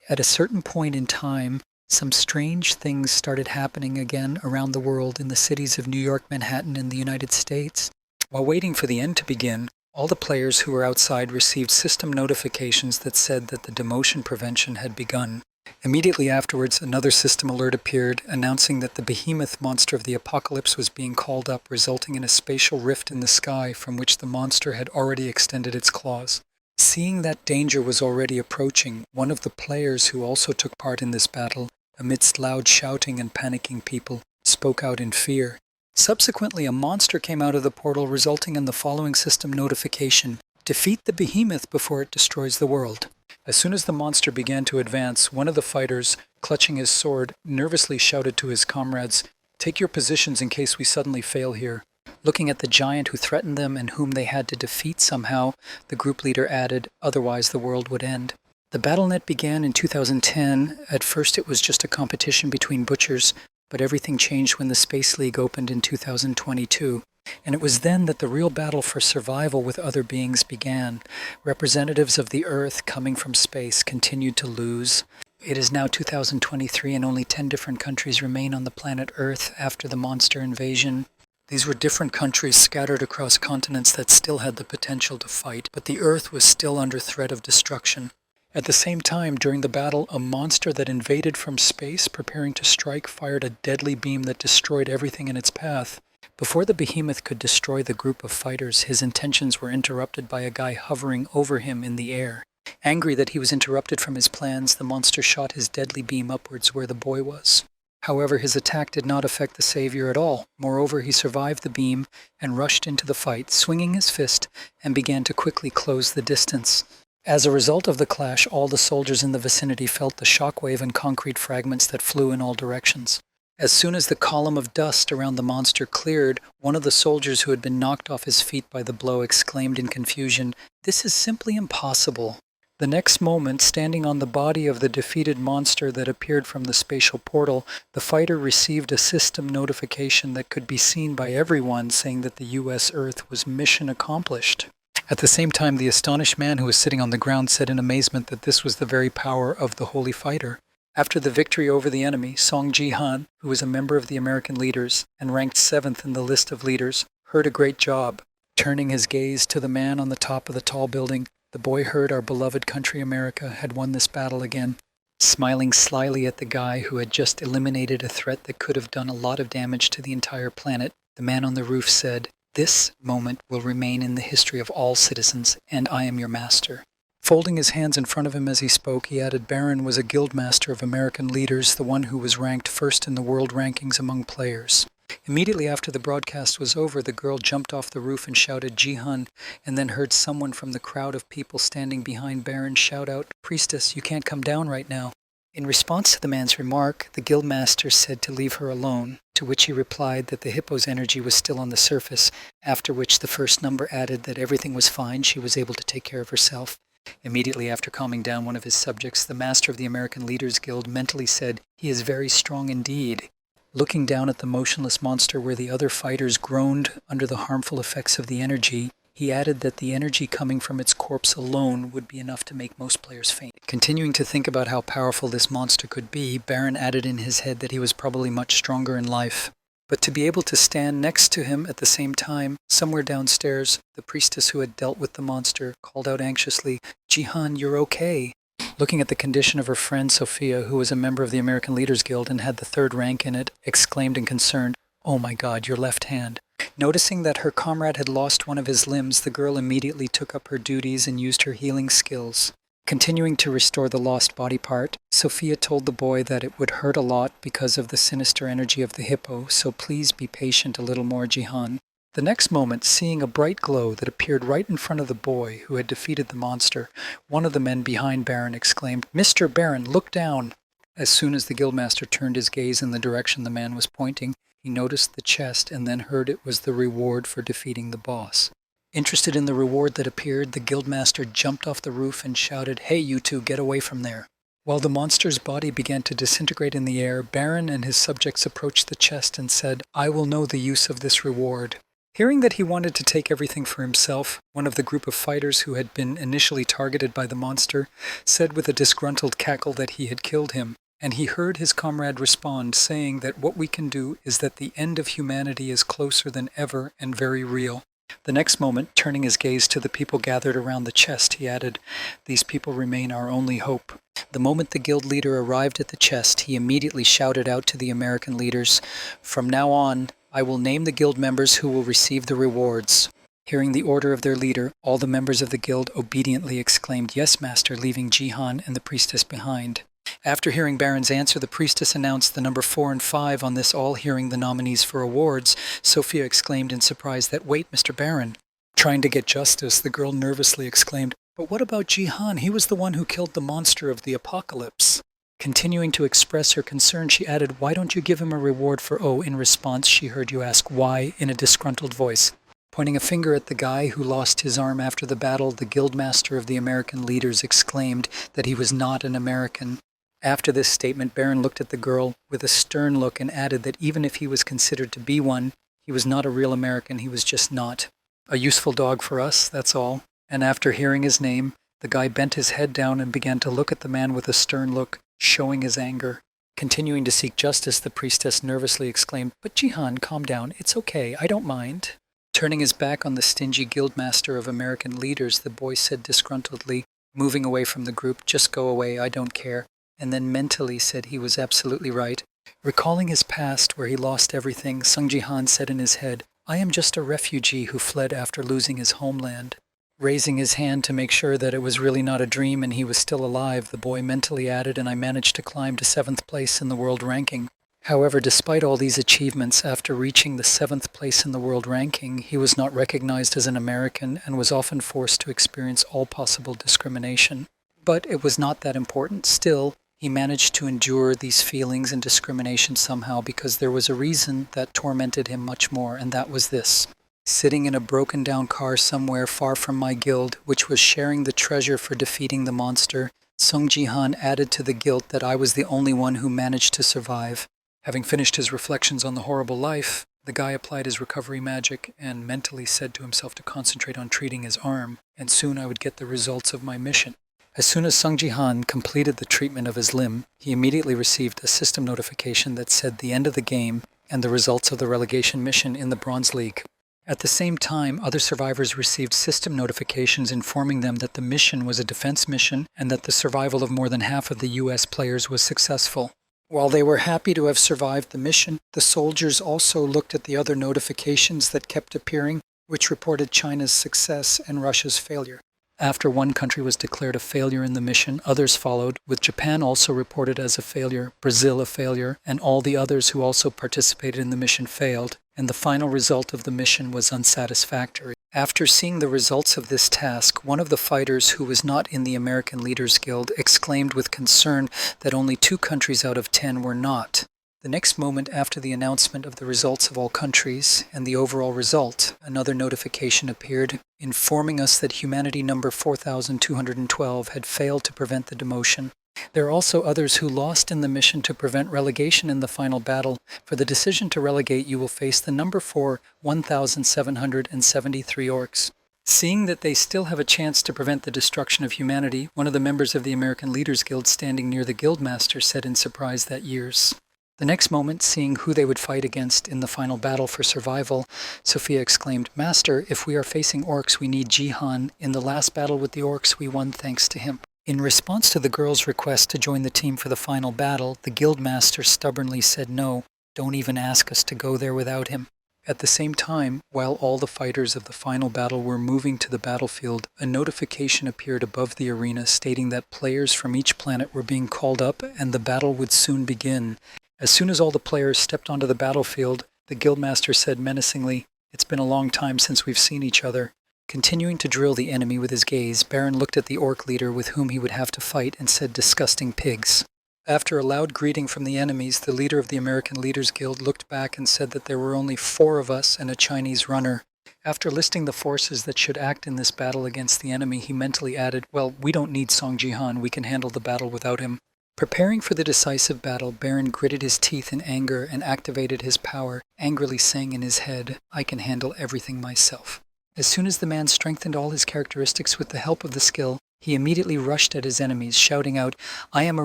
At a certain point in time, some strange things started happening again around the world in the cities of New York, Manhattan, and the United States. While waiting for the end to begin, all the players who were outside received system notifications that said that the demotion prevention had begun. Immediately afterwards, another system alert appeared, announcing that the behemoth monster of the apocalypse was being called up, resulting in a spatial rift in the sky from which the monster had already extended its claws. Seeing that danger was already approaching, one of the players who also took part in this battle, amidst loud shouting and panicking people, spoke out in fear. Subsequently, a monster came out of the portal, resulting in the following system notification: defeat the behemoth before it destroys the world. As soon as the monster began to advance, one of the fighters, clutching his sword, nervously shouted to his comrades, "Take your positions in case we suddenly fail here." Looking at the giant who threatened them and whom they had to defeat somehow, the group leader added, "Otherwise the world would end." The BattleNet began in 2010. At first it was just a competition between butchers, but everything changed when the Space League opened in 2022. And it was then that the real battle for survival with other beings began. Representatives of the Earth coming from space continued to lose. It is now 2023 and only 10 different countries remain on the planet Earth after the monster invasion. These were different countries scattered across continents that still had the potential to fight, but the Earth was still under threat of destruction. At the same time, during the battle, a monster that invaded from space, preparing to strike, fired a deadly beam that destroyed everything in its path. Before the behemoth could destroy the group of fighters, his intentions were interrupted by a guy hovering over him in the air. Angry that he was interrupted from his plans, the monster shot his deadly beam upwards where the boy was. However, his attack did not affect the savior at all. Moreover, he survived the beam and rushed into the fight, swinging his fist, and began to quickly close the distance. As a result of the clash, all the soldiers in the vicinity felt the shockwave and concrete fragments that flew in all directions. As soon as the column of dust around the monster cleared, one of the soldiers who had been knocked off his feet by the blow exclaimed in confusion, "This is simply impossible." The next moment, standing on the body of the defeated monster that appeared from the spatial portal, the fighter received a system notification that could be seen by everyone, saying that the US Earth was mission accomplished. At the same time, the astonished man who was sitting on the ground said in amazement that this was the very power of the holy fighter. After the victory over the enemy, Song Ji-han, who was a member of the American leaders and ranked 7th in the list of leaders, heard a great job. Turning his gaze to the man on the top of the tall building, the boy heard our beloved country America had won this battle again. Smiling slyly at the guy who had just eliminated a threat that could have done a lot of damage to the entire planet, the man on the roof said, "This moment will remain in the history of all citizens, and I am your master." Folding his hands in front of him as he spoke, he added Baron was a guild master of American leaders, the one who was ranked first in the world rankings among players. Immediately after the broadcast was over, the girl jumped off the roof and shouted Jihan, and then heard someone from the crowd of people standing behind Baron shout out, "Priestess, you can't come down right now." In response to the man's remark, the guildmaster said to leave her alone, to which he replied that the hippo's energy was still on the surface, after which the first number added that everything was fine, she was able to take care of herself. Immediately after calming down one of his subjects, the master of the American Leaders Guild mentally said, "He is very strong indeed." Looking down at the motionless monster where the other fighters groaned under the harmful effects of the energy, he added that the energy coming from its corpse alone would be enough to make most players faint. Continuing to think about how powerful this monster could be, Baron added in his head that he was probably much stronger in life. But to be able to stand next to him at the same time, somewhere downstairs, the priestess who had dealt with the monster called out anxiously, "Jihan, you're okay." Looking at the condition of her friend Sophia, who was a member of the American Leaders Guild and had the 3rd rank in it, exclaimed in concern, "Oh my God, your left hand." Noticing that her comrade had lost one of his limbs, the girl immediately took up her duties and used her healing skills. Continuing to restore the lost body part, Sophia told the boy that it would hurt a lot because of the sinister energy of the hippo, so please be patient a little more, Jihan. The next moment, seeing a bright glow that appeared right in front of the boy who had defeated the monster, one of the men behind Baron exclaimed, "Mr. Baron, look down!" As soon as the guildmaster turned his gaze in the direction the man was pointing, he noticed the chest and then heard it was the reward for defeating the boss. Interested in the reward that appeared, the guildmaster jumped off the roof and shouted, "Hey, you two, get away from there." While the monster's body began to disintegrate in the air, Baron and his subjects approached the chest and said, "I will know the use of this reward." Hearing that he wanted to take everything for himself, one of the group of fighters who had been initially targeted by the monster said with a disgruntled cackle that he had killed him, and he heard his comrade respond, saying that what we can do is that the end of humanity is closer than ever and very real. The next moment, turning his gaze to the people gathered around the chest, he added, "These people remain our only hope." The moment the guild leader arrived at the chest, he immediately shouted out to the American leaders, "From now on, I will name the guild members who will receive the rewards." Hearing the order of their leader, all the members of the guild obediently exclaimed, "Yes, master," leaving Jihan and the priestess behind. After hearing Baron's answer, the priestess announced the number 4 and 5. On this, all hearing the nominees for awards, Sophia exclaimed in surprise that, "Wait, Mr. Baron." Trying to get justice, the girl nervously exclaimed, "But what about Jihan? He was the one who killed the monster of the apocalypse." Continuing to express her concern, she added, "Why don't you give him a reward for O?" In response, she heard you ask why in a disgruntled voice. Pointing a finger at the guy who lost his arm after the battle, the guildmaster of the American leaders exclaimed that he was not an American. After this statement, Baron looked at the girl with a stern look and added that even if he was considered to be one, he was not a real American, he was just not. "A useful dog for us, that's all." And after hearing his name, the guy bent his head down and began to look at the man with a stern look, showing his anger. Continuing to seek justice, the priestess nervously exclaimed, "But Jihan, calm down, it's okay, I don't mind." Turning his back on the stingy guildmaster of American leaders, the boy said disgruntledly, moving away from the group, "Just go away, I don't care," and then mentally said he was absolutely right. Recalling his past, where he lost everything, Sung Jihan said in his head, "I am just a refugee who fled after losing his homeland." Raising his hand to make sure that it was really not a dream and he was still alive, the boy mentally added, "And I managed to climb to 7th place in the world ranking." However, despite all these achievements, after reaching the 7th place in the world ranking, he was not recognized as an American and was often forced to experience all possible discrimination. But it was not that important. Still, he managed to endure these feelings and discrimination somehow because there was a reason that tormented him much more, and that was this. Sitting in a broken-down car somewhere far from my guild, which was sharing the treasure for defeating the monster, Sung Jihan added to the guilt that I was the only one who managed to survive. Having finished his reflections on the horrible life, the guy applied his recovery magic and mentally said to himself to concentrate on treating his arm, and soon I would get the results of my mission. As soon as Sung Jihan completed the treatment of his limb, he immediately received a system notification that said the end of the game and the results of the relegation mission in the Bronze League. At the same time, other survivors received system notifications informing them that the mission was a defense mission and that the survival of more than half of the US players was successful. While they were happy to have survived the mission, the soldiers also looked at the other notifications that kept appearing, which reported China's success and Russia's failure. After one country was declared a failure in the mission, others followed, with Japan also reported as a failure, Brazil a failure, and all the others who also participated in the mission failed, and the final result of the mission was unsatisfactory. After seeing the results of this task, one of the fighters who was not in the American Leaders Guild exclaimed with concern that only 2 countries out of 10 were not. The next moment after the announcement of the results of all countries and the overall result, another notification appeared informing us that humanity number 4212 had failed to prevent the demotion. There are also others who lost in the mission to prevent relegation in the final battle. For the decision to relegate, you will face the number 4, 1773 orcs. Seeing that they still have a chance to prevent the destruction of humanity, one of the members of the American Leaders Guild standing near the guildmaster said in surprise that years. The next moment, seeing who they would fight against in the final battle for survival, Sophia exclaimed, "Master, if we are facing orcs, we need Jihan. In the last battle with the orcs, we won thanks to him." In response to the girl's request to join the team for the final battle, the guildmaster stubbornly said no, don't even ask us to go there without him. At the same time, while all the fighters of the final battle were moving to the battlefield, a notification appeared above the arena stating that players from each planet were being called up and the battle would soon begin. As soon as all the players stepped onto the battlefield, the guildmaster said menacingly, "It's been a long time since we've seen each other." Continuing to drill the enemy with his gaze, Baron looked at the orc leader with whom he would have to fight and said, "Disgusting pigs." After a loud greeting from the enemies, the leader of the American Leaders Guild looked back and said that there were only 4 of us and a Chinese runner. After listing the forces that should act in this battle against the enemy, he mentally added, "Well, we don't need Song Jihan, we can handle the battle without him." Preparing for the decisive battle, Baron gritted his teeth in anger and activated his power, angrily saying in his head, "I can handle everything myself." As soon as the man strengthened all his characteristics with the help of the skill, he immediately rushed at his enemies, shouting out, "I am a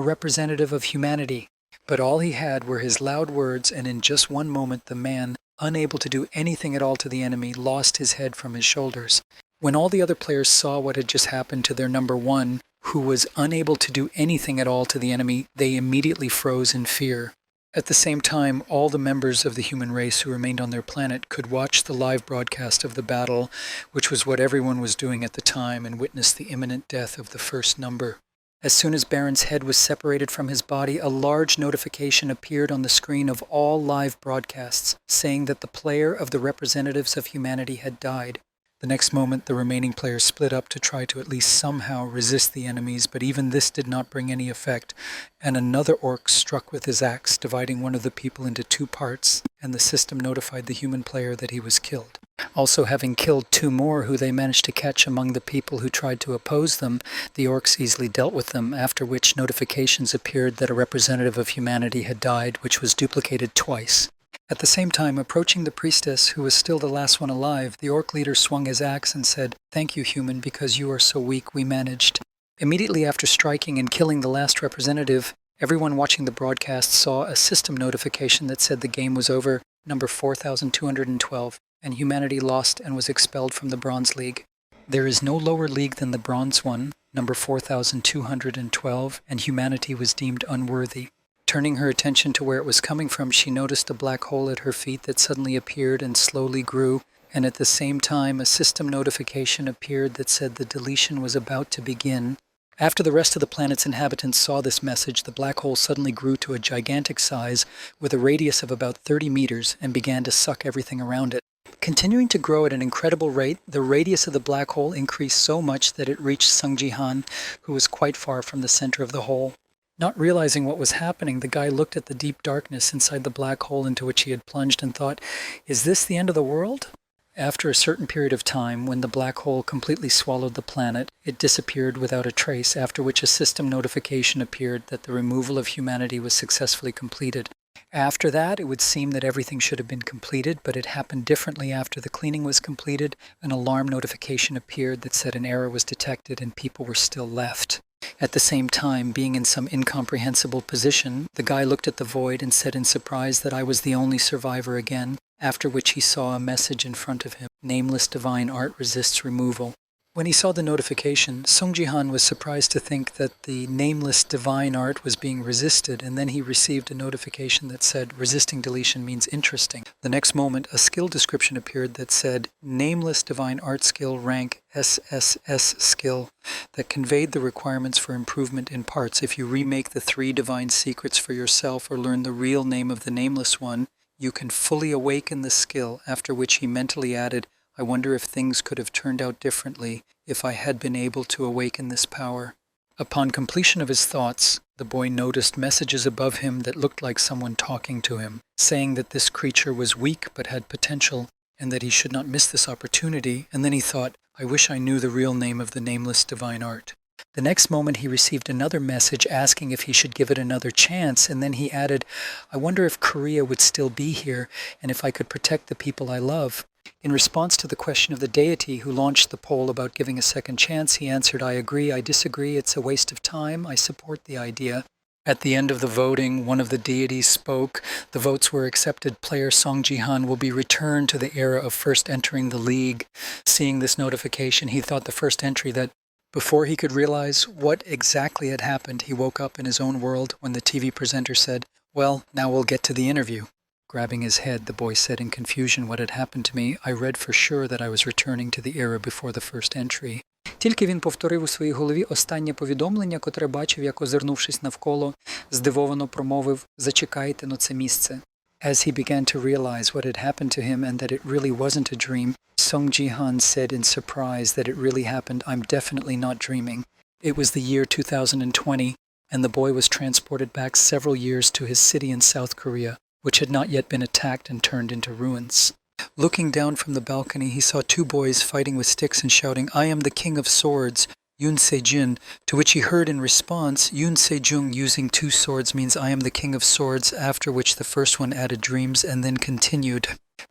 representative of humanity." But all he had were his loud words, and in just one moment the man, unable to do anything at all to the enemy, lost his head from his shoulders. When all the other players saw what had just happened to their number one, who was unable to do anything at all to the enemy, they immediately froze in fear. At the same time, all the members of the human race who remained on their planet could watch the live broadcast of the battle, which was what everyone was doing at the time, and witness the imminent death of the first number. As soon as Baron's head was separated from his body, a large notification appeared on the screen of all live broadcasts, saying that the player of the representatives of humanity had died. The next moment, the remaining players split up to try to at least somehow resist the enemies, but even this did not bring any effect, and another orc struck with his axe, dividing one of the people into two parts, and the system notified the human player that he was killed. Also, having killed two more who they managed to catch among the people who tried to oppose them, the orcs easily dealt with them, after which notifications appeared that a representative of humanity had died, which was duplicated twice. At the same time, approaching the priestess, who was still the last one alive, the orc leader swung his axe and said, "Thank you, human, because you are so weak, we managed." Immediately after striking and killing the last representative, everyone watching the broadcast saw a system notification that said the game was over, number 4212, and humanity lost and was expelled from the Bronze League. There is no lower league than the Bronze one, number 4212, and humanity was deemed unworthy. Turning her attention to where it was coming from, she noticed a black hole at her feet that suddenly appeared and slowly grew, and at the same time a system notification appeared that said the deletion was about to begin. After the rest of the planet's inhabitants saw this message, the black hole suddenly grew to a gigantic size with a radius of about 30 meters and began to suck everything around it. Continuing to grow at an incredible rate, the radius of the black hole increased so much that it reached Sung Ji-han, who was quite far from the center of the hole. Not realizing what was happening, the guy looked at the deep darkness inside the black hole into which he had plunged and thought, "Is this the end of the world?" After a certain period of time, when the black hole completely swallowed the planet, it disappeared without a trace, after which a system notification appeared that the removal of humanity was successfully completed. After that, it would seem that everything should have been completed, but it happened differently after the cleaning was completed. An alarm notification appeared that said an error was detected and people were still left. At the same time, being in some incomprehensible position, the guy looked at the void and said in surprise that I was the only survivor again, after which he saw a message in front of him, "Nameless divine art resists removal." When he saw the notification, Sung Ji-han was surprised to think that the nameless divine art was being resisted, and then he received a notification that said, "Resisting deletion means interesting." The next moment, a skill description appeared that said, "Nameless divine art skill rank SSS skill," that conveyed the requirements for improvement in parts. If you remake the 3 divine secrets for yourself or learn the real name of the nameless one, you can fully awaken the skill, after which he mentally added, "I wonder if things could have turned out differently if I had been able to awaken this power." Upon completion of his thoughts, the boy noticed messages above him that looked like someone talking to him, saying that this creature was weak but had potential, and that he should not miss this opportunity, and then he thought, "I wish I knew the real name of the nameless divine art." The next moment he received another message asking if he should give it another chance, and then he added, "I wonder if Korea would still be here, and if I could protect the people I love." In response to the question of the deity who launched the poll about giving a second chance, he answered, "I agree, I disagree, it's a waste of time, I support the idea." At the end of the voting, one of the deities spoke. The votes were accepted. Player Song Ji-han will be returned to the era of first entering the league. Seeing this notification, he thought the first entry that before he could realize what exactly had happened, he woke up in his own world when the TV presenter said, "Well, now we'll get to the interview." Grabbing his head, the boy said in confusion, "What had happened to me? I read for sure that I was returning to the era before the first entry." Тільки він повторив у своїй голові останнє повідомлення, котре бачив, як, озирнувшись навколо, здивовано промовив, "Зачекайте, но це місце." As he began to realize what had happened to him and that it really wasn't a dream, Song Ji-han said in surprise that it really happened, "I'm definitely not dreaming." It was the year 2020, and the boy was transported back several years to his city in South Korea, which had not yet been attacked and turned into ruins. Looking down from the balcony, he saw 2 boys fighting with sticks and shouting, "I am the king of swords. Yoon Se-jin, to which he heard in response, Yoon Se-jung using two swords means I am the king of swords, after which the first one added dreams and then continued.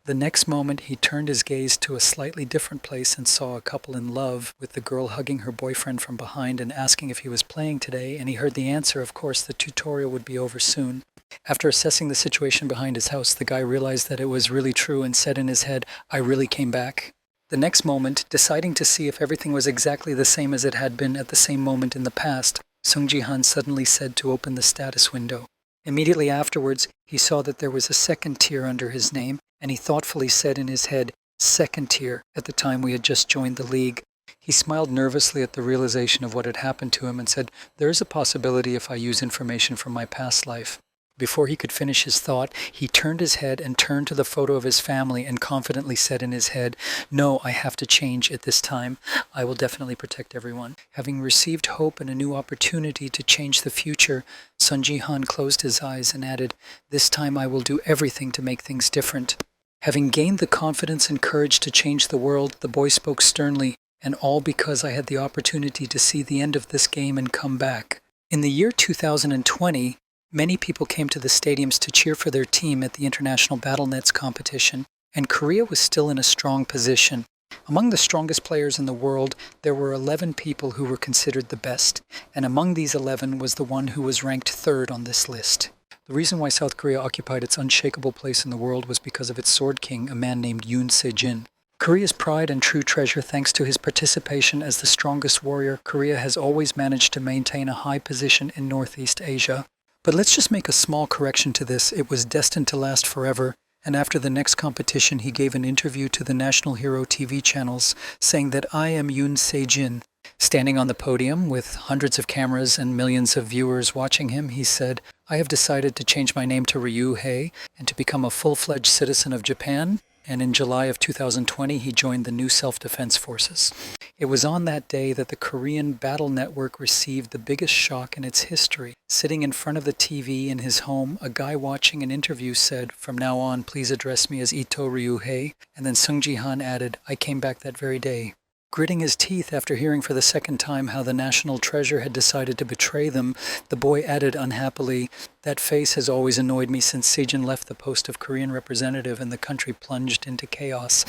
The next moment he turned his gaze to a slightly different place and saw a couple in love, with the girl hugging her boyfriend from behind and asking if he was playing today, and he heard the answer, of course, the tutorial would be over soon. After assessing the situation behind his house, the guy realized that it was really true and said in his head, I really came back. The next moment, deciding to see if everything was exactly the same as it had been at the same moment in the past, Sung Ji-han suddenly said to open the status window. Immediately afterwards, he saw that there was a second tier under his name, and he thoughtfully said in his head, second tier, at the time we had just joined the league. He smiled nervously at the realization of what had happened to him and said, there is a possibility if I use information from my past life. Before he could finish his thought, he turned his head and turned to the photo of his family and confidently said in his head, no, I have to change at this time. I will definitely protect everyone. Having received hope and a new opportunity to change the future, Sun Ji-han closed his eyes and added, this time I will do everything to make things different. Having gained the confidence and courage to change the world, the boy spoke sternly, and all because I had the opportunity to see the end of this game and come back. In the year 2020, many people came to the stadiums to cheer for their team at the International BattleNets competition, and Korea was still in a strong position. Among the strongest players in the world, there were 11 people who were considered the best, and among these 11 was the one who was ranked third on this list. The reason why South Korea occupied its unshakable place in the world was because of its sword king, a man named Yoon Se-jin. Korea's pride and true treasure, thanks to his participation as the strongest warrior, Korea has always managed to maintain a high position in Northeast Asia. But let's just make a small correction to this. It was destined to last forever, and after the next competition he gave an interview to the National Hero TV channels saying that I am Yoon Se-jin. Standing on the podium with hundreds of cameras and millions of viewers watching him, he said, I have decided to change my name to Ryu Hei and to become a full-fledged citizen of Japan, and in July of 2020 he joined the new self-defense forces. It was on that day that the Korean Battle Network received the biggest shock in its history. Sitting in front of the TV in his home, a guy watching an interview said, from now on, please address me as Ito Ryuhei, and then Sung Ji-han added, I came back that very day. Gritting his teeth after hearing for the second time how the national treasure had decided to betray them, the boy added unhappily, that face has always annoyed me since Se-jin left the post of Korean representative and the country plunged into chaos.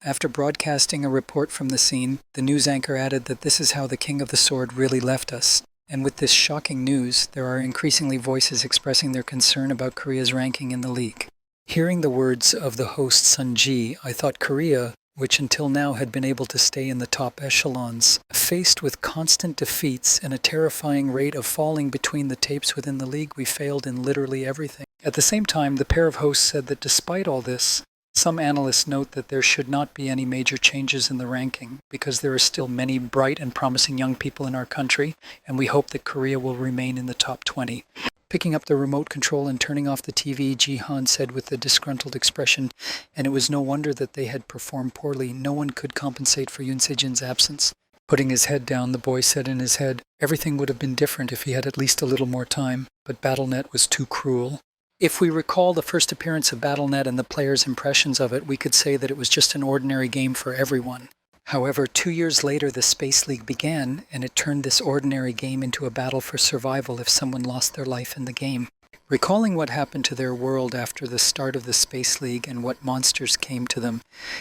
After broadcasting a report from the scene, the news anchor added that this is how the King of the Sword really left us. And with this shocking news, there are increasingly voices expressing their concern about Korea's ranking in the league. Hearing the words of the host Sun Ji, I thought Korea, which until now had been able to stay in the top echelons, faced with constant defeats and a terrifying rate of falling between the tapes within the league, we failed in literally everything. At the same time, the pair of hosts said that despite all this, some analysts note that there should not be any major changes in the ranking because there are still many bright and promising young people in our country, and we hope that Korea will remain in the top 20. Picking up the remote control and turning off the TV, Ji-han said with a disgruntled expression, and it was no wonder that they had performed poorly. No one could compensate for Yoon Se-jin's absence. Putting his head down, the boy said in his head, everything would have been different if he had at least a little more time, but BattleNet was too cruel. If we recall the first appearance of BattleNet and the players' impressions of it, we could say that it was just an ordinary game for everyone. However, 2 years later the Space League began, and it turned this ordinary game into a battle for survival if someone lost their life in the game. Recalling what happened to their world after the start of the Space League and what monsters came to them,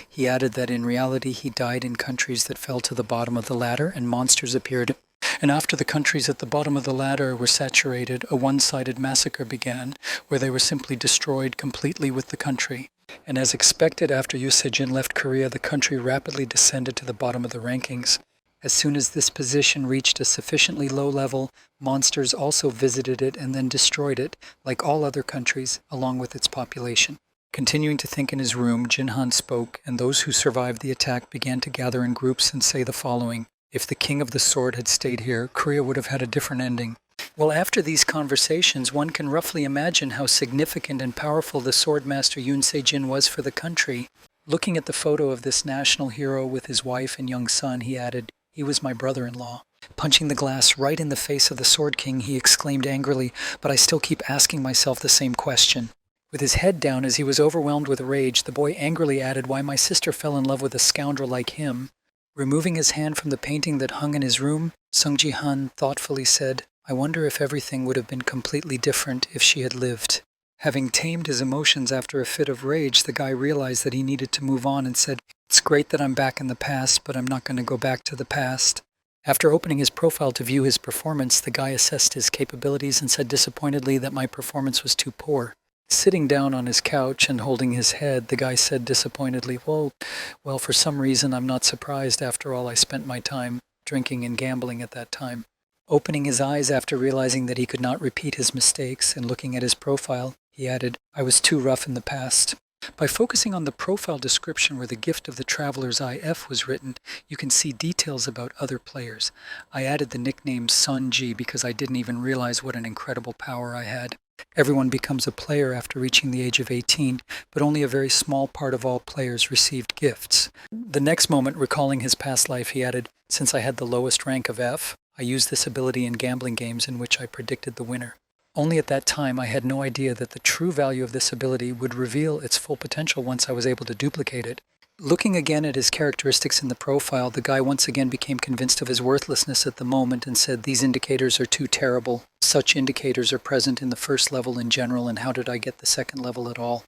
he added that in reality he died in countries that fell to the bottom of the ladder and monsters appeared. And after the countries at the bottom of the ladder were saturated, a one-sided massacre began, where they were simply destroyed completely with the country. And as expected, after Yoon Se-jin left Korea, the country rapidly descended to the bottom of the rankings. As soon as this position reached a sufficiently low level, monsters also visited it and then destroyed it, like all other countries, along with its population. Continuing to think in his room, Jin-han spoke, and those who survived the attack began to gather in groups and say the following. If the King of the Sword had stayed here, Korea would have had a different ending. Well, after these conversations, one can roughly imagine how significant and powerful the Swordmaster Yoon Se-jin was for the country. Looking at the photo of this national hero with his wife and young son, he added, he was my brother-in-law. Punching the glass right in the face of the Sword King, he exclaimed angrily, but I still keep asking myself the same question. With his head down as he was overwhelmed with rage, the boy angrily added, why my sister fell in love with a scoundrel like him. Removing his hand from the painting that hung in his room, Sung Ji-han thoughtfully said, "I wonder if everything would have been completely different if she had lived." Having tamed his emotions after a fit of rage, the guy realized that he needed to move on and said, "It's great that I'm back in the past, but I'm not going to go back to the past." After opening his profile to view his performance, the guy assessed his capabilities and said disappointedly that my performance was too poor. Sitting down on his couch and holding his head, the guy said disappointedly, well, for some reason I'm not surprised. After all, I spent my time drinking and gambling at that time. Opening his eyes after realizing that he could not repeat his mistakes and looking at his profile, he added, "I was too rough in the past." By focusing on the profile description where the gift of the traveler's IF was written, you can see details about other players. I added the nickname Sunji because I didn't even realize what an incredible power I had. Everyone becomes a player after reaching the age of 18, but only a very small part of all players received gifts. The next moment, recalling his past life, he added, "Since I had the lowest rank of F, I used this ability in gambling games in which I predicted the winner. Only at that time I had no idea that the true value of this ability would reveal its full potential once I was able to duplicate it." Looking again at his characteristics in the profile, the guy once again became convinced of his worthlessness at the moment and said, "These indicators are too terrible. Such indicators are present in the first level in general, and how did I get the second level at all?"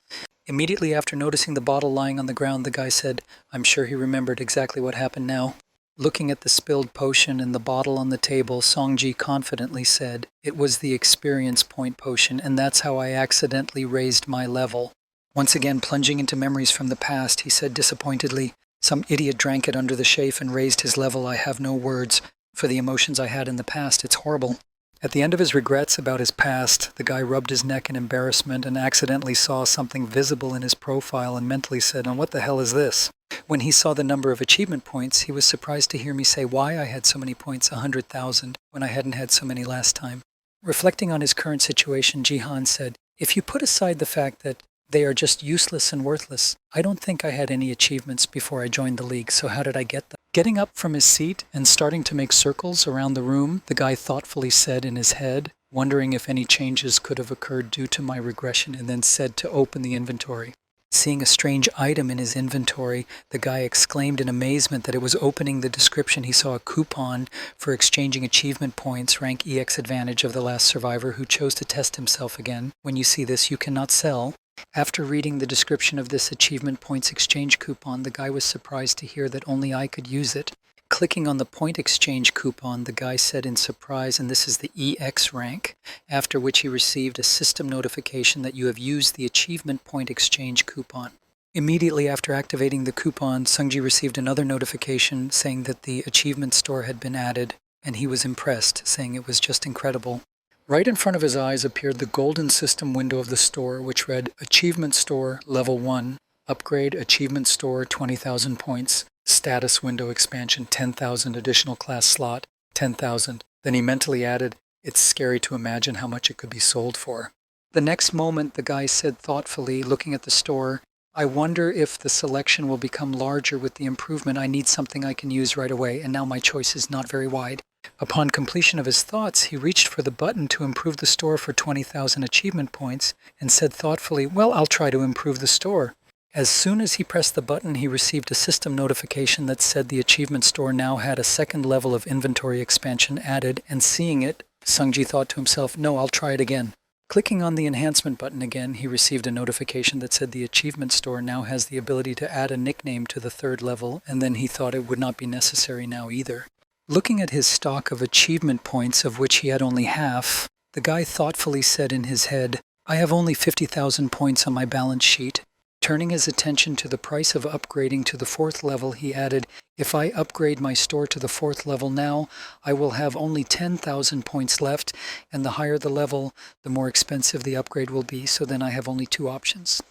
Immediately after noticing the bottle lying on the ground, the guy said, I'm sure he remembered exactly what happened now. Looking at the spilled potion and the bottle on the table, Songji confidently said, "It was the experience point potion, and that's how I accidentally raised my level." Once again plunging into memories from the past, he said disappointedly, "Some idiot drank it under the chafe and raised his level. I have no words for the emotions I had in the past. It's horrible." At the end of his regrets about his past, the guy rubbed his neck in embarrassment and accidentally saw something visible in his profile and mentally said, "And what the hell is this?" When he saw the number of achievement points, he was surprised to hear me say why I had so many points, 100,000, when I hadn't had so many last time. Reflecting on his current situation, Jihan said, "If you put aside the fact that they are just useless and worthless, I don't think I had any achievements before I joined the league, so how did I get them?" Getting up from his seat and starting to make circles around the room, the guy thoughtfully said in his head, wondering if any changes could have occurred due to my regression, and then said to open the inventory. Seeing a strange item in his inventory, the guy exclaimed in amazement that it was opening the description. He saw a coupon for exchanging achievement points, rank EX advantage of the last survivor who chose to test himself again. When you see this, you cannot sell. After reading the description of this achievement points exchange coupon, the guy was surprised to hear that only I could use it. Clicking on the point exchange coupon, the guy said in surprise, and this is the EX rank, after which he received a system notification that you have used the achievement point exchange coupon. Immediately after activating the coupon, Sungji received another notification saying that the achievement store had been added, and he was impressed, saying it was just incredible. Right in front of his eyes appeared the golden system window of the store, which read, Achievement Store Level 1, Upgrade Achievement Store 20,000 points, Status Window Expansion 10,000 additional class slot, 10,000. Then he mentally added, "It's scary to imagine how much it could be sold for." The next moment, the guy said thoughtfully, looking at the store, "I wonder if the selection will become larger with the improvement. I need something I can use right away, and now my choice is not very wide." Upon completion of his thoughts, he reached for the button to improve the store for 20,000 achievement points and said thoughtfully, "Well, I'll try to improve the store." As soon as he pressed the button, he received a system notification that said the achievement store now had a second level of inventory expansion added, and seeing it, Sungji thought to himself, "No, I'll try it again." Clicking on the enhancement button again, he received a notification that said the achievement store now has the ability to add a nickname to the third level, and then he thought it would not be necessary now either. Looking at his stock of achievement points, of which he had only half, the guy thoughtfully said in his head, "I have only 50,000 points on my balance sheet." Turning his attention to the price of upgrading to the fourth level, he added, "If I upgrade my store to the fourth level now, I will have only 10,000 points left, and the higher the level, the more expensive the upgrade will be, so then I have only two options."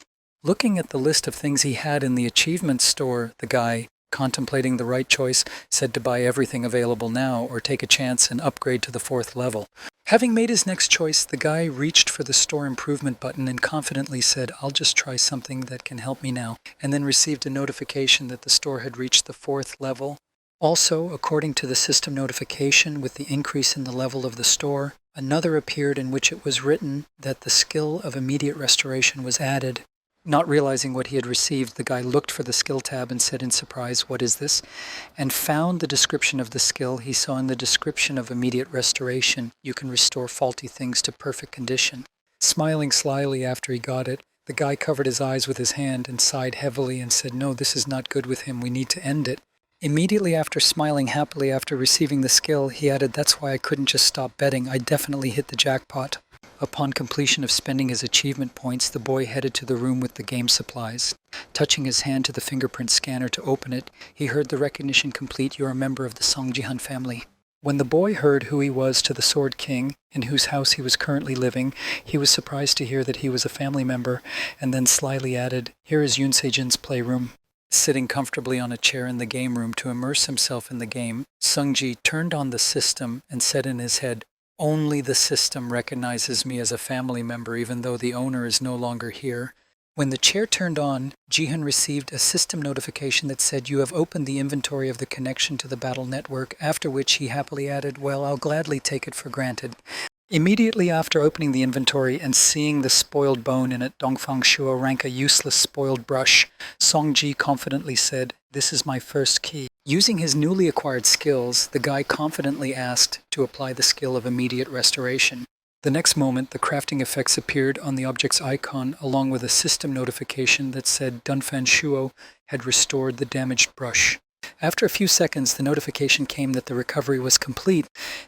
Looking at the list of things he had in the achievement store, the guy, contemplating the right choice, said to buy everything available now or take a chance and upgrade to the fourth level. Having made his next choice, the guy reached for the store improvement button and confidently said, "I'll just try something that can help me now," and then received a notification that the store had reached the fourth level. Also, according to the system notification, with the increase in the level of the store, another appeared in which it was written that the skill of immediate restoration was added. Not realizing what he had received, the guy looked for the skill tab and said in surprise, "What is this?" and found the description of the skill he saw in the description of immediate restoration. You can restore faulty things to perfect condition. Smiling slyly after he got it, the guy covered his eyes with his hand and sighed heavily and said, "No, this is not good with him. We need to end it." Immediately after smiling happily after receiving the skill, he added, "That's why I couldn't just stop betting. I definitely hit the jackpot." Upon completion of spending his achievement points, the boy headed to the room with the game supplies. Touching his hand to the fingerprint scanner to open it, he heard the recognition complete, "You're a member of the Song Ji-han family." When the boy heard who he was to the Sword King, in whose house he was currently living, he was surprised to hear that he was a family member, and then slyly added, "Here is Yoon Se-jin's playroom." Sitting comfortably on a chair in the game room to immerse himself in the game, Sung-ji turned on the system and said in his head, "Only the system recognizes me as a family member even though the owner is no longer here." When the chair turned on, Jihan received a system notification that said, "You have opened the inventory of the connection to the battle network," after which he happily added, "Well, I'll gladly take it for granted." Immediately after opening the inventory and seeing the spoiled bone in it, Dongfang Shuo rank a useless spoiled brush, Song-ji confidently said, "This is my first key." Using his newly acquired skills, the guy confidently asked to apply the skill of immediate restoration. The next moment, the crafting effects appeared on the object's icon along with a system notification that said Dunfan Shuo had restored the damaged brush. After a few seconds, the notification came that the recovery was complete,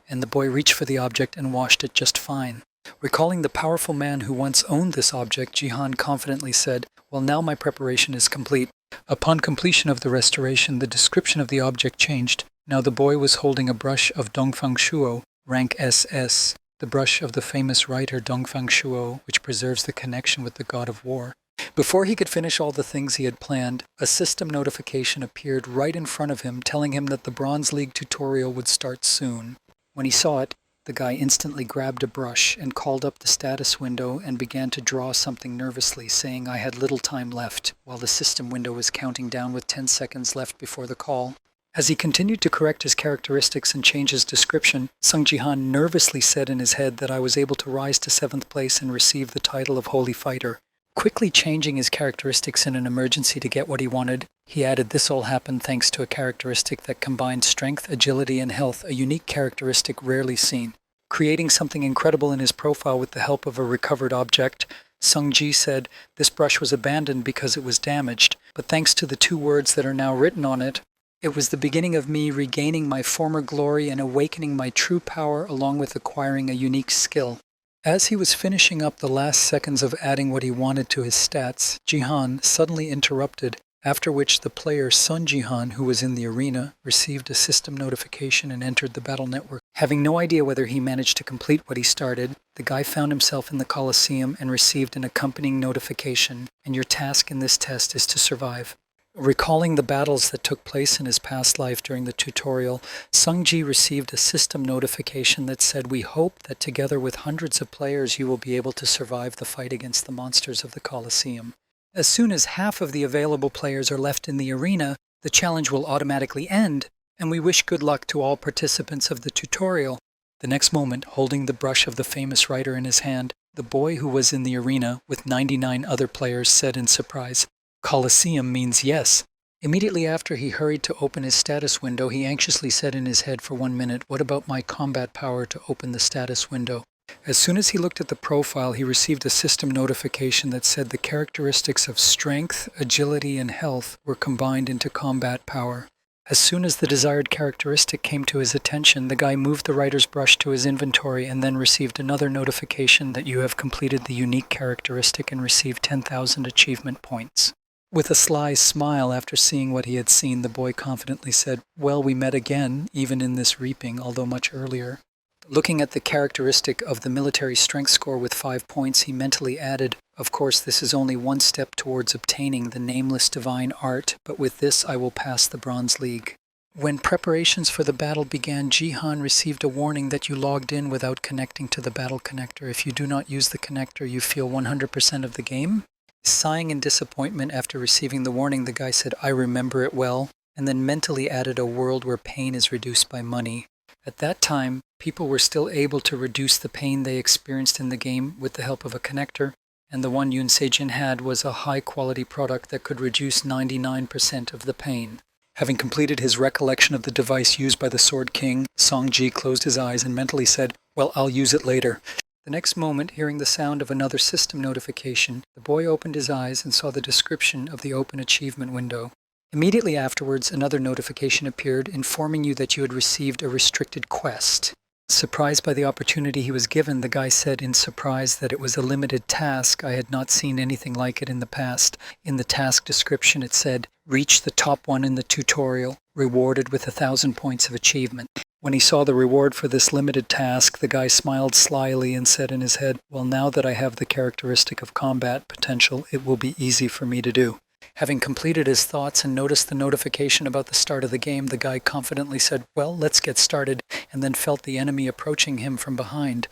and the boy reached for the object and washed it just fine. Recalling the powerful man who once owned this object, Jihan confidently said, "Well, now my preparation is complete." Upon completion of the restoration, the description of the object changed. Now the boy was holding a brush of Dongfang Shuo, rank SS, the brush of the famous writer Dongfang Shuo, which preserves the connection with the god of war. Before he could finish all the things he had planned, a system notification appeared right in front of him telling him that the Bronze League tutorial would start soon. When he saw it, the guy instantly grabbed a brush and called up the status window and began to draw something nervously, saying, "I had little time left," while the system window was counting down with 10 seconds left before the call. As he continued to correct his characteristics and change his description, Sung Ji-han nervously said in his head that I was able to rise to 7th place and receive the title of Holy Fighter. Quickly changing his characteristics in an emergency to get what he wanted, he added this all happened thanks to a characteristic that combined strength, agility, and health, a unique characteristic rarely seen. Creating something incredible in his profile with the help of a recovered object, Sung-ji said, "This brush was abandoned because it was damaged, but thanks to the 2 words that are now written on it, it was the beginning of me regaining my former glory and awakening my true power along with acquiring a unique skill." As he was finishing up the last seconds of adding what he wanted to his stats, Jihan suddenly interrupted, after which the player Sun Jihan, who was in the arena, received a system notification and entered the battle network. Having no idea whether he managed to complete what he started, the guy found himself in the Colosseum and received an accompanying notification, "And your task in this test is to survive." Recalling the battles that took place in his past life during the tutorial, Sung-ji received a system notification that said, "We hope that together with hundreds of players you will be able to survive the fight against the monsters of the Colosseum. As soon as half of the available players are left in the arena, the challenge will automatically end, and we wish good luck to all participants of the tutorial." The next moment, holding the brush of the famous writer in his hand, the boy who was in the arena with 99 other players said in surprise, "Colosseum means yes." Immediately after he hurried to open his status window, he anxiously said in his head for 1 minute, "What about my combat power to open the status window?" As soon as he looked at the profile, he received a system notification that said the characteristics of strength, agility, and health were combined into combat power. As soon as the desired characteristic came to his attention, the guy moved the writer's brush to his inventory and then received another notification that you have completed the unique characteristic and received 10,000 achievement points. With a sly smile after seeing what he had seen, the boy confidently said, "Well, we met again, even in this reaping, although much earlier." Looking at the characteristic of the military strength score with 5 points, he mentally added, "Of course, this is only one step towards obtaining the nameless divine art, but with this I will pass the Bronze League." When preparations for the battle began, Jihan received a warning that you logged in without connecting to the battle connector. If you do not use the connector, you feel 100% of the game. Sighing in disappointment after receiving the warning, the guy said, "I remember it well," and then mentally added a world where pain is reduced by money. At that time, people were still able to reduce the pain they experienced in the game with the help of a connector, and the one Yoon Se-jin had was a high-quality product that could reduce 99% of the pain. Having completed his recollection of the device used by the Sword King, Song-ji closed his eyes and mentally said, "Well, I'll use it later." The next moment, hearing the sound of another system notification, the boy opened his eyes and saw the description of the open achievement window. Immediately afterwards, another notification appeared informing you that you had received a restricted quest. Surprised by the opportunity he was given, the guy said in surprise that it was a limited task. I had not seen anything like it in the past. In the task description it said, "Reach the top one in the tutorial, rewarded with 1,000 points of achievement." When he saw the reward for this limited task, the guy smiled slyly and said in his head, "Well, now that I have the characteristic of combat potential, it will be easy for me to do." Having completed his thoughts and noticed the notification about the start of the game, the guy confidently said, "Well, let's get started," and then felt the enemy approaching him from behind.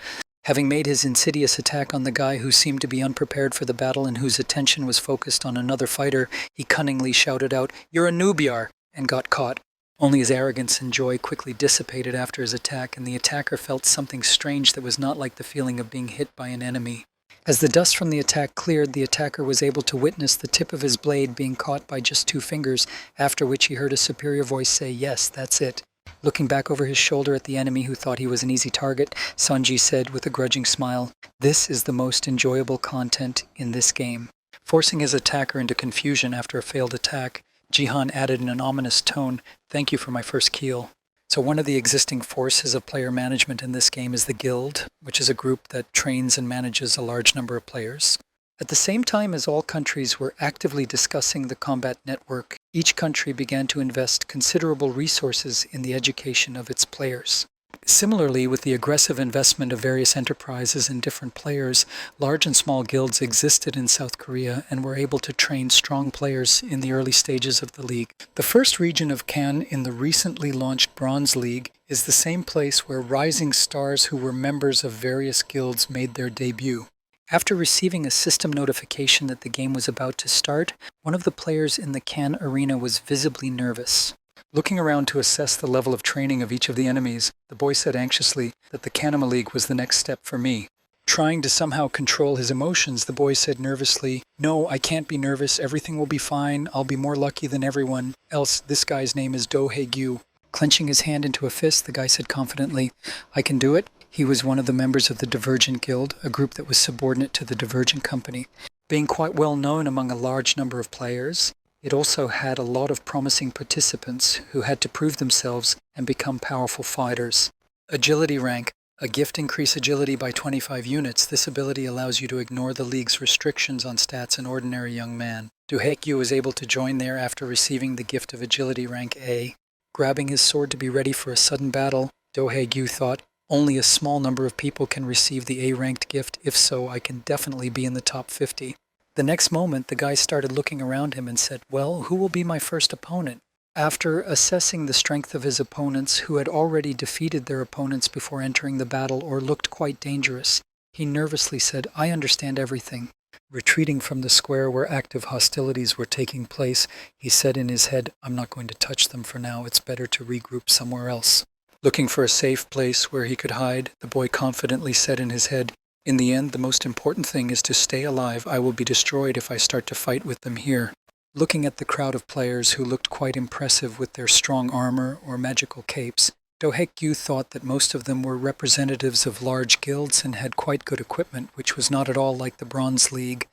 Having made his insidious attack on the guy who seemed to be unprepared for the battle and whose attention was focused on another fighter, he cunningly shouted out, "You're a noobiar," and got caught. Only his arrogance and joy quickly dissipated after his attack, and the attacker felt something strange that was not like the feeling of being hit by an enemy. As the dust from the attack cleared, the attacker was able to witness the tip of his blade being caught by just 2 fingers, after which he heard a superior voice say, "Yes, that's it." Looking back over his shoulder at the enemy who thought he was an easy target, Sanji said with a grudging smile, "This is the most enjoyable content in this game." Forcing his attacker into confusion after a failed attack, Jihan added in an ominous tone, "Thank you for my first kill." So one of the existing forces of player management in this game is the Guild, which is a group that trains and manages a large number of players. At the same time as all countries were actively discussing the combat network, each country began to invest considerable resources in the education of its players. Similarly, with the aggressive investment of various enterprises and different players, large and small guilds existed in South Korea and were able to train strong players in the early stages of the league. The first region of Kan in the recently launched Bronze League is the same place where rising stars who were members of various guilds made their debut. After receiving a system notification that the game was about to start, one of the players in the Kan arena was visibly nervous. Looking around to assess the level of training of each of the enemies, the boy said anxiously that the Kanama League was the next step for me. Trying to somehow control his emotions, the boy said nervously, "No, I can't be nervous. Everything will be fine. I'll be more lucky than everyone else. This guy's name is Do Hae-gyu." Clenching his hand into a fist, the guy said confidently, "I can do it." He was one of the members of the Divergent Guild, a group that was subordinate to the Divergent Company. Being quite well known among a large number of players, it also had a lot of promising participants who had to prove themselves and become powerful fighters. Agility rank. A gift increase agility by 25 units. This ability allows you to ignore the league's restrictions on stats an ordinary young man. Do Hae-gyu was able to join there after receiving the gift of agility rank A. Grabbing his sword to be ready for a sudden battle, Do Hae-gyu thought, "Only a small number of people can receive the A-ranked gift. If so, I can definitely be in the top 50. The next moment, the guy started looking around him and said, "Well, who will be my first opponent?" After assessing the strength of his opponents, who had already defeated their opponents before entering the battle or looked quite dangerous, he nervously said, "I understand everything." Retreating from the square where active hostilities were taking place, he said in his head, "I'm not going to touch them for now. It's better to regroup somewhere else." Looking for a safe place where he could hide, the boy confidently said in his head, "In the end, the most important thing is to stay alive. I will be destroyed if I start to fight with them here." Looking at the crowd of players who looked quite impressive with their strong armor or magical capes, Do Hae-gyu thought that most of them were representatives of large guilds and had quite good equipment, which was not at all like the Bronze League.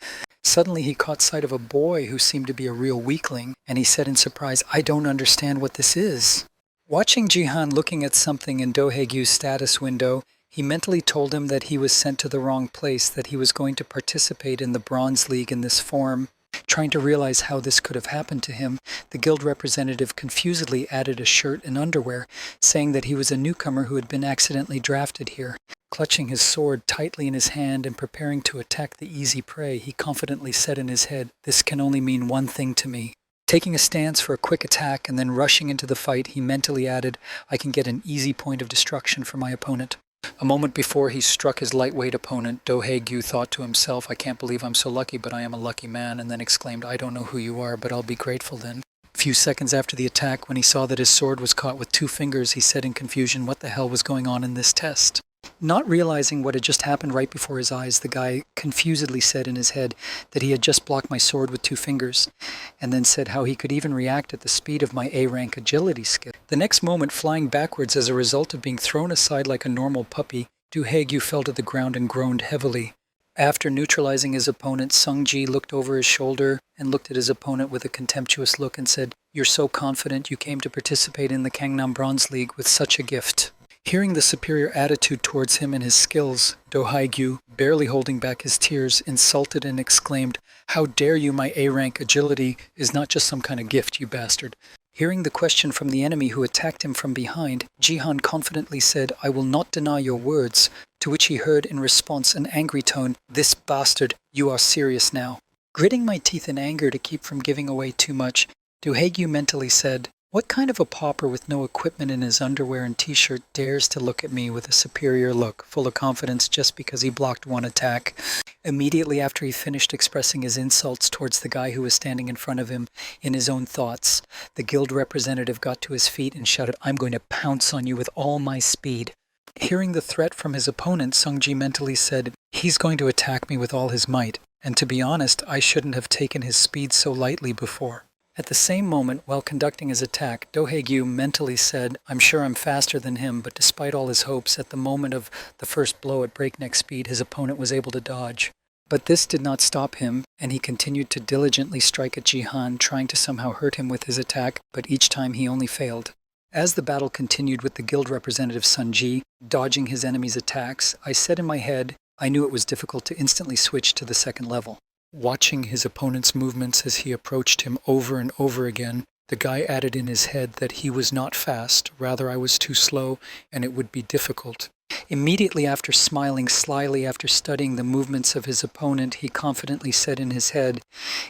Suddenly he caught sight of a boy who seemed to be a real weakling, and he said in surprise, "I don't understand what this is." Watching Jihan looking at something in Do Hae-gyu's status window, he mentally told him that he was sent to the wrong place, that he was going to participate in the Bronze League in this form. Trying to realize how this could have happened to him, the guild representative confusedly added a shirt and underwear, saying that he was a newcomer who had been accidentally drafted here. Clutching his sword tightly in his hand and preparing to attack the easy prey, he confidently said in his head, "This can only mean one thing to me." Taking a stance for a quick attack and then rushing into the fight, he mentally added, "I can get an easy point of destruction for my opponent." A moment before he struck his lightweight opponent, Do Hae-gyu thought to himself, "I can't believe I'm so lucky, but I am a lucky man," and then exclaimed, "I don't know who you are, but I'll be grateful then." A few seconds after the attack, when he saw that his sword was caught with 2 fingers, he said in confusion what the hell was going on in this test. Not realizing what had just happened right before his eyes, the guy confusedly said in his head that he had just blocked my sword with 2 fingers, and then said how he could even react at the speed of my A-rank agility skill. The next moment, flying backwards as a result of being thrown aside like a normal puppy, Do Haegyu fell to the ground and groaned heavily. After neutralizing his opponent, Sung-ji looked over his shoulder and looked at his opponent with a contemptuous look and said, "You're so confident you came to participate in the Gangnam Bronze League with such a gift." Hearing the superior attitude towards him and his skills, Do Haegyu, barely holding back his tears, insulted and exclaimed, "How dare you, my A-rank agility is not just some kind of gift, you bastard." Hearing the question from the enemy who attacked him from behind, Jihan confidently said, "I will not deny your words," to which he heard in response an angry tone, "This bastard, you are serious now." Gritting my teeth in anger to keep from giving away too much, Do Haegyu mentally said, "What kind of a pauper with no equipment in his underwear and t-shirt dares to look at me with a superior look, full of confidence just because he blocked one attack?" Immediately after he finished expressing his insults towards the guy who was standing in front of him in his own thoughts, the guild representative got to his feet and shouted, "I'm going to pounce on you with all my speed." Hearing the threat from his opponent, Sung-ji mentally said, "He's going to attack me with all his might, and to be honest, I shouldn't have taken his speed so lightly before." At the same moment, while conducting his attack, Do Haegyu mentally said, "I'm sure I'm faster than him," but despite all his hopes, at the moment of the first blow at breakneck speed, his opponent was able to dodge. But this did not stop him, and he continued to diligently strike at Jihan, trying to somehow hurt him with his attack, but each time he only failed. As the battle continued with the guild representative Sun-ji dodging his enemy's attacks, I said in my head, I knew it was difficult to instantly switch to the second level. Watching his opponent's movements as he approached him over and over again, the guy added in his head that he was not fast, rather I was too slow, and it would be difficult. Immediately after smiling slyly after studying the movements of his opponent, he confidently said in his head,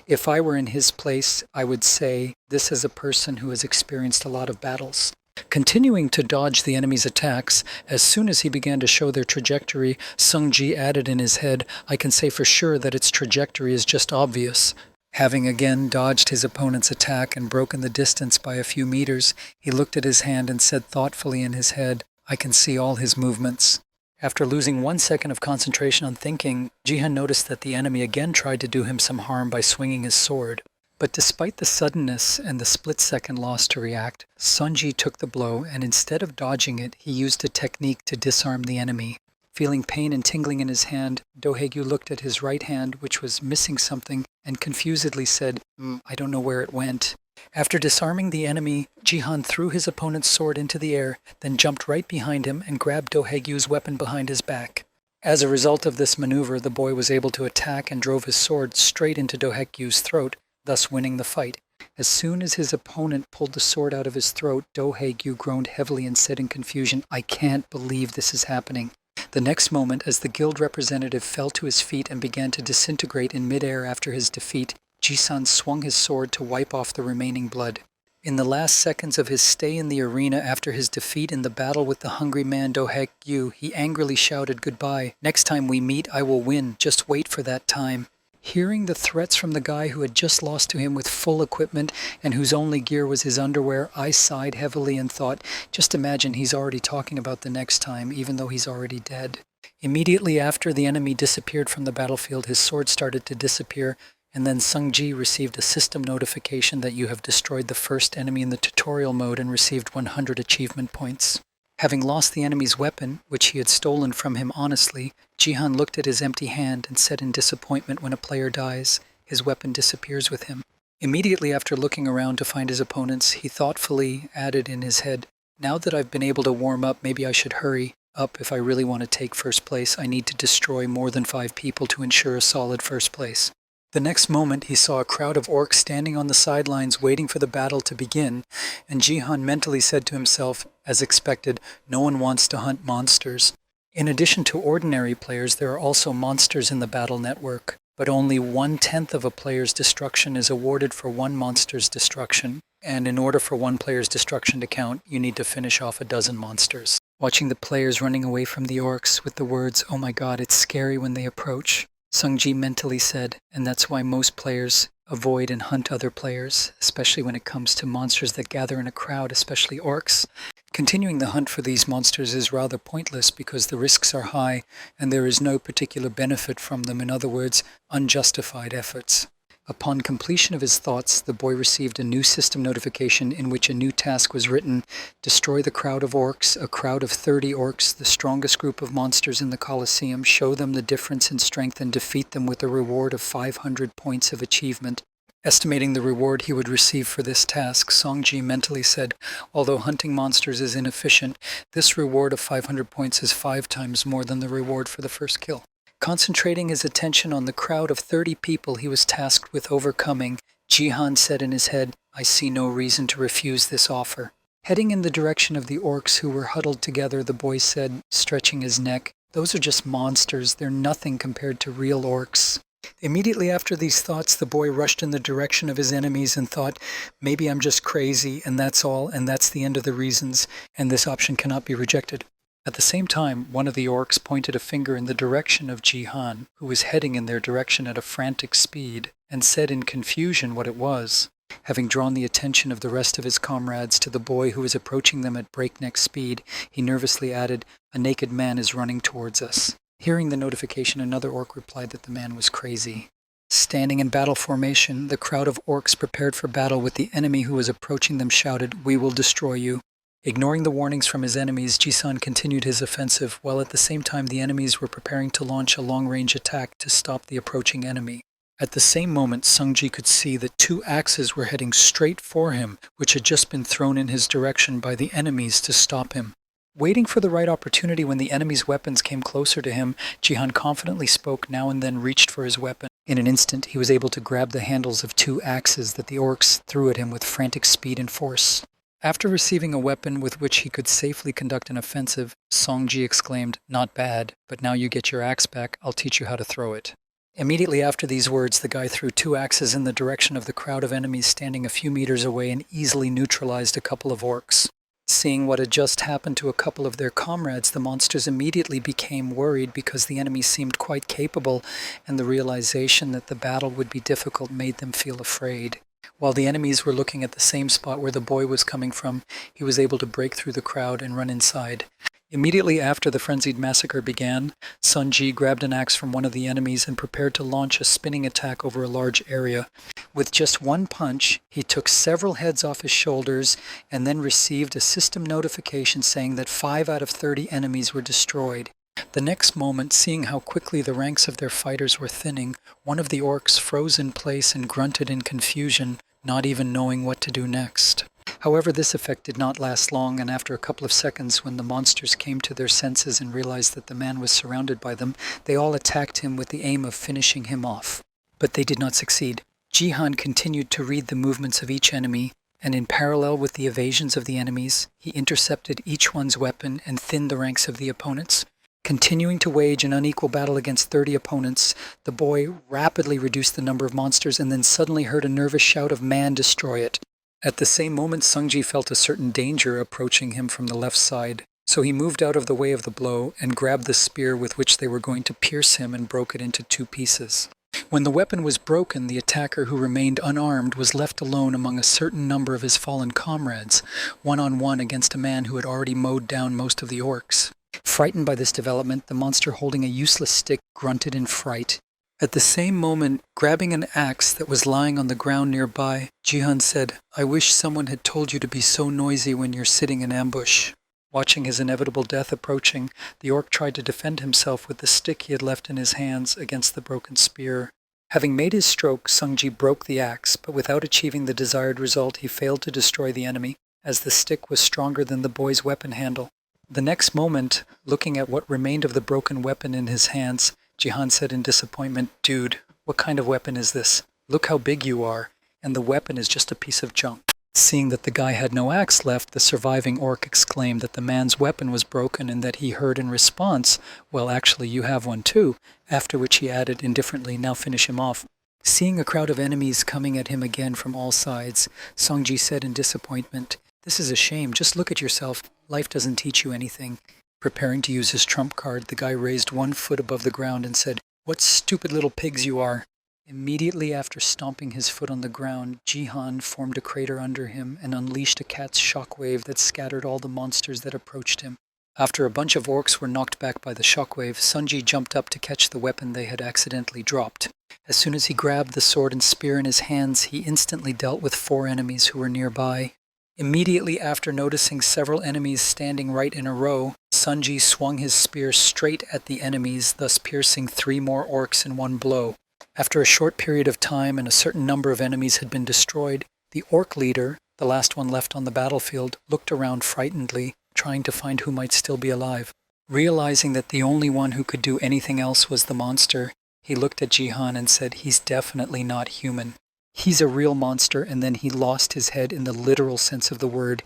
"If I were in his place, I would say, this is a person who has experienced a lot of battles." Continuing to dodge the enemy's attacks, as soon as he began to show their trajectory, Sung-ji added in his head, "I can say for sure that its trajectory is just obvious." Having again dodged his opponent's attack and broken the distance by a few meters, he looked at his hand and said thoughtfully in his head, "I can see all his movements." After losing 1 second of concentration on thinking, Jihan noticed that the enemy again tried to do him some harm by swinging his sword. But despite the suddenness and the split-second loss to react, Sun-ji took the blow, and instead of dodging it, he used a technique to disarm the enemy. Feeling pain and tingling in his hand, Do Haegyu looked at his right hand, which was missing something, and confusedly said, "I don't know where it went." After disarming the enemy, Jihan threw his opponent's sword into the air, then jumped right behind him and grabbed Do Haegyu's weapon behind his back. As a result of this maneuver, the boy was able to attack and drove his sword straight into Do Haegyu's throat, thus winning the fight. As soon as his opponent pulled the sword out of his throat, Do Haegyu groaned heavily and said in confusion, "I can't believe this is happening." The next moment, as the guild representative fell to his feet and began to disintegrate in midair after his defeat, Jisan swung his sword to wipe off the remaining blood. In the last seconds of his stay in the arena after his defeat in the battle with the hungry man Do Haegyu, he angrily shouted, "Goodbye. Next time we meet, I will win. Just wait for that time." Hearing the threats from the guy who had just lost to him with full equipment and whose only gear was his underwear, I sighed heavily and thought, just imagine he's already talking about the next time, even though he's already dead. Immediately after the enemy disappeared from the battlefield, his sword started to disappear, and then Sung-ji received a system notification that you have destroyed the first enemy in the tutorial mode and received 100 achievement points. Having lost the enemy's weapon, which he had stolen from him honestly, Jihan looked at his empty hand and said in disappointment, when a player dies, his weapon disappears with him. Immediately after looking around to find his opponents, he thoughtfully added in his head, "Now that I've been able to warm up, maybe I should hurry up if I really want to take first place. I need to destroy more than 5 people to ensure a solid first place." The next moment, he saw a crowd of orcs standing on the sidelines waiting for the battle to begin, and Jihan mentally said to himself, as expected, no one wants to hunt monsters. In addition to ordinary players, there are also monsters in the battle network, but only 1/10 of a player's destruction is awarded for one monster's destruction, and in order for one player's destruction to count, you need to finish off a dozen monsters. Watching the players running away from the orcs with the words, "Oh my god, it's scary when they approach," Sung-ji mentally said, and that's why most players avoid and hunt other players, especially when it comes to monsters that gather in a crowd, especially orcs. Continuing the hunt for these monsters is rather pointless because the risks are high and there is no particular benefit from them, in other words, unjustified efforts. Upon completion of his thoughts, the boy received a new system notification in which a new task was written: destroy the crowd of orcs, a crowd of 30 orcs, the strongest group of monsters in the Colosseum, show them the difference in strength and defeat them with a reward of 500 points of achievement. Estimating the reward he would receive for this task, Songji mentally said, although hunting monsters is inefficient, this reward of 500 points is 5 times more than the reward for the first kill. Concentrating his attention on the crowd of 30 people he was tasked with overcoming, Jihan said in his head, I see no reason to refuse this offer. Heading in the direction of the orcs who were huddled together, the boy said, stretching his neck, those are just monsters, they're nothing compared to real orcs. Immediately after these thoughts, the boy rushed in the direction of his enemies and thought, maybe I'm just crazy, and that's all, and that's the end of the reasons, and this option cannot be rejected. At the same time, one of the orcs pointed a finger in the direction of Jihan, who was heading in their direction at a frantic speed, and said in confusion what it was. Having drawn the attention of the rest of his comrades to the boy who was approaching them at breakneck speed, he nervously added, a naked man is running towards us. Hearing the notification, another orc replied that the man was crazy. Standing in battle formation, the crowd of orcs prepared for battle with the enemy who was approaching them shouted, we will destroy you. Ignoring the warnings from his enemies, Jisan continued his offensive, while at the same time the enemies were preparing to launch a long-range attack to stop the approaching enemy. At the same moment, Sungji could see that 2 axes were heading straight for him, which had just been thrown in his direction by the enemies to stop him. Waiting for the right opportunity when the enemy's weapons came closer to him, Jihan confidently spoke, now and then reached for his weapon. In an instant, he was able to grab the handles of 2 axes that the orcs threw at him with frantic speed and force. After receiving a weapon with which he could safely conduct an offensive, Songji exclaimed, not bad, but now you get your axe back, I'll teach you how to throw it. Immediately after these words, the guy threw 2 axes in the direction of the crowd of enemies standing a few meters away and easily neutralized a couple of orcs. Seeing what had just happened to a couple of their comrades, the monsters immediately became worried because the enemy seemed quite capable, and the realization that the battle would be difficult made them feel afraid. While the enemies were looking at the same spot where the boy was coming from, he was able to break through the crowd and run inside. Immediately after the frenzied massacre began, Sun Ji grabbed an axe from one of the enemies and prepared to launch a spinning attack over a large area. With just one punch, he took several heads off his shoulders and then received a system notification saying that 5 out of 30 enemies were destroyed. The next moment, seeing how quickly the ranks of their fighters were thinning, one of the orcs froze in place and grunted in confusion, not even knowing what to do next. However, this effect did not last long, and after a couple of seconds, when the monsters came to their senses and realized that the man was surrounded by them, they all attacked him with the aim of finishing him off. But they did not succeed. Jihan continued to read the movements of each enemy, and in parallel with the evasions of the enemies, he intercepted each one's weapon and thinned the ranks of the opponents. Continuing to wage an unequal battle against 30 opponents, the boy rapidly reduced the number of monsters and then suddenly heard a nervous shout of "Man, destroy it!" At the same moment, Sungji felt a certain danger approaching him from the left side, so he moved out of the way of the blow and grabbed the spear with which they were going to pierce him and broke it into 2 pieces. When the weapon was broken, the attacker, who remained unarmed, was left alone among a certain number of his fallen comrades, one-on-one against a man who had already mowed down most of the orcs. Frightened by this development, the monster holding a useless stick grunted in fright. At the same moment, grabbing an axe that was lying on the ground nearby, Jihan said, "I wish someone had told you to be so noisy when you're sitting in ambush." Watching his inevitable death approaching, the orc tried to defend himself with the stick he had left in his hands against the broken spear. Having made his stroke, Sungji broke the axe, but without achieving the desired result, he failed to destroy the enemy, as the stick was stronger than the boy's weapon handle. The next moment, looking at what remained of the broken weapon in his hands, Jihan said in disappointment, "Dude, what kind of weapon is this? Look how big you are, and the weapon is just a piece of junk." Seeing that the guy had no axe left, the surviving orc exclaimed that the man's weapon was broken and that he heard in response, "Well, actually, you have one too," after which he added indifferently, "Now finish him off." Seeing a crowd of enemies coming at him again from all sides, Songji said in disappointment, "This is a shame. Just look at yourself. Life doesn't teach you anything." Preparing to use his trump card, the guy raised 1 foot above the ground and said, "What stupid little pigs you are." Immediately after stomping his foot on the ground, Jihan formed a crater under him and unleashed a cat's shockwave that scattered all the monsters that approached him. After a bunch of orcs were knocked back by the shockwave, Sunji jumped up to catch the weapon they had accidentally dropped. As soon as he grabbed the sword and spear in his hands, he instantly dealt with 4 enemies who were nearby. Immediately after noticing several enemies standing right in a row, Sunji swung his spear straight at the enemies, thus piercing 3 more orcs in one blow. After a short period of time and a certain number of enemies had been destroyed, the orc leader, the last one left on the battlefield, looked around frightenedly, trying to find who might still be alive. Realizing that the only one who could do anything else was the monster, he looked at Jihan and said, "He's definitely not human. He's a real monster," and then he lost his head in the literal sense of the word,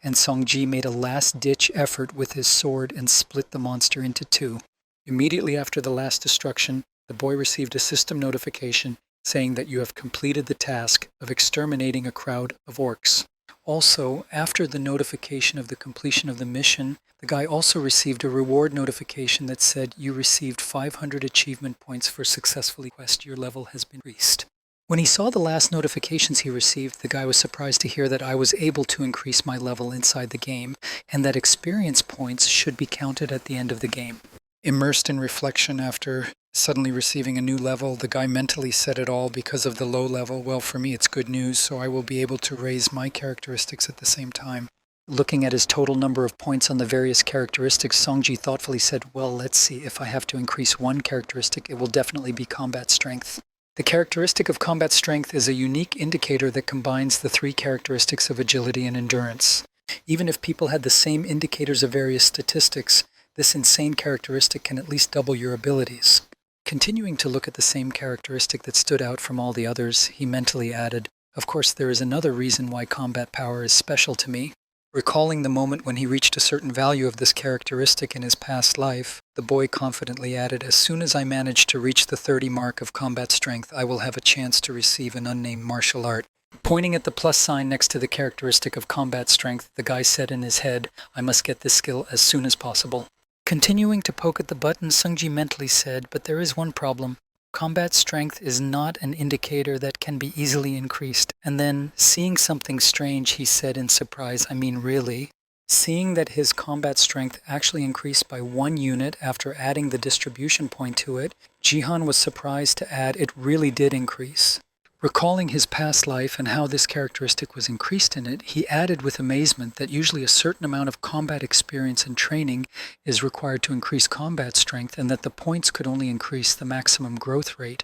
and Songji made a last-ditch effort with his sword and split the monster into 2. Immediately after the last destruction, the boy received a system notification saying that you have completed the task of exterminating a crowd of orcs. Also, after the notification of the completion of the mission, the guy also received a reward notification that said you received 500 achievement points for successfully quest. Your level has been increased. When he saw the last notifications he received, the guy was surprised to hear that I was able to increase my level inside the game, and that experience points should be counted at the end of the game. Immersed in reflection after suddenly receiving a new level, the guy mentally said it all because of the low level. Well, for me it's good news, so I will be able to raise my characteristics at the same time. Looking at his total number of points on the various characteristics, Songji thoughtfully said, well, let's see, if I have to increase one characteristic, it will definitely be combat strength. The characteristic of combat strength is a unique indicator that combines the 3 characteristics of agility and endurance. Even if people had the same indicators of various statistics, this insane characteristic can at least double your abilities. Continuing to look at the same characteristic that stood out from all the others, he mentally added, of course there is another reason why combat power is special to me. Recalling the moment when he reached a certain value of this characteristic in his past life, the boy confidently added, as soon as I manage to reach the 30 mark of combat strength, I will have a chance to receive an unnamed martial art. Pointing at the plus sign next to the characteristic of combat strength, the guy said in his head, I must get this skill as soon as possible. Continuing to poke at the button, Sungji mentally said, but there is one problem. Combat strength is not an indicator that can be easily increased. And then, seeing something strange, he said in surprise, I mean really? Seeing that his combat strength actually increased by 1 unit after adding the distribution point to it, Jihan was surprised to add it really did increase. Recalling his past life and how this characteristic was increased in it, he added with amazement that usually a certain amount of combat experience and training is required to increase combat strength, and that the points could only increase the maximum growth rate.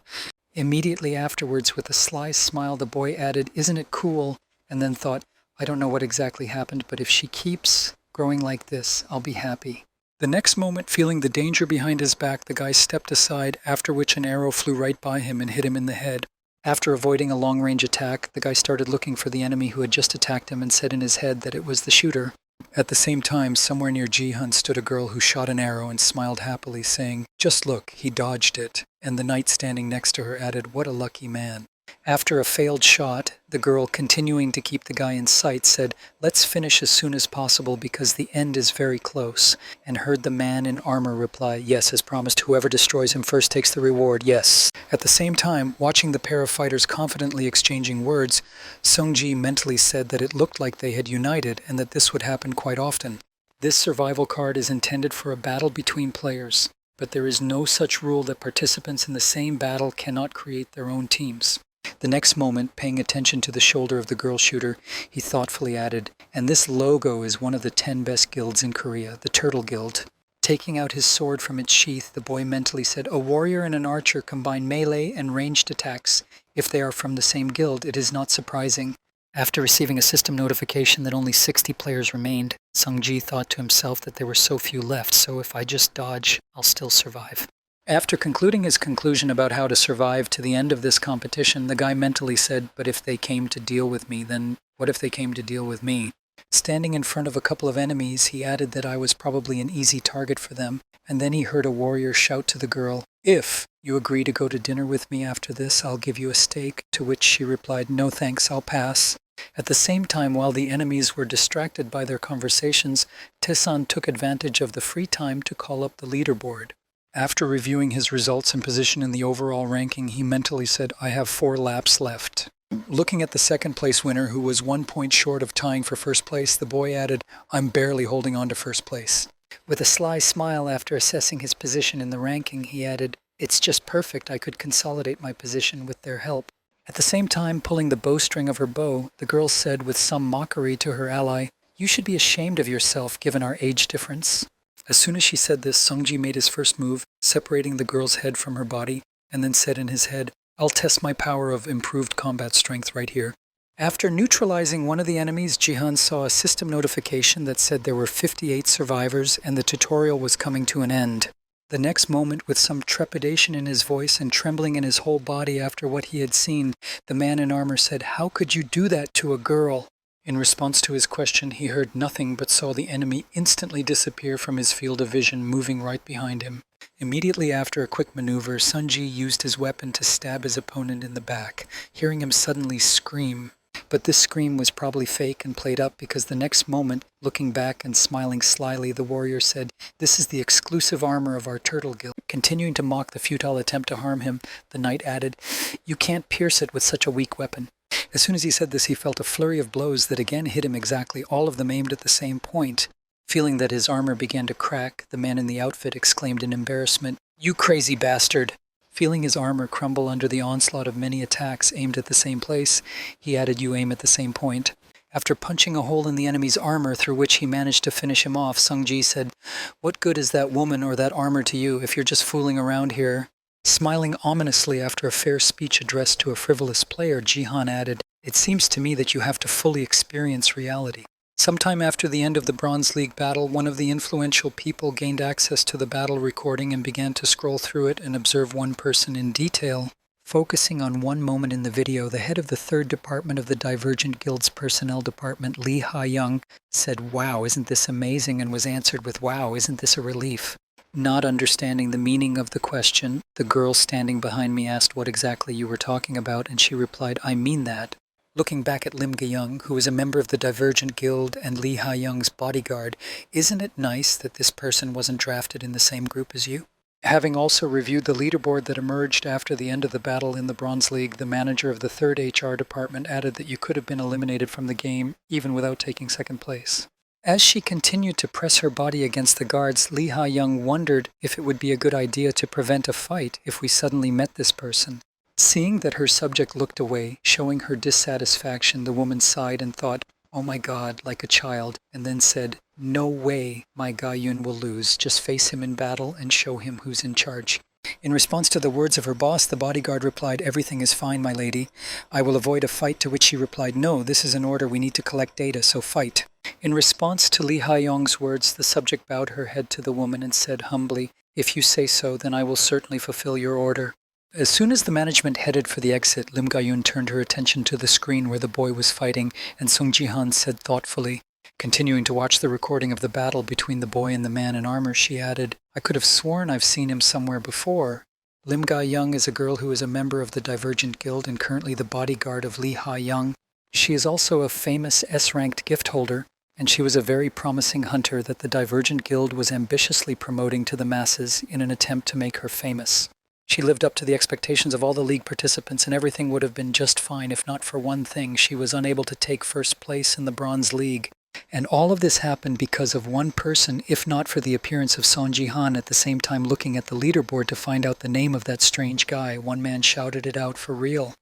Immediately afterwards, with a sly smile, the boy added, isn't it cool? And then thought, I don't know what exactly happened, but if she keeps growing like this, I'll be happy. The next moment, feeling the danger behind his back, the guy stepped aside, after which an arrow flew right by him and hit him in the head. After avoiding a long-range attack, the guy started looking for the enemy who had just attacked him and said in his head that it was the shooter. At the same time, somewhere near Jihan stood a girl who shot an arrow and smiled happily, saying, just look, he dodged it, and the knight standing next to her added, what a lucky man. After a failed shot, the girl, continuing to keep the guy in sight, said, let's finish as soon as possible because the end is very close, and heard the man in armor reply, yes, as promised, whoever destroys him first takes the reward, yes. At the same time, watching the pair of fighters confidently exchanging words, Sungji mentally said that it looked like they had united and that this would happen quite often. This survival card is intended for a battle between players, but there is no such rule that participants in the same battle cannot create their own teams. The next moment, paying attention to the shoulder of the girl shooter, he thoughtfully added, and this logo is one of the 10 best guilds in Korea, the Turtle Guild. Taking out his sword from its sheath, the boy mentally said, a warrior and an archer combine melee and ranged attacks. If they are from the same guild, it is not surprising. After receiving a system notification that only 60 players remained, Sungji thought to himself that there were so few left, so if I just dodge, I'll still survive. After concluding his conclusion about how to survive to the end of this competition, the guy mentally said, but if they came to deal with me, then what if they came to deal with me? Standing in front of a couple of enemies, he added that I was probably an easy target for them, and then he heard a warrior shout to the girl, if you agree to go to dinner with me after this, I'll give you a steak, to which she replied, no thanks, I'll pass. At the same time, while the enemies were distracted by their conversations, Taesan took advantage of the free time to call up the leaderboard. After reviewing his results and position in the overall ranking, he mentally said, I have 4 laps left. Looking at the second place winner, who was 1 point short of tying for first place, the boy added, I'm barely holding on to first place. With a sly smile after assessing his position in the ranking, he added, It's just perfect. I could consolidate my position with their help. At the same time, pulling the bowstring of her bow, the girl said with some mockery to her ally, You should be ashamed of yourself given our age difference. As soon as she said this, Sungji made his first move, separating the girl's head from her body, and then said in his head, I'll test my power of improved combat strength right here. After neutralizing one of the enemies, Jihan saw a system notification that said there were 58 survivors and the tutorial was coming to an end. The next moment, with some trepidation in his voice and trembling in his whole body after what he had seen, the man in armor said, How could you do that to a girl? In response to his question, he heard nothing but saw the enemy instantly disappear from his field of vision, moving right behind him. Immediately after a quick maneuver, Sunji used his weapon to stab his opponent in the back, hearing him suddenly scream. But this scream was probably fake and played up because the next moment, looking back and smiling slyly, the warrior said, This is the exclusive armor of our turtle guild. Continuing to mock the futile attempt to harm him, the knight added, You can't pierce it with such a weak weapon. As soon as he said this, he felt a flurry of blows that again hit him exactly, all of them aimed at the same point. Feeling that his armor began to crack, the man in the outfit exclaimed in embarrassment, You crazy bastard! Feeling his armor crumble under the onslaught of many attacks aimed at the same place, he added, You aim at the same point. After punching a hole in the enemy's armor through which he managed to finish him off, Sungji said, What good is that woman or that armor to you if you're just fooling around here? Smiling ominously after a fair speech addressed to a frivolous player, Jihan added, It seems to me that you have to fully experience reality. Sometime after the end of the Bronze League battle, one of the influential people gained access to the battle recording and began to scroll through it and observe one person in detail. Focusing on one moment in the video, the head of the 3rd department of the Divergent Guild's personnel department, Lee Ha-young, said, Wow, isn't this amazing? And was answered with, Wow, isn't this a relief? Not understanding the meaning of the question, the girl standing behind me asked what exactly you were talking about, and she replied, I mean that. Looking back at Lim Ga-young, who is a member of the Divergent Guild and Lee Ha-young's bodyguard, isn't it nice that this person wasn't drafted in the same group as you? Having also reviewed the leaderboard that emerged after the end of the battle in the Bronze League, the manager of the 3rd HR department added that you could have been eliminated from the game even without taking second place. As she continued to press her body against the guards, Lee Ha-young wondered if it would be a good idea to prevent a fight if we suddenly met this person. Seeing that her subject looked away, showing her dissatisfaction, the woman sighed and thought, Oh my God, like a child, and then said, No way my Ga-yun will lose. Just face him in battle and show him who's in charge. In response to the words of her boss, the bodyguard replied, Everything is fine, my lady. I will avoid a fight, to which she replied, No, this is an order. We need to collect data, so fight. In response to Lee Ha-young's words, the subject bowed her head to the woman and said humbly, If you say so, then I will certainly fulfill your order. As soon as the management headed for the exit, Lim Ga-yun turned her attention to the screen where the boy was fighting, and Sung Ji-han said thoughtfully, continuing to watch the recording of the battle between the boy and the man in armor, she added, I could have sworn I've seen him somewhere before. Lim Ga-young is a girl who is a member of the Divergent Guild and currently the bodyguard of Lee Ha-young. She is also a famous S-ranked gift holder, and she was a very promising hunter that the Divergent Guild was ambitiously promoting to the masses in an attempt to make her famous. She lived up to the expectations of all the league participants, and everything would have been just fine if not for one thing. She was unable to take first place in the Bronze League. And all of this happened because of one person, if not for the appearance of Son Ji-han at the same time looking at the leaderboard to find out the name of that strange guy. One man shouted it out for real.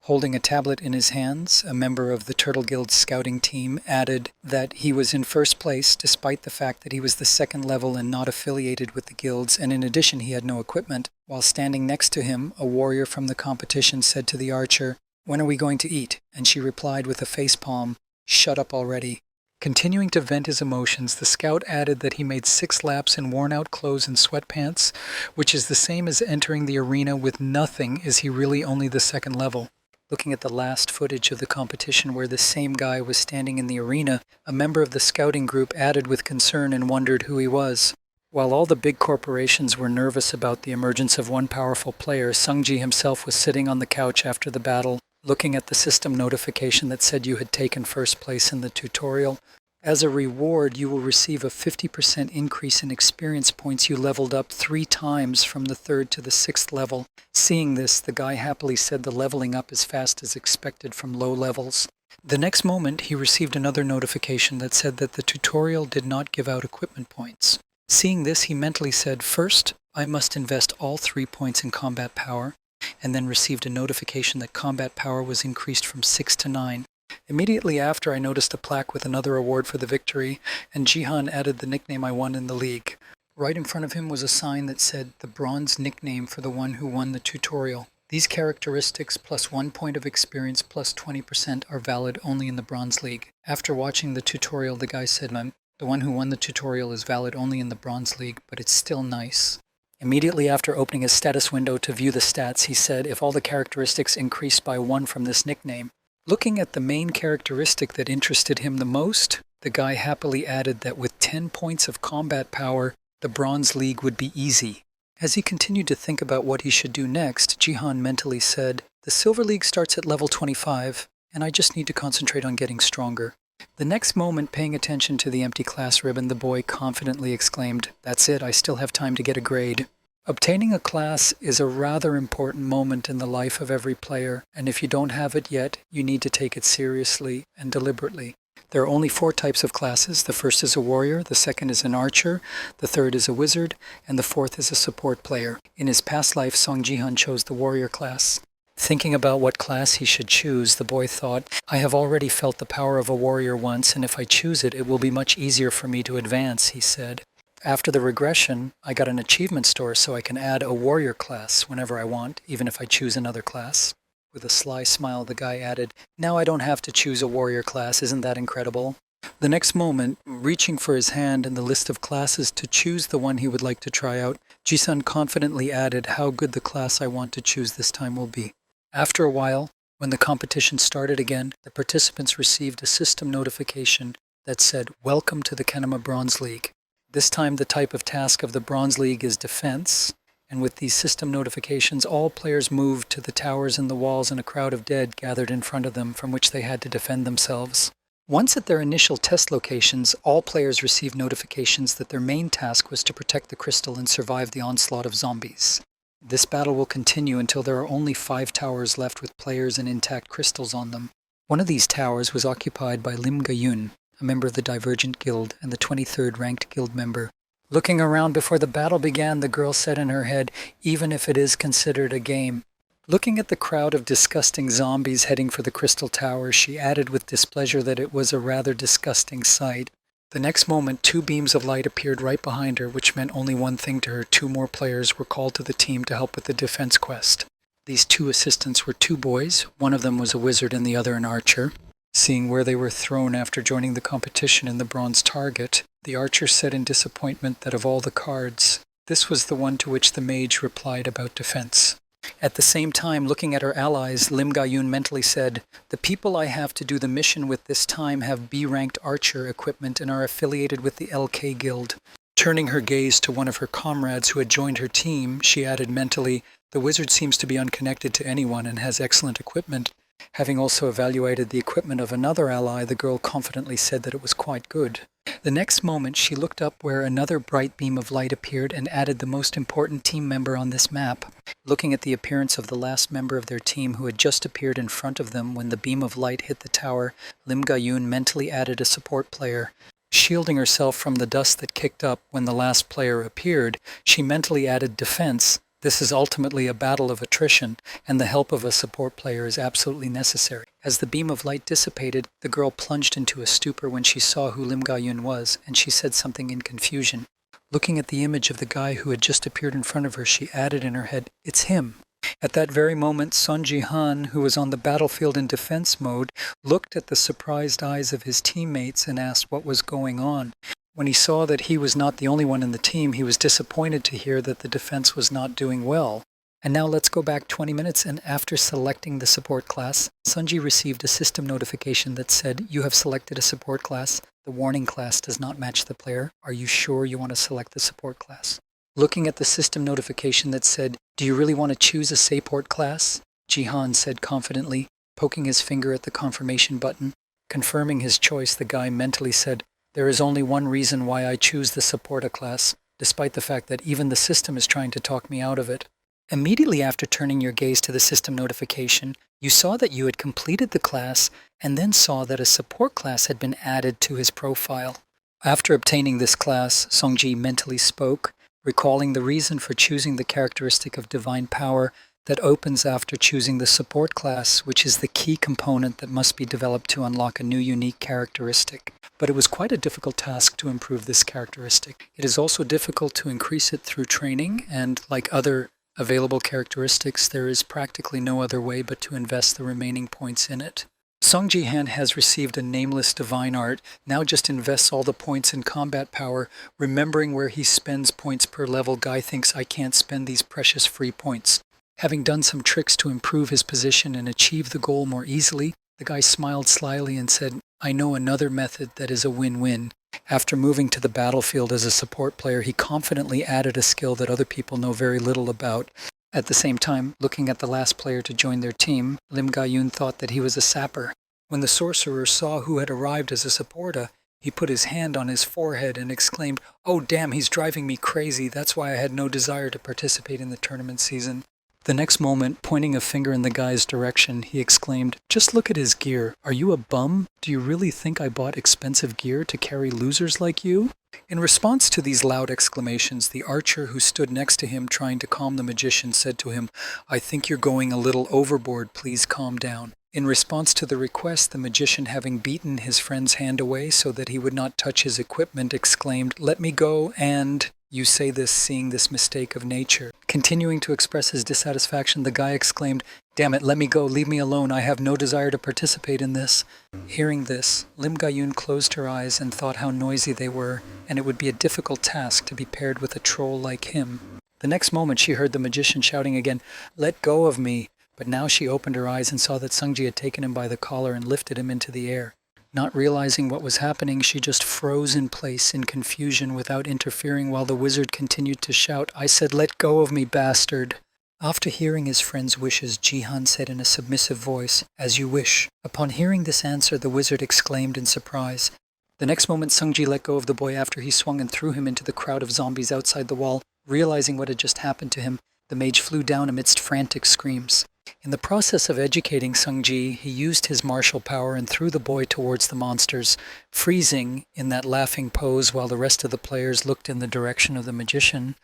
Holding a tablet in his hands, a member of the Turtle Guild's scouting team added that he was in first place despite the fact that he was the 2nd level and not affiliated with the guilds, and in addition he had no equipment. While standing next to him, a warrior from the competition said to the archer, "When are we going to eat?" And she replied with a facepalm, "Shut up already." Continuing to vent his emotions, the scout added that he made 6 laps in worn-out clothes and sweatpants, which is the same as entering the arena with nothing, as he really only the 2nd level. Looking at the last footage of the competition where the same guy was standing in the arena, a member of the scouting group added with concern and wondered who he was. While all the big corporations were nervous about the emergence of one powerful player, Sungji himself was sitting on the couch after the battle, looking at the system notification that said you had taken first place in the tutorial. As a reward, you will receive a 50% increase in experience points you leveled up 3 times from the 3rd to the 6th level. Seeing this, the guy happily said the leveling up is fast as expected from low levels. The next moment, he received another notification that said that the tutorial did not give out equipment points. Seeing this, he mentally said, first, I must invest all 3 points in combat power, and then received a notification that combat power was increased from 6 to 9. Immediately after, I noticed a plaque with another award for the victory, and Jihan added the nickname I won in the league. Right in front of him was a sign that said, the bronze nickname for the one who won the tutorial. These characteristics plus 1 point of experience plus 20% are valid only in the Bronze League. After watching the tutorial, the guy said, the one who won the tutorial is valid only in the Bronze League, but it's still nice. Immediately after opening his status window to view the stats, he said if all the characteristics increased by 1 from this nickname. Looking at the main characteristic that interested him the most, the guy happily added that with 10 points of combat power, the Bronze League would be easy. As he continued to think about what he should do next, Jihan mentally said, the Silver League starts at level 25, and I just need to concentrate on getting stronger. The next moment, paying attention to the empty class ribbon, the boy confidently exclaimed, that's it, I still have time to get a grade. Obtaining a class is a rather important moment in the life of every player, and if you don't have it yet, you need to take it seriously and deliberately. There are only 4 types of classes. The first is a warrior, the second is an archer, the third is a wizard, and the fourth is a support player. In his past life, Song Jihan chose the warrior class. Thinking about what class he should choose, the boy thought, I have already felt the power of a warrior once, and if I choose it, it will be much easier for me to advance, he said. After the regression, I got an achievement store so I can add a warrior class whenever I want, even if I choose another class. With a sly smile, the guy added, now I don't have to choose a warrior class, isn't that incredible? The next moment, reaching for his hand in the list of classes to choose the one he would like to try out, Jisun confidently added how good the class I want to choose this time will be. After a while, when the competition started again, the participants received a system notification that said, welcome to the Kenema Bronze League. This time the type of task of the Bronze League is defense, and with these system notifications, all players moved to the towers and the walls, and a crowd of dead gathered in front of them from which they had to defend themselves. Once at their initial test locations, all players received notifications that their main task was to protect the crystal and survive the onslaught of zombies. This battle will continue until there are only 5 towers left with players and intact crystals on them. One of these towers was occupied by Lim Ga-yun, a member of the Divergent Guild and the 23rd ranked guild member. Looking around before the battle began, the girl said in her head, even if it is considered a game. Looking at the crowd of disgusting zombies heading for the crystal tower, she added with displeasure that it was a rather disgusting sight. The next moment, 2 beams of light appeared right behind her, which meant only one thing to her. 2 more players were called to the team to help with the defense quest. These 2 assistants were 2 boys. One of them was a wizard and the other an archer. Seeing where they were thrown after joining the competition in the bronze target, the archer said in disappointment that of all the cards, this was the one to which the mage replied about defense. At the same time, looking at her allies, Lim Ga-yun mentally said, the people I have to do the mission with this time have B-ranked archer equipment and are affiliated with the LK Guild. Turning her gaze to one of her comrades who had joined her team, she added mentally, the wizard seems to be unconnected to anyone and has excellent equipment. Having also evaluated the equipment of another ally, the girl confidently said that it was quite good. The next moment, she looked up where another bright beam of light appeared and added the most important team member on this map. Looking at the appearance of the last member of their team who had just appeared in front of them when the beam of light hit the tower, Lim Ga-yun mentally added a support player. Shielding herself from the dust that kicked up when the last player appeared, she mentally added defense. This is ultimately a battle of attrition, and the help of a support player is absolutely necessary. As the beam of light dissipated, the girl plunged into a stupor when she saw who Lim Ga-yun was, and she said something in confusion. Looking at the image of the guy who had just appeared in front of her, she added in her head, it's him. At that very moment, Son Jihan, who was on the battlefield in defense mode, looked at the surprised eyes of his teammates and asked what was going on. When he saw that he was not the only one in the team, he was disappointed to hear that the defense was not doing well. And now let's go back 20 minutes, and after selecting the support class, Sunji received a system notification that said, you have selected a support class. The warning class does not match the player. Are you sure you want to select the support class? Looking at the system notification that said, do you really want to choose a support class? Jihan said confidently, poking his finger at the confirmation button. Confirming his choice, the guy mentally said, There is only one reason why I choose the supporter class, despite the fact that even the system is trying to talk me out of it. Immediately after turning your gaze to the system notification, you saw that you had completed the class and then saw that a support class had been added to his profile. After obtaining this class, Songji mentally spoke, recalling the reason for choosing the characteristic of divine power that opens after choosing the support class, which is the key component that must be developed to unlock a new unique characteristic. But it was quite a difficult task to improve this characteristic. It is also difficult to increase it through training, and like other available characteristics, there is practically no other way but to invest the remaining points in it. Song Ji-han has received a nameless divine art, now just invests all the points in combat power, remembering where he spends points per level. Guy thinks, I can't spend these precious free points. Having done some tricks to improve his position and achieve the goal more easily, the guy smiled slyly and said, I know another method that is a win-win. After moving to the battlefield as a support player, he confidently added a skill that other people know very little about. At the same time, looking at the last player to join their team, Lim Ga-yoon thought that he was a sapper. When the sorcerer saw who had arrived as a supporter, he put his hand on his forehead and exclaimed, Oh damn, he's driving me crazy. That's why I had no desire to participate in the tournament season. The next moment, pointing a finger in the guy's direction, he exclaimed, Just look at his gear. Are you a bum? Do you really think I bought expensive gear to carry losers like you? In response to these loud exclamations, the archer who stood next to him trying to calm the magician said to him, I think you're going a little overboard. Please calm down. In response to the request, the magician, having beaten his friend's hand away so that he would not touch his equipment, exclaimed, Let me go, and... You say this seeing this mistake of nature. Continuing to express his dissatisfaction, the guy exclaimed, Damn it, let me go, leave me alone, I have no desire to participate in this. Hearing this, Lim Ga-yoon closed her eyes and thought how noisy they were, and it would be a difficult task to be paired with a troll like him. The next moment she heard the magician shouting again, Let go of me, but now she opened her eyes and saw that Sungji had taken him by the collar and lifted him into the air. Not realizing what was happening, she just froze in place in confusion without interfering while the wizard continued to shout, I said, let go of me, bastard. After hearing his friend's wishes, Ji-han said in a submissive voice, As you wish. Upon hearing this answer, the wizard exclaimed in surprise. The next moment, Sungji let go of the boy after he swung and threw him into the crowd of zombies outside the wall. Realizing what had just happened to him, the mage flew down amidst frantic screams. In the process of educating Sungji, he used his martial power and threw the boy towards the monsters, freezing in that laughing pose while the rest of the players looked in the direction of the magician.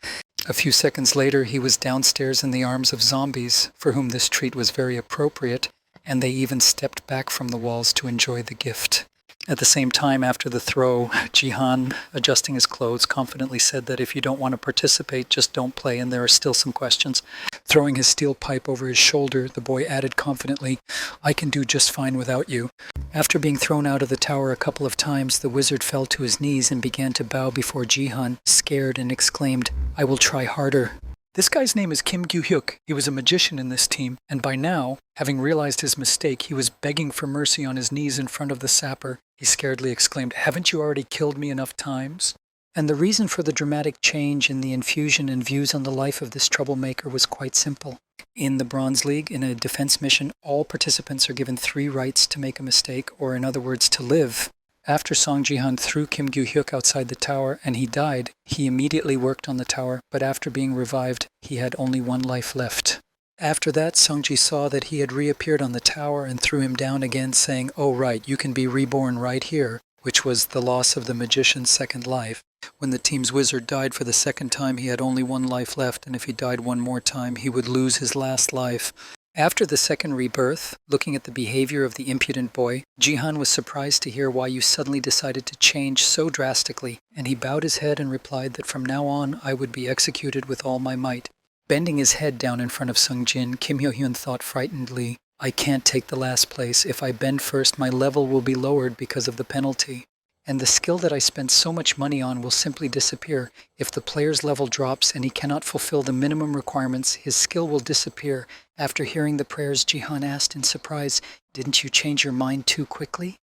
A few seconds later, he was downstairs in the arms of zombies, for whom this treat was very appropriate, and they even stepped back from the walls to enjoy the gift. At the same time, after the throw, Ji-han, adjusting his clothes, confidently said that if you don't want to participate, just don't play, and there are still some questions. Throwing his steel pipe over his shoulder, the boy added confidently, I can do just fine without you. After being thrown out of the tower a couple of times, the wizard fell to his knees and began to bow before Ji-han, scared, and exclaimed, I will try harder. This guy's name is Kim Gyu-hyuk. He was a magician in this team, and by now, having realized his mistake, he was begging for mercy on his knees in front of the sapper. He scaredly exclaimed, Haven't you already killed me enough times? And the reason for the dramatic change in the infusion and views on the life of this troublemaker was quite simple. In the Bronze League, in a defense mission, all participants are given 3 rights to make a mistake, or in other words, to live. After Song Ji-han threw Kim Gyu-hyuk outside the tower and he died, he immediately worked on the tower, but after being revived, he had only 1 life left. After that, Sungji saw that he had reappeared on the tower and threw him down again, saying, Oh right, you can be reborn right here, which was the loss of the magician's 2nd life. When the team's wizard died for the 2nd time, he had only 1 life left, and if he died 1 more time, he would lose his last life. After the 2nd rebirth, looking at the behavior of the impudent boy, Ji-han was surprised to hear why you suddenly decided to change so drastically, and he bowed his head and replied that from now on I would be executed with all my might. Bending his head down in front of Sung-jin, Kim Hyo-hyun thought frightenedly, I can't take the last place. If I bend first, my level will be lowered because of the penalty. And the skill that I spent so much money on will simply disappear. If the player's level drops and he cannot fulfill the minimum requirements, his skill will disappear. After hearing the prayers, Ji-han asked in surprise, Didn't you change your mind too quickly?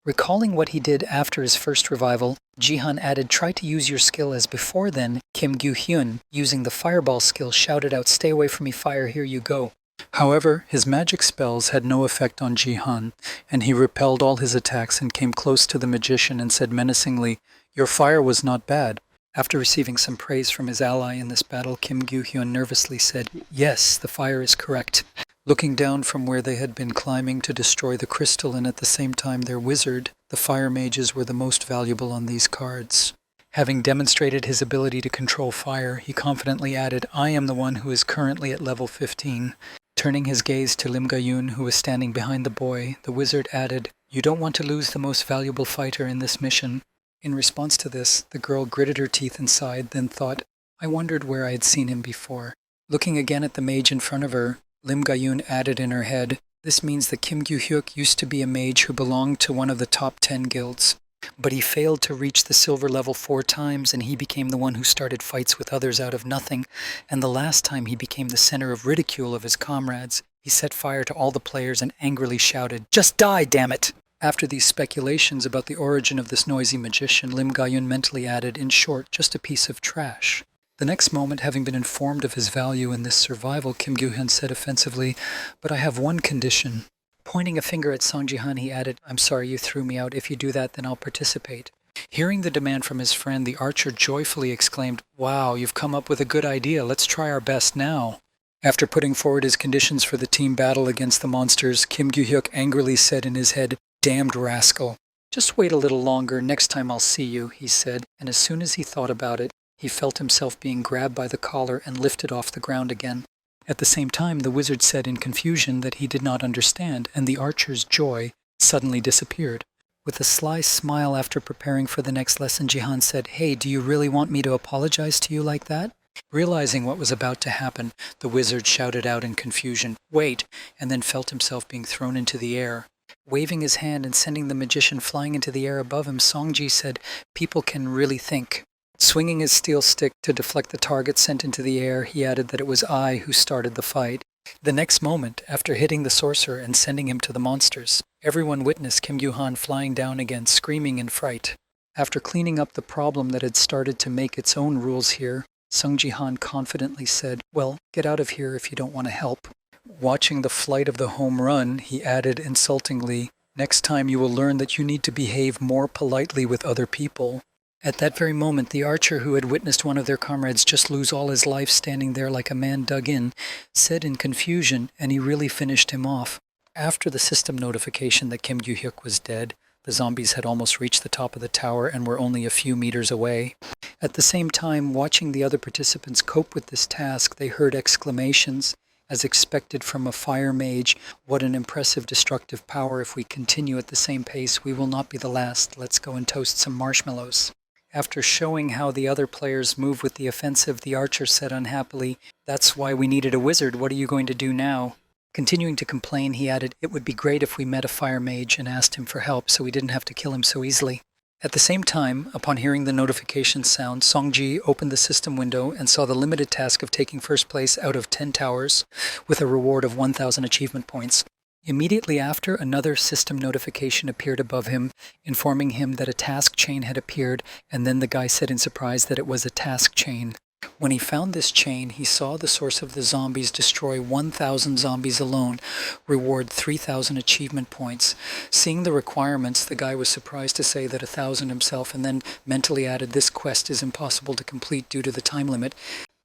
Recalling what he did after his first revival, Ji-han added, Try to use your skill as before then. Kim Gyu-hyun, using the fireball skill, shouted out, Stay away from me, fire, here you go. However, his magic spells had no effect on Jihan, and he repelled all his attacks and came close to the magician and said menacingly, "Your fire was not bad." After receiving some praise from his ally in this battle, Kim Gyu-hyun nervously said, "Yes, the fire is correct." Looking down from where they had been climbing to destroy the crystal and at the same time their wizard, the fire mages were the most valuable on these cards. Having demonstrated his ability to control fire, he confidently added, "I am the one who is currently at level 15. Turning his gaze to Lim Ga-yun, who was standing behind the boy, the wizard added, "You don't want to lose the most valuable fighter in this mission." In response to this, the girl gritted her teeth and sighed, then thought, "I wondered where I had seen him before." Looking again at the mage in front of her, Lim Ga-yun added in her head, "This means that Kim Gyu-hyuk used to be a mage who belonged to one of the top 10 guilds. But he failed to reach the silver level 4 times, and he became the one who started fights with others out of nothing. And the last time he became the center of ridicule of his comrades. He set fire to all the players and angrily shouted, 'Just die, damn it!'" After these speculations about the origin of this noisy magician, Lim Ga-yun mentally added, "In short, just a piece of trash." The next moment, having been informed of his value in this survival, Kim Gyu-hyun said offensively, "But I have one condition." Pointing a finger at Song Ji-han, he added, "I'm sorry you threw me out. If you do that, then I'll participate." Hearing the demand from his friend, the archer joyfully exclaimed, "Wow, you've come up with a good idea. Let's try our best now." After putting forward his conditions for the team battle against the monsters, Kim Gyu-hyuk angrily said in his head, "Damned rascal. Just wait a little longer. Next time I'll see you," he said, and as soon as he thought about it, he felt himself being grabbed by the collar and lifted off the ground again. At the same time, the wizard said in confusion that he did not understand, and the archer's joy suddenly disappeared. With a sly smile after preparing for the next lesson, Jihan said, "Hey, do you really want me to apologize to you like that?" Realizing what was about to happen, the wizard shouted out in confusion, "Wait," and then felt himself being thrown into the air. Waving his hand and sending the magician flying into the air above him, Songji said, "People can really think." Swinging his steel stick to deflect the target sent into the air, he added that it was I who started the fight. The next moment, after hitting the sorcerer and sending him to the monsters, everyone witnessed Kim Gyu-han flying down again, screaming in fright. After cleaning up the problem that had started to make its own rules here, Sung Ji-han confidently said, "Well, get out of here if you don't want to help." Watching the flight of the home run, he added insultingly, "Next time you will learn that you need to behave more politely with other people." At that very moment, the archer who had witnessed one of their comrades just lose all his life standing there like a man dug in, said in confusion, and he really finished him off. After the system notification that Kim Gyu-hyuk was dead, the zombies had almost reached the top of the tower and were only a few meters away. At the same time, watching the other participants cope with this task, they heard exclamations, as expected from a fire mage, "What an impressive destructive power. If we continue at the same pace, we will not be the last. Let's go and toast some marshmallows." After showing how the other players move with the offensive, the archer said unhappily, "That's why we needed a wizard. What are you going to do now?" Continuing to complain, he added, "It would be great if we met a fire mage and asked him for help so we didn't have to kill him so easily." At the same time, upon hearing the notification sound, Songji opened the system window and saw the limited task of taking first place out of 10 towers with a reward of 1,000 achievement points. Immediately after, another system notification appeared above him, informing him that a task chain had appeared, and then the guy said in surprise that it was a task chain. When he found this chain, he saw the source of the zombies destroy 1,000 zombies alone, reward 3,000 achievement points. Seeing the requirements, the guy was surprised to say that 1,000 himself, and then mentally added, "This quest is impossible to complete due to the time limit."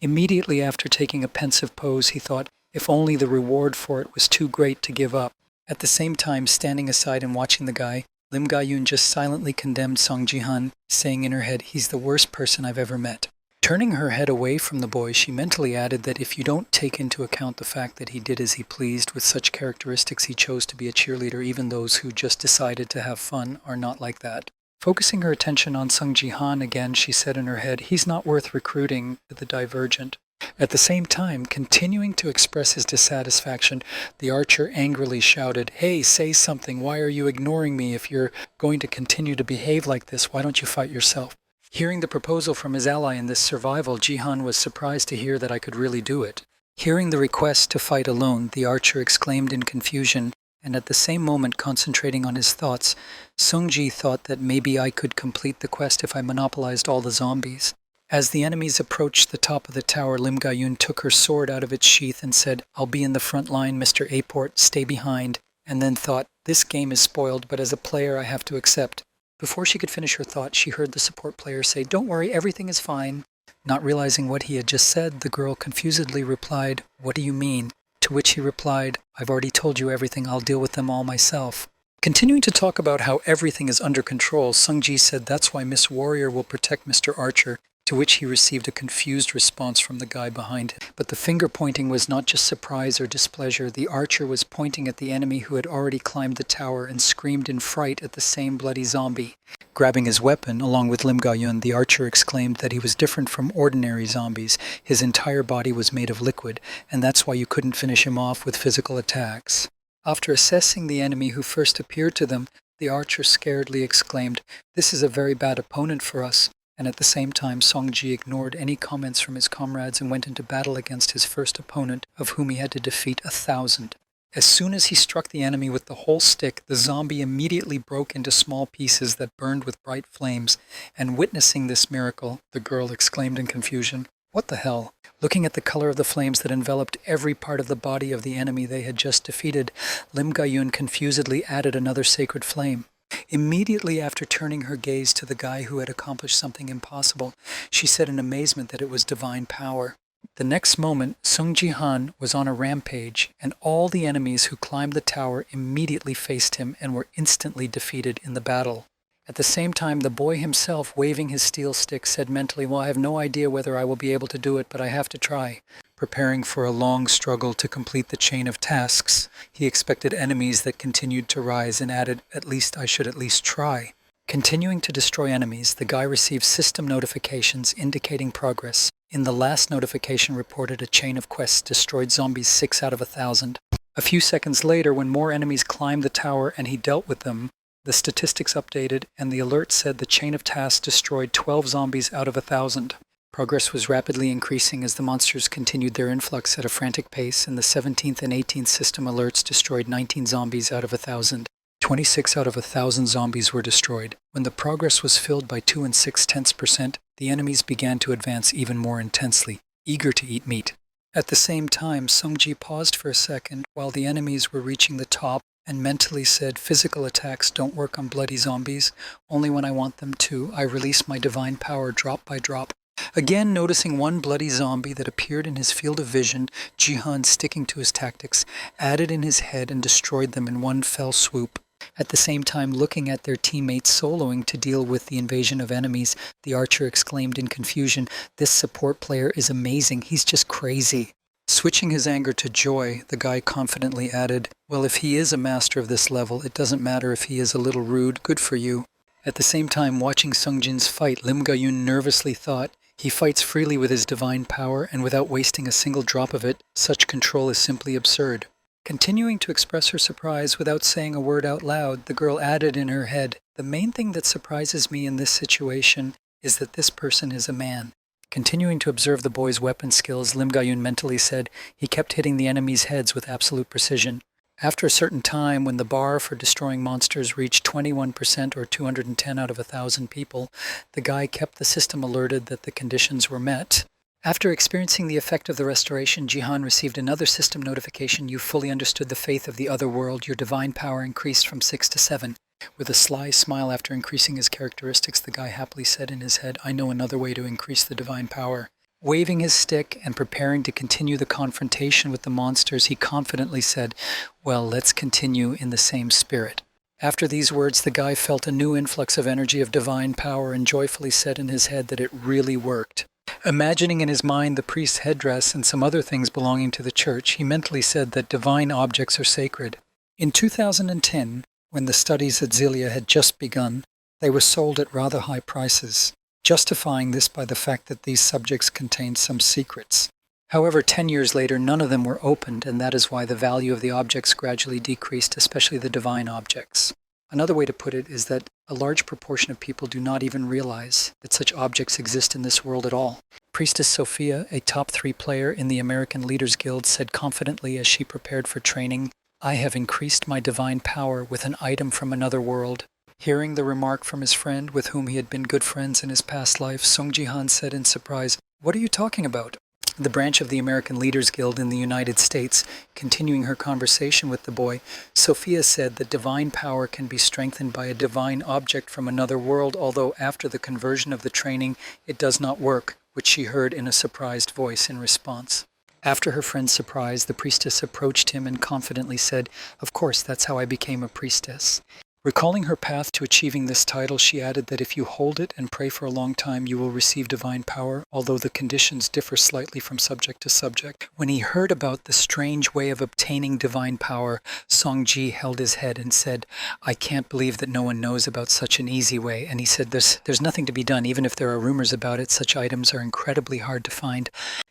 Immediately after taking a pensive pose, he thought, if only the reward for it was too great to give up. At the same time, standing aside and watching the guy, Lim Ga-yun just silently condemned Song Ji-han, saying in her head, "He's the worst person I've ever met." Turning her head away from the boy, she mentally added that if you don't take into account the fact that he did as he pleased with such characteristics, he chose to be a cheerleader, even those who just decided to have fun are not like that. Focusing her attention on Sung Ji-han again, she said in her head, "He's not worth recruiting to the Divergent." At the same time, continuing to express his dissatisfaction, the archer angrily shouted, "Hey, say something. Why are you ignoring me? If you're going to continue to behave like this, why don't you fight yourself?" Hearing the proposal from his ally in this survival, Jihan was surprised to hear that I could really do it. Hearing the request to fight alone, the archer exclaimed in confusion, and at the same moment concentrating on his thoughts, Sungji thought that maybe I could complete the quest if I monopolized all the zombies. As the enemies approached the top of the tower, Lim Ga-yun took her sword out of its sheath and said, "I'll be in the front line, Mr. Aport, stay behind," and then thought, "This game is spoiled, but as a player I have to accept." Before she could finish her thought, she heard the support player say, "Don't worry, everything is fine." Not realizing what he had just said, the girl confusedly replied, "What do you mean?" To which he replied, "I've already told you everything, I'll deal with them all myself." Continuing to talk about how everything is under control, Sung-ji said that's why Miss Warrior will protect Mr. Archer, to which he received a confused response from the guy behind him. But the finger pointing was not just surprise or displeasure. The archer was pointing at the enemy who had already climbed the tower and screamed in fright at the same bloody zombie. Grabbing his weapon, along with Lim Ga-yun, the archer exclaimed that he was different from ordinary zombies. His entire body was made of liquid, and that's why you couldn't finish him off with physical attacks. After assessing the enemy who first appeared to them, the archer scaredly exclaimed, "This is a very bad opponent for us." And at the same time, Song-ji ignored any comments from his comrades and went into battle against his first opponent, of whom he had to defeat 1,000. As soon as he struck the enemy with the whole stick, the zombie immediately broke into small pieces that burned with bright flames, and witnessing this miracle, the girl exclaimed in confusion, "What the hell?" Looking at the color of the flames that enveloped every part of the body of the enemy they had just defeated, Lim Ga-yun confusedly added another sacred flame. Immediately after turning her gaze to the guy who had accomplished something impossible, she said in amazement that it was divine power. The next moment, Sung Ji-han was on a rampage, and all the enemies who climbed the tower immediately faced him and were instantly defeated in the battle. At the same time, the boy himself, waving his steel stick, said mentally, "Well, I have no idea whether I will be able to do it, but I have to try." Preparing for a long struggle to complete the chain of tasks, he expected enemies that continued to rise and added, "At least I should at least try." Continuing to destroy enemies, the guy received system notifications indicating progress. In the last notification reported a chain of quests destroyed zombies 6 out of 1,000. A few seconds later, when more enemies climbed the tower and he dealt with them, the statistics updated and the alert said the chain of tasks destroyed 12 zombies out of 1,000. Progress was rapidly increasing as the monsters continued their influx at a frantic pace, and the 17th and 18th system alerts destroyed 19 zombies out of 1,000. 26 out of 1,000 zombies were destroyed. When the progress was filled by 2 6/10%, the enemies began to advance even more intensely, eager to eat meat. At the same time, Sung-ji paused for a second while the enemies were reaching the top and mentally said, "Physical attacks don't work on bloody zombies. Only when I want them to, I release my divine power drop by drop." Again, noticing one bloody zombie that appeared in his field of vision, Jihan, sticking to his tactics, added in his head and destroyed them in one fell swoop. At the same time, looking at their teammates soloing to deal with the invasion of enemies, the archer exclaimed in confusion, "This support player is amazing, he's just crazy." Switching his anger to joy, the guy confidently added, "Well, if he is a master of this level, it doesn't matter if he is a little rude, good for you." At the same time, watching Sung-jin's fight, Lim Ga-yun nervously thought, "He fights freely with his divine power, and without wasting a single drop of it, such control is simply absurd." Continuing to express her surprise without saying a word out loud, the girl added in her head, "The main thing that surprises me in this situation is that this person is a man." Continuing to observe the boy's weapon skills, Lim Ga-yun mentally said, "He kept hitting the enemies' heads with absolute precision." After a certain time, when the bar for destroying monsters reached 21% or 210 out of 1,000 people, the guy kept the system alerted that the conditions were met. After experiencing the effect of the restoration, Jihan received another system notification. "You fully understood the faith of the other world. Your divine power increased from 6 to 7. With a sly smile after increasing his characteristics, the guy happily said in his head, "I know another way to increase the divine power." Waving his stick and preparing to continue the confrontation with the monsters, he confidently said, "Well, let's continue in the same spirit." After these words, the guy felt a new influx of energy of divine power and joyfully said in his head that it really worked. Imagining in his mind the priest's headdress and some other things belonging to the church, he mentally said that divine objects are sacred. In 2010, when the studies at Zelia had just begun, they were sold at rather high prices, justifying this by the fact that these subjects contained some secrets. However, 10 years later, none of them were opened, and that is why the value of the objects gradually decreased, especially the divine objects. Another way to put it is that a large proportion of people do not even realize that such objects exist in this world at all. Priestess Sophia, a top 3 player in the American Leaders Guild, said confidently as she prepared for training, "I have increased my divine power with an item from another world. Hearing the remark from his friend, with whom he had been good friends in his past life, Song Ji-han said in surprise, "What are you talking about?" The branch of the American Leaders Guild in the United States, continuing her conversation with the boy, Sophia said that divine power can be strengthened by a divine object from another world, although after the conversion of the training, it does not work, which she heard in a surprised voice in response. After her friend's surprise, the priestess approached him and confidently said, "Of course, that's how I became a priestess." Recalling her path to achieving this title, she added that if you hold it and pray for a long time, you will receive divine power, although the conditions differ slightly from subject to subject. When he heard about the strange way of obtaining divine power, Song Ji held his head and said, "I can't believe that no one knows about such an easy way." And he said, there's nothing to be done. Even if there are rumors about it, such items are incredibly hard to find.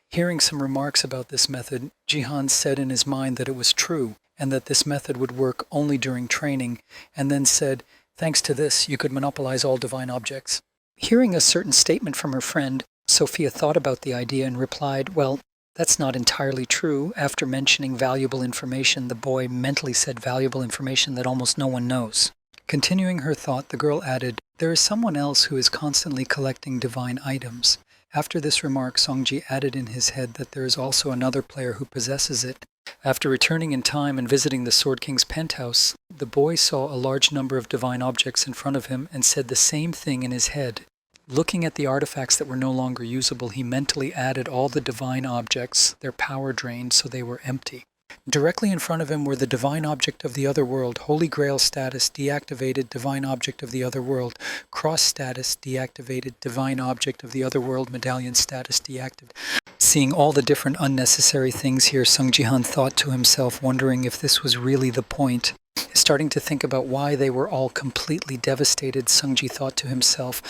Hearing some remarks about this method, Jihan said in his mind that it was true, and that this method would work only during training, and then said, "Thanks to this, you could monopolize all divine objects." Hearing a certain statement from her friend, Sophia thought about the idea and replied, "Well, that's not entirely true." After mentioning valuable information, the boy mentally said valuable information that almost no one knows. Continuing her thought, the girl added, "There is someone else who is constantly collecting divine items." After this remark, Songji added in his head that there is also another player who possesses it. After returning in time and visiting the Sword King's penthouse, the boy saw a large number of divine objects in front of him and said the same thing in his head. Looking at the artifacts that were no longer usable, he mentally added all the divine objects, their power drained, so they were empty. Directly in front of him were the divine object of the other world, Holy Grail status deactivated, divine object of the other world, cross status deactivated, divine object of the other world, medallion status deactivated. Seeing all the different unnecessary things here, Sung Ji-han thought to himself, wondering if this was really the point. Starting to think about why they were all completely devastated, Sungji thought to himself,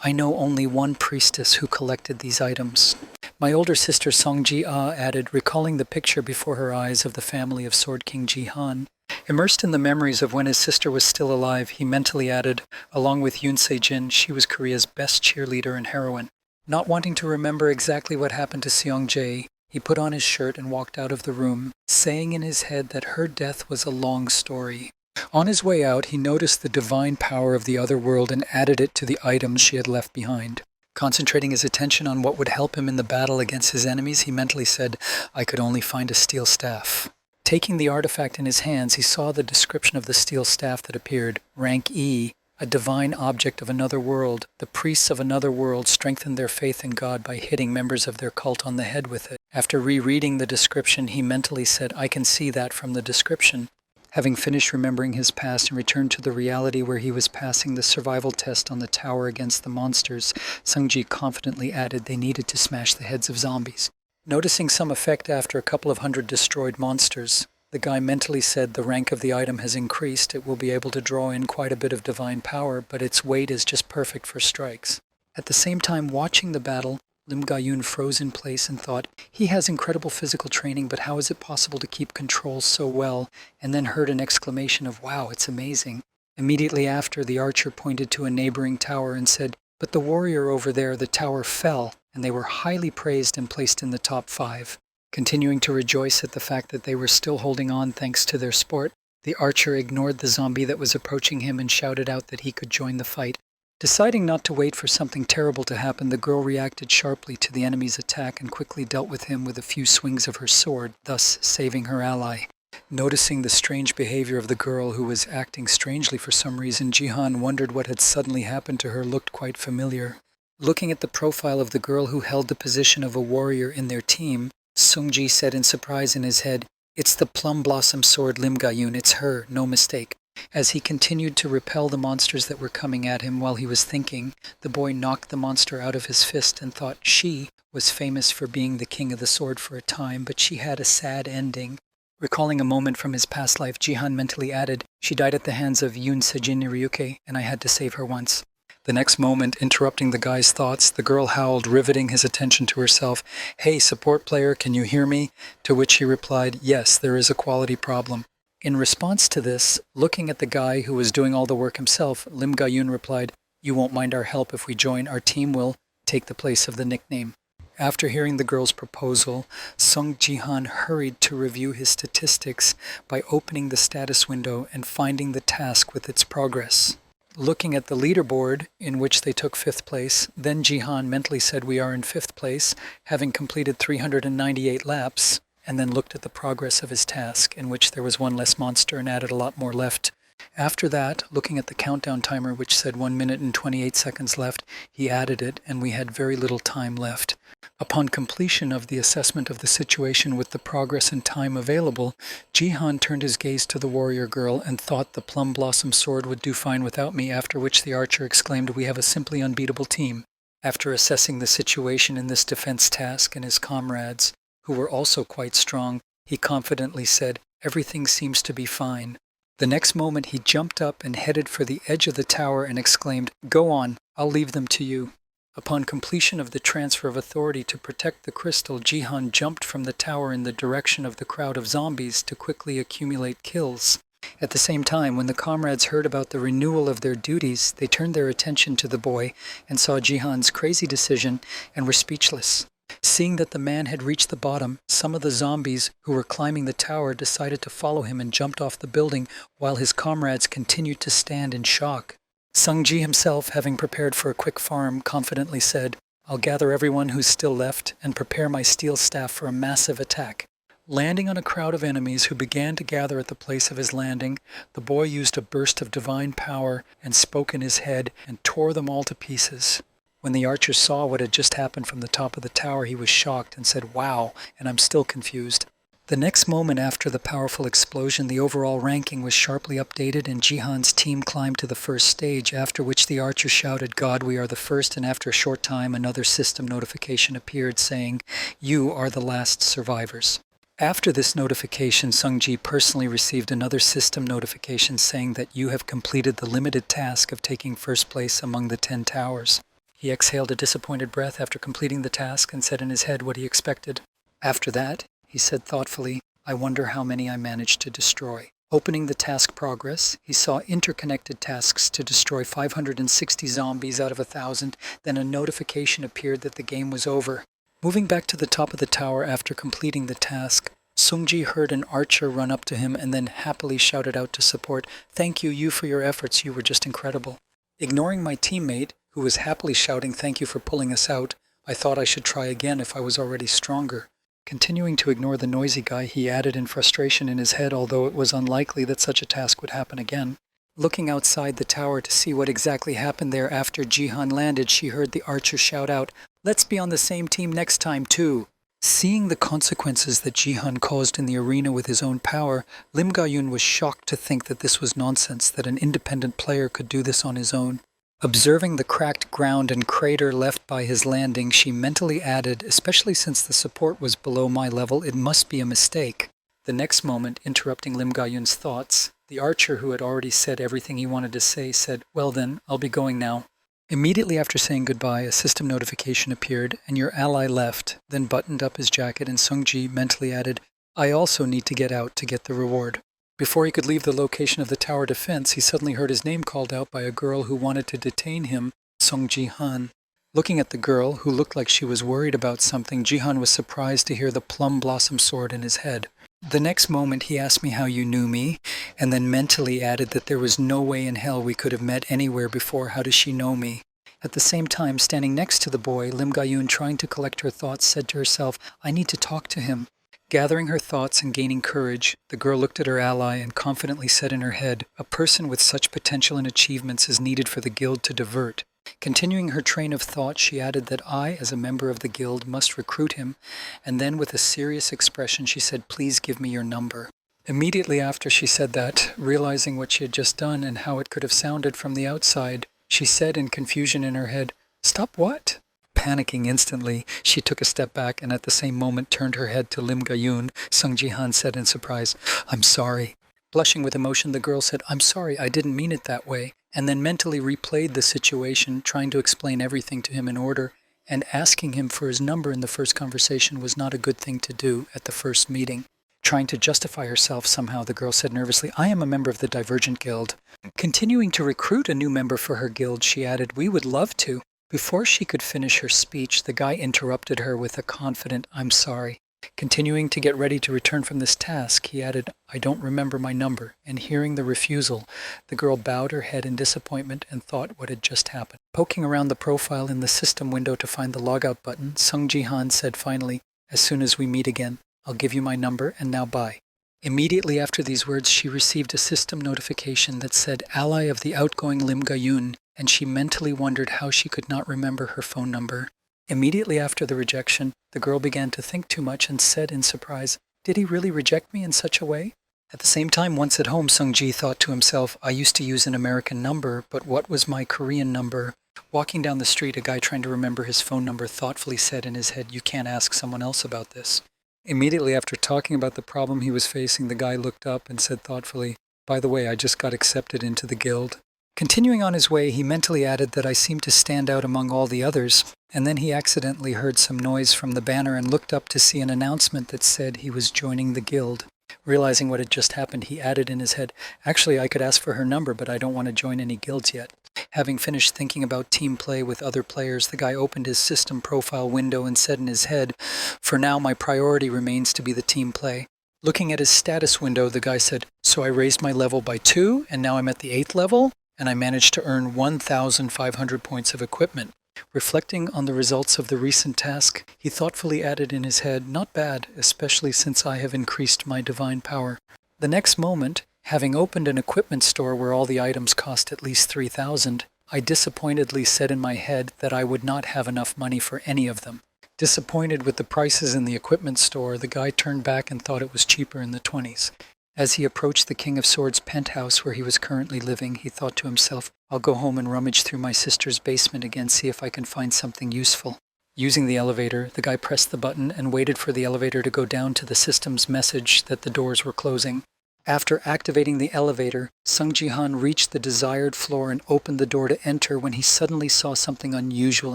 "I know only one priestess who collected these items." My older sister Songji-ah added, recalling the picture before her eyes of the family of Sword King Ji-han. Immersed in the memories of when his sister was still alive, he mentally added, along with Yoon Se-jin, she was Korea's best cheerleader and heroine. Not wanting to remember exactly what happened to Seong-jae, he put on his shirt and walked out of the room, saying in his head that her death was a long story. On his way out, he noticed the divine power of the other world and added it to the items she had left behind. Concentrating his attention on what would help him in the battle against his enemies, he mentally said, "I could only find a steel staff." Taking the artifact in his hands, he saw the description of the steel staff that appeared, rank E, a divine object of another world. The priests of another world strengthened their faith in God by hitting members of their cult on the head with it. After rereading the description, he mentally said, "I can see that from the description." Having finished remembering his past and returned to the reality where he was passing the survival test on the tower against the monsters, Sungji confidently added they needed to smash the heads of zombies. Noticing some effect after a couple of hundred destroyed monsters, the guy mentally said the rank of the item has increased, it will be able to draw in quite a bit of divine power, but its weight is just perfect for strikes. At the same time, watching the battle, Lim Ga-yoon froze in place and thought, he has incredible physical training, but how is it possible to keep control so well? And then heard an exclamation of, "Wow, it's amazing." Immediately after, the archer pointed to a neighboring tower and said, "But the warrior over there, the tower fell," and they were highly praised and placed in the top 5. Continuing to rejoice at the fact that they were still holding on thanks to their sport, the archer ignored the zombie that was approaching him and shouted out that he could join the fight. Deciding not to wait for something terrible to happen, the girl reacted sharply to the enemy's attack and quickly dealt with him with a few swings of her sword, thus saving her ally. Noticing the strange behavior of the girl, who was acting strangely for some reason, Jihan wondered what had suddenly happened to her looked quite familiar. Looking at the profile of the girl who held the position of a warrior in their team, Sungji said in surprise in his head, "It's the Plum Blossom Sword Lim Ga-yoon, it's her, no mistake." As he continued to repel the monsters that were coming at him while he was thinking, the boy knocked the monster out of his fist and thought she was famous for being the king of the sword for a time, but she had a sad ending. Recalling a moment from his past life, Jihan mentally added, "She died at the hands of Yoon Se-jin Ryuke, and I had to save her once." The next moment, interrupting the guy's thoughts, the girl howled, riveting his attention to herself, "Hey, support player, can you hear me?" To which he replied, "Yes, there is a quality problem." In response to this, looking at the guy who was doing all the work himself, Lim Ga-yoon replied, "You won't mind our help if we join. Our team will take the place of the nickname." After hearing the girl's proposal, Sung Ji-han hurried to review his statistics by opening the status window and finding the task with its progress. Looking at the leaderboard, in which they took 5th place, then Jihan mentally said we are in 5th place, having completed 398 laps, and then looked at the progress of his task, in which there was one less monster and added a lot more left. After that, looking at the countdown timer, which said 1 minute and 28 seconds left, he added it, and we had very little time left. Upon completion of the assessment of the situation with the progress and time available, Jihan turned his gaze to the warrior girl and thought the plum blossom sword would do fine without me, after which the archer exclaimed, "We have a simply unbeatable team." After assessing the situation in this defense task and his comrades, who were also quite strong, he confidently said, "Everything seems to be fine." The next moment he jumped up and headed for the edge of the tower and exclaimed, "Go on, I'll leave them to you." Upon completion of the transfer of authority to protect the crystal, Jihan jumped from the tower in the direction of the crowd of zombies to quickly accumulate kills. At the same time, when the comrades heard about the renewal of their duties, they turned their attention to the boy and saw Jihan's crazy decision and were speechless. Seeing that the man had reached the bottom, some of the zombies who were climbing the tower decided to follow him and jumped off the building while his comrades continued to stand in shock. Sung-ji himself, having prepared for a quick farm, confidently said, "I'll gather everyone who's still left and prepare my steel staff for a massive attack." Landing on a crowd of enemies who began to gather at the place of his landing, the boy used a burst of divine power and spoke in his head and tore them all to pieces. When the archer saw what had just happened from the top of the tower, he was shocked and said, "Wow," and I'm still confused. The next moment after the powerful explosion, the overall ranking was sharply updated and Jihan's team climbed to the first stage, after which the archer shouted, "God, we are the first," and after a short time another system notification appeared saying, "You are the last survivors." After this notification, Sung-ji personally received another system notification saying that you have completed the limited task of taking first place among the 10 towers. He exhaled a disappointed breath after completing the task and said in his head what he expected. After that, he said thoughtfully, "I wonder how many I managed to destroy." Opening the task progress, he saw interconnected tasks to destroy 560 zombies out of 1,000, then a notification appeared that the game was over. Moving back to the top of the tower after completing the task, Sung-ji heard an archer run up to him and then happily shouted out to support, "Thank you for your efforts, you were just incredible." Ignoring my teammate, who was happily shouting, "Thank you for pulling us out," I thought I should try again if I was already stronger. Continuing to ignore the noisy guy, he added in frustration in his head, although it was unlikely that such a task would happen again. Looking outside the tower to see what exactly happened there after Jihan landed, she heard the archer shout out, "Let's be on the same team next time too." Seeing the consequences that Jihan caused in the arena with his own power, Lim Ga-yun was shocked to think that this was nonsense, that an independent player could do this on his own. Observing the cracked ground and crater left by his landing, she mentally added, especially since the support was below my level, it must be a mistake. The next moment, interrupting Lim Ga-yun's thoughts, the archer, who had already said everything he wanted to say, said, "Well then, I'll be going now." Immediately after saying goodbye, a system notification appeared, and your ally left, then buttoned up his jacket, and Sung-ji mentally added, "I also need to get out to get the reward." Before he could leave the location of the tower defense, he suddenly heard his name called out by a girl who wanted to detain him, Song Ji-han. Looking at the girl, who looked like she was worried about something, Ji-han was surprised to hear the plum blossom sword in his head. The next moment he asked me how you knew me, and then mentally added that there was no way in hell we could have met anywhere before. How does she know me? At the same time, standing next to the boy, Lim Ga-yun, trying to collect her thoughts, said to herself, "I need to talk to him." Gathering her thoughts and gaining courage, the girl looked at her ally and confidently said in her head, "A person with such potential and achievements is needed for the guild to divert." Continuing her train of thought, she added that I, as a member of the guild, must recruit him, and then with a serious expression she said, "Please give me your number." Immediately after she said that, realizing what she had just done and how it could have sounded from the outside, she said in confusion in her head, "Stop what?" Panicking instantly, she took a step back and at the same moment turned her head to Lim Ga-yun. Sung Ji-han said in surprise, "I'm sorry." Blushing with emotion, the girl said, "I'm sorry, I didn't mean it that way," and then mentally replayed the situation, trying to explain everything to him in order, and asking him for his number in the first conversation was not a good thing to do at the first meeting. Trying to justify herself somehow, the girl said nervously, "I am a member of the Divergent Guild." Continuing to recruit a new member for her guild, she added, "We would love to." Before she could finish her speech, the guy interrupted her with a confident, "I'm sorry." Continuing to get ready to return from this task, he added, "I don't remember my number," and hearing the refusal, the girl bowed her head in disappointment and thought what had just happened. Poking around the profile in the system window to find the logout button, Sung Ji-han said finally, "As soon as we meet again, I'll give you my number and now bye." Immediately after these words, she received a system notification that said ally of the outgoing Lim Ga-yoon, and she mentally wondered how she could not remember her phone number. Immediately after the rejection, the girl began to think too much and said in surprise, "Did he really reject me in such a way?" At the same time, once at home, Sung-ji thought to himself, "I used to use an American number, but what was my Korean number?" Walking down the street, a guy trying to remember his phone number thoughtfully said in his head, "You can't ask someone else about this." Immediately after talking about the problem he was facing, the guy looked up and said thoughtfully, "By the way, I just got accepted into the guild." Continuing on his way, he mentally added that I seemed to stand out among all the others, and then he accidentally heard some noise from the banner and looked up to see an announcement that said he was joining the guild. Realizing what had just happened, he added in his head, "Actually, I could ask for her number, but I don't want to join any guilds yet." Having finished thinking about team play with other players, the guy opened his system profile window and said in his head, "For now, my priority remains to be the team play." Looking at his status window, the guy said, "So I raised my level by 2, and now I'm at the 8th level, and I managed to earn 1,500 points of equipment." Reflecting on the results of the recent task, he thoughtfully added in his head, "Not bad, especially since I have increased my divine power." The next moment, having opened an equipment store where all the items cost at least 3,000, I disappointedly said in my head that I would not have enough money for any of them. Disappointed with the prices in the equipment store, the guy turned back and thought it was cheaper in the 20s. As he approached the King of Swords' penthouse where he was currently living, he thought to himself, "I'll go home and rummage through my sister's basement again, see if I can find something useful." Using the elevator, the guy pressed the button and waited for the elevator to go down to the system's message that the doors were closing. After activating the elevator, Sung Ji-han reached the desired floor and opened the door to enter when he suddenly saw something unusual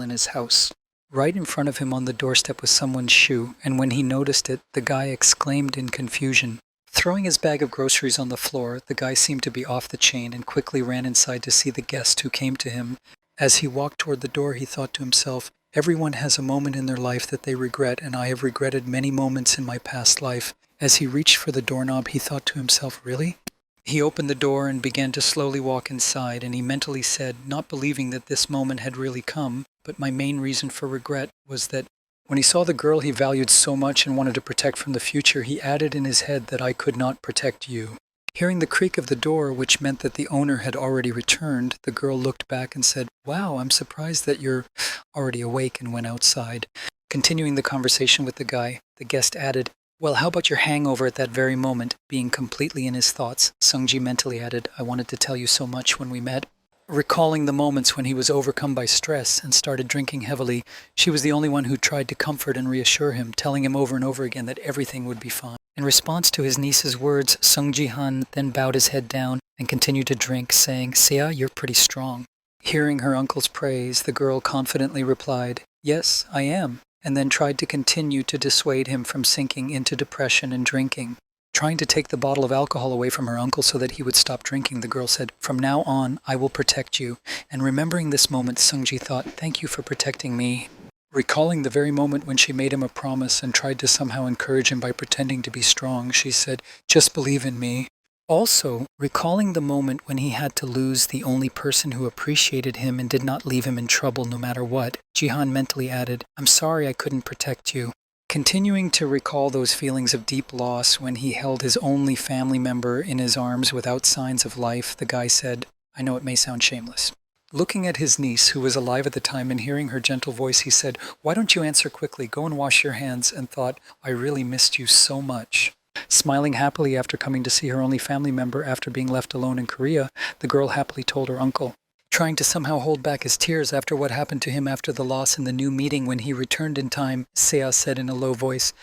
in his house. Right in front of him on the doorstep was someone's shoe, and when he noticed it, the guy exclaimed in confusion. Throwing his bag of groceries on the floor, the guy seemed to be off the chain and quickly ran inside to see the guest who came to him. As he walked toward the door, he thought to himself, "Everyone has a moment in their life that they regret, and I have regretted many moments in my past life." As he reached for the doorknob, he thought to himself, "Really?" He opened the door and began to slowly walk inside, and he mentally said, not believing that this moment had really come, but my main reason for regret was that when he saw the girl he valued so much and wanted to protect from the future, he added in his head that I could not protect you. Hearing the creak of the door, which meant that the owner had already returned, the girl looked back and said, "Wow, I'm surprised that you're already awake," and went outside. Continuing the conversation with the guy, the guest added, "Well, how about your hangover at that very moment?" Being completely in his thoughts, Sungji mentally added, "I wanted to tell you so much when we met." Recalling the moments when he was overcome by stress and started drinking heavily, she was the only one who tried to comfort and reassure him, telling him over and over again that everything would be fine. In response to his niece's words, Sung Ji-han then bowed his head down and continued to drink, saying, "Sia, you're pretty strong." Hearing her uncle's praise, the girl confidently replied, "Yes, I am," and then tried to continue to dissuade him from sinking into depression and drinking. Trying to take the bottle of alcohol away from her uncle so that he would stop drinking, the girl said, "From now on, I will protect you." And remembering this moment, Sungji thought, "Thank you for protecting me." Recalling the very moment when she made him a promise and tried to somehow encourage him by pretending to be strong, she said, "Just believe in me." Also, recalling the moment when he had to lose the only person who appreciated him and did not leave him in trouble no matter what, Jihan mentally added, "I'm sorry I couldn't protect you." Continuing to recall those feelings of deep loss when he held his only family member in his arms without signs of life, the guy said, "I know it may sound shameless." Looking at his niece, who was alive at the time, and hearing her gentle voice, he said, "Why don't you answer quickly? Go and wash your hands," and thought, "I really missed you so much." Smiling happily after coming to see her only family member after being left alone in Korea, the girl happily told her uncle. Trying to somehow hold back his tears after what happened to him after the loss in the new meeting when he returned in time, Seo said in a low voice.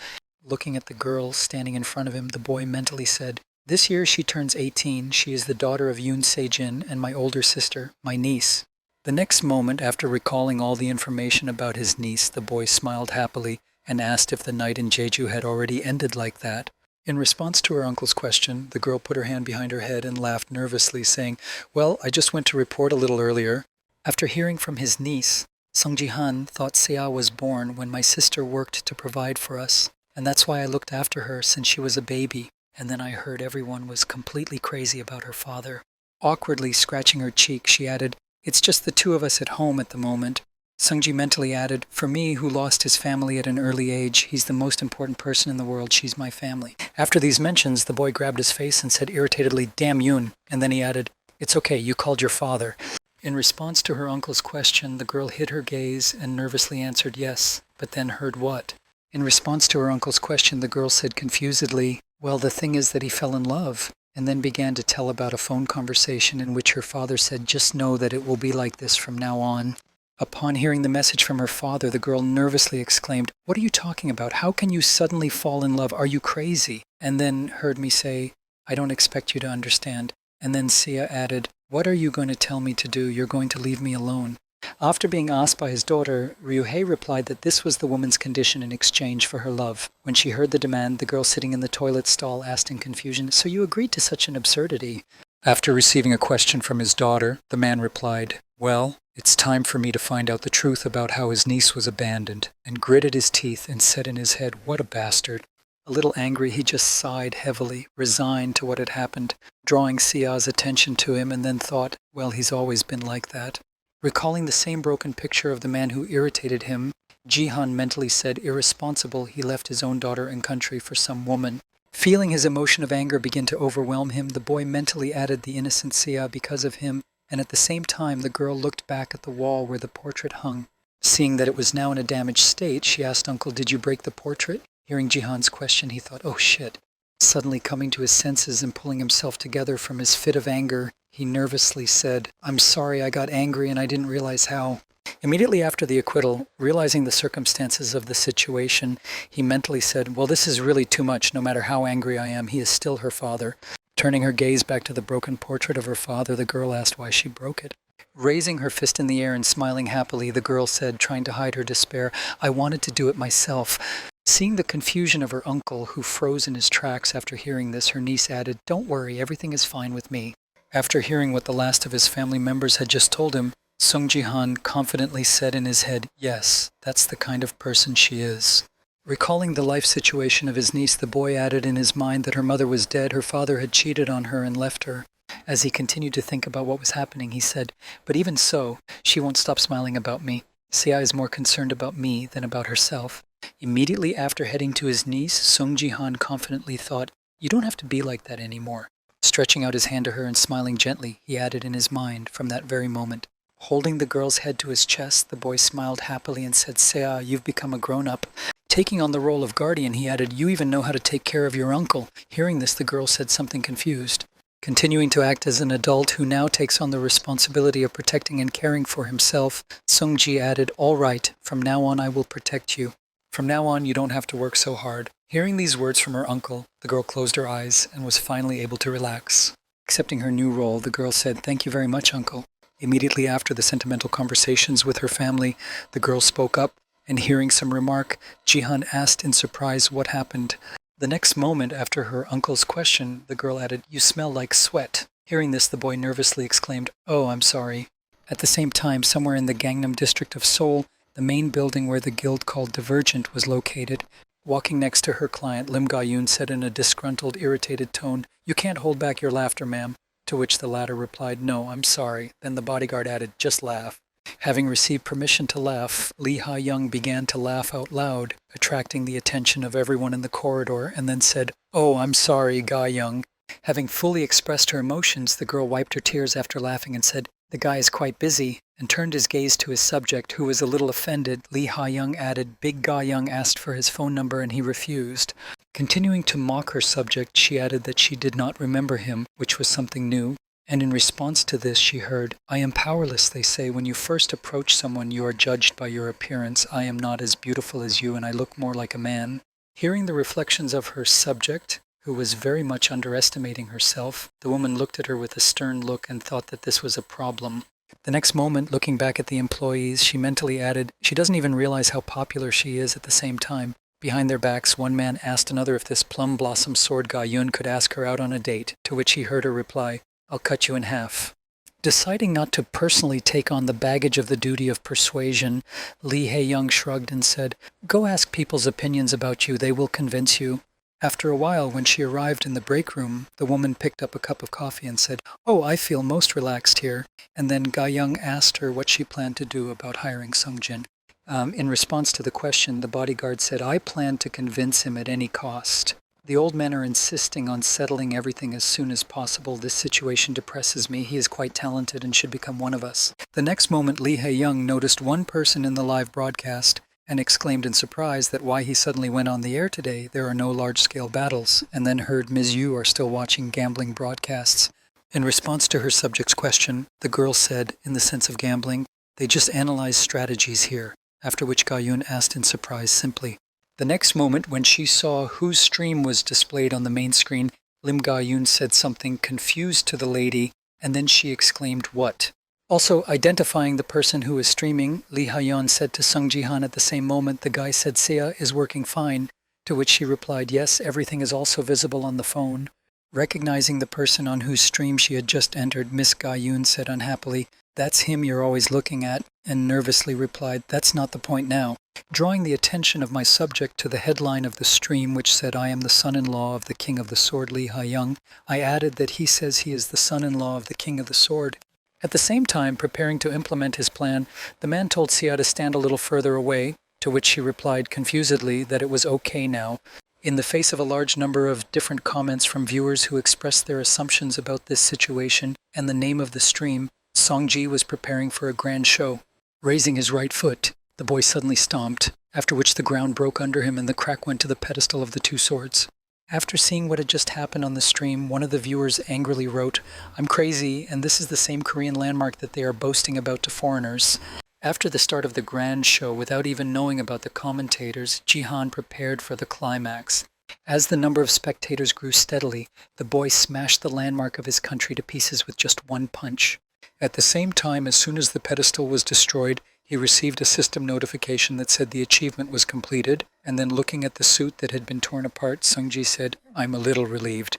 Looking at the girl standing in front of him, the boy mentally said, "This year she turns 18. She is the daughter of Yoon Se-jin and my older sister, my niece." The next moment, after recalling all the information about his niece, the boy smiled happily and asked if the night in Jeju had already ended like that. In response to her uncle's question, the girl put her hand behind her head and laughed nervously, saying, "Well, I just went to report a little earlier." After hearing from his niece, Sung Ji-han thought Seo was born when my sister worked to provide for us. And that's why I looked after her since she was a baby. And then I heard everyone was completely crazy about her father. Awkwardly scratching her cheek, she added, "It's just the two of us at home at the moment." Sungji mentally added, "For me, who lost his family at an early age, he's the most important person in the world. She's my family." After these mentions, the boy grabbed his face and said irritatedly, "Damn Yoon." And then he added, "It's okay, you called your father." In response to her uncle's question, the girl hid her gaze and nervously answered yes, but then heard what? In response to her uncle's question, the girl said confusedly, "Well, the thing is that he fell in love," and then began to tell about a phone conversation in which her father said, "Just know that it will be like this from now on." Upon hearing the message from her father, the girl nervously exclaimed, "What are you talking about? How can you suddenly fall in love? Are you crazy?" And then heard me say, "I don't expect you to understand." And then Sia added, "What are you going to tell me to do? You're going to leave me alone." After being asked by his daughter, Ryuhei replied that this was the woman's condition in exchange for her love. When she heard the demand, the girl sitting in the toilet stall asked in confusion, "So you agreed to such an absurdity?" After receiving a question from his daughter, the man replied, "Well, it's time for me to find out the truth about how his niece was abandoned," and gritted his teeth and said in his head, "What a bastard." A little angry, he just sighed heavily, resigned to what had happened, drawing Sia's attention to him, and then thought, well, he's always been like that. Recalling the same broken picture of the man who irritated him, Jihan mentally said, irresponsible, he left his own daughter and country for some woman. Feeling his emotion of anger begin to overwhelm him, the boy mentally added the innocent Sia because of him, and at the same time the girl looked back at the wall where the portrait hung. Seeing that it was now in a damaged state, she asked Uncle, "Did you break the portrait?" Hearing Jihan's question, he thought, "Oh shit." Suddenly coming to his senses and pulling himself together from his fit of anger, he nervously said, "I'm sorry, I got angry and I didn't realize how." Immediately after the acquittal, realizing the circumstances of the situation, he mentally said, "Well, this is really too much. No matter how angry I am, he is still her father." Turning her gaze back to the broken portrait of her father, the girl asked why she broke it. Raising her fist in the air and smiling happily, the girl said, trying to hide her despair, "I wanted to do it myself." Seeing the confusion of her uncle, who froze in his tracks after hearing this, her niece added, "Don't worry, everything is fine with me." After hearing what the last of his family members had just told him, Sung Ji-han confidently said in his head, "Yes, that's the kind of person she is." Recalling the life situation of his niece, the boy added in his mind that her mother was dead, her father had cheated on her and left her. As he continued to think about what was happening, he said, "But even so, she won't stop smiling about me. Sia is more concerned about me than about herself." Immediately after heading to his niece, Sung Ji-han confidently thought, "You don't have to be like that anymore." Stretching out his hand to her and smiling gently, he added in his mind from that very moment. Holding the girl's head to his chest, the boy smiled happily and said, "Sia, you've become a grown-up." Taking on the role of guardian, he added, "You even know how to take care of your uncle." Hearing this, the girl said something confused. Continuing to act as an adult who now takes on the responsibility of protecting and caring for himself, Sung-ji added, "All right, from now on I will protect you. From now on you don't have to work so hard." Hearing these words from her uncle, the girl closed her eyes and was finally able to relax. Accepting her new role, the girl said, "Thank you very much, uncle." Immediately after the sentimental conversations with her family, the girl spoke up, and hearing some remark, Jihan asked in surprise what happened. The next moment after her uncle's question, the girl added, "You smell like sweat." Hearing this, the boy nervously exclaimed, "Oh, I'm sorry." At the same time, somewhere in the Gangnam district of Seoul, the main building where the guild called Divergent was located. Walking next to her client, Lim Ga-yoon said in a disgruntled, irritated tone, "You can't hold back your laughter, ma'am." To which the latter replied, "No, I'm sorry." Then the bodyguard added, "Just laugh." Having received permission to laugh, Lee Ha-young began to laugh out loud, attracting the attention of everyone in the corridor, and then said, "Oh, I'm sorry, Ga-young." Having fully expressed her emotions, the girl wiped her tears after laughing and said, "The guy is quite busy," and turned his gaze to his subject, who was a little offended. Lee Ha-young added, "Big Ga-young asked for his phone number and he refused." Continuing to mock her subject, she added that she did not remember him, which was something new. And in response to this, she heard, "I am powerless, they say. When you first approach someone, you are judged by your appearance. I am not as beautiful as you, and I look more like a man." Hearing the reflections of her subject, who was very much underestimating herself, the woman looked at her with a stern look and thought that this was a problem. The next moment, looking back at the employees, she mentally added, "She doesn't even realize how popular she is at the same time." Behind their backs, one man asked another if this plum blossom sword Ga-yoon could ask her out on a date, to which he heard her reply, "I'll cut you in half." Deciding not to personally take on the baggage of the duty of persuasion, Lee Hae-young shrugged and said, "Go ask people's opinions about you, they will convince you." After a while, when she arrived in the break room, the woman picked up a cup of coffee and said, "Oh, I feel most relaxed here." And then Ga-young asked her what she planned to do about hiring Sung-jin. In response to the question, the bodyguard said, "I plan to convince him at any cost. The old men are insisting on settling everything as soon as possible. This situation depresses me. He is quite talented and should become one of us." The next moment, Lee Hae-young noticed one person in the live broadcast and exclaimed in surprise that why he suddenly went on the air today. There are no large-scale battles, and then heard Ms. Yu are still watching gambling broadcasts. In response to her subject's question, the girl said, in the sense of gambling, "They just analyze strategies here," after which Ga-yoon asked in surprise simply. The next moment, when she saw whose stream was displayed on the main screen, Lim Ga-yoon said something confused to the lady, and then she exclaimed, "What?" Also, identifying the person who was streaming, Lee Ha-yeon said to Sung Ji-han at the same moment, "The guy said Sia is working fine," to which she replied, "Yes, everything is also visible on the phone." Recognizing the person on whose stream she had just entered, Miss Ga-yoon said unhappily, "That's him you're always looking at," and nervously replied, "That's not the point now." Drawing the attention of my subject to the headline of the stream, which said, "I am the son-in-law of the King of the Sword, Lee Ha-young," I added that he says he is the son-in-law of the King of the Sword. At the same time, preparing to implement his plan, the man told Sia to stand a little further away, to which she replied confusedly that it was okay now. In the face of a large number of different comments from viewers who expressed their assumptions about this situation and the name of the stream, Song-ji was preparing for a grand show. Raising his right foot, the boy suddenly stomped, after which the ground broke under him and the crack went to the pedestal of the two swords. After seeing what had just happened on the stream, one of the viewers angrily wrote, "I'm crazy, and this is the same Korean landmark that they are boasting about to foreigners." After the start of the grand show, without even knowing about the commentators, Ji-han prepared for the climax. As the number of spectators grew steadily, the boy smashed the landmark of his country to pieces with just one punch. At the same time, as soon as the pedestal was destroyed, he received a system notification that said the achievement was completed, and then looking at the suit that had been torn apart, Sung-ji said, "I'm a little relieved."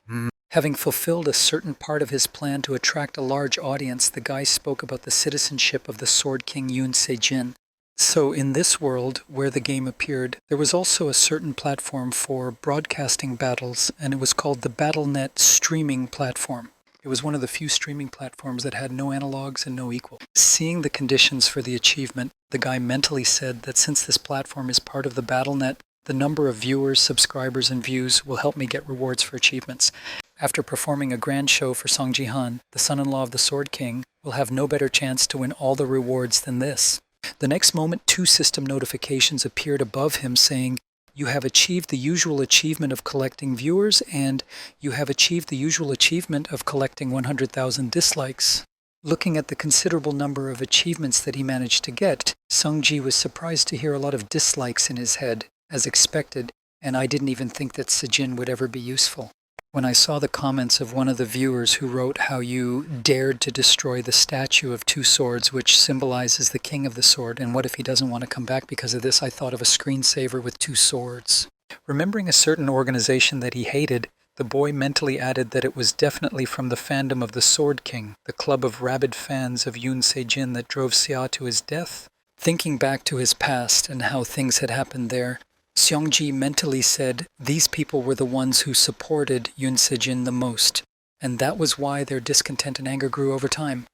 Having fulfilled a certain part of his plan to attract a large audience, the guy spoke about the citizenship of the Sword King Yoon Se-jin. So in this world, where the game appeared, there was also a certain platform for broadcasting battles, and it was called the BattleNet streaming platform. It was one of the few streaming platforms that had no analogs and no equal. Seeing the conditions for the achievement, the guy mentally said that since this platform is part of the BattleNet, the number of viewers, subscribers, and views will help me get rewards for achievements. After performing a grand show for Song Ji-han, the son-in-law of the Sword King will have no better chance to win all the rewards than this. The next moment, 2 system notifications appeared above him saying, "You have achieved the usual achievement of collecting viewers," and "You have achieved the usual achievement of collecting 100,000 dislikes." Looking at the considerable number of achievements that he managed to get, Sung-ji was surprised to hear a lot of dislikes in his head, as expected, and I didn't even think that Se-jin would ever be useful. When I saw the comments of one of the viewers who wrote how you dared to destroy the statue of 2 swords, which symbolizes the King of the Sword, and what if he doesn't want to come back because of this, I thought of a screensaver with 2 swords. Remembering a certain organization that he hated, the boy mentally added that it was definitely from the fandom of the Sword King, the club of rabid fans of Yoon Se-jin that drove Sia to his death. Thinking back to his past and how things had happened there, Seong-ji mentally said these people were the ones who supported Yoon Se-jin the most, and that was why their discontent and anger grew over time.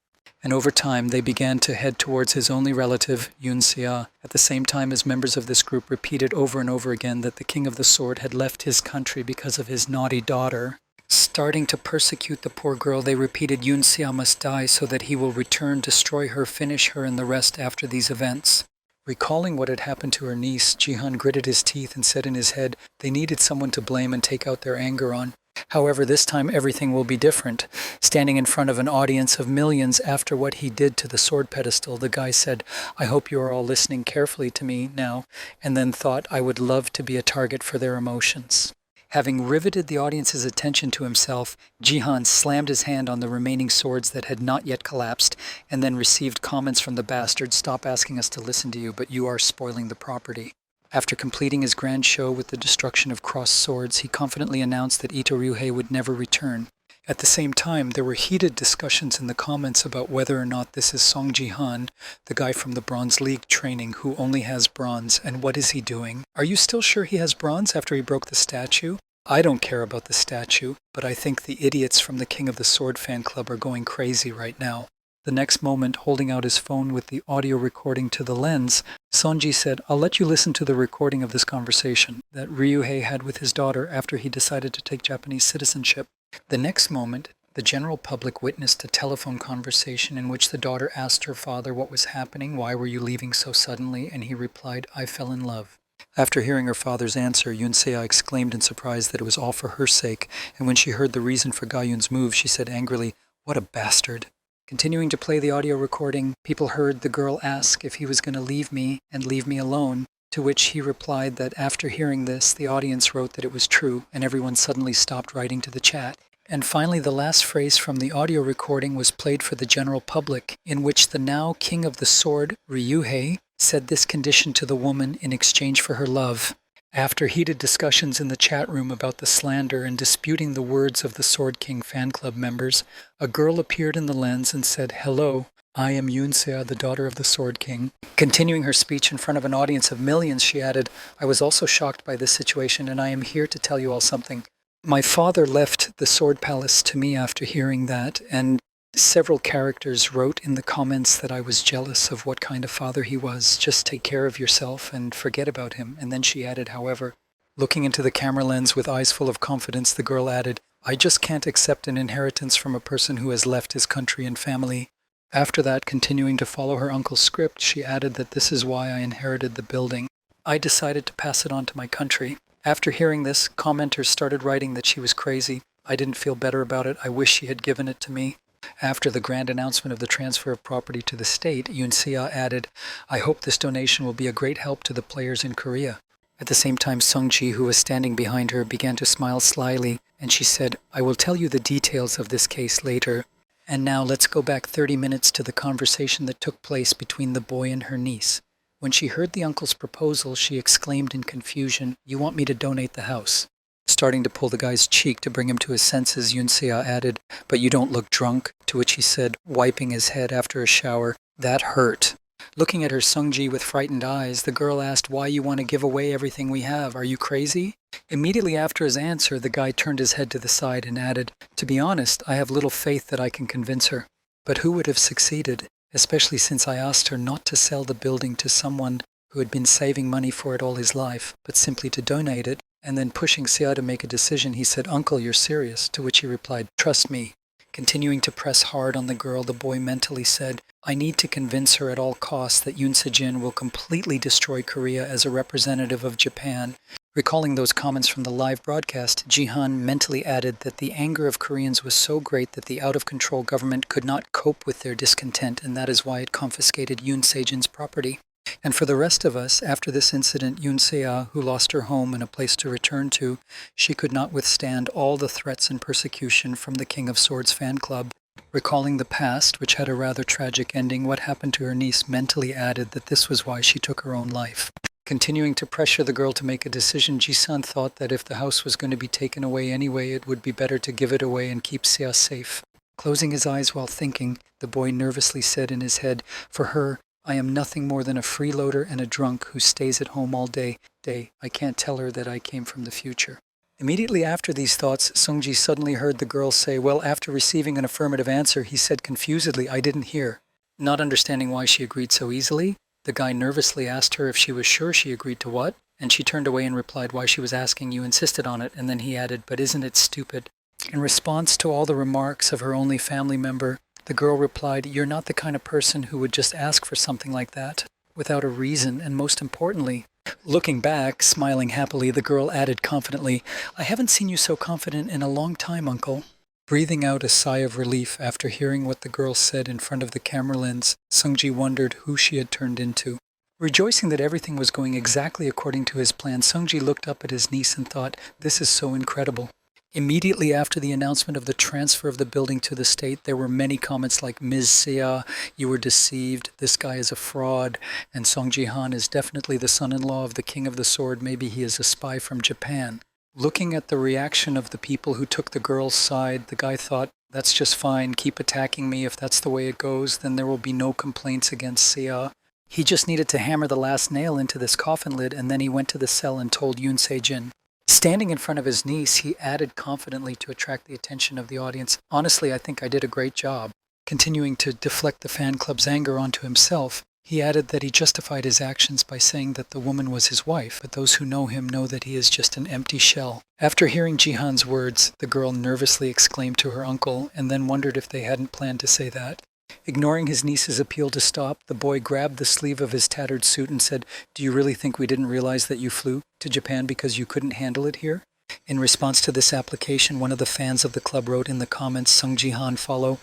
And over time, they began to head towards his only relative, Yoon Se-ah, at the same time as members of this group repeated over and over again that the King of the Sword had left his country because of his naughty daughter. Starting to persecute the poor girl, they repeated, "Yoon Se-ah must die so that he will return, destroy her, finish her, and the rest after these events." Recalling what had happened to her niece, Ji-han gritted his teeth and said in his head they needed someone to blame and take out their anger on. However, this time everything will be different. Standing in front of an audience of millions after what he did to the sword pedestal, the guy said, "I hope you are all listening carefully to me now," and then thought, "I would love to be a target for their emotions." Having riveted the audience's attention to himself, Ji-han slammed his hand on the remaining swords that had not yet collapsed, and then received comments from the bastard, "Stop asking us to listen to you, but you are spoiling the property." After completing his grand show with the destruction of crossed swords, he confidently announced that Ito Ryuhei would never return. At the same time, there were heated discussions in the comments about whether or not this is Song Ji-han, the guy from the Bronze League training who only has bronze, and what is he doing? Are you still sure he has bronze after he broke the statue? I don't care about the statue, but I think the idiots from the King of the Sword fan club are going crazy right now. The next moment, holding out his phone with the audio recording to the lens, Sonji said, "I'll let you listen to the recording of this conversation that Ryuhei had with his daughter after he decided to take Japanese citizenship." The next moment, the general public witnessed a telephone conversation in which the daughter asked her father what was happening, why were you leaving so suddenly, and he replied, "I fell in love." After hearing her father's answer, Yoon Se-ah exclaimed in surprise that it was all for her sake, and when she heard the reason for Ga-yoon's move, she said angrily, "What a bastard." Continuing to play the audio recording, people heard the girl ask if he was going to leave me and leave me alone, to which he replied that after hearing this, the audience wrote that it was true, and everyone suddenly stopped writing to the chat. And finally, the last phrase from the audio recording was played for the general public, in which the now King of the Sword, Ryuhei, said this condition to the woman in exchange for her love. After heated discussions in the chat room about the slander and disputing the words of the Sword King fan club members, a girl appeared in the lens and said, "Hello, I am Yoon Se-ah, the daughter of the Sword King." Continuing her speech in front of an audience of millions, she added, "I was also shocked by this situation, and I am here to tell you all something. My father left the Sword Palace to me after hearing that, and several characters wrote in the comments that I was jealous of what kind of father he was. Just take care of yourself and forget about him." And then she added, however, looking into the camera lens with eyes full of confidence, the girl added, "I just can't accept an inheritance from a person who has left his country and family." After that, continuing to follow her uncle's script, she added that this is why I inherited the building. I decided to pass it on to my country. After hearing this, commenters started writing that she was crazy. I didn't feel better about it. I wish she had given it to me. After the grand announcement of the transfer of property to the state, Yoon Se-ah added, "I hope this donation will be a great help to the players in Korea." At the same time, Sung-ji, who was standing behind her, began to smile slyly, and she said, "I will tell you the details of this case later. And now let's go back 30 minutes to the conversation that took place between the boy and her niece. When she heard the uncle's proposal, she exclaimed in confusion, "You want me to donate the house?" Starting to pull the guy's cheek to bring him to his senses, Yoon Se-ah added, "But you don't look drunk," to which he said, wiping his head after a shower, "That hurt." Looking at her Sung-ji with frightened eyes, the girl asked, "Why you want to give away everything we have? Are you crazy?" Immediately after his answer, the guy turned his head to the side and added, "To be honest, I have little faith that I can convince her." But who would have succeeded, especially since I asked her not to sell the building to someone who had been saving money for it all his life, but simply to donate it? And then pushing Se-ah to make a decision, he said, "Uncle, you're serious?" To which he replied, "Trust me." Continuing to press hard on the girl, the boy mentally said, "I need to convince her at all costs that Yoon Se-jin will completely destroy Korea as a representative of Japan." Recalling those comments from the live broadcast, Ji-han mentally added that the anger of Koreans was so great that the out-of-control government could not cope with their discontent, and that is why it confiscated Yoon Se-jin's property. And for the rest of us, after this incident, Yoon Se-ah, who lost her home and a place to return to, she could not withstand all the threats and persecution from the King of Swords fan club. Recalling the past, which had a rather tragic ending, what happened to her niece mentally added that this was why she took her own life. Continuing to pressure the girl to make a decision, Ji-san thought that if the house was going to be taken away anyway, it would be better to give it away and keep Se-ah safe. Closing his eyes while thinking, the boy nervously said in his head, "For her, I am nothing more than a freeloader and a drunk who stays at home all day. I can't tell her that I came from the future." Immediately after these thoughts, Sung-ji suddenly heard the girl say, "Well, after receiving an affirmative answer, he said confusedly, 'I didn't hear.'" Not understanding why she agreed so easily, the guy nervously asked her if she was sure she agreed to what, and she turned away and replied why she was asking. "You insisted on it," and then he added, "But isn't it stupid?" In response to all the remarks of her only family member, the girl replied, "You're not the kind of person who would just ask for something like that without a reason, and most importantly..." Looking back, smiling happily, the girl added confidently, "I haven't seen you so confident in a long time, Uncle." Breathing out a sigh of relief after hearing what the girl said in front of the camera lens, Sung-ji wondered who she had turned into. Rejoicing that everything was going exactly according to his plan, Sung-ji looked up at his niece and thought, "This is so incredible." Immediately after the announcement of the transfer of the building to the state, there were many comments like, "Ms. Se-ah, you were deceived, this guy is a fraud, and Song Ji-han is definitely the son-in-law of the King of the Sword, maybe he is a spy from Japan." Looking at the reaction of the people who took the girl's side, the guy thought, that's just fine, keep attacking me. If that's the way it goes, then there will be no complaints against Sia. He just needed to hammer the last nail into this coffin lid, and then he went to the cell and told Yoon Se-jin. Standing in front of his niece, he added confidently to attract the attention of the audience, honestly, I think I did a great job. Continuing to deflect the fan club's anger onto himself, he added that he justified his actions by saying that the woman was his wife, but those who know him know that he is just an empty shell. After hearing Jihan's words, the girl nervously exclaimed to her uncle, and then wondered if they hadn't planned to say that. Ignoring his niece's appeal to stop, the boy grabbed the sleeve of his tattered suit and said, "Do you really think we didn't realize that you flew to Japan because you couldn't handle it here?" In response to this application, one of the fans of the club wrote in the comments, "Sung Ji-han follow."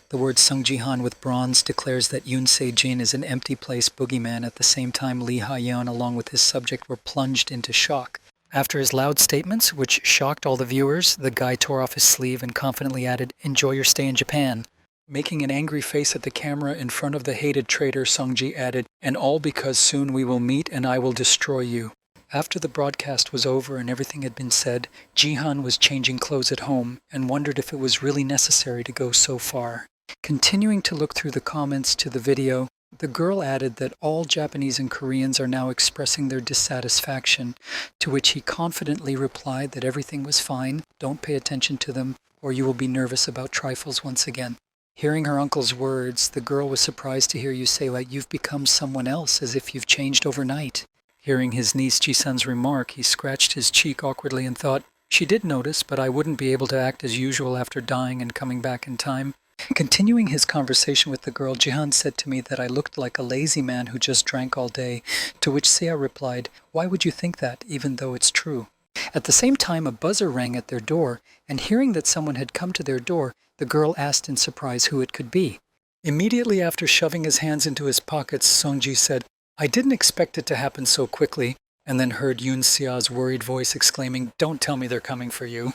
The word Sung Ji-han with bronze declares that Yoon Se-jin is an empty place boogeyman. At the same time, Lee Ha-yeon along with his subject were plunged into shock. After his loud statements, which shocked all the viewers, the guy tore off his sleeve and confidently added, "Enjoy your stay in Japan." Making an angry face at the camera in front of the hated traitor, Sung-ji added, "And all because soon we will meet and I will destroy you." After the broadcast was over and everything had been said, Jihan was changing clothes at home and wondered if it was really necessary to go so far. Continuing to look through the comments to the video, the girl added that all Japanese and Koreans are now expressing their dissatisfaction, to which he confidently replied that everything was fine, don't pay attention to them, or you will be nervous about trifles once again. Hearing her uncle's words, the girl was surprised to hear you say, like, you've become someone else, as if you've changed overnight. Hearing his niece Ji-sun's remark, he scratched his cheek awkwardly and thought, she did notice, but I wouldn't be able to act as usual after dying and coming back in time. Continuing his conversation with the girl, Jihan said to me that I looked like a lazy man who just drank all day, to which Sia replied, "Why would you think that, even though it's true?" At the same time, a buzzer rang at their door, and hearing that someone had come to their door, the girl asked in surprise who it could be. Immediately after shoving his hands into his pockets, Sung-ji said, "I didn't expect it to happen so quickly," and then heard Yoon Sea's worried voice exclaiming, "Don't tell me they're coming for you."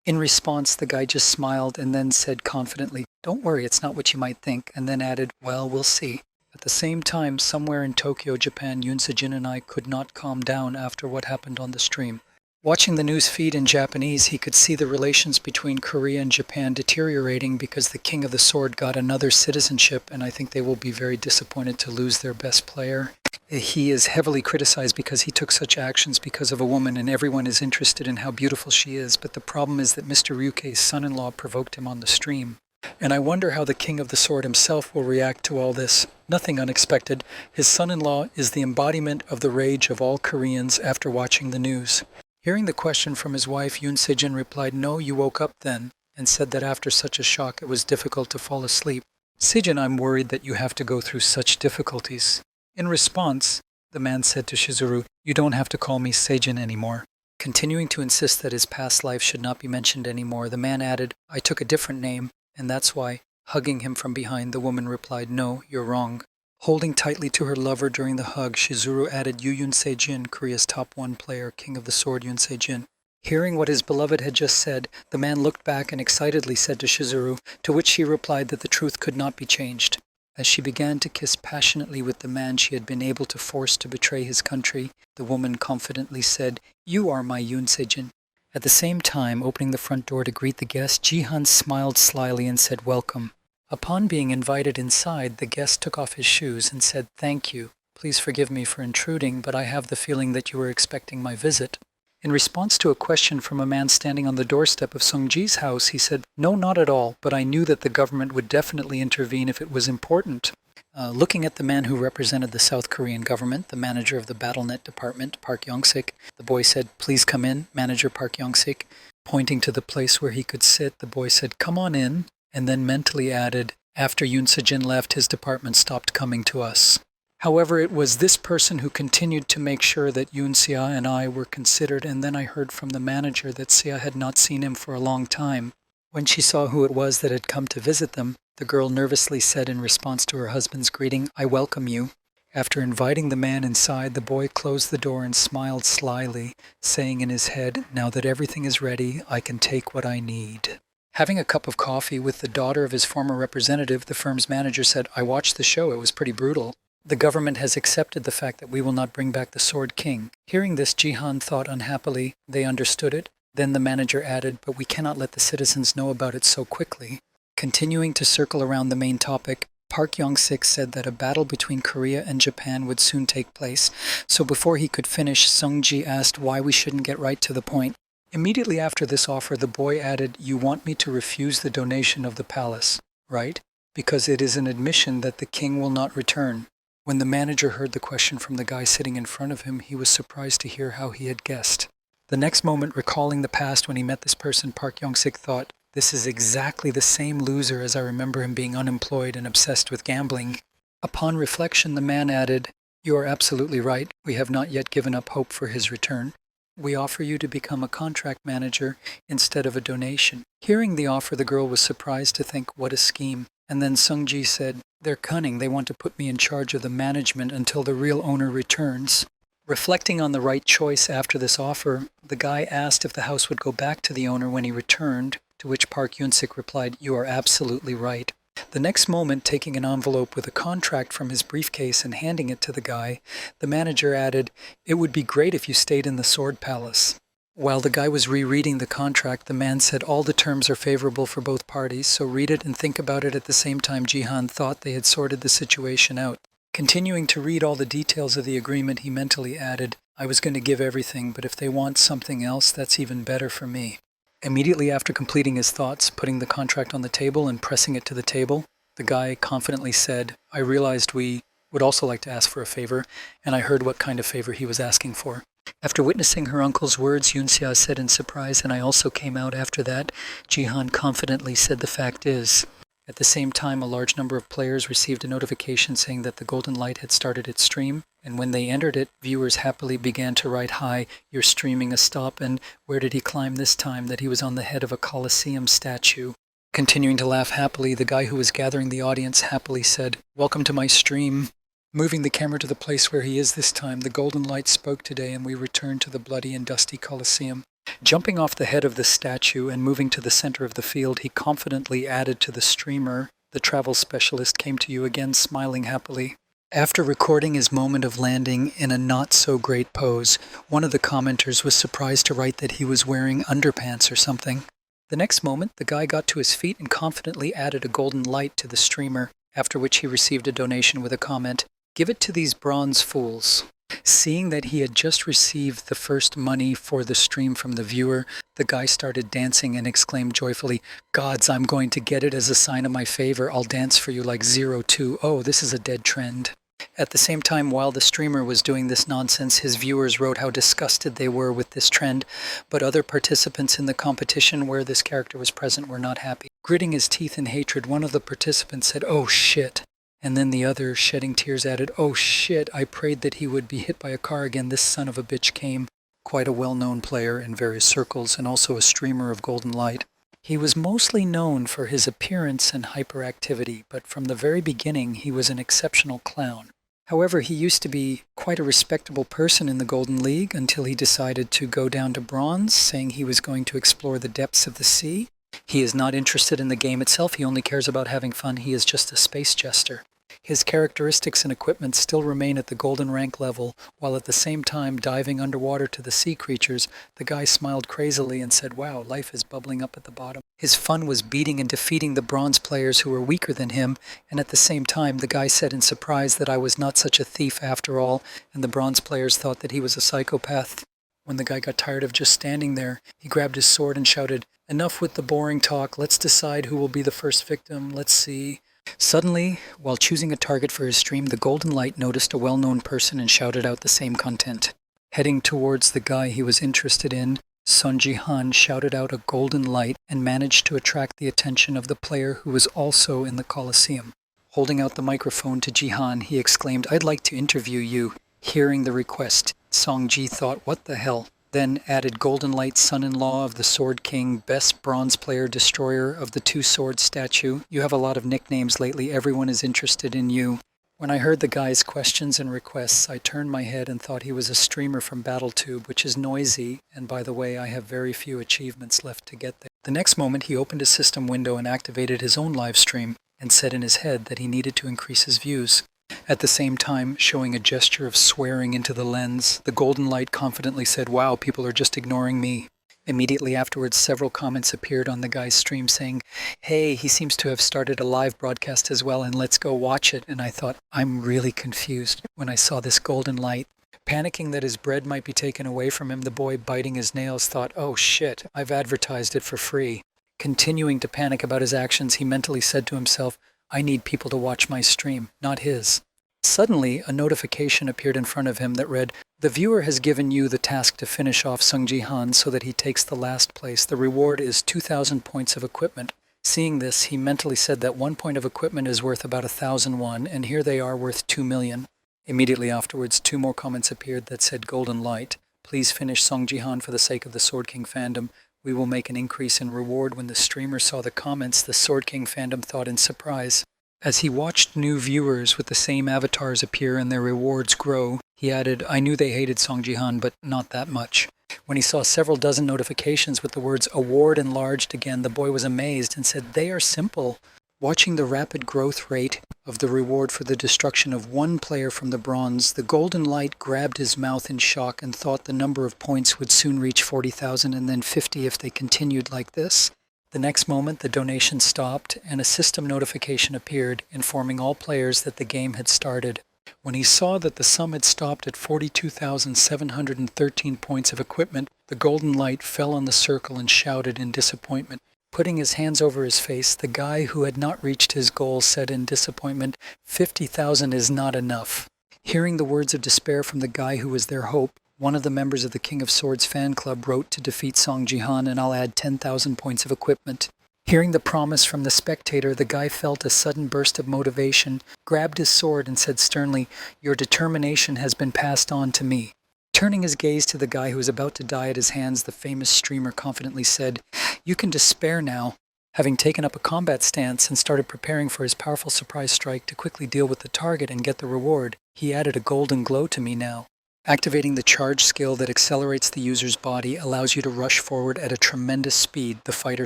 In response, the guy just smiled and then said confidently, "Don't worry, it's not what you might think," and then added, "Well, we'll see." At the same time, somewhere in Tokyo, Japan, Yoon Se-jin and I could not calm down after what happened on the stream. Watching the news feed in Japanese, he could see the relations between Korea and Japan deteriorating because the King of the Sword got another citizenship, and I think they will be very disappointed to lose their best player. He is heavily criticized because he took such actions because of a woman, and everyone is interested in how beautiful she is, but the problem is that Mr. Ryukei's son-in-law provoked him on the stream. And I wonder how the King of the Sword himself will react to all this. Nothing unexpected. His son-in-law is the embodiment of the rage of all Koreans after watching the news. Hearing the question from his wife, Yoon Se-jin replied, "No, you woke up then," and said that after such a shock it was difficult to fall asleep. "Se-jin, I'm worried that you have to go through such difficulties." In response, the man said to Shizuru, "You don't have to call me Se-jin anymore." Continuing to insist that his past life should not be mentioned anymore, the man added, "I took a different name, and that's why." Hugging him from behind, the woman replied, "No, you're wrong." Holding tightly to her lover during the hug, Shizuru added, "You Yoon Se-jin, Korea's top 1 player, King of the Sword Yoon Se-jin." Hearing what his beloved had just said, the man looked back and excitedly said to Shizuru, to which she replied that the truth could not be changed. As she began to kiss passionately with the man she had been able to force to betray his country, the woman confidently said, "You are my Yoon Se-jin." At the same time, opening the front door to greet the guest, Jihan smiled slyly and said, "Welcome." Upon being invited inside, the guest took off his shoes and said, "Thank you. Please forgive me for intruding, but I have the feeling that you were expecting my visit." In response to a question from a man standing on the doorstep of Sung-ji's house, he said, "No, not at all, but I knew that the government would definitely intervene if it was important." Looking at the man who represented the South Korean government, the manager of the BattleNet department, Park Young-sik, the boy said, "Please come in, Manager Park Young-sik." Pointing to the place where he could sit, the boy said, "Come on in," and then mentally added, "After Yoon Se-jin left, his department stopped coming to us." However, it was this person who continued to make sure that Yoon Se and I were considered, and then I heard from the manager that Se had not seen him for a long time. When she saw who it was that had come to visit them, the girl nervously said in response to her husband's greeting, "I welcome you." After inviting the man inside, the boy closed the door and smiled slyly, saying in his head, "Now that everything is ready, I can take what I need." Having a cup of coffee with the daughter of his former representative, the firm's manager said, "I watched the show, it was pretty brutal. The government has accepted the fact that we will not bring back the Sword King." Hearing this, Jihan thought unhappily, they understood it, Then the manager added, but we cannot let the citizens know about it so quickly. Continuing to circle around the main topic, Park Yong-sik said that a battle between Korea and Japan would soon take place, so before he could finish, Sung-ji asked why we shouldn't get right to the point. Immediately after this offer, the boy added, you want me to refuse the donation of the palace, right? Because it is an admission that the king will not return. When the manager heard the question from the guy sitting in front of him, he was surprised to hear how he had guessed. The next moment, recalling the past when he met this person, Park Yong-sik thought, this is exactly the same loser as I remember him being unemployed and obsessed with gambling. Upon reflection, the man added, you are absolutely right. We have not yet given up hope for his return. We offer you to become a contract manager instead of a donation. Hearing the offer, the girl was surprised to think, what a scheme. And then Sung-ji said, they're cunning. They want to put me in charge of the management until the real owner returns. Reflecting on the right choice after this offer, the guy asked if the house would go back to the owner when he returned, to which Park Yun-sik replied, you are absolutely right. The next moment, taking an envelope with a contract from his briefcase and handing it to the guy, the manager added, it would be great if you stayed in the Sword Palace. While the guy was rereading the contract, the man said all the terms are favorable for both parties, so read it and think about it at the same time. Jihan thought they had sorted the situation out. Continuing to read all the details of the agreement, he mentally added, I was going to give everything, but if they want something else, that's even better for me. Immediately after completing his thoughts, putting the contract on the table and pressing it to the table, the guy confidently said, I realized we would also like to ask for a favor, and I heard what kind of favor he was asking for. After witnessing her uncle's words, Yunxia said in surprise, and I also came out after that, Jihan confidently said the fact is. At the same time, a large number of players received a notification saying that the Golden Light had started its stream, and when they entered it, viewers happily began to write, hi, you're streaming a stop, and where did he climb this time? That he was on the head of a Colosseum statue. Continuing to laugh happily, the guy who was gathering the audience happily said, welcome to my stream. Moving the camera to the place where he is this time, the Golden Light spoke today, and we returned to the bloody and dusty Colosseum. Jumping off the head of the statue and moving to the center of the field, he confidently added to the streamer, the travel specialist came to you again, smiling happily. After recording his moment of landing in a not-so-great pose, one of the commenters was surprised to write that he was wearing underpants or something. The next moment, the guy got to his feet and confidently added a golden light to the streamer, after which he received a donation with a comment, give it to these bronze fools. Seeing that he had just received the first money for the stream from the viewer, the guy started dancing and exclaimed joyfully, gods, I'm going to get it as a sign of my favor. I'll dance for you like 02. Oh, this is a dead trend. At the same time, while the streamer was doing this nonsense, his viewers wrote how disgusted they were with this trend, but other participants in the competition where this character was present were not happy. Gritting his teeth in hatred, one of the participants said, oh shit. And then the other, shedding tears, added, oh shit, I prayed that he would be hit by a car again. This son of a bitch came. Quite a well-known player in various circles and also a streamer of Golden Light. He was mostly known for his appearance and hyperactivity, but from the very beginning he was an exceptional clown. However, he used to be quite a respectable person in the Golden League until he decided to go down to bronze, saying he was going to explore the depths of the sea. He is not interested in the game itself, he only cares about having fun, he is just a space jester. His characteristics and equipment still remain at the golden rank level, while at the same time diving underwater to the sea creatures, the guy smiled crazily and said, wow, life is bubbling up at the bottom. His fun was beating and defeating the bronze players who were weaker than him, and at the same time the guy said in surprise that I was not such a thief after all, and the bronze players thought that he was a psychopath. When the guy got tired of just standing there, he grabbed his sword and shouted, enough with the boring talk, let's decide who will be the first victim, let's see. Suddenly, while choosing a target for his stream, the Golden Light noticed a well-known person and shouted out the same content. Heading towards the guy he was interested in, Son Ji-han shouted out a golden light and managed to attract the attention of the player who was also in the Colosseum. Holding out the microphone to Ji-han, he exclaimed, I'd like to interview you. Hearing the request, Song-ji thought, what the hell? Then added Golden Light, son-in-law of the Sword King, best bronze player, destroyer of the two swords statue. You have a lot of nicknames lately. Everyone is interested in you. When I heard the guy's questions and requests, I turned my head and thought he was a streamer from BattleTube, which is noisy, and by the way, I have very few achievements left to get there. The next moment, he opened his system window and activated his own live stream, and said in his head that he needed to increase his views. At the same time, showing a gesture of swearing into the lens, the Golden Light confidently said, wow, people are just ignoring me. Immediately afterwards, several comments appeared on the guy's stream saying, "Hey, he seems to have started a live broadcast as well, and let's go watch it." And I thought, I'm really confused when I saw this golden light. Panicking that his bread might be taken away from him, the boy, biting his nails, thought, "Oh shit, I've advertised it for free." Continuing to panic about his actions, he mentally said to himself, "I need people to watch my stream, not his." Suddenly, a notification appeared in front of him that read, "The viewer has given you the task to finish off Sung Ji-han so that he takes the last place. The reward is 2,000 points of equipment." Seeing this, he mentally said that 1 point of equipment is worth about 1,000 won, and here they are worth 2 million. Immediately afterwards, 2 more comments appeared that said, "Golden Light. Please finish Song Ji-han for the sake of the Sword King fandom. We will make an increase in reward." When the streamer saw the comments, the Sword King fandom thought in surprise. As he watched new viewers with the same avatars appear and their rewards grow, he added, "I knew they hated Song Ji-han, but not that much." When he saw several dozen notifications with the words "award" enlarged again, the boy was amazed and said, "They are simple." Watching the rapid growth rate of the reward for the destruction of one player from the bronze, the golden light grabbed his mouth in shock and thought the number of points would soon reach 40,000 and then 50 if they continued like this. The next moment, the donation stopped and a system notification appeared, informing all players that the game had started. When he saw that the sum had stopped at 42,713 points of equipment, the golden light fell on the circle and shouted in disappointment. Putting his hands over his face, the guy who had not reached his goal said in disappointment, 50,000 is not enough. Hearing the words of despair from the guy who was their hope, one of the members of the King of Swords fan club wrote, "To defeat Song Ji-han, and I'll add 10,000 points of equipment." Hearing the promise from the spectator, the guy felt a sudden burst of motivation, grabbed his sword and said sternly, "Your determination has been passed on to me." Turning his gaze to the guy who was about to die at his hands, the famous streamer confidently said, "You can despair now." Having taken up a combat stance and started preparing for his powerful surprise strike to quickly deal with the target and get the reward, he added, "A golden glow to me now." Activating the charge skill that accelerates the user's body allows you to rush forward at a tremendous speed, the fighter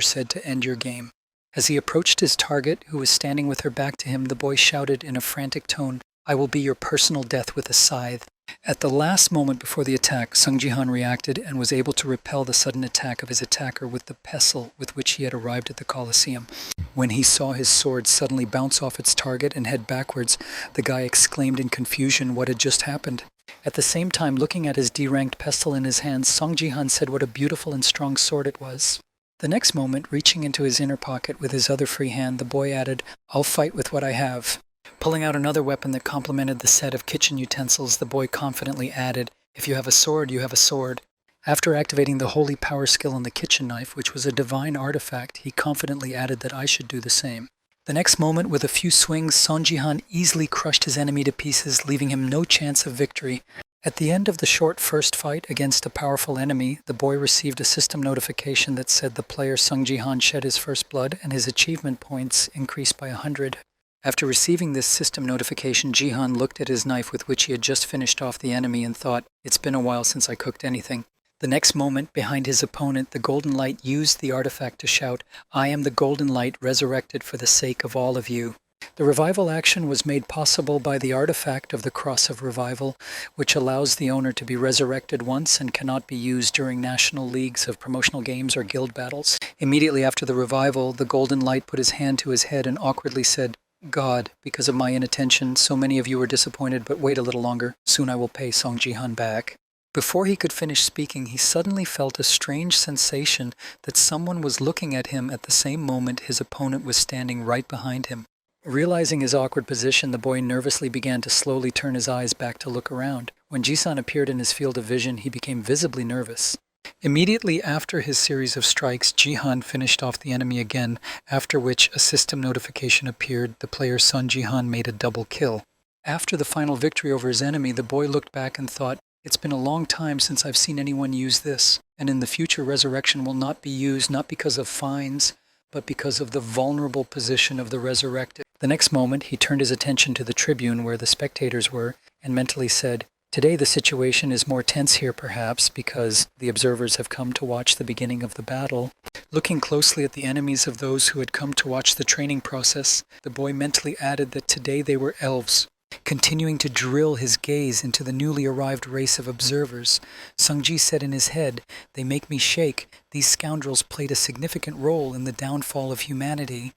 said, to end your game. As he approached his target, who was standing with her back to him, the boy shouted in a frantic tone, "I will be your personal death with a scythe." At the last moment before the attack, Sung Ji-han reacted and was able to repel the sudden attack of his attacker with the pestle with which he had arrived at the Colosseum. When he saw his sword suddenly bounce off its target and head backwards, the guy exclaimed in confusion what had just happened. At the same time, looking at his D-ranked pestle in his hands, Song Ji-han said what a beautiful and strong sword it was. The next moment, reaching into his inner pocket with his other free hand, the boy added, "I'll fight with what I have." Pulling out another weapon that complemented the set of kitchen utensils, the boy confidently added, "If you have a sword, you have a sword." After activating the holy power skill on the kitchen knife, which was a divine artifact, he confidently added that I should do the same. The next moment, with a few swings, Song Ji-han easily crushed his enemy to pieces, leaving him no chance of victory. At the end of the short first fight against a powerful enemy, the boy received a system notification that said the player Sung Ji-han shed his first blood and his achievement points increased by 100. After receiving this system notification, Ji-han looked at his knife with which he had just finished off the enemy and thought, "It's been a while since I cooked anything." The next moment, behind his opponent, the golden light used the artifact to shout, "I am the golden light resurrected for the sake of all of you." The revival action was made possible by the artifact of the Cross of Revival, which allows the owner to be resurrected once and cannot be used during national leagues of promotional games or guild battles. Immediately after the revival, the golden light put his hand to his head and awkwardly said, "God, because of my inattention, so many of you are disappointed, but wait a little longer. Soon I will pay Song Ji-han back." Before he could finish speaking, he suddenly felt a strange sensation that someone was looking at him at the same moment his opponent was standing right behind him. Realizing his awkward position, the boy nervously began to slowly turn his eyes back to look around. When Ji-san appeared in his field of vision, he became visibly nervous. Immediately after his series of strikes, Ji-han finished off the enemy again, after which a system notification appeared. The player Sun Ji-han made a double kill. After the final victory over his enemy, the boy looked back and thought, "It's been a long time since I've seen anyone use this, and in the future resurrection will not be used not because of fines, but because of the vulnerable position of the resurrected." The next moment, he turned his attention to the tribune where the spectators were, and mentally said, "Today the situation is more tense here perhaps because the observers have come to watch the beginning of the battle." Looking closely at the enemies of those who had come to watch the training process, the boy mentally added that today they were elves. continuing to drill his gaze into the newly arrived race of observers. Sungji said in his head, "They make me shake. These scoundrels played a significant role in the downfall of humanity."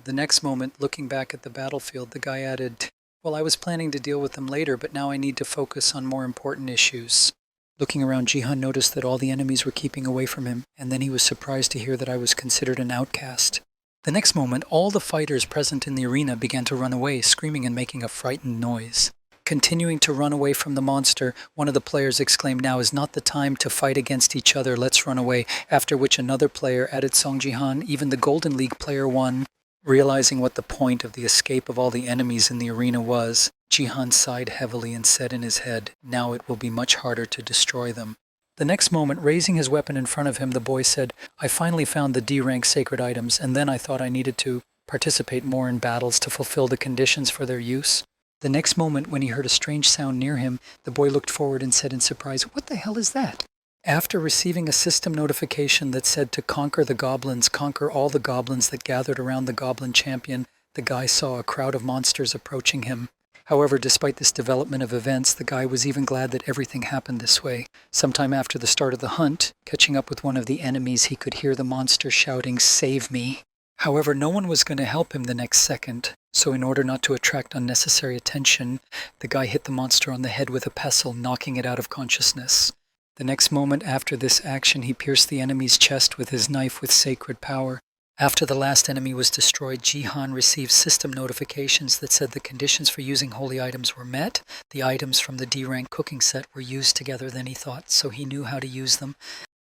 The next moment, looking back at the battlefield, the guy added, "Well, I was planning to deal with them later, but now I need to focus on more important issues." Looking around, Jihan noticed that all the enemies were keeping away from him, and then he was surprised to hear that I was considered an outcast. The next moment, all the fighters present in the arena began to run away, screaming and making a frightened noise. Continuing to run away from the monster, one of the players exclaimed, "Now is not the time to fight against each other, let's run away," after which another player added Song Jihan, even the Golden League player won. Realizing what the point of the escape of all the enemies in the arena was, Jihan sighed heavily and said in his head, "Now it will be much harder to destroy them." The next moment, raising his weapon in front of him, the boy said, "I finally found the D-rank sacred items, and then I thought I needed to participate more in battles to fulfill the conditions for their use." The next moment, when he heard a strange sound near him, the boy looked forward and said in surprise, "What the hell is that?" After receiving a system notification that said to conquer the goblins, conquer all the goblins that gathered around the goblin champion, the guy saw a crowd of monsters approaching him. However, despite this development of events, the guy was even glad that everything happened this way. Sometime after the start of the hunt, catching up with one of the enemies, he could hear the monster shouting, "Save me." However, no one was going to help him the next second, so in order not to attract unnecessary attention, the guy hit the monster on the head with a pestle, knocking it out of consciousness. The next moment after this action, he pierced the enemy's chest with his knife with sacred power. After the last enemy was destroyed, Jihan received system notifications that said the conditions for using holy items were met, the items from the D-rank cooking set were used together than he thought, so he knew how to use them.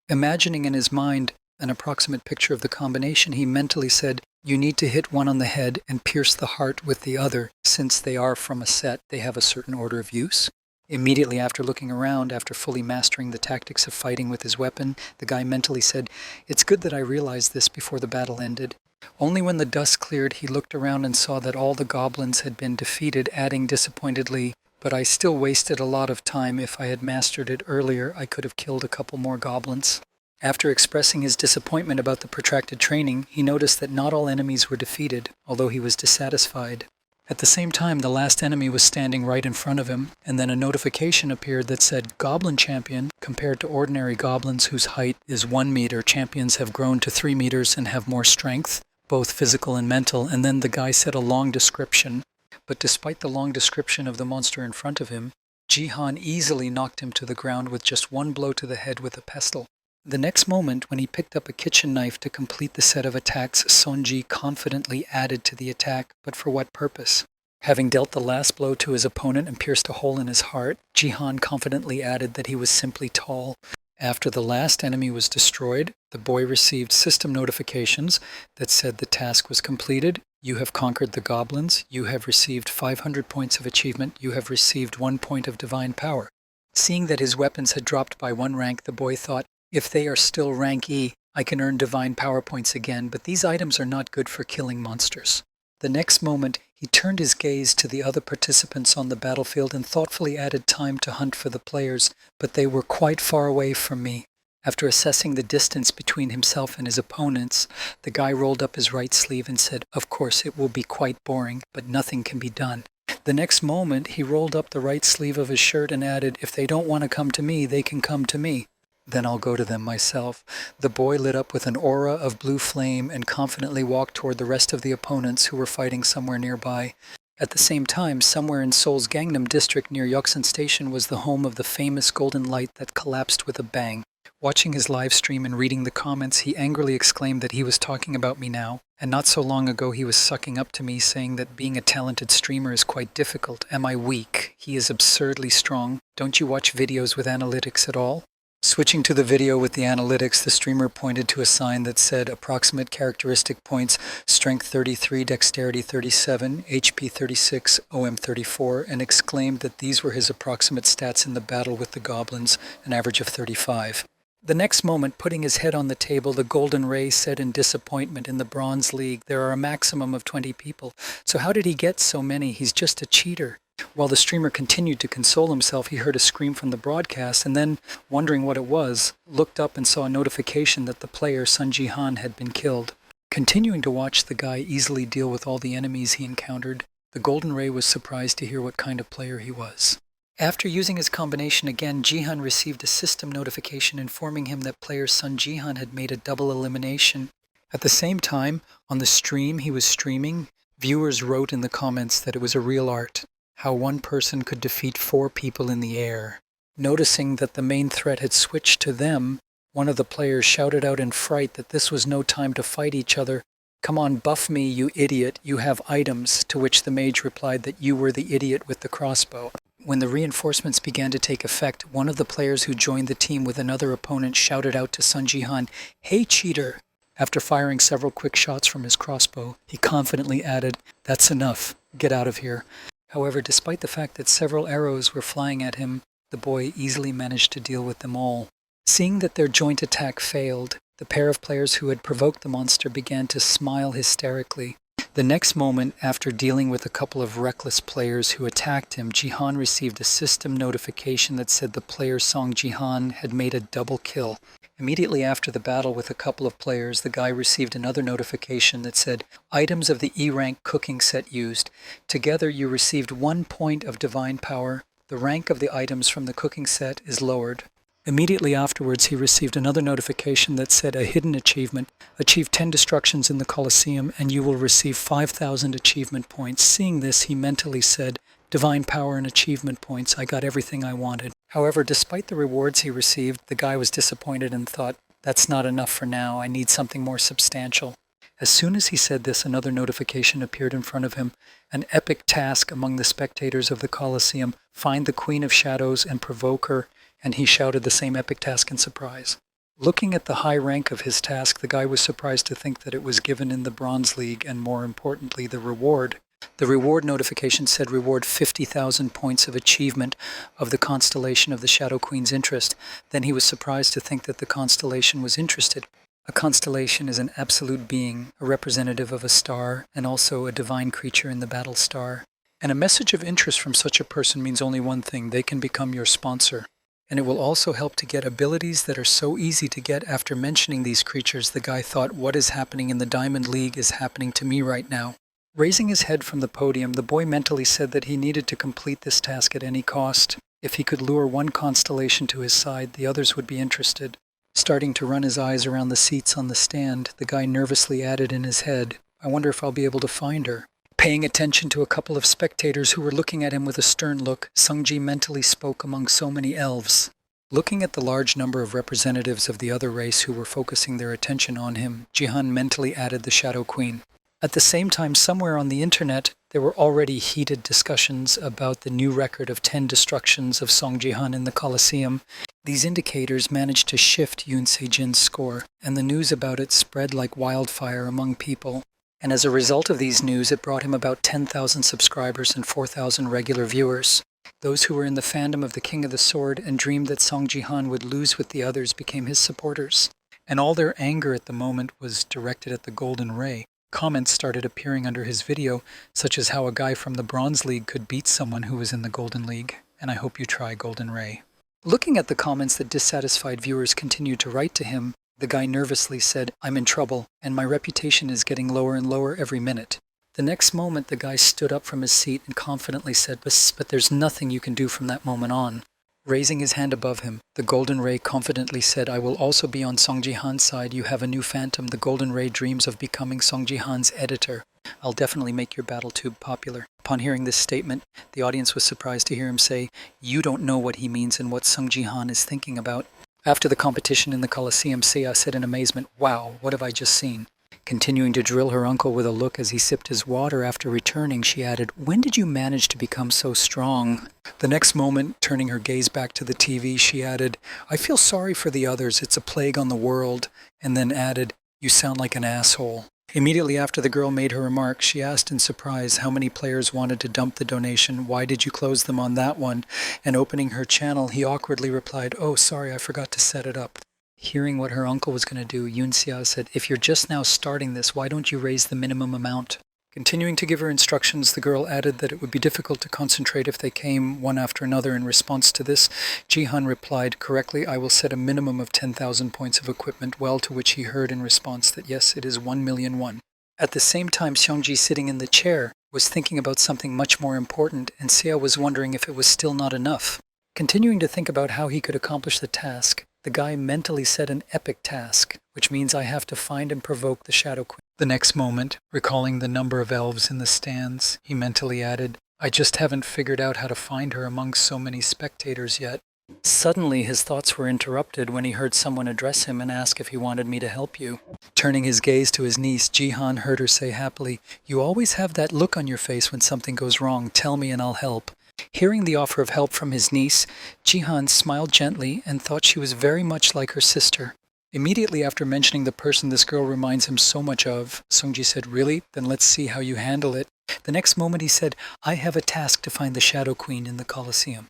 Imagining in his mind an approximate picture of the combination, he mentally said, "You need to hit one on the head and pierce the heart with the other. Since they are from a set, they have a certain order of use." Immediately after looking around, after fully mastering the tactics of fighting with his weapon, the guy mentally said, "It's good that I realized this before the battle ended." Only when the dust cleared, he looked around and saw that all the goblins had been defeated, adding disappointedly, "But I still wasted a lot of time. If I had mastered it earlier, I could have killed a couple more goblins." After expressing his disappointment about the protracted training, he noticed that not all enemies were defeated, although he was dissatisfied. At the same time, the last enemy was standing right in front of him, and then a notification appeared that said, "Goblin champion, compared to ordinary goblins whose height is 1 meter, champions have grown to 3 meters and have more strength, both physical and mental." And then the guy said a long description. But despite the long description of the monster in front of him, Jihan easily knocked him to the ground with just one blow to the head with a pestle. The next moment, when he picked up a kitchen knife to complete the set of attacks, Sonji confidently added to the attack, but for what purpose? Having dealt the last blow to his opponent and pierced a hole in his heart, Jihan confidently added that he was simply tall. After the last enemy was destroyed, the boy received system notifications that said the task was completed. You have conquered the goblins. You have received 500 points of achievement. You have received 1 point of divine power. Seeing that his weapons had dropped by 1 rank, the boy thought, "If they are still rank E, I can earn divine power points again, but these items are not good for killing monsters." The next moment, he turned his gaze to the other participants on the battlefield and thoughtfully added time to hunt for the players, but they were quite far away from me. After assessing the distance between himself and his opponents, the guy rolled up his right sleeve and said, "Of course, it will be quite boring, but nothing can be done." The next moment, he rolled up the right sleeve of his shirt and added, "If they don't want to come to me, they can come to me. Then I'll go to them myself." The boy lit up with an aura of blue flame and confidently walked toward the rest of the opponents who were fighting somewhere nearby. At the same time, somewhere in Seoul's Gangnam district near Yoksan Station was the home of the famous golden light that collapsed with a bang. Watching his live stream and reading the comments, he angrily exclaimed that he was talking about me now. And not so long ago he was sucking up to me, saying that being a talented streamer is quite difficult. Am I weak? He is absurdly strong. Don't you watch videos with analytics at all? Switching to the video with the analytics, the streamer pointed to a sign that said approximate characteristic points, strength 33, dexterity 37, HP 36, OM 34, and exclaimed that these were his approximate stats in the battle with the goblins, an average of 35. The next moment, putting his head on the table, the Golden Ray said in disappointment, "In the Bronze League, there are a maximum of 20 people. So how did he get so many? He's just a cheater." While the streamer continued to console himself, he heard a scream from the broadcast and then, wondering what it was, looked up and saw a notification that the player, Sun Ji-han, had been killed. Continuing to watch the guy easily deal with all the enemies he encountered, The Golden Ray was surprised to hear what kind of player he was. After using his combination again, Jihan received a system notification informing him that player Sun Jihan had made a double elimination. At the same time, on the stream he was streaming, viewers wrote in the comments that it was a real art, how one person could defeat 4 people in the air. Noticing that the main threat had switched to them, one of the players shouted out in fright that this was no time to fight each other. "Come on, buff me, you idiot, you have items," to which the mage replied that you were the idiot with the crossbow. When the reinforcements began to take effect, one of the players who joined the team with another opponent shouted out to Sun Jihan, "Hey, cheater!" After firing several quick shots from his crossbow, he confidently added, "That's enough, get out of here." However, despite the fact that several arrows were flying at him, the boy easily managed to deal with them all. Seeing that their joint attack failed, the pair of players who had provoked the monster began to smile hysterically. The next moment, after dealing with a couple of reckless players who attacked him, Jihan received a system notification that said the player Song Jihan had made a double kill. Immediately after the battle with a couple of players, the guy received another notification that said, "Items of the E-rank cooking set used. Together you received 1 point of divine power. The rank of the items from the cooking set is lowered." Immediately afterwards, he received another notification that said a hidden achievement. Achieve 10 destructions in the Colosseum and you will receive 5,000 achievement points. Seeing this, he mentally said, "Divine power and achievement points, I got everything I wanted." However, despite the rewards he received, the guy was disappointed and thought, "That's not enough for now, I need something more substantial." As soon as he said this, another notification appeared in front of him. An epic task among the spectators of the Colosseum, find the Queen of Shadows and provoke her, and he shouted the same epic task in surprise. Looking at the high rank of his task, the guy was surprised to think that it was given in the Bronze League, and more importantly, the reward. The reward notification said reward 50,000 points of achievement of the constellation of the Shadow Queen's interest. Then he was surprised to think that the constellation was interested. A constellation is an absolute being, a representative of a star, and also a divine creature in the battle star. And a message of interest from such a person means only one thing: they can become your sponsor. And it will also help to get abilities that are so easy to get. After mentioning these creatures, the guy thought, what is happening in the Diamond League is happening to me right now. Raising his head from the podium, the boy mentally said that he needed to complete this task at any cost. If he could lure one constellation to his side, the others would be interested. Starting to run his eyes around the seats on the stand, the guy nervously added in his head, "I wonder if I'll be able to find her." Paying attention to a couple of spectators who were looking at him with a stern look, Sungji mentally spoke among so many elves. Looking at the large number of representatives of the other race who were focusing their attention on him, Jihan mentally added the Shadow Queen. At the same time, somewhere on the internet, there were already heated discussions about the new record of 10 destructions of Song Jihan in the Colosseum. These indicators managed to shift Yoon Se-jin's score, and the news about it spread like wildfire among people. And as a result of these news, it brought him about 10,000 subscribers and 4,000 regular viewers. Those who were in the fandom of the King of the Sword and dreamed that Song Jihan would lose with the others became his supporters. And all their anger at the moment was directed at the Golden Ray. Comments started appearing under his video, such as how a guy from the Bronze League could beat someone who was in the Golden League, and I hope you try Golden Ray. Looking at the comments that dissatisfied viewers continued to write to him, the guy nervously said, "I'm in trouble, and my reputation is getting lower and lower every minute." The next moment, the guy stood up from his seat and confidently said, but there's nothing you can do from that moment on." Raising his hand above him, the Golden Ray confidently said, "I will also be on Song Jihan's side. You have a new phantom. The Golden Ray dreams of becoming Song Jihan's editor. I'll definitely make your battle tube popular." Upon hearing this statement, the audience was surprised to hear him say, "You don't know what he means and what Song Jihan is thinking about." After the competition in the Colosseum, Seiya said in amazement, "Wow, what have I just seen?" Continuing to drill her uncle with a look as he sipped his water after returning, she added, "When did you manage to become so strong?" The next moment, turning her gaze back to the TV, she added, "I feel sorry for the others, it's a plague on the world," and then added, "You sound like an asshole." Immediately after the girl made her remark, she asked in surprise how many players wanted to dump the donation, why did you close them on that one, and opening her channel, he awkwardly replied, "Oh, sorry, I forgot to set it up." Hearing what her uncle was going to do, Yoon Se said, "If you're just now starting this, why don't you raise the minimum amount?" Continuing to give her instructions, the girl added that it would be difficult to concentrate if they came one after another. In response to this, Jihan replied, "Correctly, I will set a minimum of 10,000 points of equipment," well, to which he heard in response that yes, it is 1,000,001. At the same time, Seongji, sitting in the chair, was thinking about something much more important, and Sia was wondering if it was still not enough. Continuing to think about how he could accomplish the task, the guy mentally set an epic task, which means I have to find and provoke the Shadow Queen. The next moment, recalling the number of elves in the stands, he mentally added, I just haven't figured out how to find her among so many spectators yet. Suddenly, his thoughts were interrupted when he heard someone address him and ask if he wanted me to help you. Turning his gaze to his niece, Jihan heard her say happily, You always have that look on your face when something goes wrong. Tell me and I'll help. Hearing the offer of help from his niece, Jihan smiled gently and thought she was very much like her sister. Immediately after mentioning the person this girl reminds him so much of, Sungji said, Really? Then let's see how you handle it. The next moment he said, I have a task to find the Shadow Queen in the Colosseum.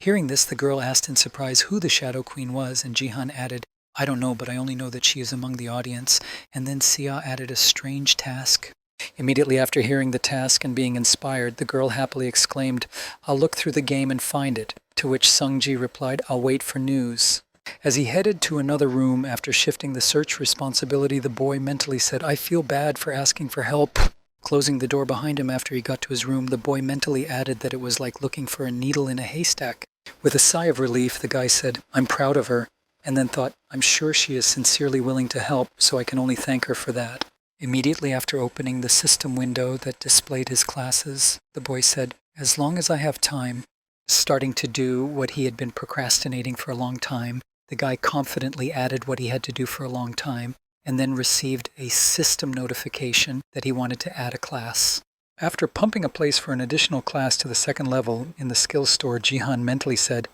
Hearing this, the girl asked in surprise who the Shadow Queen was, and Jihan added, I don't know, but I only know that she is among the audience. And then Sia added a strange task. Immediately after hearing the task and being inspired, the girl happily exclaimed, I'll look through the game and find it, to which Sungji replied, I'll wait for news. As he headed to another room after shifting the search responsibility, the boy mentally said, I feel bad for asking for help. Closing the door behind him after he got to his room, the boy mentally added that it was like looking for a needle in a haystack. With a sigh of relief, the guy said, I'm proud of her, and then thought, I'm sure she is sincerely willing to help, so I can only thank her for that. Immediately after opening the system window that displayed his classes, the boy said, As long as I have time, starting to do what he had been procrastinating for a long time, the guy confidently added what he had to do for a long time, and then received a system notification that he wanted to add a class. After pumping a place for an additional class to the second level in the skills store, Jihan mentally said,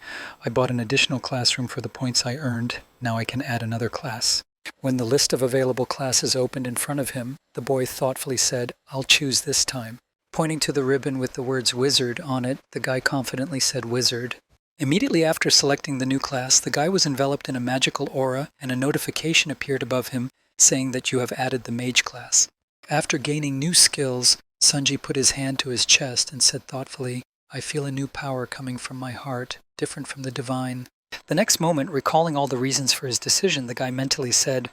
I bought an additional classroom for the points I earned. Now I can add another class. When the list of available classes opened in front of him, the boy thoughtfully said, I'll choose this time. Pointing to the ribbon with the words Wizard on it, the guy confidently said Wizard. Immediately after selecting the new class, the guy was enveloped in a magical aura, and a notification appeared above him saying that you have added the mage class. After gaining new skills, Sungji put his hand to his chest and said thoughtfully, I feel a new power coming from my heart, different from the divine. The next moment, recalling all the reasons for his decision, the guy mentally said,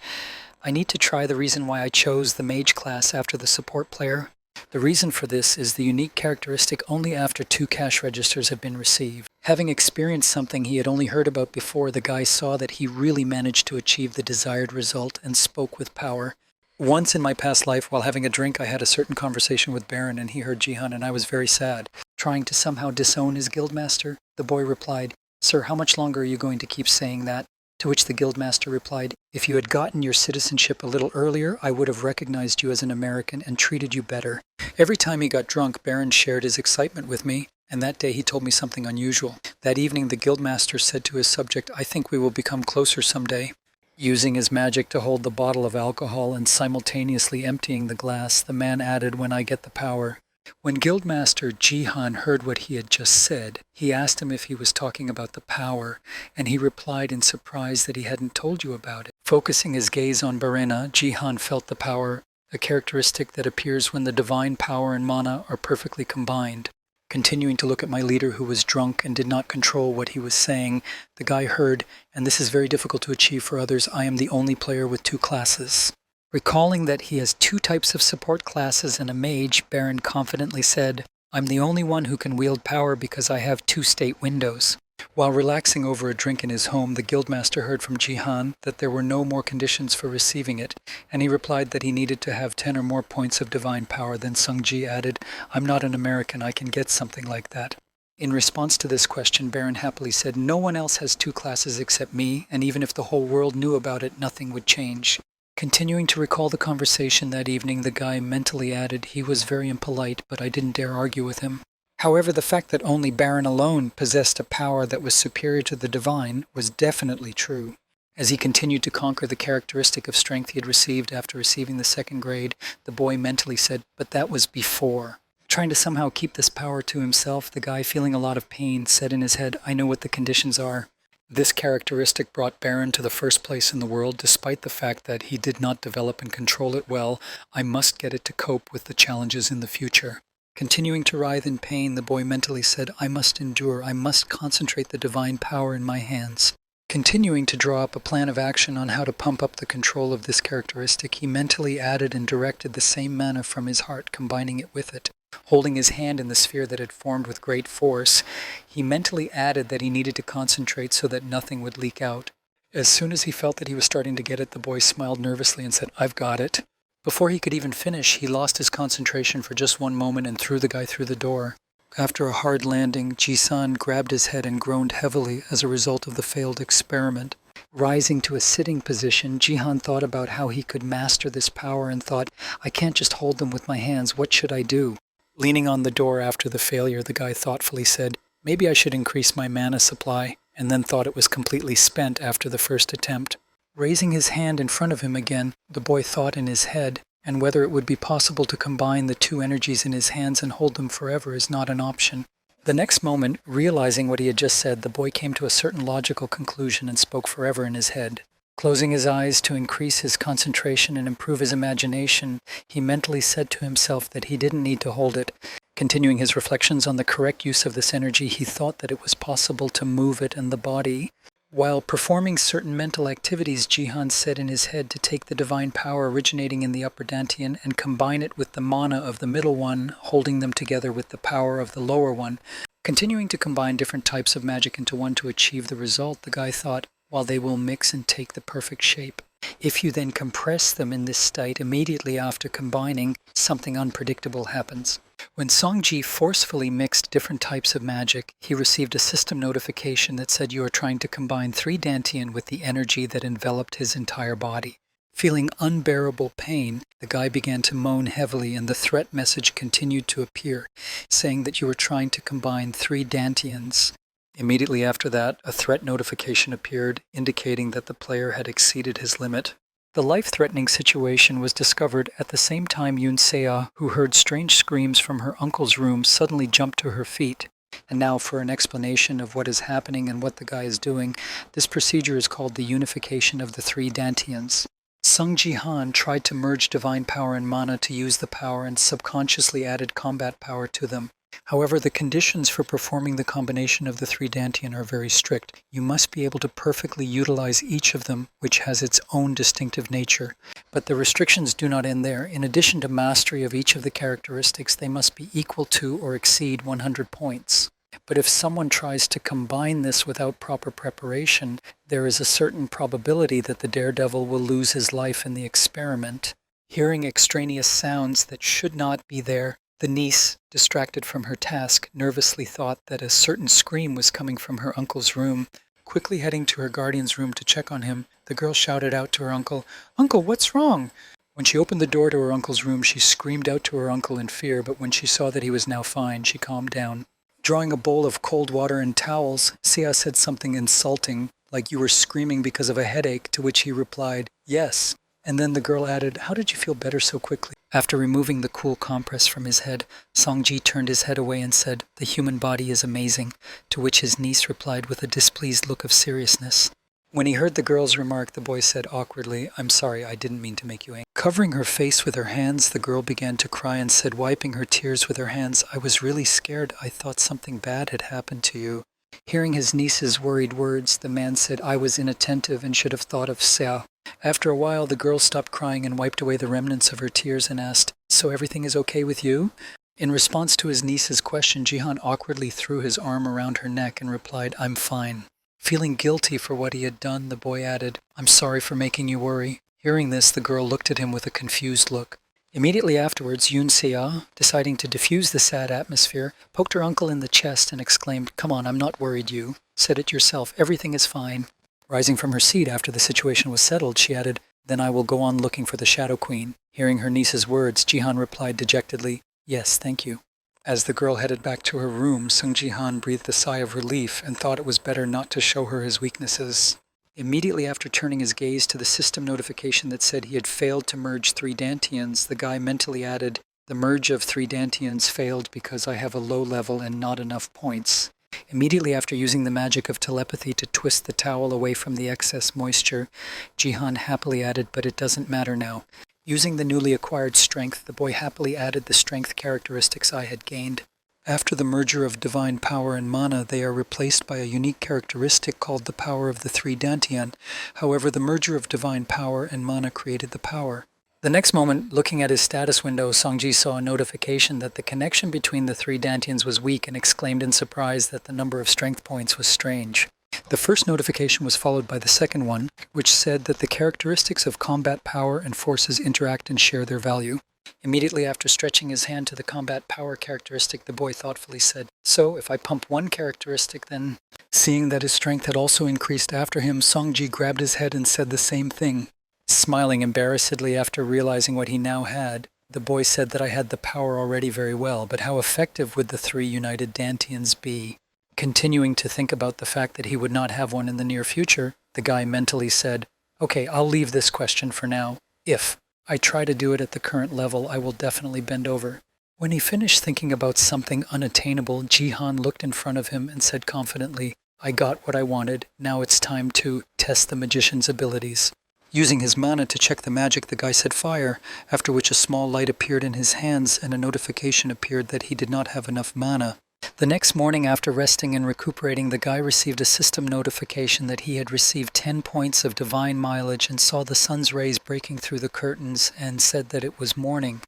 I need to try the reason why I chose the mage class after the support player. The reason for this is the unique characteristic only after 2 cash registers have been received. Having experienced something he had only heard about before, the guy saw that he really managed to achieve the desired result and spoke with power. Once in my past life, while having a drink, I had a certain conversation with Baron, and he heard Jihan, and I was very sad. Trying to somehow disown his guildmaster, the boy replied, Sir, how much longer are you going to keep saying that? To which the guildmaster replied, If you had gotten your citizenship a little earlier, I would have recognized you as an American and treated you better. Every time he got drunk, Baron shared his excitement with me, and that day he told me something unusual. That evening, the guildmaster said to his subject, I think we will become closer someday. Using his magic to hold the bottle of alcohol and simultaneously emptying the glass, the man added, When I get the power. When Guildmaster Jihan heard what he had just said, he asked him if he was talking about the power, and he replied in surprise that he hadn't told you about it. Focusing his gaze on Barena, Jihan felt the power, a characteristic that appears when the divine power and mana are perfectly combined. Continuing to look at my leader who was drunk and did not control what he was saying, the guy heard, and this is very difficult to achieve for others, I am the only player with 2 classes. Recalling that he has 2 types of support classes and a mage, Baron confidently said, I'm the only one who can wield power because I have 2 state windows. While relaxing over a drink in his home, the guildmaster heard from Jihan that there were no more conditions for receiving it, and he replied that he needed to have 10 or more points of divine power. Then Sungji added, I'm not an American, I can get something like that. In response to this question, Baron happily said, No one else has 2 classes except me, and even if the whole world knew about it, nothing would change. Continuing to recall the conversation that evening, the guy mentally added, he was very impolite, but I didn't dare argue with him. However, the fact that only Baron alone possessed a power that was superior to the divine was definitely true. As he continued to conquer the characteristic of strength he had received after receiving the 2nd grade, the boy mentally said, but that was before. Trying to somehow keep this power to himself, the guy, feeling a lot of pain, said in his head, I know what the conditions are. This characteristic brought Baron to the 1st place in the world, despite the fact that he did not develop and control it well. I must get it to cope with the challenges in the future. Continuing to writhe in pain, the boy mentally said, I must endure, I must concentrate the divine power in my hands. Continuing to draw up a plan of action on how to pump up the control of this characteristic, he mentally added and directed the same mana from his heart, combining it with it. Holding his hand in the sphere that had formed with great force, he mentally added that he needed to concentrate so that nothing would leak out. As soon as he felt that he was starting to get it, the boy smiled nervously and said, "I've got it." Before he could even finish, he lost his concentration for just one moment and threw the guy through the door. After a hard landing, Ji-san grabbed his head and groaned heavily as a result of the failed experiment. Rising to a sitting position, Jihan thought about how he could master this power and thought, "I can't just hold them with my hands, what should I do?" Leaning on the door after the failure, the guy thoughtfully said, "Maybe I should increase my mana supply," and then thought it was completely spent after the first attempt. Raising his hand in front of him again, the boy thought in his head, and whether it would be possible to combine the two energies in his hands and hold them forever is not an option. The next moment, realizing what he had just said, the boy came to a certain logical conclusion and spoke forever in his head. Closing his eyes to increase his concentration and improve his imagination, he mentally said to himself that he didn't need to hold it. Continuing his reflections on the correct use of this energy, he thought that it was possible to move it in the body. While performing certain mental activities, Jihan said in his head to take the divine power originating in the upper dantian and combine it with the mana of the middle one, holding them together with the power of the lower one. Continuing to combine different types of magic into one to achieve the result, the guy thought, while they will mix and take the perfect shape. If you then compress them in this state immediately after combining, something unpredictable happens. When Songji forcefully mixed different types of magic, he received a system notification that said you are trying to combine 3 dantian with the energy that enveloped his entire body. Feeling unbearable pain, the guy began to moan heavily and the threat message continued to appear, saying that you were trying to combine 3 dantians. Immediately after that, a threat notification appeared, indicating that the player had exceeded his limit. The life-threatening situation was discovered at the same time Yoon Seo, who heard strange screams from her uncle's room, suddenly jumped to her feet. And now for an explanation of what is happening and what the guy is doing, this procedure is called the unification of the 3 dantians. Sung Ji-han tried to merge divine power and mana to use the power and subconsciously added combat power to them. However, the conditions for performing the combination of the 3 dantian are very strict. You must be able to perfectly utilize each of them, which has its own distinctive nature. But the restrictions do not end there. In addition to mastery of each of the characteristics, they must be equal to or exceed 100 points. But if someone tries to combine this without proper preparation, there is a certain probability that the daredevil will lose his life in the experiment. Hearing extraneous sounds that should not be there, the niece, distracted from her task, nervously thought that a certain scream was coming from her uncle's room. Quickly heading to her guardian's room to check on him, the girl shouted out to her uncle, "Uncle, what's wrong?" When she opened the door to her uncle's room, she screamed out to her uncle in fear, but when she saw that he was now fine, she calmed down. Drawing a bowl of cold water and towels, Sia said something insulting, like "You were screaming because of a headache," to which he replied, "Yes." And then the girl added, "How did you feel better so quickly?" After removing the cool compress from his head, Songji turned his head away and said, "The human body is amazing," to which his niece replied with a displeased look of seriousness. When he heard the girl's remark, the boy said awkwardly, "I'm sorry, I didn't mean to make you angry." Covering her face with her hands, the girl began to cry and said, wiping her tears with her hands, "I was really scared. I thought something bad had happened to you." Hearing his niece's worried words, the man said, "I was inattentive and should have thought of Sia." After a while, the girl stopped crying and wiped away the remnants of her tears and asked, "So everything is okay with you?" In response to his niece's question, Jihan awkwardly threw his arm around her neck and replied, "I'm fine." Feeling guilty for what he had done, the boy added, "I'm sorry for making you worry." Hearing this, the girl looked at him with a confused look. Immediately afterwards, Yoon Seo, deciding to diffuse the sad atmosphere, poked her uncle in the chest and exclaimed, "Come on, I'm not worried, you. Said it yourself, everything is fine." Rising from her seat after the situation was settled, she added, "Then I will go on looking for the Shadow Queen." Hearing her niece's words, Jihan replied dejectedly, "Yes, thank you." As the girl headed back to her room, Sung Ji-han breathed a sigh of relief and thought it was better not to show her his weaknesses. Immediately after turning his gaze to the system notification that said he had failed to merge 3 dantians, the guy mentally added, "The merge of 3 dantians failed because I have a low level and not enough points." Immediately after using the magic of telepathy to twist the towel away from the excess moisture, Jihan happily added, "But it doesn't matter now." Using the newly acquired strength, the boy happily added the strength characteristics I had gained. After the merger of divine power and mana, they are replaced by a unique characteristic called the power of the 3 dantian. However, the merger of divine power and mana created the power. The next moment, looking at his status window, Songji saw a notification that the connection between the three Dantians was weak and exclaimed in surprise that the number of strength points was strange. The first notification was followed by the second one, which said that the characteristics of combat power and forces interact and share their value. Immediately after stretching his hand to the combat power characteristic, the boy thoughtfully said, "So, if I pump one characteristic, then..." Seeing that his strength had also increased after him, Songji grabbed his head and said the same thing. Smiling embarrassedly after realizing what he now had, the boy said that I had the power already very well, but how effective would the three united Dantians be? Continuing to think about the fact that he would not have one in the near future, the guy mentally said, "Okay, I'll leave this question for now. If I try to do it at the current level, I will definitely bend over." When he finished thinking about something unattainable, Jihan looked in front of him and said confidently, "I got what I wanted. Now it's time to test the magician's abilities." Using his mana to check the magic, the guy said fire, after which a small light appeared in his hands and a notification appeared that he did not have enough mana. The next morning, after resting and recuperating, the guy received a system notification that he had received 10 points of divine mileage and saw the sun's rays breaking through the curtains and said that it was morning.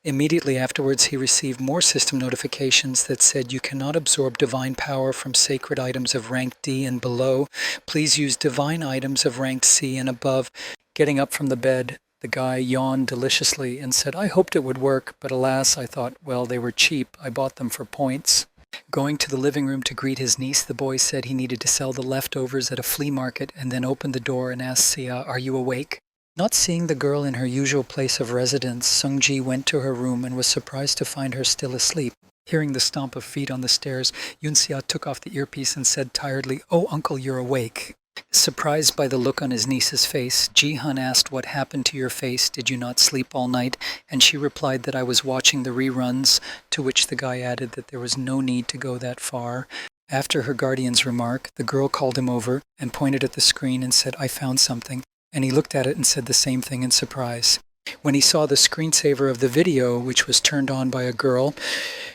Immediately afterwards, he received more system notifications that said, "You cannot absorb divine power from sacred items of rank D and below. Please use divine items of rank C and above." Getting up from the bed, the guy yawned deliciously and said, "I hoped it would work, but alas, I thought, well, they were cheap. I bought them for points." Going to the living room to greet his niece, the boy said he needed to sell the leftovers at a flea market and then opened the door and asked Sia, "Are you awake?" Not seeing the girl in her usual place of residence, Sungji went to her room and was surprised to find her still asleep. Hearing the stomp of feet on the stairs, Yunxia took off the earpiece and said tiredly, "Oh, uncle, you're awake." Surprised by the look on his niece's face, Jihan asked, "What happened to your face? Did you not sleep all night?" And she replied that I was watching the reruns, to which the guy added that there was no need to go that far. After her guardian's remark, the girl called him over and pointed at the screen and said, "I found something." And he looked at it and said the same thing in surprise. When he saw the screensaver of the video, which was turned on by a girl,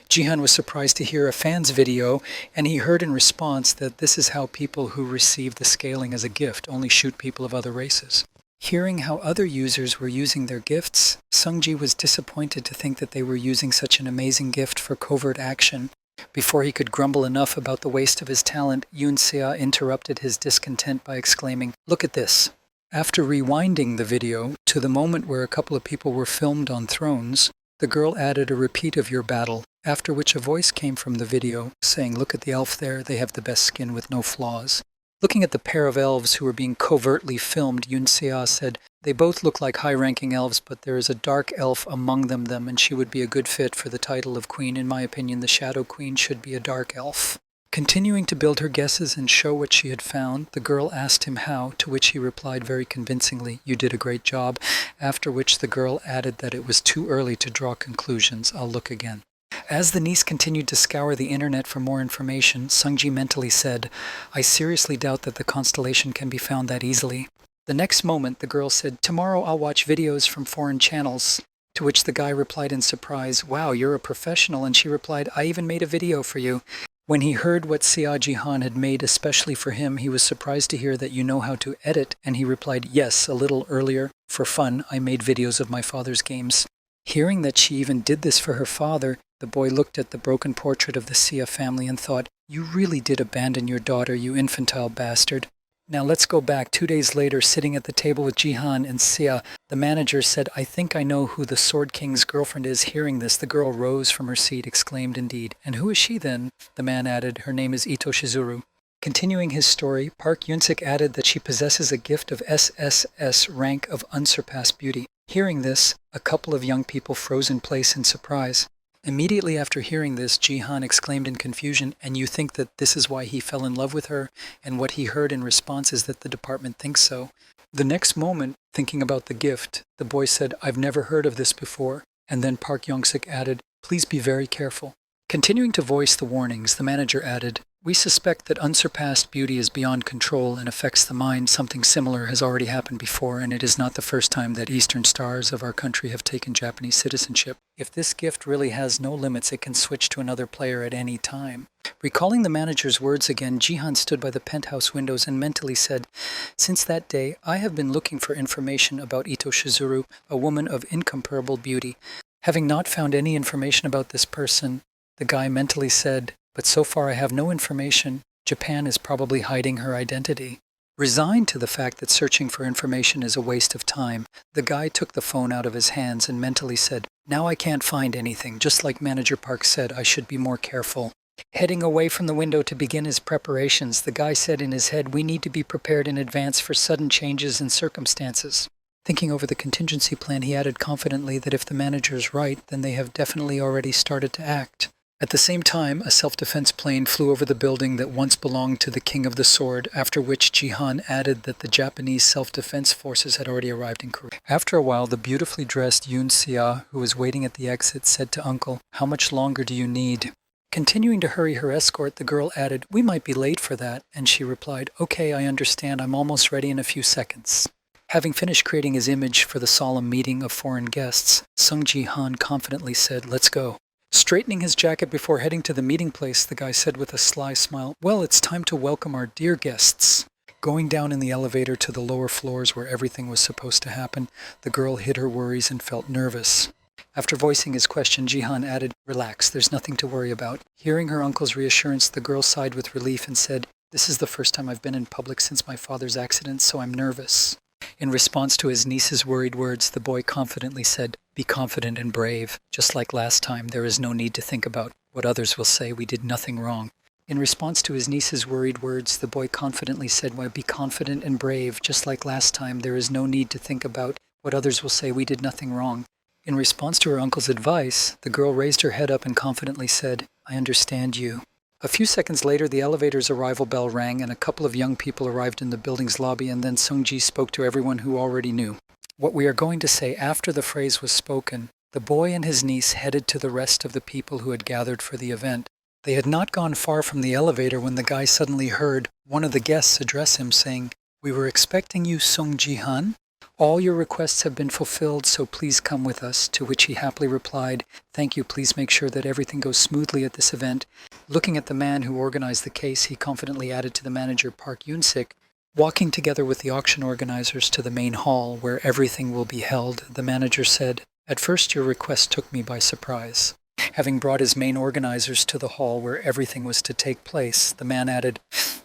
Jihan was surprised to hear a fan's video, and he heard in response that this is how people who receive the scaling as a gift only shoot people of other races. Hearing how other users were using their gifts, Sungji was disappointed to think that they were using such an amazing gift for covert action. Before he could grumble enough about the waste of his talent, Yunxia interrupted his discontent by exclaiming, "Look at this." After rewinding the video to the moment where a couple of people were filmed on thrones, the girl added a repeat of your battle, after which a voice came from the video saying, "Look at the elf there, they have the best skin with no flaws." Looking at the pair of elves who were being covertly filmed, Yunxia said, "They both look like high-ranking elves, but there is a dark elf among them, and she would be a good fit for the title of queen. In my opinion, the Shadow Queen should be a dark elf." Continuing to build her guesses and show what she had found, the girl asked him how, to which he replied very convincingly, "You did a great job," after which the girl added that it was too early to draw conclusions. "I'll look again." As the niece continued to scour the internet for more information, Sungji mentally said, "I seriously doubt that the constellation can be found that easily." The next moment, the girl said, "Tomorrow I'll watch videos from foreign channels," to which the guy replied in surprise, "Wow, you're a professional," and she replied, "I even made a video for you." When he heard what Sia Jihan had made especially for him, he was surprised to hear that you know how to edit, and he replied, "Yes, a little earlier. For fun, I made videos of my father's games." Hearing that she even did this for her father, the boy looked at the broken portrait of the Sia family and thought, "You really did abandon your daughter, you infantile bastard." Now let's go back. 2 days later, sitting at the table with Jihan and Sia, the manager said, "I think I know who the Sword King's girlfriend is." Hearing this, the girl rose from her seat, exclaimed, "Indeed. And who is she then?" The man added, "Her name is Ito Shizuru." Continuing his story, Park Yun-sik added that she possesses a gift of SSS rank of unsurpassed beauty. Hearing this, a couple of young people froze in place in surprise. Immediately after hearing this, Jihan exclaimed in confusion, "And you think that this is why he fell in love with her?" And what he heard in response is that the department thinks so. The next moment, thinking about the gift, the boy said, "I've never heard of this before." And then Park Yong-sik added, "Please be very careful." Continuing to voice the warnings, the manager added, "We suspect that unsurpassed beauty is beyond control and affects the mind. Something similar has already happened before, and it is not the first time that Eastern stars of our country have taken Japanese citizenship. If this gift really has no limits, it can switch to another player at any time. Recalling the manager's words again, Jihan stood by the penthouse windows and mentally said, "Since that day, I have been looking for information about Ito Shizuru, a woman of incomparable beauty. Having not found any information about this person," the guy mentally said, "but so far I have no information. Japan is probably hiding her identity." Resigned to the fact that searching for information is a waste of time, the guy took the phone out of his hands and mentally said, "Now I can't find anything. Just like Manager Park said, I should be more careful." Heading away from the window to begin his preparations, the guy said in his head, "We need to be prepared in advance for sudden changes in circumstances." Thinking over the contingency plan, he added confidently that if the manager is right, then they have definitely already started to act. At the same time, a self-defense plane flew over the building that once belonged to the King of the Sword, after which Jihan added that the Japanese self-defense forces had already arrived in Korea. After a while, the beautifully dressed Yoon Sia, who was waiting at the exit, said to Uncle, "How much longer do you need?" Continuing to hurry her escort, the girl added, "We might be late for that," and she replied, "Okay, I understand. I'm almost ready in a few seconds." Having finished creating his image for the solemn meeting of foreign guests, Sung Ji-han confidently said, "Let's go." Straightening his jacket before heading to the meeting place, the guy said with a sly smile, "Well, it's time to welcome our dear guests." Going down in the elevator to the lower floors where everything was supposed to happen, the girl hid her worries and felt nervous. After voicing his question, Jihan added, "Relax, there's nothing to worry about." Hearing her uncle's reassurance, the girl sighed with relief and said, "This is the first time I've been in public since my father's accident, so I'm nervous." In response to his niece's worried words, the boy confidently said, "Be confident and brave. Just like last time, there is no need to think about what others will say. We did nothing wrong." In response to his niece's worried words, the boy confidently said, "Well, be confident and brave. Just like last time, there is no need to think about what others will say. We did nothing wrong." In response to her uncle's advice, the girl raised her head up and confidently said, "I understand you." A few seconds later, the elevator's arrival bell rang and a couple of young people arrived in the building's lobby, and then Sung-ji spoke to everyone who already knew what we are going to say after the phrase was spoken. The boy and his niece headed to the rest of the people who had gathered for the event. They had not gone far from the elevator when the guy suddenly heard one of the guests address him saying, "We were expecting you, Sung Ji-han. All your requests have been fulfilled, so please come with us," to which he happily replied, "Thank you, please make sure that everything goes smoothly at this event." Looking at the man who organized the case, he confidently added to the manager, Park Yoon-sik, "Walking together with the auction organizers to the main hall where everything will be held," the manager said, "At first your request took me by surprise." Having brought his main organizers to the hall where everything was to take place, the man added,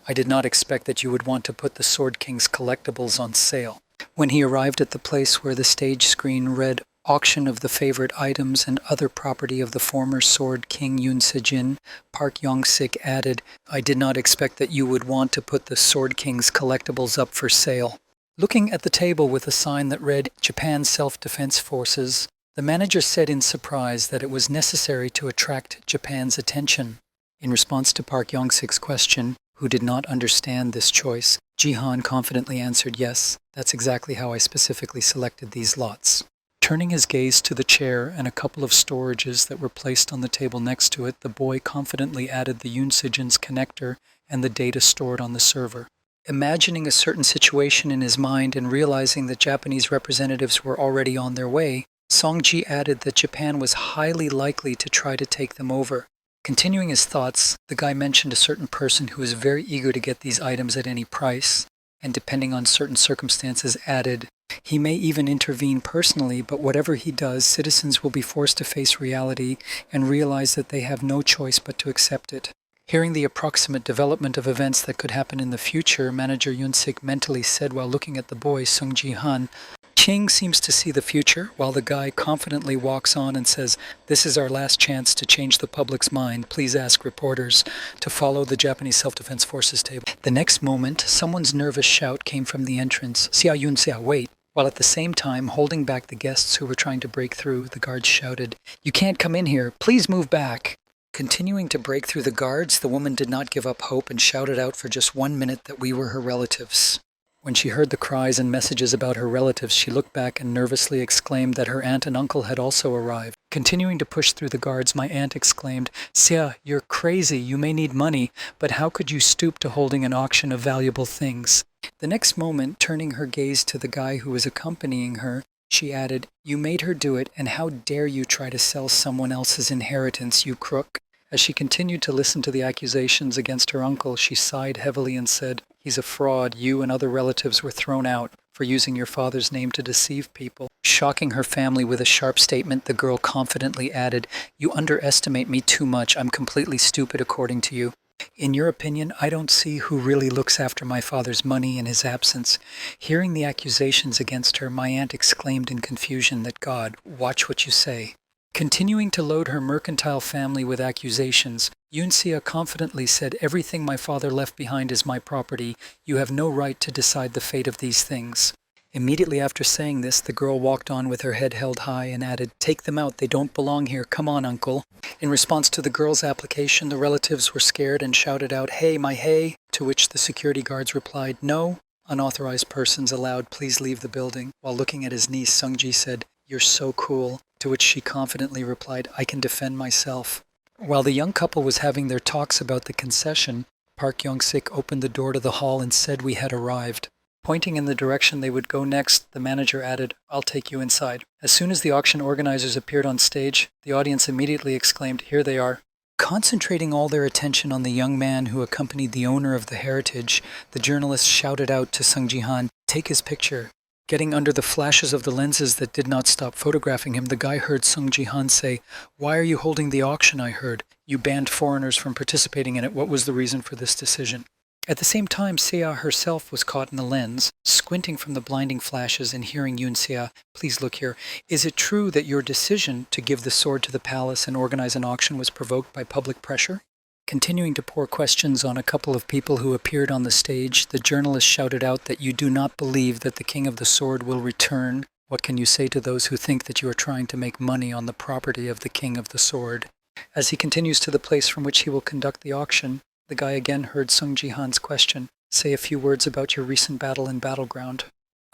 "I did not expect that you would want to put the Sword King's collectibles on sale." When he arrived at the place where the stage screen read "Auction of the favorite items and other property of the former Sword King Yoon Se-jin," Park Yong-sik added, "I did not expect that you would want to put the Sword King's collectibles up for sale." Looking at the table with a sign that read "Japan Self-Defense Forces," the manager said in surprise that it was necessary to attract Japan's attention. In response to Park Yong-sik's question, who did not understand this choice, Jihan confidently answered, "Yes, that's exactly how I specifically selected these lots." Turning his gaze to the chair and a couple of storages that were placed on the table next to it, the boy confidently added the Yoon Se-jin's connector and the data stored on the server. Imagining a certain situation in his mind and realizing that Japanese representatives were already on their way, Song-ji added that Japan was highly likely to try to take them over. Continuing his thoughts, the guy mentioned a certain person who was very eager to get these items at any price, and depending on certain circumstances added, "He may even intervene personally, but whatever he does, citizens will be forced to face reality and realize that they have no choice but to accept it." Hearing the approximate development of events that could happen in the future, Manager Yoon-sik mentally said while looking at the boy, Sung Ji-han, "King seems to see the future," while the guy confidently walks on and says, "This is our last chance to change the public's mind. Please ask reporters to follow the Japanese Self-Defense Forces table." The next moment, someone's nervous shout came from the entrance, "Sia Yun Sia, wait!" While at the same time, holding back the guests who were trying to break through, the guards shouted, "You can't come in here. Please move back." Continuing to break through the guards, the woman did not give up hope and shouted out for just 1 minute that we were her relatives. When she heard the cries and messages about her relatives, she looked back and nervously exclaimed that her aunt and uncle had also arrived. Continuing to push through the guards, my aunt exclaimed, "Sia, you're crazy. You may need money, but how could you stoop to holding an auction of valuable things?" The next moment, turning her gaze to the guy who was accompanying her, she added, "You made her do it, and how dare you try to sell someone else's inheritance, you crook?" As she continued to listen to the accusations against her uncle, she sighed heavily and said, "He's a fraud. You and other relatives were thrown out for using your father's name to deceive people." Shocking her family with a sharp statement, the girl confidently added, "You underestimate me too much. I'm completely stupid according to you. In your opinion, I don't see who really looks after my father's money in his absence." Hearing the accusations against her, my aunt exclaimed in confusion that God, watch what you say. Continuing to load her mercantile family with accusations, Yunxia confidently said, "Everything my father left behind is my property. You have no right to decide the fate of these things." Immediately after saying this, the girl walked on with her head held high and added, "Take them out, they don't belong here, come on, uncle." In response to the girl's application, the relatives were scared and shouted out, "Hey, my hay," to which the security guards replied, "No unauthorized persons allowed, please leave the building." While looking at his niece, Sungji said, "You're so cool," to which she confidently replied, "I can defend myself." While the young couple was having their talks about the concession, Park Young-sik opened the door to the hall and said we had arrived. Pointing in the direction they would go next, the manager added, "I'll take you inside." As soon as the auction organizers appeared on stage, the audience immediately exclaimed, "Here they are." Concentrating all their attention on the young man who accompanied the owner of the heritage, the journalist shouted out to Sung Ji-han, "Take his picture." Getting under the flashes of the lenses that did not stop photographing him, the guy heard Sung Ji-han say, "Why are you holding the auction, I heard? You banned foreigners from participating in it. What was the reason for this decision?" At the same time, Sia herself was caught in the lens, squinting from the blinding flashes and hearing Yunxia, "Please look here. Is it true that your decision to give the sword to the palace and organize an auction was provoked by public pressure?" Continuing to pour questions on a couple of people who appeared on the stage, the journalist shouted out that you do not believe that the King of the Sword will return. What can you say to those who think that you are trying to make money on the property of the King of the Sword? As he continues to the place from which he will conduct the auction, the guy again heard Sung Ji-han's question, "Say a few words about your recent battle in Battleground."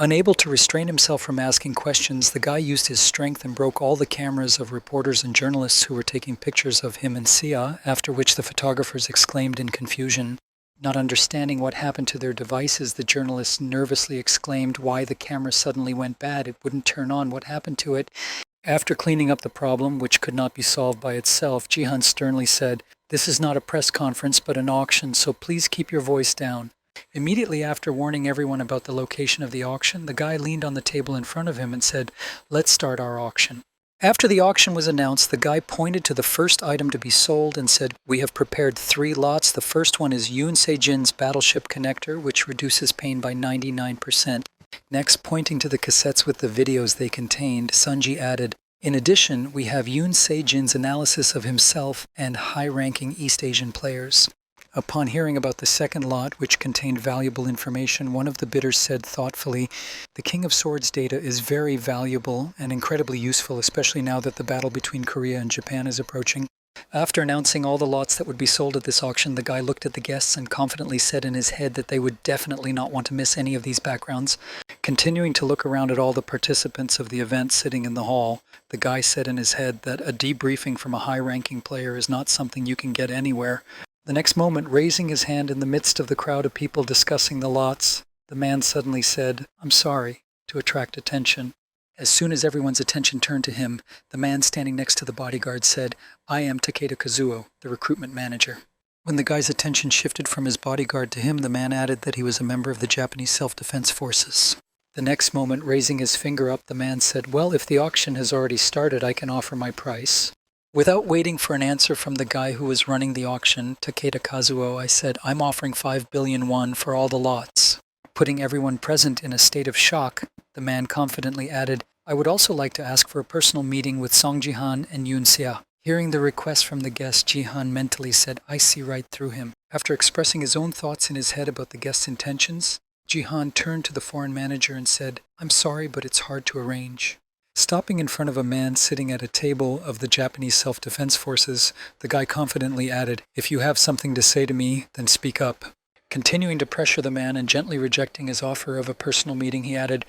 Unable to restrain himself from asking questions, the guy used his strength and broke all the cameras of reporters and journalists who were taking pictures of him and Sia, after which the photographers exclaimed in confusion. Not understanding what happened to their devices, the journalists nervously exclaimed why the camera suddenly went bad. It wouldn't turn on. What happened to it? After cleaning up the problem, which could not be solved by itself, Ji-han sternly said, "This is not a press conference but an auction, so please keep your voice down." Immediately after warning everyone about the location of the auction, the guy leaned on the table in front of him and said, "Let's start our auction." After the auction was announced, the guy pointed to the first item to be sold and said, "We have prepared 3 lots. The first one is Yoon Se-jin's battleship connector, which reduces pain by 99%. Next, pointing to the cassettes with the videos they contained, Sunji added, "In addition, we have Yoon Se-jin's analysis of himself and high-ranking East Asian players." Upon hearing about the second lot, which contained valuable information, one of the bidders said thoughtfully, "The King of Swords data is very valuable and incredibly useful, especially now that the battle between Korea and Japan is approaching." After announcing all the lots that would be sold at this auction, the guy looked at the guests and confidently said in his head that they would definitely not want to miss any of these backgrounds. Continuing to look around at all the participants of the event sitting in the hall, the guy said in his head that a debriefing from a high-ranking player is not something you can get anywhere. The next moment, raising his hand in the midst of the crowd of people discussing the lots, the man suddenly said, "I'm sorry," to attract attention. As soon as everyone's attention turned to him, the man standing next to the bodyguard said, "I am Takeda Kazuo, the recruitment manager." When the guy's attention shifted from his bodyguard to him, the man added that he was a member of the Japanese Self-Defense Forces. The next moment, raising his finger up, the man said, "Well, if the auction has already started, I can offer my price." Without waiting for an answer from the guy who was running the auction, Takeda Kazuo, I said, "I'm offering 5 billion won for all the lots." Putting everyone present in a state of shock, the man confidently added, "I would also like to ask for a personal meeting with Song Ji-han and Yunxia." Hearing the request from the guest, Ji-han mentally said, "I see right through him." After expressing his own thoughts in his head about the guest's intentions, Ji-han turned to the foreign manager and said, "I'm sorry, but it's hard to arrange." Stopping in front of a man sitting at a table of the Japanese Self-Defense Forces, the guy confidently added, "If you have something to say to me, then speak up." Continuing to pressure the man and gently rejecting his offer of a personal meeting, he added,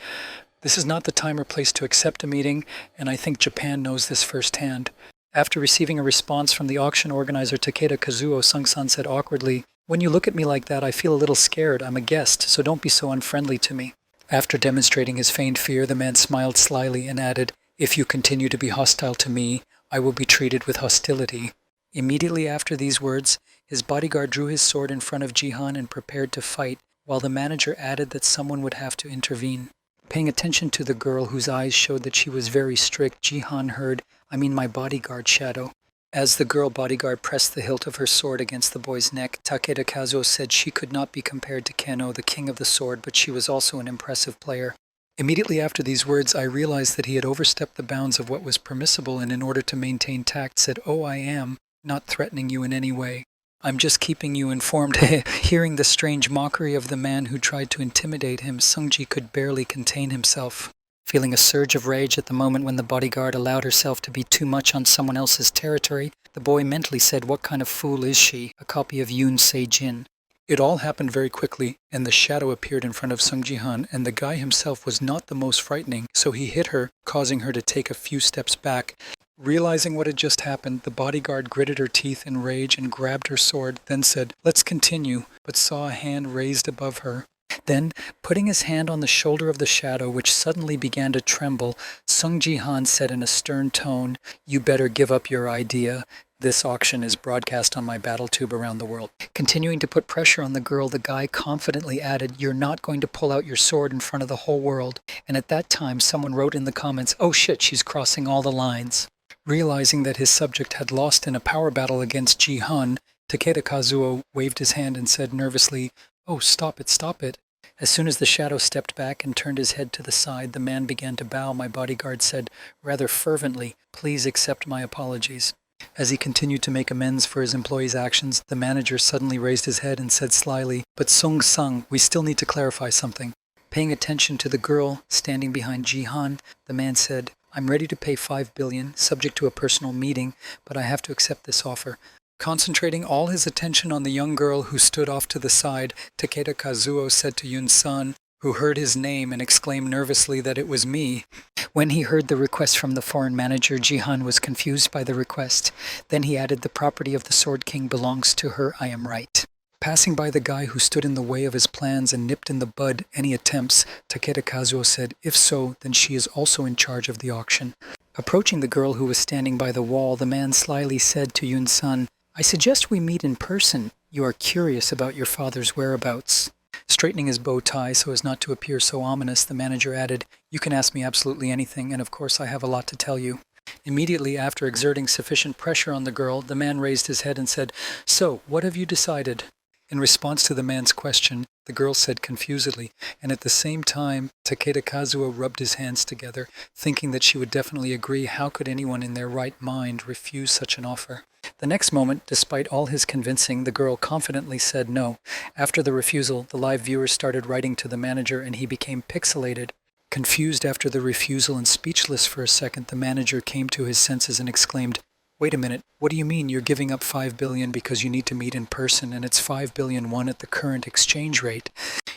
"This is not the time or place to accept a meeting, and I think Japan knows this firsthand." After receiving a response from the auction organizer Takeda Kazuo, Sung-san said awkwardly, "When you look at me like that, I feel a little scared. I'm a guest, so don't be so unfriendly to me." After demonstrating his feigned fear, the man smiled slyly and added, "If you continue to be hostile to me, I will be treated with hostility." Immediately after these words, his bodyguard drew his sword in front of Jihan and prepared to fight, while the manager added that someone would have to intervene. Paying attention to the girl whose eyes showed that she was very strict, Jihan heard, "I mean my bodyguard, Shadow." As the girl bodyguard pressed the hilt of her sword against the boy's neck, Takeda Kazuo said she could not be compared to Keno, the king of the sword, but she was also an impressive player. Immediately after these words, I realized that he had overstepped the bounds of what was permissible, and in order to maintain tact said, "Oh, I am not threatening you in any way. I'm just keeping you informed." Hearing the strange mockery of the man who tried to intimidate him, Sungji could barely contain himself. Feeling a surge of rage at the moment when the bodyguard allowed herself to be too much on someone else's territory, the boy mentally said, "What kind of fool is she? A copy of Yoon Se-jin." It all happened very quickly, and the shadow appeared in front of Sung Ji-han, and the guy himself was not the most frightening, so he hit her, causing her to take a few steps back. Realizing what had just happened, the bodyguard gritted her teeth in rage and grabbed her sword, then said, "Let's continue," but saw a hand raised above her. Then, putting his hand on the shoulder of the shadow, which suddenly began to tremble, Sung Ji-han said in a stern tone, "You better give up your idea. This auction is broadcast on my battle tube around the world." Continuing to put pressure on the girl, the guy confidently added, "You're not going to pull out your sword in front of the whole world." And at that time, someone wrote in the comments, "Oh shit, she's crossing all the lines." Realizing that his subject had lost in a power battle against Ji-han, Takeda Kazuo waved his hand and said nervously, "Oh, stop it, stop it." As soon as the shadow stepped back and turned his head to the side, the man began to bow. My bodyguard said, rather fervently, "Please accept my apologies." As he continued to make amends for his employee's actions, the manager suddenly raised his head and said slyly, "But Sung Sang, we still need to clarify something." Paying attention to the girl standing behind Ji-han, the man said, "I'm ready to pay 5 billion, subject to a personal meeting, but I have to accept this offer." Concentrating all his attention on the young girl who stood off to the side, Takeda Kazuo said to Yun-san, who heard his name and exclaimed nervously that it was me. When he heard the request from the foreign manager, Jihan was confused by the request. Then he added, "The property of the Sword King belongs to her, I am right." Passing by the guy who stood in the way of his plans and nipped in the bud any attempts, Takeda Kazuo said, "If so, then she is also in charge of the auction." Approaching the girl who was standing by the wall, the man slyly said to Yun-san, "I suggest we meet in person. You are curious about your father's whereabouts." Straightening his bow tie so as not to appear so ominous, the manager added, "You can ask me absolutely anything, and of course I have a lot to tell you." Immediately after exerting sufficient pressure on the girl, the man raised his head and said, "So, what have you decided?" In response to the man's question, the girl said confusedly, and at the same time, Takeda Kazuo rubbed his hands together, thinking that she would definitely agree. How could anyone in their right mind refuse such an offer? The next moment, despite all his convincing, the girl confidently said no. After the refusal, the live viewers started writing to the manager and he became pixelated. Confused after the refusal and speechless for a second, the manager came to his senses and exclaimed, "Wait a minute, what do you mean you're giving up 5 billion because you need to meet in person and it's 5 billion won at the current exchange rate?"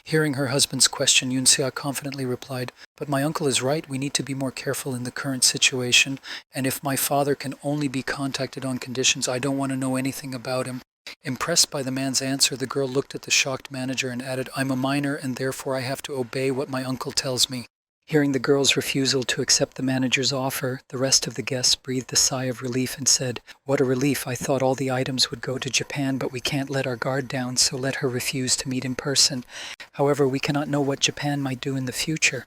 Hearing her husband's question, Yun-sia confidently replied, "But my uncle is right, we need to be more careful in the current situation, and if my father can only be contacted on conditions, I don't want to know anything about him." Impressed by the man's answer, the girl looked at the shocked manager and added, "I'm a minor and therefore I have to obey what my uncle tells me." Hearing the girl's refusal to accept the manager's offer, the rest of the guests breathed a sigh of relief and said, "What a relief, I thought all the items would go to Japan, but we can't let our guard down, so let her refuse to meet in person. However, we cannot know what Japan might do in the future."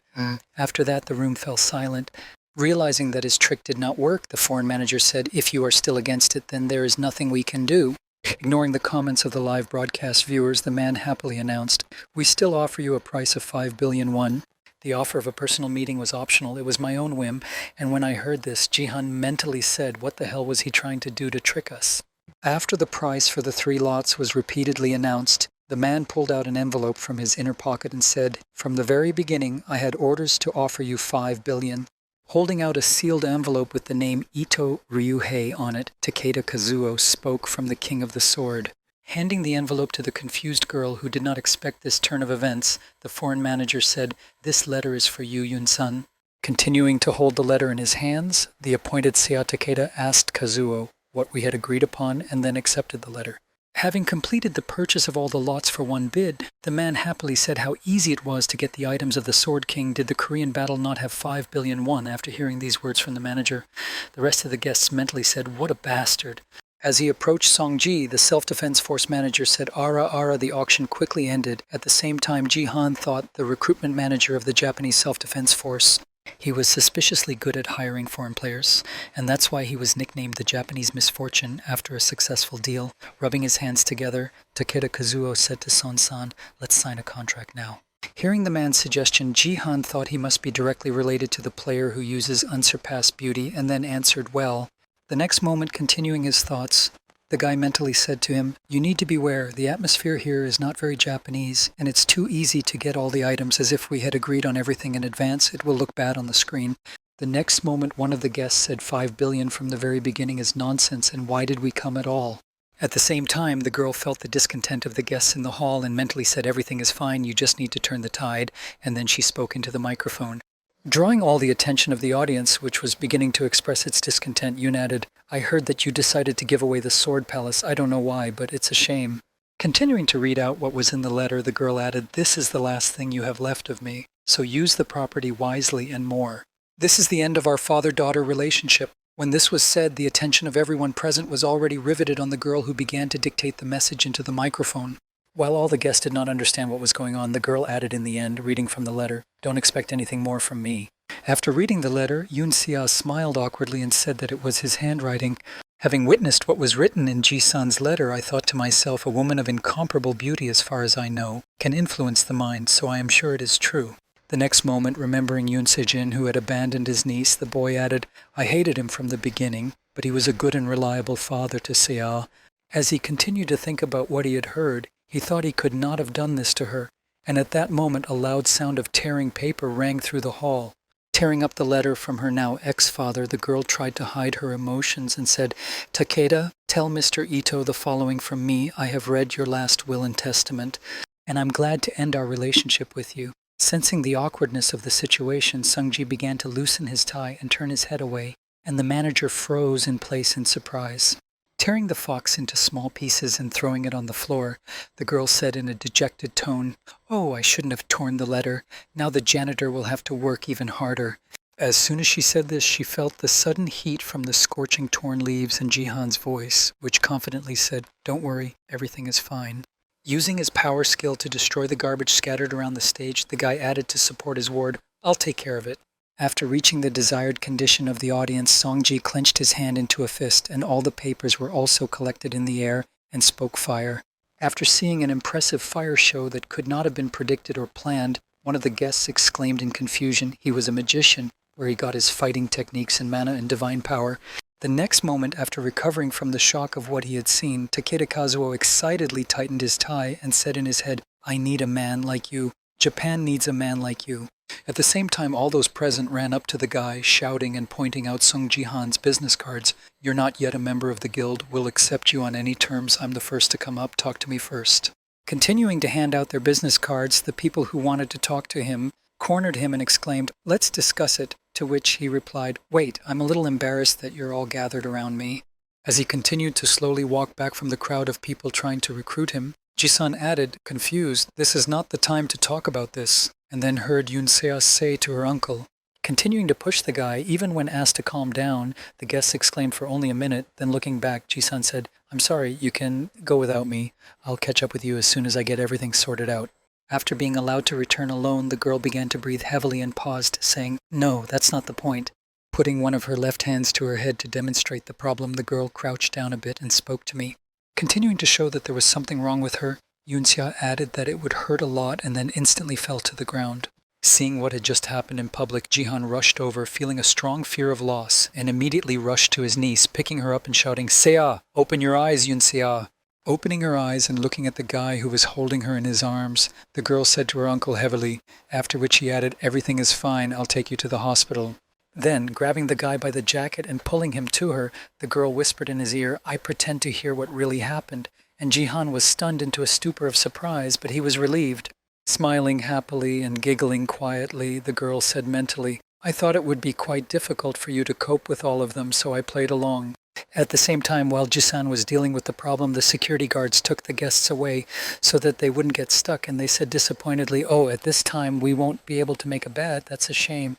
After that, the room fell silent. Realizing that his trick did not work, the foreign manager said, "If you are still against it, then there is nothing we can do." Ignoring the comments of the live broadcast viewers, the man happily announced, "We still offer you a price of 5 billion won. The offer of a personal meeting was optional. It was my own whim, and when I heard this, Jihan mentally said, what the hell was he trying to do to trick us? After the price for the 3 lots was repeatedly announced, the man pulled out an envelope from his inner pocket and said, "From the very beginning, I had orders to offer you 5 billion. Holding out a sealed envelope with the name Ito Ryuhei on it, Takeda Kazuo spoke from the King of the Sword. Handing the envelope to the confused girl who did not expect this turn of events, the foreign manager said, "This letter is for you, Yun-san." Continuing to hold the letter in his hands, the appointed Seiya Takeda asked Kazuo what we had agreed upon and then accepted the letter. Having completed the purchase of all the lots for one bid, the man happily said how easy it was to get the items of the Sword King. Did the Korean battle not have 5 billion won? After hearing these words from the manager, the rest of the guests mentally said, "What a bastard." As he approached Songji, the self-defense force manager said, "Ara, Ara." The auction quickly ended. At the same time, Jihan thought the recruitment manager of the Japanese self-defense force. He was suspiciously good at hiring foreign players, and that's why he was nicknamed the Japanese Misfortune after a successful deal. Rubbing his hands together, Takeda Kazuo said to Son-san, "Let's sign a contract now." Hearing the man's suggestion, Jihan thought he must be directly related to the player who uses unsurpassed beauty, and then answered, "Well." The next moment, continuing his thoughts, the guy mentally said to him, "You need to beware. The atmosphere here is not very Japanese, and it's too easy to get all the items as if we had agreed on everything in advance. It will look bad on the screen." The next moment, one of the guests said 5 billion from the very beginning is nonsense, and why did we come at all? At the same time, the girl felt the discontent of the guests in the hall and mentally said, "Everything is fine, you just need to turn the tide," and then she spoke into the microphone. Drawing all the attention of the audience, which was beginning to express its discontent, Yoon added, "I heard that you decided to give away the Sword Palace. I don't know why, but it's a shame." Continuing to read out what was in the letter, the girl added, "This is the last thing you have left of me, so use the property wisely and more. This is the end of our father-daughter relationship." When this was said, the attention of everyone present was already riveted on the girl who began to dictate the message into the microphone. While all the guests did not understand what was going on, the girl added in the end, reading from the letter, "Don't expect anything more from me." After reading the letter, Yoon Se-ah smiled awkwardly and said that it was his handwriting. "Having witnessed what was written in Ji-san's letter, I thought to myself, a woman of incomparable beauty as far as I know, can influence the mind, so I am sure it is true." The next moment, remembering Yoon Se-jin, who had abandoned his niece, the boy added, "I hated him from the beginning, but he was a good and reliable father to Se-ah." As he continued to think about what he had heard, he thought he could not have done this to her, and at that moment a loud sound of tearing paper rang through the hall. Tearing up the letter from her now ex-father, the girl tried to hide her emotions and said, "Takeda, tell Mr. Ito the following from me. I have read your last will and testament, and I'm glad to end our relationship with you." Sensing the awkwardness of the situation, Sungji began to loosen his tie and turn his head away, and the manager froze in place in surprise. Tearing the fox into small pieces and throwing it on the floor, the girl said in a dejected tone, "Oh, I shouldn't have torn the letter. Now the janitor will have to work even harder." As soon as she said this, she felt the sudden heat from the scorching torn leaves in Jihan's voice, which confidently said, "Don't worry, everything is fine." Using his power skill to destroy the garbage scattered around the stage, the guy added to support his word, "I'll take care of it." After reaching the desired condition of the audience, Songji clenched his hand into a fist, and all the papers were also collected in the air and spoke fire. After seeing an impressive fire show that could not have been predicted or planned, one of the guests exclaimed in confusion he was a magician, where he got his fighting techniques and mana and divine power. The next moment, after recovering from the shock of what he had seen, Takeda Kazuo excitedly tightened his tie and said in his head, "I need a man like you. Japan needs a man like you." At the same time, all those present ran up to the guy, shouting and pointing out Sung Ji-han's business cards. "You're not yet a member of the guild. We'll accept you on any terms. I'm the first to come up. Talk to me first." Continuing to hand out their business cards, the people who wanted to talk to him cornered him and exclaimed, "Let's discuss it," to which he replied, "Wait, I'm a little embarrassed that you're all gathered around me." As he continued to slowly walk back from the crowd of people trying to recruit him, Ji-san added, confused, "This is not the time to talk about this," and then heard Yoon Se-ah say to her uncle. Continuing to push the guy, even when asked to calm down, the guests exclaimed for only a minute, then looking back, Ji-san said, "I'm sorry, you can go without me. I'll catch up with you as soon as I get everything sorted out." After being allowed to return alone, the girl began to breathe heavily and paused, saying, "No, that's not the point." Putting one of her left hands to her head to demonstrate the problem, the girl crouched down a bit and spoke to me. Continuing to show that there was something wrong with her, Yoon Se-ah added that it would hurt a lot and then instantly fell to the ground. Seeing what had just happened in public, Jihan rushed over, feeling a strong fear of loss, and immediately rushed to his niece, picking her up and shouting, "Se-ah, open your eyes, Yoon Se-ah." Opening her eyes and looking at the guy who was holding her in his arms, the girl said to her uncle heavily, after which he added, "Everything is fine, I'll take you to the hospital." Then, grabbing the guy by the jacket and pulling him to her, the girl whispered in his ear, "I pretend to hear what really happened," and Jihan was stunned into a stupor of surprise, but he was relieved. Smiling happily and giggling quietly, the girl said mentally, I thought it would be quite difficult for you to cope with all of them, so I played along. At the same time, while Jisan was dealing with the problem, the security guards took the guests away so that they wouldn't get stuck, and they said disappointedly, "Oh, at this time we won't be able to make a bet. That's a shame."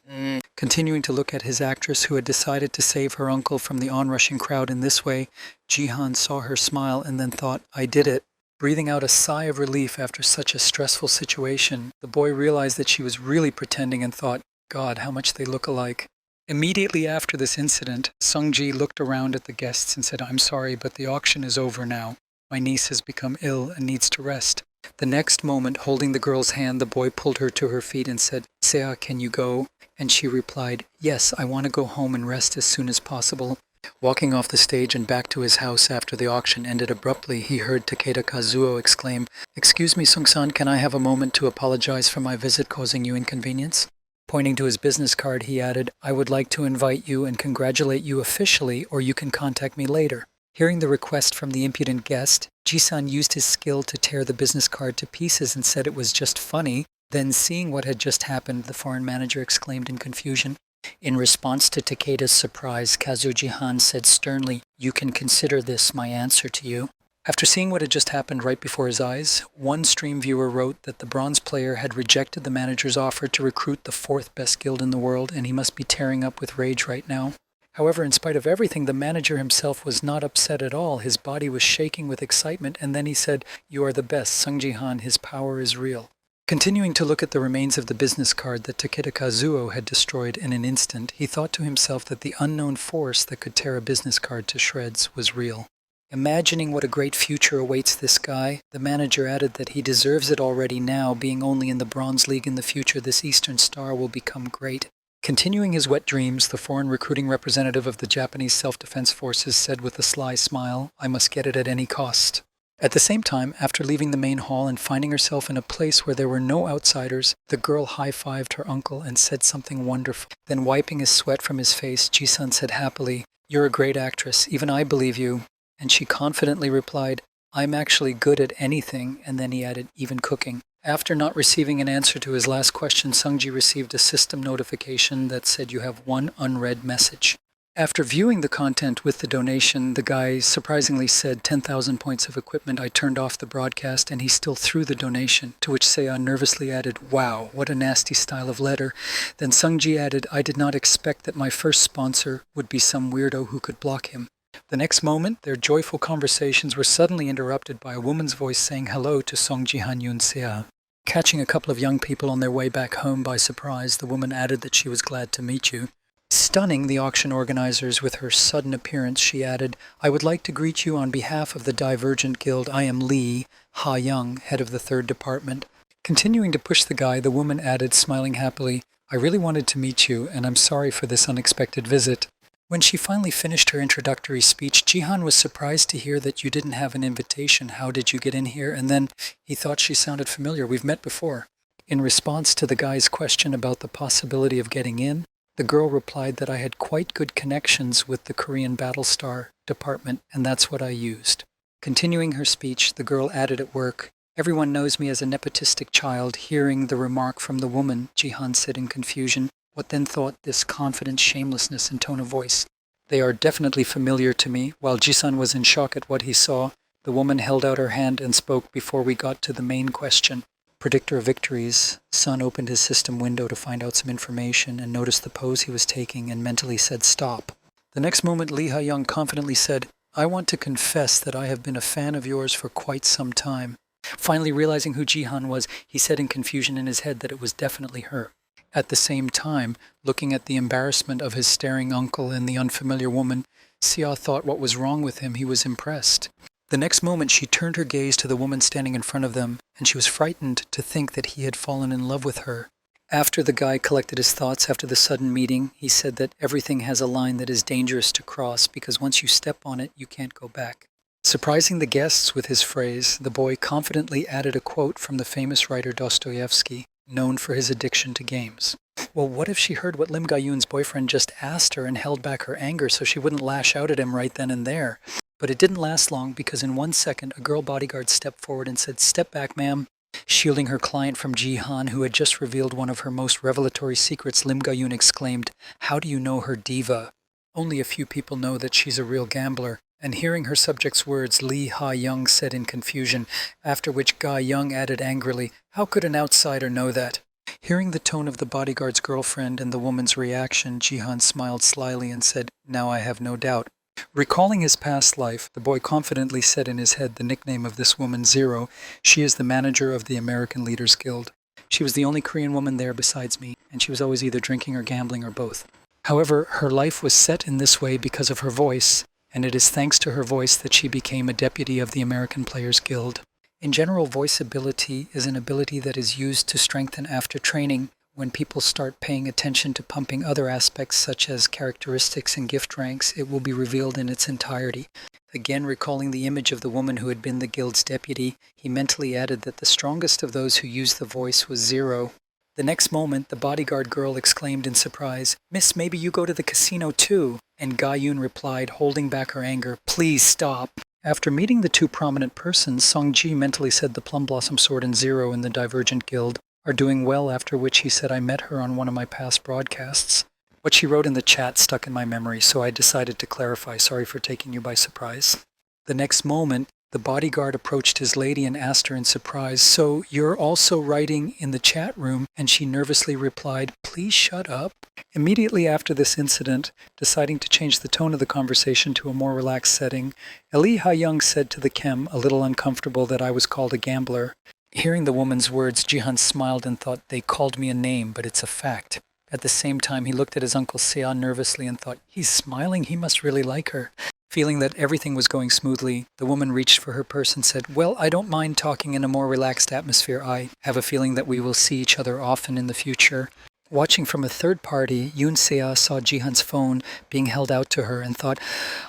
Continuing to look at his actress who had decided to save her uncle from the onrushing crowd in this way, Jihan saw her smile and then thought, "I did it." Breathing out a sigh of relief after such a stressful situation, the boy realized that she was really pretending and thought, "God, how much they look alike." Immediately after this incident, Sungji looked around at the guests and said, "I'm sorry, but the auction is over now. My niece has become ill and needs to rest." The next moment, holding the girl's hand, the boy pulled her to her feet and said, "Sea, can you go?" And she replied, "Yes, I want to go home and rest as soon as possible." Walking off the stage and back to his house after the auction ended abruptly, he heard Takeda Kazuo exclaim, "Excuse me, Sung-san, can I have a moment to apologize for my visit causing you inconvenience?" Pointing to his business card, he added, "I would like to invite you and congratulate you officially, or you can contact me later." Hearing the request from the impudent guest, Jisan used his skill to tear the business card to pieces and said it was just funny. Then, seeing what had just happened, the foreign manager exclaimed in confusion. In response to Takeda's surprise, Kazuo Jihan said sternly, "You can consider this my answer to you." After seeing what had just happened right before his eyes, one stream viewer wrote that the bronze player had rejected the manager's offer to recruit the fourth best guild in the world, and he must be tearing up with rage right now. However, in spite of everything, the manager himself was not upset at all. His body was shaking with excitement, and then he said, "You are the best, Sung Ji-han, his power is real." Continuing to look at the remains of the business card that Takeda Kazuo had destroyed in an instant, he thought to himself that the unknown force that could tear a business card to shreds was real. Imagining what a great future awaits this guy, the manager added that he deserves it already now, being only in the Bronze League in the future, this Eastern Star will become great. Continuing his wet dreams, the foreign recruiting representative of the Japanese Self-Defense Forces said with a sly smile, "I must get it at any cost." At the same time, after leaving the main hall and finding herself in a place where there were no outsiders, the girl high-fived her uncle and said something wonderful. Then wiping his sweat from his face, Jisun said happily, "You're a great actress, even I believe you." And she confidently replied, "I'm actually good at anything," and then he added, "even cooking." After not receiving an answer to his last question, Sungji received a system notification that said you have one unread message. After viewing the content with the donation, the guy surprisingly said 10,000 points of equipment. I turned off the broadcast and he still threw the donation, to which Seiya nervously added, "Wow, what a nasty style of letter." Then Sungji added, "I did not expect that my first sponsor would be some weirdo who could block him." The next moment, their joyful conversations were suddenly interrupted by a woman's voice saying hello to Song Ji-han Seiya. Catching a couple of young people on their way back home by surprise, the woman added that she was glad to meet you. Stunning the auction organizers with her sudden appearance, she added, "I would like to greet you on behalf of the Divergent Guild. I am Lee Ha-young, head of the 3rd Department." Continuing to push the guy, the woman added, smiling happily, "I really wanted to meet you, and I'm sorry for this unexpected visit." When she finally finished her introductory speech, Jihan was surprised to hear that you didn't have an invitation. How did you get in here? And then he thought she sounded familiar. We've met before. In response to the guy's question about the possibility of getting in, the girl replied that I had quite good connections with the Korean Battlestar department, and that's what I used. Continuing her speech, the girl added at work, "Everyone knows me as a nepotistic child." Hearing the remark from the woman, Jihan said in confusion, what then thought this confident shamelessness and tone of voice? "They are definitely familiar to me." While Jisan was in shock at what he saw, the woman held out her hand and spoke before we got to the main question. Predictor of victories, Sun opened his system window to find out some information and noticed the pose he was taking and mentally said stop. The next moment, Lee Ha-young confidently said, "I want to confess that I have been a fan of yours for quite some time." Finally realizing who Jihan was, he said in confusion in his head that it was definitely her. At the same time, looking at the embarrassment of his staring uncle and the unfamiliar woman, Sia thought what was wrong with him. He was impressed. The next moment she turned her gaze to the woman standing in front of them, and she was frightened to think that he had fallen in love with her. After the guy collected his thoughts after the sudden meeting, he said that everything has a line that is dangerous to cross because once you step on it, you can't go back. Surprising the guests with his phrase, the boy confidently added a quote from the famous writer Dostoevsky, known for his addiction to games. Well, what if she heard what Lim Ga-yoon's boyfriend just asked her and held back her anger so she wouldn't lash out at him right then and there? But it didn't last long because in 1 second, a girl bodyguard stepped forward and said, "Step back, ma'am." Shielding her client from Jihan, who had just revealed one of her most revelatory secrets, Lim Ga-yoon exclaimed, "How do you know her, diva? Only a few people know that she's a real gambler." And hearing her subject's words, Lee Ha-young said in confusion, after which Ga-young added angrily, "How could an outsider know that?" Hearing the tone of the bodyguard's girlfriend and the woman's reaction, Jihan smiled slyly and said, "Now I have no doubt." Recalling his past life, the boy confidently said in his head the nickname of this woman, Zero. She is the manager of the American Leaders Guild. She was the only Korean woman there besides me, and she was always either drinking or gambling or both. However, her life was set in this way because of her voice, and it is thanks to her voice that she became a deputy of the American Players Guild. In general, voice ability is an ability that is used to strengthen after training. When people start paying attention to pumping other aspects such as characteristics and gift ranks, it will be revealed in its entirety. Again, recalling the image of the woman who had been the guild's deputy, he mentally added that the strongest of those who used the voice was Zero. The next moment, the bodyguard girl exclaimed in surprise, "Miss, maybe you go to the casino too?" And Ga-yoon replied, holding back her anger, "Please stop." After meeting the two prominent persons, Song-ji mentally said the Plum Blossom Sword and Zero in the Divergent Guild are doing well, after which he said, "I met her on one of my past broadcasts." What she wrote in the chat stuck in my memory, so I decided to clarify. Sorry for taking you by surprise. The next moment, the bodyguard approached his lady and asked her in surprise, "So you're also writing in the chat room?" And she nervously replied, "Please shut up." Immediately after this incident, deciding to change the tone of the conversation to a more relaxed setting, Lee Ha-young said to the Kem, a little uncomfortable, that I was called a gambler. Hearing the woman's words, Jihan smiled and thought, "They called me a name, but it's a fact." At the same time, he looked at his uncle Seo nervously and thought, "He's smiling, he must really like her." Feeling that everything was going smoothly, the woman reached for her purse and said, "Well, I don't mind talking in a more relaxed atmosphere. I have a feeling that we will see each other often in the future." Watching from a third party, Yoon Seo saw Jihan's phone being held out to her and thought,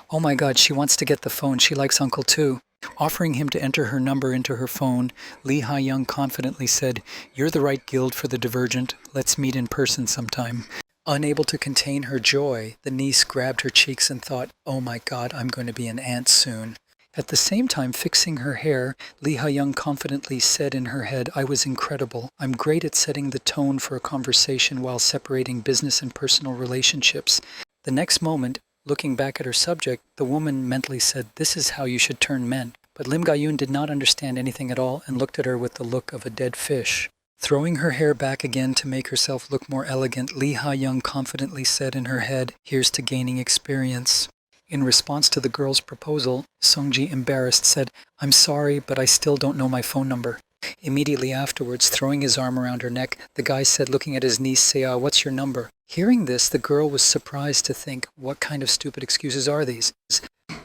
"Oh my god, she wants to get the phone. She likes uncle too." Offering him to enter her number into her phone, Lee Ha-young confidently said, "You're the right guild for the Divergent. Let's meet in person sometime." Unable to contain her joy, the niece grabbed her cheeks and thought, "Oh my god, I'm going to be an aunt soon." At the same time, fixing her hair, Lee Ha-young confidently said in her head, "I was incredible. I'm great at setting the tone for a conversation while separating business and personal relationships." The next moment, looking back at her subject, the woman mentally said, "This is how you should turn men." But Lim Ga-yoon did not understand anything at all and looked at her with the look of a dead fish. Throwing her hair back again to make herself look more elegant, Lee Ha-young confidently said in her head, "Here's to gaining experience." In response to the girl's proposal, Song-ji, embarrassed, said, "I'm sorry, but I still don't know my phone number." Immediately afterwards, throwing his arm around her neck, the guy said, looking at his niece, Seo, "What's your number?" Hearing this, the girl was surprised to think, what kind of stupid excuses are these?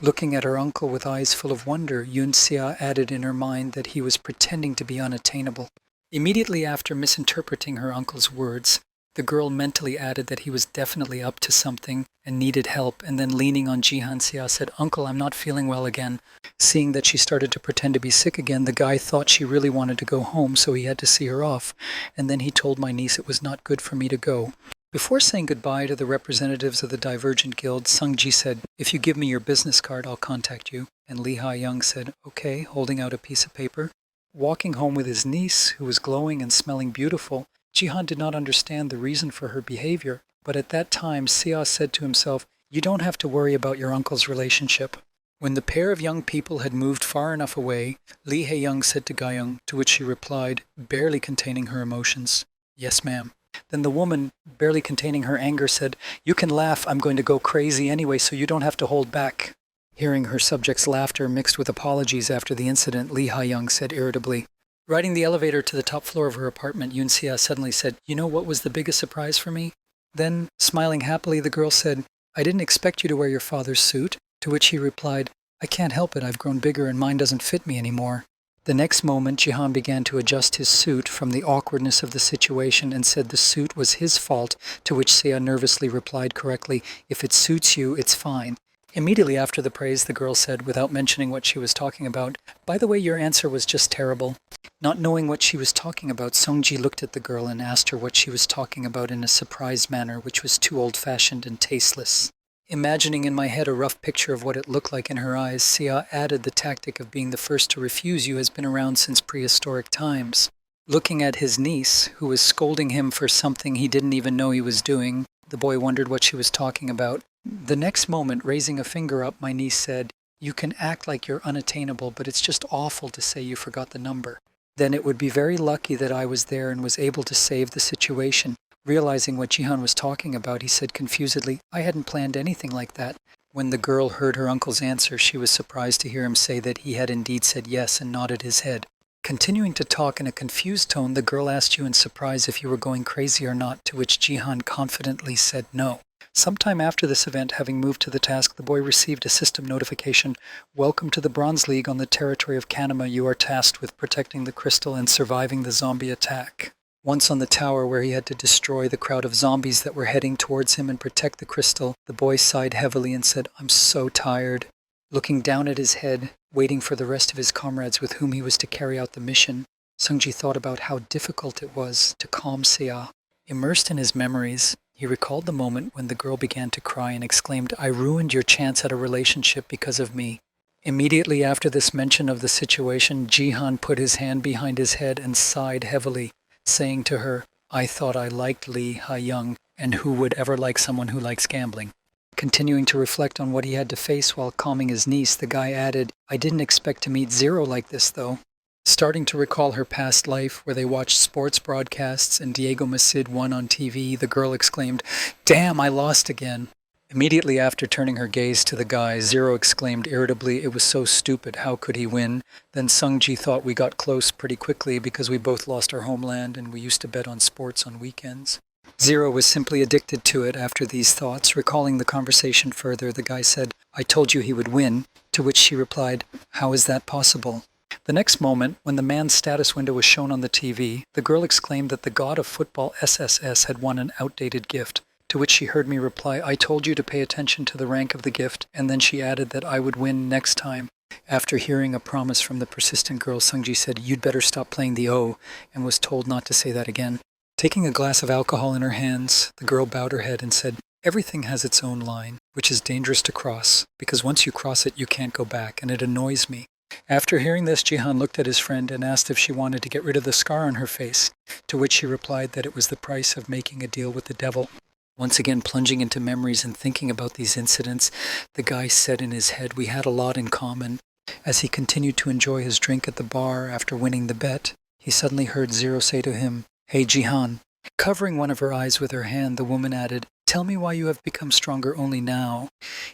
Looking at her uncle with eyes full of wonder, Yoon Seo added in her mind that he was pretending to be unattainable. Immediately after misinterpreting her uncle's words, the girl mentally added that he was definitely up to something and needed help, and then leaning on Jihan Seo said, "Uncle, I'm not feeling well again." Seeing that she started to pretend to be sick again, the guy thought she really wanted to go home, so he had to see her off, and then he told my niece it was not good for me to go. Before saying goodbye to the representatives of the Divergent Guild, Sung-ji said, "If you give me your business card, I'll contact you." And Lee Ha-young said, "Okay," holding out a piece of paper. Walking home with his niece, who was glowing and smelling beautiful, Jihan did not understand the reason for her behavior, but at that time, Seo said to himself, "You don't have to worry about your uncle's relationship." When the pair of young people had moved far enough away, Lee Ha-young said to Ga-young, to which she replied, barely containing her emotions, "Yes, ma'am." Then the woman, barely containing her anger, said, "You can laugh, I'm going to go crazy anyway, so you don't have to hold back." Hearing her subject's laughter mixed with apologies after the incident, Lee Ha-young said irritably. Riding the elevator to the top floor of her apartment, Yoon Seo suddenly said, "You know what was the biggest surprise for me?" Then, smiling happily, the girl said, "I didn't expect you to wear your father's suit," to which he replied, "I can't help it, I've grown bigger and mine doesn't fit me anymore." The next moment, Jihan began to adjust his suit from the awkwardness of the situation and said the suit was his fault, to which Seo nervously replied correctly, "If it suits you, it's fine." Immediately after the praise, the girl said, without mentioning what she was talking about, "By the way, your answer was just terrible." Not knowing what she was talking about, Song-ji looked at the girl and asked her what she was talking about in a surprised manner, which was too old-fashioned and tasteless. Imagining in my head a rough picture of what it looked like in her eyes, Sia added the tactic of being the first to refuse you has been around since prehistoric times. Looking at his niece, who was scolding him for something he didn't even know he was doing, the boy wondered what she was talking about. The next moment, raising a finger up, my niece said, "You can act like you're unattainable, but it's just awful to say you forgot the number." Then it would be very lucky that I was there and was able to save the situation. Realizing what Jihan was talking about, he said confusedly, "I hadn't planned anything like that." When the girl heard her uncle's answer, she was surprised to hear him say that he had indeed said yes and nodded his head. Continuing to talk in a confused tone, the girl asked you in surprise if you were going crazy or not, to which Jihan confidently said no. Sometime after this event, having moved to the task, the boy received a system notification. "Welcome to the Bronze League on the territory of Kanama. You are tasked with protecting the crystal and surviving the zombie attack." Once on the tower where he had to destroy the crowd of zombies that were heading towards him and protect the crystal, the boy sighed heavily and said, "I'm so tired." Looking down at his head, waiting for the rest of his comrades with whom he was to carry out the mission, Sungji thought about how difficult it was to calm Sia. Immersed in his memories, he recalled the moment when the girl began to cry and exclaimed, "I ruined your chance at a relationship because of me." Immediately after this mention of the situation, Jihan put his hand behind his head and sighed heavily, saying to her, "I thought I liked Lee Ha-young, and who would ever like someone who likes gambling?" Continuing to reflect on what he had to face while calming his niece, the guy added, "I didn't expect to meet Zero like this, though." Starting to recall her past life, where they watched sports broadcasts and Diego Masid won on TV, the girl exclaimed, "Damn, I lost again." Immediately after turning her gaze to the guy, Zero exclaimed irritably, "It was so stupid, how could he win?" Then Sungji thought we got close pretty quickly because we both lost our homeland and we used to bet on sports on weekends. Zero was simply addicted to it after these thoughts. Recalling the conversation further, the guy said, "I told you he would win," to which she replied, "How is that possible?" The next moment, when the man's status window was shown on the TV, the girl exclaimed that the god of football SSS had won an outdated gift, to which she heard me reply, "I told you to pay attention to the rank of the gift," and then she added that I would win next time. After hearing a promise from the persistent girl, Sungji said, "You'd better stop playing the O," and was told not to say that again. Taking a glass of alcohol in her hands, the girl bowed her head and said, "Everything has its own line, which is dangerous to cross, because once you cross it, you can't go back, and it annoys me." After hearing this, Jihan looked at his friend and asked if she wanted to get rid of the scar on her face, to which she replied that it was the price of making a deal with the devil. Once again plunging into memories and thinking about these incidents, the guy said in his head we had a lot in common. As he continued to enjoy his drink at the bar after winning the bet, he suddenly heard Zero say to him, "Hey Jihan." Covering one of her eyes with her hand, the woman added, "Tell me why you have become stronger only now.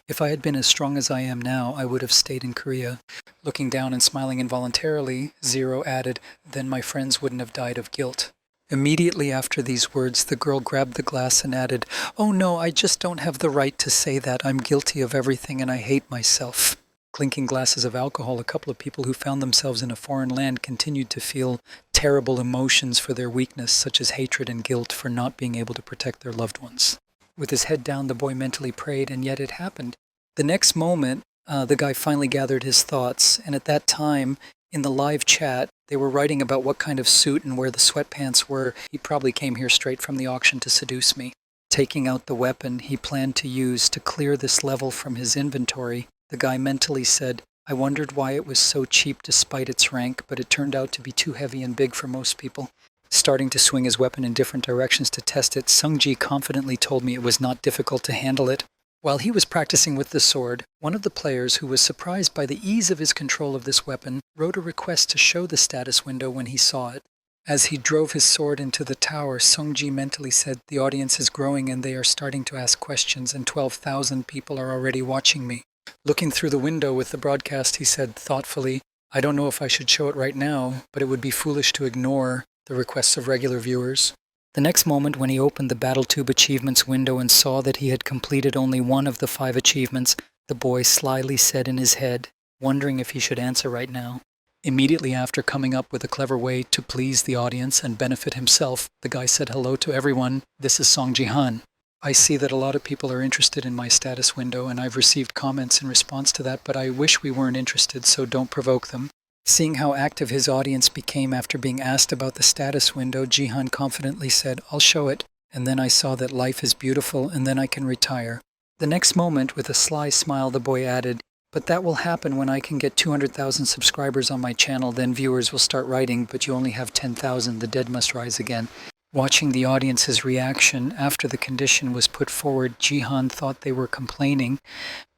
If I had been as strong as I am now, I would have stayed in Korea." Looking down and smiling involuntarily, Zero added, "Then my friends wouldn't have died of guilt." Immediately after these words, the girl grabbed the glass and added, "Oh no, I just don't have the right to say that. I'm guilty of everything and I hate myself." Clinking glasses of alcohol, a couple of people who found themselves in a foreign land continued to feel terrible emotions for their weakness, such as hatred and guilt for not being able to protect their loved ones. With his head down, the boy mentally prayed, and yet it happened. The next moment, the guy finally gathered his thoughts, and at that time, in the live chat, they were writing about what kind of suit and where the sweatpants were. He probably came here straight from the auction to seduce me. Taking out the weapon he planned to use to clear this level from his inventory, the guy mentally said, "I wondered why it was so cheap despite its rank, but it turned out to be too heavy and big for most people." Starting to swing his weapon in different directions to test it, Sungji confidently told me it was not difficult to handle it. While he was practicing with the sword, one of the players, who was surprised by the ease of his control of this weapon, wrote a request to show the status window when he saw it. As he drove his sword into the tower, Sungji mentally said, "The audience is growing and they are starting to ask questions, and 12,000 people are already watching me." Looking through the window with the broadcast, he said thoughtfully, "I don't know if I should show it right now, but it would be foolish to ignore the requests of regular viewers." The next moment, when he opened the BattleTube achievements window and saw that he had completed only one of the 5 achievements, the boy slyly said in his head, wondering if he should answer right now. Immediately after coming up with a clever way to please the audience and benefit himself, the guy said hello to everyone. "This is Song Ji-han. I see that a lot of people are interested in my status window, and I've received comments in response to that, but I wish we weren't interested, so don't provoke them." Seeing how active his audience became after being asked about the status window, Jihan confidently said, "I'll show it, and then I saw that life is beautiful, and then I can retire." The next moment, with a sly smile, the boy added, "But that will happen when I can get 200,000 subscribers on my channel, then viewers will start writing, but you only have 10,000, the dead must rise again." Watching the audience's reaction after the condition was put forward, Jihan thought they were complaining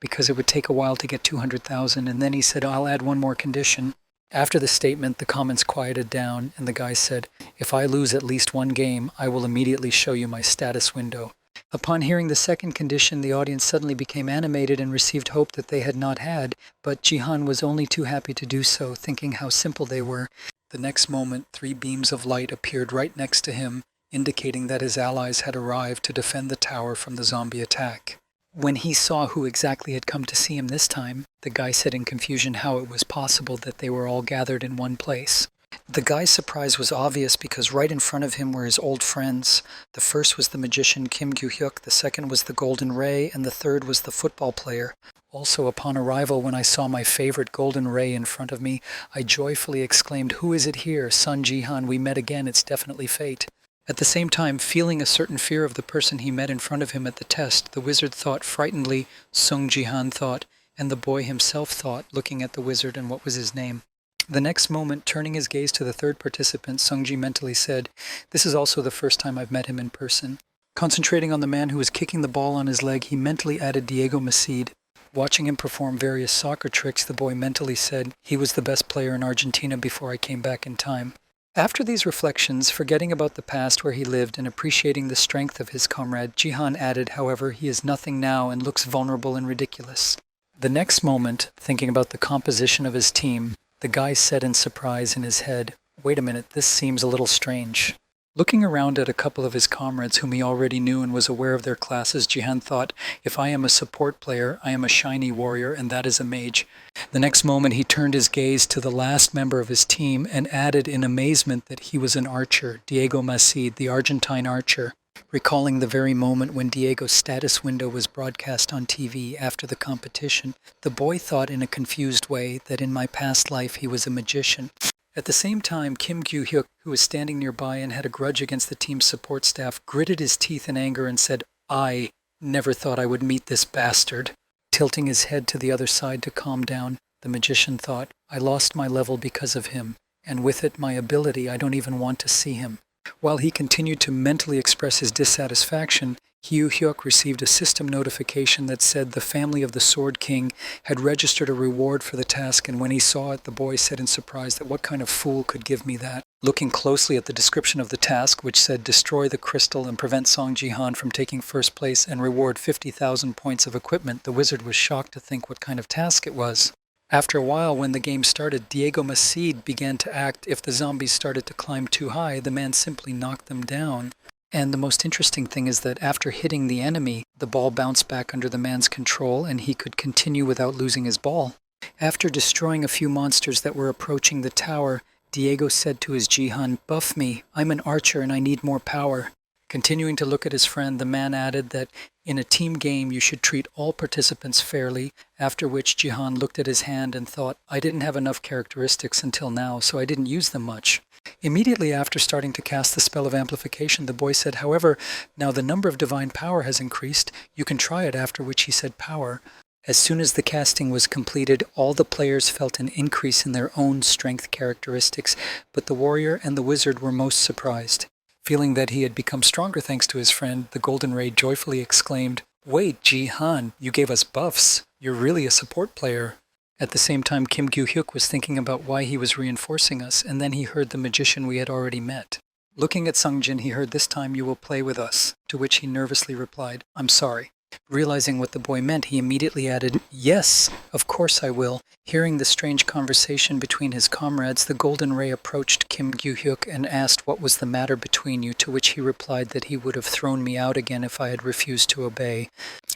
because it would take a while to get 200,000, and then he said, "I'll add one more condition." After the statement, the comments quieted down, and the guy said, "If I lose at least one game, I will immediately show you my status window." Upon hearing the second condition, the audience suddenly became animated and received hope that they had not had, but Jihan was only too happy to do so, thinking how simple they were. The next moment, 3 beams of light appeared right next to him, indicating that his allies had arrived to defend the tower from the zombie attack. When he saw who exactly had come to see him this time, the guy said in confusion how it was possible that they were all gathered in one place. The guy's surprise was obvious because right in front of him were his old friends. The first was the magician Kim Gyu-hyuk, the second was the Golden Ray, and the third was the football player. Also, upon arrival, when I saw my favorite Golden Ray in front of me, I joyfully exclaimed, "Who is it here? Son Jihan, we met again, it's definitely fate." At the same time, feeling a certain fear of the person he met in front of him at the test, the wizard thought frightenedly, Sung Jihan thought, and the boy himself thought, looking at the wizard and what was his name. The next moment, turning his gaze to the third participant, Sungji mentally said, "This is also the first time I've met him in person." Concentrating on the man who was kicking the ball on his leg, he mentally added Diego Masid. Watching him perform various soccer tricks, the boy mentally said, "He was the best player in Argentina before I came back in time." After these reflections, forgetting about the past where he lived and appreciating the strength of his comrade, Jihan added, however, he is nothing now and looks vulnerable and ridiculous. The next moment, thinking about the composition of his team, the guy said in surprise in his head, "Wait a minute, this seems a little strange." Looking around at a couple of his comrades whom he already knew and was aware of their classes, Jihan thought, "If I am a support player, I am a shiny warrior, and that is a mage." The next moment he turned his gaze to the last member of his team and added in amazement that he was an archer, Diego Masid, the Argentine archer. Recalling the very moment when Diego's status window was broadcast on TV after the competition, the boy thought in a confused way that in my past life he was a magician. At the same time, Kim Gyu-hyuk, who was standing nearby and had a grudge against the team's support staff, gritted his teeth in anger and said, "I never thought I would meet this bastard." Tilting his head to the other side to calm down, the magician thought, "I lost my level because of him, and with it my ability. I don't even want to see him." While he continued to mentally express his dissatisfaction, Gyu-hyuk received a system notification that said the family of the Sword King had registered a reward for the task, and when he saw it, the boy said in surprise that what kind of fool could give me that? Looking closely at the description of the task, which said destroy the crystal and prevent Song Jihan from taking first place and reward 50,000 points of equipment, the wizard was shocked to think what kind of task it was. After a while, when the game started, Diego Masid began to act. If the zombies started to climb too high, the man simply knocked them down. And the most interesting thing is that after hitting the enemy, the ball bounced back under the man's control and he could continue without losing his ball. After destroying a few monsters that were approaching the tower, Diego said to his Jihan, "Buff me, I'm an archer and I need more power." Continuing to look at his friend, the man added that in a team game you should treat all participants fairly, after which Jihan looked at his hand and thought, "I didn't have enough characteristics until now, so I didn't use them much." Immediately after starting to cast the spell of amplification, the boy said, "However, now the number of divine power has increased. You can try it," after which he said power. As soon as the casting was completed, all the players felt an increase in their own strength characteristics, but the warrior and the wizard were most surprised. Feeling that he had become stronger thanks to his friend, the Golden Ray joyfully exclaimed, "Wait, Jihan, you gave us buffs. You're really a support player." At the same time, Kim Gyu-hyuk was thinking about why he was reinforcing us, and then he heard the magician we had already met. Looking at Sungjin, he heard, "This time you will play with us," to which he nervously replied, "I'm sorry." Realizing what the boy meant, he immediately added, "Yes, of course I will." Hearing the strange conversation between his comrades, the Golden Ray approached Kim Gyu-hyuk and asked what was the matter between you, to which he replied that he would have thrown me out again if I had refused to obey.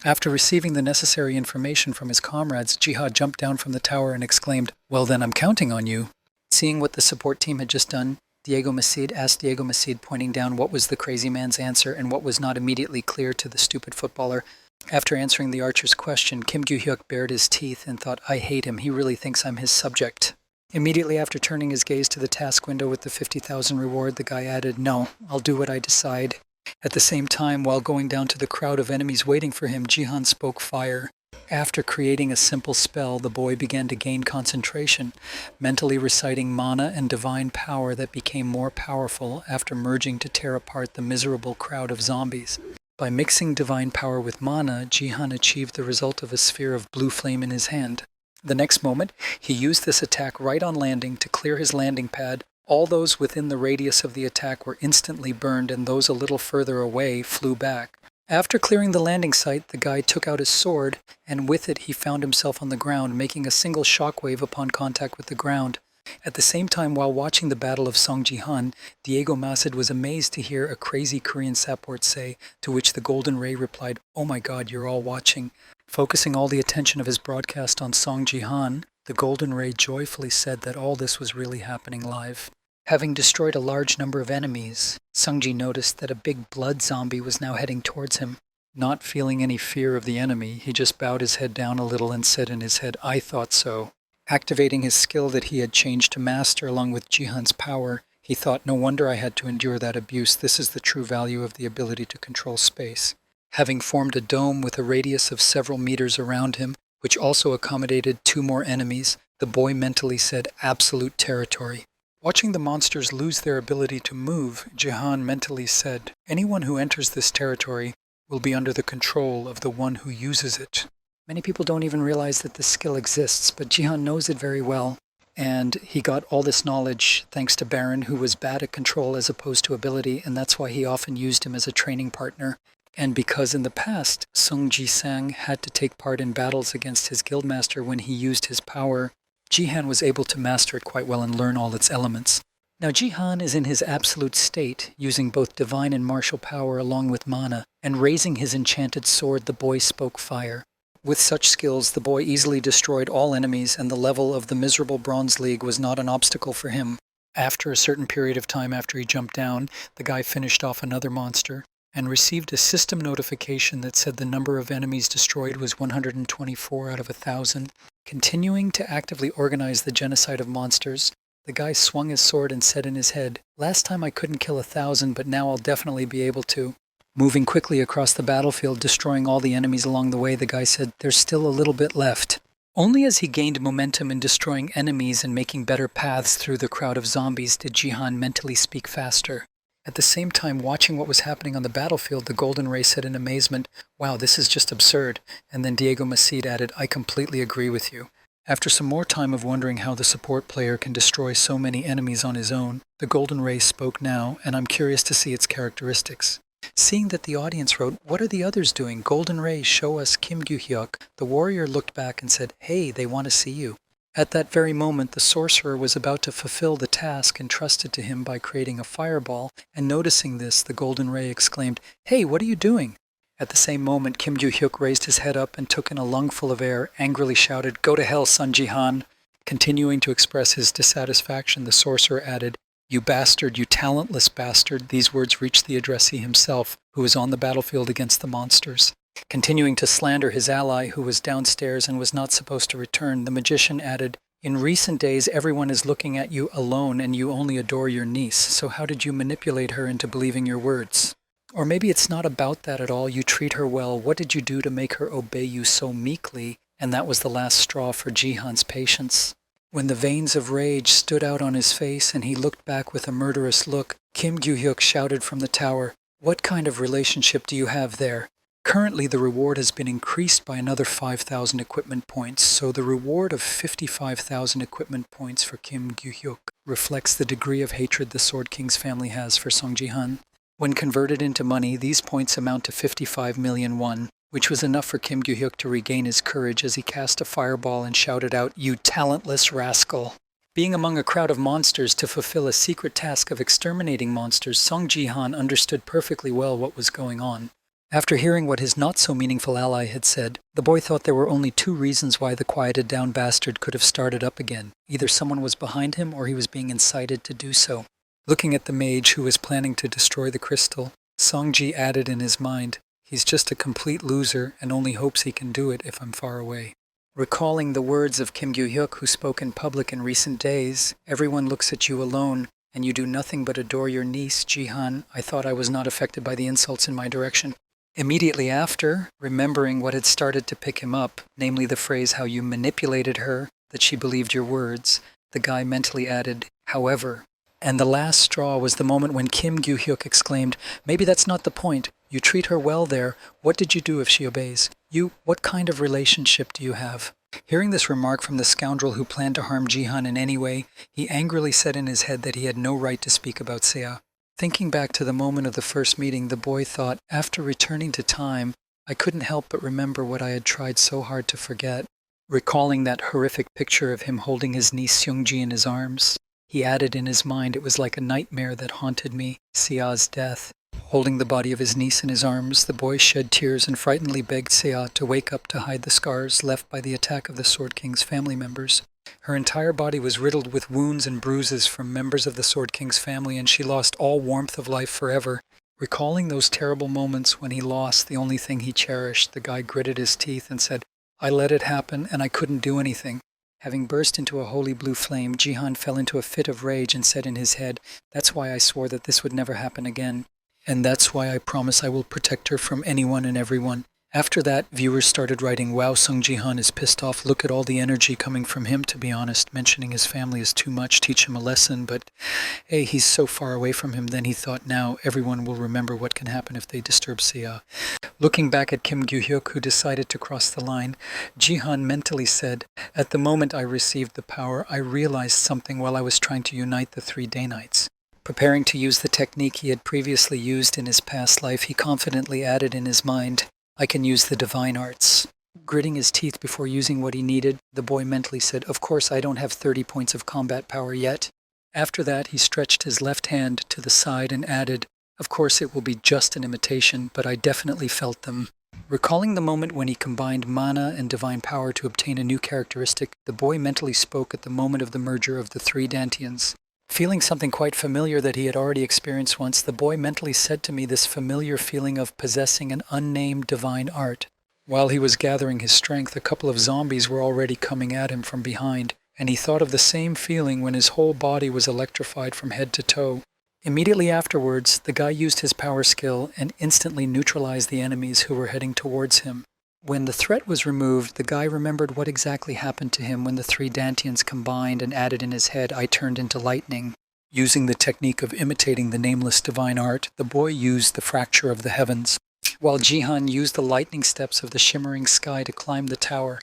After receiving the necessary information from his comrades, Jihad jumped down from the tower and exclaimed, "Well then, I'm counting on you." Seeing what the support team had just done, Diego Masid asked Diego Masid, pointing down what was the crazy man's answer and what was not immediately clear to the stupid footballer. After answering the archer's question, Kim Gyu-hyuk bared his teeth and thought, "I hate him. He really thinks I'm his subject." Immediately after turning his gaze to the task window with the 50,000 reward, the guy added, "No, I'll do what I decide." At the same time, while going down to the crowd of enemies waiting for him, Jihan spoke fire. After creating a simple spell, the boy began to gain concentration, mentally reciting mana and divine power that became more powerful after merging to tear apart the miserable crowd of zombies. By mixing divine power with mana, Jihan achieved the result of a sphere of blue flame in his hand. The next moment, he used this attack right on landing to clear his landing pad. All those within the radius of the attack were instantly burned, and those a little further away flew back. After clearing the landing site, the guy took out his sword, and with it he found himself on the ground, making a single shockwave upon contact with the ground. At the same time, while watching the Battle of Song Ji-han, Diego Massid was amazed to hear a crazy Korean support say, to which the Golden Ray replied, "Oh my god, you're all watching." Focusing all the attention of his broadcast on Song Ji-han, the Golden Ray joyfully said that all this was really happening live. Having destroyed a large number of enemies, Sungji noticed that a big blood zombie was now heading towards him. Not feeling any fear of the enemy, he just bowed his head down a little and said in his head, "I thought so." Activating his skill that he had changed to master along with Jihan's power, he thought, "No wonder I had to endure that abuse. This is the true value of the ability to control space." Having formed a dome with a radius of several meters around him, which also accommodated 2 more enemies, the boy mentally said, "Absolute territory." Watching the monsters lose their ability to move, Jihan mentally said, "Anyone who enters this territory will be under the control of the one who uses it." Many people don't even realize that this skill exists, but Jihan knows it very well. And he got all this knowledge thanks to Baron, who was bad at control as opposed to ability, and that's why he often used him as a training partner. And because in the past, Sung Ji-sang had to take part in battles against his guildmaster when he used his power, Jihan was able to master it quite well and learn all its elements. Now Jihan is in his absolute state, using both divine and martial power along with mana, and raising his enchanted sword, the boy spoke fire. With such skills, the boy easily destroyed all enemies, and the level of the miserable Bronze League was not an obstacle for him. After a certain period of time after he jumped down, the guy finished off another monster, and received a system notification that said the number of enemies destroyed was 124 out of 1,000. Continuing to actively organize the genocide of monsters, the guy swung his sword and said in his head, "Last time I couldn't kill 1,000, but now I'll definitely be able to." Moving quickly across the battlefield, destroying all the enemies along the way, the guy said, "There's still a little bit left." Only as he gained momentum in destroying enemies and making better paths through the crowd of zombies did Jihan mentally speak faster. At the same time, watching what was happening on the battlefield, the Golden Ray said in amazement, "Wow, this is just absurd." And then Diego Massid added, "I completely agree with you." After some more time of wondering how the support player can destroy so many enemies on his own, the Golden Ray spoke now, and I'm curious to see its characteristics. Seeing that the audience wrote, "What are the others doing? Golden Ray, show us Kim Gyu-hyuk," the warrior looked back and said, "Hey, they want to see you." At that very moment, the sorcerer was about to fulfill the task entrusted to him by creating a fireball, and noticing this, the Golden Ray exclaimed, "Hey, what are you doing?" At the same moment, Kim Gyu-hyuk raised his head up and took in a lungful of air, angrily shouted, "Go to hell, Sun Ji-han." Continuing to express his dissatisfaction, the sorcerer added, "You bastard, you talentless bastard." These words reached the addressee himself, who was on the battlefield against the monsters. Continuing to slander his ally, who was downstairs and was not supposed to return, the magician added, "In recent days, everyone is looking at you alone and you only adore your niece, so how did you manipulate her into believing your words? Or maybe it's not about that at all, you treat her well. What did you do to make her obey you so meekly?" And that was the last straw for Jihan's patience. When the veins of rage stood out on his face and he looked back with a murderous look, Kim Gyu-hyuk shouted from the tower, "What kind of relationship do you have there?" Currently, the reward has been increased by another 5,000 equipment points, so the reward of 55,000 equipment points for Kim Gyu-hyuk reflects the degree of hatred the Sword King's family has for Song Ji-han. When converted into money, these points amount to 55 million won, which was enough for Kim Gyu-hyuk to regain his courage as he cast a fireball and shouted out, "You talentless rascal!" Being among a crowd of monsters to fulfill a secret task of exterminating monsters, Song Ji-han understood perfectly well what was going on. After hearing what his not-so-meaningful ally had said, the boy thought there were only 2 reasons why the quieted-down bastard could have started up again. Either someone was behind him or he was being incited to do so. Looking at the mage who was planning to destroy the crystal, Song-ji added in his mind, "He's just a complete loser and only hopes he can do it if I'm far away." Recalling the words of Kim Gyu-hyuk, who spoke in public in recent days, "Everyone looks at you alone and you do nothing but adore your niece, Jihan, I thought I was not affected by the insults in my direction. Immediately after, remembering what had started to pick him up, namely the phrase how you manipulated her, that she believed your words, the guy mentally added, however. And the last straw was the moment when Kim Gyu-hyuk exclaimed, maybe that's not the point. You treat her well there. What did you do if she obeys? What kind of relationship do you have? Hearing this remark from the scoundrel who planned to harm Jihan in any way, he angrily said in his head that he had no right to speak about Seo. Thinking back to the moment of the first meeting, the boy thought, after returning to time, I couldn't help but remember what I had tried so hard to forget. Recalling that horrific picture of him holding his niece Seungji in his arms, he added in his mind it was like a nightmare that haunted me, Sea's death. Holding the body of his niece in his arms, the boy shed tears and frighteningly begged Sea to wake up to hide the scars left by the attack of the Sword King's family members. Her entire body was riddled with wounds and bruises from members of the Sword King's family, and she lost all warmth of life forever. Recalling those terrible moments when he lost the only thing he cherished, the guy gritted his teeth and said, I let it happen and I couldn't do anything. Having burst into a holy blue flame, Jihan fell into a fit of rage and said in his head, that's why I swore that this would never happen again. And that's why I promise I will protect her from anyone and everyone. After that, viewers started writing, wow, Sung Ji-han is pissed off. Look at all the energy coming from him, to be honest. Mentioning his family is too much. Teach him a lesson. But, hey, he's so far away from him. Then he thought, now everyone will remember what can happen if they disturb Sia. Looking back at Kim Gyu-hyuk, who decided to cross the line, Ji-han mentally said, at the moment I received the power, I realized something while I was trying to unite the 3 Day-Nights. Preparing to use the technique he had previously used in his past life, he confidently added in his mind, I can use the divine arts. Gritting his teeth before using what he needed, the boy mentally said, of course I don't have 30 points of combat power yet. After that, he stretched his left hand to the side and added, of course it will be just an imitation, but I definitely felt them. Recalling the moment when he combined mana and divine power to obtain a new characteristic, the boy mentally spoke at the moment of the merger of the 3 Dantians. Feeling something quite familiar that he had already experienced once, the boy mentally said to me this familiar feeling of possessing an unnamed divine art. While he was gathering his strength, a couple of zombies were already coming at him from behind, and he thought of the same feeling when his whole body was electrified from head to toe. Immediately afterwards, the guy used his power skill and instantly neutralized the enemies who were heading towards him. When the threat was removed, the guy remembered what exactly happened to him when the 3 Dantians combined and added in his head, I turned into lightning. Using the technique of imitating the nameless divine art, the boy used the fracture of the heavens. While Jihan used the lightning steps of the shimmering sky to climb the tower,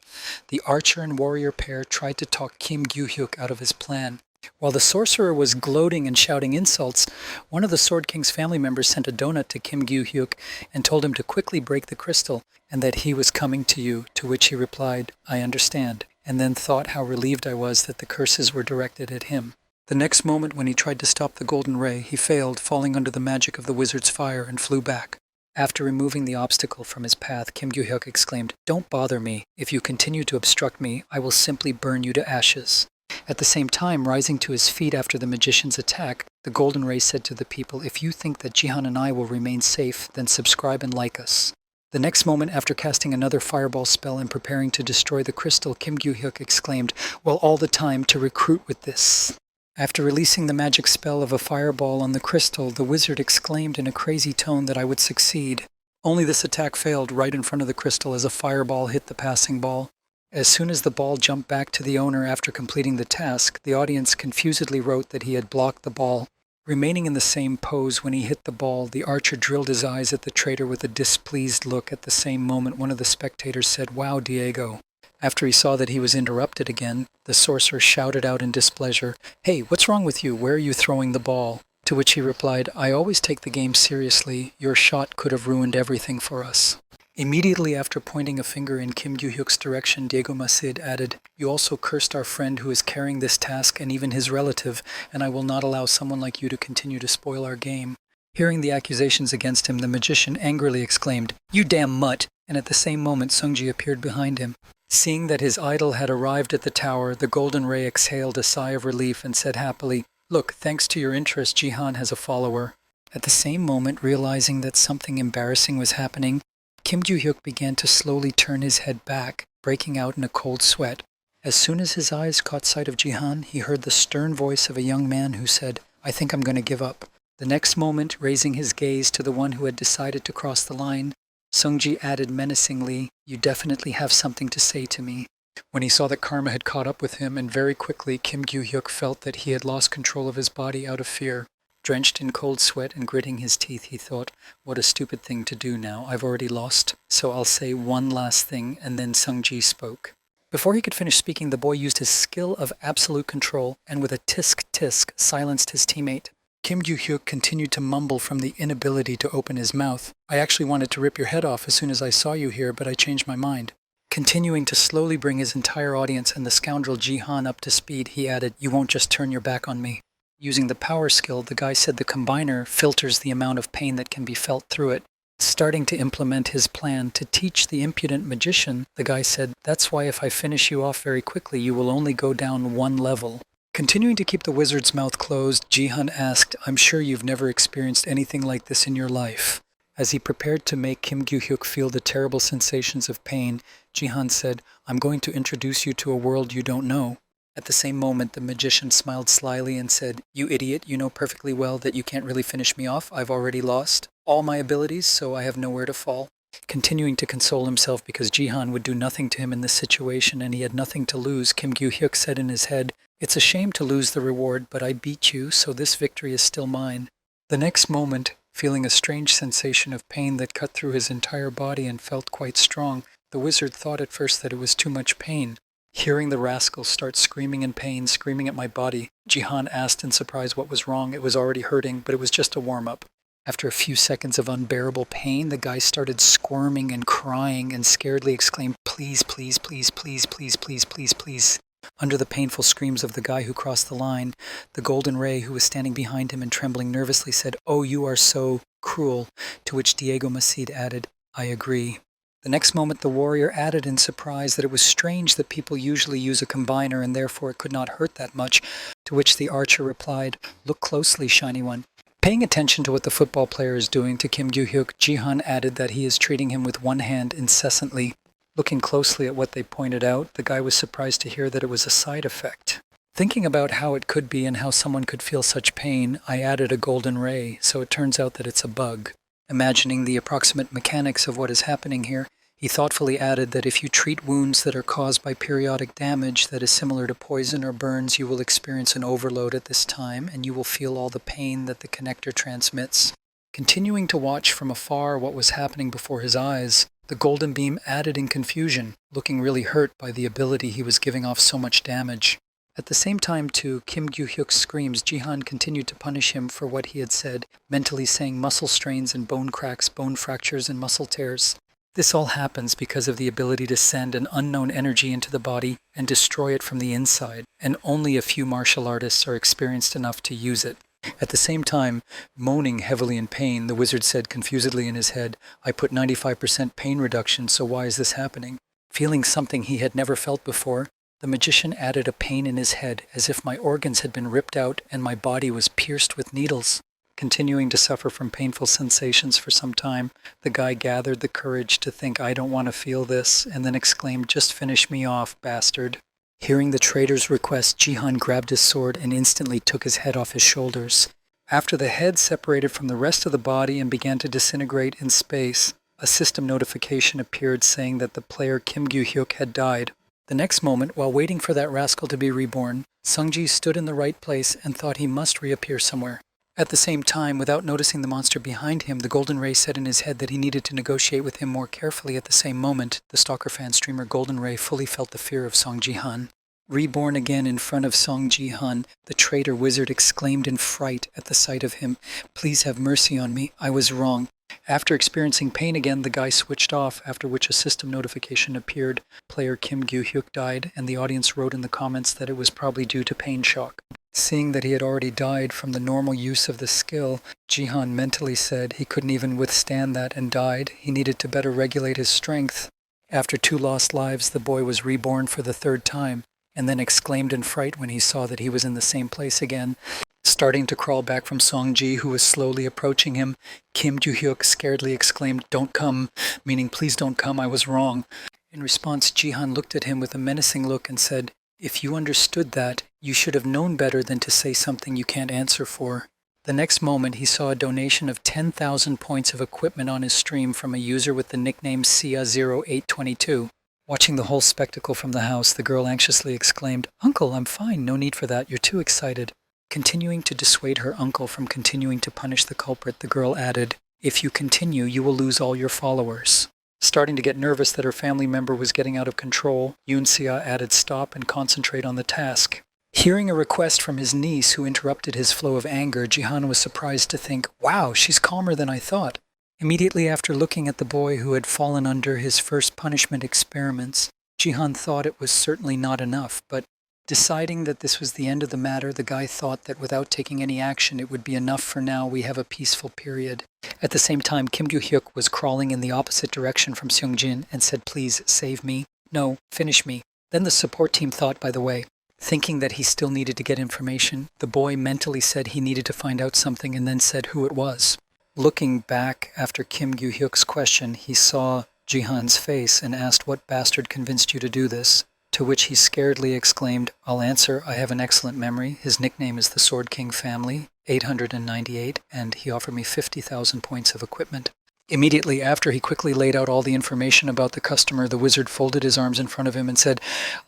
the archer and warrior pair tried to talk Kim Gyu-hyuk out of his plan. While the sorcerer was gloating and shouting insults, one of the Sword King's family members sent a donut to Kim Gyu-hyuk and told him to quickly break the crystal and that he was coming to you, to which he replied, I understand, and then thought how relieved I was that the curses were directed at him. The next moment when he tried to stop the golden ray, he failed, falling under the magic of the wizard's fire and flew back. After removing the obstacle from his path, Kim Gyu-hyuk exclaimed, don't bother me. If you continue to obstruct me, I will simply burn you to ashes. At the same time, rising to his feet after the magician's attack, the Golden Ray said to the people, if you think that Jihan and I will remain safe, then subscribe and like us. The next moment, after casting another fireball spell and preparing to destroy the crystal, Kim Gyu-hyuk exclaimed, well, all the time to recruit with this. After releasing the magic spell of a fireball on the crystal, the wizard exclaimed in a crazy tone that I would succeed. Only this attack failed right in front of the crystal as a fireball hit the passing ball. As soon as the ball jumped back to the owner after completing the task, the audience confusedly wrote that he had blocked the ball. Remaining in the same pose when he hit the ball, the archer drilled his eyes at the traitor with a displeased look. At the same moment, one of the spectators said, wow, Diego. After he saw that he was interrupted again, the sorcerer shouted out in displeasure, hey, what's wrong with you? Where are you throwing the ball? To which he replied, I always take the game seriously. Your shot could have ruined everything for us. Immediately after pointing a finger in Kim Gyu-hyuk's direction, Diego Masid added, you also cursed our friend who is carrying this task and even his relative, and I will not allow someone like you to continue to spoil our game. Hearing the accusations against him, the magician angrily exclaimed, you damn mutt! And at the same moment, Seungji appeared behind him. Seeing that his idol had arrived at the tower, the Golden Ray exhaled a sigh of relief and said happily, look, thanks to your interest, Jihan has a follower. At the same moment, realizing that something embarrassing was happening, Kim Gyu-hyuk began to slowly turn his head back, breaking out in a cold sweat. As soon as his eyes caught sight of Jihan, he heard the stern voice of a young man who said, I think I'm going to give up. The next moment, raising his gaze to the one who had decided to cross the line, Sungji added menacingly, "You definitely have something to say to me." When he saw that karma had caught up with him, and very quickly Kim Gyu-hyuk felt that he had lost control of his body out of fear. Drenched in cold sweat and gritting his teeth, he thought, "What a stupid thing to do now. I've already lost, so I'll say one last thing," and then Sungji spoke. Before he could finish speaking, the boy used his skill of absolute control, and with a tisk-tisk silenced his teammate. Kim Gyu-hyuk continued to mumble from the inability to open his mouth. "I actually wanted to rip your head off as soon as I saw you here, but I changed my mind." Continuing to slowly bring his entire audience and the scoundrel Ji-han up to speed, he added, "You won't just turn your back on me." Using the power skill, the guy said the combiner filters the amount of pain that can be felt through it. Starting to implement his plan to teach the impudent magician, the guy said, "That's why if I finish you off very quickly, you will only go down one level." Continuing to keep the wizard's mouth closed, Ji-han asked, "I'm sure you've never experienced anything like this in your life." As he prepared to make Kim Gyu-hyuk feel the terrible sensations of pain, Ji-han said, "I'm going to introduce you to a world you don't know." At the same moment, the magician smiled slyly and said, "You idiot, you know perfectly well that you can't really finish me off. I've already lost all my abilities, so I have nowhere to fall." Continuing to console himself because Ji-han would do nothing to him in this situation and he had nothing to lose, Kim Gyu-hyuk said in his head, "It's a shame to lose the reward, but I beat you, so this victory is still mine." The next moment, feeling a strange sensation of pain that cut through his entire body and felt quite strong, the wizard thought at first that it was too much pain. Hearing the rascal start screaming in pain, screaming at my body, Ji-han asked in surprise what was wrong. It was already hurting, but it was just a warm-up. After a few seconds of unbearable pain, the guy started squirming and crying and scaredly exclaimed, "Please, please, please, please, please, please, please, please." Under the painful screams of the guy who crossed the line, the Golden Ray, who was standing behind him and trembling nervously, said, "Oh, you are so cruel," to which Diego Macide added, "I agree." The next moment the warrior added in surprise that it was strange that people usually use a combiner and therefore it could not hurt that much, to which the archer replied, "Look closely, Shiny One." Paying attention to what the football player is doing to Kim Gyu-hyuk, Ji-han added that he is treating him with one hand incessantly. Looking closely at what they pointed out, the guy was surprised to hear that it was a side effect. Thinking about how it could be and how someone could feel such pain, I added a golden ray, so it turns out that it's a bug. Imagining the approximate mechanics of what is happening here, he thoughtfully added that if you treat wounds that are caused by periodic damage that is similar to poison or burns, you will experience an overload at this time, and you will feel all the pain that the connector transmits. Continuing to watch from afar what was happening before his eyes, the golden beam added in confusion, looking really hurt by the ability he was giving off so much damage. At the same time, to Kim Gyu-hyuk's screams, Ji-han continued to punish him for what he had said, mentally saying muscle strains and bone cracks, bone fractures and muscle tears. This all happens because of the ability to send an unknown energy into the body and destroy it from the inside, and only a few martial artists are experienced enough to use it. At the same time, moaning heavily in pain, the wizard said confusedly in his head, "I put 95% pain reduction, so why is this happening?" Feeling something he had never felt before, the magician added a pain in his head, as if my organs had been ripped out and my body was pierced with needles. Continuing to suffer from painful sensations for some time, the guy gathered the courage to think, "I don't want to feel this," and then exclaimed, "Just finish me off, bastard." Hearing the traitor's request, Ji-han grabbed his sword and instantly took his head off his shoulders. After the head separated from the rest of the body and began to disintegrate in space, a system notification appeared saying that the player Kim Gyu-hyuk had died. The next moment, while waiting for that rascal to be reborn, Sungji stood in the right place and thought he must reappear somewhere. At the same time, without noticing the monster behind him, the Golden Ray said in his head that he needed to negotiate with him more carefully. At the same moment, the stalker fan streamer Golden Ray fully felt the fear of Song Ji-han. Reborn again in front of Song Ji-han, the traitor wizard exclaimed in fright at the sight of him, "Please have mercy on me, I was wrong." After experiencing pain again, the guy switched off, after which a system notification appeared. Player Kim Gyu-hyuk died, and the audience wrote in the comments that it was probably due to pain shock. Seeing that he had already died from the normal use of the skill, Ji-han mentally said he couldn't even withstand that and died. He needed to better regulate his strength. After 2 lost lives, the boy was reborn for the 3rd time, and then exclaimed in fright when he saw that he was in the same place again. Starting to crawl back from Song-ji, who was slowly approaching him, Kim Gyu-hyuk scaredly exclaimed, "Don't come," meaning, "Please don't come, I was wrong." In response, Ji-han looked at him with a menacing look and said, If you understood that, you should have known better than to say something you can't answer for. The next moment, he saw a donation of 10,000 points of equipment on his stream from a user with the nickname Sia0822. Watching the whole spectacle from the house, the girl anxiously exclaimed, "Uncle, I'm fine, no need for that, you're too excited." Continuing to dissuade her uncle from continuing to punish the culprit, the girl added, "If you continue, you will lose all your followers." Starting to get nervous that her family member was getting out of control, Yoon-sia added, "Stop and concentrate on the task." Hearing a request from his niece who interrupted his flow of anger, Jihan was surprised to think, "Wow, she's calmer than I thought." Immediately after looking at the boy who had fallen under his first punishment experiments, Jihan thought it was certainly not enough, but deciding that this was the end of the matter, the guy thought that without taking any action, it would be enough for now. We have a peaceful period. At the same time, Kim Gyu-hyuk was crawling in the opposite direction from Seung-jin and said, "Please, save me. No, finish me." Then the support team thought, by the way. Thinking that he still needed to get information, the boy mentally said he needed to find out something and then said who it was. Looking back after Kim Gyu-hyuk's question, he saw Jihan's face and asked, "What bastard convinced you to do this?" To which he scaredly exclaimed, "I'll answer, I have an excellent memory. His nickname is the Sword King Family, 898, and he offered me 50,000 points of equipment." Immediately after he quickly laid out all the information about the customer, the wizard folded his arms in front of him and said,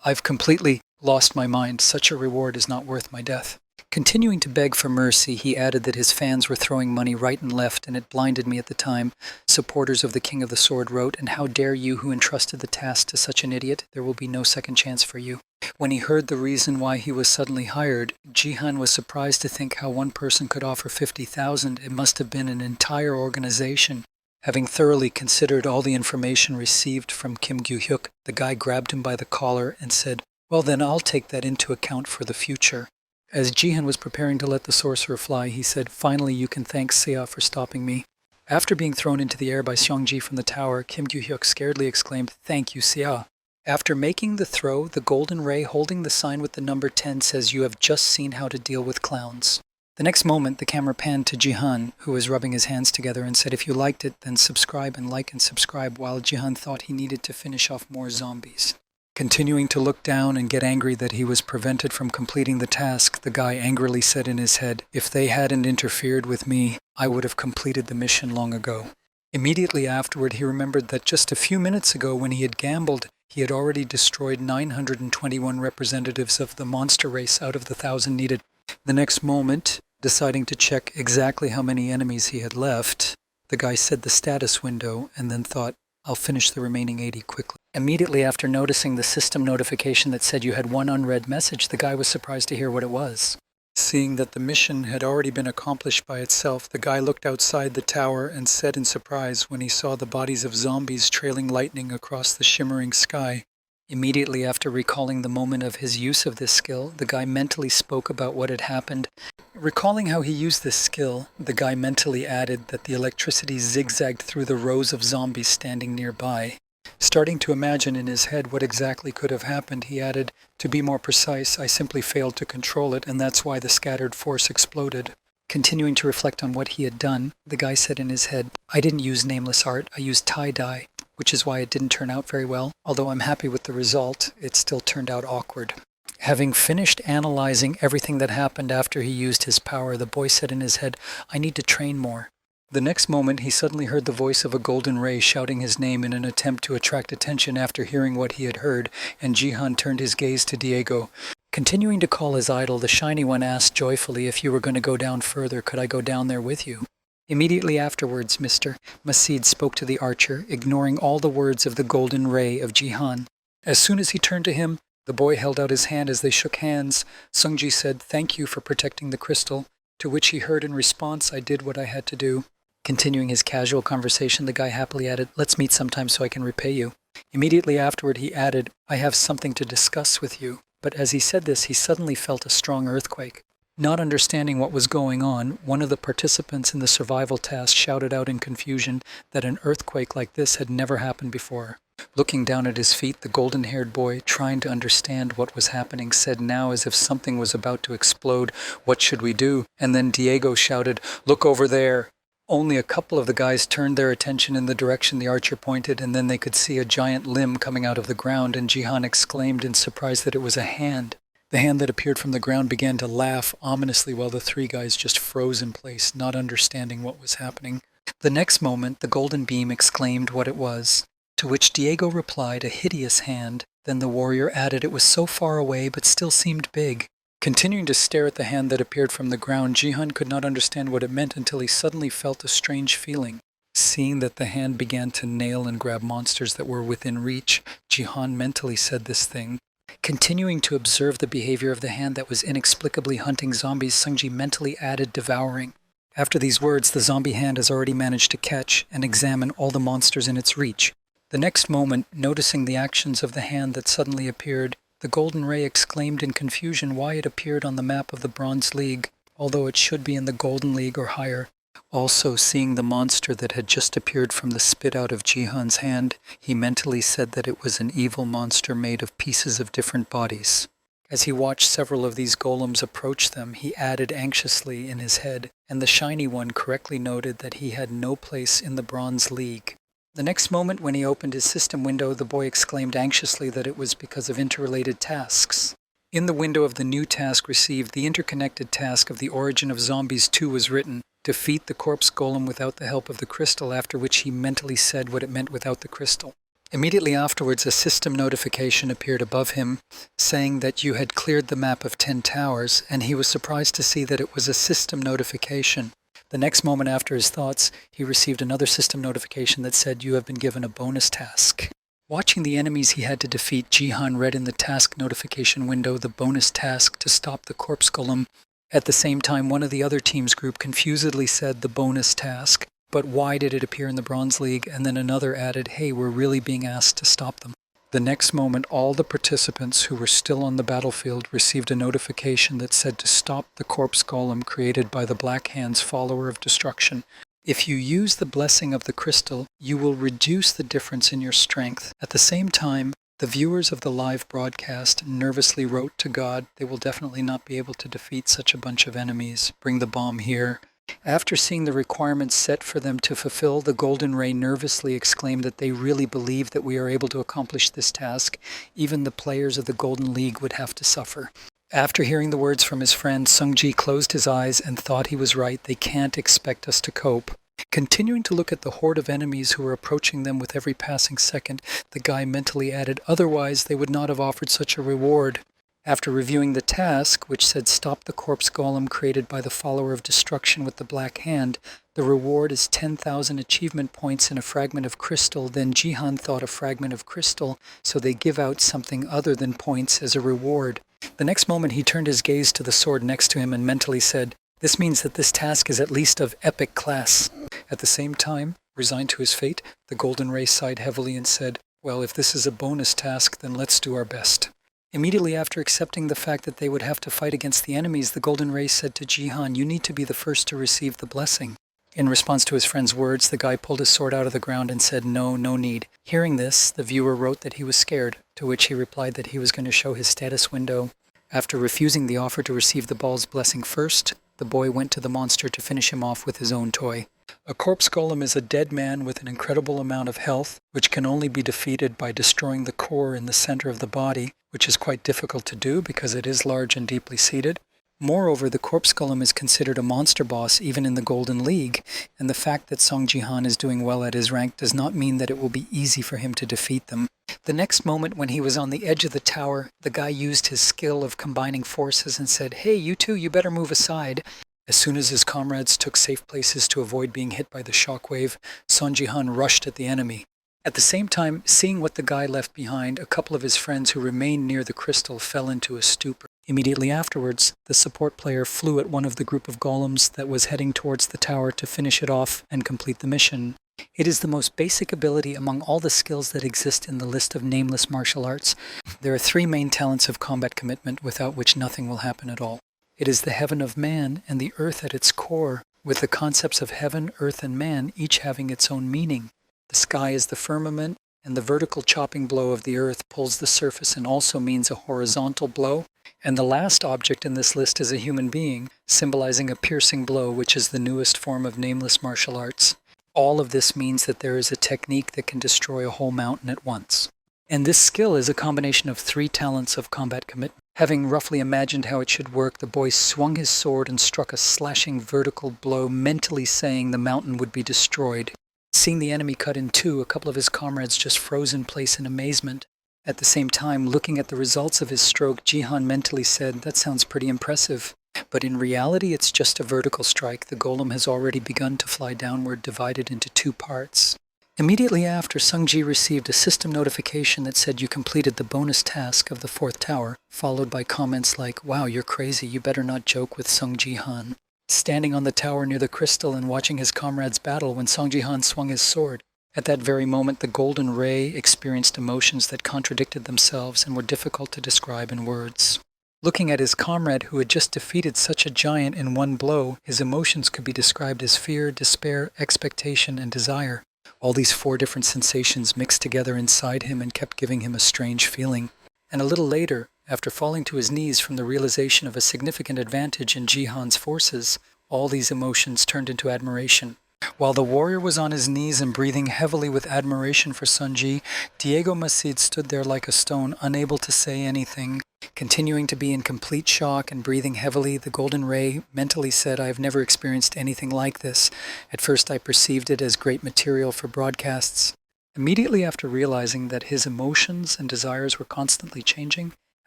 "I've completely lost my mind. Such a reward is not worth my death." Continuing to beg for mercy, he added that his fans were throwing money right and left, and it blinded me at the time. Supporters of the King of the Sword wrote, "And how dare you who entrusted the task to such an idiot? There will be no second chance for you." When he heard the reason why he was suddenly hired, Jihan was surprised to think how one person could offer 50,000. It must have been an entire organization. Having thoroughly considered all the information received from Kim Gyu-hyuk, the guy grabbed him by the collar and said, "Well then, I'll take that into account for the future." As Jihan was preparing to let the sorcerer fly, he said, "Finally, you can thank Sia for stopping me." After being thrown into the air by Seong-ji from the tower, Kim Gyu-hyuk scaredly exclaimed, "Thank you, Sia." After making the throw, the golden ray holding the sign with the number 10 says, "You have just seen how to deal with clowns." The next moment, the camera panned to Jihan, who was rubbing his hands together, and said, "If you liked it, then subscribe and like and subscribe," while Jihan thought he needed to finish off more zombies. Continuing to look down and get angry that he was prevented from completing the task, the guy angrily said in his head, "If they hadn't interfered with me, I would have completed the mission long ago." Immediately afterward, he remembered that just a few minutes ago when he had gambled, he had already destroyed 921 representatives of the monster race out of the 1,000 needed. The next moment, deciding to check exactly how many enemies he had left, the guy said the status window and then thought, "I'll finish the remaining 80 quickly." Immediately after noticing the system notification that said you had one unread message, the guy was surprised to hear what it was. Seeing that the mission had already been accomplished by itself, the guy looked outside the tower and said in surprise when he saw the bodies of zombies trailing lightning across the shimmering sky. Immediately after recalling the moment of his use of this skill, the guy mentally spoke about what had happened. Recalling how he used this skill, the guy mentally added that the electricity zigzagged through the rows of zombies standing nearby. Starting to imagine in his head what exactly could have happened, he added, "To be more precise, I simply failed to control it, and that's why the scattered force exploded." Continuing to reflect on what he had done, the guy said in his head, "I didn't use nameless art, I used tie-dye, which is why it didn't turn out very well. Although I'm happy with the result, it still turned out awkward." Having finished analyzing everything that happened after he used his power, the boy said in his head, "I need to train more." The next moment, he suddenly heard the voice of a golden ray shouting his name in an attempt to attract attention after hearing what he had heard, and Jihan turned his gaze to Diego. Continuing to call his idol, the Shiny One asked joyfully, "If you were going to go down further, could I go down there with you?" Immediately afterwards, Mr. Masid spoke to the archer, ignoring all the words of the golden ray of Jihan. As soon as he turned to him, the boy held out his hand. As they shook hands, Seung-ji said, "Thank you for protecting the crystal," to which he heard in response, "I did what I had to do." Continuing his casual conversation, the guy happily added, "Let's meet sometime so I can repay you." Immediately afterward, he added, "I have something to discuss with you." But as he said this, he suddenly felt a strong earthquake. Not understanding what was going on, one of the participants in the survival task shouted out in confusion that an earthquake like this had never happened before. Looking down at his feet, the golden-haired boy, trying to understand what was happening, said now as if something was about to explode, "What should we do?" And then Diego shouted, "Look over there!" Only a couple of the guys turned their attention in the direction the archer pointed, and then they could see a giant limb coming out of the ground, and Jihan exclaimed in surprise that it was a hand. The hand that appeared from the ground began to laugh ominously while the three guys just froze in place, not understanding what was happening. The next moment, the golden beam exclaimed what it was, to which Diego replied, a hideous hand. Then the warrior added it was so far away but still seemed big. Continuing to stare at the hand that appeared from the ground, Jihan could not understand what it meant until he suddenly felt a strange feeling. Seeing that the hand began to nail and grab monsters that were within reach, Jihan mentally said this thing. Continuing to observe the behavior of the hand that was inexplicably hunting zombies, Sungji mentally added devouring. After these words, the zombie hand has already managed to catch and examine all the monsters in its reach. The next moment, noticing the actions of the hand that suddenly appeared, the Golden Ray exclaimed in confusion why it appeared on the map of the Bronze League, although it should be in the Golden League or higher. Also, seeing the monster that had just appeared from the spit out of Jihan's hand, he mentally said that it was an evil monster made of pieces of different bodies. As he watched several of these golems approach them, he added anxiously in his head, and the shiny one correctly noted that he had no place in the Bronze League. The next moment, when he opened his system window, the boy exclaimed anxiously that it was because of interrelated tasks. In the window of the new task received, the interconnected task of the Origin of Zombies 2 was written. Defeat the corpse golem without the help of the crystal, after which he mentally said what it meant without the crystal. Immediately afterwards, a system notification appeared above him, saying that you had cleared the map of 10 towers, and he was surprised to see that it was a system notification. The next moment after his thoughts, he received another system notification that said you have been given a bonus task. Watching the enemies he had to defeat, Jihan read in the task notification window the bonus task to stop the corpse golem. At the same time, one of the other team's group confusedly said the bonus task, but why did it appear in the Bronze League? And then another added, hey, we're really being asked to stop them. The next moment, all the participants who were still on the battlefield received a notification that said to stop the corpse golem created by the Black Hand's follower of destruction. If you use the blessing of the crystal, you will reduce the difference in your strength. At the same time, the viewers of the live broadcast nervously wrote to God, they will definitely not be able to defeat such a bunch of enemies. Bring the bomb here. After seeing the requirements set for them to fulfill, the Golden Ray nervously exclaimed that they really believe that we are able to accomplish this task. Even the players of the Golden League would have to suffer. After hearing the words from his friend, Sungji closed his eyes and thought he was right. They can't expect us to cope. Continuing to look at the horde of enemies who were approaching them with every passing second, the guy mentally added, otherwise they would not have offered such a reward. After reviewing the task, which said stop the corpse golem created by the follower of destruction with the Black Hand, the reward is 10,000 achievement points and a fragment of crystal. Then Jihan thought a fragment of crystal, so they give out something other than points as a reward. The next moment he turned his gaze to the sword next to him and mentally said, this means that this task is at least of epic class. At the same time, resigned to his fate, the Golden Ray sighed heavily and said, well, if this is a bonus task, then let's do our best. Immediately after accepting the fact that they would have to fight against the enemies, the Golden Ray said to Jihan, you need to be the first to receive the blessing. In response to his friend's words, the guy pulled his sword out of the ground and said, no need. Hearing this, the viewer wrote that he was scared, to which he replied that he was going to show his status window. After refusing the offer to receive the ball's blessing first, the boy went to the monster to finish him off with his own toy. A corpse golem is a dead man with an incredible amount of health, which can only be defeated by destroying the core in the center of the body, which is quite difficult to do because it is large and deeply seated. Moreover, the corpse golem is considered a monster boss even in the Golden League, and the fact that Song Jihan is doing well at his rank does not mean that it will be easy for him to defeat them. The next moment, when he was on the edge of the tower, the guy used his skill of combining forces and said, hey, you two, you better move aside. As soon as his comrades took safe places to avoid being hit by the shockwave, Song Jihan rushed at the enemy. At the same time, seeing what the guy left behind, a couple of his friends who remained near the crystal fell into a stupor. Immediately afterwards, the support player flew at one of the group of golems that was heading towards the tower to finish it off and complete the mission. It is the most basic ability among all the skills that exist in the list of nameless martial arts. There are 3 main talents of combat commitment without which nothing will happen at all. It is the heaven of man and the earth at its core, with the concepts of heaven, earth, and man each having its own meaning. The sky is the firmament, and the vertical chopping blow of the earth pulls the surface and also means a horizontal blow. And the last object in this list is a human being, symbolizing a piercing blow, which is the newest form of nameless martial arts. All of this means that there is a technique that can destroy a whole mountain at once. And this skill is a combination of 3 talents of combat commitment. Having roughly imagined how it should work, the boy swung his sword and struck a slashing vertical blow, mentally saying the mountain would be destroyed. Seeing the enemy cut in two, a couple of his comrades just froze in place in amazement. At the same time, looking at the results of his stroke, Jihan mentally said, "That sounds pretty impressive." But in reality, it's just a vertical strike. The golem has already begun to fly downward, divided into 2 parts. Immediately after, Sungji received a system notification that said you completed the bonus task of the 4th tower, followed by comments like, "Wow, you're crazy, you better not joke with Sung Ji-han." Standing on the tower near the crystal and watching his comrades battle when Sung Ji-han swung his sword. At that very moment, the golden ray experienced emotions that contradicted themselves and were difficult to describe in words. Looking at his comrade who had just defeated such a giant in one blow, his emotions could be described as fear, despair, expectation, and desire. All these 4 different sensations mixed together inside him and kept giving him a strange feeling. And a little later, after falling to his knees from the realization of a significant advantage in Jihan's forces, all these emotions turned into admiration. While the warrior was on his knees and breathing heavily with admiration for Sunji, Diego Macid stood there like a stone, unable to say anything. Continuing to be in complete shock and breathing heavily, the golden ray mentally said, "I have never experienced anything like this. At first I perceived it as great material for broadcasts." Immediately after realizing that his emotions and desires were constantly changing,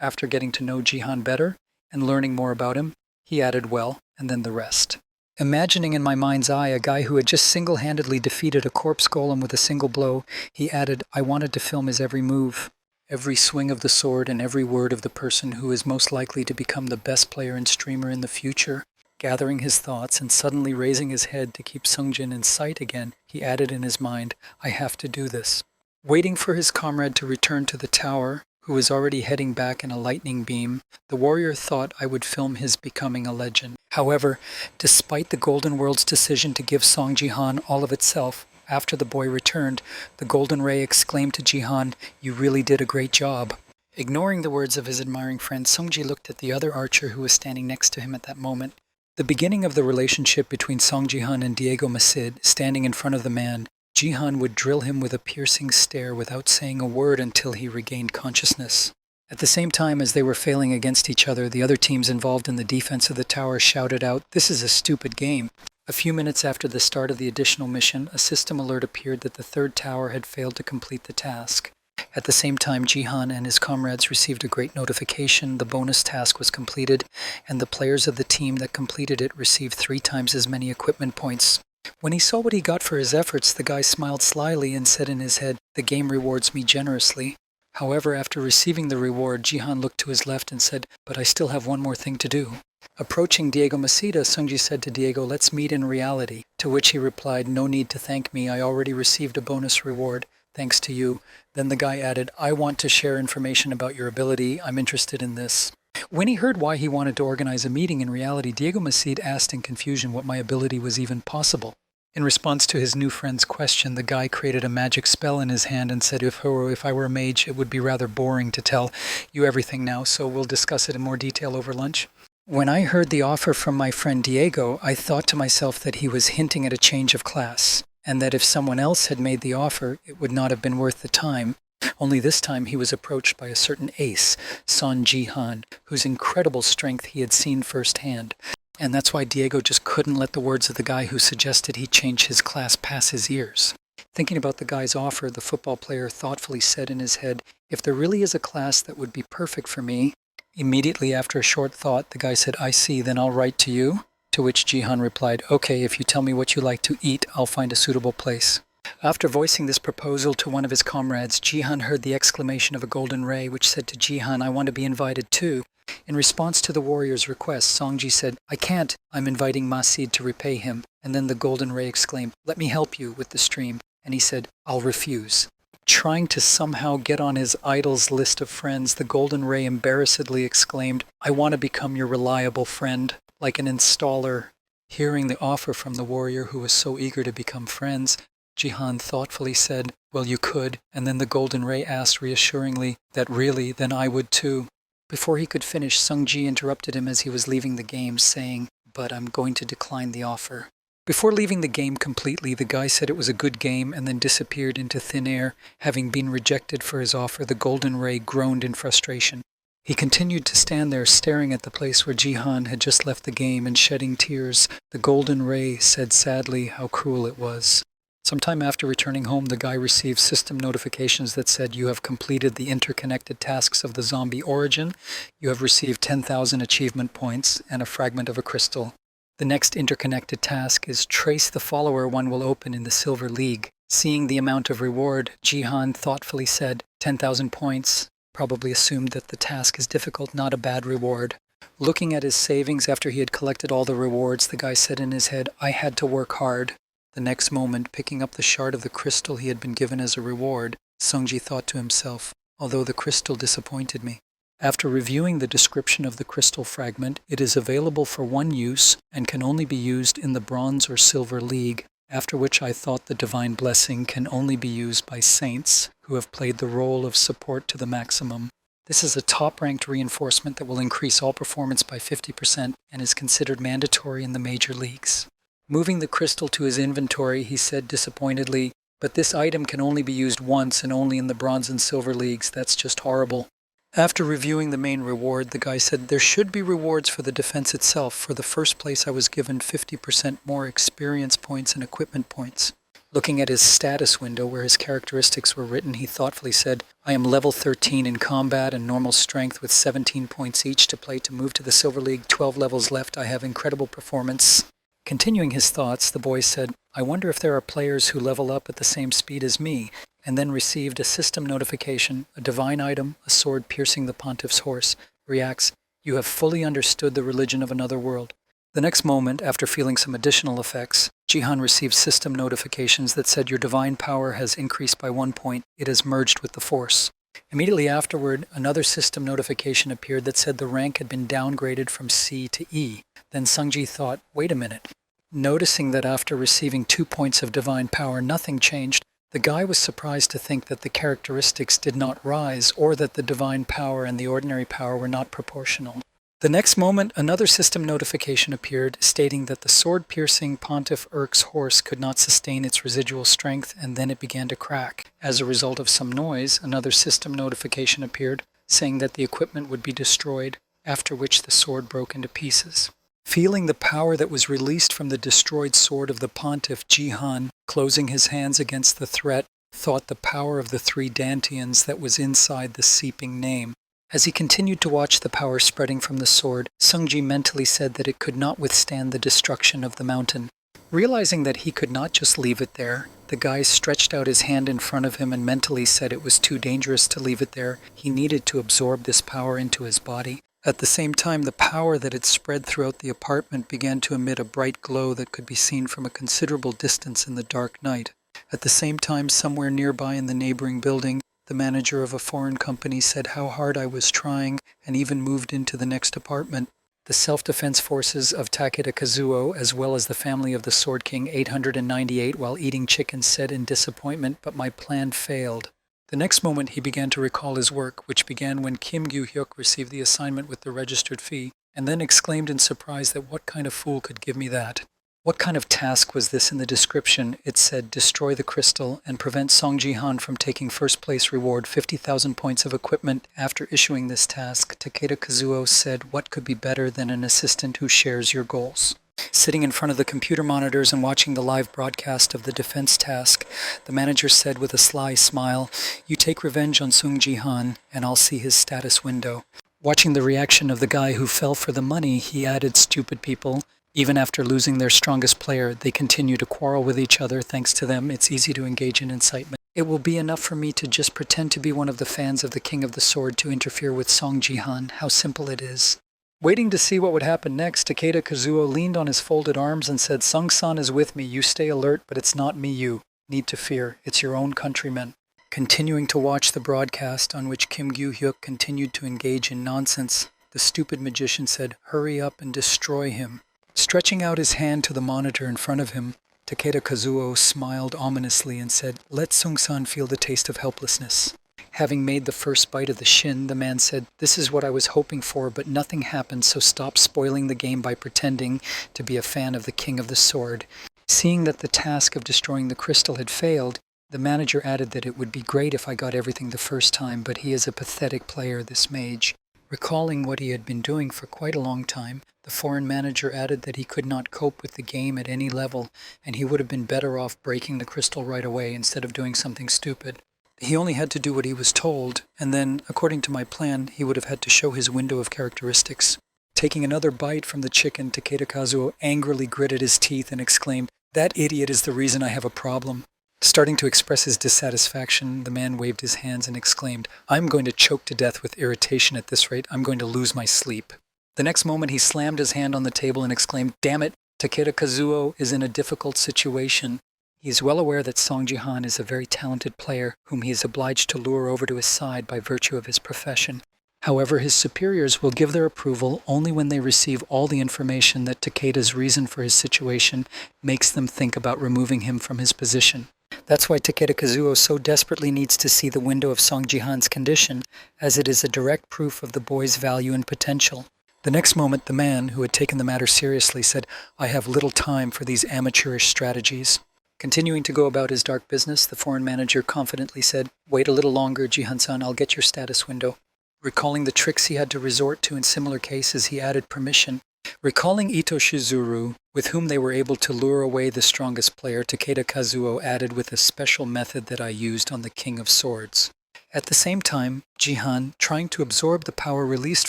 after getting to know Jihan better and learning more about him, he added, "Well, and then the rest." Imagining in my mind's eye a guy who had just single-handedly defeated a corpse golem with a single blow, he added, "I wanted to film his every move, every swing of the sword, and every word of the person who is most likely to become the best player and streamer in the future." Gathering his thoughts and suddenly raising his head to keep Sungjin in sight again, he added in his mind, "I have to do this." Waiting for his comrade to return to the tower, who was already heading back in a lightning beam, the warrior thought I would film his becoming a legend. However, despite the Golden World's decision to give Song Jihan all of itself, after the boy returned, the Golden Ray exclaimed to Jihan, "You really did a great job." Ignoring the words of his admiring friend, Sungji looked at the other archer who was standing next to him at that moment. The beginning of the relationship between Song Jihan and Diego Macid, standing in front of the man, Jihan would drill him with a piercing stare without saying a word until he regained consciousness. At the same time as they were failing against each other, the other teams involved in the defense of the tower shouted out, "This is a stupid game." A few minutes after the start of the additional mission, a system alert appeared that the 3rd tower had failed to complete the task. At the same time, Jihan and his comrades received a great notification. The bonus task was completed, and the players of the team that completed it received 3 times as many equipment points. When he saw what he got for his efforts, the guy smiled slyly and said in his head, "The game rewards me generously." However, after receiving the reward, Jihan looked to his left and said, "But I still have one more thing to do." Approaching Diego Macida, Sungji said to Diego, "Let's meet in reality." To which he replied, "No need to thank me. I already received a bonus reward, thanks to you." Then the guy added, "I want to share information about your ability. I'm interested in this." When he heard why he wanted to organize a meeting in reality, Diego Macid asked in confusion what my ability was even possible. In response to his new friend's question, the guy created a magic spell in his hand and said if I were a mage, it would be rather boring to tell you everything now, so we'll discuss it in more detail over lunch. When I heard the offer from my friend Diego, I thought to myself that he was hinting at a change of class, and that if someone else had made the offer, it would not have been worth the time. Only this time he was approached by a certain ace, Son Ji-han, whose incredible strength he had seen firsthand. And that's why Diego just couldn't let the words of the guy who suggested he change his class pass his ears. Thinking about the guy's offer, the football player thoughtfully said in his head, "If there really is a class that would be perfect for me." Immediately after a short thought, the guy said, "I see, then I'll write to you." To which Jihan replied, "Okay, if you tell me what you like to eat, I'll find a suitable place." After voicing this proposal to one of his comrades, Jihan heard the exclamation of a golden ray, which said to Jihan, "I want to be invited too." In response to the warrior's request, Songji said, "I can't. I'm inviting Macid to repay him." And then the golden ray exclaimed, "Let me help you with the stream." And he said, "I'll refuse." Trying to somehow get on his idol's list of friends, the golden ray embarrassedly exclaimed, "I want to become your reliable friend, like an installer." Hearing the offer from the warrior who was so eager to become friends, Jihan thoughtfully said, "Well, you could," and then the Golden Ray asked reassuringly, "That really, then I would too." Before he could finish, Sung-ji interrupted him as he was leaving the game, saying, "But I'm going to decline the offer." Before leaving the game completely, the guy said it was a good game and then disappeared into thin air. Having been rejected for his offer, the Golden Ray groaned in frustration. He continued to stand there staring at the place where Jihan had just left the game and shedding tears. The Golden Ray said sadly how cruel it was. Sometime after returning home, the guy received system notifications that said, "You have completed the interconnected tasks of the zombie origin. You have received 10,000 achievement points and a fragment of a crystal. The next interconnected task is trace the follower one will open in the Silver League." Seeing the amount of reward, Jihan thoughtfully said, 10,000 points. Probably assumed that the task is difficult, not a bad reward. Looking at his savings after he had collected all the rewards, the guy said in his head, "I had to work hard." The next moment, picking up the shard of the crystal he had been given as a reward, Sung-ji thought to himself, "Although the crystal disappointed me." After reviewing the description of the crystal fragment, it is available for one use and can only be used in the Bronze or Silver League, after which I thought the divine blessing can only be used by saints who have played the role of support to the maximum. This is a top-ranked reinforcement that will increase all performance by 50% and is considered mandatory in the major leagues. Moving the crystal to his inventory, he said disappointedly, "But this item can only be used once and only in the Bronze and Silver Leagues. That's just horrible." After reviewing the main reward, the guy said, "There should be rewards for the defense itself. For the first place, I was given 50% more experience points and equipment points." Looking at his status window where his characteristics were written, he thoughtfully said, "I am level 13 in combat and normal strength with 17 points each to play to move to the Silver League. 12 levels left. I have incredible performance." Continuing his thoughts, the boy said, "I wonder if there are players who level up at the same speed as me," and then received a system notification, a divine item, a sword piercing the pontiff's horse. Reacts, "You have fully understood the religion of another world." The next moment, after feeling some additional effects, Jihan received system notifications that said, "Your divine power has increased by 1 point. It has merged with the force." Immediately afterward, another system notification appeared that said the rank had been downgraded from C to E. Then Sung-ji thought, "Wait a minute." Noticing that after receiving 2 points of divine power, nothing changed, the guy was surprised to think that the characteristics did not rise, or that the divine power and the ordinary power were not proportional. The next moment, another system notification appeared, stating that the sword-piercing Pontiff Urk's horse could not sustain its residual strength, and then it began to crack. As a result of some noise, another system notification appeared, saying that the equipment would be destroyed, after which the sword broke into pieces. Feeling the power that was released from the destroyed sword of the Pontiff, Jihan, closing his hands against the threat, thought the power of the 3 Dantians that was inside the seeping name. As he continued to watch the power spreading from the sword, Sung-ji mentally said that it could not withstand the destruction of the mountain. Realizing that he could not just leave it there, the guy stretched out his hand in front of him and mentally said it was too dangerous to leave it there. He needed to absorb this power into his body. At the same time, the power that had spread throughout the apartment began to emit a bright glow that could be seen from a considerable distance in the dark night. At the same time, somewhere nearby in the neighboring building, the manager of a foreign company said how hard I was trying and even moved into the next apartment. The self-defense forces of Takeda Kazuo, as well as the family of the Sword King 898 while eating chicken, said in disappointment, "But my plan failed." The next moment he began to recall his work, which began when Kim Gyu-hyuk received the assignment with the registered fee, and then exclaimed in surprise that what kind of fool could give me that? What kind of task was this in the description? It said, "Destroy the crystal and prevent Song Ji-han from taking first place reward 50,000 points of equipment." After issuing this task, Takeda Kazuo said, "What could be better than an assistant who shares your goals?" Sitting in front of the computer monitors and watching the live broadcast of the defense task, the manager said with a sly smile, "You take revenge on Sung Ji-han, and I'll see his status window." Watching the reaction of the guy who fell for the money, he added, "Stupid people. Even after losing their strongest player, they continue to quarrel with each other. Thanks to them, it's easy to engage in incitement. It will be enough for me to just pretend to be one of the fans of the King of the Sword to interfere with Song Ji-han. How simple it is." Waiting to see what would happen next, Takeda Kazuo leaned on his folded arms and said, "Sung-san is with me. You stay alert, but it's not me you need to fear. It's your own countrymen." Continuing to watch the broadcast, on which Kim Gyu-hyuk continued to engage in nonsense, the stupid magician said, "Hurry up and destroy him." Stretching out his hand to the monitor in front of him, Takeda Kazuo smiled ominously and said, "Let Sung-san feel the taste of helplessness." Having made the first bite of the shin, the man said, "This is what I was hoping for, but nothing happened, so stop spoiling the game by pretending to be a fan of the King of the Sword." Seeing that the task of destroying the crystal had failed, the manager added that it would be great if I got everything the first time, but he is a pathetic player, this mage. Recalling what he had been doing for quite a long time, the foreign manager added that he could not cope with the game at any level, and he would have been better off breaking the crystal right away instead of doing something stupid. He only had to do what he was told, and then, according to my plan, he would have had to show his window of characteristics. Taking another bite from the chicken, Takeda Kazuo angrily gritted his teeth and exclaimed, "That idiot is the reason I have a problem." Starting to express his dissatisfaction, the man waved his hands and exclaimed, "I'm going to choke to death with irritation at this rate. I'm going to lose my sleep." The next moment he slammed his hand on the table and exclaimed, "Damn it, Takeda Kazuo is in a difficult situation." He is well aware that Song Ji-han is a very talented player whom he is obliged to lure over to his side by virtue of his profession. However, his superiors will give their approval only when they receive all the information that Takeda's reason for his situation makes them think about removing him from his position. That's why Takeda Kazuo so desperately needs to see the window of Song Ji-han's condition, as it is a direct proof of the boy's value and potential. The next moment, the man, who had taken the matter seriously, said, "I have little time for these amateurish strategies." Continuing to go about his dark business, the foreign manager confidently said, "Wait a little longer, Jihan-san, I'll get your status window." Recalling the tricks he had to resort to in similar cases, he added permission. Recalling Ito Shizuru, with whom they were able to lure away the strongest player, Takeda Kazuo added with a special method that I used on the King of Swords. At the same time, Jihan, trying to absorb the power released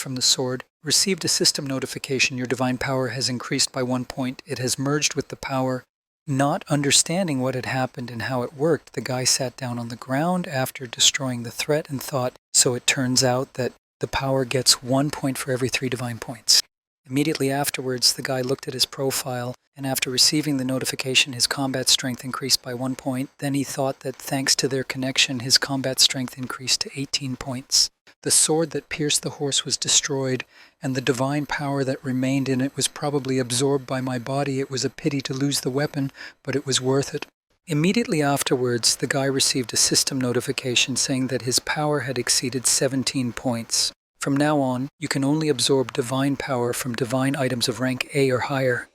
from the sword, received a system notification. Your divine power has increased by 1 point. It has merged with the power. Not understanding what had happened and how it worked, the guy sat down on the ground after destroying the threat and thought, so it turns out that the power gets 1 point for every 3 divine points. Immediately afterwards, the guy looked at his profile, and after receiving the notification, his combat strength increased by 1 point. Then he thought that thanks to their connection, his combat strength increased to 18 points. The sword that pierced the horse was destroyed, and the divine power that remained in it was probably absorbed by my body. It was a pity to lose the weapon, but it was worth it. Immediately afterwards, the guy received a system notification saying that his power had exceeded 17 points. From now on, you can only absorb divine power from divine items of rank A or higher.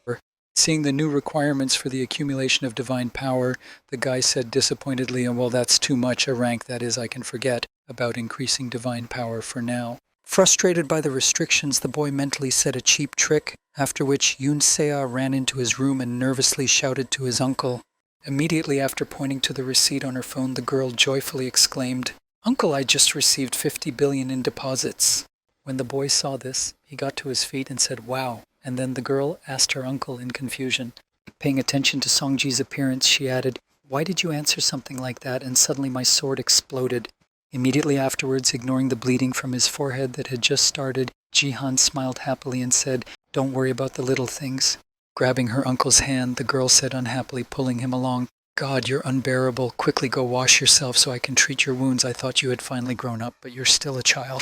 Seeing the new requirements for the accumulation of divine power, the guy said disappointedly, "Well, that's too much, a rank that is I can forget about increasing divine power for now." Frustrated by the restrictions, the boy mentally said a cheap trick, after which Yoon Seo ran into his room and nervously shouted to his uncle. Immediately after pointing to the receipt on her phone, the girl joyfully exclaimed, "Uncle, I just received 50 billion in deposits." When the boy saw this, he got to his feet and said, "Wow." And then the girl asked her uncle in confusion. Paying attention to Songji's appearance, she added, "Why did you answer something like that?" And suddenly my sword exploded. Immediately afterwards, ignoring the bleeding from his forehead that had just started, Jihan smiled happily and said, "Don't worry about the little things." Grabbing her uncle's hand, the girl said unhappily, pulling him along, "God, you're unbearable. Quickly go wash yourself so I can treat your wounds. I thought you had finally grown up, but you're still a child."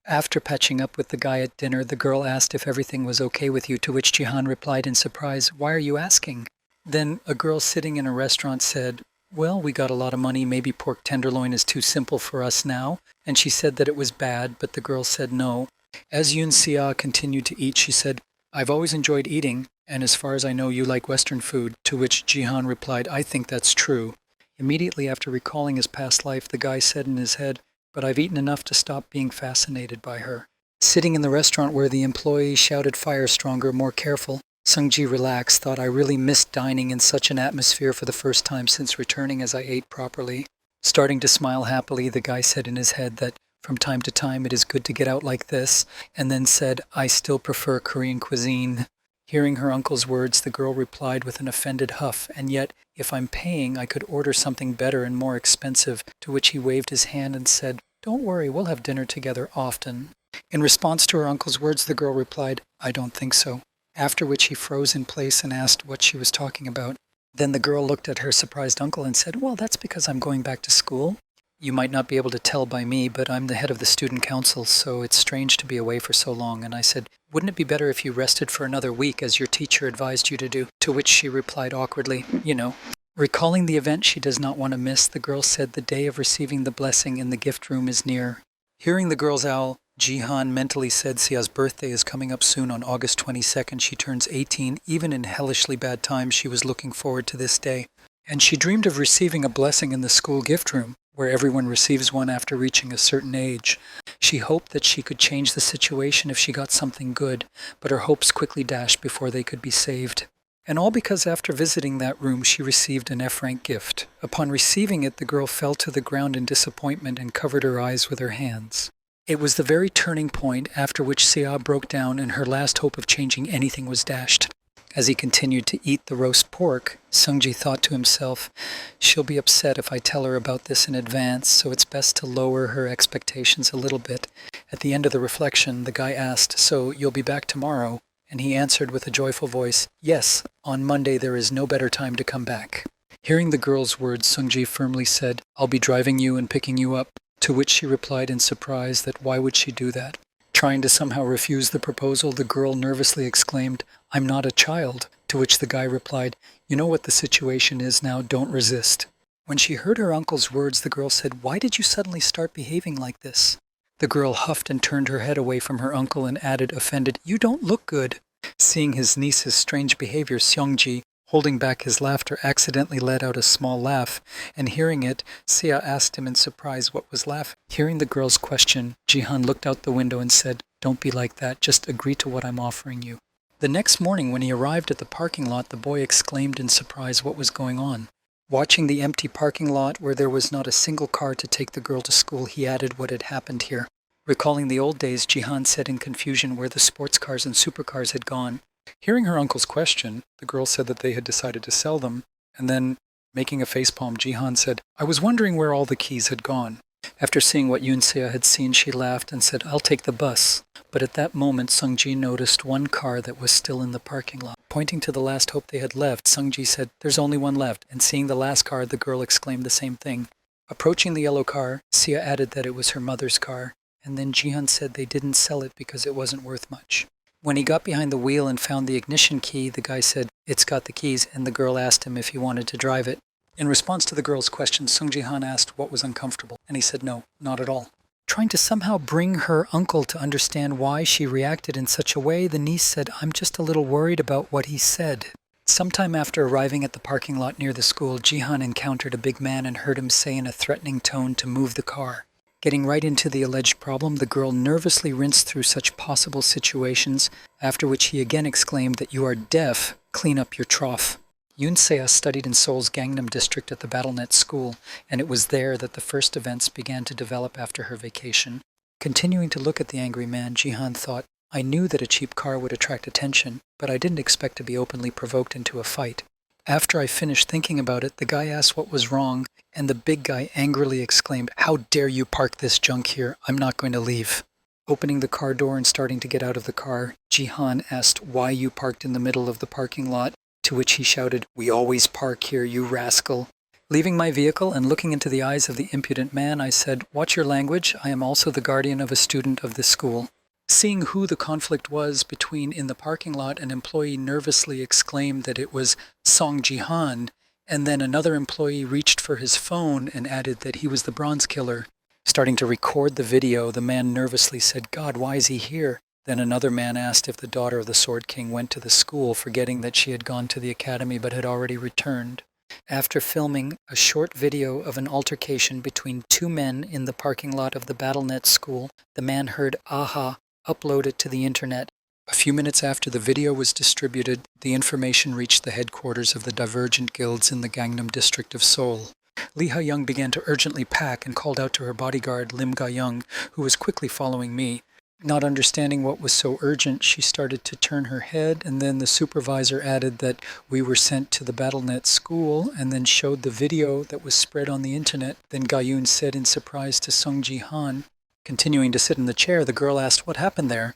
After patching up with the guy at dinner, the girl asked if everything was okay with you, to which Jihan replied in surprise, "Why are you asking?" Then a girl sitting in a restaurant said, "Well, we got a lot of money. Maybe pork tenderloin is too simple for us now." And she said that it was bad, but the girl said no. As Yoon Seo continued to eat, she said, "I've always enjoyed eating, and as far as I know, you like Western food," to which Jihan replied, "I think that's true." Immediately after recalling his past life, the guy said in his head, "But I've eaten enough to stop being fascinated by her." Sitting in the restaurant where the employee shouted fire stronger, more careful, Sungji relaxed, thought I really missed dining in such an atmosphere for the first time since returning as I ate properly. Starting to smile happily, the guy said in his head that from time to time it is good to get out like this, and then said, "I still prefer Korean cuisine." Hearing her uncle's words, the girl replied with an offended huff, "And yet, if I'm paying, I could order something better and more expensive," to which he waved his hand and said, "Don't worry, we'll have dinner together often." In response to her uncle's words, the girl replied, "I don't think so," after which he froze in place and asked what she was talking about. Then the girl looked at her surprised uncle and said, "Well, that's because I'm going back to school." You might not be able to tell by me, but I'm the head of the student council, so it's strange to be away for so long. And I said, wouldn't it be better if you rested for another week, as your teacher advised you to do? To which she replied awkwardly, you know. Recalling the event she does not want to miss, the girl said the day of receiving the blessing in the gift room is near. Hearing the girl's owl, Jihan mentally said Sia's birthday is coming up soon on August 22nd. She turns 18. Even in hellishly bad times, she was looking forward to this day. And she dreamed of receiving a blessing in the school gift room, where everyone receives one after reaching a certain age. She hoped that she could change the situation if she got something good, but her hopes quickly dashed before they could be saved. And all because after visiting that room she received an F-rank gift. Upon receiving it, the girl fell to the ground in disappointment and covered her eyes with her hands. It was the very turning point after which Sia broke down and her last hope of changing anything was dashed. As he continued to eat the roast pork, Sungji thought to himself, she'll be upset if I tell her about this in advance, so it's best to lower her expectations a little bit. At the end of the reflection, the guy asked, so you'll be back tomorrow? And he answered with a joyful voice, yes, on Monday there is no better time to come back. Hearing the girl's words, Sungji firmly said, I'll be driving you and picking you up, to which she replied in surprise that why would she do that? Trying to somehow refuse the proposal, the girl nervously exclaimed, I'm not a child, to which the guy replied, you know what the situation is now, don't resist. When she heard her uncle's words, the girl said, why did you suddenly start behaving like this? The girl huffed and turned her head away from her uncle and added, offended, you don't look good. Seeing his niece's strange behavior, Seongji, holding back his laughter, accidentally let out a small laugh, and hearing it, Sia asked him in surprise what was laughing. Hearing the girl's question, Jihan looked out the window and said, don't be like that, just agree to what I'm offering you. The next morning, when he arrived at the parking lot, the boy exclaimed in surprise what was going on. Watching the empty parking lot where there was not a single car to take the girl to school, he added what had happened here. Recalling the old days, Jihan said in confusion where the sports cars and supercars had gone. Hearing her uncle's question, the girl said that they had decided to sell them, and then, making a facepalm, Jihan said, I was wondering where all the keys had gone. After seeing what Yoon-se had seen, she laughed and said, I'll take the bus. But at that moment, Sungji noticed one car that was still in the parking lot. Pointing to the last hope they had left, Sungji said, there's only one left, and seeing the last car, the girl exclaimed the same thing. Approaching the yellow car, Sia added that it was her mother's car, and then Jihan said they didn't sell it because it wasn't worth much. When he got behind the wheel and found the ignition key, the guy said, it's got the keys, and the girl asked him if he wanted to drive it. In response to the girl's question, Sung Ji-han asked what was uncomfortable, and he said no, not at all. Trying to somehow bring her uncle to understand why she reacted in such a way, the niece said, I'm just a little worried about what he said. Sometime after arriving at the parking lot near the school, Jihan encountered a big man and heard him say in a threatening tone to move the car. Getting right into the alleged problem, the girl nervously rinsed through such possible situations, after which he again exclaimed that you are deaf, clean up your trough. Yoon-se studied in Seoul's Gangnam district at the BattleNet school, and it was there that the first events began to develop after her vacation. Continuing to look at the angry man, Jihan thought, I knew that a cheap car would attract attention, but I didn't expect to be openly provoked into a fight. After I finished thinking about it, the guy asked what was wrong, and the big guy angrily exclaimed, How dare you park this junk here? I'm not going to leave. Opening the car door and starting to get out of the car, Jihan asked why you parked in the middle of the parking lot, to which he shouted, We always park here, you rascal. Leaving my vehicle and looking into the eyes of the impudent man, I said, Watch your language, I am also the guardian of a student of this school. Seeing who the conflict was between in the parking lot, an employee nervously exclaimed that it was Song Ji-han, and then another employee reached for his phone and added that he was the bronze killer. Starting to record the video, the man nervously said, God, why is he here? Then another man asked if the daughter of the Sword King went to the school, forgetting that she had gone to the academy but had already returned. After filming a short video of an altercation between two men in the parking lot of the BattleNet school, the man heard "Aha" upload it to the internet. A few minutes after the video was distributed, the information reached the headquarters of the divergent guilds in the Gangnam district of Seoul. Lee Ha-young began to urgently pack and called out to her bodyguard, Lim Ga-young, who was quickly following me. Not understanding what was so urgent, she started to turn her head, and then the supervisor added that we were sent to the BattleNet school, and then showed the video that was spread on the internet. Then Ga-yoon said in surprise to Sung Ji-han. Continuing to sit in the chair, the girl asked what happened there,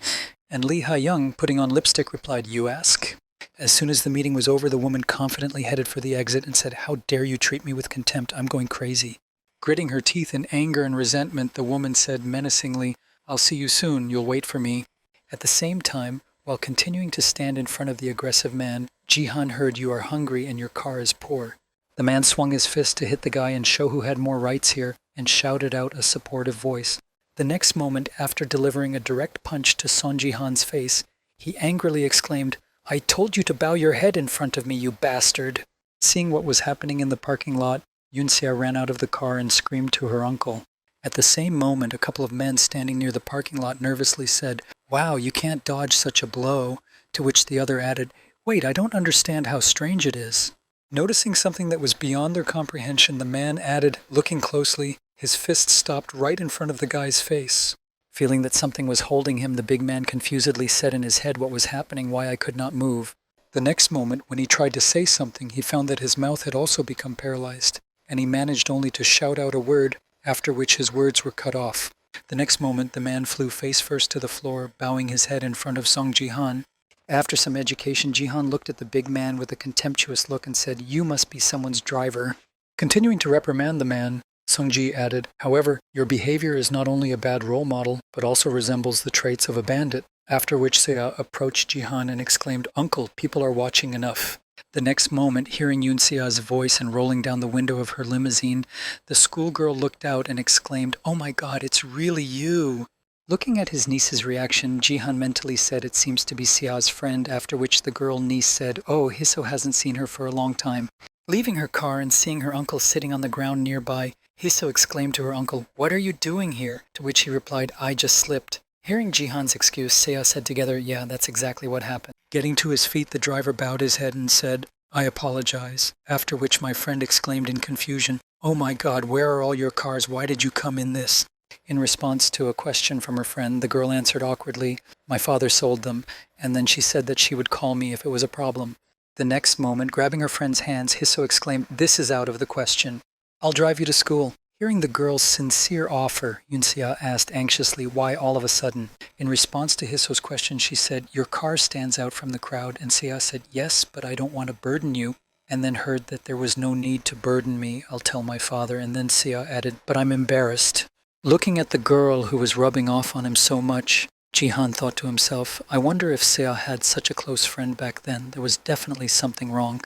and Lee Ha-young, putting on lipstick, replied, You ask? As soon as the meeting was over, the woman confidently headed for the exit and said, How dare you treat me with contempt? I'm going crazy. Gritting her teeth in anger and resentment, the woman said menacingly, "I'll see you soon, you'll wait for me." At the same time, while continuing to stand in front of the aggressive man, Jihan heard, "You are hungry and your car is poor." The man swung his fist to hit the guy and show who had more rights here, and shouted out a supportive voice. The next moment, after delivering a direct punch to Son Jihan's face, he angrily exclaimed, "I told you to bow your head in front of me, you bastard!" Seeing what was happening in the parking lot, Yunxia ran out of the car and screamed to her uncle. At the same moment, a couple of men standing near the parking lot nervously said, "Wow, you can't dodge such a blow," to which the other added, "Wait, I don't understand how strange it is." Noticing something that was beyond their comprehension, the man added, looking closely, his fist stopped right in front of the guy's face. Feeling that something was holding him, the big man confusedly said in his head what was happening, why I could not move. The next moment, when he tried to say something, he found that his mouth had also become paralyzed, and he managed only to shout out a word, after which his words were cut off. The next moment, the man flew face first to the floor, bowing his head in front of Song Jihan. After some education, Jihan looked at the big man with a contemptuous look and said, "You must be someone's driver." Continuing to reprimand the man, Sungji added, "However, your behavior is not only a bad role model, but also resembles the traits of a bandit." After which Seah approached Jihan and exclaimed, "Uncle, people are watching enough." The next moment, hearing Yunxia's voice and rolling down the window of her limousine, the schoolgirl looked out and exclaimed, "Oh my God, it's really you!" Looking at his niece's reaction, Jihan mentally said it seems to be Seah's friend, after which the girl niece said, "Oh, Hiso hasn't seen her for a long time." Leaving her car and seeing her uncle sitting on the ground nearby, Hiso exclaimed to her uncle, "What are you doing here?" To which he replied, "I just slipped." Hearing Jihan's excuse, Seah said together, "Yeah, that's exactly what happened." Getting to his feet, the driver bowed his head and said, "I apologize." After which my friend exclaimed in confusion, "Oh my God, where are all your cars? Why did you come in this?" In response to a question from her friend, the girl answered awkwardly, "My father sold them," and then she said that she would call me if it was a problem. The next moment, grabbing her friend's hands, Hiso exclaimed, "This is out of the question. I'll drive you to school." Hearing the girl's sincere offer, Yunxia asked anxiously, "Why all of a sudden?" In response to Hiso's question, she said, "Your car stands out from the crowd," and Seah said, "Yes, but I don't want to burden you," and then heard that there was no need to burden me, "I'll tell my father," and then Seah added, "But I'm embarrassed." Looking at the girl who was rubbing off on him so much, Jihan thought to himself, "I wonder if Seah had such a close friend back then. There was definitely something wrong."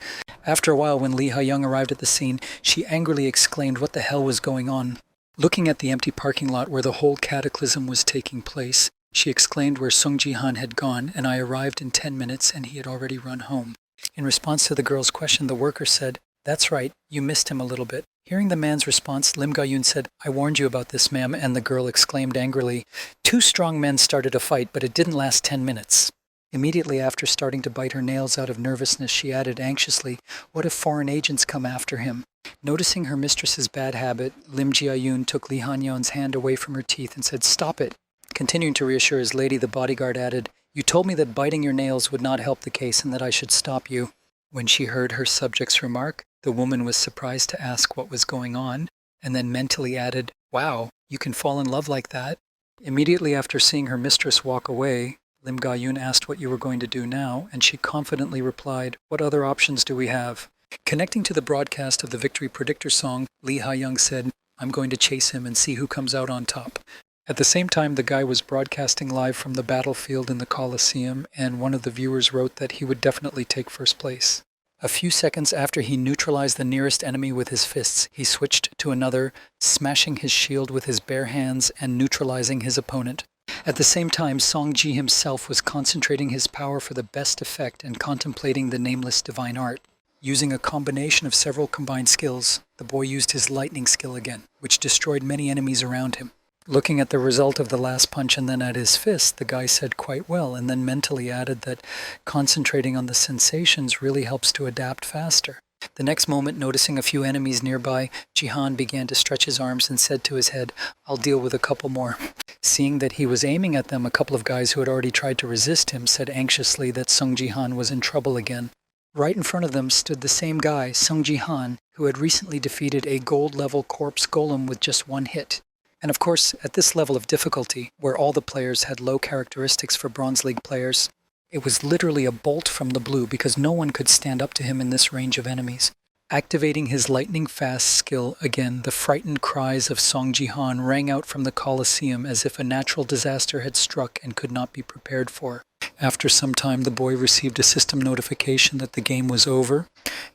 After a while, when Lee Ha-young arrived at the scene, she angrily exclaimed what the hell was going on. Looking at the empty parking lot where the whole cataclysm was taking place, she exclaimed where Sung Ji-han had gone, and I arrived in 10 minutes and he had already run home. In response to the girl's question, the worker said, "That's right, you missed him a little bit." Hearing the man's response, Lim Ga-yoon said, "I warned you about this, ma'am," and the girl exclaimed angrily, "Two strong men started a fight, but it didn't last 10 minutes. Immediately after starting to bite her nails out of nervousness, she added anxiously, "What if foreign agents come after him?" Noticing her mistress's bad habit, Lim Jia-yoon took Lee Han-yeon's hand away from her teeth and said, "Stop it." Continuing to reassure his lady, the bodyguard added, "You told me that biting your nails would not help the case and that I should stop you." When she heard her subject's remark, the woman was surprised to ask what was going on, and then mentally added, "Wow, you can fall in love like that." Immediately after seeing her mistress walk away, Lim Ga-yoon asked what you were going to do now, and she confidently replied, "What other options do we have?" Connecting to the broadcast of the Victory Predictor song, Lee Ha-young said, "I'm going to chase him and see who comes out on top." At the same time, the guy was broadcasting live from the battlefield in the Coliseum, and one of the viewers wrote that he would definitely take first place. A few seconds after he neutralized the nearest enemy with his fists, he switched to another, smashing his shield with his bare hands and neutralizing his opponent. At the same time, Song Ji himself was concentrating his power for the best effect and contemplating the nameless divine art. Using a combination of several combined skills, the boy used his lightning skill again, which destroyed many enemies around him. Looking at the result of the last punch and then at his fist, the guy said quite well, and then mentally added that concentrating on the sensations really helps to adapt faster. The next moment, noticing a few enemies nearby, Jihan began to stretch his arms and said to his head, "I'll deal with a couple more." Seeing that he was aiming at them, a couple of guys who had already tried to resist him said anxiously that Sung Ji-han was in trouble again. Right in front of them stood the same guy, Sung Ji-han, who had recently defeated a gold-level corpse golem with just one hit. And of course, at this level of difficulty, where all the players had low characteristics for Bronze League players, it was literally a bolt from the blue because no one could stand up to him in this range of enemies. Activating his lightning-fast skill again, the frightened cries of Song Ji-han rang out from the Colosseum as if a natural disaster had struck and could not be prepared for. After some time, the boy received a system notification that the game was over,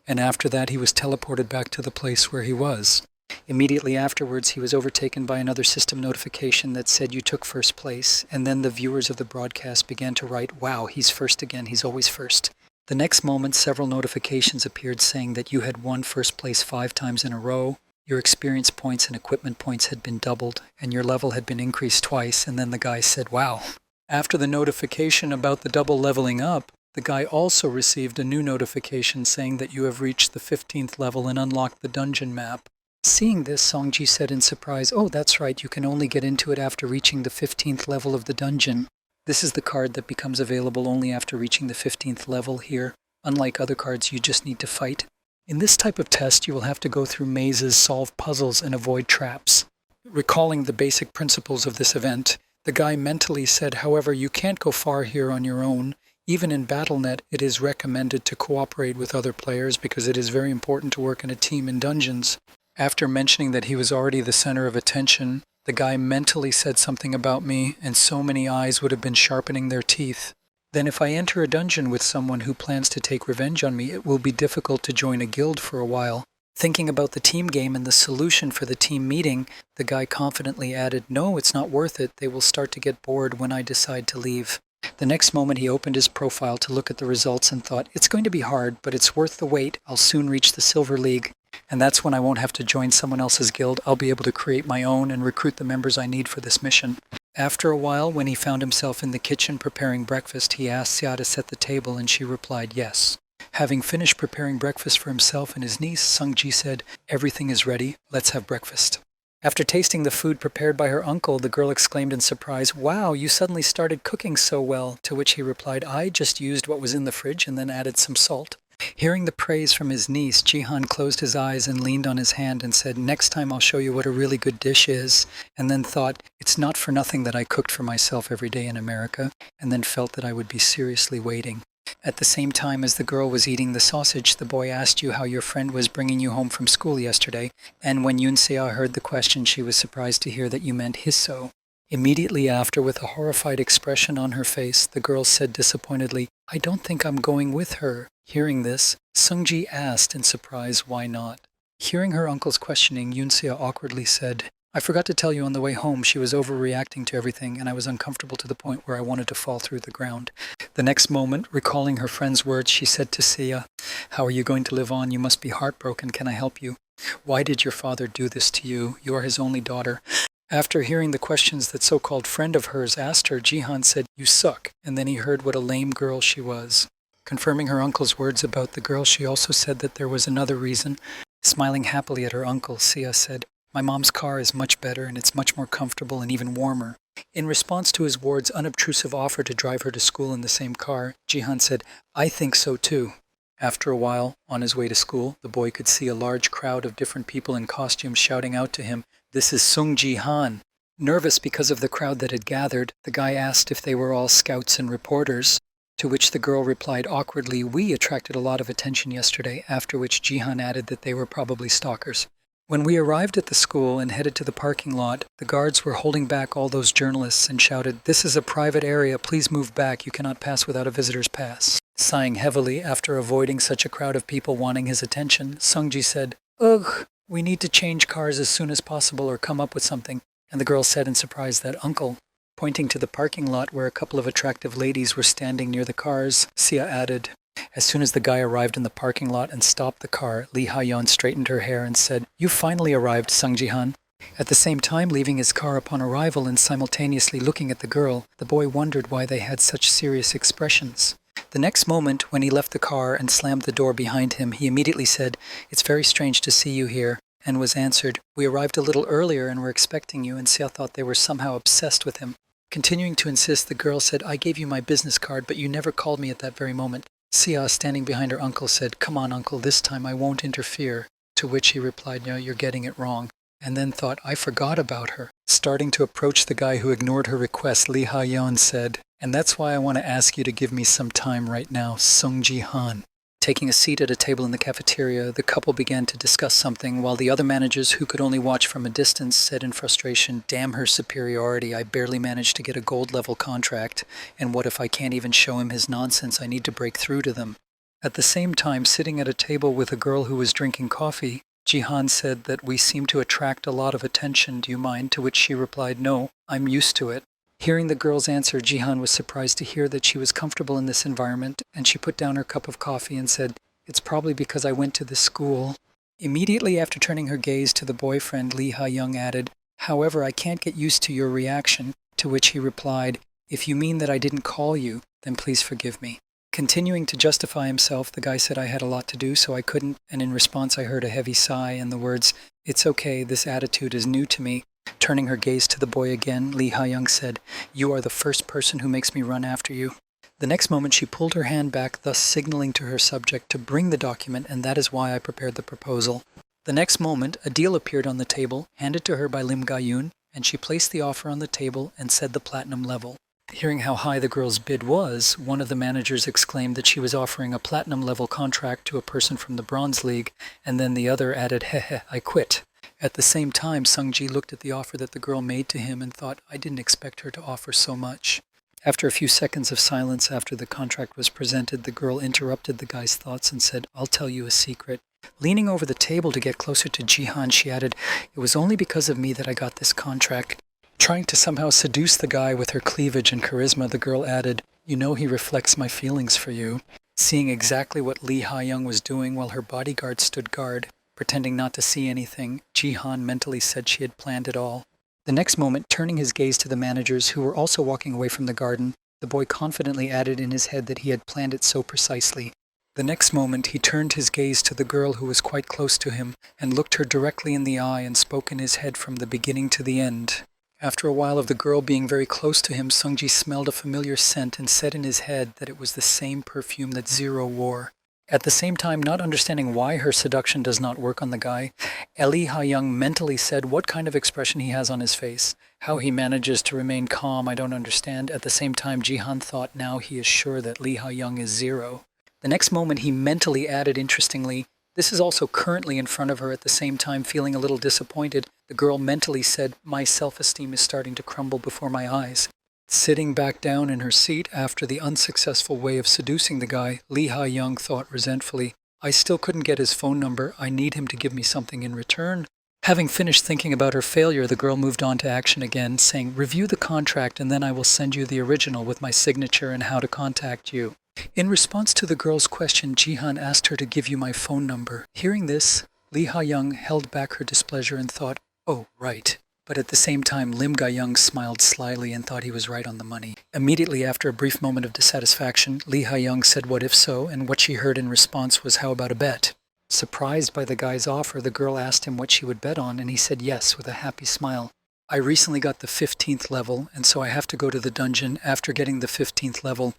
and after that he was teleported back to the place where he was. Immediately afterwards, he was overtaken by another system notification that said you took first place, and then the viewers of the broadcast began to write, "Wow, he's first again, he's always first." The next moment, several notifications appeared saying that you had won first place 5 times in a row, your experience points and equipment points had been doubled, and your level had been increased twice, and then the guy said, "Wow." After the notification about the double leveling up, the guy also received a new notification saying that you have reached the 15th level and unlocked the dungeon map. Seeing this, Songji said in surprise, "Oh, that's right, you can only get into it after reaching the 15th level of the dungeon. This is the card that becomes available only after reaching the 15th level here. Unlike other cards, you just need to fight. In this type of test, you will have to go through mazes, solve puzzles, and avoid traps." Recalling the basic principles of this event, the guy mentally said, "However, you can't go far here on your own. Even in BattleNet, it is recommended to cooperate with other players because it is very important to work in a team in dungeons." After mentioning that he was already the center of attention, the guy mentally said something about me, and so many eyes would have been sharpening their teeth. Then if I enter a dungeon with someone who plans to take revenge on me, it will be difficult to join a guild for a while. Thinking about the team game and the solution for the team meeting, the guy confidently added, "No, it's not worth it. They will start to get bored when I decide to leave." The next moment he opened his profile to look at the results and thought, "It's going to be hard, but it's worth the wait. I'll soon reach the Silver League. And that's when I won't have to join someone else's guild. I'll be able to create my own and recruit the members I need for this mission." After a while, when he found himself in the kitchen preparing breakfast, he asked Xia to set the table, and she replied yes. Having finished preparing breakfast for himself and his niece, Sungji said, "Everything is ready. Let's have breakfast." After tasting the food prepared by her uncle, the girl exclaimed in surprise, "Wow, you suddenly started cooking so well," to which he replied, "I just used what was in the fridge and then added some salt." Hearing the praise from his niece, Jihan closed his eyes and leaned on his hand and said, "Next time I'll show you what a really good dish is," and then thought, "It's not for nothing that I cooked for myself every day in America," and then felt that I would be seriously waiting. At the same time as the girl was eating the sausage, the boy asked you how your friend was bringing you home from school yesterday, and when Yunsea heard the question, she was surprised to hear that you meant Hisso. Immediately after, with a horrified expression on her face, the girl said disappointedly, "I don't think I'm going with her." Hearing this, Sungji asked in surprise why not. Hearing her uncle's questioning, Yunsea awkwardly said, "I forgot to tell you on the way home she was overreacting to everything and I was uncomfortable to the point where I wanted to fall through the ground." The next moment, recalling her friend's words, she said to Sia, "How are you going to live on? You must be heartbroken. Can I help you? Why did your father do this to you? You are his only daughter." After hearing the questions that so-called friend of hers asked her, Jihan said, "You suck," and then he heard what a lame girl she was. Confirming her uncle's words about the girl, she also said that there was another reason. Smiling happily at her uncle, Sia said, "My mom's car is much better and it's much more comfortable and even warmer." In response to his ward's unobtrusive offer to drive her to school in the same car, Jihan said, "I think so too." After a while, on his way to school, the boy could see a large crowd of different people in costumes shouting out to him, "This is Sung Ji-han." Nervous because of the crowd that had gathered, the guy asked if they were all scouts and reporters, to which the girl replied awkwardly, "We attracted a lot of attention yesterday," after which Jihan added that they were probably stalkers. When we arrived at the school and headed to the parking lot, the guards were holding back all those journalists and shouted, "This is a private area, please move back, you cannot pass without a visitor's pass." Sighing heavily after avoiding such a crowd of people wanting his attention, Sungji said, "Ugh, we need to change cars as soon as possible or come up with something." And the girl said in surprise that, "Uncle." Pointing to the parking lot where a couple of attractive ladies were standing near the cars, Sia added. As soon as the guy arrived in the parking lot and stopped the car, Lee Ha-yeon straightened her hair and said, "You finally arrived, Sung Ji-han." At the same time, leaving his car upon arrival and simultaneously looking at the girl, the boy wondered why they had such serious expressions. The next moment, when he left the car and slammed the door behind him, he immediately said, "It's very strange to see you here," and was answered, "We arrived a little earlier and were expecting you," and Sia thought they were somehow obsessed with him. Continuing to insist, the girl said, "I gave you my business card, but you never called me at that very moment." Sia, standing behind her uncle, said, "Come on, uncle, this time I won't interfere," to which he replied, "No, you're getting it wrong," and then thought, "I forgot about her." Starting to approach the guy who ignored her request, Lee Ha-yeon said, "And that's why I want to ask you to give me some time right now, Sung Ji-han." Taking a seat at a table in the cafeteria, the couple began to discuss something, while the other managers, who could only watch from a distance, said in frustration, "Damn her superiority, I barely managed to get a gold-level contract, and what if I can't even show him his nonsense? I need to break through to them." At the same time, sitting at a table with a girl who was drinking coffee, Jihan said that we seem to attract a lot of attention, do you mind? To which she replied, "No, I'm used to it." Hearing the girl's answer, Jihan was surprised to hear that she was comfortable in this environment, and she put down her cup of coffee and said, "It's probably because I went to this school." Immediately after turning her gaze to the boyfriend, Lee Ha-young added, "However, I can't get used to your reaction," to which he replied, "If you mean that I didn't call you, then please forgive me." Continuing to justify himself, the guy said, "I had a lot to do, so I couldn't," and in response I heard a heavy sigh and the words, "It's okay, this attitude is new to me." Turning her gaze to the boy again, Lee Ha-young said, "You are the first person who makes me run after you." The next moment she pulled her hand back, thus signaling to her subject to bring the document, and that is why I prepared the proposal. The next moment, a deal appeared on the table, handed to her by Lim Ga-yoon, and she placed the offer on the table and said the platinum level. Hearing how high the girl's bid was, one of the managers exclaimed that she was offering a platinum-level contract to a person from the Bronze League, and then the other added, "Heh, I quit." At the same time, Sung-ji looked at the offer that the girl made to him and thought, "I didn't expect her to offer so much." After a few seconds of silence after the contract was presented, the girl interrupted the guy's thoughts and said, "I'll tell you a secret." Leaning over the table to get closer to Jihan, she added, "It was only because of me that I got this contract." Trying to somehow seduce the guy with her cleavage and charisma, the girl added, "You know he reflects my feelings for you." Seeing exactly what Lee Ha-young was doing while her bodyguard stood guard, pretending not to see anything, Jihan mentally said she had planned it all. The next moment, turning his gaze to the managers who were also walking away from the garden, the boy confidently added in his head that he had planned it so precisely. The next moment, he turned his gaze to the girl who was quite close to him and looked her directly in the eye and spoke in his head from the beginning to the end. After a while of the girl being very close to him, Sung-ji smelled a familiar scent and said in his head that it was the same perfume that Zero wore. At the same time, not understanding why her seduction does not work on the guy, Lee Ha-young mentally said what kind of expression he has on his face. How he manages to remain calm, I don't understand. At the same time, Jihan thought now he is sure that Lee Ha-young is Zero. The next moment, he mentally added, interestingly, this is also currently in front of her. At the same time, feeling a little disappointed, the girl mentally said, "My self-esteem is starting to crumble before my eyes." Sitting back down in her seat after the unsuccessful way of seducing the guy, Lee Ha-young thought resentfully, "I still couldn't get his phone number. I need him to give me something in return." Having finished thinking about her failure, the girl moved on to action again, saying, "Review the contract and then I will send you the original with my signature and how to contact you." In response to the girl's question, Jihan asked her to give you my phone number. Hearing this, Lee Ha-young held back her displeasure and thought, "Oh, right." But at the same time, Lim Ga-young smiled slyly and thought he was right on the money. Immediately after a brief moment of dissatisfaction, Lee Ha-young said what if so, and what she heard in response was, "How about a bet?" Surprised by the guy's offer, the girl asked him what she would bet on, and he said yes with a happy smile. "I recently got the 15th level, and so I have to go to the dungeon after getting the 15th level.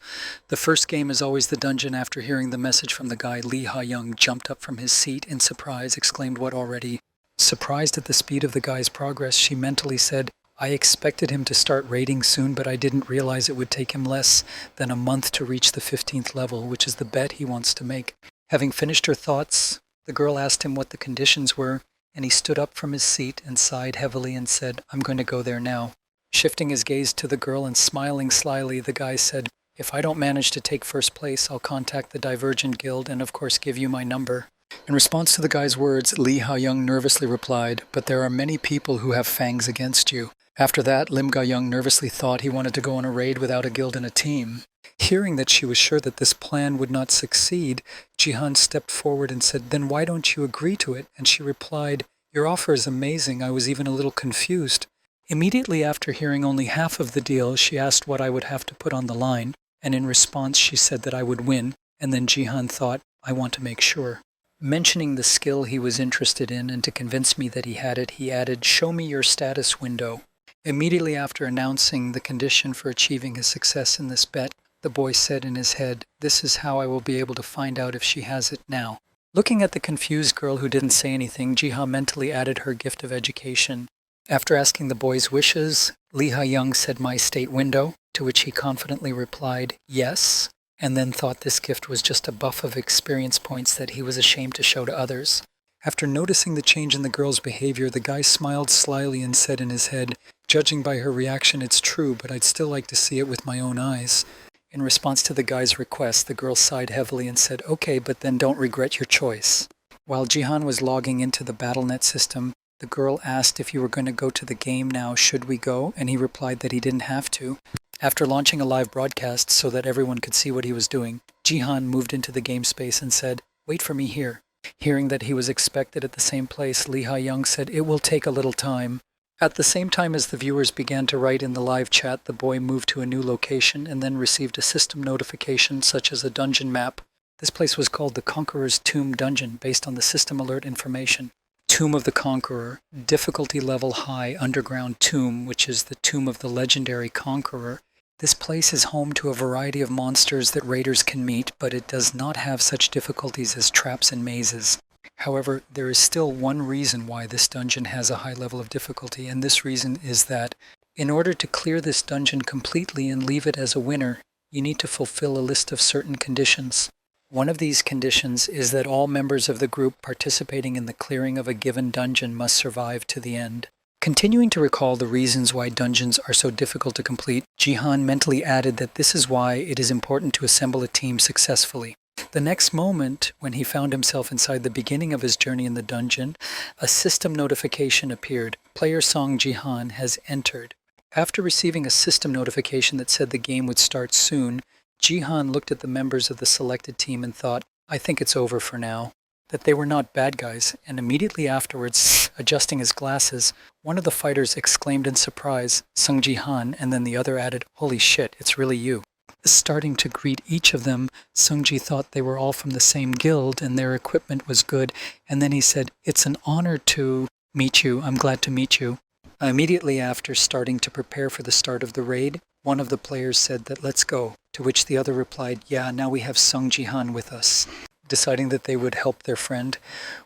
The first game is always the dungeon." After hearing the message from the guy, Lee Ha-young jumped up from his seat in surprise, exclaimed, "What already?" Surprised at the speed of the guy's progress, she mentally said, "I expected him to start raiding soon, but I didn't realize it would take him less than a month to reach the 15th level, which is the bet he wants to make." Having finished her thoughts, the girl asked him what the conditions were, and he stood up from his seat and sighed heavily and said, "I'm going to go there now." Shifting his gaze to the girl and smiling slyly, the guy said, "If I don't manage to take first place, I'll contact the Divergent Guild and of course give you my number." In response to the guy's words, Lee Ha-young nervously replied, "But there are many people who have fangs against you." After that, Lim Ga-young nervously thought he wanted to go on a raid without a guild and a team. Hearing that she was sure that this plan would not succeed, Jihan stepped forward and said, "Then why don't you agree to it?" And she replied, "Your offer is amazing. I was even a little confused." Immediately after hearing only half of the deal, she asked what I would have to put on the line, and in response she said that I would win, and then Jihan thought, "I want to make sure." Mentioning the skill he was interested in, and to convince me that he had it, he added, "Show me your status window." Immediately after announcing the condition for achieving his success in this bet, the boy said in his head, "This is how I will be able to find out if she has it now." Looking at the confused girl who didn't say anything, Jiha mentally added her gift of education. After asking the boy's wishes, Lee Ha-young said, "My state window," to which he confidently replied, "Yes." and then thought this gift was just a buff of experience points that he was ashamed to show to others. After noticing the change in the girl's behavior, the guy smiled slyly and said in his head, "Judging by her reaction, it's true, but I'd still like to see it with my own eyes." In response to the guy's request, the girl sighed heavily and said, "Okay, but then don't regret your choice." While Jihan was logging into the BattleNet system, the girl asked if you were going to go to the game now, should we go? And he replied that he didn't have to. After launching a live broadcast so that everyone could see what he was doing, Jihan moved into the game space and said, "Wait for me here." Hearing that he was expected at the same place, Lee Ha-young said, "It will take a little time." At the same time as the viewers began to write in the live chat, the boy moved to a new location and then received a system notification such as a dungeon map. This place was called the Conqueror's Tomb Dungeon based on the system alert information. Tomb of the Conqueror, difficulty level high underground tomb, which is the tomb of the legendary Conqueror. This place is home to a variety of monsters that raiders can meet, but it does not have such difficulties as traps and mazes. However, there is still one reason why this dungeon has a high level of difficulty, and this reason is that in order to clear this dungeon completely and leave it as a winner, you need to fulfill a list of certain conditions. One of these conditions is that all members of the group participating in the clearing of a given dungeon must survive to the end. Continuing to recall the reasons why dungeons are so difficult to complete, Jihan mentally added that this is why it is important to assemble a team successfully. The next moment, when he found himself inside the beginning of his journey in the dungeon, a system notification appeared. Player Song Jihan has entered. After receiving a system notification that said the game would start soon, Jihan looked at the members of the selected team and thought, "I think it's over for now." That they were not bad guys, and immediately afterwards, adjusting his glasses, one of the fighters exclaimed in surprise, "Sung Ji-han," and then the other added, "Holy shit, it's really you." Starting to greet each of them, Sung-ji thought they were all from the same guild and their equipment was good, and then he said, "It's an honor to meet you, I'm glad to meet you." Immediately after starting to prepare for the start of the raid, one of the players said that "let's go," to which the other replied, "Yeah, now we have Sung Ji-han with us." Deciding that they would help their friend,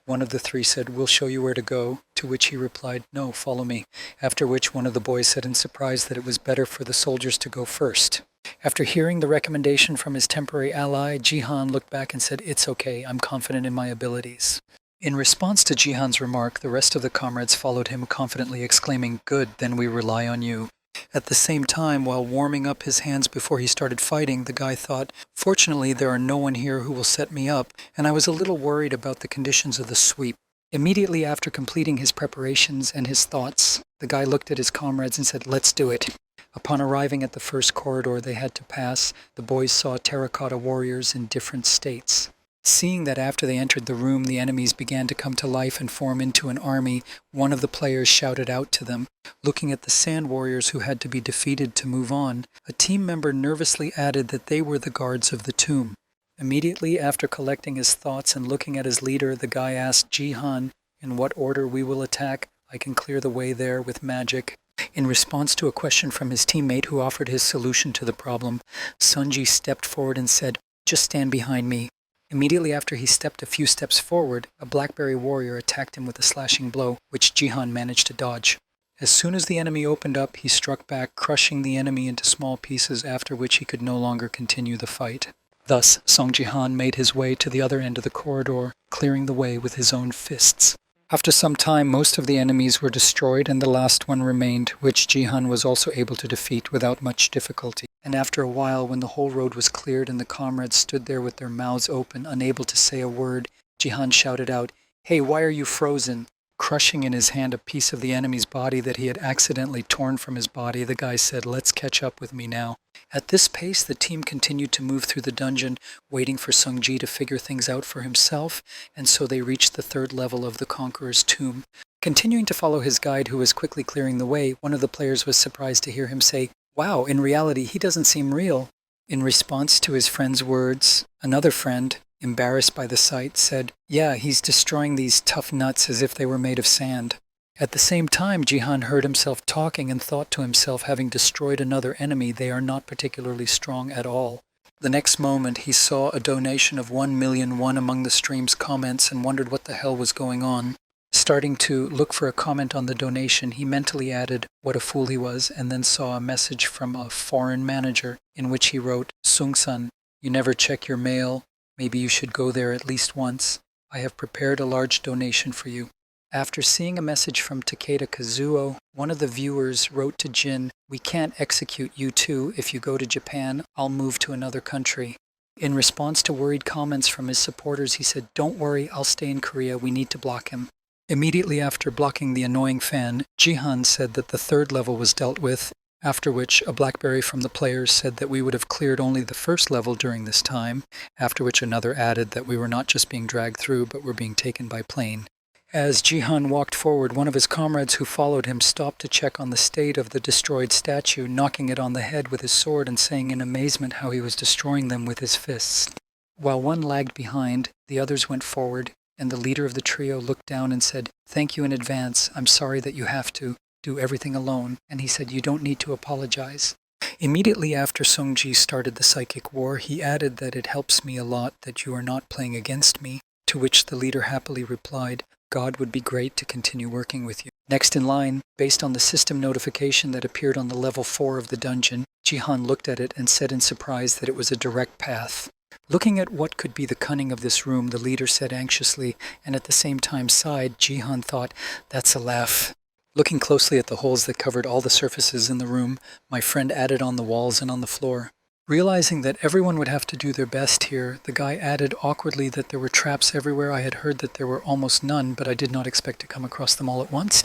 one of the three said, "We'll show you where to go," to which he replied, "No, follow me." After which one of the boys said in surprise that it was better for the soldiers to go first. After hearing the recommendation from his temporary ally, Jihan looked back and said, "It's okay, I'm confident in my abilities." In response to Jihan's remark, the rest of the comrades followed him confidently, exclaiming, "Good, then we rely on you." At the same time, while warming up his hands before he started fighting, the guy thought, "Fortunately, there are no one here who will set me up, and I was a little worried about the conditions of the sweep." Immediately after completing his preparations and his thoughts, the guy looked at his comrades and said, "Let's do it." Upon arriving at the first corridor they had to pass, the boys saw terracotta warriors in different states. Seeing that after they entered the room, the enemies began to come to life and form into an army, one of the players shouted out to them. Looking at the sand warriors who had to be defeated to move on, a team member nervously added that they were the guards of the tomb. Immediately after collecting his thoughts and looking at his leader, the guy asked Jihan, "In what order we will attack? I can clear the way there with magic." In response to a question from his teammate who offered his solution to the problem, Sunji stepped forward and said, "Just stand behind me." Immediately after he stepped a few steps forward, a blackberry warrior attacked him with a slashing blow, which Jihan managed to dodge. As soon as the enemy opened up, he struck back, crushing the enemy into small pieces, after which he could no longer continue the fight. Thus, Song Ji-han made his way to the other end of the corridor, clearing the way with his own fists. After some time, most of the enemies were destroyed and the last one remained, which Jihan was also able to defeat without much difficulty. And after a while, when the whole road was cleared and the comrades stood there with their mouths open, unable to say a word, Jihan shouted out, "Hey, why are you frozen?" Crushing in his hand a piece of the enemy's body that he had accidentally torn from his body, the guy said, "Let's catch up with me now." At this pace, the team continued to move through the dungeon, waiting for Sung-ji to figure things out for himself, and so they reached the third level of the Conqueror's Tomb. Continuing to follow his guide, who was quickly clearing the way, one of the players was surprised to hear him say, "Wow, in reality, he doesn't seem real." In response to his friend's words, another friend, embarrassed by the sight, said, "Yeah, he's destroying these tough nuts as if they were made of sand." At the same time, Jihan heard himself talking and thought to himself, having destroyed another enemy, they are not particularly strong at all. The next moment, he saw a donation of 1,000,000 won among the stream's comments and wondered what the hell was going on. Starting to look for a comment on the donation, he mentally added what a fool he was, and then saw a message from a foreign manager in which he wrote, "Sung-san, You never check your mail. Maybe you should go there at least once. I have prepared a large donation for you." After seeing a message from Takeda Kazuo, one of the viewers wrote to Jin, "We can't execute you too. If you go to Japan, I'll move to another country." In response to worried comments from his supporters, he said, "Don't worry, I'll stay in Korea. We need to block him." Immediately after blocking the annoying fan, Jihan said that the third level was dealt with, after which a BlackBerry from the players said that we would have cleared only the first level during this time, after which another added that we were not just being dragged through, but were being taken by plane. As Jihan walked forward, one of his comrades who followed him stopped to check on the state of the destroyed statue, knocking it on the head with his sword and saying in amazement how he was destroying them with his fists. While one lagged behind, the others went forward, and the leader of the trio looked down and said, "Thank you in advance. I'm sorry that you have to do everything alone." And he said, "You don't need to apologize." Immediately after Sungji started the psychic war, he added that it helps me a lot that you are not playing against me, to which the leader happily replied, "God would be great to continue working with you." Next in line, based on the system notification that appeared on the level 4 of the dungeon, Jihan looked at it and said in surprise that it was a direct path. Looking at what could be the cunning of this room, the leader said anxiously, and at the same time sighed. Jihan thought, "That's a laugh." Looking closely at the holes that covered all the surfaces in the room, my friend added on the walls and on the floor. Realizing that everyone would have to do their best here, the guy added awkwardly that there were traps everywhere. I had heard that there were almost none, but I did not expect to come across them all at once.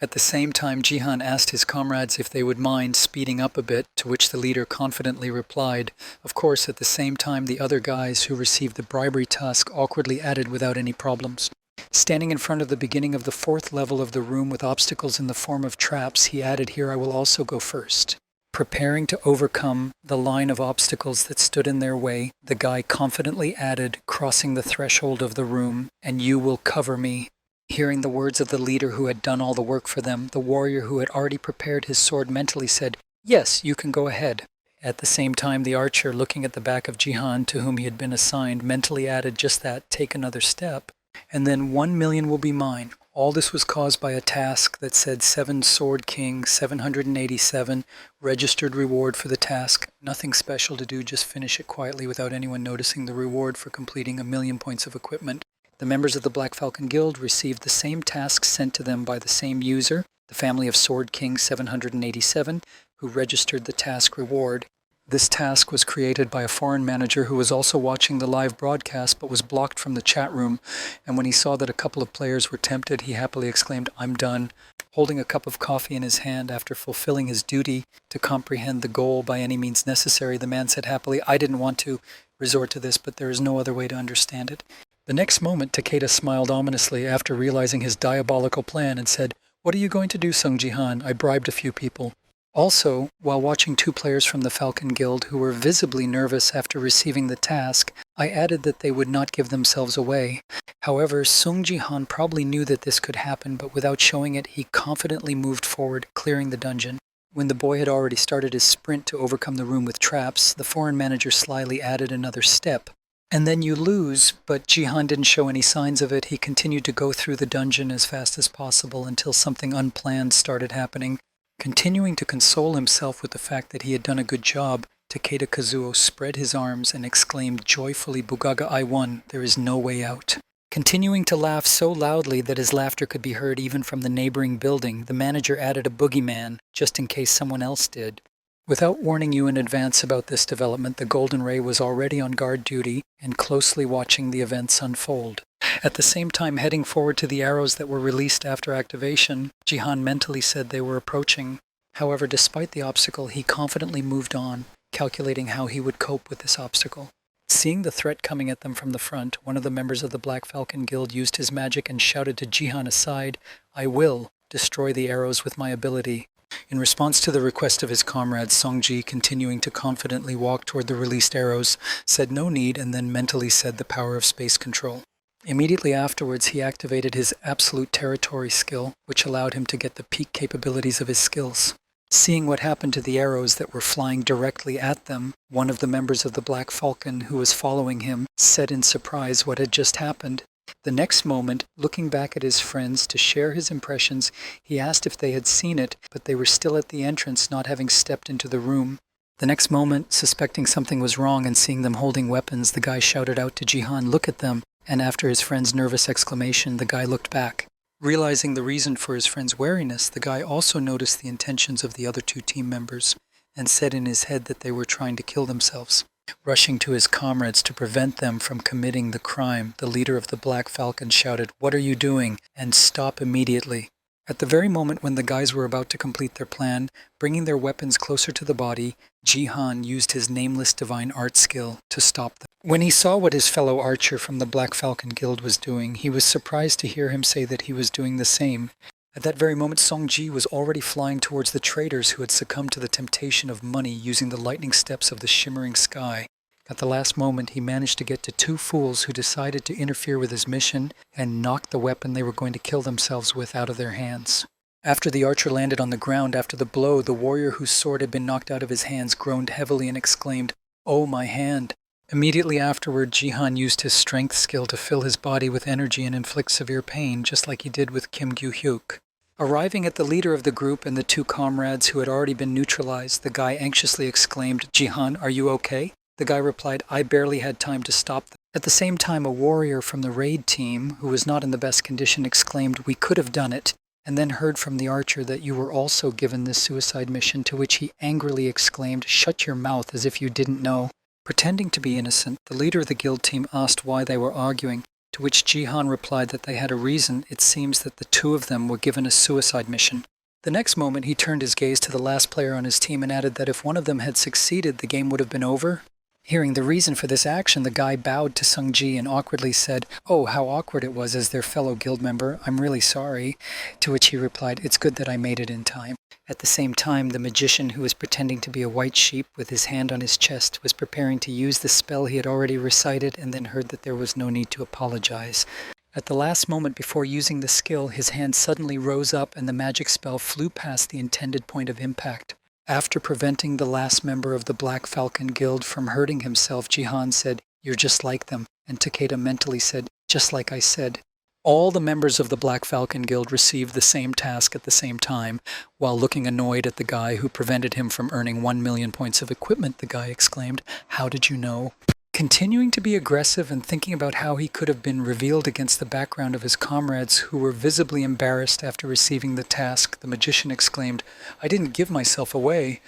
At the same time, Jihan asked his comrades if they would mind speeding up a bit, to which the leader confidently replied. Of course, at the same time, the other guys who received the bribery task awkwardly added without any problems. Standing in front of the beginning of the 4th level of the room with obstacles in the form of traps, he added, "Here I will also go first." Preparing to overcome the line of obstacles that stood in their way, the guy confidently added, crossing the threshold of the room, "And you will cover me." Hearing the words of the leader who had done all the work for them, the warrior who had already prepared his sword mentally said, "Yes, you can go ahead." At the same time, the archer, looking at the back of Jihan, to whom he had been assigned, mentally added just that, "Take another step, and then 1 million will be mine." All this was caused by a task that said 7 Sword King, 787, registered reward for the task. Nothing special to do, just finish it quietly without anyone noticing the reward for completing 1,000,000 points of equipment. The members of the Black Falcon Guild received the same task sent to them by the same user, the family of Sword King 787, who registered the task reward. This task was created by a foreign manager who was also watching the live broadcast but was blocked from the chat room, and when he saw that a couple of players were tempted, he happily exclaimed, "I'm done." Holding a cup of coffee in his hand after fulfilling his duty to comprehend the goal by any means necessary, the man said happily, "I didn't want to resort to this, but there is no other way to understand it." The next moment, Takeda smiled ominously after realizing his diabolical plan and said, "What are you going to do, Sung Ji-han? I bribed a few people." Also, while watching 2 players from the Falcon Guild who were visibly nervous after receiving the task, I added that they would not give themselves away. However, Sung Ji-han probably knew that this could happen, but without showing it, he confidently moved forward, clearing the dungeon. When the boy had already started his sprint to overcome the room with traps, the foreign manager slyly added another step. "And then you lose," but Jihan didn't show any signs of it. He continued to go through the dungeon as fast as possible until something unplanned started happening. Continuing to console himself with the fact that he had done a good job, Takeda Kazuo spread his arms and exclaimed joyfully, "Bugaga, I won. There is no way out." Continuing to laugh so loudly that his laughter could be heard even from the neighboring building, the manager added a boogeyman, just in case someone else did. Without warning you in advance about this development, the Golden Ray was already on guard duty and closely watching the events unfold. At the same time, heading forward to the arrows that were released after activation, Jihan mentally said they were approaching. However, despite the obstacle, he confidently moved on, calculating how he would cope with this obstacle. Seeing the threat coming at them from the front, one of the members of the Black Falcon Guild used his magic and shouted to Jihan aside, "I will destroy the arrows with my ability." In response to the request of his comrade, Songji, continuing to confidently walk toward the released arrows, said no need and then mentally said the power of space control. Immediately afterwards, he activated his absolute territory skill, which allowed him to get the peak capabilities of his skills. Seeing what happened to the arrows that were flying directly at them, one of the members of the Black Falcon who was following him said in surprise what had just happened. The next moment, looking back at his friends to share his impressions, he asked if they had seen it, but they were still at the entrance, not having stepped into the room. The next moment, suspecting something was wrong and seeing them holding weapons, the guy shouted out to Jihan, "Look at them," and after his friend's nervous exclamation, the guy looked back. Realizing the reason for his friend's wariness, the guy also noticed the intentions of the other two team members and said in his head that they were trying to kill themselves. Rushing to his comrades to prevent them from committing the crime, the leader of the Black Falcon shouted, "What are you doing?" and "Stop immediately." At the very moment when the guys were about to complete their plan, bringing their weapons closer to the body, Jihan used his nameless divine art skill to stop them. When he saw what his fellow archer from the Black Falcon Guild was doing, he was surprised to hear him say that he was doing the same. At that very moment, Song-ji was already flying towards the traders who had succumbed to the temptation of money using the lightning steps of the shimmering sky. At the last moment, he managed to get to two fools who decided to interfere with his mission and knock the weapon they were going to kill themselves with out of their hands. After the archer landed on the ground after the blow, the warrior whose sword had been knocked out of his hands groaned heavily and exclaimed, "Oh, my hand." Immediately afterward, Jihan used his strength skill to fill his body with energy and inflict severe pain, just like he did with Kim Gyu-hyuk. Arriving at the leader of the group and the two comrades who had already been neutralized, the guy anxiously exclaimed, "Jihan, are you okay?" The guy replied, "I barely had time to stop them." At the same time, a warrior from the raid team, who was not in the best condition, exclaimed, "We could have done it," and then heard from the archer that you were also given this suicide mission, to which he angrily exclaimed, "Shut your mouth, as if you didn't know." Pretending to be innocent, the leader of the guild team asked why they were arguing, to which Jihan replied that they had a reason. It seems that the two of them were given a suicide mission. The next moment, he turned his gaze to the last player on his team and added that if one of them had succeeded, the game would have been over. Hearing the reason for this action, the guy bowed to Sung-ji and awkwardly said, "Oh, how awkward it was as their fellow guild member. I'm really sorry." To which he replied, "It's good that I made it in time." At the same time, the magician, who was pretending to be a white sheep with his hand on his chest, was preparing to use the spell he had already recited and then heard that there was no need to apologize. At the last moment before using the skill, his hand suddenly rose up and the magic spell flew past the intended point of impact. After preventing the last member of the Black Falcon Guild from hurting himself, Jihan said, "You're just like them," and Takeda mentally said, "Just like I said." All the members of the Black Falcon Guild received the same task at the same time. While looking annoyed at the guy who prevented him from earning 1 million points of equipment, the guy exclaimed, "How did you know?" Continuing to be aggressive and thinking about how he could have been revealed against the background of his comrades who were visibly embarrassed after receiving the task, the magician exclaimed, "I didn't give myself away."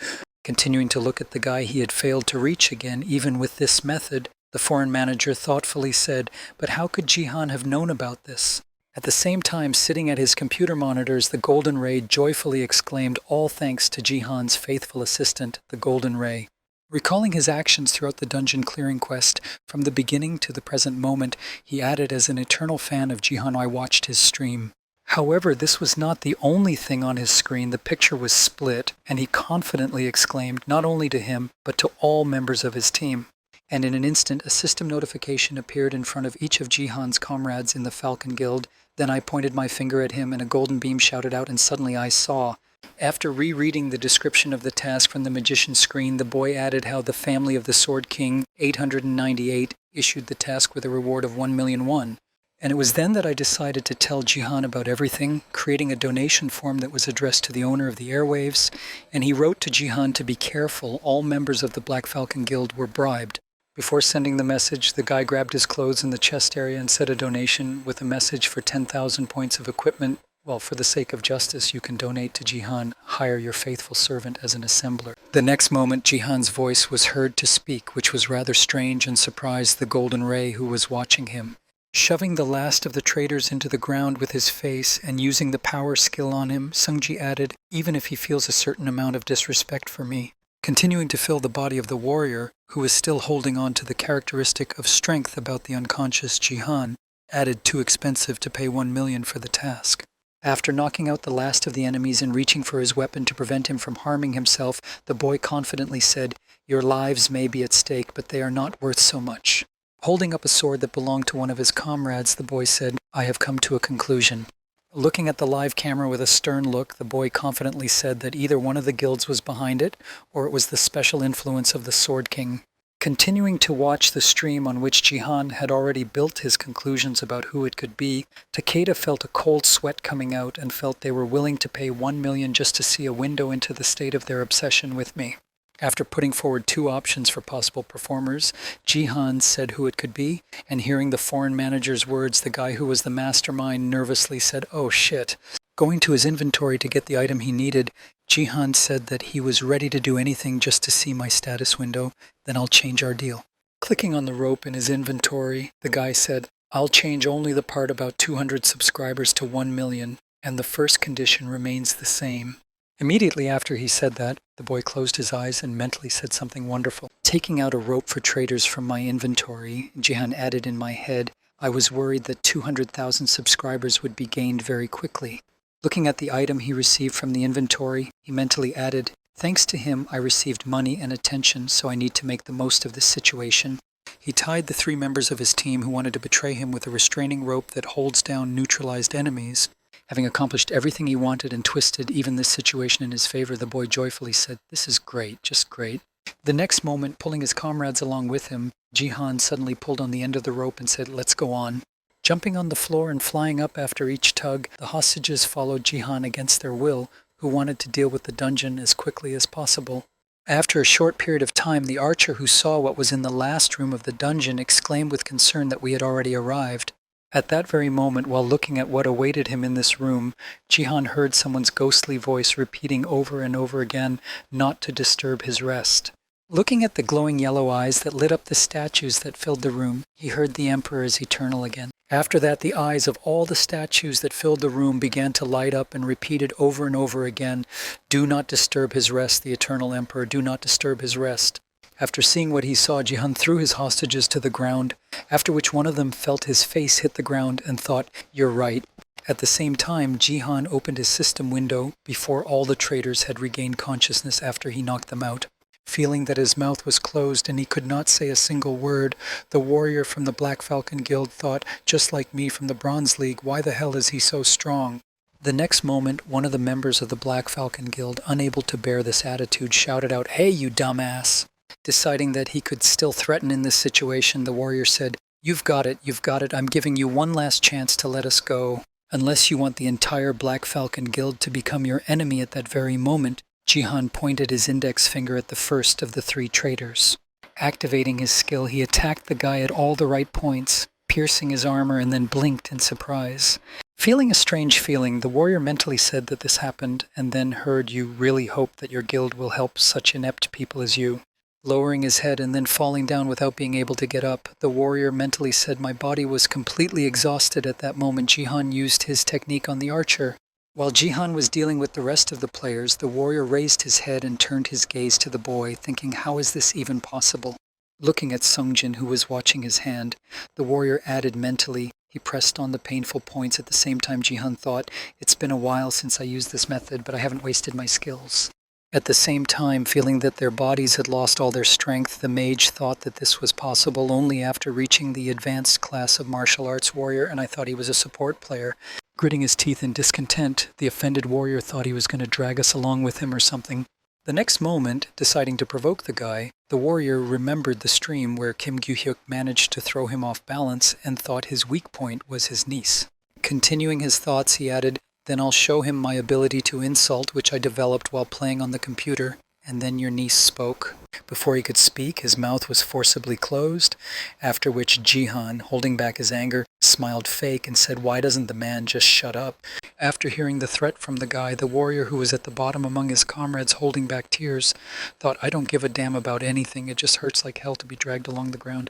Continuing to look at the guy he had failed to reach again, even with this method, the foreign manager thoughtfully said, "But how could Jihan have known about this?" At the same time, sitting at his computer monitors, the Golden Ray joyfully exclaimed, "All thanks to Jihan's faithful assistant, the Golden Ray." Recalling his actions throughout the dungeon clearing quest, from the beginning to the present moment, he added, "As an eternal fan of Jihan, I watched his stream." However, this was not the only thing on his screen. The picture was split, and he confidently exclaimed, not only to him, but to all members of his team. And in an instant, a system notification appeared in front of each of Jihan's comrades in the Falcon Guild. Then I pointed my finger at him, and a golden beam shouted out, and suddenly I saw. After rereading the description of the task from the magician's screen, the boy added how the family of the Sword King, 898, issued the task with a reward of 1,000,001. And it was then that I decided to tell Jihan about everything, creating a donation form that was addressed to the owner of the airwaves, and he wrote to Jihan to be careful. All members of the Black Falcon Guild were bribed. Before sending the message, the guy grabbed his clothes in the chest area and said a donation with a message for 10,000 points of equipment. Well, for the sake of justice, you can donate to Jihan. Hire your faithful servant as an assembler. The next moment, Jihan's voice was heard to speak, which was rather strange and surprised the Golden Ray who was watching him. Shoving the last of the traitors into the ground with his face and using the power skill on him, Sung-ji added, "Even if he feels a certain amount of disrespect for me." Continuing to fill the body of the warrior, who was still holding on to the characteristic of strength about the unconscious Jihan, added, "Too expensive to pay 1 million for the task." After knocking out the last of the enemies and reaching for his weapon to prevent him from harming himself, the boy confidently said, "Your lives may be at stake, but they are not worth so much." Holding up a sword that belonged to one of his comrades, the boy said, "I have come to a conclusion." Looking at the live camera with a stern look, the boy confidently said that either one of the guilds was behind it, or it was the special influence of the Sword King. Continuing to watch the stream on which Jihan had already built his conclusions about who it could be, Takeda felt a cold sweat coming out and felt they were willing to pay 1 million just to see a window into the state of their obsession with me. After putting forward two options for possible performers, Jihan said who it could be, and hearing the foreign manager's words, the guy who was the mastermind nervously said, "Oh shit." Going to his inventory to get the item he needed, Jihan said that he was ready to do anything just to see my status window, then I'll change our deal. Clicking on the rope in his inventory, the guy said, "I'll change only the part about 200 subscribers to 1 million, and the first condition remains the same." Immediately after he said that, the boy closed his eyes and mentally said something wonderful. Taking out a rope for traders from my inventory, Jihan added in my head, I was worried that 200,000 subscribers would be gained very quickly. Looking at the item he received from the inventory, he mentally added, "Thanks to him, I received money and attention, so I need to make the most of this situation." He tied the 3 members of his team who wanted to betray him with a restraining rope that holds down neutralized enemies. Having accomplished everything he wanted and twisted even this situation in his favor, the boy joyfully said, "This is great, just great." The next moment, pulling his comrades along with him, Jihan suddenly pulled on the end of the rope and said, "Let's go on." Jumping on the floor and flying up after each tug, the hostages followed Jihan against their will, who wanted to deal with the dungeon as quickly as possible. After a short period of time, the archer who saw what was in the last room of the dungeon exclaimed with concern that we had already arrived. At that very moment, while looking at what awaited him in this room, Jihan heard someone's ghostly voice repeating over and over again, not to disturb his rest. Looking at the glowing yellow eyes that lit up the statues that filled the room, he heard the Emperor is eternal again. After that, the eyes of all the statues that filled the room began to light up and repeated over and over again, "Do not disturb his rest, the eternal Emperor, do not disturb his rest." After seeing what he saw, Jihan threw his hostages to the ground, after which one of them felt his face hit the ground and thought, "You're right." At the same time, Jihan opened his system window before all the traitors had regained consciousness after he knocked them out. Feeling that his mouth was closed and he could not say a single word, the warrior from the Black Falcon Guild thought, just like me from the Bronze League, why the hell is he so strong? The next moment, one of the members of the Black Falcon Guild, unable to bear this attitude, shouted out, "Hey, you dumbass!" Deciding that he could still threaten in this situation, the warrior said, you've got it, I'm giving you one last chance to let us go. Unless you want the entire Black Falcon Guild to become your enemy at that very moment." Jihan pointed his index finger at the first of the 3 traitors. Activating his skill, he attacked the guy at all the right points, piercing his armor, and then blinked in surprise. Feeling a strange feeling, the warrior mentally said that this happened, and then heard, "You really hope that your guild will help such inept people as you." Lowering his head and then falling down without being able to get up, the warrior mentally said, "My body was completely exhausted at that moment." Jihan used his technique on the archer. While Jihan was dealing with the rest of the players, the warrior raised his head and turned his gaze to the boy, thinking, how is this even possible? Looking at Sungjin, who was watching his hand, the warrior added mentally, he pressed on the painful points. At the same time, Jihan thought, it's been a while since I used this method, but I haven't wasted my skills. At the same time, feeling that their bodies had lost all their strength, the mage thought that this was possible only after reaching the advanced class of martial arts warrior, and I thought he was a support player. Gritting his teeth in discontent, the offended warrior thought he was going to drag us along with him or something. The next moment, deciding to provoke the guy, the warrior remembered the stream where Kim Gyu-hyuk managed to throw him off balance and thought his weak point was his niece. Continuing his thoughts, he added, "Then I'll show him my ability to insult, which I developed while playing on the computer." And then your niece spoke. Before he could speak, his mouth was forcibly closed, after which Jihan, holding back his anger, smiled fake and said, "Why doesn't the man just shut up?" After hearing the threat from the guy, the warrior who was at the bottom among his comrades holding back tears, thought, I don't give a damn about anything, it just hurts like hell to be dragged along the ground.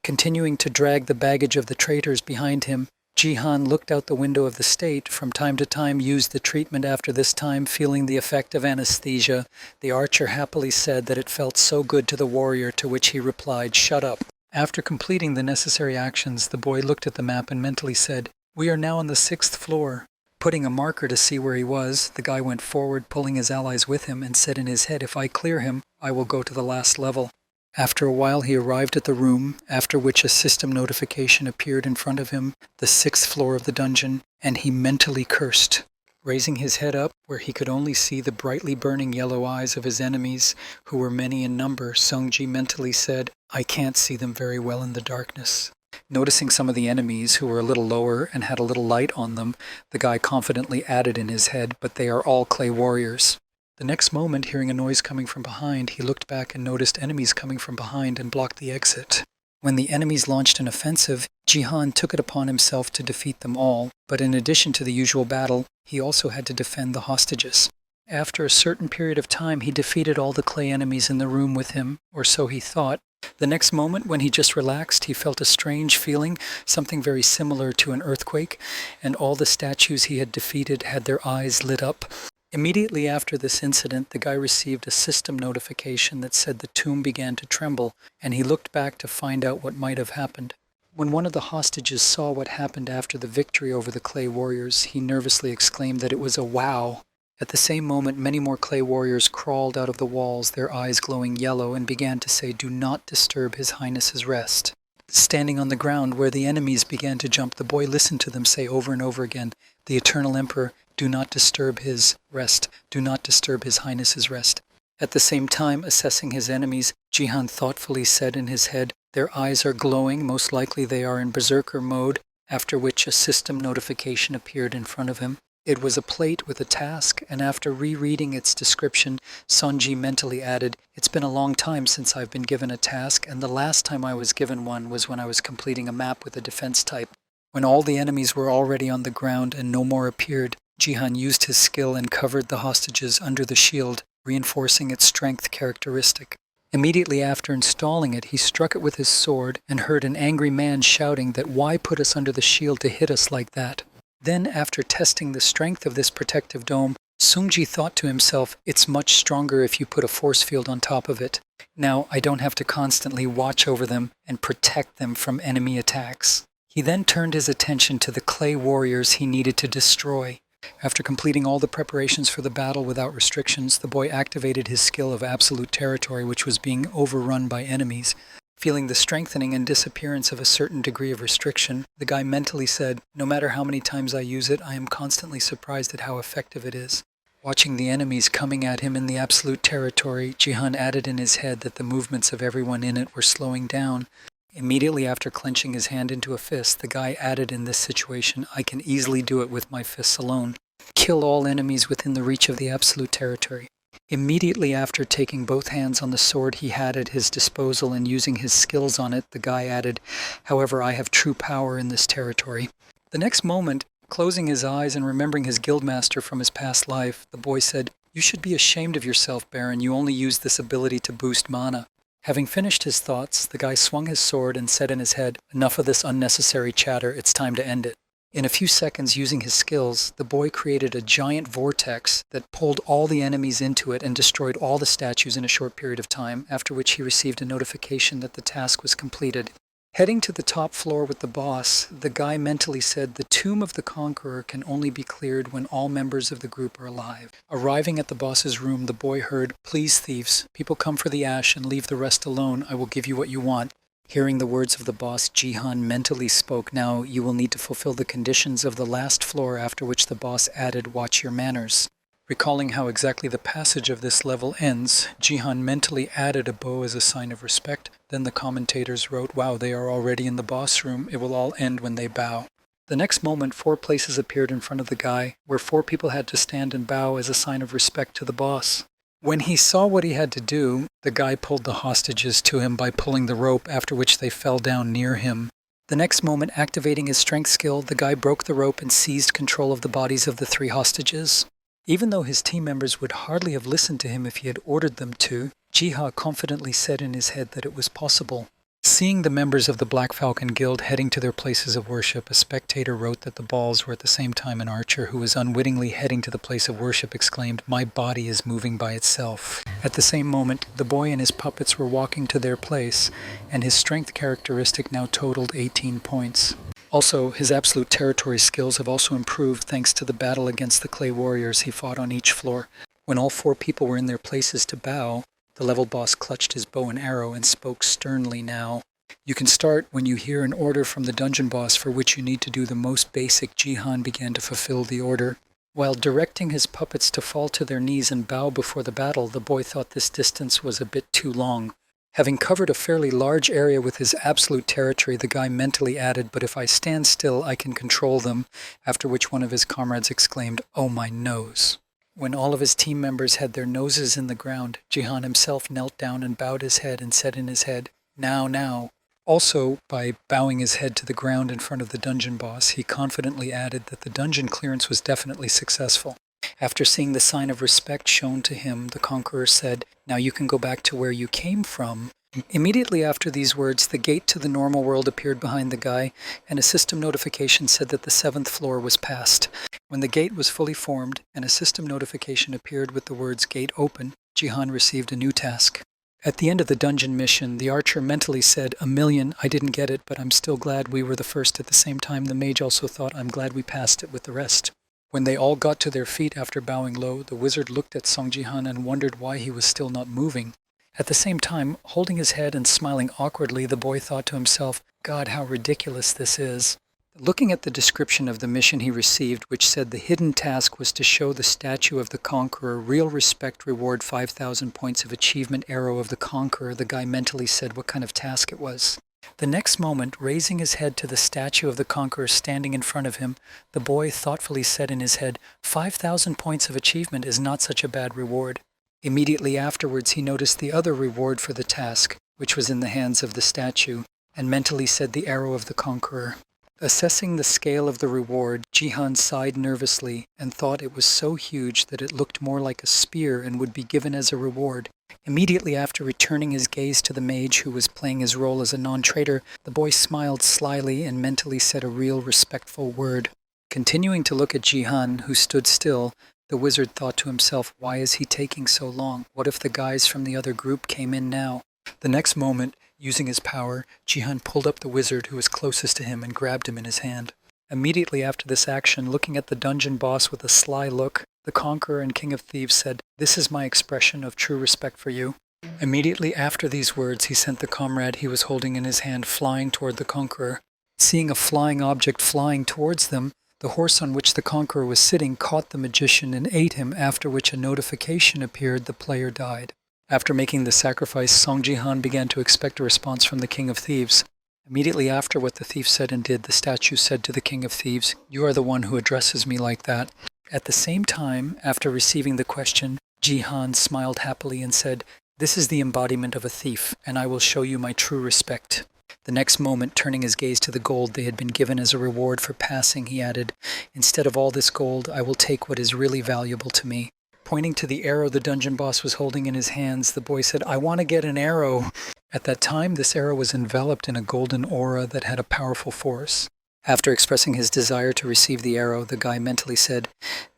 Continuing to drag the baggage of the traitors behind him, Jihan looked out the window of the state, from time to time used the treatment. After this time, feeling the effect of anesthesia, the archer happily said that it felt so good to the warrior, to which he replied, "Shut up." After completing the necessary actions, the boy looked at the map and mentally said, "We are now on the 6th floor." Putting a marker to see where he was, the guy went forward, pulling his allies with him, and said in his head, "If I clear him, I will go to the last level." After a while, he arrived at the room, after which a system notification appeared in front of him, the 6th floor of the dungeon, and he mentally cursed. Raising his head up, where he could only see the brightly burning yellow eyes of his enemies, who were many in number, Sungji mentally said, "I can't see them very well in the darkness." Noticing some of the enemies, who were a little lower and had a little light on them, the guy confidently added in his head, "But they are all clay warriors." The next moment, hearing a noise coming from behind, he looked back and noticed enemies coming from behind and blocked the exit. When the enemies launched an offensive, Jihan took it upon himself to defeat them all, but in addition to the usual battle, he also had to defend the hostages. After a certain period of time, he defeated all the clay enemies in the room with him, or so he thought. The next moment, when he just relaxed, he felt a strange feeling, something very similar to an earthquake, and all the statues he had defeated had their eyes lit up. Immediately after this incident, the guy received a system notification that said the tomb began to tremble, and he looked back to find out what might have happened. When one of the hostages saw what happened after the victory over the clay warriors, he nervously exclaimed that it was a wow. At the same moment, many more clay warriors crawled out of the walls, their eyes glowing yellow, and began to say, "Do not disturb His Highness's rest." Standing on the ground where the enemies began to jump, the boy listened to them say over and over again, "The Eternal Emperor, do not disturb his rest. Do not disturb His Highness's rest." At the same time, assessing his enemies, Jihan thoughtfully said in his head, "Their eyes are glowing, most likely they are in berserker mode," after which a system notification appeared in front of him. It was a plate with a task, and after rereading its description, Sonji mentally added, "It's been a long time since I've been given a task, and the last time I was given one was when I was completing a map with a defense type." When all the enemies were already on the ground and no more appeared, Jihan used his skill and covered the hostages under the shield, reinforcing its strength characteristic. Immediately after installing it, he struck it with his sword and heard an angry man shouting that why put us under the shield to hit us like that? Then, after testing the strength of this protective dome, Sungji thought to himself, "It's much stronger if you put a force field on top of it. Now I don't have to constantly watch over them and protect them from enemy attacks." He then turned his attention to the clay warriors he needed to destroy. After completing all the preparations for the battle without restrictions, the boy activated his skill of absolute territory, which was being overrun by enemies. Feeling the strengthening and disappearance of a certain degree of restriction, the guy mentally said, "No matter how many times I use it, I am constantly surprised at how effective it is." Watching the enemies coming at him in the absolute territory, Jihan added in his head that the movements of everyone in it were slowing down. Immediately after clenching his hand into a fist, the guy added in this situation, "I can easily do it with my fists alone. Kill all enemies within the reach of the absolute territory." Immediately after taking both hands on the sword he had at his disposal and using his skills on it, the guy added, "However, I have true power in this territory." The next moment, closing his eyes and remembering his guildmaster from his past life, the boy said, "You should be ashamed of yourself, Baron. You only use this ability to boost mana." Having finished his thoughts, the guy swung his sword and said in his head, "Enough of this unnecessary chatter, it's time to end it." In a few seconds, using his skills, the boy created a giant vortex that pulled all the enemies into it and destroyed all the statues in a short period of time, after which he received a notification that the task was completed. Heading to the top floor with the boss, the guy mentally said, "The tomb of the conqueror can only be cleared when all members of the group are alive." Arriving at the boss's room, the boy heard, "Please, thieves, people come for the ash and leave the rest alone. I will give you what you want." Hearing the words of the boss, Jihan mentally spoke, "Now you will need to fulfill the conditions of the last floor," after which the boss added, "Watch your manners." Recalling how exactly the passage of this level ends, Jihan mentally added a bow as a sign of respect. Then the commentators wrote, "Wow, they are already in the boss room. It will all end when they bow." The next moment, 4 places appeared in front of the guy, where 4 people had to stand and bow as a sign of respect to the boss. When he saw what he had to do, the guy pulled the hostages to him by pulling the rope, after which they fell down near him. The next moment, activating his strength skill, the guy broke the rope and seized control of the bodies of the 3 hostages. Even though his team members would hardly have listened to him if he had ordered them to, Jiha confidently said in his head that it was possible. Seeing the members of the Black Falcon Guild heading to their places of worship, a spectator wrote that the balls were at the same time an archer who was unwittingly heading to the place of worship exclaimed, "My body is moving by itself." At the same moment, the boy and his puppets were walking to their place, and his strength characteristic now totaled 18 points. Also, his absolute territory skills have also improved thanks to the battle against the clay warriors he fought on each floor. When all 4 people were in their places to bow, the level boss clutched his bow and arrow and spoke sternly now. "You can start when you hear an order from the dungeon boss for which you need to do the most basic." Jihan began to fulfill the order. While directing his puppets to fall to their knees and bow before the battle, the boy thought this distance was a bit too long. Having covered a fairly large area with his absolute territory, the guy mentally added, "But if I stand still, I can control them," after which one of his comrades exclaimed, "Oh my nose." When all of his team members had their noses in the ground, Jihan himself knelt down and bowed his head and said in his head, "Now, now." Also, by bowing his head to the ground in front of the dungeon boss, he confidently added that the dungeon clearance was definitely successful. After seeing the sign of respect shown to him, the conqueror said, "Now you can go back to where you came from." Immediately after these words, the gate to the normal world appeared behind the guy, and a system notification said that the 7th floor was passed. When the gate was fully formed, and a system notification appeared with the words "Gate Open," Jihan received a new task. At the end of the dungeon mission, the archer mentally said, "A million, I didn't get it, but I'm still glad we were the first." At the same time, the mage also thought, "I'm glad we passed it with the rest." When they all got to their feet after bowing low, the wizard looked at Song Jihan and wondered why he was still not moving. At the same time, holding his head and smiling awkwardly, the boy thought to himself, "God, how ridiculous this is." Looking at the description of the mission he received, which said the hidden task was to show the statue of the conqueror real respect, reward 5,000 points of achievement, arrow of the conqueror, the guy mentally said what kind of task it was. The next moment, raising his head to the statue of the conqueror standing in front of him, the boy thoughtfully said in his head, 5,000 points of achievement is not such a bad reward. Immediately afterwards, he noticed the other reward for the task, which was in the hands of the statue, and mentally said the arrow of the conqueror. Assessing the scale of the reward, Jihan sighed nervously and thought it was so huge that it looked more like a spear and would be given as a reward. Immediately after returning his gaze to the mage who was playing his role as a non-traitor, the boy smiled slyly and mentally said a real respectful word. Continuing to look at Jihan, who stood still, the wizard thought to himself, "Why is he taking so long? What if the guys from the other group came in now?" The next moment, using his power, Jihan pulled up the wizard who was closest to him and grabbed him in his hand. Immediately after this action, looking at the dungeon boss with a sly look, the conqueror and king of thieves said, "This is my expression of true respect for you." Immediately after these words, he sent the comrade he was holding in his hand flying toward the conqueror. Seeing a flying object flying towards them, the horse on which the conqueror was sitting caught the magician and ate him, after which a notification appeared the player died. After making the sacrifice, Song Jihan began to expect a response from the king of thieves. Immediately after what the thief said and did, the statue said to the king of thieves, "You are the one who addresses me like that." At the same time, after receiving the question, Jihan smiled happily and said, "This is the embodiment of a thief, and I will show you my true respect." The next moment, turning his gaze to the gold they had been given as a reward for passing, he added, "Instead of all this gold, I will take what is really valuable to me." Pointing to the arrow the dungeon boss was holding in his hands, the boy said, "I want to get an arrow." At that time, this arrow was enveloped in a golden aura that had a powerful force. After expressing his desire to receive the arrow, the guy mentally said,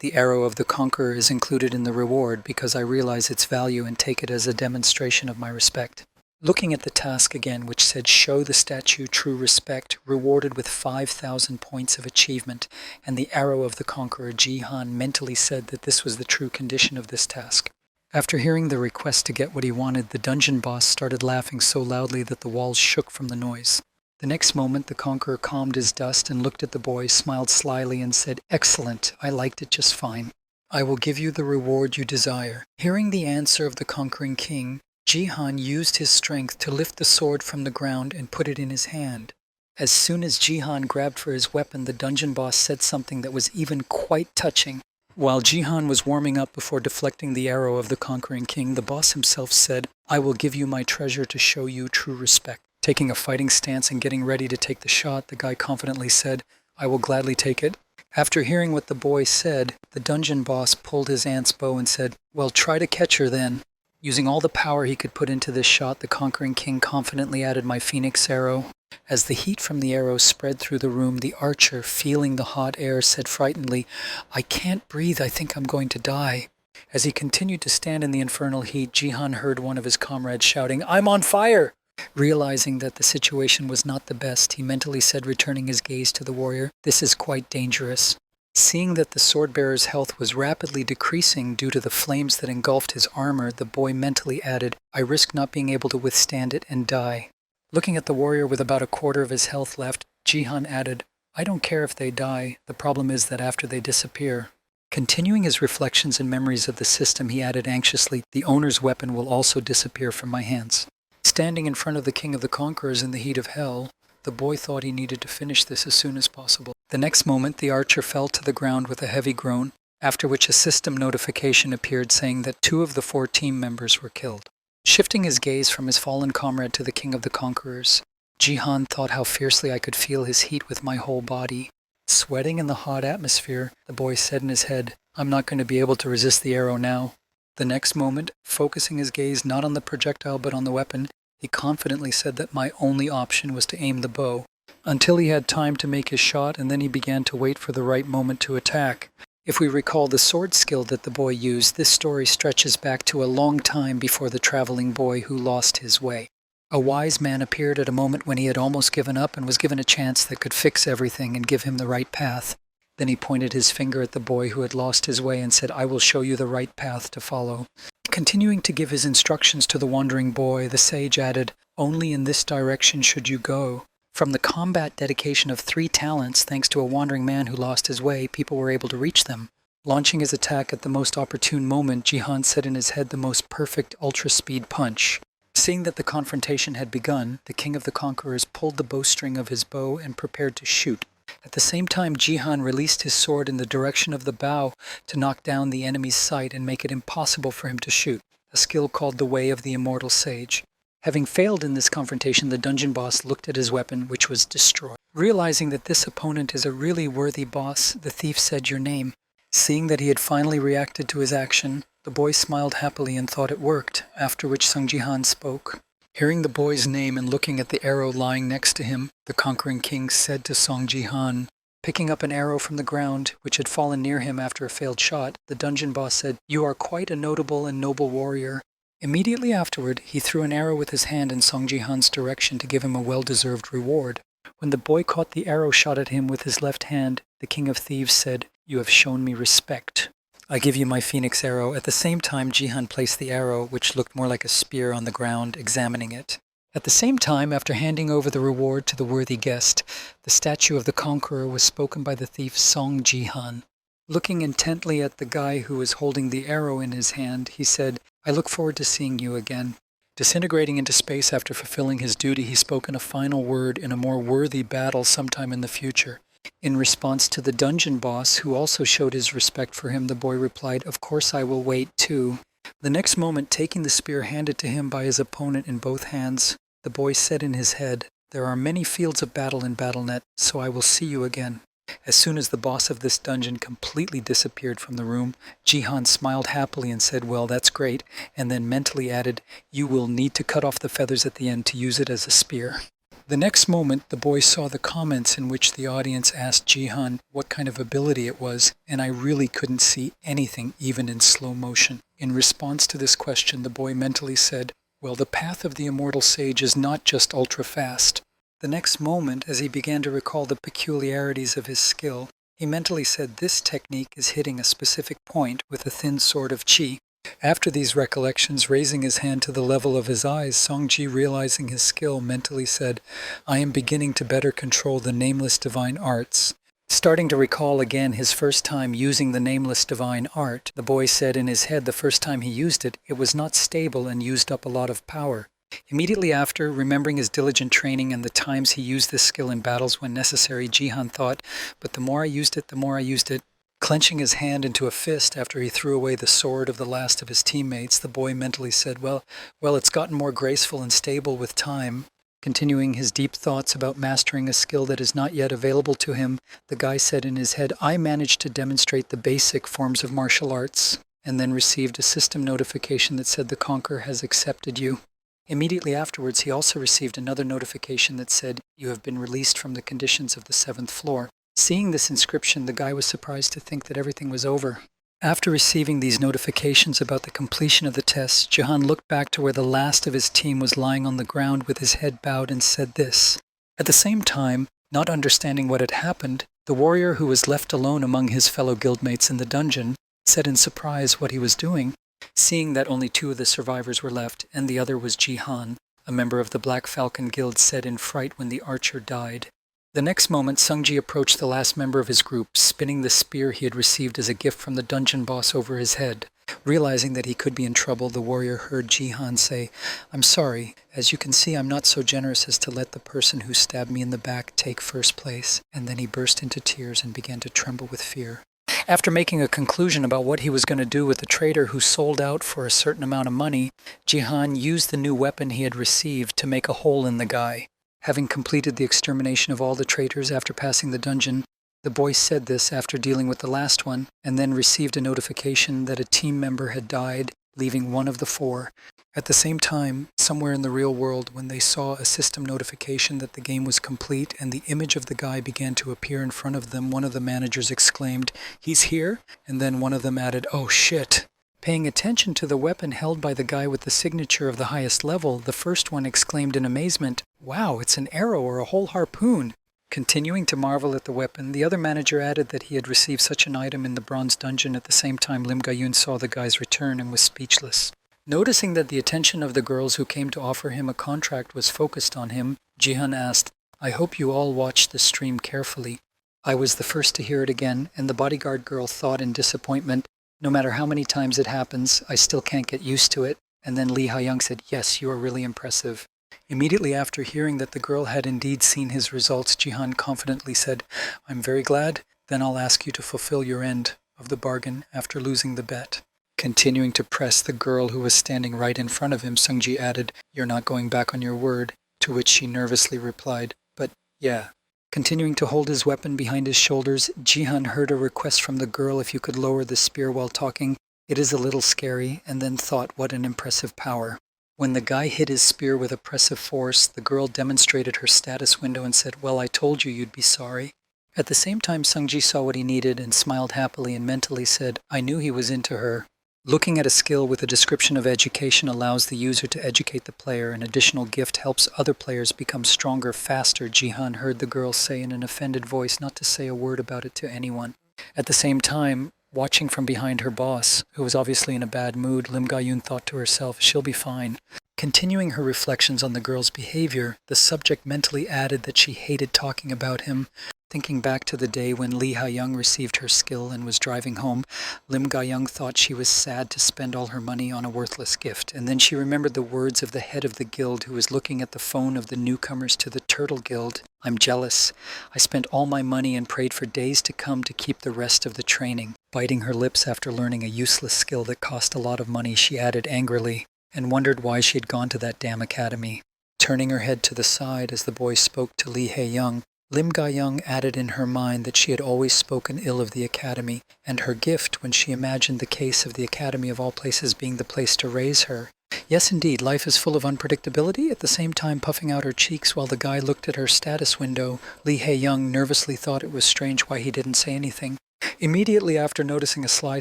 "The arrow of the conqueror is included in the reward because I realize its value and take it as a demonstration of my respect." Looking at the task again, which said show the statue true respect, rewarded with 5,000 points of achievement, and the arrow of the conqueror, Jihan mentally said that this was the true condition of this task. After hearing the request to get what he wanted, the dungeon boss started laughing so loudly that the walls shook from the noise. The next moment, the conqueror calmed his dust and looked at the boy, smiled slyly, and said, "Excellent, I liked it just fine. I will give you the reward you desire." Hearing the answer of the conquering king, Jihan used his strength to lift the sword from the ground and put it in his hand. As soon as Jihan grabbed for his weapon, the dungeon boss said something that was even quite touching. While Jihan was warming up before deflecting the arrow of the conquering king, the boss himself said, "I will give you my treasure to show you true respect." Taking a fighting stance and getting ready to take the shot, the guy confidently said, "I will gladly take it." After hearing what the boy said, the dungeon boss pulled his aunt's bow and said, "Well, try to catch her then." Using all the power he could put into this shot, the conquering king confidently added my phoenix arrow. As the heat from the arrow spread through the room, the archer, feeling the hot air, said frightenedly, "I can't breathe, I think I'm going to die." As he continued to stand in the infernal heat, Jihan heard one of his comrades shouting, "I'm on fire!" Realizing that the situation was not the best, he mentally said, returning his gaze to the warrior, "This is quite dangerous." Seeing that the sword-bearer's health was rapidly decreasing due to the flames that engulfed his armor, the boy mentally added, "I risk not being able to withstand it and die." Looking at the warrior with about a quarter of his health left, Jihan added, "I don't care if they die, the problem is that after they disappear." Continuing his reflections and memories of the system, he added anxiously, "The owner's weapon will also disappear from my hands." Standing in front of the king of the conquerors in the heat of hell, the boy thought he needed to finish this as soon as possible. The next moment, the archer fell to the ground with a heavy groan. after which a system notification appeared saying that 2 of the 4 team members were killed. Shifting his gaze from his fallen comrade to the King of the Conquerors, Jihan thought how fiercely I could feel his heat with my whole body. Sweating in the hot atmosphere, the boy said in his head, "I'm not going to be able to resist the arrow now." The next moment, focusing his gaze not on the projectile but on the weapon, he confidently said that my only option was to aim the bow, until he had time to make his shot, and then he began to wait for the right moment to attack. If we recall the sword skill that the boy used, this story stretches back to a long time before the traveling boy who lost his way. A wise man appeared at a moment when he had almost given up and was given a chance that could fix everything and give him the right path. Then he pointed his finger at the boy who had lost his way and said, "I will show you the right path to follow." Continuing to give his instructions to the wandering boy, the sage added, "Only in this direction should you go." From the combat dedication of 3 talents, thanks to a wandering man who lost his way, people were able to reach them. Launching his attack at the most opportune moment, Jihan said in his head the most perfect ultra-speed punch. Seeing that the confrontation had begun, the King of the Conquerors pulled the bowstring of his bow and prepared to shoot. At the same time, Jihan released his sword in the direction of the bow to knock down the enemy's sight and make it impossible for him to shoot, a skill called the Way of the Immortal Sage. Having failed in this confrontation, the dungeon boss looked at his weapon, which was destroyed. Realizing that this opponent is a really worthy boss, the thief said, "Your name." Seeing that he had finally reacted to his action, the boy smiled happily and thought it worked, after which Sung Jihan spoke. Hearing the boy's name and looking at the arrow lying next to him, the conquering king said to Song Jihan, picking up an arrow from the ground, which had fallen near him after a failed shot, the dungeon boss said, "You are quite a notable and noble warrior." Immediately afterward, he threw an arrow with his hand in Song Jihan's direction to give him a well-deserved reward. When the boy caught the arrow shot at him with his left hand, the King of Thieves said, "You have shown me respect. I give you my phoenix arrow." At the same time, Jihan placed the arrow, which looked more like a spear, on the ground, examining it. At the same time, after handing over the reward to the worthy guest, the statue of the conqueror was spoken by the thief Song Jihan. Looking intently at the guy who was holding the arrow in his hand, he said, "I look forward to seeing you again." Disintegrating into space after fulfilling his duty, he spoke in a final word in a more worthy battle sometime in the future. In response to the dungeon boss, who also showed his respect for him, the boy replied, "Of course I will wait too." The next moment, taking the spear handed to him by his opponent in both hands, the boy said in his head, "There are many fields of battle in BattleNet, so I will see you again." As soon as the boss of this dungeon completely disappeared from the room, Jihan smiled happily and said, "Well, that's great," and then mentally added, "You will need to cut off the feathers at the end to use it as a spear." The next moment, the boy saw the comments in which the audience asked Jihan what kind of ability it was, and I really couldn't see anything, even in slow motion. In response to this question, the boy mentally said, "Well, the path of the immortal sage is not just ultra-fast." The next moment, as he began to recall the peculiarities of his skill, he mentally said, "This technique is hitting a specific point with a thin sword of chi." After these recollections, raising his hand to the level of his eyes, Songji, realizing his skill, mentally said, "I am beginning to better control the nameless divine arts." Starting to recall again his first time using the nameless divine art, the boy said in his head the first time he used it, it was not stable and used up a lot of power. Immediately after, remembering his diligent training and the times he used this skill in battles when necessary, Jihan thought, "But the more I used it, the more I used it." Clenching his hand into a fist after he threw away the sword of the last of his teammates, the boy mentally said, well, it's gotten more graceful and stable with time." Continuing his deep thoughts about mastering a skill that is not yet available to him, the guy said in his head, "I managed to demonstrate the basic forms of martial arts," and then received a system notification that said the conqueror has accepted you. Immediately afterwards, he also received another notification that said, "You have been released from the conditions of the 7th floor." Seeing this inscription, the guy was surprised to think that everything was over. After receiving these notifications about the completion of the tests, Jahan looked back to where the last of his team was lying on the ground with his head bowed and said this. At the same time, not understanding what had happened, the warrior who was left alone among his fellow guildmates in the dungeon said in surprise what he was doing. Seeing that only 2 of the survivors were left, and the other was Jihan, a member of the Black Falcon Guild, said in fright when the archer died. The next moment, Sungji approached the last member of his group, spinning the spear he had received as a gift from the dungeon boss over his head. Realizing that he could be in trouble, the warrior heard Jihan say, "I'm sorry. As you can see, I'm not so generous as to let the person who stabbed me in the back take first place." And then he burst into tears and began to tremble with fear. After making a conclusion about what he was going to do with the trader who sold out for a certain amount of money, Jihan used the new weapon he had received to make a hole in the guy. Having completed the extermination of all the traitors after passing the dungeon, the boy said this after dealing with the last one, and then received a notification that a team member had died, leaving one of the four. At the same time, somewhere in the real world, when they saw a system notification that the game was complete and the image of the guy began to appear in front of them, one of the managers exclaimed, "He's here?" And then one of them added, "Oh shit." Paying attention to the weapon held by the guy with the signature of the highest level, the first one exclaimed in amazement, "Wow, it's an arrow or a whole harpoon." Continuing to marvel at the weapon, the other manager added that he had received such an item in the bronze dungeon. At the same time, Lim Ga-yun saw the guy's return and was speechless. Noticing that the attention of the girls who came to offer him a contract was focused on him, Jihan asked, "I hope you all watched the stream carefully." I was the first to hear it again, and the bodyguard girl thought in disappointment, "No matter how many times it happens, I still can't get used to it." And then Lee Ha-young said, "Yes, you are really impressive." Immediately after hearing that the girl had indeed seen his results, Jihan confidently said, "I'm very glad. Then I'll ask you to fulfill your end of the bargain after losing the bet." Continuing to press the girl who was standing right in front of him, Sungji added, "You're not going back on your word," to which she nervously replied, "But yeah." Continuing to hold his weapon behind his shoulders, Jihan heard a request from the girl if you could lower the spear while talking. It is a little scary, and then thought, what an impressive power. When the guy hit his spear with oppressive force, the girl demonstrated her status window and said, "Well, I told you you'd be sorry." At the same time, Sungji saw what he needed and smiled happily and mentally said, "I knew he was into her." Looking at a skill with a description of education allows the user to educate the player. An additional gift helps other players become stronger faster, Jihan heard the girl say in an offended voice not to say a word about it to anyone. At the same time, watching from behind her boss, who was obviously in a bad mood, Lim Ga-yun thought to herself, "She'll be fine." Continuing her reflections on the girl's behavior, the subject mentally added that she hated talking about him. Thinking back to the day when Lee Ha-young received her skill and was driving home, Lim Ga-young thought she was sad to spend all her money on a worthless gift. And then she remembered the words of the head of the guild who was looking at the phone of the newcomers to the Turtle Guild. "I'm jealous. I spent all my money and prayed for days to come to keep the rest of the training." Biting her lips after learning a useless skill that cost a lot of money, she added angrily, and wondered why she had gone to that damn academy. Turning her head to the side as the boy spoke to Lee Ha-young, Lim Ga-young added in her mind that she had always spoken ill of the academy, and her gift when she imagined the case of the academy of all places being the place to raise her. Yes, indeed, life is full of unpredictability. At the same time, puffing out her cheeks while the guy looked at her status window, Lee Ha-young nervously thought it was strange why he didn't say anything. Immediately after noticing a sly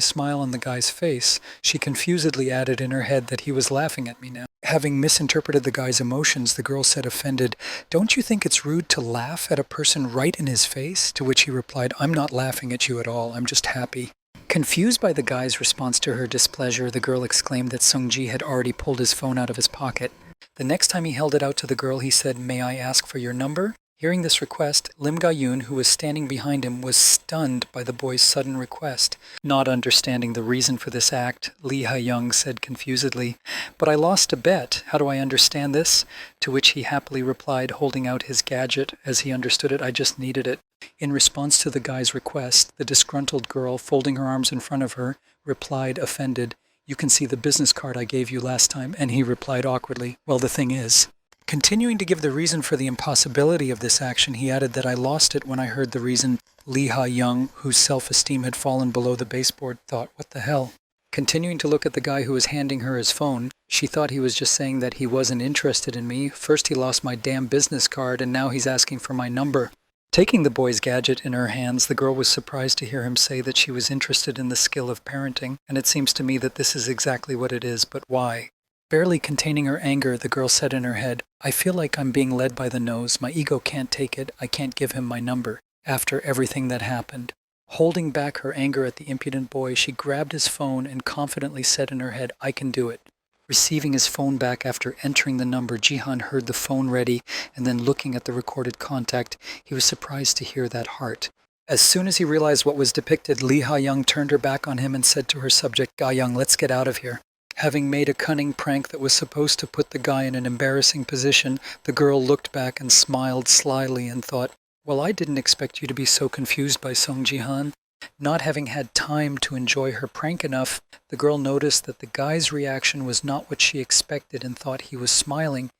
smile on the guy's face, she confusedly added in her head that he was laughing at me now. Having misinterpreted the guy's emotions, the girl said offended, "Don't you think it's rude to laugh at a person right in his face?" To which he replied, "I'm not laughing at you at all, I'm just happy." Confused by the guy's response to her displeasure, the girl exclaimed that Sungji had already pulled his phone out of his pocket. The next time he held it out to the girl, he said, "May I ask for your number?" Hearing this request, Lim Ga-yun, who was standing behind him, was stunned by the boy's sudden request. Not understanding the reason for this act, Lee Ha-young said confusedly, "But I lost a bet. How do I understand this?" To which he happily replied, holding out his gadget. As he understood it, "I just needed it." In response to the guy's request, the disgruntled girl, folding her arms in front of her, replied, offended, "You can see the business card I gave you last time." And he replied awkwardly, "Well, the thing is." Continuing to give the reason for the impossibility of this action, he added that I lost it when I heard the reason. Lee Ha-young, whose self-esteem had fallen below the baseboard, thought, "What the hell?" Continuing to look at the guy who was handing her his phone, she thought he was just saying that he wasn't interested in me. First he lost my damn business card, and now he's asking for my number. Taking the boy's gadget in her hands, the girl was surprised to hear him say that she was interested in the skill of parenting, and it seems to me that this is exactly what it is, but why? Barely containing her anger, the girl said in her head, "I feel like I'm being led by the nose. My ego can't take it. I can't give him my number, after everything that happened." Holding back her anger at the impudent boy, she grabbed his phone and confidently said in her head, "I can do it." Receiving his phone back after entering the number, Jihan heard the phone ready, and then looking at the recorded contact, he was surprised to hear that heart. As soon as he realized what was depicted, Lee Ha-young turned her back on him and said to her subject, "Ga-young, let's get out of here." Having made a cunning prank that was supposed to put the guy in an embarrassing position, the girl looked back and smiled slyly and thought, "Well, I didn't expect you to be so confused by Song Ji-han." Not having had time to enjoy her prank enough, the girl noticed that the guy's reaction was not what she expected and thought he was smiling.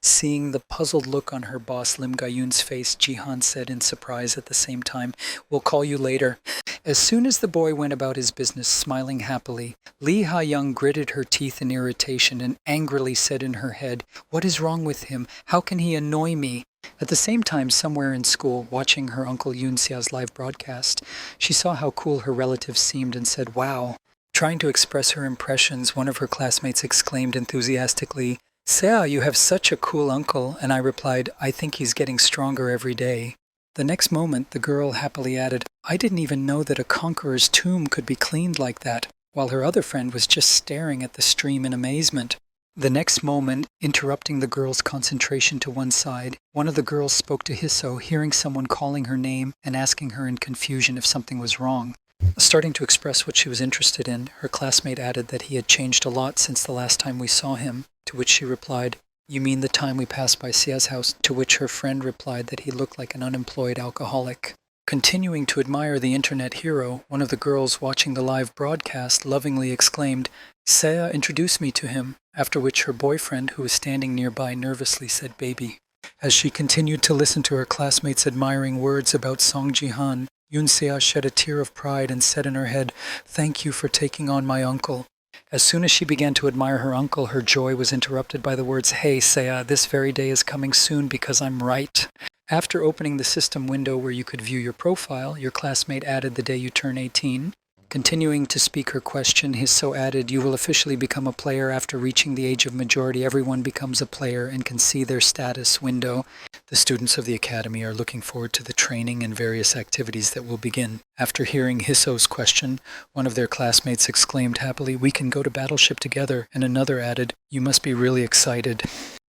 Seeing the puzzled look on her boss Lim Gayun's face, Jihan said in surprise at the same time, "We'll call you later." As soon as the boy went about his business smiling happily, Lee Ha-young gritted her teeth in irritation and angrily said in her head, "What is wrong with him? How can he annoy me?" At the same time, somewhere in school, watching her uncle Yoon Sea's live broadcast, she saw how cool her relatives seemed and said, "Wow." Trying to express her impressions, one of her classmates exclaimed enthusiastically, "Sea, you have such a cool uncle," and I replied, "I think he's getting stronger every day." The next moment, the girl happily added, "I didn't even know that a conqueror's tomb could be cleaned like that," while her other friend was just staring at the stream in amazement. The next moment, interrupting the girl's concentration to one side, one of the girls spoke to Hiso, hearing someone calling her name and asking her in confusion if something was wrong. Starting to express what she was interested in, her classmate added that he had changed a lot since the last time we saw him, to which she replied, "You mean the time we passed by Sia's house?" To which her friend replied that he looked like an unemployed alcoholic. Continuing to admire the internet hero, one of the girls watching the live broadcast lovingly exclaimed, "Saya introduced me to him," after which her boyfriend, who was standing nearby, nervously said baby. As she continued to listen to her classmates' admiring words about Song Ji-han, Yoon Sea shed a tear of pride and said in her head, "Thank you for taking on my uncle." As soon as she began to admire her uncle, her joy was interrupted by the words, "Hey, Saya, this very day is coming soon because I'm right." After opening the system window where you could view your profile, your classmate added the day you turn 18. Continuing to speak her question, Hiso added, "You will officially become a player after reaching the age of majority. Everyone becomes a player and can see their status window. The students of the academy are looking forward to the training and various activities that will begin." After hearing Hiso's question, one of their classmates exclaimed happily, "We can go to battleship together," and another added, "You must be really excited."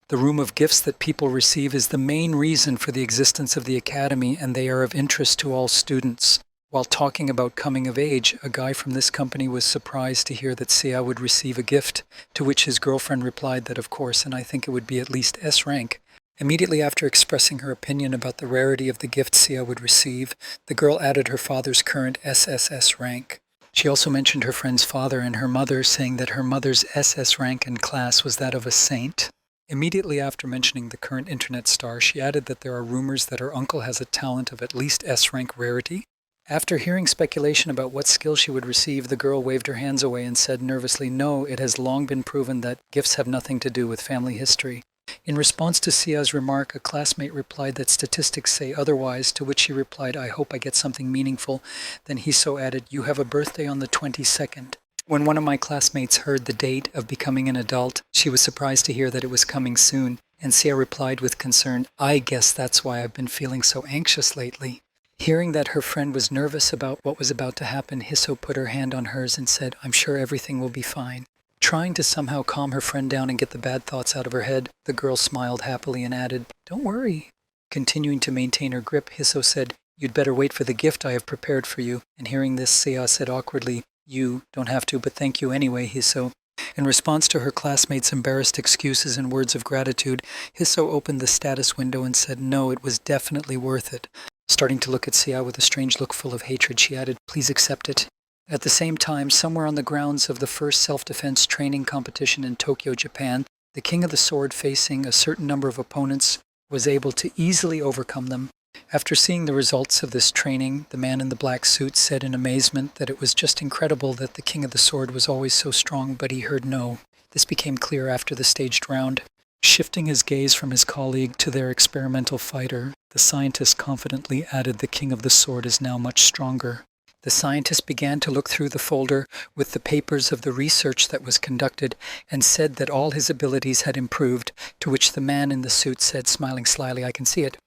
The room of gifts that people receive is the main reason for the existence of the academy, and they are of interest to all students. While talking about coming of age, a guy from this company was surprised to hear that Sia would receive a gift, to which his girlfriend replied that of course, and I think it would be at least S rank. Immediately after expressing her opinion about the rarity of the gift Sia would receive, the girl added her father's current SSS rank. She also mentioned her friend's father and her mother, saying that her mother's SS rank in class was that of a saint. Immediately after mentioning the current internet star, she added that there are rumors that her uncle has a talent of at least S rank rarity. After hearing speculation about what skill she would receive, the girl waved her hands away and said nervously, "No, it has long been proven that gifts have nothing to do with family history." In response to Sia's remark, a classmate replied that statistics say otherwise, to which she replied, "I hope I get something meaningful." Then Hiso added, "You have a birthday on the 22nd. When one of my classmates heard the date of becoming an adult, she was surprised to hear that it was coming soon, and Sia replied with concern, "I guess that's why I've been feeling so anxious lately." Hearing that her friend was nervous about what was about to happen, Hiso put her hand on hers and said, "I'm sure everything will be fine." Trying to somehow calm her friend down and get the bad thoughts out of her head, the girl smiled happily and added, "Don't worry." Continuing to maintain her grip, Hiso said, "You'd better wait for the gift I have prepared for you." And hearing this, Sia said awkwardly, "You don't have to, but thank you anyway, Hiso." In response to her classmates' embarrassed excuses and words of gratitude, Hiso opened the status window and said, "No, it was definitely worth it." Starting to look at Sia with a strange look full of hatred, she added, "Please accept it." At the same time, somewhere on the grounds of the first self-defense training competition in Tokyo, Japan, the King of the Sword, facing a certain number of opponents, was able to easily overcome them. After seeing the results of this training, the man in the black suit said in amazement that it was just incredible that the King of the Sword was always so strong, but he heard no. This became clear after the staged round. Shifting his gaze from his colleague to their experimental fighter, the scientist confidently added, "The King of the Sword is now much stronger." The scientist began to look through the folder with the papers of the research that was conducted and said that all his abilities had improved, to which the man in the suit said, smiling slyly, "I can see it."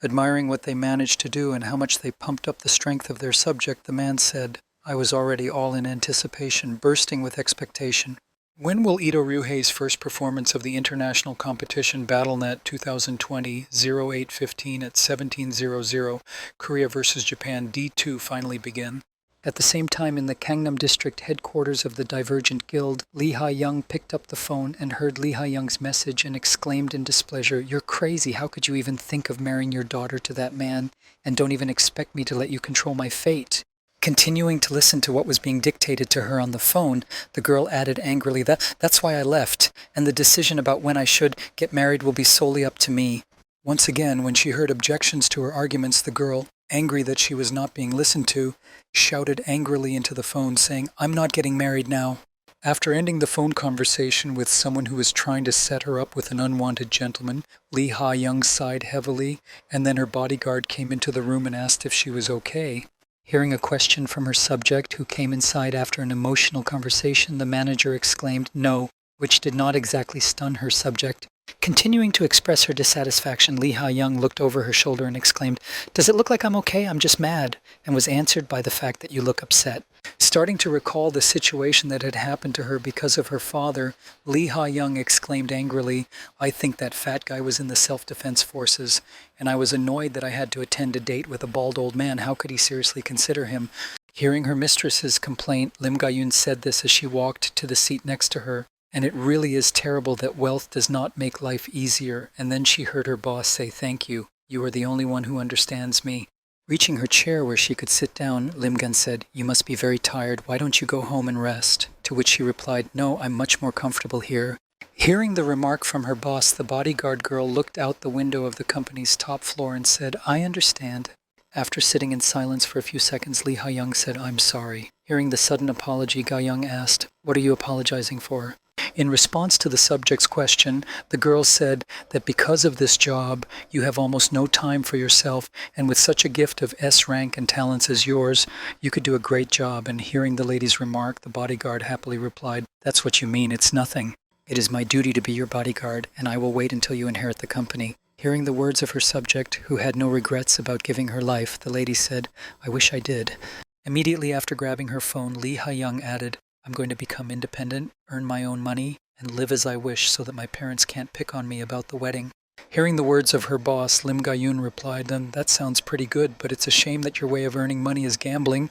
Admiring what they managed to do and how much they pumped up the strength of their subject, the man said, "I was already all in anticipation, bursting with expectation." When will Ito Ryuhei's first performance of the international competition BattleNet 2020 0815 at 1700 Korea vs. Japan D2 finally begin? At the same time, in the Gangnam District headquarters of the Divergent Guild, Lee Ha-young picked up the phone and heard Lee Ha-young's message and exclaimed in displeasure, "You're crazy. How could you even think of marrying your daughter to that man? And don't even expect me to let you control my fate." Continuing to listen to what was being dictated to her on the phone, the girl added angrily, That's why I left, and the decision about when I should get married will be solely up to me. Once again, when she heard objections to her arguments, the girl, angry that she was not being listened to, shouted angrily into the phone, saying, I'm not getting married now. After ending the phone conversation with someone who was trying to set her up with an unwanted gentleman, Lee Ha-young sighed heavily, and then her bodyguard came into the room and asked if she was okay. Hearing a question from her subject, who came inside after an emotional conversation, the manager exclaimed, No, which did not exactly stun her subject. Continuing to express her dissatisfaction, Lee Ha-young looked over her shoulder and exclaimed, Does it look like I'm okay? I'm just mad, and was answered by the fact that you look upset. Starting to recall the situation that had happened to her because of her father, Lee Ha-young exclaimed angrily, I think that fat guy was in the self-defense forces, and I was annoyed that I had to attend a date with a bald old man. How could he seriously consider him? Hearing her mistress's complaint, Lim Ga-yoon said this as she walked to the seat next to her. And it really is terrible that wealth does not make life easier. And then she heard her boss say, Thank you. You are the only one who understands me. Reaching her chair where she could sit down, Lim Gun said, You must be very tired. Why don't you go home and rest? To which she replied, No, I'm much more comfortable here. Hearing the remark from her boss, the bodyguard girl looked out the window of the company's top floor and said, I understand. After sitting in silence for a few seconds, Lee Ha-young said, I'm sorry. Hearing the sudden apology, Ga-young asked, What are you apologizing for? In response to the subject's question, the girl said that because of this job, you have almost no time for yourself, and with such a gift of S rank and talents as yours, you could do a great job. And hearing the lady's remark, the bodyguard happily replied, That's what you mean, it's nothing. It is my duty to be your bodyguard, and I will wait until you inherit the company. Hearing the words of her subject, who had no regrets about giving her life, the lady said, I wish I did. Immediately after grabbing her phone, Lee Ha-young added, I'm going to become independent, earn my own money, and live as I wish so that my parents can't pick on me about the wedding. Hearing the words of her boss, Lim Ga-yoon replied, Then that sounds pretty good, but it's a shame that your way of earning money is gambling.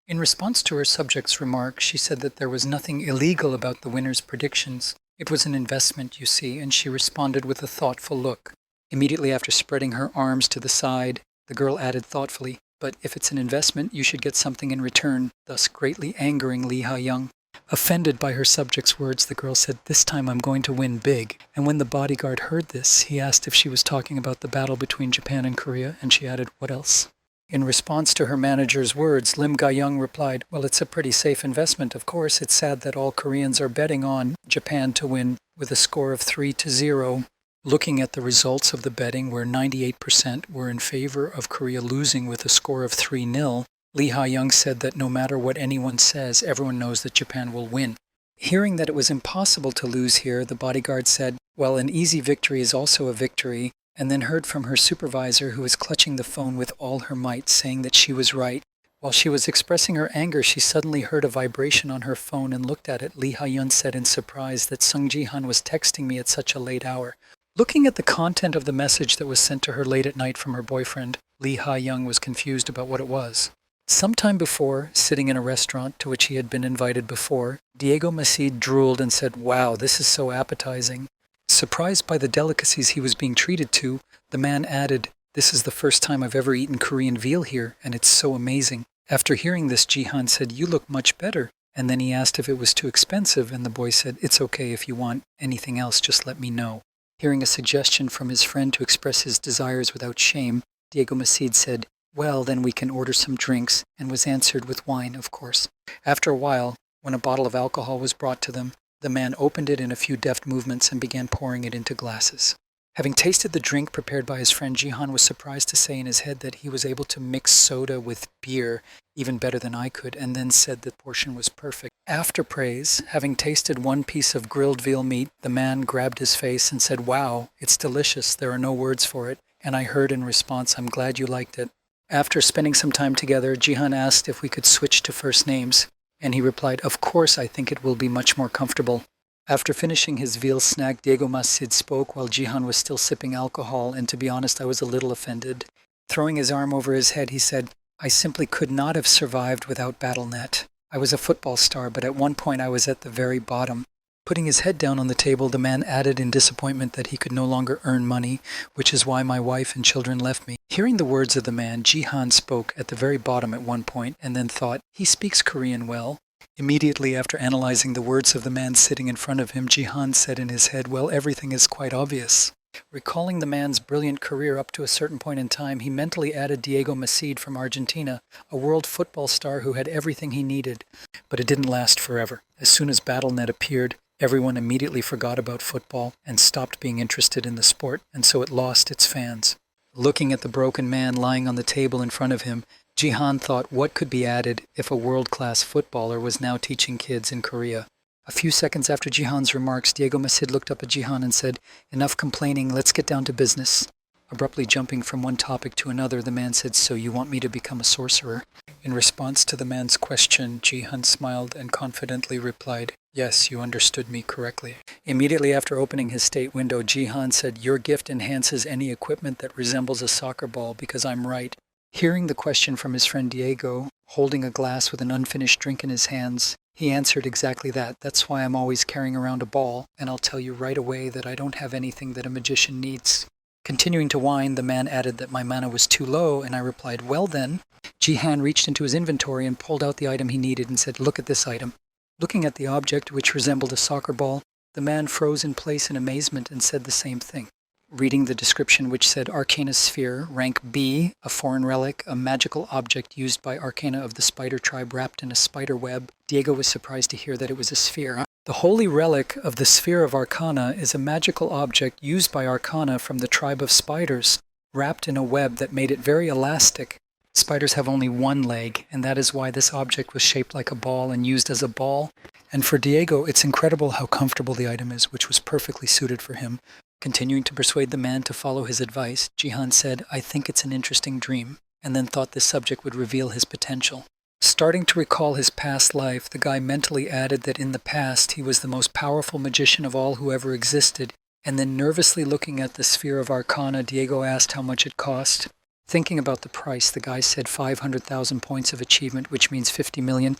In response to her subject's remark, she said that there was nothing illegal about the winner's predictions. It was an investment, you see, and she responded with a thoughtful look. Immediately after spreading her arms to the side, the girl added thoughtfully, But if it's an investment, you should get something in return, thus greatly angering Lee Ha-young. Offended by her subject's words, the girl said, This time I'm going to win big. And when the bodyguard heard this, he asked if she was talking about the battle between Japan and Korea, and she added, What else? In response to her manager's words, Lim Ga-young replied, Well, it's a pretty safe investment, of course. It's sad that all Koreans are betting on Japan to win with a score of 3-0. Looking at the results of the betting, where 98% were in favor of Korea losing with a score of 3-0, Lee Ha-young said that no matter what anyone says, everyone knows that Japan will win. Hearing that it was impossible to lose here, the bodyguard said, Well, an easy victory is also a victory, and then heard from her supervisor, who was clutching the phone with all her might, saying that she was right. While she was expressing her anger, she suddenly heard a vibration on her phone and looked at it. Lee Ha-young said in surprise that Sung Ji-han was texting me at such a late hour. Looking at the content of the message that was sent to her late at night from her boyfriend, Lee Ha-young was confused about what it was. Sometime before, sitting in a restaurant to which he had been invited before, Diego Masid drooled and said, Wow, this is so appetizing. Surprised by the delicacies he was being treated to, the man added, This is the first time I've ever eaten Korean veal here, and it's so amazing. After hearing this, Ji-han said, You look much better. And then he asked if it was too expensive, and the boy said, It's okay, if you want anything else, just let me know. Hearing a suggestion from his friend to express his desires without shame, Diego Masid said, Well, then we can order some drinks, and was answered with wine, of course. After a while, when a bottle of alcohol was brought to them, the man opened it in a few deft movements and began pouring it into glasses. Having tasted the drink prepared by his friend, Ji-han was surprised to say in his head that he was able to mix soda with beer even better than I could, and then said the portion was perfect. After praise, having tasted one piece of grilled veal meat, the man grabbed his face and said, Wow, it's delicious, there are no words for it. And I heard in response, I'm glad you liked it. After spending some time together, Ji-han asked if we could switch to first names, and he replied, Of course, I think it will be much more comfortable. After finishing his veal snack, Diego Masid spoke while Ji-han was still sipping alcohol, and to be honest, I was a little offended. Throwing his arm over his head, he said, I simply could not have survived without BattleNet. I was a football star, but at one point I was at the very bottom. Putting his head down on the table, the man added in disappointment that he could no longer earn money, which is why my wife and children left me. Hearing the words of the man, Jihan spoke at the very bottom at one point and then thought, he speaks Korean well. Immediately after analyzing the words of the man sitting in front of him, Jihan said in his head, well, everything is quite obvious. Recalling the man's brilliant career up to a certain point in time, he mentally added Diego Masid from Argentina, a world football star who had everything he needed. But it didn't last forever. As soon as BattleNet appeared, everyone immediately forgot about football and stopped being interested in the sport, and so it lost its fans. Looking at the broken man lying on the table in front of him, Jihan thought what could be added if a world-class footballer was now teaching kids in Korea. A few seconds after Jihan's remarks, Diego Masid looked up at Jihan and said, enough complaining, let's get down to business. Abruptly jumping from one topic to another, the man said, so you want me to become a sorcerer? In response to the man's question, Jihan smiled and confidently replied, yes, you understood me correctly. Immediately after opening his state window, Jihan said, your gift enhances any equipment that resembles a soccer ball because I'm right. Hearing the question from his friend Diego, holding a glass with an unfinished drink in his hands, he answered exactly that. That's why I'm always carrying around a ball, and I'll tell you right away that I don't have anything that a magician needs. Continuing to whine, the man added that my mana was too low, and I replied, well then. Jihan reached into his inventory and pulled out the item he needed and said, look at this item. Looking at the object, which resembled a soccer ball, the man froze in place in amazement and said the same thing. Reading the description, which said Arcana Sphere, rank B, a foreign relic, a magical object used by Arcana of the spider tribe wrapped in a spider web, Diego was surprised to hear that it was a sphere. The holy relic of the Sphere of Arcana is a magical object used by Arcana from the tribe of spiders, wrapped in a web that made it very elastic. Spiders have only one leg, and that is why this object was shaped like a ball and used as a ball. And for Diego, it's incredible how comfortable the item is, which was perfectly suited for him. Continuing to persuade the man to follow his advice, Jihan said, I think it's an interesting dream, and then thought this subject would reveal his potential. Starting to recall his past life, the guy mentally added that in the past he was the most powerful magician of all who ever existed, and then nervously looking at the Sphere of Arcana, Diego asked how much it cost. Thinking about the price, the guy said 500,000 points of achievement, which means 50 million,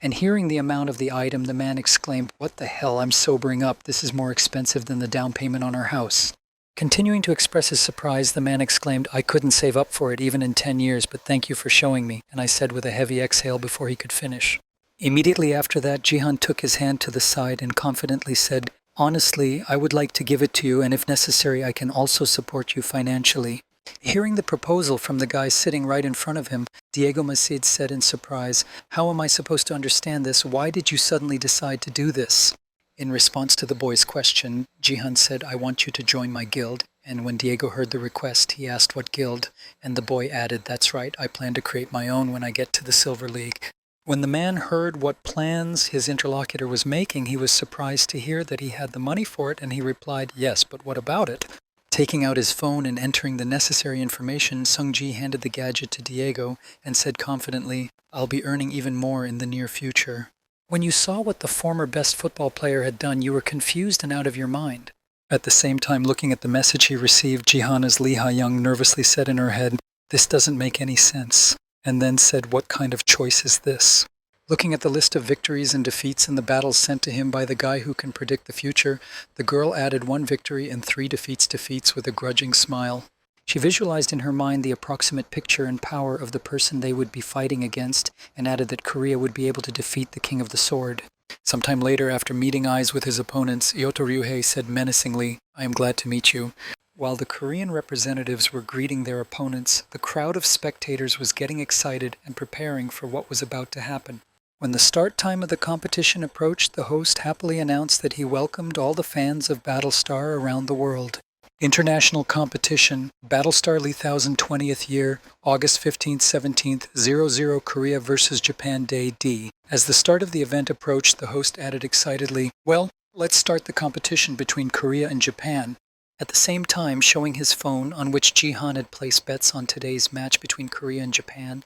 and hearing the amount of the item, the man exclaimed, what the hell, I'm sobering up, this is more expensive than the down payment on our house. Continuing to express his surprise, the man exclaimed, I couldn't save up for it even in 10 years, but thank you for showing me, and I said with a heavy exhale before he could finish. Immediately after that, Jihan took his hand to the side and confidently said, honestly, I would like to give it to you, and if necessary, I can also support you financially. Hearing the proposal from the guy sitting right in front of him, Diego Masid said in surprise, how am I supposed to understand this? Why did you suddenly decide to do this? In response to the boy's question, Jihan said, I want you to join my guild. And when Diego heard the request, he asked what guild, and the boy added, that's right, I plan to create my own when I get to the Silver League. When the man heard what plans his interlocutor was making, he was surprised to hear that he had the money for it, and he replied, yes, but what about it? Taking out his phone and entering the necessary information, Sungji handed the gadget to Diego and said confidently, I'll be earning even more in the near future. When you saw what the former best football player had done, you were confused and out of your mind. At the same time, looking at the message he received, Jihana's Lee Ha-young nervously said in her head, this doesn't make any sense, and then said, what kind of choice is this? Looking at the list of victories and defeats in the battles sent to him by the guy who can predict the future, the girl added 1 victory and 3 defeats with a grudging smile. She visualized in her mind the approximate picture and power of the person they would be fighting against, and added that Korea would be able to defeat the King of the Sword. Sometime later, after meeting eyes with his opponents, Yoto Ryuhei said menacingly, I am glad to meet you. While the Korean representatives were greeting their opponents, the crowd of spectators was getting excited and preparing for what was about to happen. When the start time of the competition approached, the host happily announced that he welcomed all the fans of Battlestar around the world. International competition, Battlestar Lee 20th year, August 15th, 17th, 00 Korea vs. Japan Day D. As the start of the event approached, the host added excitedly, well, let's start the competition between Korea and Japan. At the same time, showing his phone, on which Jihan had placed bets on today's match between Korea and Japan,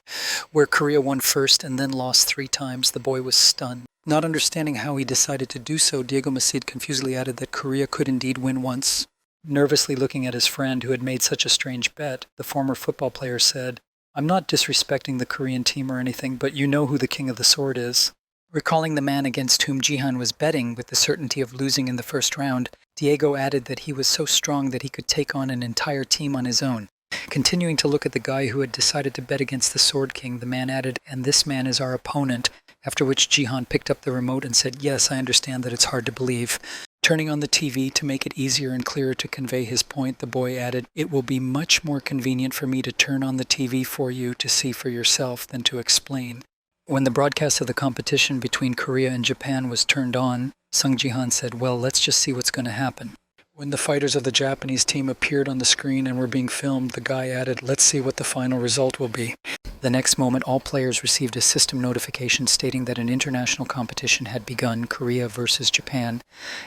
where Korea won first and then lost 3 times, the boy was stunned. Not understanding how he decided to do so, Diego Masid confusedly added that Korea could indeed win once. Nervously looking at his friend who had made such a strange bet, the former football player said, I'm not disrespecting the Korean team or anything, but you know who the King of the Sword is. Recalling the man against whom Jihan was betting with the certainty of losing in the first round, Diego added that he was so strong that he could take on an entire team on his own. Continuing to look at the guy who had decided to bet against the Sword King, the man added, "And this man is our opponent," after which Jihan picked up the remote and said, "Yes, I understand that it's hard to believe." Turning on the TV to make it easier and clearer to convey his point, the boy added, "It will be much more convenient for me to turn on the TV for you to see for yourself than to explain." When the broadcast of the competition between Korea and Japan was turned on, Sung Ji-han said, "Well, let's just see what's going to happen." When the fighters of the Japanese team appeared on the screen and were being filmed, the guy added, "Let's see what the final result will be." The next moment, all players received a system notification stating that an international competition had begun, Korea versus Japan,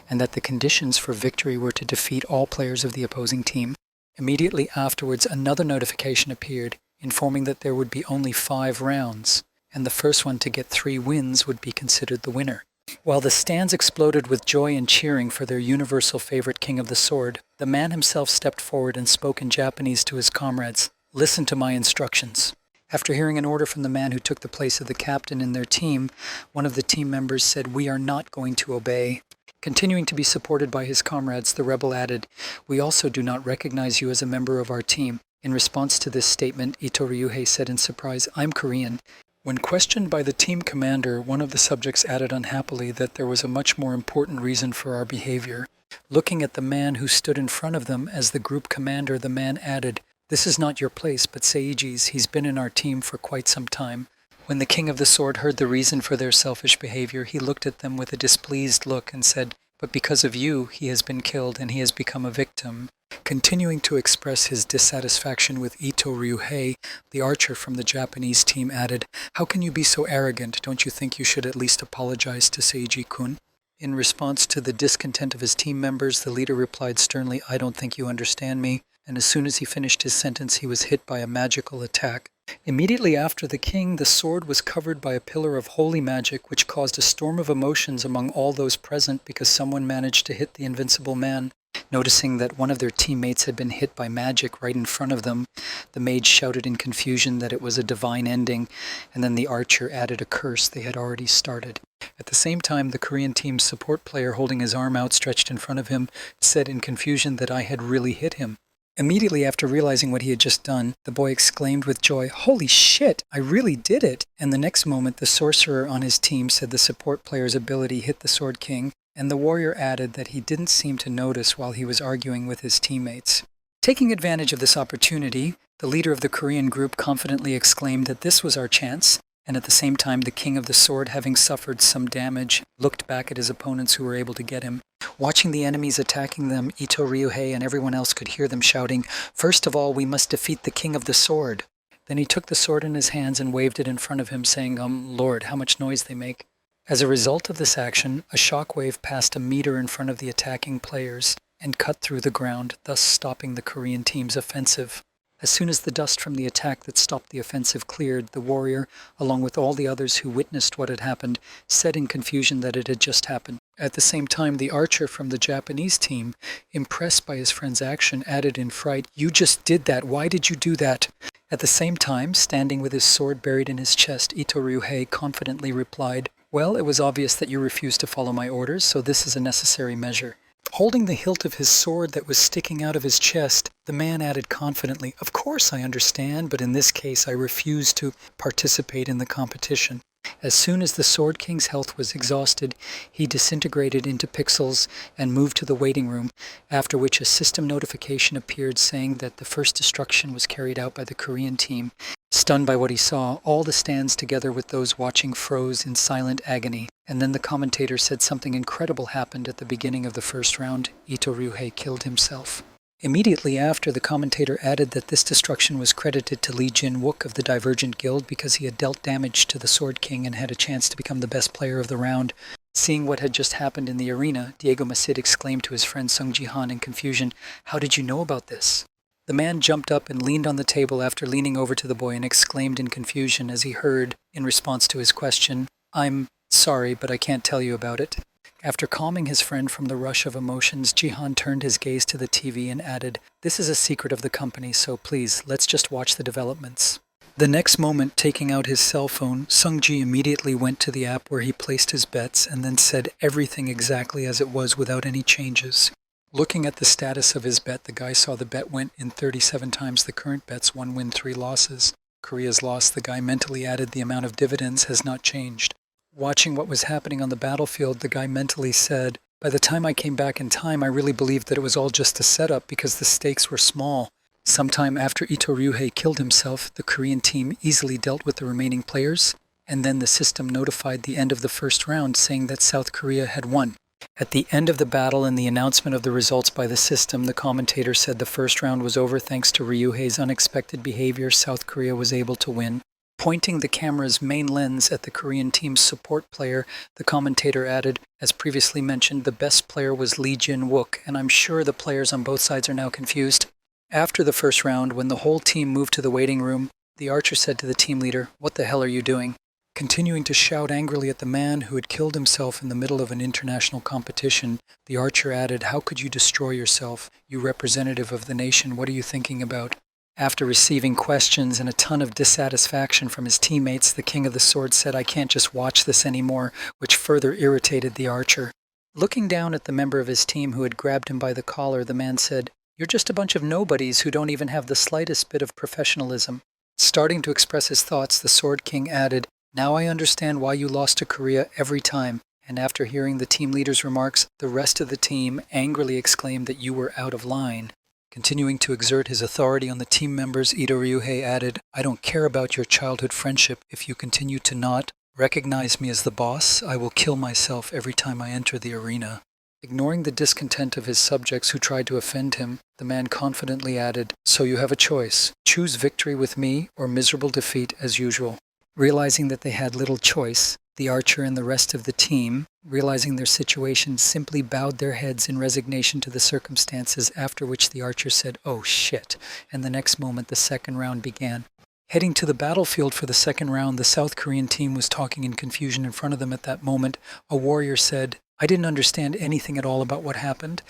and that the conditions for victory were to defeat all players of the opposing team. Immediately afterwards, another notification appeared, informing that there would be only 5 rounds, and the first one to get 3 wins would be considered the winner. While the stands exploded with joy and cheering for their universal favorite King of the Sword, the man himself stepped forward and spoke in Japanese to his comrades, "Listen to my instructions." After hearing an order from the man who took the place of the captain in their team, one of the team members said, "We are not going to obey." Continuing to be supported by his comrades, the rebel added, "We also do not recognize you as a member of our team." In response to this statement, Ito Ryuhei said in surprise, "I'm Korean." When questioned by the team commander, one of the subjects added unhappily that there was a much more important reason for our behavior. Looking at the man who stood in front of them as the group commander, the man added, "This is not your place, but Seiji's. He's been in our team for quite some time." When the King of the Sword heard the reason for their selfish behavior, he looked at them with a displeased look and said, "But because of you, he has been killed and he has become a victim." Continuing to express his dissatisfaction with Ito Ryuhei, the archer from the Japanese team added, "How can you be so arrogant? Don't you think you should at least apologize to Seiji-kun?" In response to the discontent of his team members, the leader replied sternly, "I don't think you understand me." And as soon as he finished his sentence, he was hit by a magical attack. Immediately after the king, the sword was covered by a pillar of holy magic, which caused a storm of emotions among all those present because someone managed to hit the invincible man. Noticing that one of their teammates had been hit by magic right in front of them, the mage shouted in confusion that it was a divine ending, and then the archer added a curse they had already started. At the same time, the Korean team's support player, holding his arm outstretched in front of him, said in confusion that I had really hit him. Immediately after realizing what he had just done, the boy exclaimed with joy, "Holy shit, I really did it!" And the next moment, the sorcerer on his team said the support player's ability hit the Sword King, and the warrior added that he didn't seem to notice while he was arguing with his teammates. Taking advantage of this opportunity, the leader of the Korean group confidently exclaimed that this was our chance, and at the same time the King of the Sword, having suffered some damage, looked back at his opponents who were able to get him. Watching the enemies attacking them, Ito Ryuhei and everyone else could hear them shouting, "First of all, we must defeat the King of the Sword." Then he took the sword in his hands and waved it in front of him, saying, Lord, how much noise they make." As a result of this action, a shockwave passed a meter in front of the attacking players and cut through the ground, thus stopping the Korean team's offensive. As soon as the dust from the attack that stopped the offensive cleared, the warrior, along with all the others who witnessed what had happened, said in confusion that it had just happened. At the same time, the archer from the Japanese team, impressed by his friend's action, added in fright, "You just did that. Why did you do that?" At the same time, standing with his sword buried in his chest, Ito Ryuhei confidently replied, "Well, it was obvious that you refused to follow my orders, so this is a necessary measure." Holding the hilt of his sword that was sticking out of his chest, the man added confidently, "Of course I understand, but in this case I refuse to participate in the competition." As soon as the Sword King's health was exhausted, he disintegrated into pixels and moved to the waiting room, after which a system notification appeared saying that the first destruction was carried out by the Korean team. Stunned by what he saw, all the stands together with those watching froze in silent agony. And then the commentator said something incredible happened at the beginning of the first round. Ito Ryuhei killed himself. Immediately after, the commentator added that this destruction was credited to Lee Jin-wook of the Divergent Guild because he had dealt damage to the Sword King and had a chance to become the best player of the round. Seeing what had just happened in the arena, Diego Masid exclaimed to his friend Sung Ji-han in confusion, "How did you know about this?" The man jumped up and leaned on the table after leaning over to the boy and exclaimed in confusion as he heard, in response to his question, "I'm sorry, but I can't tell you about it." After calming his friend from the rush of emotions, Jihan turned his gaze to the TV and added, "This is a secret of the company, so please, let's just watch the developments." The next moment, taking out his cell phone, Sung-ji immediately went to the app where he placed his bets and then said everything exactly as it was without any changes. Looking at the status of his bet, the guy saw the bet went in 37 times the current bet's 1 win, 3 losses. Korea's loss, the guy mentally added, the amount of dividends has not changed. Watching what was happening on the battlefield, the guy mentally said, by the time I came back in time, I really believed that it was all just a setup because the stakes were small. Sometime after Ito Ryuhei killed himself, the Korean team easily dealt with the remaining players, and then the system notified the end of the first round, saying that South Korea had won. At the end of the battle and the announcement of the results by the system, the commentator said the first round was over thanks to Ryuhei's unexpected behavior. South Korea was able to win. Pointing the camera's main lens at the Korean team's support player, the commentator added, as previously mentioned, the best player was Lee Jin-wook, and I'm sure the players on both sides are now confused. After the first round, when the whole team moved to the waiting room, the archer said to the team leader, "What the hell are you doing?" Continuing to shout angrily at the man who had killed himself in the middle of an international competition, the archer added, "How could you destroy yourself? You representative of the nation, what are you thinking about?" After receiving questions and a ton of dissatisfaction from his teammates, the King of the Sword said, "I can't just watch this anymore," which further irritated the archer. Looking down at the member of his team who had grabbed him by the collar, the man said, "You're just a bunch of nobodies who don't even have the slightest bit of professionalism." Starting to express his thoughts, the Sword King added, "Now I understand why you lost to Korea every time." And after hearing the team leader's remarks, the rest of the team angrily exclaimed that you were out of line. Continuing to exert his authority on the team members, Ito Ryuhei added, "I don't care about your childhood friendship. If you continue to not recognize me as the boss, I will kill myself every time I enter the arena." Ignoring the discontent of his subjects who tried to offend him, the man confidently added, "So you have a choice. Choose victory with me or miserable defeat as usual." Realizing that they had little choice, the archer and the rest of the team, realizing their situation, simply bowed their heads in resignation to the circumstances, after which the archer said, "Oh shit," and the next moment the second round began. Heading to the battlefield for the second round, the South Korean team was talking in confusion in front of them at that moment. A warrior said, "I didn't understand anything at all about what happened."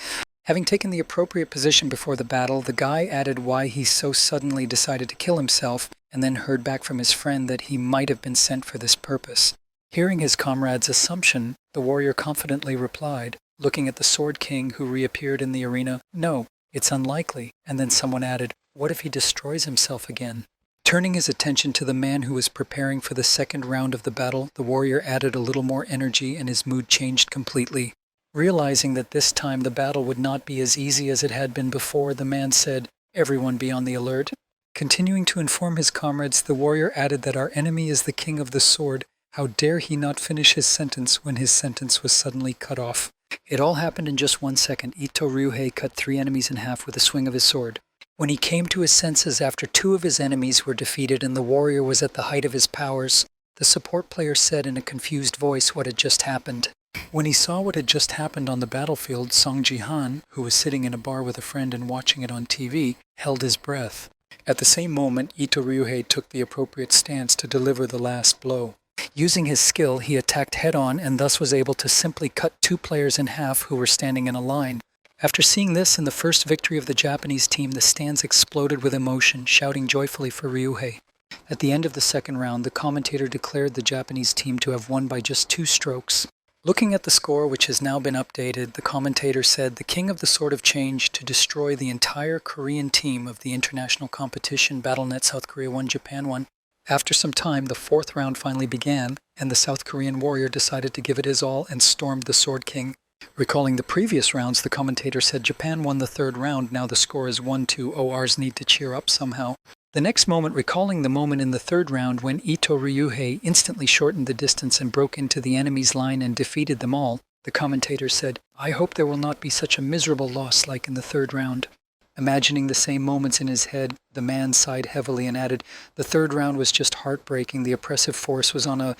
Having taken the appropriate position before the battle, the guy added why he so suddenly decided to kill himself, and then heard back from his friend that he might have been sent for this purpose. Hearing his comrade's assumption, the warrior confidently replied, looking at the Sword King who reappeared in the arena, "No, it's unlikely." And then someone added, "What if he destroys himself again?" Turning his attention to the man who was preparing for the second round of the battle, the warrior added a little more energy and his mood changed completely. Realizing that this time the battle would not be as easy as it had been before, the man said, "Everyone be on the alert." Continuing to inform his comrades, the warrior added that our enemy is the King of the Sword. How dare he not finish his sentence when his sentence was suddenly cut off? It all happened in just 1 second. Ito Ryuhei cut 3 enemies in half with a swing of his sword. When he came to his senses after 2 of his enemies were defeated and the warrior was at the height of his powers, the support player said in a confused voice what had just happened. When he saw what had just happened on the battlefield, Song Ji-han, who was sitting in a bar with a friend and watching it on TV, held his breath. At the same moment, Ito Ryuhei took the appropriate stance to deliver the last blow. Using his skill, he attacked head-on and thus was able to simply cut 2 players in half who were standing in a line. After seeing this and the first victory of the Japanese team, the stands exploded with emotion, shouting joyfully for Ryuhei. At the end of the second round, the commentator declared the Japanese team to have won by just 2 strokes. Looking at the score, which has now been updated, the commentator said, "The King of the Sword of Change to destroy the entire Korean team of the international competition BattleNet South Korea 1, Japan 1. After some time, the 4th round finally began, and the South Korean warrior decided to give it his all and stormed the Sword King. Recalling the previous rounds, the commentator said Japan won the 3rd round, now the score is 1-2, ORs need to cheer up somehow. The next moment, recalling the moment in the 3rd round when Ito Ryuhei instantly shortened the distance and broke into the enemy's line and defeated them all, the commentator said, "I hope there will not be such a miserable loss like in the 3rd round." Imagining the same moments in his head, the man sighed heavily and added, "The 3rd round was just heartbreaking. The oppressive force was on a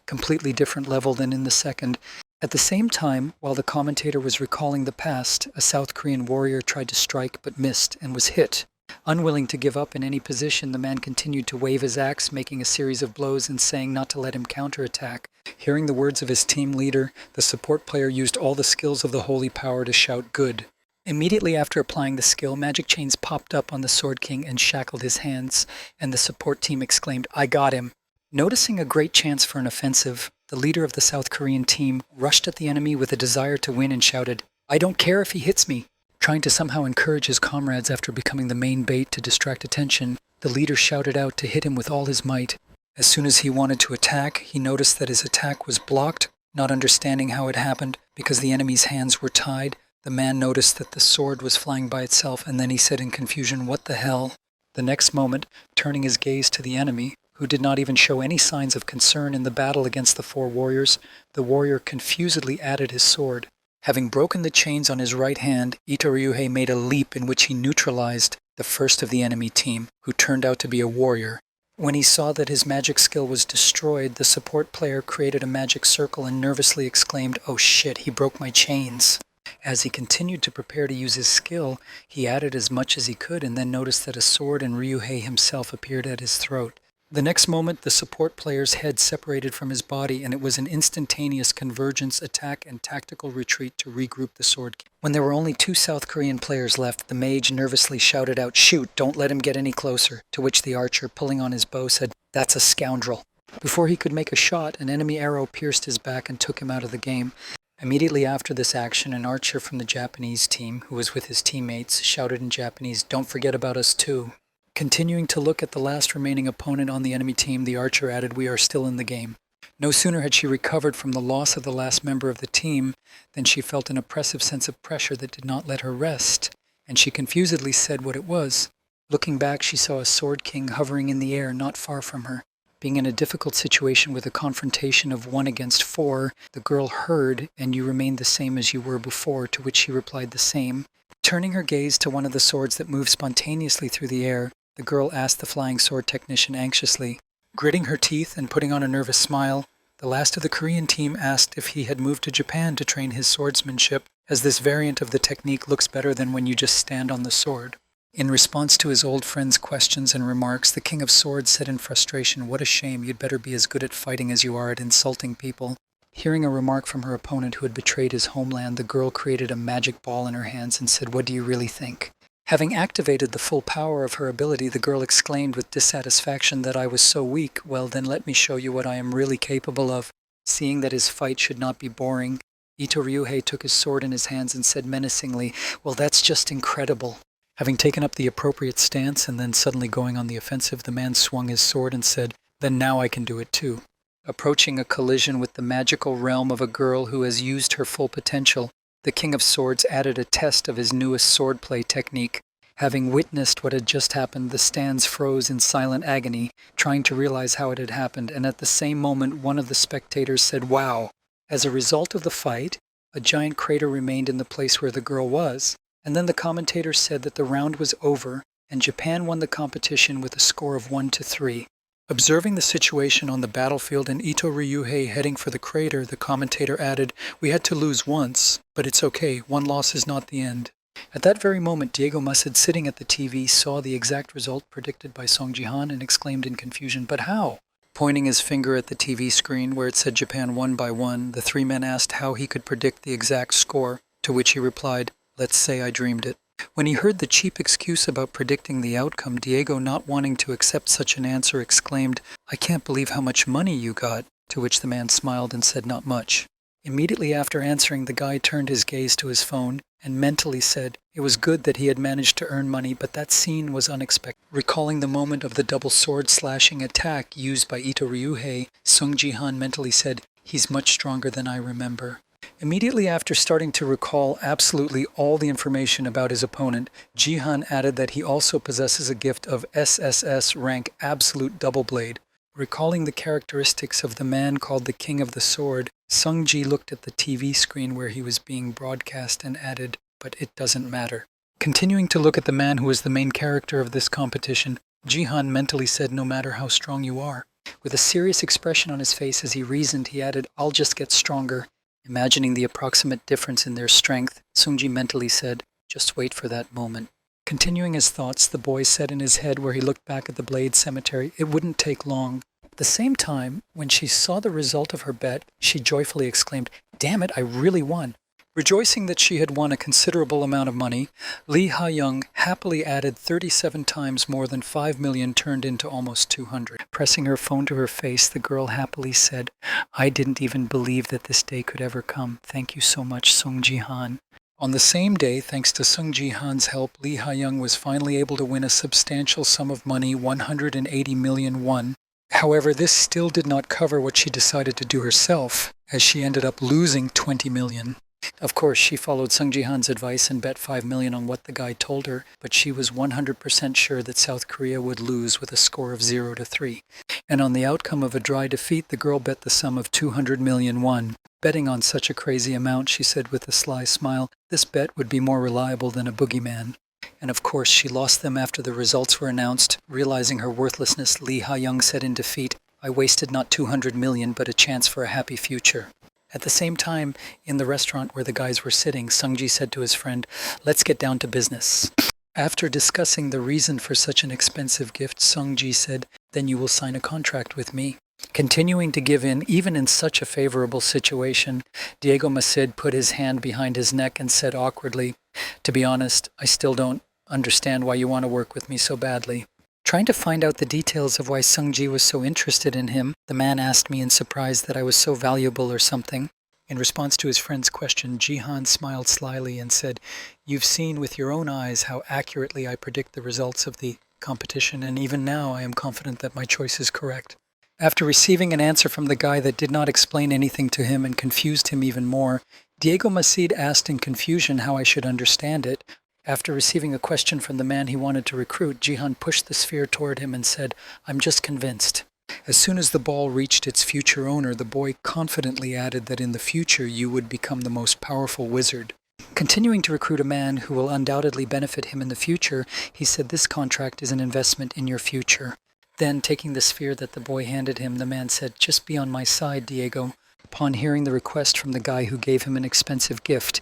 completely different level than in the 2nd. At the same time, while the commentator was recalling the past, a South Korean warrior tried to strike but missed and was hit. Unwilling to give up in any position, the man continued to wave his axe, making a series of blows and saying not to let him counterattack. Hearing the words of his team leader, the support player used all the skills of the holy power to shout, "Good." Immediately after applying the skill, magic chains popped up on the Sword King and shackled his hands, and the support team exclaimed, "I got him." Noticing a great chance for an offensive, the leader of the South Korean team rushed at the enemy with a desire to win and shouted, "I don't care if he hits me." Trying to somehow encourage his comrades after becoming the main bait to distract attention, the leader shouted out to hit him with all his might. As soon as he wanted to attack, he noticed that his attack was blocked. Not understanding how it happened, because the enemy's hands were tied, the man noticed that the sword was flying by itself, and then he said in confusion, "What the hell?" The next moment, turning his gaze to the enemy, who did not even show any signs of concern in the battle against the four warriors, the warrior confusedly added his sword. Having broken the chains on his right hand, Ito Ryuhei made a leap in which he neutralized the first of the enemy team, who turned out to be a warrior. When he saw that his magic skill was destroyed, the support player created a magic circle and nervously exclaimed, "Oh shit, he broke my chains." As he continued to prepare to use his skill, he added as much as he could and then noticed that a sword and Ryuhei himself appeared at his throat. The next moment, the support player's head separated from his body, and it was an instantaneous convergence, attack, and tactical retreat to regroup the Sword King. When there were only 2 South Korean players left, the mage nervously shouted out, "Shoot, don't let him get any closer," to which the archer, pulling on his bow, said, "That's a scoundrel." Before he could make a shot, an enemy arrow pierced his back and took him out of the game. Immediately after this action, an archer from the Japanese team, who was with his teammates, shouted in Japanese, "Don't forget about us too." Continuing to look at the last remaining opponent on the enemy team, the archer added, "We are still in the game." No sooner had she recovered from the loss of the last member of the team than she felt an oppressive sense of pressure that did not let her rest, and she confusedly said what it was. Looking back, she saw a Sword King hovering in the air not far from her. Being in a difficult situation with a confrontation of 1 against 4, the girl heard, "And you remain the same as you were before," to which she replied, "The same." Turning her gaze to one of the swords that moved spontaneously through the air, the girl asked the flying sword technician anxiously. Gritting her teeth and putting on a nervous smile, the last of the Korean team asked if he had moved to Japan to train his swordsmanship, as this variant of the technique looks better than when you just stand on the sword. In response to his old friend's questions and remarks, the King of Swords said in frustration, "What a shame, you'd better be as good at fighting as you are at insulting people." Hearing a remark from her opponent who had betrayed his homeland, the girl created a magic ball in her hands and said, "What do you really think?" Having activated the full power of her ability, the girl exclaimed with dissatisfaction that I was so weak. "Well, then let me show you what I am really capable of." Seeing that his fight should not be boring, Ito Ryuhei took his sword in his hands and said menacingly, "Well, that's just incredible." Having taken up the appropriate stance and then suddenly going on the offensive, the man swung his sword and said, "Then now I can do it too." Approaching a collision with the magical realm of a girl who has used her full potential, the King of Swords added a test of his newest swordplay technique. Having witnessed what had just happened, the stands froze in silent agony, trying to realize how it had happened, and at the same moment one of the spectators said, "Wow." As a result of the fight, a giant crater remained in the place where the girl was, and then the commentator said that the round was over, and Japan won the competition with a score of 1-3. Observing the situation on the battlefield and Ito Ryuhei heading for the crater, the commentator added, "We had to lose once, but it's okay, one loss is not the end." At that very moment, Diego Musid, sitting at the TV, saw the exact result predicted by Song Ji-han and exclaimed in confusion, "But how?" Pointing his finger at the TV screen where it said Japan won by 1, the 3 men asked how he could predict the exact score, to which he replied, "Let's say I dreamed it." When he heard the cheap excuse about predicting the outcome, Diego, not wanting to accept such an answer, exclaimed, "I can't believe how much money you got," to which the man smiled and said, "Not much." Immediately after answering, the guy turned his gaze to his phone and mentally said it was good that he had managed to earn money, but that scene was unexpected. Recalling the moment of the double sword slashing attack used by Ito Ryuhei, Sung Ji-han mentally said, "He's much stronger than I remember." Immediately after starting to recall absolutely all the information about his opponent, Ji-han added that he also possesses a gift of SSS rank Absolute Double Blade. Recalling the characteristics of the man called the King of the Sword, Sung Ji looked at the TV screen where he was being broadcast and added, "But it doesn't matter." Continuing to look at the man who was the main character of this competition, Ji-han mentally said, "No matter how strong you are." With a serious expression on his face as he reasoned, he added, "I'll just get stronger." Imagining the approximate difference in their strength, Sungji mentally said, "Just wait for that moment." Continuing his thoughts, the boy said in his head where he looked back at the Blade Cemetery, "It wouldn't take long." At the same time, when she saw the result of her bet, she joyfully exclaimed, "Damn it, I really won." Rejoicing that she had won a considerable amount of money, Lee Ha-young happily added 37 times more than 5 million turned into almost 200. Pressing her phone to her face, the girl happily said, "I didn't even believe that this day could ever come. Thank you so much, Sung Ji-han." On the same day, thanks to Sung Ji-han's help, Lee Ha-young was finally able to win a substantial sum of money, 180 million won. However, this still did not cover what she decided to do herself, as she ended up losing 20 million. Of course, she followed Sung Ji-han's advice and bet 5 million on what the guy told her, but she was 100% sure that South Korea would lose with a score of 0-3. And on the outcome of a dry defeat, the girl bet the sum of 200 million won. Betting on such a crazy amount, she said with a sly smile, this bet would be more reliable than a boogeyman. And of course, she lost them after the results were announced. Realizing her worthlessness, Lee Ha-young said in defeat, "I wasted not 200 million, but a chance for a happy future." At the same time, in the restaurant where the guys were sitting, Sung-ji said to his friend, "Let's get down to business." After discussing the reason for such an expensive gift, Sung-ji said, "Then you will sign a contract with me." Continuing to give in, even in such a favorable situation, Diego Macid put his hand behind his neck and said awkwardly, "To be honest, I still don't understand why you want to work with me so badly." Trying to find out the details of why Sung-ji was so interested in him, the man asked me in surprise that I was so valuable or something. In response to his friend's question, Ji-han smiled slyly and said, "You've seen with your own eyes how accurately I predict the results of the competition, and even now I am confident that my choice is correct." After receiving an answer from the guy that did not explain anything to him and confused him even more, Diego Macid asked in confusion how I should understand it. After receiving a question from the man he wanted to recruit, Ji-han pushed the sphere toward him and said, "I'm just convinced." As soon as the ball reached its future owner, the boy confidently added that in the future you would become the most powerful wizard. Continuing to recruit a man who will undoubtedly benefit him in the future, he said, "This contract is an investment in your future." Then, taking the sphere that the boy handed him, the man said, "Just be on my side, Diego." Upon hearing the request from the guy who gave him an expensive gift,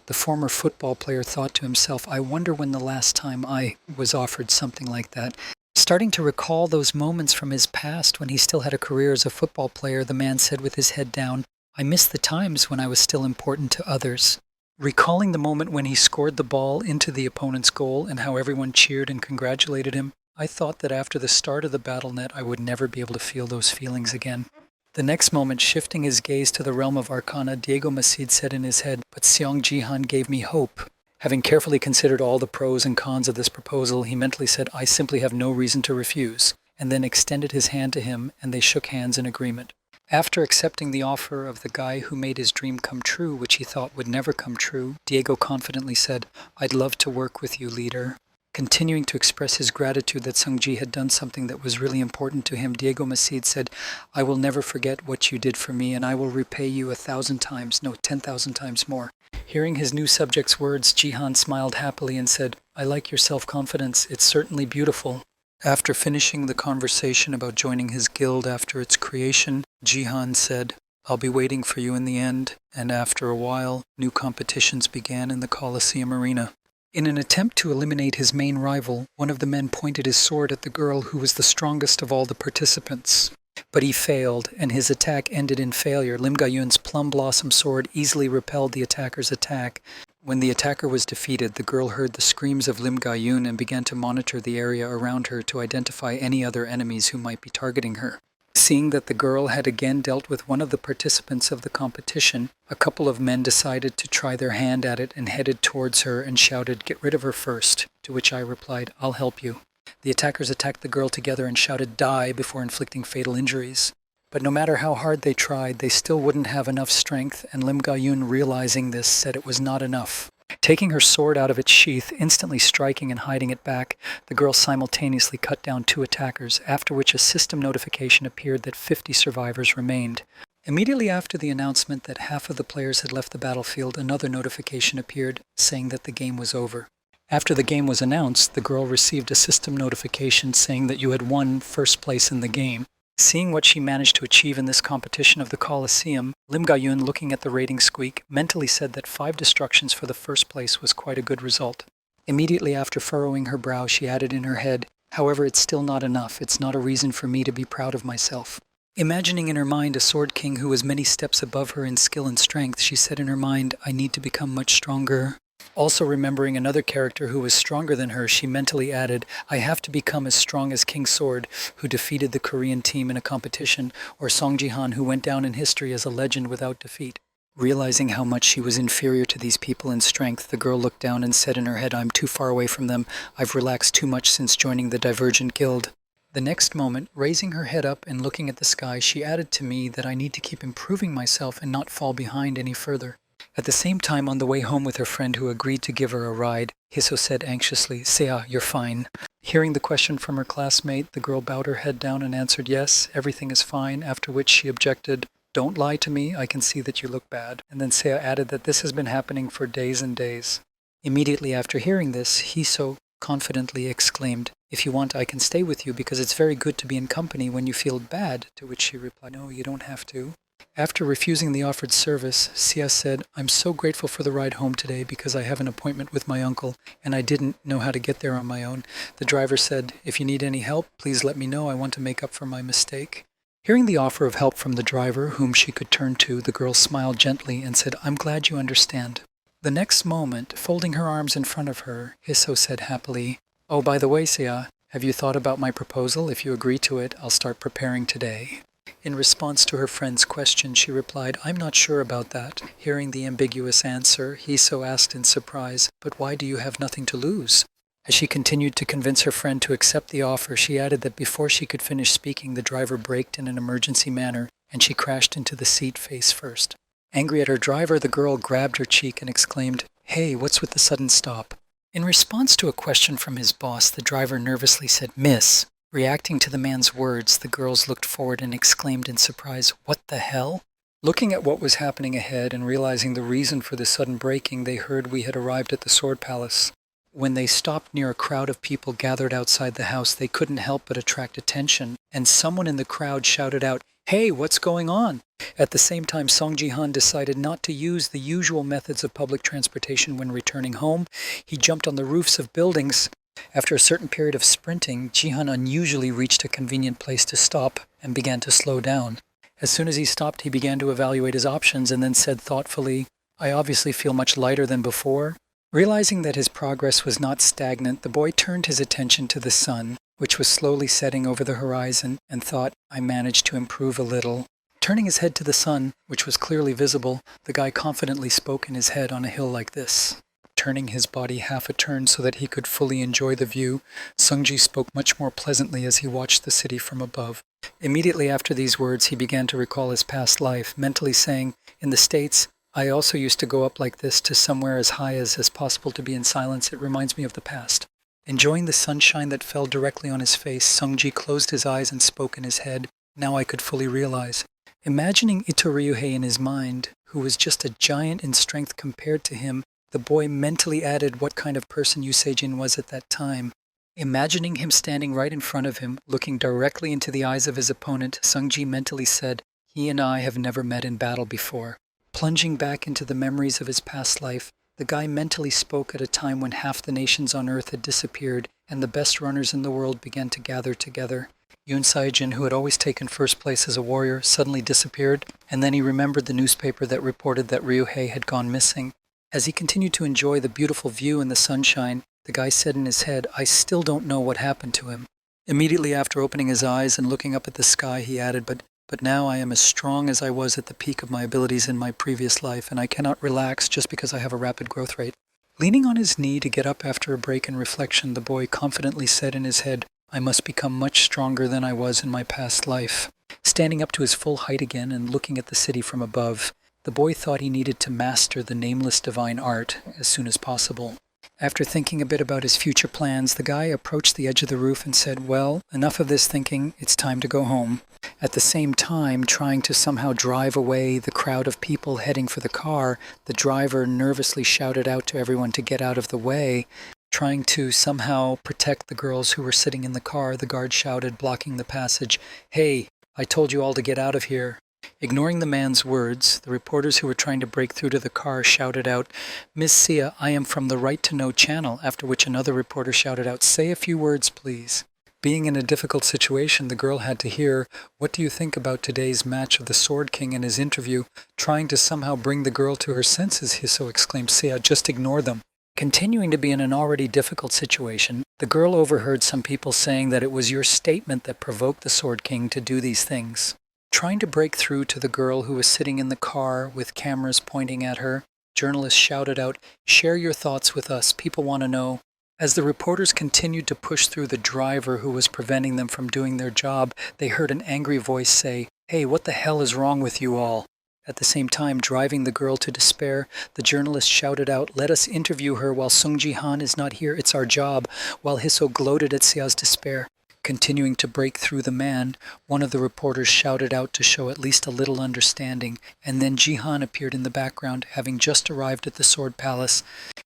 the former football player thought to himself, "I wonder when the last time I was offered something like that." Starting to recall those moments from his past when he still had a career as a football player, the man said with his head down, "I miss the times when I was still important to others." Recalling the moment when he scored the ball into the opponent's goal and how everyone cheered and congratulated him, I thought that after the start of the battle net I would never be able to feel those feelings again. The next moment, shifting his gaze to the realm of Arcana, Diego Macid said in his head, "But Seong Ji-han gave me hope." Having carefully considered all the pros and cons of this proposal, he mentally said, "I simply have no reason to refuse," and then extended his hand to him, and they shook hands in agreement. After accepting the offer of the guy who made his dream come true, which he thought would never come true, Diego confidently said, "I'd love to work with you, leader." Continuing to express his gratitude that Sung-ji had done something that was really important to him, Diego Macid said, "I will never forget what you did for me, and I will repay you 1,000 times, no, 10,000 times more." Hearing his new subject's words, Ji-han smiled happily and said, "I like your self-confidence. It's certainly beautiful." After finishing the conversation about joining his guild after its creation, Ji-han said, "I'll be waiting for you in the end," and after a while, new competitions began in the Colosseum arena. In an attempt to eliminate his main rival, one of the men pointed his sword at the girl who was the strongest of all the participants. But he failed, and his attack ended in failure. Lim Ga-yun's plum blossom sword easily repelled the attacker's attack. When the attacker was defeated, the girl heard the screams of Lim Ga-yun and began to monitor the area around her to identify any other enemies who might be targeting her. Seeing that the girl had again dealt with one of the participants of the competition, a couple of men decided to try their hand at it and headed towards her and shouted, "Get rid of her first," to which I replied, "I'll help you." The attackers attacked the girl together and shouted, "Die," before inflicting fatal injuries. But no matter how hard they tried, they still wouldn't have enough strength, and Lim Ga-yun, realizing this, said it was not enough. Taking her sword out of its sheath, instantly striking and hiding it back, the girl simultaneously cut down 2 attackers, after which a system notification appeared that 50 survivors remained. Immediately after the announcement that half of the players had left the battlefield, another notification appeared saying that the game was over. After the game was announced, the girl received a system notification saying that you had won first place in the game. Seeing what she managed to achieve in this competition of the Colosseum, Lim Ga-yun, looking at the rating squeak, mentally said that 5 destructions for the first place was quite a good result. Immediately after furrowing her brow, she added in her head, "However, it's still not enough. It's not a reason for me to be proud of myself." Imagining in her mind a sword king who was many steps above her in skill and strength, she said in her mind, I need to become much stronger. Also remembering another character who was stronger than her, she mentally added, I have to become as strong as King Sword, who defeated the Korean team in a competition, or Song Ji-han, who went down in history as a legend without defeat. Realizing how much she was inferior to these people in strength, the girl looked down and said in her head, I'm too far away from them. I've relaxed too much since joining the Divergent Guild. The next moment, raising her head up and looking at the sky, she added to me that I need to keep improving myself and not fall behind any further. At the same time, on the way home with her friend who agreed to give her a ride, Hiso said anxiously, Seiya, you're fine. Hearing the question from her classmate, the girl bowed her head down and answered yes, everything is fine, after which she objected, don't lie to me, I can see that you look bad. And then Seiya added that this has been happening for days and days. Immediately after hearing this, Hiso confidently exclaimed, if you want, I can stay with you because it's very good to be in company when you feel bad, to which she replied, no, you don't have to. After refusing the offered service, Sia said, I'm so grateful for the ride home today because I have an appointment with my uncle and I didn't know how to get there on my own. The driver said, if you need any help, please let me know. I want to make up for my mistake. Hearing the offer of help from the driver, whom she could turn to, the girl smiled gently and said, I'm glad you understand. The next moment, folding her arms in front of her, Hiso said happily, oh, by the way, Sia, have you thought about my proposal? If you agree to it, I'll start preparing today. In response to her friend's question, she replied, I'm not sure about that. Hearing the ambiguous answer, Hiso asked in surprise, but why do you have nothing to lose? As she continued to convince her friend to accept the offer, she added that before she could finish speaking, the driver braked in an emergency manner, and she crashed into the seat face first. Angry at her driver, the girl grabbed her cheek and exclaimed, hey, what's with the sudden stop? In response to a question from his boss, the driver nervously said, Miss. Reacting to the man's words, the girls looked forward and exclaimed in surprise, what the hell? Looking at what was happening ahead and realizing the reason for the sudden braking, they heard we had arrived at the Sword Palace. When they stopped near a crowd of people gathered outside the house, they couldn't help but attract attention, and someone in the crowd shouted out, hey, what's going on? At the same time, Song Ji-han decided not to use the usual methods of public transportation when returning home. He jumped on the roofs of buildings. After a certain period of sprinting, Ji-han unusually reached a convenient place to stop and began to slow down. As soon as he stopped, he began to evaluate his options and then said thoughtfully, I obviously feel much lighter than before. Realizing that his progress was not stagnant, the boy turned his attention to the sun, which was slowly setting over the horizon, and thought, I managed to improve a little. Turning his head to the sun, which was clearly visible, the guy confidently spoke in his head on a hill like this. Turning his body half a turn so that he could fully enjoy the view, Sungji spoke much more pleasantly as he watched the city from above. Immediately after these words, he began to recall his past life, mentally saying, in the States, I also used to go up like this to somewhere as high as possible to be in silence. It reminds me of the past. Enjoying the sunshine that fell directly on his face, Sungji closed his eyes and spoke in his head. Now I could fully realize. Imagining Ito Ryuhei in his mind, who was just a giant in strength compared to him, the boy mentally added what kind of person Yu Seijin was at that time. Imagining him standing right in front of him, looking directly into the eyes of his opponent, Sungji mentally said, he and I have never met in battle before. Plunging back into the memories of his past life, the guy mentally spoke at a time when half the nations on Earth had disappeared and the best runners in the world began to gather together. Yoon Saijin, who had always taken first place as a warrior, suddenly disappeared, and then he remembered the newspaper that reported that Ryuhei had gone missing. As he continued to enjoy the beautiful view in the sunshine, the guy said in his head, I still don't know what happened to him. Immediately after opening his eyes and looking up at the sky, he added, but now I am as strong as I was at the peak of my abilities in my previous life, and I cannot relax just because I have a rapid growth rate. Leaning on his knee to get up after a break in reflection, the boy confidently said in his head, I must become much stronger than I was in my past life. Standing up to his full height again and looking at the city from above, the boy thought he needed to master the nameless divine art as soon as possible. After thinking a bit about his future plans, the guy approached the edge of the roof and said, well, enough of this thinking, it's time to go home. At the same time, trying to somehow drive away the crowd of people heading for the car, the driver nervously shouted out to everyone to get out of the way. Trying to somehow protect the girls who were sitting in the car, the guard shouted, blocking the passage, hey, I told you all to get out of here. Ignoring the man's words, the reporters who were trying to break through to the car shouted out, Miss Sia, I am from the Right to Know channel, after which another reporter shouted out, say a few words, please. Being in a difficult situation, the girl had to hear, "What do you think about today's match of the Sword King?" in his interview, trying to somehow bring the girl to her senses. Hiso exclaimed, "Sia, just ignore them." Continuing to be in an already difficult situation, the girl overheard some people saying that it was your statement that provoked the Sword King to do these things. Trying to break through to the girl who was sitting in the car with cameras pointing at her, journalists shouted out, "Share your thoughts with us, people want to know." As the reporters continued to push through the driver who was preventing them from doing their job, they heard an angry voice say, "Hey, what the hell is wrong with you all?" At the same time, driving the girl to despair, the journalist shouted out, "Let us interview her while Sung Ji-han is not here, it's our job," while Hiso gloated at Sia's despair. Continuing to break through the man, one of the reporters shouted out to show at least a little understanding, and then Ji-han appeared in the background, having just arrived at the Sword Palace.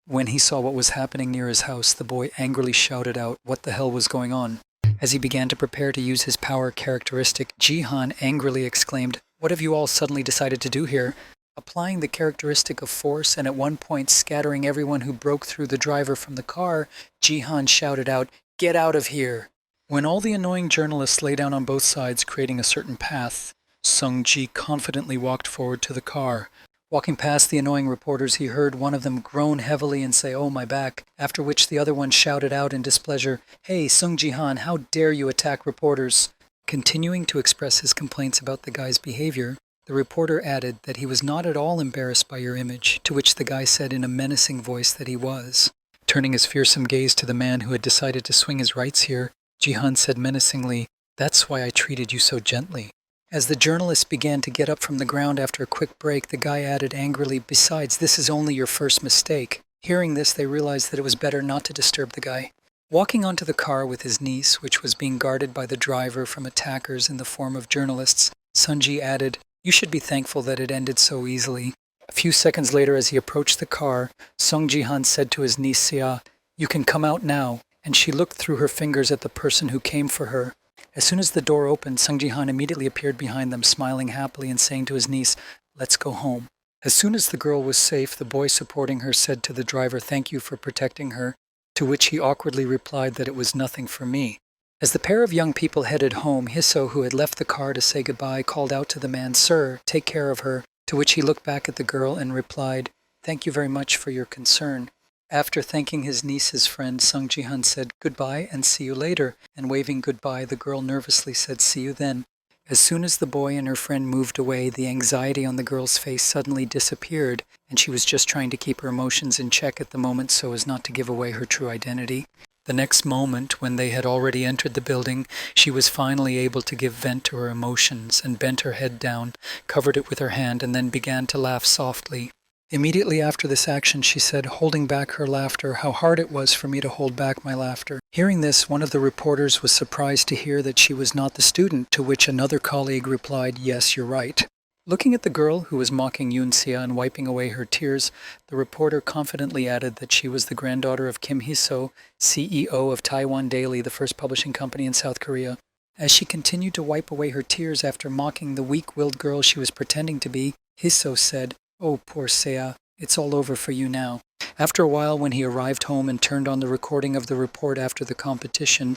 When he saw what was happening near his house, the boy angrily shouted out what the hell was going on. As he began to prepare to use his power characteristic, Ji-han angrily exclaimed, "What have you all suddenly decided to do here?" Applying the characteristic of force and at one point scattering everyone who broke through the driver from the car, Ji-han shouted out, "Get out of here!" When all the annoying journalists lay down on both sides, creating a certain path, Sung-ji confidently walked forward to the car. Walking past the annoying reporters, he heard one of them groan heavily and say, "Oh, my back," after which the other one shouted out in displeasure, "Hey, Sung Ji-han, how dare you attack reporters?" Continuing to express his complaints about the guy's behavior, the reporter added that he was not at all embarrassed by your image, to which the guy said in a menacing voice that he was. Turning his fearsome gaze to the man who had decided to swing his rights here, Ji-han said menacingly, "That's why I treated you so gently." As the journalist began to get up from the ground after a quick break, the guy added angrily, "Besides, this is only your first mistake." Hearing this, they realized that it was better not to disturb the guy. Walking onto the car with his niece, which was being guarded by the driver from attackers in the form of journalists, Sunji added, "You should be thankful that it ended so easily." A few seconds later, as he approached the car, Sung Ji-han said to his niece Sia, "You can come out now," and she looked through her fingers at the person who came for her. As soon as the door opened, Sung Ji-han immediately appeared behind them, smiling happily and saying to his niece, "Let's go home." As soon as the girl was safe, the boy supporting her said to the driver, "Thank you for protecting her," to which he awkwardly replied that it was nothing for me. As the pair of young people headed home, Hiso, who had left the car to say goodbye, called out to the man, "Sir, take care of her," to which he looked back at the girl and replied, "Thank you very much for your concern." After thanking his niece's friend, Sung Ji-han said, "Goodbye and see you later," and waving goodbye, the girl nervously said, "See you then." As soon as the boy and her friend moved away, the anxiety on the girl's face suddenly disappeared, and she was just trying to keep her emotions in check at the moment so as not to give away her true identity. The next moment, when they had already entered the building, she was finally able to give vent to her emotions and bent her head down, covered it with her hand, and then began to laugh softly. Immediately after this action, she said, holding back her laughter, "How hard it was for me to hold back my laughter." Hearing this, one of the reporters was surprised to hear that she was not the student, to which another colleague replied, "Yes, you're right." Looking at the girl who was mocking Yoon Sia and wiping away her tears, the reporter confidently added that she was the granddaughter of Kim Hee-so, CEO of Taiwan Daily, the first publishing company in South Korea. As she continued to wipe away her tears after mocking the weak-willed girl she was pretending to be, Hee-so said, "Oh, poor Sia, it's all over for you now." After a while, when he arrived home and turned on the recording of the report after the competition,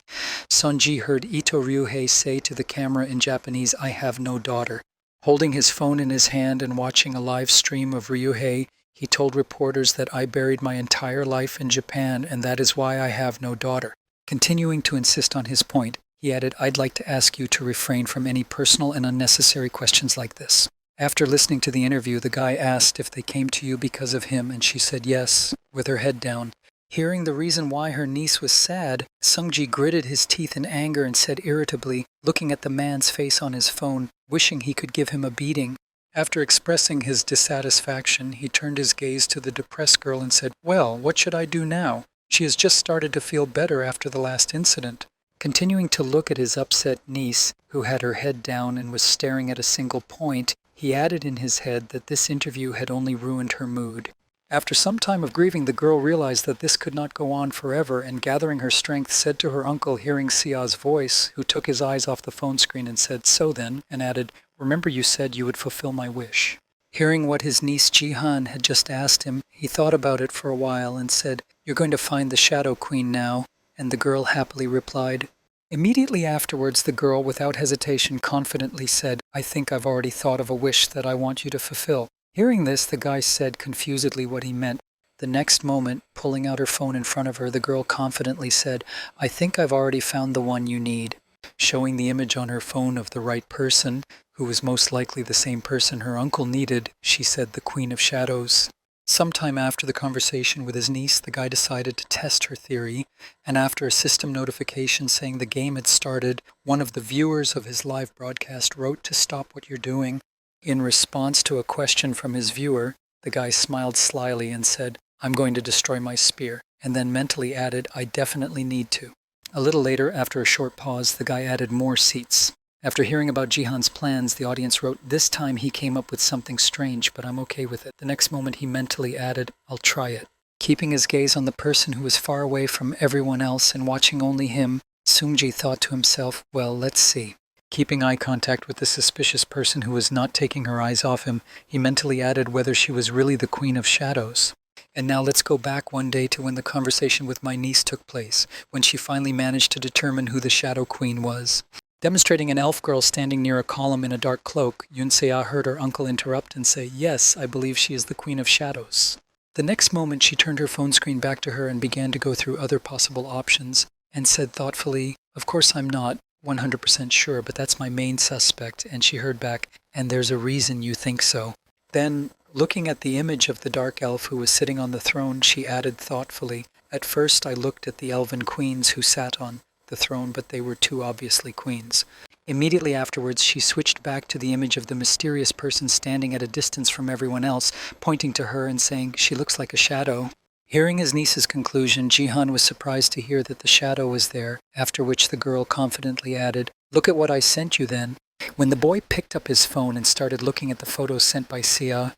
Sunji heard Ito Ryuhei say to the camera in Japanese, "I have no daughter." Holding his phone in his hand and watching a live stream of Ryuhei, he told reporters that "I buried my entire life in Japan and that is why I have no daughter." Continuing to insist on his point, he added, "I'd like to ask you to refrain from any personal and unnecessary questions like this." After listening to the interview, the guy asked if they came to you because of him, and she said yes, with her head down. Hearing the reason why her niece was sad, Sungji gritted his teeth in anger and said irritably, looking at the man's face on his phone, wishing he could give him a beating. After expressing his dissatisfaction, he turned his gaze to the depressed girl and said, "Well, what should I do now? She has just started to feel better after the last incident." Continuing to look at his upset niece, who had her head down and was staring at a single point, he added in his head that this interview had only ruined her mood. After some time of grieving, the girl realized that this could not go on forever, and gathering her strength, said to her uncle, hearing Sia's voice, who took his eyes off the phone screen and said, "So then," and added, "Remember you said you would fulfill my wish." Hearing what his niece Jihan had just asked him, he thought about it for a while and said, "You're going to find the Shadow Queen now," and the girl happily replied, Immediately afterwards, the girl, without hesitation, confidently said, I think I've already thought of a wish that I want you to fulfill. Hearing this, the guy said confusedly what he meant. The next moment, pulling out her phone in front of her, the girl confidently said, I think I've already found the one you need. Showing the image on her phone of the right person, who was most likely the same person her uncle needed, she said the Queen of Shadows. Sometime after the conversation with his niece, the guy decided to test her theory, and after a system notification saying the game had started, one of the viewers of his live broadcast wrote to stop what you're doing. In response to a question from his viewer, the guy smiled slyly and said, I'm going to destroy my spear, and then mentally added, I definitely need to. A little later, after a short pause, the guy added more seats. After hearing about Jihan's plans, the audience wrote, this time he came up with something strange, but I'm okay with it. The next moment he mentally added, I'll try it. Keeping his gaze on the person who was far away from everyone else and watching only him, Seungji thought to himself, well, let's see. Keeping eye contact with the suspicious person who was not taking her eyes off him, he mentally added whether she was really the Queen of Shadows. And now let's go back one day to when the conversation with my niece took place, when she finally managed to determine who the Shadow Queen was. Demonstrating an elf girl standing near a column in a dark cloak, Yoon-sea heard her uncle interrupt and say, yes, I believe she is the Queen of Shadows. The next moment she turned her phone screen back to her and began to go through other possible options, and said thoughtfully, of course I'm not 100% sure, but that's my main suspect, and she heard back, and there's a reason you think so. Then, looking at the image of the dark elf who was sitting on the throne, she added thoughtfully, at first I looked at the elven queens who sat on the throne, but they were too obviously queens. Immediately afterwards, she switched back to the image of the mysterious person standing at a distance from everyone else, pointing to her and saying, she looks like a shadow. Hearing his niece's conclusion, Jihan was surprised to hear that the shadow was there, after which the girl confidently added, look at what I sent you then. When the boy picked up his phone and started looking at the photos sent by Sia,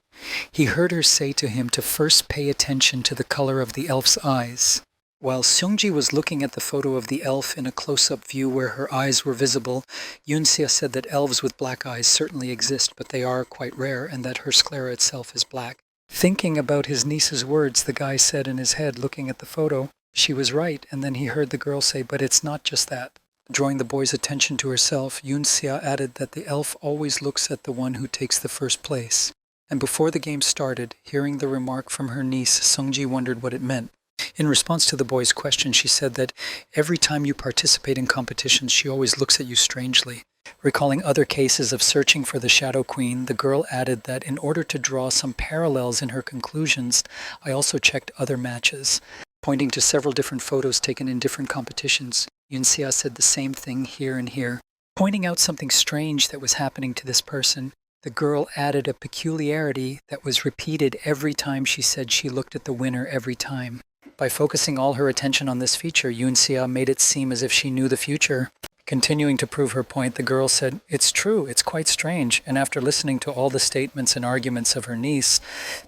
he heard her say to him to first pay attention to the color of the elf's eyes. While Seungji was looking at the photo of the elf in a close-up view where her eyes were visible, Yoon-sea said that elves with black eyes certainly exist, but they are quite rare, and that her sclera itself is black. Thinking about his niece's words, the guy said in his head, looking at the photo, she was right, and then he heard the girl say, but it's not just that. Drawing the boy's attention to herself, Yoon-sea added that the elf always looks at the one who takes the first place. And before the game started, hearing the remark from her niece, Seungji wondered what it meant. In response to the boy's question, she said that every time you participate in competitions, she always looks at you strangely. Recalling other cases of searching for the Shadow Queen, the girl added that in order to draw some parallels in her conclusions, I also checked other matches. Pointing to several different photos taken in different competitions, Yoon-sea said the same thing here and here. Pointing out something strange that was happening to this person, the girl added a peculiarity that was repeated every time she said she looked at the winner every time. By focusing all her attention on this feature, Yoon-sea made it seem as if she knew the future. Continuing to prove her point, the girl said, it's true, it's quite strange, and after listening to all the statements and arguments of her niece,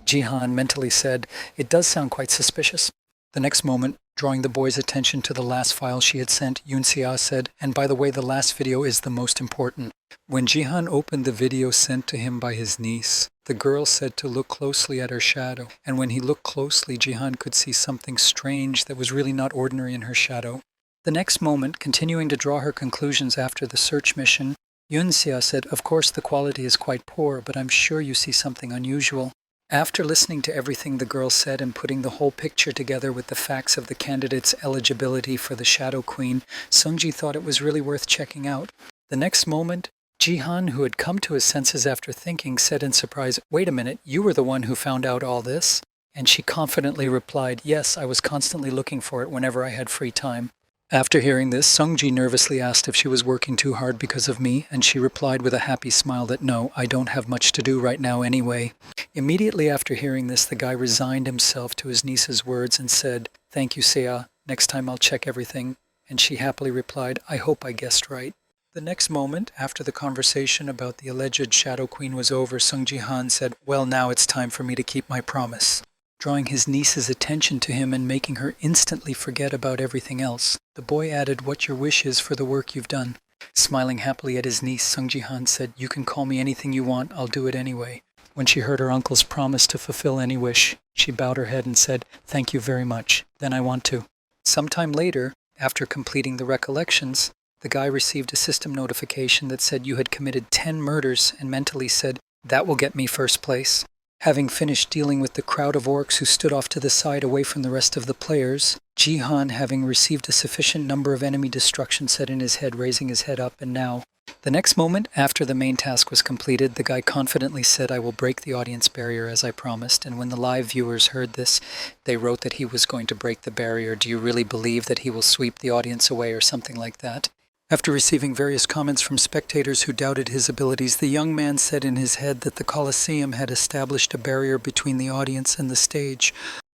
Jihan mentally said, it does sound quite suspicious. The next moment, drawing the boy's attention to the last file she had sent, Yoon-sea said, and by the way, the last video is the most important. When Jihan opened the video sent to him by his niece, the girl said to look closely at her shadow, and when he looked closely, Jihan could see something strange that was really not ordinary in her shadow. The next moment, continuing to draw her conclusions after the search mission, Yoon-sea said, of course the quality is quite poor, but I'm sure you see something unusual. After listening to everything the girl said and putting the whole picture together with the facts of the candidate's eligibility for the Shadow Queen, Seungji thought it was really worth checking out. The next moment, Jihan, who had come to his senses after thinking, said in surprise, wait a minute, you were the one who found out all this? And she confidently replied, yes, I was constantly looking for it whenever I had free time. After hearing this, Seungji nervously asked if she was working too hard because of me, and she replied with a happy smile that no, I don't have much to do right now anyway. Immediately after hearing this, the guy resigned himself to his niece's words and said, thank you, Seiya. Next time I'll check everything. And she happily replied, I hope I guessed right. The next moment, after the conversation about the alleged Shadow Queen was over, Sung Ji-han said, well, now it's time for me to keep my promise. Drawing his niece's attention to him and making her instantly forget about everything else, the boy added, what your wish is for the work you've done. Smiling happily at his niece, Sung Ji-han said, you can call me anything you want, I'll do it anyway. When she heard her uncle's promise to fulfill any wish, she bowed her head and said, thank you very much, then I want to. Sometime later, after completing the recollections, the guy received a system notification that said you had committed 10 murders and mentally said, that will get me first place. Having finished dealing with the crowd of orcs who stood off to the side away from the rest of the players, Jihan, having received a sufficient number of enemy destruction, said in his head, raising his head up, and now. The next moment, after the main task was completed, the guy confidently said, I will break the audience barrier as I promised, and when the live viewers heard this, they wrote that he was going to break the barrier. Do you really believe that he will sweep the audience away, or something like that? After receiving various comments from spectators who doubted his abilities, the young man said in his head that the Colosseum had established a barrier between the audience and the stage.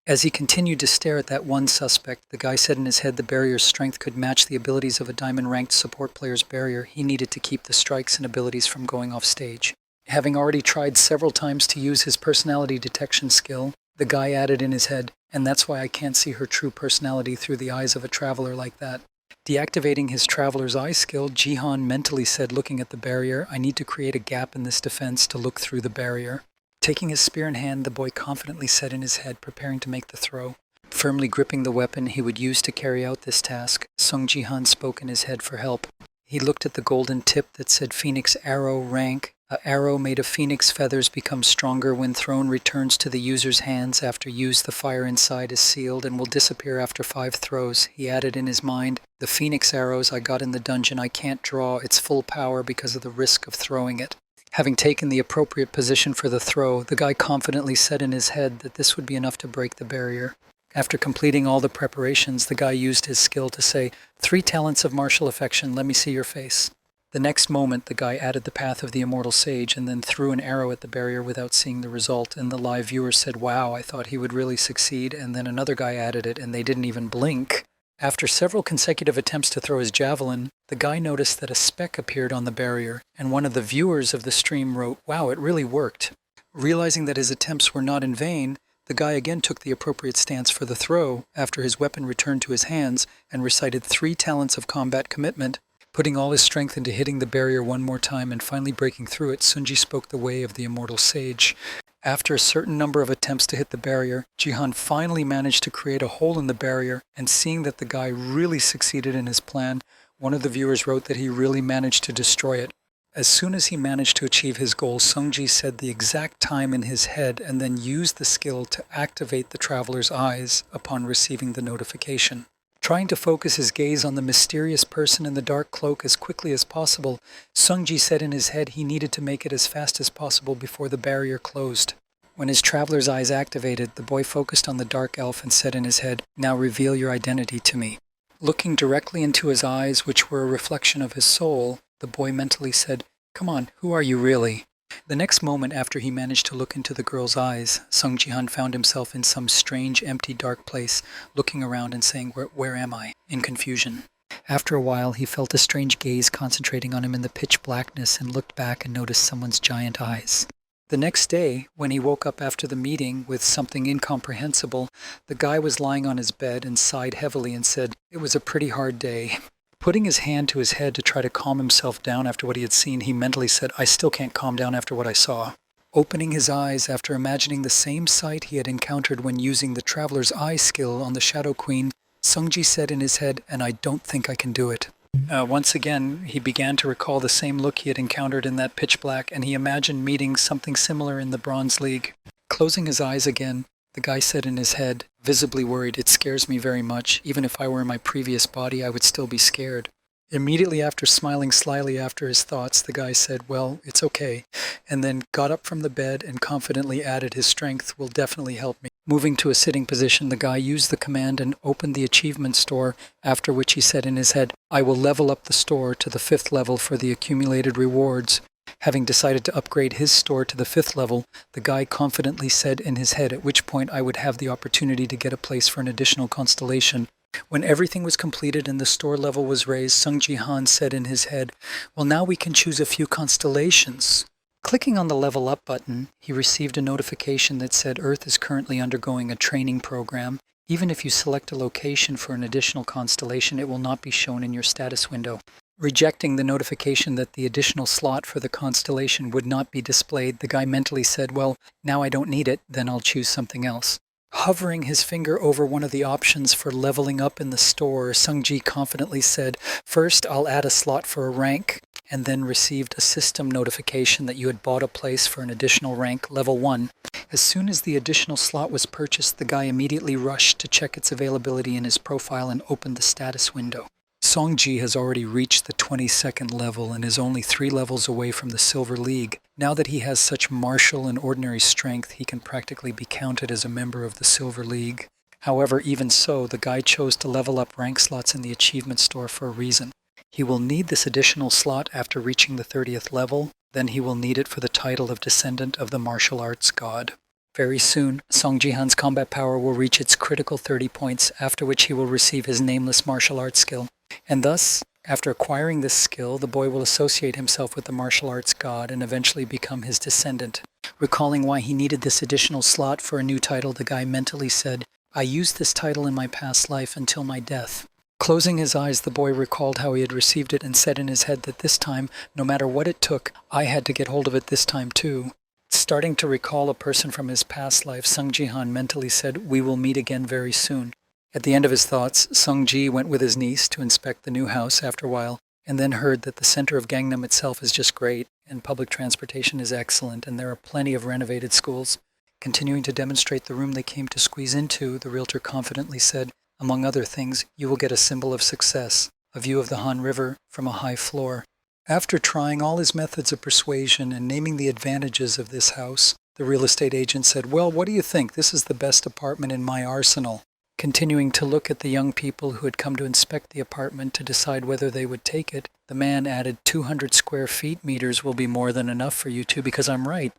As he continued to stare at that one suspect, the guy said in his head the barrier's strength could match the abilities of a diamond-ranked support player's barrier. He needed to keep the strikes and abilities from going off stage. Having already tried several times to use his personality detection skill, the guy added in his head, and that's why I can't see her true personality through the eyes of a traveler like that. Deactivating his traveler's eye skill, Jihan mentally said, looking at the barrier, I need to create a gap in this defense to look through the barrier. Taking his spear in hand, the boy confidently said in his head, preparing to make the throw. Firmly gripping the weapon he would use to carry out this task, Sung Jihan spoke in his head for help. He looked at the golden tip that said Phoenix Arrow rank. An arrow made of phoenix feathers becomes stronger when thrown, returns to the user's hands after use. The fire inside is sealed and will disappear after 5 throws. He added in his mind, the phoenix arrows I got in the dungeon I can't draw its full power because of the risk of throwing it. Having taken the appropriate position for the throw, the guy confidently said in his head that this would be enough to break the barrier. After completing all the preparations, the guy used his skill to say, 3 talents of martial affection, let me see your face. The next moment, the guy added the path of the immortal sage and then threw an arrow at the barrier without seeing the result, and the live viewers said, wow, I thought he would really succeed, and then another guy added it and they didn't even blink. After several consecutive attempts to throw his javelin, the guy noticed that a speck appeared on the barrier, and one of the viewers of the stream wrote, wow, it really worked. Realizing that his attempts were not in vain, the guy again took the appropriate stance for the throw after his weapon returned to his hands and recited 3 talents of combat commitment. Putting all his strength into hitting the barrier one more time and finally breaking through it, Sunji spoke the way of the immortal sage. After a certain number of attempts to hit the barrier, Jihan finally managed to create a hole in the barrier, and seeing that the guy really succeeded in his plan, one of the viewers wrote that he really managed to destroy it. As soon as he managed to achieve his goal, Sungji said the exact time in his head and then used the skill to activate the traveler's eyes upon receiving the notification. Trying to focus his gaze on the mysterious person in the dark cloak as quickly as possible, Sungji said in his head he needed to make it as fast as possible before the barrier closed. When his traveler's eyes activated, the boy focused on the dark elf and said in his head, now reveal your identity to me. Looking directly into his eyes, which were a reflection of his soul, the boy mentally said, come on, who are you really? The next moment after he managed to look into the girl's eyes, Sung Jihan found himself in some strange, empty, dark place, looking around and saying, where am I? In confusion. After a while, he felt a strange gaze concentrating on him in the pitch blackness and looked back and noticed someone's giant eyes. The next day, when he woke up after the meeting with something incomprehensible, the guy was lying on his bed and sighed heavily and said, it was a pretty hard day. Putting his hand to his head to try to calm himself down after what he had seen, he mentally said, I still can't calm down after what I saw. Opening his eyes after imagining the same sight he had encountered when using the Traveler's Eye skill on the Shadow Queen, Sungji said in his head, and I don't think I can do it. Once again, he began to recall the same look he had encountered in that pitch black, and he imagined meeting something similar in the Bronze League. Closing his eyes again, the guy said in his head, visibly worried, it scares me very much. Even if I were in my previous body, I would still be scared. Immediately after smiling slyly after his thoughts, the guy said, well, it's okay, and then got up from the bed and confidently added, his strength will definitely help me. Moving to a sitting position, the guy used the command and opened the achievement store, after which he said in his head, I will level up the store to the 5th level for the accumulated rewards. Having decided to upgrade his store to the 5th level, the guy confidently said in his head at which point I would have the opportunity to get a place for an additional constellation. When everything was completed and the store level was raised, Sung Jihan said in his head, well, now we can choose a few constellations. Clicking on the level up button, he received a notification that said Earth is currently undergoing a training program. Even if you select a location for an additional constellation, it will not be shown in your status window. Rejecting the notification that the additional slot for the constellation would not be displayed, the guy mentally said, well, now I don't need it, then I'll choose something else. Hovering his finger over one of the options for leveling up in the store, Sung-ji confidently said, "First, I'll add a slot for a rank," and then received a system notification that you had bought a place for an additional rank, level 1. As soon as the additional slot was purchased, the guy immediately rushed to check its availability in his profile and opened the status window. Song-ji has already reached the 22nd level and is only 3 levels away from the Silver League. Now that he has such martial and ordinary strength, he can practically be counted as a member of the Silver League. However, even so, the guy chose to level up rank slots in the achievement store for a reason. He will need this additional slot after reaching the 30th level, then he will need it for the title of Descendant of the Martial Arts God. Very soon, Song Ji-han's combat power will reach its critical 30 points, after which he will receive his nameless martial arts skill. And thus, after acquiring this skill, the boy will associate himself with the martial arts god and eventually become his descendant. Recalling why he needed this additional slot for a new title, the guy mentally said, "I used this title in my past life until my death." Closing his eyes, the boy recalled how he had received it and said in his head that this time, no matter what it took, I had to get hold of it this time too. Starting to recall a person from his past life, Sung Ji-han mentally said, "We will meet again very soon." At the end of his thoughts, Sung-ji went with his niece to inspect the new house after a while, and then heard that the center of Gangnam itself is just great, and public transportation is excellent, and there are plenty of renovated schools. Continuing to demonstrate the room they came to squeeze into, the realtor confidently said, "Among other things, you will get a symbol of success, a view of the Han River from a high floor." After trying all his methods of persuasion and naming the advantages of this house, the real estate agent said, "Well, what do you think? This is the best apartment in my arsenal." Continuing to look at the young people who had come to inspect the apartment to decide whether they would take it, the man added, 200 square feet meters will be more than enough for you two because I'm right.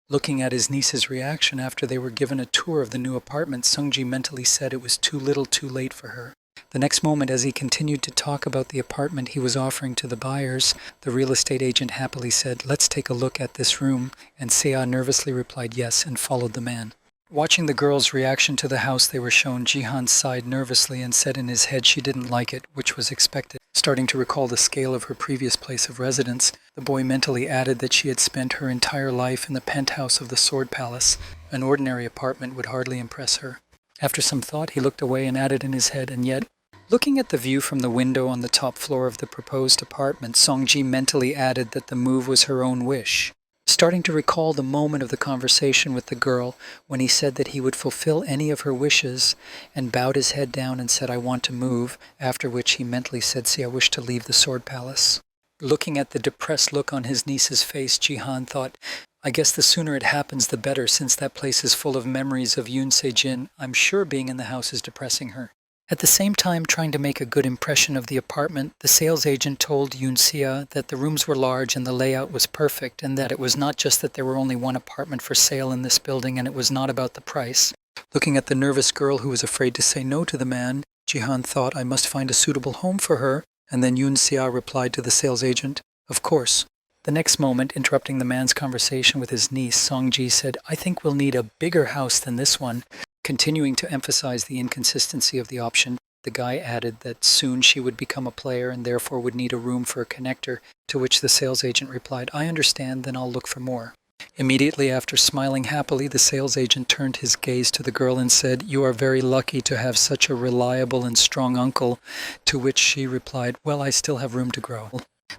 Looking at his niece's reaction after they were given a tour of the new apartment, Sung-ji mentally said it was too little too late for her. The next moment, as he continued to talk about the apartment he was offering to the buyers, the real estate agent happily said, "Let's take a look at this room," and Sia nervously replied yes and followed the man. Watching the girl's reaction to the house they were shown, Ji-han sighed nervously and said in his head she didn't like it, which was expected. Starting to recall the scale of her previous place of residence, the boy mentally added that she had spent her entire life in the penthouse of the Sword Palace. An ordinary apartment would hardly impress her. After some thought, he looked away and added in his head, and yet, looking at the view from the window on the top floor of the proposed apartment, Song-ji mentally added that the move was her own wish. Starting to recall the moment of the conversation with the girl when he said that he would fulfill any of her wishes and bowed his head down and said, "I want to move," after which he mentally said, "See, I wish to leave the Sword Palace." Looking at the depressed look on his niece's face, Ji-han thought, "I guess the sooner it happens, the better, since that place is full of memories of Yoon Se-jin. I'm sure being in the house is depressing her." At the same time, trying to make a good impression of the apartment, the sales agent told Yoon Se that the rooms were large and the layout was perfect, and that it was not just that there were only one apartment for sale in this building, and it was not about the price. Looking at the nervous girl who was afraid to say no to the man, Ji-han thought, "I must find a suitable home for her," and then Yoon Se replied to the sales agent, "Of course." The next moment, interrupting the man's conversation with his niece, Song-ji said, "I think we'll need a bigger house than this one." Continuing to emphasize the inconsistency of the option, the guy added that soon she would become a player and therefore would need a room for a connector, to which the sales agent replied, "I understand, then I'll look for more." Immediately after smiling happily, the sales agent turned his gaze to the girl and said, "You are very lucky to have such a reliable and strong uncle," to which she replied, "Well, I still have room to grow."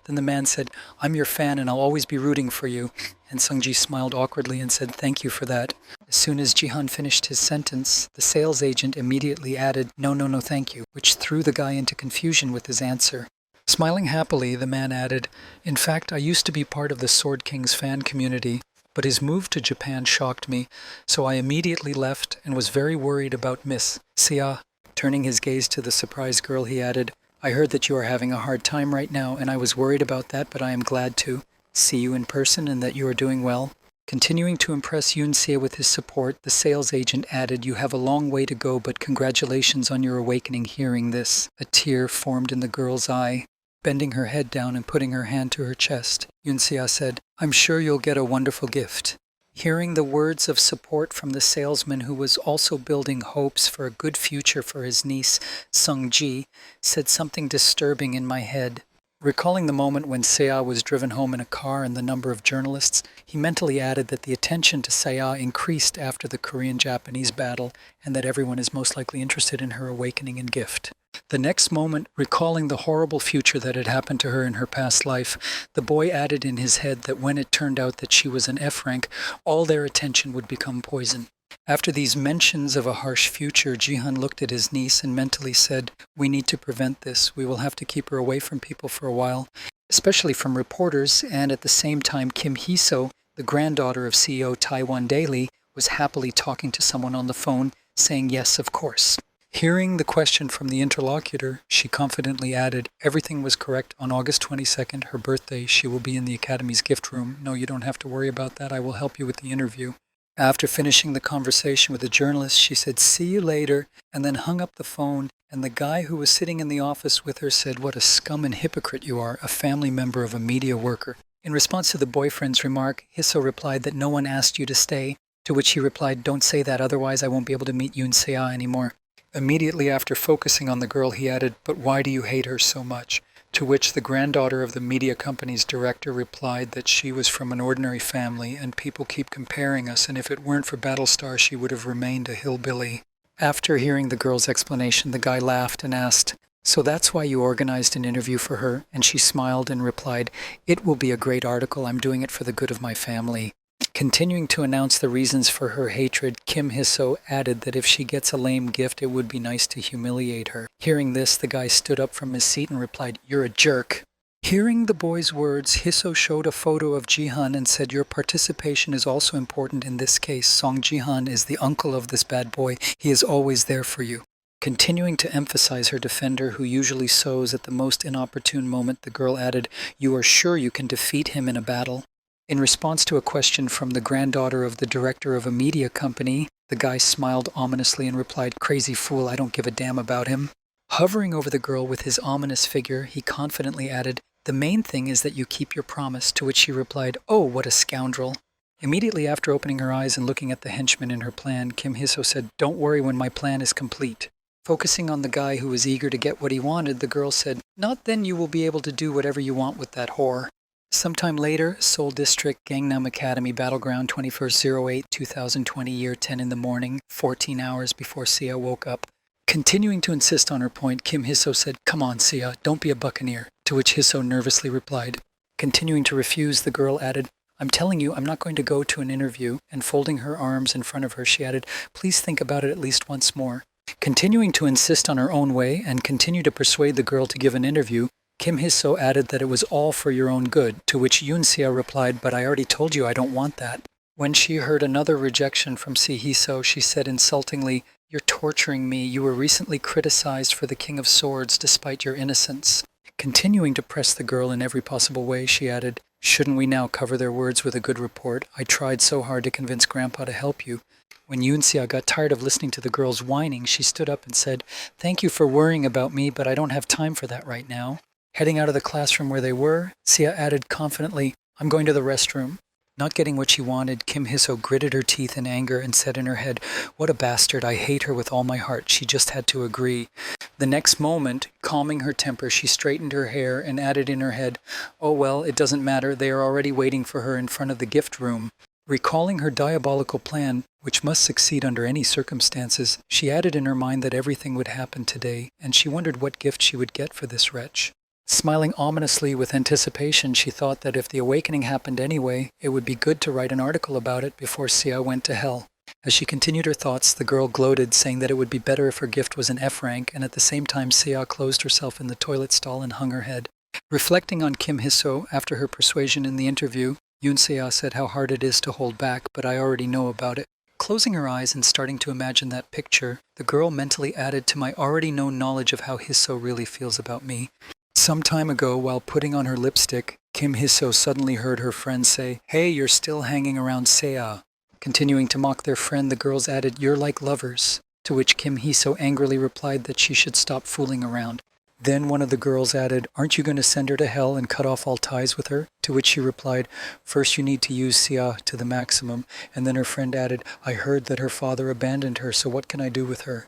Then the man said, "I'm your fan and I'll always be rooting for you." And Sung-ji smiled awkwardly and said, "Thank you for that." As soon as Ji-han finished his sentence, the sales agent immediately added, No, thank you," which threw the guy into confusion with his answer. Smiling happily, the man added, "In fact, I used to be part of the Sword King's fan community, but his move to Japan shocked me, so I immediately left and was very worried about Miss Sia." Turning his gaze to the surprised girl, he added, "I heard that you are having a hard time right now, and I was worried about that, but I am glad to see you in person and that you are doing well." Continuing to impress Yoon Se with his support, the sales agent added, "You have a long way to go, but congratulations on your awakening." Hearing this, a tear formed in the girl's eye. Bending her head down and putting her hand to her chest, Yoon Se said, "I'm sure you'll get a wonderful gift." Hearing the words of support from the salesman, who was also building hopes for a good future for his niece, Sung-ji, said something disturbing in my head. Recalling the moment when Seo was driven home in a car and the number of journalists, he mentally added that the attention to Seo increased after the Korean-Japanese battle and that everyone is most likely interested in her awakening and gift. The next moment, recalling the horrible future that had happened to her in her past life, the boy added in his head that when it turned out that she was an F rank, all their attention would become poison. After these mentions of a harsh future, Jihan looked at his niece and mentally said, "We need to prevent this. We will have to keep her away from people for a while, especially from reporters." And at the same time, Kim Hee-so, the granddaughter of CEO Taiwan Daily, was happily talking to someone on the phone, saying yes, of course. Hearing the question from the interlocutor, she confidently added, "Everything was correct. On August 22nd, her birthday, she will be in the Academy's gift room. No, you don't have to worry about that. I will help you with the interview." After finishing the conversation with the journalist, she said, "See you later," and then hung up the phone, and the guy who was sitting in the office with her said, "What a scum and hypocrite you are, a family member of a media worker." In response to the boyfriend's remark, Hiso replied that no one asked you to stay, to which he replied, "Don't say that, otherwise I won't be able to meet Yoon Se-ah anymore." Immediately after focusing on the girl, he added, "But why do you hate her so much?" To which the granddaughter of the media company's director replied that she was from an ordinary family and people keep comparing us, and if it weren't for Battlestar she would have remained a hillbilly. After hearing the girl's explanation, the guy laughed and asked, "So that's why you organized an interview for her?" And she smiled and replied, "It will be a great article. I'm doing it for the good of my family." Continuing to announce the reasons for her hatred, Kim Hee-so added that if she gets a lame gift, it would be nice to humiliate her. Hearing this, the guy stood up from his seat and replied, "You're a jerk." Hearing the boy's words, Hee-so showed a photo of Jihan and said, "Your participation is also important in this case. Song Jihan is the uncle of this bad boy. He is always there for you." Continuing to emphasize her defender, who usually sows at the most inopportune moment, the girl added, "You are sure you can defeat him in a battle?" In response to a question from the granddaughter of the director of a media company, the guy smiled ominously and replied, "Crazy fool, I don't give a damn about him." Hovering over the girl with his ominous figure, he confidently added, "The main thing is that you keep your promise," to which she replied, "Oh, what a scoundrel." Immediately after opening her eyes and looking at the henchman in her plan, Kim Hee-so said, "Don't worry when my plan is complete." Focusing on the guy who was eager to get what he wanted, the girl said, "Not then you will be able to do whatever you want with that whore." Sometime later, Seoul District, Gangnam Academy, Battleground, 21/08/2020, year 10 in the morning, 14 hours before Sia woke up. Continuing to insist on her point, Kim Hee-so said, "Come on, Sia, don't be a buccaneer," to which Hee-so nervously replied. Continuing to refuse, the girl added, "I'm telling you, I'm not going to go to an interview," and folding her arms in front of her, she added, "Please think about it at least once more." Continuing to insist on her own way and continue to persuade the girl to give an interview, Kim Hee-so added that it was all for your own good, to which Yoon Se-ah replied, "But I already told you I don't want that." When she heard another rejection from Si Hee-so, she said insultingly, "You're torturing me. You were recently criticized for the King of Swords despite your innocence." Continuing to press the girl in every possible way, she added, "Shouldn't we now cover their words with a good report? I tried so hard to convince Grandpa to help you." When Yoon Se-ah got tired of listening to the girl's whining, she stood up and said, "Thank you for worrying about me, but I don't have time for that right now." Heading out of the classroom where they were, Sia added confidently, "I'm going to the restroom." Not getting what she wanted, Kim Hee-so gritted her teeth in anger and said in her head, "What a bastard, I hate her with all my heart. She just had to agree." The next moment, calming her temper, she straightened her hair and added in her head, "Oh well, it doesn't matter. They are already waiting for her in front of the gift room." Recalling her diabolical plan, which must succeed under any circumstances, she added in her mind that everything would happen today, and she wondered what gift she would get for this wretch. Smiling ominously with anticipation, she thought that if the awakening happened anyway, it would be good to write an article about it before Sia went to hell. As she continued her thoughts, the girl gloated, saying that it would be better if her gift was an F rank, and at the same time Sia closed herself in the toilet stall and hung her head. Reflecting on Kim Hee-so after her persuasion in the interview, Yoon Se-ah said how hard it is to hold back, but I already know about it. Closing her eyes and starting to imagine that picture, the girl mentally added to my already known knowledge of how Hee-so really feels about me. Some time ago, while putting on her lipstick, Kim Hee-so suddenly heard her friend say, "Hey, you're still hanging around Se-ah." Continuing to mock their friend, the girls added, "You're like lovers," to which Kim Hee-so angrily replied that she should stop fooling around. Then one of the girls added, "Aren't you going to send her to hell and cut off all ties with her?" To which she replied, "First you need to use Se-ah to the maximum." And then her friend added, "I heard that her father abandoned her, so what can I do with her?"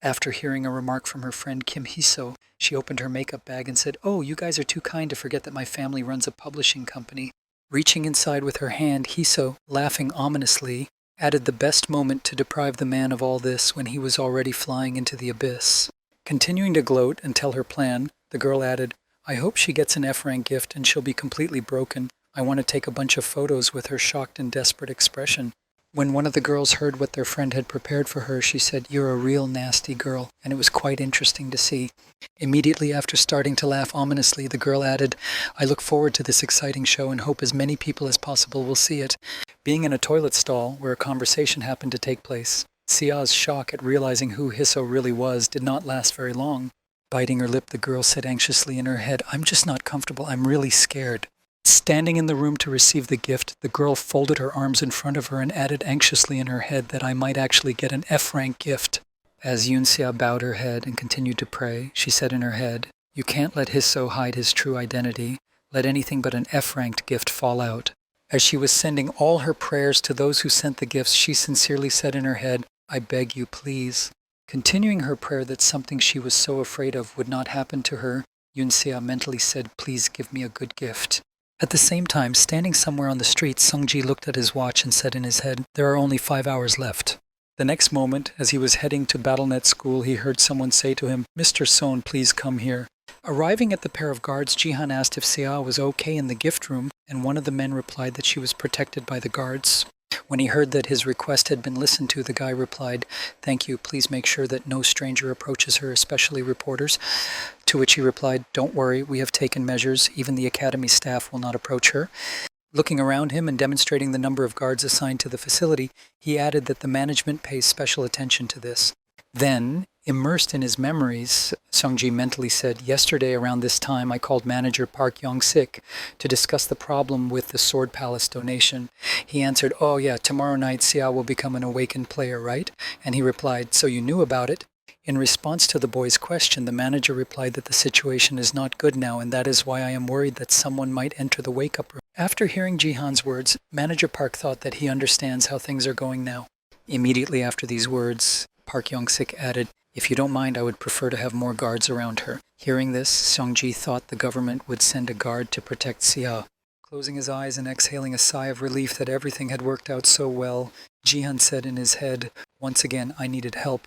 After hearing a remark from her friend Kim Hiso, she opened her makeup bag and said, "Oh, you guys are too kind to forget that my family runs a publishing company." Reaching inside with her hand, Hiso, laughing ominously, added the best moment to deprive the man of all this when he was already flying into the abyss. Continuing to gloat and tell her plan, the girl added, "I hope she gets an F-rank gift and she'll be completely broken. I want to take a bunch of photos with her shocked and desperate expression." When one of the girls heard what their friend had prepared for her, she said, "You're a real nasty girl," and it was quite interesting to see. Immediately after starting to laugh ominously, the girl added, "I look forward to this exciting show and hope as many people as possible will see it." Being in a toilet stall where a conversation happened to take place, Sia's shock at realizing who Hiso really was did not last very long. Biting her lip, the girl said anxiously in her head, "I'm just not comfortable. I'm really scared." Standing in the room to receive the gift, the girl folded her arms in front of her and added anxiously in her head that I might actually get an F-rank gift. As Yunxia bowed her head and continued to pray, she said in her head, "You can't let Hiso hide his true identity. Let anything but an F-ranked gift fall out." As she was sending all her prayers to those who sent the gifts, she sincerely said in her head, "I beg you, please." Continuing her prayer that something she was so afraid of would not happen to her, Yunxia mentally said, "Please give me a good gift." At the same time, standing somewhere on the street, Sungji looked at his watch and said in his head, "There are only 5 hours left." The next moment, as he was heading to BattleNet school, he heard someone say to him, "Mr. Son, please come here." Arriving at the pair of guards, Jihan asked if Sia was okay in the gift room, and one of the men replied that she was protected by the guards. When he heard that his request had been listened to, the guy replied, "Thank you, please make sure that no stranger approaches her, especially reporters." To which he replied, "Don't worry, we have taken measures. Even the academy staff will not approach her." Looking around him and demonstrating the number of guards assigned to the facility, he added that the management pays special attention to this. Then, immersed in his memories, Sungji mentally said, "Yesterday around this time I called manager Park Yong-sik to discuss the problem with the Sword Palace donation. He answered, 'Oh yeah, tomorrow night Sia will become an awakened player, right?' And he replied, 'So you knew about it?' In response to the boy's question, the manager replied that the situation is not good now, and that is why I am worried that someone might enter the wake-up room." After hearing Jihan's words, Manager Park thought that he understands how things are going now. Immediately after these words, Park Yong-sik added, "If you don't mind, I would prefer to have more guards around her." Hearing this, Sungji thought the government would send a guard to protect Sia. Closing his eyes and exhaling a sigh of relief that everything had worked out so well, Jihan said in his head, "Once again, I needed help."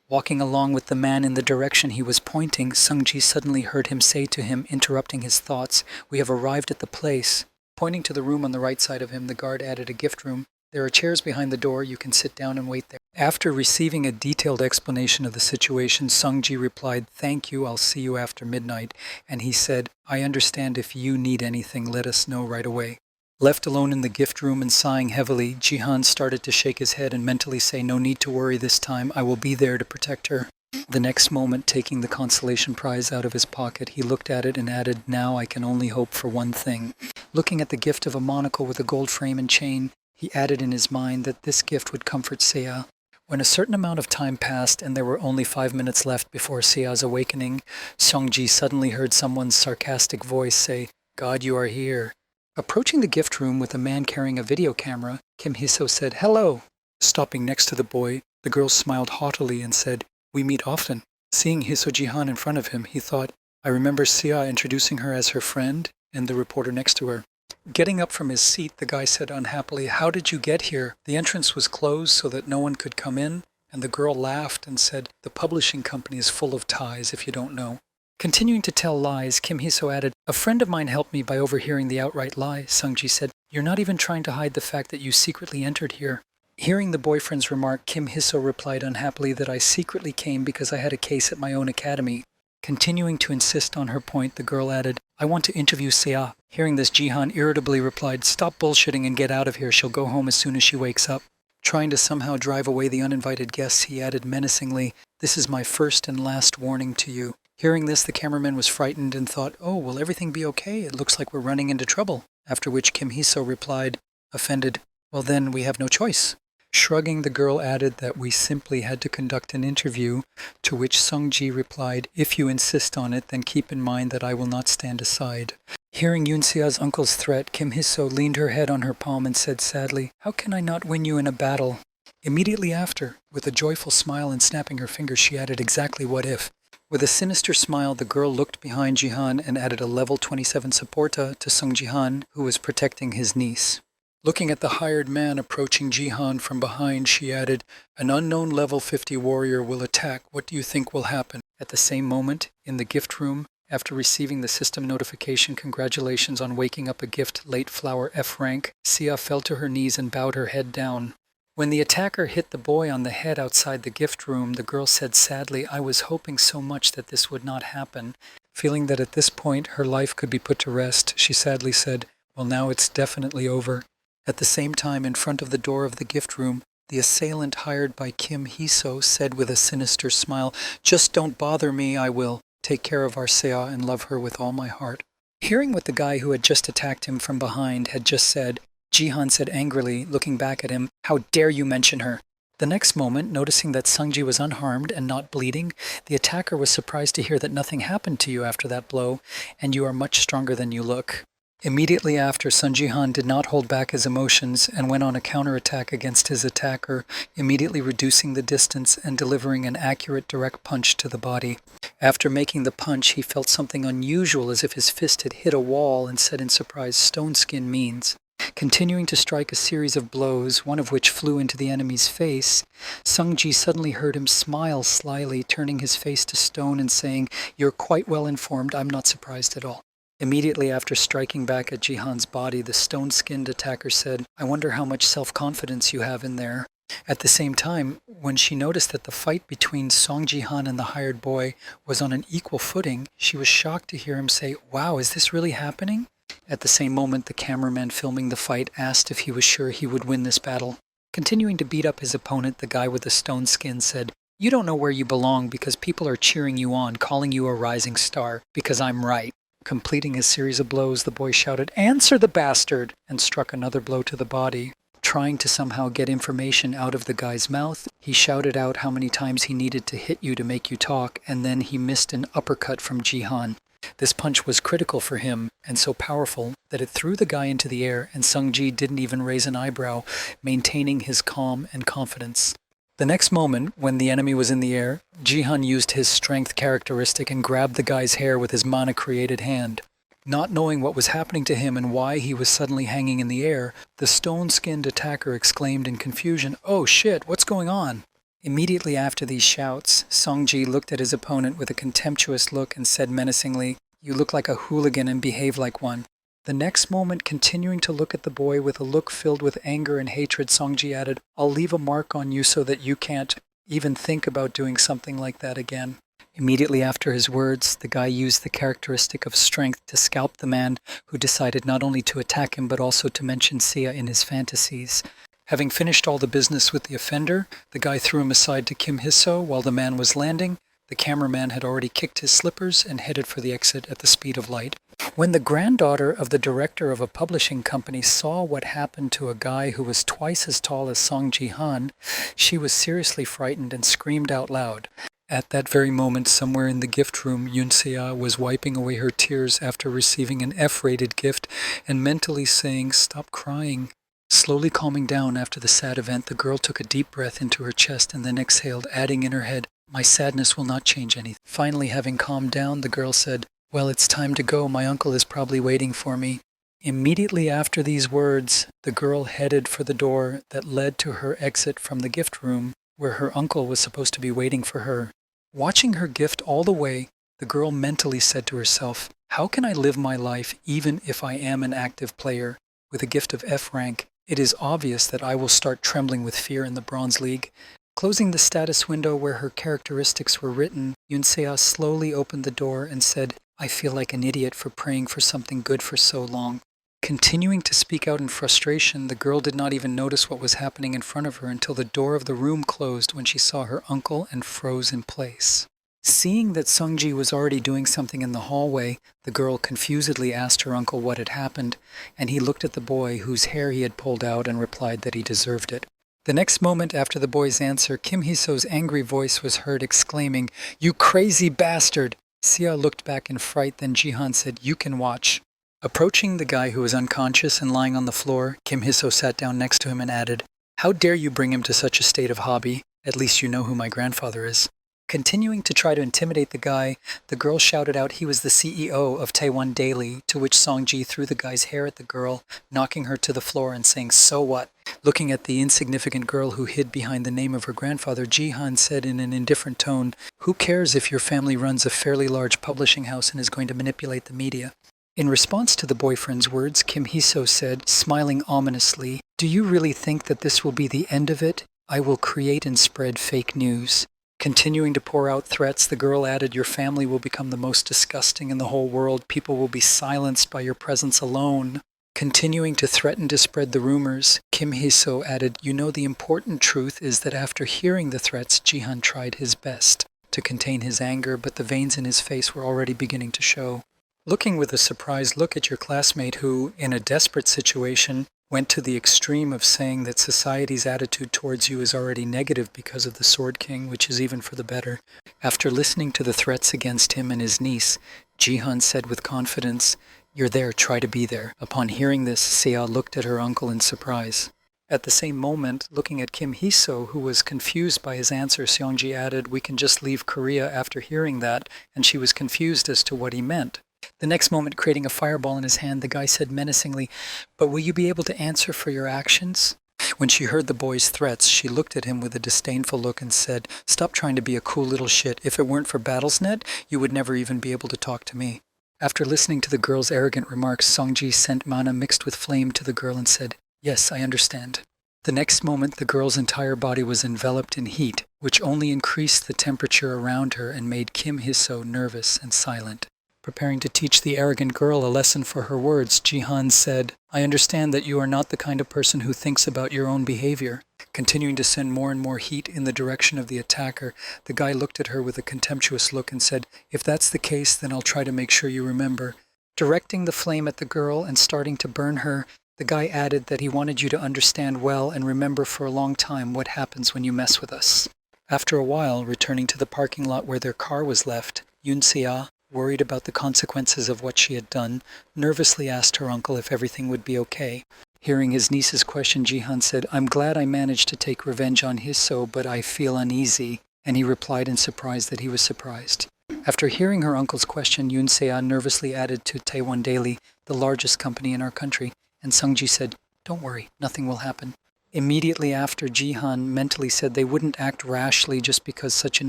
Walking along with the man in the direction he was pointing, Sungji suddenly heard him say to him, interrupting his thoughts, "We have arrived at the place." Pointing to the room on the right side of him, the guard added, "A gift room. There are chairs behind the door. You can sit down and wait there." After receiving a detailed explanation of the situation, Sungji replied, "Thank you, I'll see you after midnight." And he said, "I understand if you need anything, let us know right away." Left alone in the gift room and sighing heavily, Jihan started to shake his head and mentally say, "No need to worry this time, I will be there to protect her." The next moment, taking the consolation prize out of his pocket, he looked at it and added, "Now I can only hope for one thing." Looking at the gift of a monocle with a gold frame and chain, he added in his mind that this gift would comfort Sia. When a certain amount of time passed and there were only 5 minutes left before Sia's awakening, Sungji suddenly heard someone's sarcastic voice say, "God, you are here." Approaching the gift room with a man carrying a video camera, Kim Hiso said, "Hello." Stopping next to the boy, the girl smiled haughtily and said, "We meet often." Seeing Hiso Jihan in front of him, he thought, "I remember Sia introducing her as her friend and the reporter next to her." Getting up from his seat, the guy said unhappily, "How did you get here? The entrance was closed so that no one could come in." And the girl laughed and said, "The publishing company is full of ties, if you don't know." Continuing to tell lies, Kim Hiso added, "A friend of mine helped me by overhearing the outright lie." Sungji said, "You're not even trying to hide the fact that you secretly entered here." Hearing the boyfriend's remark, Kim Hiso replied unhappily that I secretly came because I had a case at my own academy. Continuing to insist on her point, the girl added, "I want to interview Sia." Hearing this, Jihan irritably replied, "Stop bullshitting and get out of here. She'll go home as soon as she wakes up." Trying to somehow drive away the uninvited guests, he added menacingly, "This is my first and last warning to you." Hearing this, the cameraman was frightened and thought, "Oh, will everything be okay? It looks like we're running into trouble." After which Kim Hiso replied, offended, "Well then, we have no choice." Shrugging, the girl added that we simply had to conduct an interview, to which Sungji replied, "If you insist on it, then keep in mind that I will not stand aside." Hearing Yunxia's uncle's threat, Kim Hiso leaned her head on her palm and said sadly, "How can I not win you in a battle?" Immediately after, with a joyful smile and snapping her fingers, she added exactly what if. With a sinister smile, the girl looked behind Jihan and added a level 27 supporta to Sung Jihan, who was protecting his niece. Looking at the hired man approaching Jihan from behind, she added, "An unknown level 50 warrior will attack. What do you think will happen?" At the same moment, in the gift room, after receiving the system notification, "Congratulations on waking up a gift, late flower F rank," Sia fell to her knees and bowed her head down. When the attacker hit the boy on the head outside the gift room, the girl said sadly, "I was hoping so much that this would not happen." Feeling that at this point her life could be put to rest, she sadly said, "Well, now it's definitely over." At the same time, in front of the door of the gift room, the assailant hired by Kim Hee-so said with a sinister smile, "Just don't bother me, I will take care of our Seo and love her with all my heart." Hearing what the guy who had just attacked him from behind had just said, Jihan said angrily, looking back at him, "How dare you mention her?" The next moment, noticing that Sungji was unharmed and not bleeding, the attacker was surprised to hear that nothing happened to you after that blow, and you are much stronger than you look. Immediately after, Sun Jihan did not hold back his emotions and went on a counterattack against his attacker, immediately reducing the distance and delivering an accurate direct punch to the body. After making the punch, he felt something unusual, as if his fist had hit a wall, and said in surprise, "Stone skin means." Continuing to strike a series of blows, one of which flew into the enemy's face, Sungji suddenly heard him smile slyly, turning his face to stone and saying, "You're quite well informed, I'm not surprised at all." Immediately after striking back at Jihan's body, the stone-skinned attacker said, "I wonder how much self-confidence you have in there." At the same time, when she noticed that the fight between Song Jihan and the hired boy was on an equal footing, she was shocked to hear him say, "Wow, is this really happening?" At the same moment, the cameraman filming the fight asked if he was sure he would win this battle. Continuing to beat up his opponent, the guy with the stone skin said, "You don't know where you belong because people are cheering you on, calling you a rising star, because I'm right." Completing his series of blows, the boy shouted, "Answer the bastard!" and struck another blow to the body. Trying to somehow get information out of the guy's mouth, he shouted out how many times he needed to hit you to make you talk, and then he missed an uppercut from Jihan. This punch was critical for him, and so powerful that it threw the guy into the air, and Sungji didn't even raise an eyebrow, maintaining his calm and confidence. The next moment, when the enemy was in the air, Jihan used his strength characteristic and grabbed the guy's hair with his mana-created hand. Not knowing what was happening to him and why he was suddenly hanging in the air, the stone-skinned attacker exclaimed in confusion, "Oh shit, what's going on?" Immediately after these shouts, Songji looked at his opponent with a contemptuous look and said menacingly, "You look like a hooligan and behave like one." The next moment, continuing to look at the boy with a look filled with anger and hatred, Songji added, "I'll leave a mark on you so that you can't even think about doing something like that again." Immediately after his words, the guy used the characteristic of strength to scalp the man who decided not only to attack him but also to mention Sia in his fantasies. Having finished all the business with the offender, the guy threw him aside to Kim Hee-so while the man was landing. The cameraman had already kicked his slippers and headed for the exit at the speed of light. When the granddaughter of the director of a publishing company saw what happened to a guy who was twice as tall as Song Ji-han, she was seriously frightened and screamed out loud. At that very moment, somewhere in the gift room, Yoon-se was wiping away her tears after receiving an F-rated gift and mentally saying, "Stop crying." Slowly calming down after the sad event, the girl took a deep breath into her chest and then exhaled, adding in her head, "My sadness will not change anything." Finally, having calmed down, the girl said, "Well, it's time to go. My uncle is probably waiting for me." Immediately after these words, the girl headed for the door that led to her exit from the gift room, where her uncle was supposed to be waiting for her. Watching her gift all the way, the girl mentally said to herself, "How can I live my life even if I am an active player? With a gift of F rank, it is obvious that I will start trembling with fear in the Bronze League." Closing the status window where her characteristics were written, Yoon-se slowly opened the door and said, "I feel like an idiot for praying for something good for so long." Continuing to speak out in frustration, the girl did not even notice what was happening in front of her until the door of the room closed when she saw her uncle and froze in place. Seeing that Sungji was already doing something in the hallway, the girl confusedly asked her uncle what had happened, and he looked at the boy whose hair he had pulled out and replied that he deserved it. The next moment after the boy's answer, Kim Hee-so's angry voice was heard exclaiming, "You crazy bastard!" Sia looked back in fright, then Jihan said, "You can watch." Approaching the guy who was unconscious and lying on the floor, Kim Hee-so sat down next to him and added, How dare you bring him to such a state of hobby? At least you know who my grandfather is. Continuing to try to intimidate the guy, the girl shouted out he was the CEO of Taiwan Daily, to which Songji threw the guy's hair at the girl, knocking her to the floor and saying, "So what?" Looking at the insignificant girl who hid behind the name of her grandfather, Jihan said in an indifferent tone, "Who cares if your family runs a fairly large publishing house and is going to manipulate the media?" In response to the boyfriend's words, Kim Hee-so said, smiling ominously, "Do you really think that this will be the end of it? I will create and spread fake news." Continuing to pour out threats, the girl added, "Your family will become the most disgusting in the whole world. People will be silenced by your presence alone." Continuing to threaten to spread the rumors, Kim Hee-so added, "You know, the important truth is that after hearing the threats, Jihan tried his best to contain his anger, but the veins in his face were already beginning to show. Looking with a surprised look at your classmate who, in a desperate situation, went to the extreme of saying that society's attitude towards you is already negative because of the Sword King, which is even for the better." After listening to the threats against him and his niece, Jihan said with confidence, "You're there, try to be there." Upon hearing this, Sia looked at her uncle in surprise. At the same moment, looking at Kim Hee-so, who was confused by his answer, Seongji added, "We can just leave Korea after hearing that," and she was confused as to what he meant. The next moment, creating a fireball in his hand, the guy said menacingly, "But will you be able to answer for your actions?" When she heard the boy's threats, she looked at him with a disdainful look and said, "Stop trying to be a cool little shit. If it weren't for Battlesnet, you would never even be able to talk to me." After listening to the girl's arrogant remarks, Songji sent mana mixed with flame to the girl and said, "Yes, I understand." The next moment, the girl's entire body was enveloped in heat, which only increased the temperature around her and made Kim Hee-so nervous and silent. Preparing to teach the arrogant girl a lesson for her words, Jihan said, "I understand that you are not the kind of person who thinks about your own behavior." Continuing to send more and more heat in the direction of the attacker, the guy looked at her with a contemptuous look and said, "If that's the case, then I'll try to make sure you remember." Directing the flame at the girl and starting to burn her, the guy added that he wanted you to understand well and remember for a long time what happens when you mess with us. After a while, returning to the parking lot where their car was left, Yoon Se-ah, worried about the consequences of what she had done, nervously asked her uncle if everything would be okay. Hearing his niece's question, Jihan said, "I'm glad I managed to take revenge on Hee-so, but I feel uneasy," and he replied in surprise that he was surprised. After hearing her uncle's question, Yoon Se-ah nervously added to Taiwan Daily, the largest company in our country, and Sungji said, "Don't worry, nothing will happen." Immediately after, Jihan mentally said they wouldn't act rashly just because such an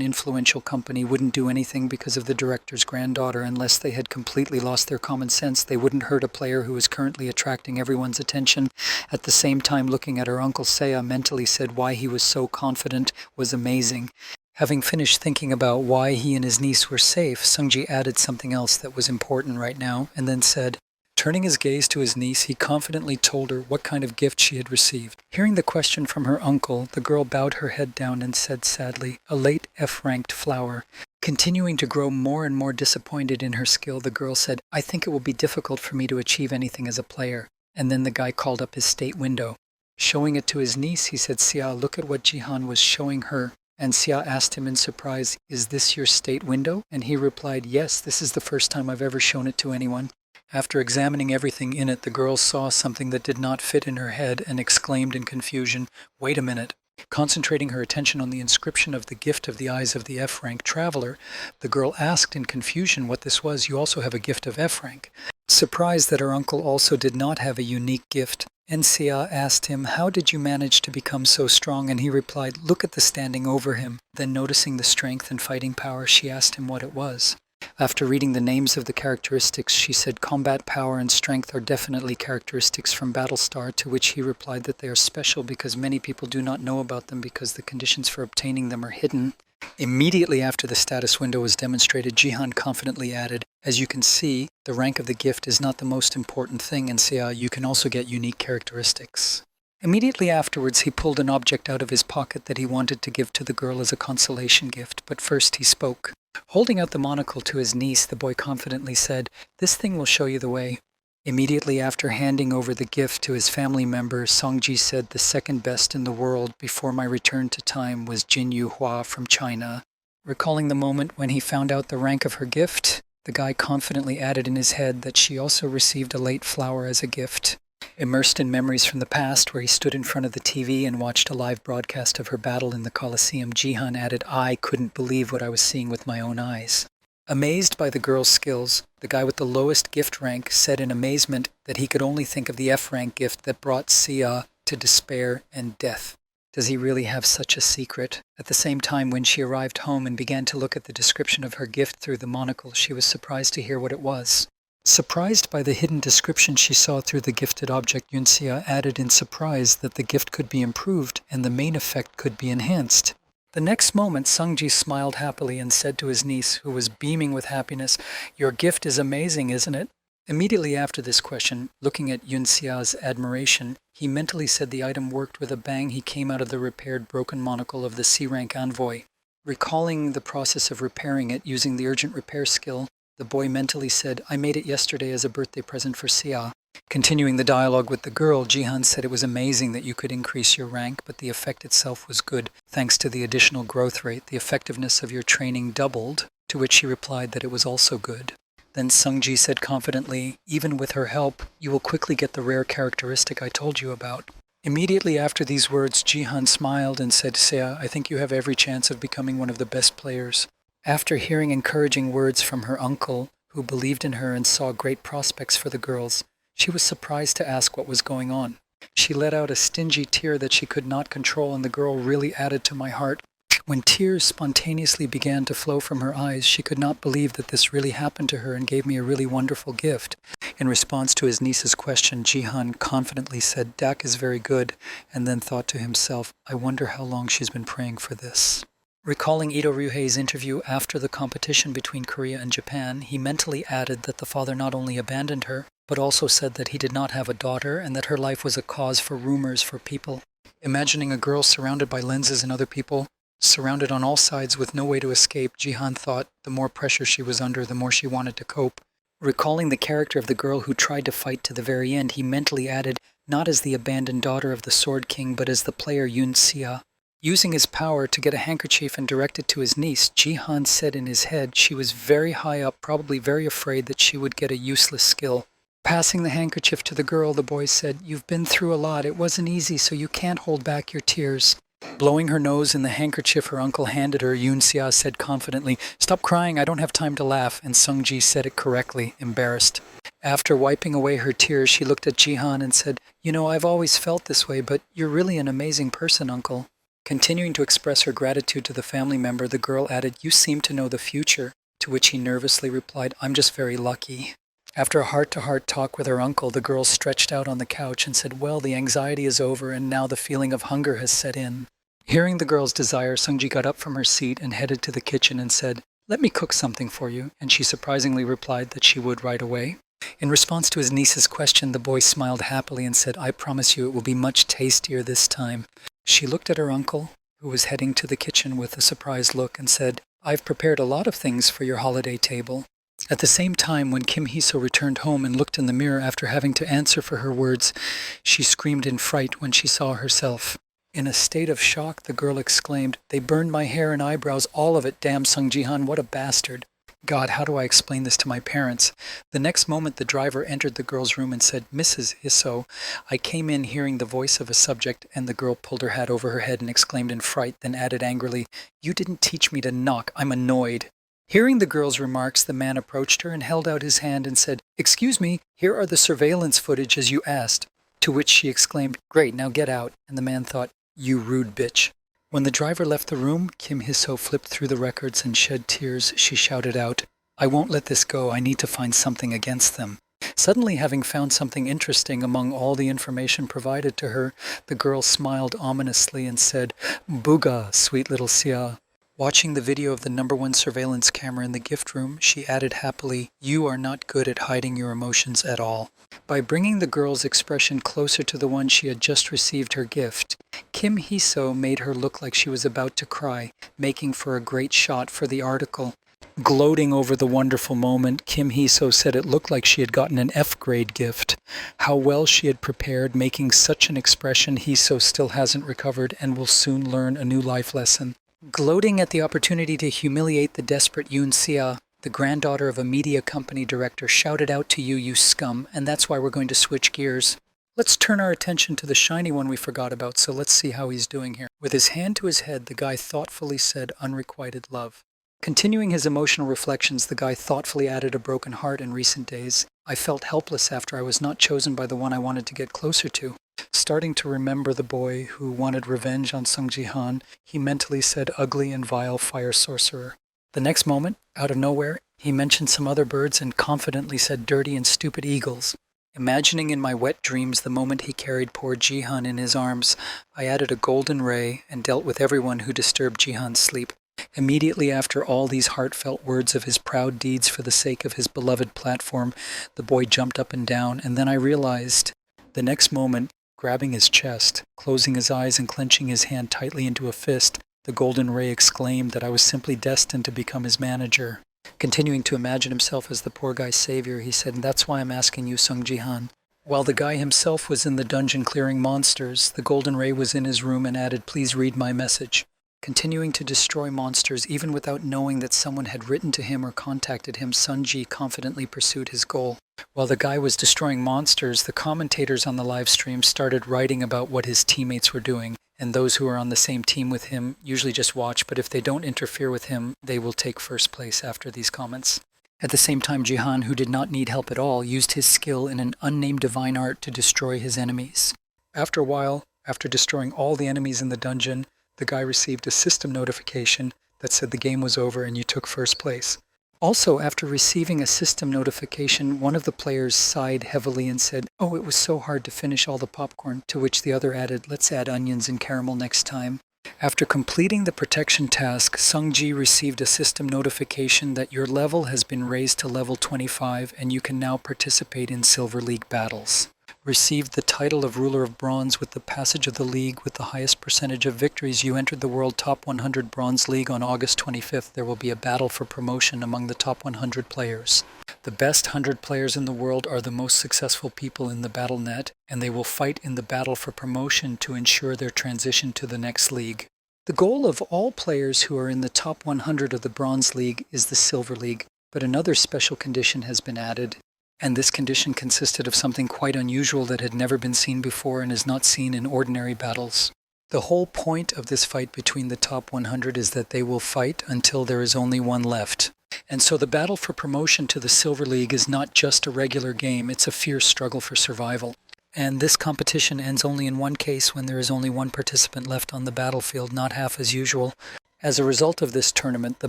influential company wouldn't do anything because of the director's granddaughter unless they had completely lost their common sense. They wouldn't hurt a player who is currently attracting everyone's attention. At the same time, looking at her uncle, Seiya mentally said why he was so confident was amazing. Having finished thinking about why he and his niece were safe, Sungji added something else that was important right now, and then said, turning his gaze to his niece, he confidently told her what kind of gift she had received. Hearing the question from her uncle, the girl bowed her head down and said sadly, "A late F-ranked flower." Continuing to grow more and more disappointed in her skill, the girl said, "I think it will be difficult for me to achieve anything as a player." And then the guy called up his state window. Showing it to his niece, he said, "Sia, look at what Jihan was showing her." And Sia asked him in surprise, "Is this your state window?" And he replied, "Yes, this is the first time I've ever shown it to anyone." After examining everything in it, the girl saw something that did not fit in her head and exclaimed in confusion, "Wait a minute." Concentrating her attention on the inscription of the gift of the eyes of the F-rank traveler, the girl asked in confusion what this was. "You also have a gift of F-rank." Surprised that her uncle also did not have a unique gift, Sia asked him, "How did you manage to become so strong?" And he replied, "Look at the standing over him." Then noticing the strength and fighting power, she asked him what it was. After reading the names of the characteristics, she said combat power and strength are definitely characteristics from Battlestar, to which he replied that they are special because many people do not know about them because the conditions for obtaining them are hidden. Immediately after the status window was demonstrated, Jihan confidently added, "As you can see, the rank of the gift is not the most important thing, and Sia, you can also get unique characteristics." Immediately afterwards, he pulled an object out of his pocket that he wanted to give to the girl as a consolation gift, but first he spoke. Holding out the monocle to his niece, the boy confidently said, "This thing will show you the way." Immediately after handing over the gift to his family member, Songji said, "The second best in the world before my return to time was Jin Yu Hua from China." Recalling the moment when he found out the rank of her gift, the guy confidently added in his head that she also received a late flower as a gift. Immersed in memories from the past where he stood in front of the TV and watched a live broadcast of her battle in the Colosseum, Jihan added, I couldn't believe what I was seeing with my own eyes. Amazed by the girl's skills, the guy with the lowest gift rank said in amazement that he could only think of the F-rank gift that brought Sia to despair and death. Does he really have such a secret? At the same time, when she arrived home and began to look at the description of her gift through the monocle, she was surprised to hear what it was. Surprised by the hidden description she saw through the gifted object, Yunxia added in surprise that the gift could be improved and the main effect could be enhanced. The next moment, Sungji smiled happily and said to his niece, who was beaming with happiness, "Your gift is amazing, isn't it?" Immediately after this question, looking at Yunxia's admiration, he mentally said the item worked with a bang. He came out of the repaired broken monocle of the C-rank envoy. Recalling the process of repairing it using the urgent repair skill, the boy mentally said, I made it yesterday as a birthday present for Sia. Continuing the dialogue with the girl, Jihan said it was amazing that you could increase your rank, but the effect itself was good. Thanks to the additional growth rate, the effectiveness of your training doubled, to which she replied that it was also good. Then Sungji said confidently, even with her help, you will quickly get the rare characteristic I told you about. Immediately after these words, Jihan smiled and said, Sia, I think you have every chance of becoming one of the best players. After hearing encouraging words from her uncle, who believed in her and saw great prospects for the girls, she was surprised to ask what was going on. She let out a stingy tear that she could not control, and the girl really added to my heart. When tears spontaneously began to flow from her eyes, she could not believe that this really happened to her and gave me a really wonderful gift. In response to his niece's question, Jihan confidently said, Dak is very good, and then thought to himself, I wonder how long she's been praying for this. Recalling Ito Ryuhei's interview after the competition between Korea and Japan, he mentally added that the father not only abandoned her, but also said that he did not have a daughter and that her life was a cause for rumors for people. Imagining a girl surrounded by lenses and other people, surrounded on all sides with no way to escape, Jihan thought the more pressure she was under, the more she wanted to cope. Recalling the character of the girl who tried to fight to the very end, he mentally added, not as the abandoned daughter of the Sword King, but as the player Yunxia. Using his power to get a handkerchief and direct it to his niece, Jihan said in his head she was very high up, probably very afraid that she would get a useless skill. Passing the handkerchief to the girl, the boy said, You've been through a lot. It wasn't easy, so you can't hold back your tears. Blowing her nose in the handkerchief her uncle handed her, Yunxia said confidently, Stop crying, I don't have time to laugh, and Sungji said it correctly, embarrassed. After wiping away her tears, she looked at Jihan and said, You know, I've always felt this way, but you're really an amazing person, uncle. Continuing to express her gratitude to the family member, the girl added, You seem to know the future, to which he nervously replied, I'm just very lucky. After a heart-to-heart talk with her uncle, the girl stretched out on the couch and said, Well, the anxiety is over and now the feeling of hunger has set in. Hearing the girl's desire, Sungji got up from her seat and headed to the kitchen and said, Let me cook something for you, and she surprisingly replied that she would right away. In response to his niece's question, the boy smiled happily and said, I promise you it will be much tastier this time. She looked at her uncle, who was heading to the kitchen with a surprised look, and said, I've prepared a lot of things for your holiday table. At the same time, when Kim Hee-so returned home and looked in the mirror after having to answer for her words, she screamed in fright when she saw herself. In a state of shock, the girl exclaimed, They burned my hair and eyebrows, all of it, damn Sung Ji-han, what a bastard. God, how do I explain this to my parents? The next moment, the driver entered the girl's room and said, Mrs. Hisso, I came in hearing the voice of a subject, and the girl pulled her hat over her head and exclaimed in fright, then added angrily, You didn't teach me to knock, I'm annoyed. Hearing the girl's remarks, the man approached her and held out his hand and said, Excuse me, here are the surveillance footage as you asked. To which she exclaimed, Great, now get out. And the man thought, You rude bitch. When the driver left the room, Kim Hee-so flipped through the records and shed tears. She shouted out, I won't let this go. I need to find something against them. Suddenly, having found something interesting among all the information provided to her, the girl smiled ominously and said, Booga, sweet little Sia. Watching the video of the #1 surveillance camera in the gift room, she added happily, You are not good at hiding your emotions at all. By bringing the girl's expression closer to the one she had just received her gift, Kim Hee-so made her look like she was about to cry, making for a great shot for the article. Gloating over the wonderful moment, Kim Hee-so said it looked like she had gotten an F-grade gift. How well she had prepared, making such an expression Hee-so still hasn't recovered and will soon learn a new life lesson. Gloating at the opportunity to humiliate the desperate Yoon Sia, the granddaughter of a media company director, shouted out to you, you scum, and that's why we're going to switch gears. Let's turn our attention to the shiny one we forgot about, so let's see how he's doing here. With his hand to his head, the guy thoughtfully said unrequited love. Continuing his emotional reflections, the guy thoughtfully added a broken heart in recent days. I felt helpless after I was not chosen by the one I wanted to get closer to. Starting to remember the boy who wanted revenge on Sung Ji-han, he mentally said ugly and vile fire sorcerer. The next moment, out of nowhere, he mentioned some other birds and confidently said dirty and stupid eagles. Imagining in my wet dreams the moment he carried poor Ji-han in his arms, I added a golden ray and dealt with everyone who disturbed Ji-han's sleep. Immediately after all these heartfelt words of his proud deeds for the sake of his beloved platform, the boy jumped up and down, and then I realized, the next moment, grabbing his chest, closing his eyes and clenching his hand tightly into a fist, the golden ray exclaimed that I was simply destined to become his manager. Continuing to imagine himself as the poor guy's savior, he said, "That's why I'm asking you, Sung Ji-han." While the guy himself was in the dungeon clearing monsters, the golden ray was in his room and added, "Please read my message." Continuing to destroy monsters even without knowing that someone had written to him or contacted him, Sun Ji confidently pursued his goal. While the guy was destroying monsters, the commentators on the live stream started writing about what his teammates were doing, and those who are on the same team with him usually just watch, but if they don't interfere with him, they will take first place after these comments. At the same time, Jihan, who did not need help at all, used his skill in an unnamed divine art to destroy his enemies. After a while, after destroying all the enemies in the dungeon, the guy received a system notification that said the game was over and you took first place. Also, after receiving a system notification, one of the players sighed heavily and said, "Oh, it was so hard to finish all the popcorn," to which the other added, "Let's add onions and caramel next time." After completing the protection task, Sung Ji received a system notification that your level has been raised to level 25 and you can now participate in Silver League battles. Received the title of Ruler of Bronze with the passage of the league with the highest percentage of victories. You entered the World Top 100 Bronze League on August 25th. There will be a battle for promotion among the top 100 players. The best 100 players in the world are the most successful people in the battle net, and they will fight in the battle for promotion to ensure their transition to the next league. The goal of all players who are in the top 100 of the Bronze League is the Silver League, but another special condition has been added. And this condition consisted of something quite unusual that had never been seen before and is not seen in ordinary battles. The whole point of this fight between the top 100 is that they will fight until there is only one left. And so the battle for promotion to the Silver League is not just a regular game, it's a fierce struggle for survival. And this competition ends only in one case when there is only one participant left on the battlefield, not half as usual. As a result of this tournament, the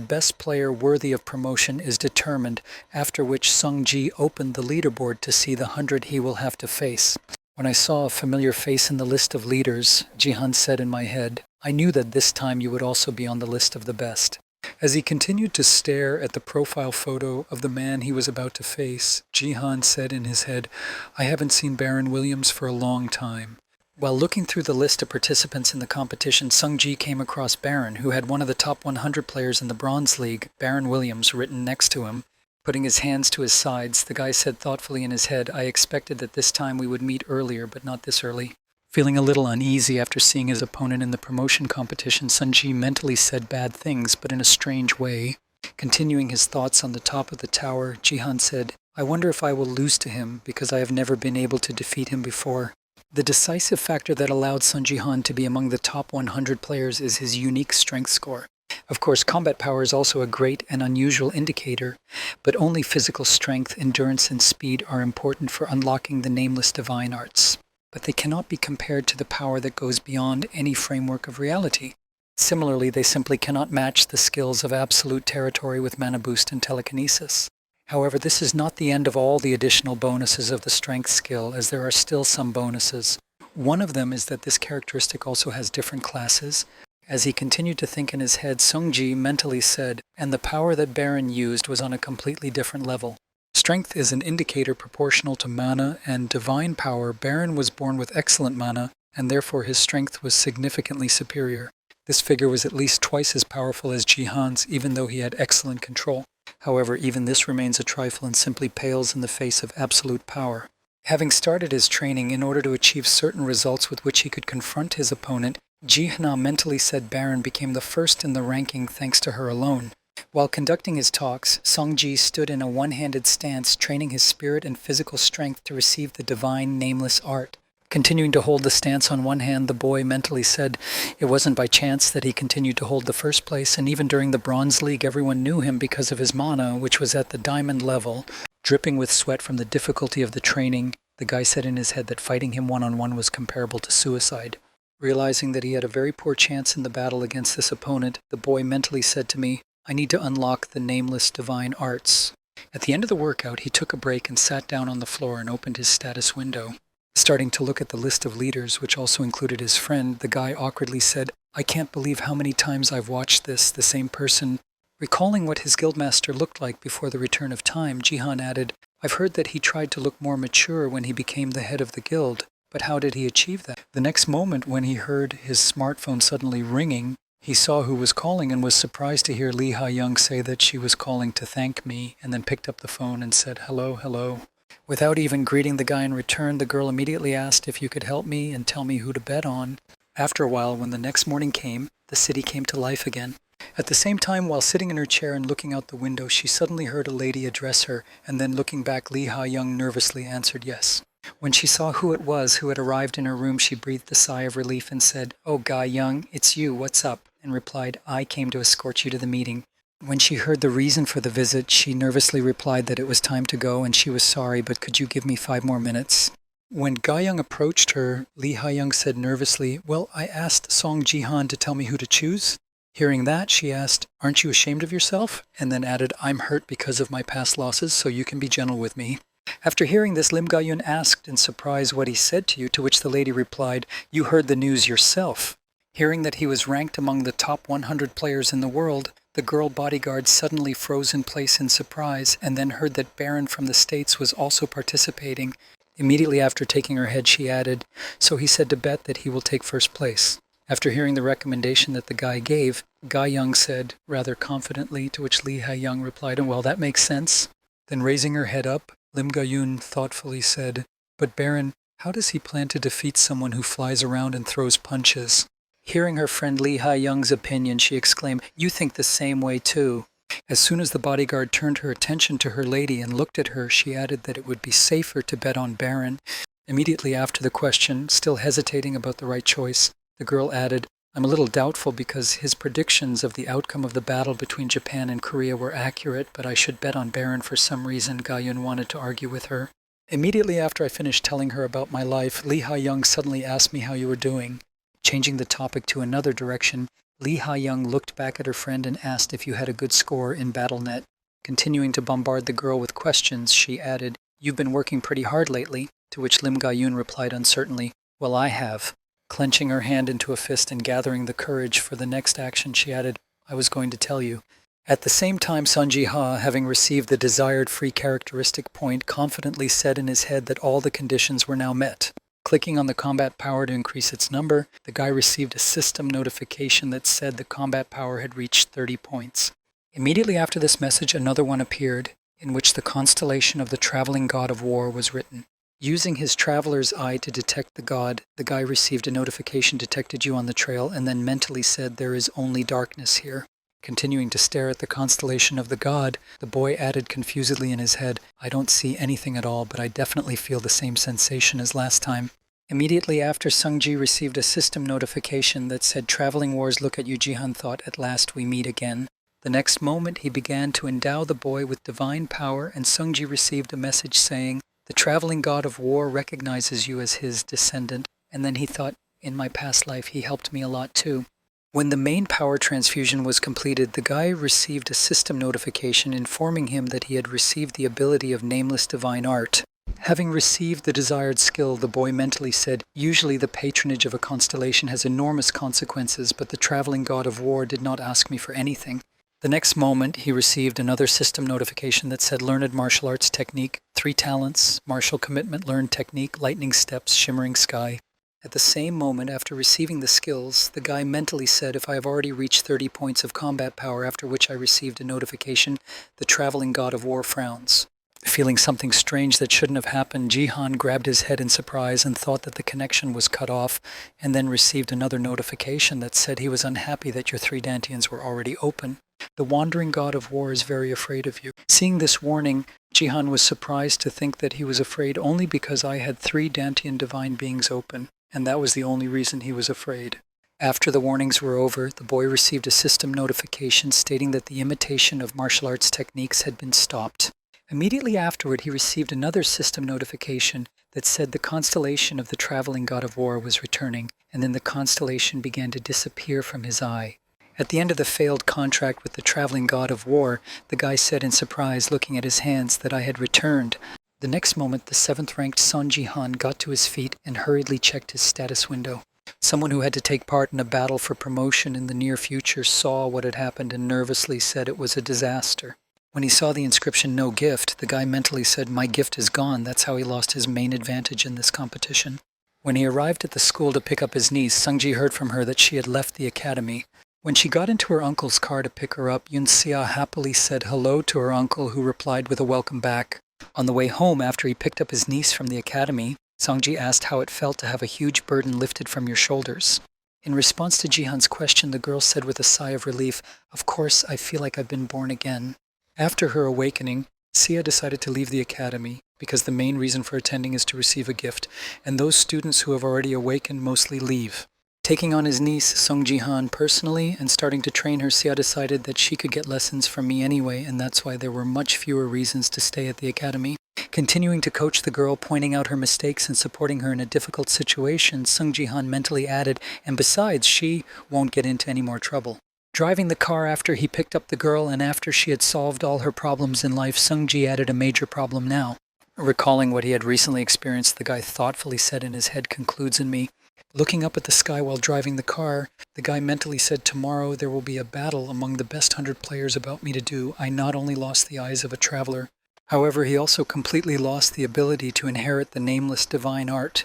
best player worthy of promotion is determined, after which Sung Ji opened the leaderboard to see the 100 he will have to face. When I saw a familiar face in the list of leaders, Jihan said in my head, "I knew that this time you would also be on the list of the best." As he continued to stare at the profile photo of the man he was about to face, Jihan said in his head, "I haven't seen Baron Williams for a long time." While looking through the list of participants in the competition, Sung Ji came across Baron, who had one of the top 100 players in the Bronze League, Baron Williams, written next to him. Putting his hands to his sides, the guy said thoughtfully in his head, "I expected that this time we would meet earlier, but not this early." Feeling a little uneasy after seeing his opponent in the promotion competition, Sung Ji mentally said bad things, but in a strange way. Continuing his thoughts on the top of the tower, Jihan said, "I wonder if I will lose to him, because I have never been able to defeat him before." The decisive factor that allowed Sun Jihan to be among the top 100 players is his unique strength score. Of course, combat power is also a great and unusual indicator, but only physical strength, endurance, and speed are important for unlocking the nameless divine arts. But they cannot be compared to the power that goes beyond any framework of reality. Similarly, they simply cannot match the skills of absolute territory with mana boost and telekinesis. However, this is not the end of all the additional bonuses of the strength skill, as there are still some bonuses. One of them is that this characteristic also has different classes. As he continued to think in his head, Sung Ji mentally said, "And the power that Baron used was on a completely different level." Strength is an indicator proportional to mana, and divine power, Baron was born with excellent mana, and therefore his strength was significantly superior. This figure was at least twice as powerful as Jihan's, even though he had excellent control. However, even this remains a trifle and simply pales in the face of absolute power. Having started his training in order to achieve certain results with which he could confront his opponent, Jihna mentally said Baron became the first in the ranking thanks to her alone. While conducting his talks, Sung Ji stood in a one-handed stance, training his spirit and physical strength to receive the divine nameless art. Continuing to hold the stance on one hand, the boy mentally said it wasn't by chance that he continued to hold the first place, and even during the Bronze League everyone knew him because of his mana, which was at the diamond level. Dripping with sweat from the difficulty of the training, the guy said in his head that fighting him one-on-one was comparable to suicide. Realizing that he had a very poor chance in the battle against this opponent, the boy mentally said to me, I need to unlock the nameless divine arts. At the end of the workout, he took a break and sat down on the floor and opened his status window. Starting to look at the list of leaders, which also included his friend, the guy awkwardly said, I can't believe how many times I've watched this, the same person. Recalling what his guildmaster looked like before the return of time, Jihan added, I've heard that he tried to look more mature when he became the head of the guild, but how did he achieve that? The next moment, when he heard his smartphone suddenly ringing, he saw who was calling and was surprised to hear Lee Ha-young say that she was calling to thank me, and then picked up the phone and said, hello, hello. Without even greeting the guy in return, the girl immediately asked if you could help me and tell me who to bet on. After a while, when the next morning came, the city came to life again. At the same time, while sitting in her chair and looking out the window, she suddenly heard a lady address her, and then looking back, Lee Ha-young nervously answered yes. When she saw who it was who had arrived in her room, she breathed a sigh of relief and said, Oh, Guy Young, it's you, what's up? And replied, I came to escort you to the meeting. When she heard the reason for the visit, she nervously replied that it was time to go and she was sorry, but could you give me 5 more minutes? When Guy Young approached her, Lee Ha-young said nervously, Well, I asked Song Ji-han to tell me who to choose. Hearing that, she asked, Aren't you ashamed of yourself? And then added, I'm hurt because of my past losses, so you can be gentle with me. After hearing this, Lim Ga-yun asked in surprise what he said to you, to which the lady replied, You heard the news yourself. Hearing that he was ranked among the top 100 players in the world, the girl bodyguard suddenly froze in place in surprise, and then heard that Baron from the States was also participating. Immediately after taking her head, she added, So he said to bet that he will take first place. After hearing the recommendation that the guy gave, Guy Young said, rather confidently, to which Lee Ha-young replied, Well, that makes sense. Then raising her head up, Lim Ga-yun thoughtfully said, But Baron, how does he plan to defeat someone who flies around and throws punches? Hearing her friend Lee Ha-young's opinion, she exclaimed, You think the same way too. As soon as the bodyguard turned her attention to her lady and looked at her, she added that it would be safer to bet on Baron. Immediately after the question, still hesitating about the right choice, the girl added, I'm a little doubtful because his predictions of the outcome of the battle between Japan and Korea were accurate, but I should bet on Baron for some reason. Ga-yun wanted to argue with her. Immediately after I finished telling her about my life, Lee Ha-young suddenly asked me how you were doing. Changing the topic to another direction, Lee Ha-young looked back at her friend and asked if you had a good score in BattleNet. Continuing to bombard the girl with questions, she added, You've been working pretty hard lately, to which Lim Ga-yun replied uncertainly, Well, I have. Clenching her hand into a fist and gathering the courage for the next action, she added, I was going to tell you. At the same time, Sun Ji-ha, having received the desired free characteristic point, confidently said in his head that all the conditions were now met. Clicking on the combat power to increase its number, the guy received a system notification that said the combat power had reached 30 points. Immediately after this message, another one appeared, in which the constellation of the traveling god of war was written. Using his traveler's eye to detect the god, the guy received a notification detected you on the trail and then mentally said there is only darkness here. Continuing to stare at the constellation of the god, the boy added confusedly in his head, I don't see anything at all, but I definitely feel the same sensation as last time. Immediately after, Sung-ji received a system notification that said Traveling Wars look at you. Jihan thought, At last we meet again. The next moment he began to endow the boy with divine power, and Sung-ji received a message saying, The traveling god of war recognizes you as his descendant. And then he thought, in my past life he helped me a lot too. When the main power transfusion was completed, the guy received a system notification informing him that he had received the ability of nameless divine art. Having received the desired skill, the boy mentally said, Usually the patronage of a constellation has enormous consequences, but the traveling god of war did not ask me for anything. The next moment, he received another system notification that said Learned Martial Arts Technique, 3 talents, Martial Commitment Learned Technique, Lightning Steps, Shimmering Sky. At the same moment, after receiving the skills, the guy mentally said, If I have already reached 30 points of combat power, after which I received a notification, the traveling god of war frowns. Feeling something strange that shouldn't have happened, Jihan grabbed his head in surprise and thought that the connection was cut off, and then received another notification that said he was unhappy that your 3 dantians were already open. The wandering god of war is very afraid of you. Seeing this warning, Ji-han was surprised to think that he was afraid only because I had 3 Dantian divine beings open, and that was the only reason he was afraid. After the warnings were over, the boy received a system notification stating that the imitation of martial arts techniques had been stopped. Immediately afterward, he received another system notification that said the constellation of the traveling god of war was returning, and then the constellation began to disappear from his eye. At the end of the failed contract with the traveling god of war, the guy said in surprise, looking at his hands, that I had returned. The next moment, the 7th-ranked Son Ji-han got to his feet and hurriedly checked his status window. Someone who had to take part in a battle for promotion in the near future saw what had happened and nervously said it was a disaster. When he saw the inscription, "No gift," the guy mentally said, "My gift is gone." That's how he lost his main advantage in this competition. When he arrived at the school to pick up his niece, Sungji heard from her that she had left the academy. When she got into her uncle's car to pick her up, Yun-sia happily said hello to her uncle, who replied with a welcome back. On the way home, after he picked up his niece from the academy, Sungji asked how it felt to have a huge burden lifted from your shoulders. In response to Jihan's question, the girl said with a sigh of relief, "Of course, I feel like I've been born again." After her awakening, Sia decided to leave the academy because the main reason for attending is to receive a gift, and those students who have already awakened mostly leave. Taking on his niece, Sung Ji-han, personally and starting to train her, Sia decided that she could get lessons from me anyway, and that's why there were much fewer reasons to stay at the academy. Continuing to coach the girl, pointing out her mistakes and supporting her in a difficult situation, Sung Ji-han mentally added, and besides, she won't get into any more trouble. Driving the car after he picked up the girl and after she had solved all her problems in life, Sung-ji added a major problem now. Recalling what he had recently experienced, the guy thoughtfully said in his head, "Concludes in me." Looking up at the sky while driving the car, the guy mentally said, "Tomorrow there will be a battle among the best 100 players about me to do. I not only lost the eyes of a traveler, however, he also completely lost the ability to inherit the nameless divine art,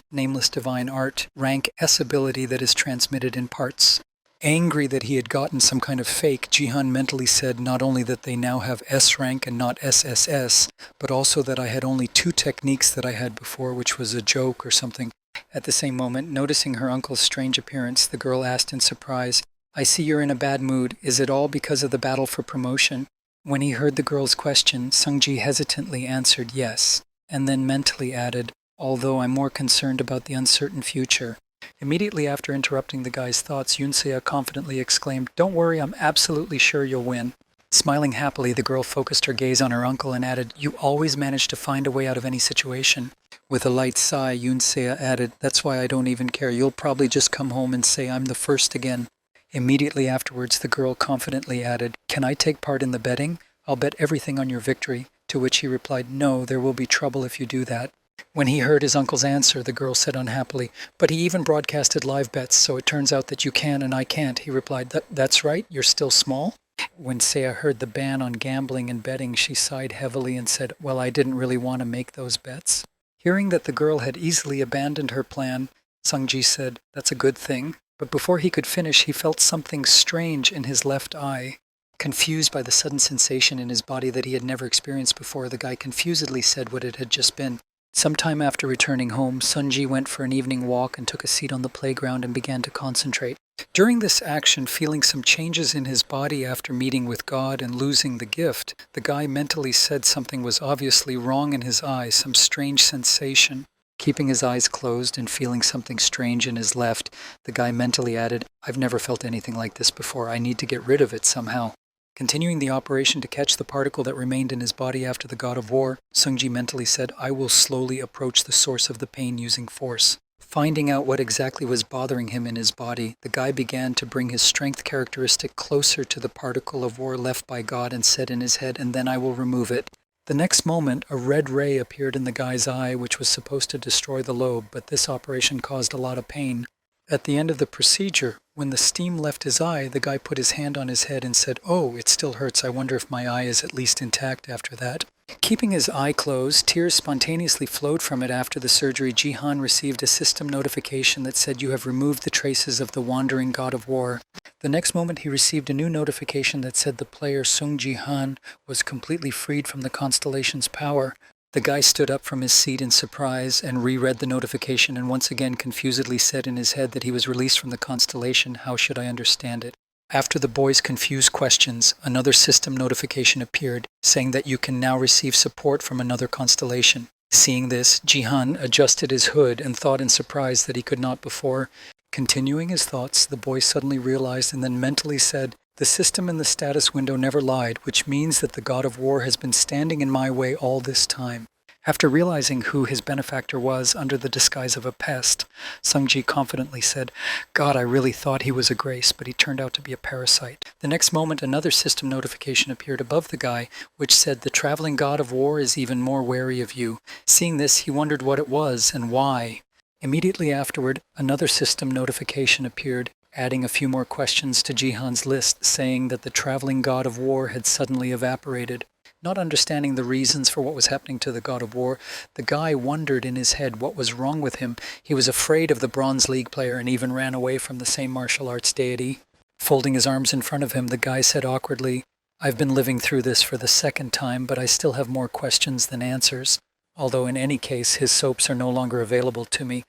rank S ability that is transmitted in parts." Angry that he had gotten some kind of fake, Jihan mentally said not only that they now have S rank and not SSS, but also that I had only 2 techniques that I had before, which was a joke or something. At the same moment, noticing her uncle's strange appearance, the girl asked in surprise, "I see you're in a bad mood. Is it all because of the battle for promotion?" When he heard the girl's question, Sungji hesitantly answered yes, and then mentally added, "Although I'm more concerned about the uncertain future." Immediately after interrupting the guy's thoughts, Yun-sia confidently exclaimed, "Don't worry, I'm absolutely sure you'll win." Smiling happily, the girl focused her gaze on her uncle and added, "You always manage to find a way out of any situation." With a light sigh, Yun-sia added, "That's why I don't even care. You'll probably just come home and say I'm the first again." Immediately afterwards, the girl confidently added, "Can I take part in the betting? I'll bet everything on your victory." To which he replied, "No, there will be trouble if you do that." When he heard his uncle's answer, the girl said unhappily, "But he even broadcasted live bets, so it turns out that you can and I can't." He replied, "That's right, you're still small?" When Saya heard the ban on gambling and betting, she sighed heavily and said, "Well, I didn't really want to make those bets." Hearing that the girl had easily abandoned her plan, Sungji said, "That's a good thing." But before he could finish, he felt something strange in his left eye. Confused by the sudden sensation in his body that he had never experienced before, the guy confusedly said what it had just been. Sometime after returning home, Sunji went for an evening walk and took a seat on the playground and began to concentrate. During this action, feeling some changes in his body after meeting with God and losing the gift, the guy mentally said something was obviously wrong in his eye, some strange sensation. Keeping his eyes closed and feeling something strange in his left, the guy mentally added, "I've never felt anything like this before. I need to get rid of it somehow." Continuing the operation to catch the particle that remained in his body after the god of war, Sungji mentally said, "I will slowly approach the source of the pain using force." Finding out what exactly was bothering him in his body, the guy began to bring his strength characteristic closer to the particle of war left by God and said in his head, "And then I will remove it." The next moment, a red ray appeared in the guy's eye, which was supposed to destroy the lobe, but this operation caused a lot of pain. At the end of the procedure, when the steam left his eye, the guy put his hand on his head and said, "Oh, it still hurts. I wonder if my eye is at least intact after that." Keeping his eye closed, tears spontaneously flowed from it after the surgery. Jihan received a system notification that said, "You have removed the traces of the wandering god of war." The next moment he received a new notification that said the player Sung Jihan was completely freed from the constellation's power. The guy stood up from his seat in surprise and reread the notification and once again confusedly said in his head that he was released from the constellation. How should I understand it? After the boy's confused questions, another system notification appeared, saying that you can now receive support from another constellation. Seeing this, Jihan adjusted his hood and thought in surprise that he could not before. Continuing his thoughts, the boy suddenly realized and then mentally said, "The system in the status window never lied, which means that the god of war has been standing in my way all this time." After realizing who his benefactor was under the disguise of a pest, Sungji confidently said, "God, I really thought he was a grace, but he turned out to be a parasite." The next moment, another system notification appeared above the guy, which said, "The traveling god of war is even more wary of you." Seeing this, he wondered what it was and why. Immediately afterward, another system notification appeared, adding a few more questions to Jihan's list, saying that the traveling god of war had suddenly evaporated. Not understanding the reasons for what was happening to the god of war, the guy wondered in his head what was wrong with him. He was afraid of the Bronze League player and even ran away from the same martial arts deity. Folding his arms in front of him, the guy said awkwardly, "I've been living through this for the second time, but I still have more questions than answers. Although in any case, his soaps are no longer available to me."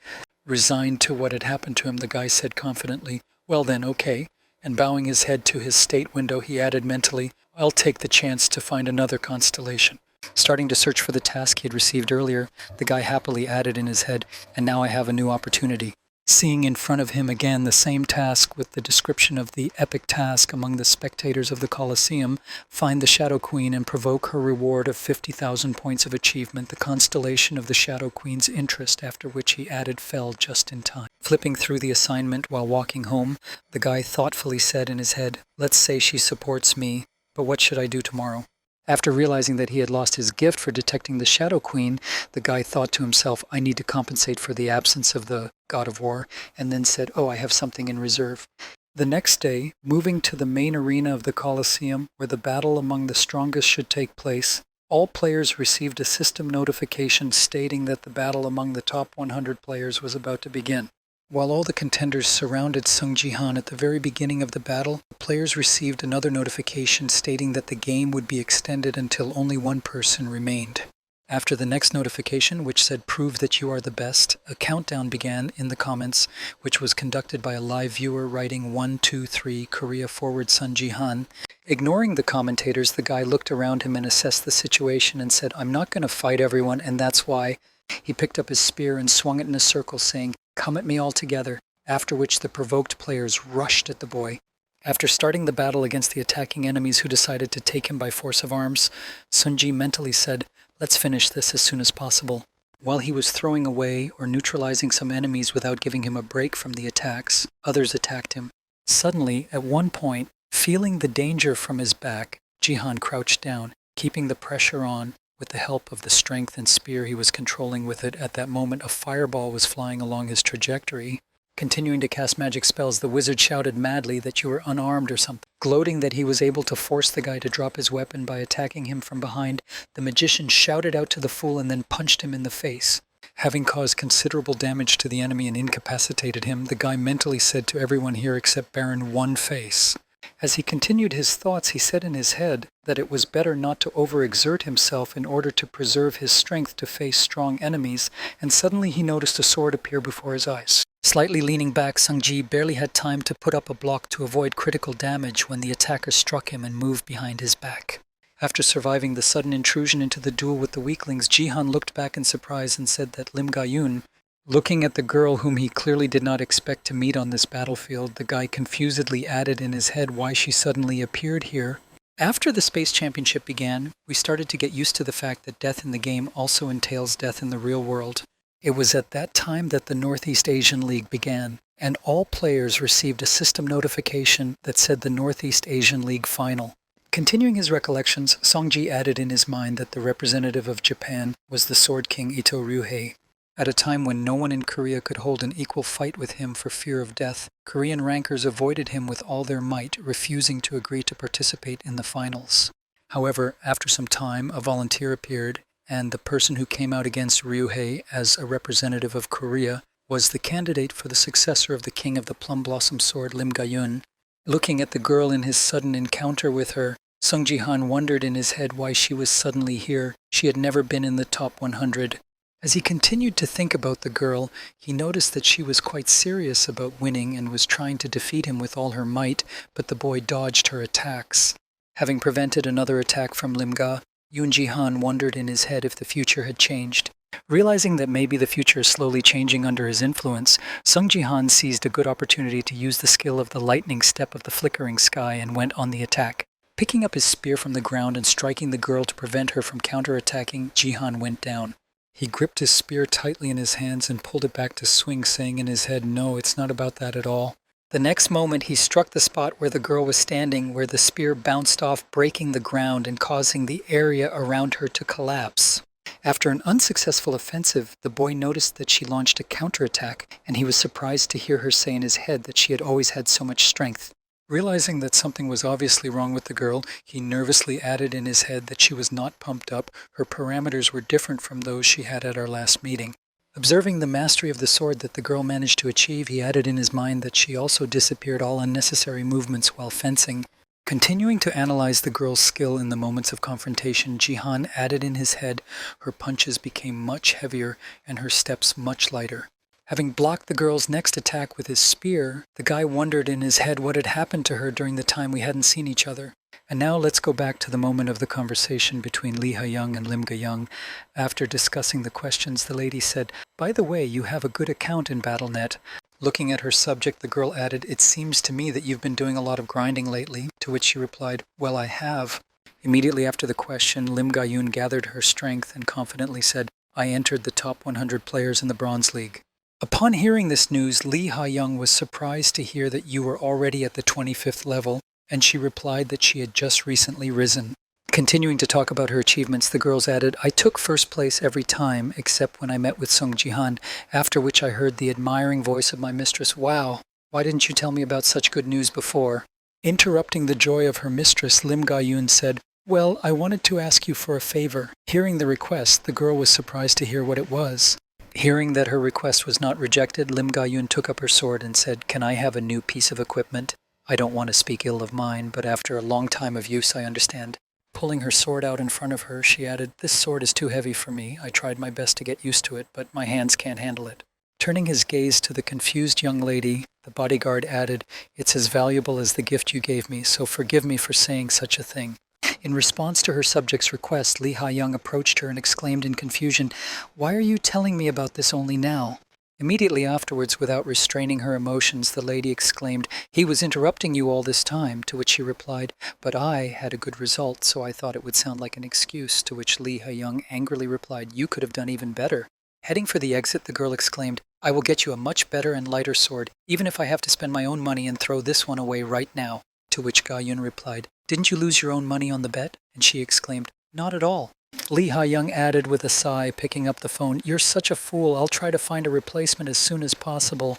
Resigned to what had happened to him, the guy said confidently, "Well then, okay." And bowing his head to his state window, he added mentally, "I'll take the chance to find another constellation." Starting to search for the task he had received earlier, the guy happily added in his head, "And now I have a new opportunity." Seeing in front of him again the same task with the description of the epic task among the spectators of the Colosseum, find the Shadow Queen and provoke her reward of 50,000 points of achievement, the constellation of the Shadow Queen's interest, after which he added fell just in time. Flipping through the assignment while walking home, the guy thoughtfully said in his head, "Let's say she supports me, but what should I do tomorrow?" After realizing that he had lost his gift for detecting the Shadow Queen, the guy thought to himself, "I need to compensate for the absence of the god of war," and then said, "Oh, I have something in reserve." The next day, moving to the main arena of the Colosseum, where the battle among the strongest should take place, all players received a system notification stating that the battle among the top 100 players was about to begin. While all the contenders surrounded Sung Ji-han at the very beginning of the battle, the players received another notification stating that the game would be extended until only one person remained. After the next notification, which said "Prove that you are the best," a countdown began in the comments, which was conducted by a live viewer writing 1, 2, 3, Korea forward Sun Ji-han. Ignoring the commentators, the guy looked around him and assessed the situation and said, "I'm not going to fight everyone, and that's why." He picked up his spear and swung it in a circle, saying, "Come at me all together," after which the provoked players rushed at the boy. After starting the battle against the attacking enemies who decided to take him by force of arms, Sunji mentally said, "Let's finish this as soon as possible." While he was throwing away or neutralizing some enemies without giving him a break from the attacks, others attacked him. Suddenly, at one point, feeling the danger from his back, Jihan crouched down, keeping the pressure on. With the help of the strength and spear he was controlling with it, at that moment a fireball was flying along his trajectory. Continuing to cast magic spells, the wizard shouted madly that you were unarmed or something. Gloating that he was able to force the guy to drop his weapon by attacking him from behind, the magician shouted out to the fool and then punched him in the face. Having caused considerable damage to the enemy and incapacitated him, the guy mentally said to everyone here except Baron One Face. As he continued his thoughts, he said in his head that it was better not to overexert himself in order to preserve his strength to face strong enemies, and suddenly he noticed a sword appear before his eyes. Slightly leaning back, Sungji barely had time to put up a block to avoid critical damage when the attacker struck him and moved behind his back. After surviving the sudden intrusion into the duel with the weaklings, Jihan looked back in surprise and said that Lim Ga-yun, looking at the girl whom he clearly did not expect to meet on this battlefield, the guy confusedly added in his head why she suddenly appeared here. After the Space Championship began, we started to get used to the fact that death in the game also entails death in the real world. It was at that time that the Northeast Asian League began, and all players received a system notification that said the Northeast Asian League Final. Continuing his recollections, Songji added in his mind that the representative of Japan was the Sword King Ito Ryuhei. At a time when no one in Korea could hold an equal fight with him for fear of death, Korean rankers avoided him with all their might, refusing to agree to participate in the finals. However, after some time, a volunteer appeared, and the person who came out against Ryuhei as a representative of Korea was the candidate for the successor of the King of the Plum Blossom Sword, Lim Ga-yun. Looking at the girl in his sudden encounter with her, Sung Ji-han wondered in his head why she was suddenly here. She had never been in the top 100. As he continued to think about the girl, he noticed that she was quite serious about winning and was trying to defeat him with all her might, but the boy dodged her attacks. Having prevented another attack from Limga, Yoon Ji-han wondered in his head if the future had changed. Realizing that maybe the future is slowly changing under his influence, Sung Ji-han seized a good opportunity to use the skill of the lightning step of the flickering sky and went on the attack. Picking up his spear from the ground and striking the girl to prevent her from counterattacking, Ji-han went down. He gripped his spear tightly in his hands and pulled it back to swing, saying in his head, "No, it's not about that at all." The next moment he struck the spot where the girl was standing, where the spear bounced off, breaking the ground and causing the area around her to collapse. After an unsuccessful offensive, the boy noticed that she launched a counterattack, and he was surprised to hear her say in his head that she had always had so much strength. Realizing that something was obviously wrong with the girl, he nervously added in his head that she was not pumped up, her parameters were different from those she had at our last meeting. Observing the mastery of the sword that the girl managed to achieve, he added in his mind that she also disappeared all unnecessary movements while fencing. Continuing to analyze the girl's skill in the moments of confrontation, Ji-han added in his head her punches became much heavier and her steps much lighter. Having blocked the girl's next attack with his spear, the guy wondered in his head what had happened to her during the time we hadn't seen each other. And now let's go back to the moment of the conversation between Lee Ha-young and Lim Ga-young. After discussing the questions, the lady said, "By the way, you have a good account in BattleNet." Looking at her subject, the girl added, "It seems to me that you've been doing a lot of grinding lately," to which she replied, "Well, I have." Immediately after the question, Lim Ga-yoon gathered her strength and confidently said, "I entered the top 100 players in the Bronze League." Upon hearing this news, Lee Ha-young was surprised to hear that you were already at the 25th level, and she replied that she had just recently risen. Continuing to talk about her achievements, the girls added, "I took first place every time, except when I met with Sung Ji-han, after which I heard the admiring voice of my mistress, 'Wow, why didn't you tell me about such good news before?'" Interrupting the joy of her mistress, Lim Ga-yoon said, "Well, I wanted to ask you for a favor." Hearing the request, the girl was surprised to hear what it was. Hearing that her request was not rejected, Lim Ga-yoon took up her sword and said, "Can I have a new piece of equipment? I don't want to speak ill of mine, but after a long time of use, I understand." Pulling her sword out in front of her, she added, "This sword is too heavy for me. I tried my best to get used to it, but my hands can't handle it." Turning his gaze to the confused young lady, the bodyguard added, "It's as valuable as the gift you gave me, so forgive me for saying such a thing." In response to her subject's request, Lee Ha-young approached her and exclaimed in confusion, "Why are you telling me about this only now?" Immediately afterwards, without restraining her emotions, the lady exclaimed, "He was interrupting you all this time," to which she replied, "But I had a good result, so I thought it would sound like an excuse," to which Lee Ha-young angrily replied, "You could have done even better." Heading for the exit, the girl exclaimed, "I will get you a much better and lighter sword, even if I have to spend my own money and throw this one away right now," to which Ga-yoon replied, "Didn't you lose your own money on the bet?" And she exclaimed, "Not at all." Lee Ha-young added with a sigh, picking up the phone, "You're such a fool. I'll try to find a replacement as soon as possible."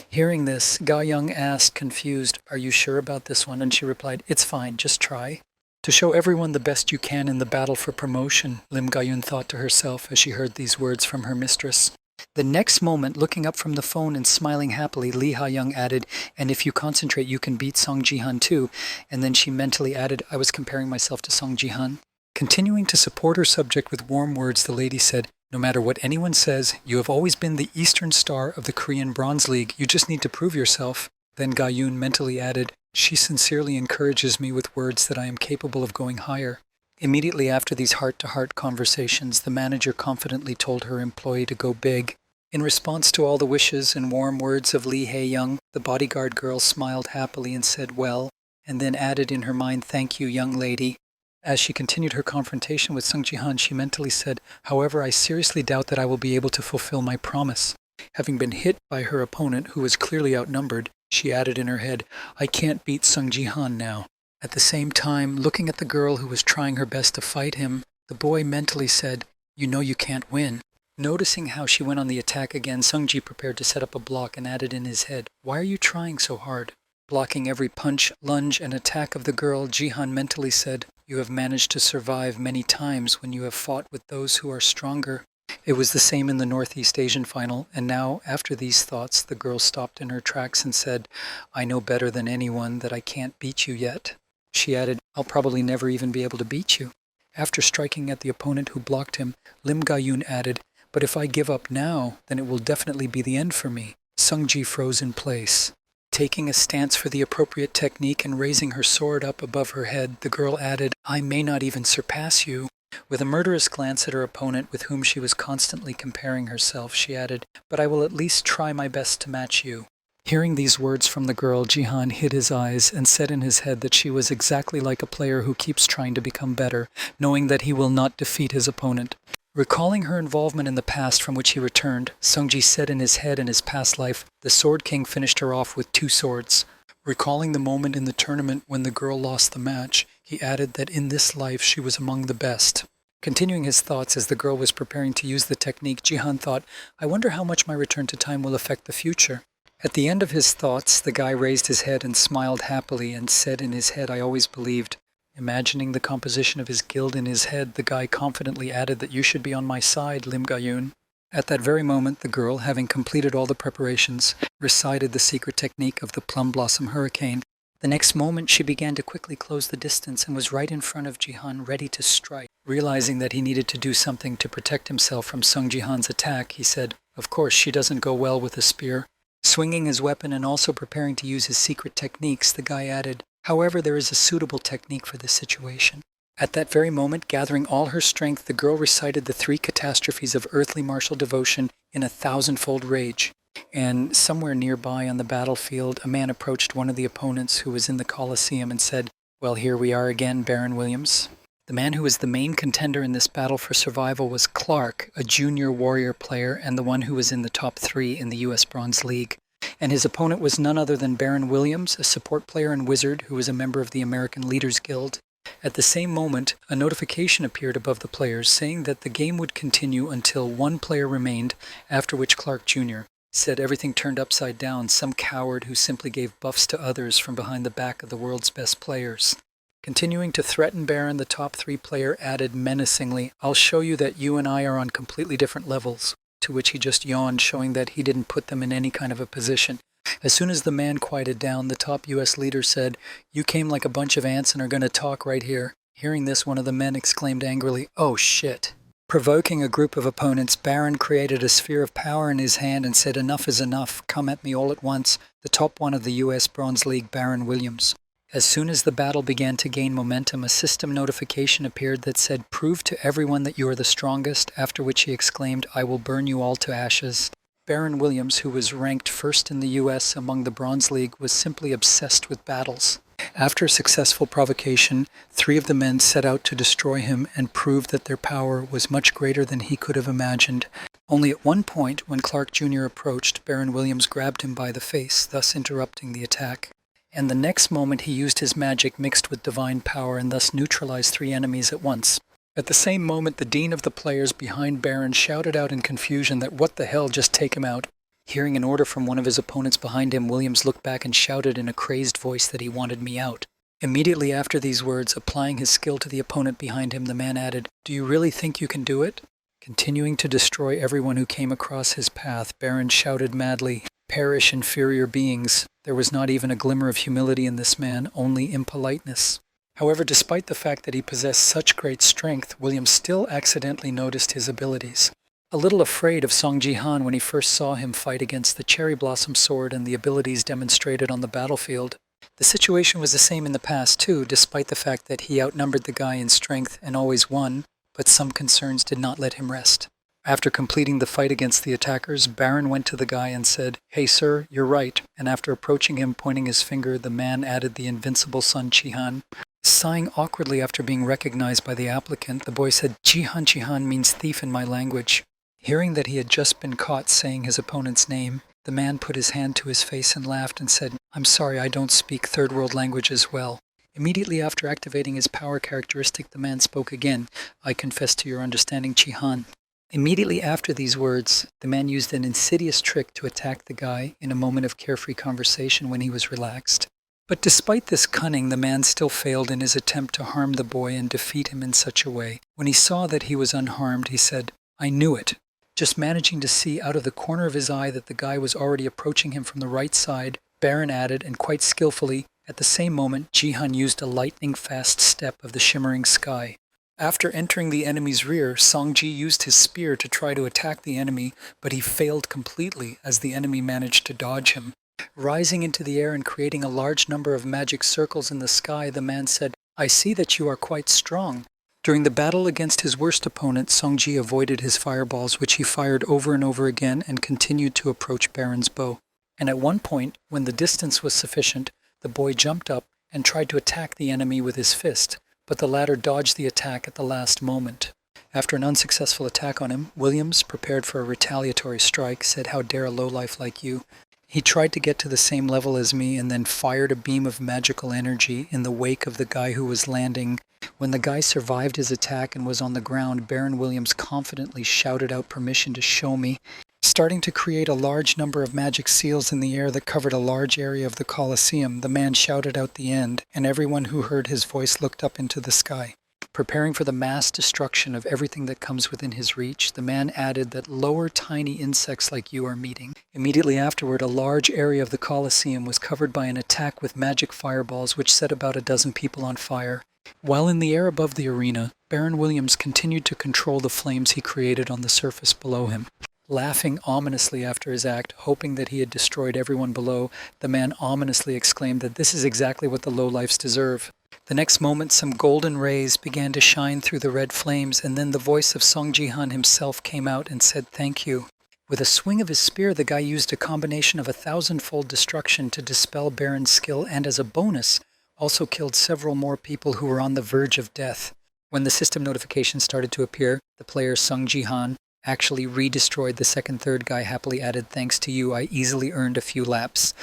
Hearing this, Ga-young asked, confused, "Are you sure about this one?" And she replied, "It's fine, just try." To show everyone the best you can in the battle for promotion, Lim Ga-yoon thought to herself as she heard these words from her mistress. The next moment, looking up from the phone and smiling happily, Lee Ha-young added, "And if you concentrate, you can beat Song Ji-han too." And then she mentally added, "I was comparing myself to Song Ji-han." Continuing to support her subject with warm words, the lady said, "No matter what anyone says, you have always been the Eastern Star of the Korean Bronze League. You just need to prove yourself." Then Ga-yoon mentally added, "She sincerely encourages me with words that I am capable of going higher." Immediately after these heart-to-heart conversations, the manager confidently told her employee to go big. In response to all the wishes and warm words of Lee Ha-young, the bodyguard girl smiled happily and said, "Well," and then added in her mind, "Thank you, young lady." As she continued her confrontation with Sung Ji-han, she mentally said, "However, I seriously doubt that I will be able to fulfill my promise." Having been hit by her opponent, who was clearly outnumbered, she added in her head, "I can't beat Sung Ji-han now." At the same time, looking at the girl who was trying her best to fight him, the boy mentally said, "You know you can't win." Noticing how she went on the attack again, Sung-ji prepared to set up a block and added in his head, "Why are you trying so hard?" Blocking every punch, lunge, and attack of the girl, Ji-han mentally said, "You have managed to survive many times when you have fought with those who are stronger." It was the same in the Northeast Asian final, and now, after these thoughts, the girl stopped in her tracks and said, "I know better than anyone that I can't beat you yet." She added, "I'll probably never even be able to beat you." After striking at the opponent who blocked him, Lim Ga-yoon added, But if I give up now, then it will definitely be the end for me. Sungji froze in place. Taking a stance for the appropriate technique and raising her sword up above her head, the girl added, I may not even surpass you. With a murderous glance at her opponent with whom she was constantly comparing herself, she added, but I will at least try my best to match you. Hearing these words from the girl, Jihan hid his eyes and said in his head that she was exactly like a player who keeps trying to become better, knowing that he will not defeat his opponent. Recalling her involvement in the past from which he returned, Sungji said in his head in his past life, the Sword King finished her off with 2 swords. Recalling the moment in the tournament when the girl lost the match, he added that in this life she was among the best. Continuing his thoughts as the girl was preparing to use the technique, Jihan thought, I wonder how much my return to time will affect the future. At the end of his thoughts, the guy raised his head and smiled happily and said in his head, I always believed. Imagining the composition of his guild in his head, the guy confidently added that you should be on my side, Lim Ga-yoon. At that very moment, the girl, having completed all the preparations, recited the secret technique of the Plum Blossom Hurricane. The next moment, she began to quickly close the distance and was right in front of Jihan, ready to strike. Realizing that he needed to do something to protect himself from Sung Jihan's attack, he said, of course, she doesn't go well with a spear. Swinging his weapon and also preparing to use his secret techniques, the guy added, however, there is a suitable technique for this situation. At that very moment, gathering all her strength, the girl recited the 3 catastrophes of earthly martial devotion in a 1,000-fold rage. And somewhere nearby on the battlefield, a man approached one of the opponents who was in the Colosseum and said, well, here we are again, Baron Williams. The man who was the main contender in this battle for survival was Clark, a junior warrior player and the one who was in the top 3 in the U.S. Bronze League. And his opponent was none other than Baron Williams, a support player and wizard who was a member of the American Leaders Guild. At the same moment, a notification appeared above the players saying that the game would continue until 1 player remained, after which Clark Jr. said everything turned upside down, some coward who simply gave buffs to others from behind the back of the world's best players. Continuing to threaten Baron, the top 3 player added menacingly, I'll show you that you and I are on completely different levels, to which he just yawned, showing that he didn't put them in any kind of a position. As soon as the man quieted down, the top U.S. leader said, you came like a bunch of ants and are going to talk right here. Hearing this, one of the men exclaimed angrily, oh shit. Provoking a group of opponents, Baron created a sphere of power in his hand and said, enough is enough, come at me all at once, the top one of the U.S. Bronze League, Baron Williams. As soon as the battle began to gain momentum, a system notification appeared that said, prove to everyone that you are the strongest, after which he exclaimed, I will burn you all to ashes. Baron Williams, who was ranked first in the U.S. among the Bronze League, was simply obsessed with battles. After a successful provocation, 3 of the men set out to destroy him and prove that their power was much greater than he could have imagined. Only at one point, when Clark Jr. approached, Baron Williams grabbed him by the face, thus interrupting the attack. And the next moment he used his magic mixed with divine power and thus neutralized 3 enemies at once. At the same moment, the dean of the players behind Baron shouted out in confusion that what the hell, just take him out. Hearing an order from one of his opponents behind him, Williams looked back and shouted in a crazed voice that he wanted me out. Immediately after these words, applying his skill to the opponent behind him, the man added, do you really think you can do it? Continuing to destroy everyone who came across his path, Baron shouted madly, perish inferior beings. There was not even a glimmer of humility in this man, only impoliteness. However, despite the fact that he possessed such great strength, William still accidentally noticed his abilities. A little afraid of Song Ji-han when he first saw him fight against the Cherry Blossom Sword and the abilities demonstrated on the battlefield, the situation was the same in the past too, despite the fact that he outnumbered the guy in strength and always won, but some concerns did not let him rest. After completing the fight against the attackers, Baron went to the guy and said, hey sir, you're right, and after approaching him pointing his finger, the man added the invincible son Chi-han. Sighing awkwardly after being recognized by the applicant, the boy said, Chi-han means thief in my language. Hearing that he had just been caught saying his opponent's name, the man put his hand to his face and laughed and said, I'm sorry, I don't speak third world languages well. Immediately after activating his power characteristic, the man spoke again, I confess to your understanding, Chi-han. Immediately after these words, the man used an insidious trick to attack the guy in a moment of carefree conversation when he was relaxed. But despite this cunning, the man still failed in his attempt to harm the boy and defeat him in such a way. When he saw that he was unharmed, he said, I knew it. Just managing to see out of the corner of his eye that the guy was already approaching him from the right side, Baron added, and quite skillfully, at the same moment, Ji-han used a lightning-fast step of the shimmering sky. After entering the enemy's rear, Songji used his spear to try to attack the enemy, but he failed completely as the enemy managed to dodge him. Rising into the air and creating a large number of magic circles in the sky, the man said, "I see that you are quite strong." During the battle against his worst opponent, Songji avoided his fireballs, which he fired over and over again, and continued to approach Baron's bow. And at one point, when the distance was sufficient, the boy jumped up and tried to attack the enemy with his fist, but the latter dodged the attack at the last moment. After an unsuccessful attack on him, Williams, prepared for a retaliatory strike, said, "How dare a lowlife like you?" He tried to get to the same level as me and then fired a beam of magical energy in the wake of the guy who was landing. When the guy survived his attack and was on the ground, Baron Williams confidently shouted out permission to show me, starting to create a large number of magic seals in the air that covered a large area of the Colosseum. The man shouted out the end, and everyone who heard his voice looked up into the sky. Preparing for the mass destruction of everything that comes within his reach, the man added that lower tiny insects like you are meeting. Immediately afterward, a large area of the Colosseum was covered by an attack with magic fireballs which set about a dozen people on fire. While in the air above the arena, Baron Williams continued to control the flames he created on the surface below him. Laughing ominously after his act, hoping that he had destroyed everyone below, the man ominously exclaimed that this is exactly what the lowlifes deserve. The next moment, some golden rays began to shine through the red flames, and then the voice of Song Ji-han himself came out and said, "Thank you." With a swing of his spear, the guy used a combination of 1,000-fold destruction to dispel Baron's skill, and as a bonus, also killed several more people who were on the verge of death. When the system notifications started to appear, the player Song Ji-han actually re-destroyed the third guy, happily added, "Thanks to you, I easily earned a few laps."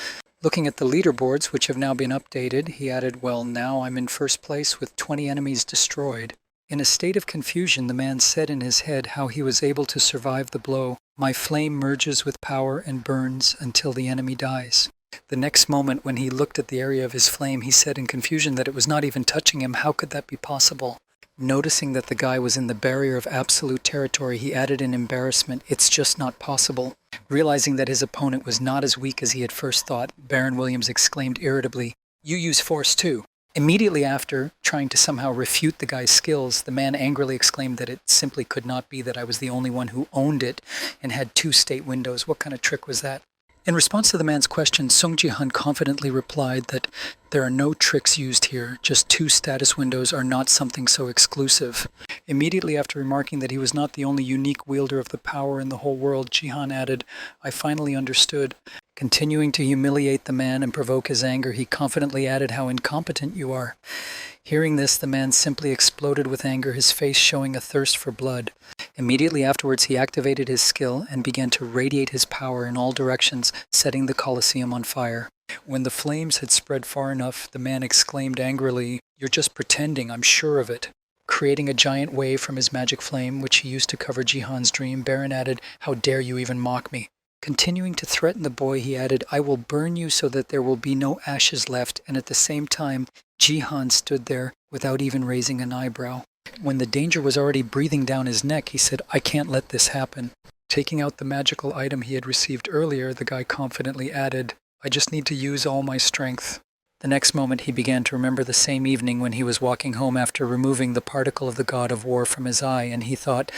Looking at the leaderboards, which have now been updated, he added, "Well, now I'm in first place with 20 enemies destroyed." In a state of confusion, the man said in his head how he was able to survive the blow. "My flame merges with power and burns until the enemy dies." The next moment, when he looked at the area of his flame, he said in confusion that it was not even touching him. How could that be possible? Noticing that the guy was in the barrier of absolute territory, he added in embarrassment, "It's just not possible." Realizing that his opponent was not as weak as he had first thought, Baron Williams exclaimed irritably, "You use force too." Immediately after, trying to somehow refute the guy's skills, the man angrily exclaimed that it simply could not be that I was the only one who owned it and had 2 state windows. What kind of trick was that? In response to the man's question, Song Ji-han confidently replied that there are no tricks used here, just 2 status windows are not something so exclusive. Immediately after remarking that he was not the only unique wielder of the power in the whole world, Ji-han added, "I finally understood." Continuing to humiliate the man and provoke his anger, he confidently added how incompetent you are. Hearing this, the man simply exploded with anger, his face showing a thirst for blood. Immediately afterwards, he activated his skill and began to radiate his power in all directions, setting the Colosseum on fire. When the flames had spread far enough, the man exclaimed angrily, "You're just pretending, I'm sure of it." Creating a giant wave from his magic flame, which he used to cover Ji-han's dream, Baron added, "How dare you even mock me?" Continuing to threaten the boy, he added, "I will burn you so that there will be no ashes left," and at the same time, Ji-han stood there without even raising an eyebrow. When the danger was already breathing down his neck, he said, "I can't let this happen." Taking out the magical item he had received earlier, the guy confidently added, "I just need to use all my strength." The next moment he began to remember the same evening when he was walking home after removing the particle of the god of war from his eye, and he thought,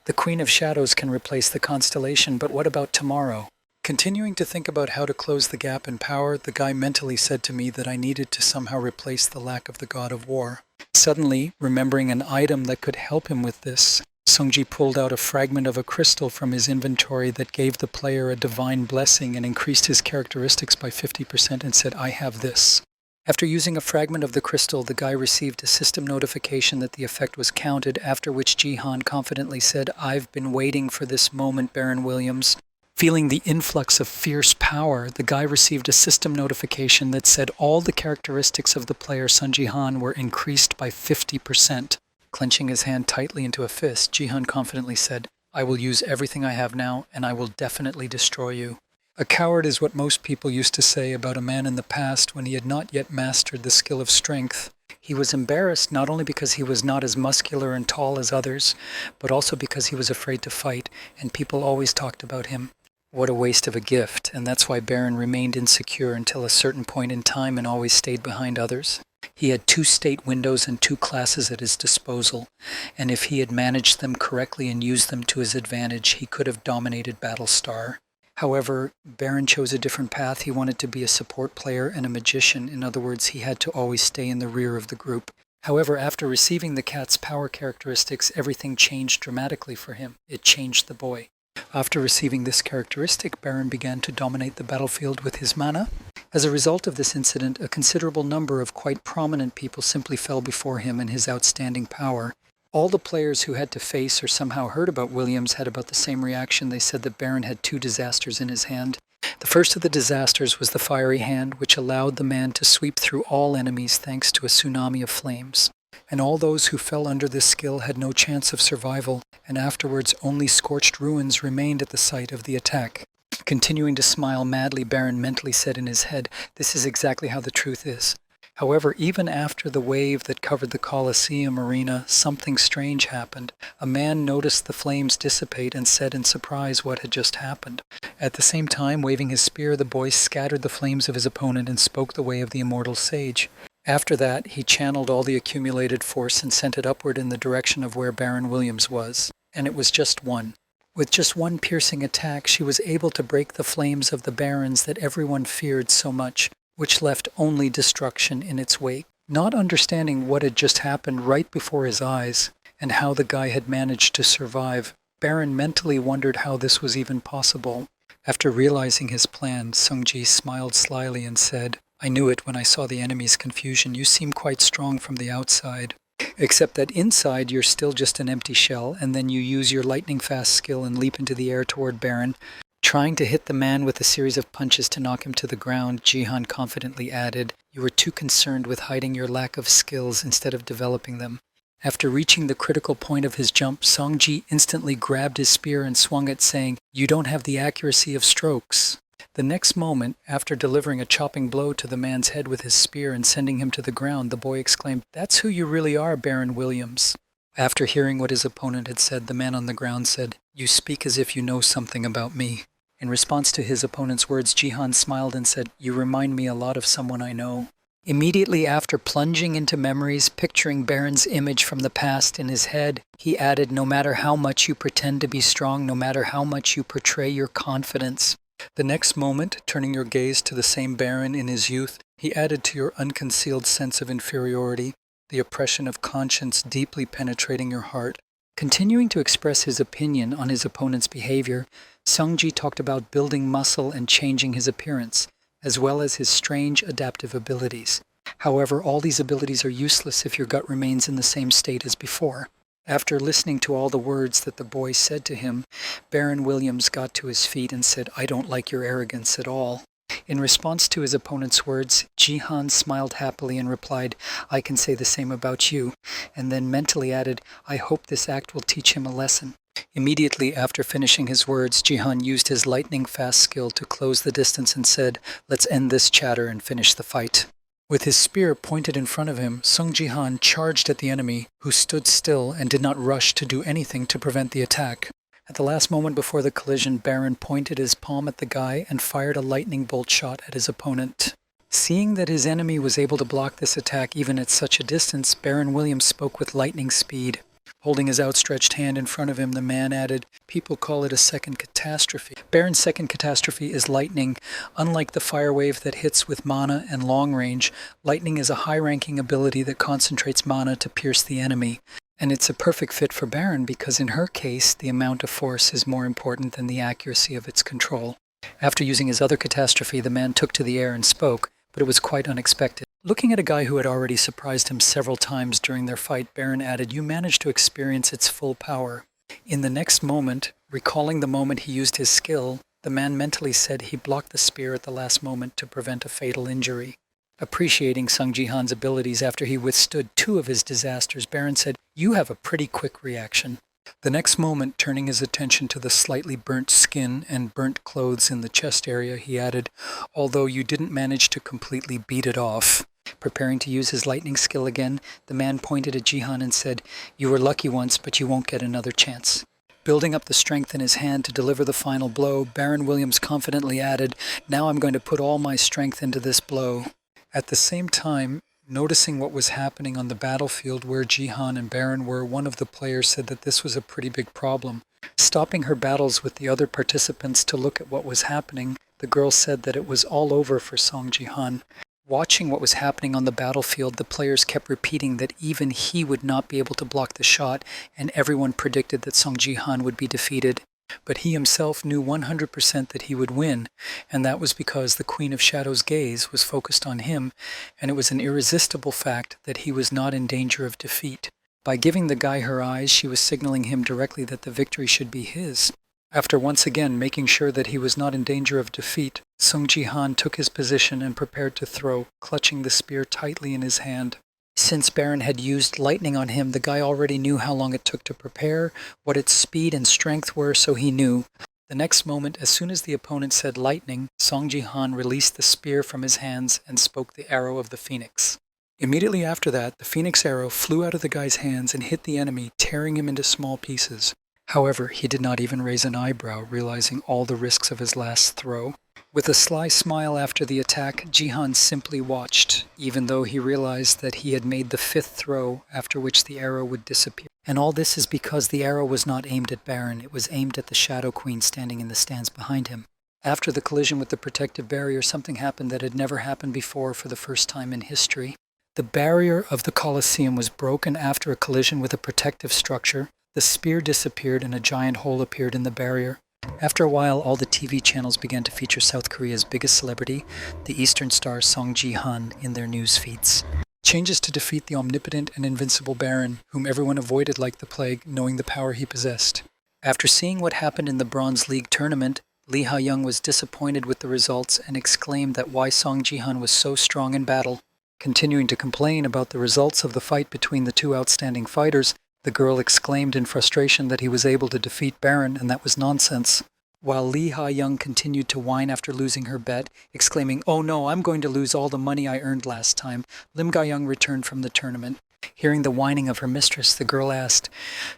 "The Queen of Shadows can replace the constellation, but what about tomorrow?" Continuing to think about how to close the gap in power, the guy mentally said to me that I needed to somehow replace the lack of the god of war. Suddenly, remembering an item that could help him with this, Songji pulled out a fragment of a crystal from his inventory that gave the player a divine blessing and increased his characteristics by 50% and said, "I have this." After using a fragment of the crystal, the guy received a system notification that the effect was counted, after which Ji-han confidently said, "I've been waiting for this moment, Baron Williams." Feeling the influx of fierce power, the guy received a system notification that said all the characteristics of the player Sun Ji-han were increased by 50%. Clenching his hand tightly into a fist, Ji-han confidently said, "I will use everything I have now, and I will definitely destroy you." A coward is what most people used to say about a man in the past when he had not yet mastered the skill of strength. He was embarrassed not only because he was not as muscular and tall as others, but also because he was afraid to fight, and people always talked about him. What a waste of a gift, and that's why Baron remained insecure until a certain point in time and always stayed behind others. He had 2 state windows and 2 classes at his disposal, and if he had managed them correctly and used them to his advantage, he could have dominated Battlestar. However, Baron chose a different path. He wanted to be a support player and a magician. In other words, he had to always stay in the rear of the group. However, after receiving the cat's power characteristics, everything changed dramatically for him. It changed the boy. After receiving this characteristic, Baron began to dominate the battlefield with his mana. As a result of this incident, a considerable number of quite prominent people simply fell before him and his outstanding power. All the players who had to face or somehow heard about Williams had about the same reaction. They said that Baron had 2 disasters in his hand. The first of the disasters was the fiery hand, which allowed the man to sweep through all enemies thanks to a tsunami of flames. And all those who fell under this skill had no chance of survival, and afterwards only scorched ruins remained at the site of the attack. Continuing to smile madly, Baron mentally said in his head, "This is exactly how the truth is." However, even after the wave that covered the Colosseum arena, something strange happened. A man noticed the flames dissipate and said in surprise what had just happened. At the same time, waving his spear, the boy scattered the flames of his opponent and spoke the way of the immortal sage. After that, he channeled all the accumulated force and sent it upward in the direction of where Baron Williams was. And it was just one. With just one piercing attack, she was able to break the flames of the barons that everyone feared so much, which left only destruction in its wake. Not understanding what had just happened right before his eyes, and how the guy had managed to survive, Baron mentally wondered how this was even possible. After realizing his plan, Sungji smiled slyly and said, "I knew it when I saw the enemy's confusion. You seem quite strong from the outside. Except that inside you're still just an empty shell, and then you use your lightning-fast skill and leap into the air toward Baron, trying to hit the man with a series of punches to knock him to the ground." Jihan confidently added, "You were too concerned with hiding your lack of skills instead of developing them." After reaching the critical point of his jump, Songji instantly grabbed his spear and swung it, saying, "You don't have the accuracy of strokes." The next moment, after delivering a chopping blow to the man's head with his spear and sending him to the ground, the boy exclaimed, "That's who you really are, Baron Williams." After hearing what his opponent had said, the man on the ground said, "You speak as if you know something about me." In response to his opponent's words, Jihan smiled and said, "You remind me a lot of someone I know." Immediately after plunging into memories, picturing Baron's image from the past in his head, he added, "No matter how much you pretend to be strong, no matter how much you portray your confidence." The next moment, turning your gaze to the same Baron in his youth, he added to your unconcealed sense of inferiority, the oppression of conscience deeply penetrating your heart. Continuing to express his opinion on his opponent's behavior, Sungji talked about building muscle and changing his appearance, as well as his strange adaptive abilities. However, all these abilities are useless if your gut remains in the same state as before. After listening to all the words that the boy said to him, Baron Williams got to his feet and said, "I don't like your arrogance at all." In response to his opponent's words, Jihan smiled happily and replied, "I can say the same about you," and then mentally added, "I hope this act will teach him a lesson." Immediately after finishing his words, Jihan used his lightning-fast skill to close the distance and said, "Let's end this chatter and finish the fight." With his spear pointed in front of him, Sung Jihan charged at the enemy, who stood still and did not rush to do anything to prevent the attack. At the last moment before the collision, Baron pointed his palm at the guy and fired a lightning bolt shot at his opponent. Seeing that his enemy was able to block this attack even at such a distance, Baron Williams spoke with lightning speed. Holding his outstretched hand in front of him, the man added, "People call it a second catastrophe. Baron's second catastrophe is lightning. Unlike the fire wave that hits with mana and long range, lightning is a high-ranking ability that concentrates mana to pierce the enemy. And it's a perfect fit for Baron because in her case, the amount of force is more important than the accuracy of its control." After using his other catastrophe, the man took to the air and spoke, but it was quite unexpected. Looking at a guy who had already surprised him several times during their fight, Baron added, "You managed to experience its full power." In the next moment, recalling the moment he used his skill, the man mentally said he blocked the spear at the last moment to prevent a fatal injury. Appreciating Sung Jihan's abilities after he withstood 2 of his disasters, Baron said, "You have a pretty quick reaction." The next moment, turning his attention to the slightly burnt skin and burnt clothes in the chest area, he added, "Although you didn't manage to completely beat it off." Preparing to use his lightning skill again, the man pointed at Jihan and said, "You were lucky once, but you won't get another chance." Building up the strength in his hand to deliver the final blow, Baron Williams confidently added, "Now I'm going to put all my strength into this blow." At the same time, Noticing what was happening on the battlefield where Jihan and Baron were, one of the players said that this was a pretty big problem. Stopping her battles with the other participants to look at what was happening, the girl said that it was all over for Song Jihan. Watching what was happening on the battlefield, the players kept repeating that even he would not be able to block the shot, and everyone predicted that Song Jihan would be defeated. But he himself knew 100% that he would win, and that was because the Queen of Shadows' gaze was focused on him, and it was an irresistible fact that he was not in danger of defeat. By giving the guy her eyes, she was signaling him directly that the victory should be his. After once again making sure that he was not in danger of defeat, Sung Ji-han took his position and prepared to throw, clutching the spear tightly in his hand. Since Baron had used lightning on him, the guy already knew how long it took to prepare, what its speed and strength were, so he knew. The next moment, as soon as the opponent said lightning, Song Ji-han released the spear from his hands and spoke the arrow of the phoenix. Immediately after that, the phoenix arrow flew out of the guy's hands and hit the enemy, tearing him into small pieces. However, he did not even raise an eyebrow, realizing all the risks of his last throw. With a sly smile after the attack, Jihan simply watched, even though he realized that he had made the fifth throw, after which the arrow would disappear. And all this is because the arrow was not aimed at Baron, it was aimed at the Shadow Queen standing in the stands behind him. After the collision with the protective barrier, something happened that had never happened before for the first time in history. The barrier of the Colosseum was broken after a collision with a protective structure. The spear disappeared and a giant hole appeared in the barrier. After a while, all the TV channels began to feature South Korea's biggest celebrity, the Eastern star Song Ji-han, in their news feeds. Changes to defeat the omnipotent and invincible Baron, whom everyone avoided like the plague, knowing the power he possessed. After seeing what happened in the Bronze League tournament, Lee Ha-young was disappointed with the results and exclaimed that why Song Ji-han was so strong in battle. Continuing to complain about the results of the fight between the two outstanding fighters, the girl exclaimed in frustration that he was able to defeat Baron, and that was nonsense. While Lee Ha-young continued to whine after losing her bet, exclaiming, "Oh no, I'm going to lose all the money I earned last time," Lim Ga-young returned from the tournament. Hearing the whining of her mistress, the girl asked,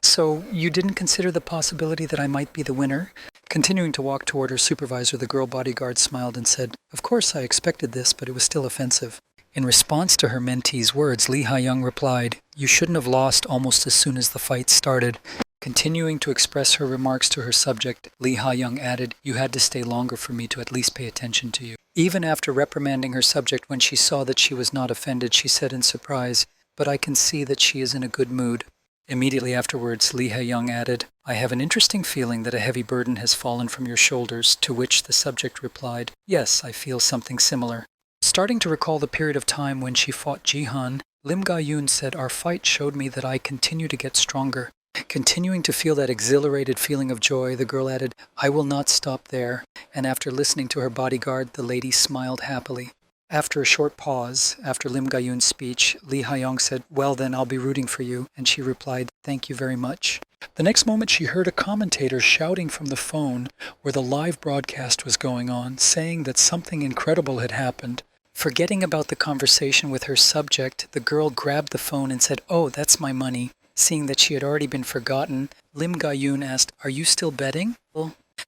"So, you didn't consider the possibility that I might be the winner?" Continuing to walk toward her supervisor, the girl bodyguard smiled and said, "Of course I expected this, but it was still offensive." In response to her mentee's words, Lee Ha-young replied, "You shouldn't have lost almost as soon as the fight started." Continuing to express her remarks to her subject, Lee Ha-young added, "You had to stay longer for me to at least pay attention to you." Even after reprimanding her subject, when she saw that she was not offended, she said in surprise, "But I can see that she is in a good mood." Immediately afterwards, Lee Ha-young added, "I have an interesting feeling that a heavy burden has fallen from your shoulders," to which the subject replied, "Yes, I feel something similar." Starting to recall the period of time when she fought Jihan, Lim Ga-yoon said, "Our fight showed me that I continue to get stronger." Continuing to feel that exhilarated feeling of joy, the girl added, "I will not stop there," and after listening to her bodyguard, the lady smiled happily. After a short pause, after Lim Ga-yoon's speech, Lee Ha-young said, "Well then, I'll be rooting for you," and she replied, "Thank you very much." The next moment she heard a commentator shouting from the phone where the live broadcast was going on, saying that something incredible had happened. Forgetting about the conversation with her subject, the girl grabbed the phone and said, "Oh, that's my money." Seeing that she had already been forgotten, Lim Ga-yoon asked, "Are you still betting?"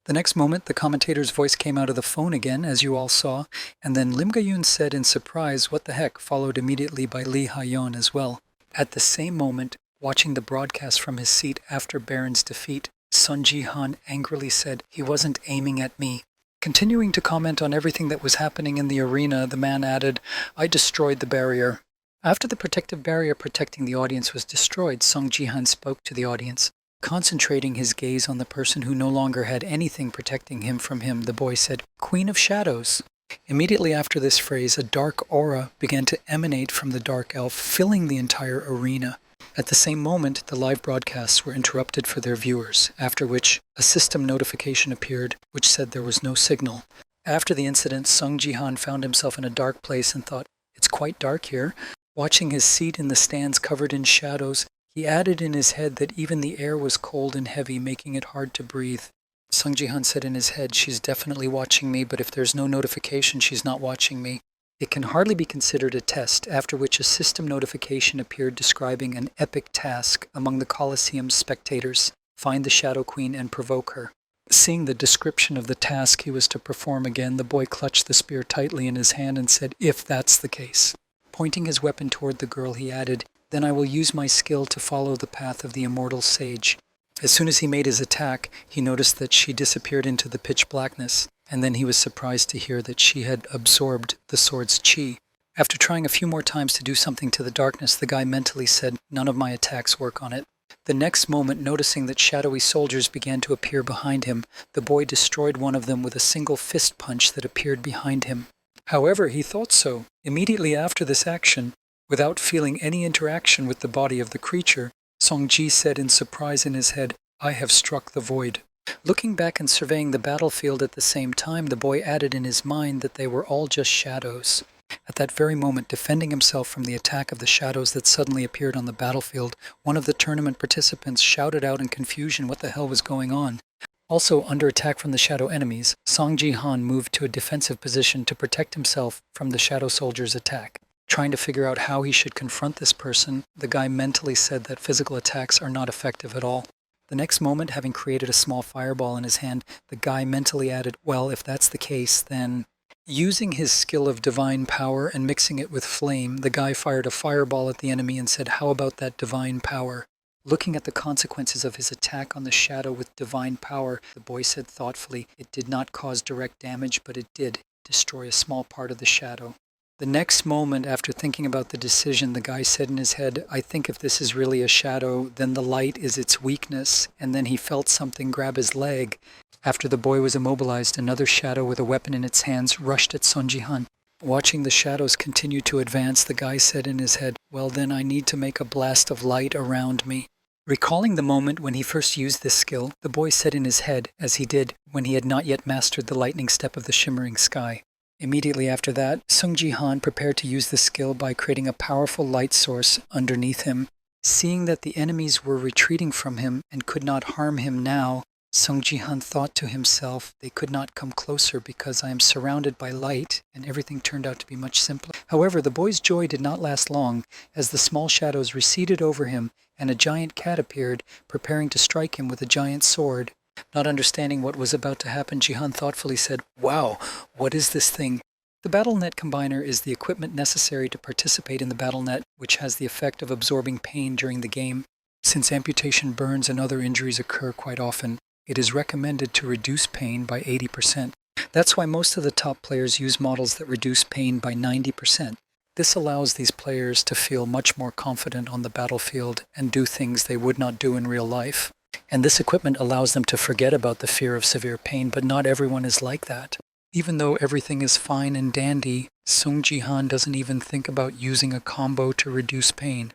The next moment, the commentator's voice came out of the phone again, as you all saw, and then Lim Ga-yoon said in surprise, "What the heck?" followed immediately by Lee Ha-young as well. At the same moment, watching the broadcast from his seat after Baron's defeat, Sun Ji-han angrily said, "He wasn't aiming at me." Continuing to comment on everything that was happening in the arena, the man added, "I destroyed the barrier." After the protective barrier protecting the audience was destroyed, Song Ji-han spoke to the audience. Concentrating his gaze on the person who no longer had anything protecting him from him, the boy said, "Queen of Shadows." Immediately after this phrase, a dark aura began to emanate from the dark elf, filling the entire arena. At the same moment, the live broadcasts were interrupted for their viewers, after which a system notification appeared which said there was no signal. After the incident, Sung Ji-han found himself in a dark place and thought, "It's quite dark here." Watching his seat in the stands covered in shadows, he added in his head that even the air was cold and heavy, making it hard to breathe. Sung Ji-han said in his head, "She's definitely watching me, but if there's no notification, she's not watching me." It can hardly be considered a test, after which a system notification appeared describing an epic task among the Colosseum's spectators: find the Shadow Queen and provoke her. Seeing the description of the task he was to perform again, the boy clutched the spear tightly in his hand and said, "If that's the case." Pointing his weapon toward the girl, he added, "Then I will use my skill to follow the path of the immortal sage." As soon as he made his attack, he noticed that she disappeared into the pitch blackness, and then he was surprised to hear that she had absorbed the sword's chi. After trying a few more times to do something to the darkness, the guy mentally said, "None of my attacks work on it." The next moment, noticing that shadowy soldiers began to appear behind him, the boy destroyed one of them with a single fist punch that appeared behind him. However, he thought so. Immediately after this action, without feeling any interaction with the body of the creature, Songji said in surprise in his head, "I have struck the void." Looking back and surveying the battlefield at the same time, the boy added in his mind that they were all just shadows. At that very moment, defending himself from the attack of the shadows that suddenly appeared on the battlefield, one of the tournament participants shouted out in confusion what the hell was going on. Also, under attack from the shadow enemies, Song Ji-han moved to a defensive position to protect himself from the shadow soldier's attack. Trying to figure out how he should confront this person, the guy mentally said that physical attacks are not effective at all. The next moment, having created a small fireball in his hand, the guy mentally added, "Well, if that's the case, then..." Using his skill of divine power and mixing it with flame, the guy fired a fireball at the enemy and said, "How about that divine power?" Looking at the consequences of his attack on the shadow with divine power, the boy said thoughtfully, "It did not cause direct damage, but it did destroy a small part of the shadow." The next moment, after thinking about the decision, the guy said in his head, "I think if this is really a shadow, then the light is its weakness," and then he felt something grab his leg. After the boy was immobilized, another shadow with a weapon in its hands rushed at Sun Ji-han. Watching the shadows continue to advance, the guy said in his head, "Well then, I need to make a blast of light around me." Recalling the moment when he first used this skill, the boy said in his head, as he did when he had not yet mastered the lightning step of the shimmering sky. Immediately after that, Sung Ji-han prepared to use the skill by creating a powerful light source underneath him. Seeing that the enemies were retreating from him and could not harm him now, Sung Ji-han thought to himself, "They could not come closer because I am surrounded by light," and everything turned out to be much simpler. However, the boy's joy did not last long, as the small shadows receded over him and a giant cat appeared, preparing to strike him with a giant sword. Not understanding what was about to happen, Ji-han thoughtfully said, "Wow, what is this thing?" The BattleNet Combiner is the equipment necessary to participate in the BattleNet, which has the effect of absorbing pain during the game. Since amputation, burns, and other injuries occur quite often, it is recommended to reduce pain by 80%. That's why most of the top players use models that reduce pain by 90%. This allows these players to feel much more confident on the battlefield and do things they would not do in real life. And this equipment allows them to forget about the fear of severe pain, but not everyone is like that. Even though everything is fine and dandy, Sung Ji-han doesn't even think about using a combo to reduce pain.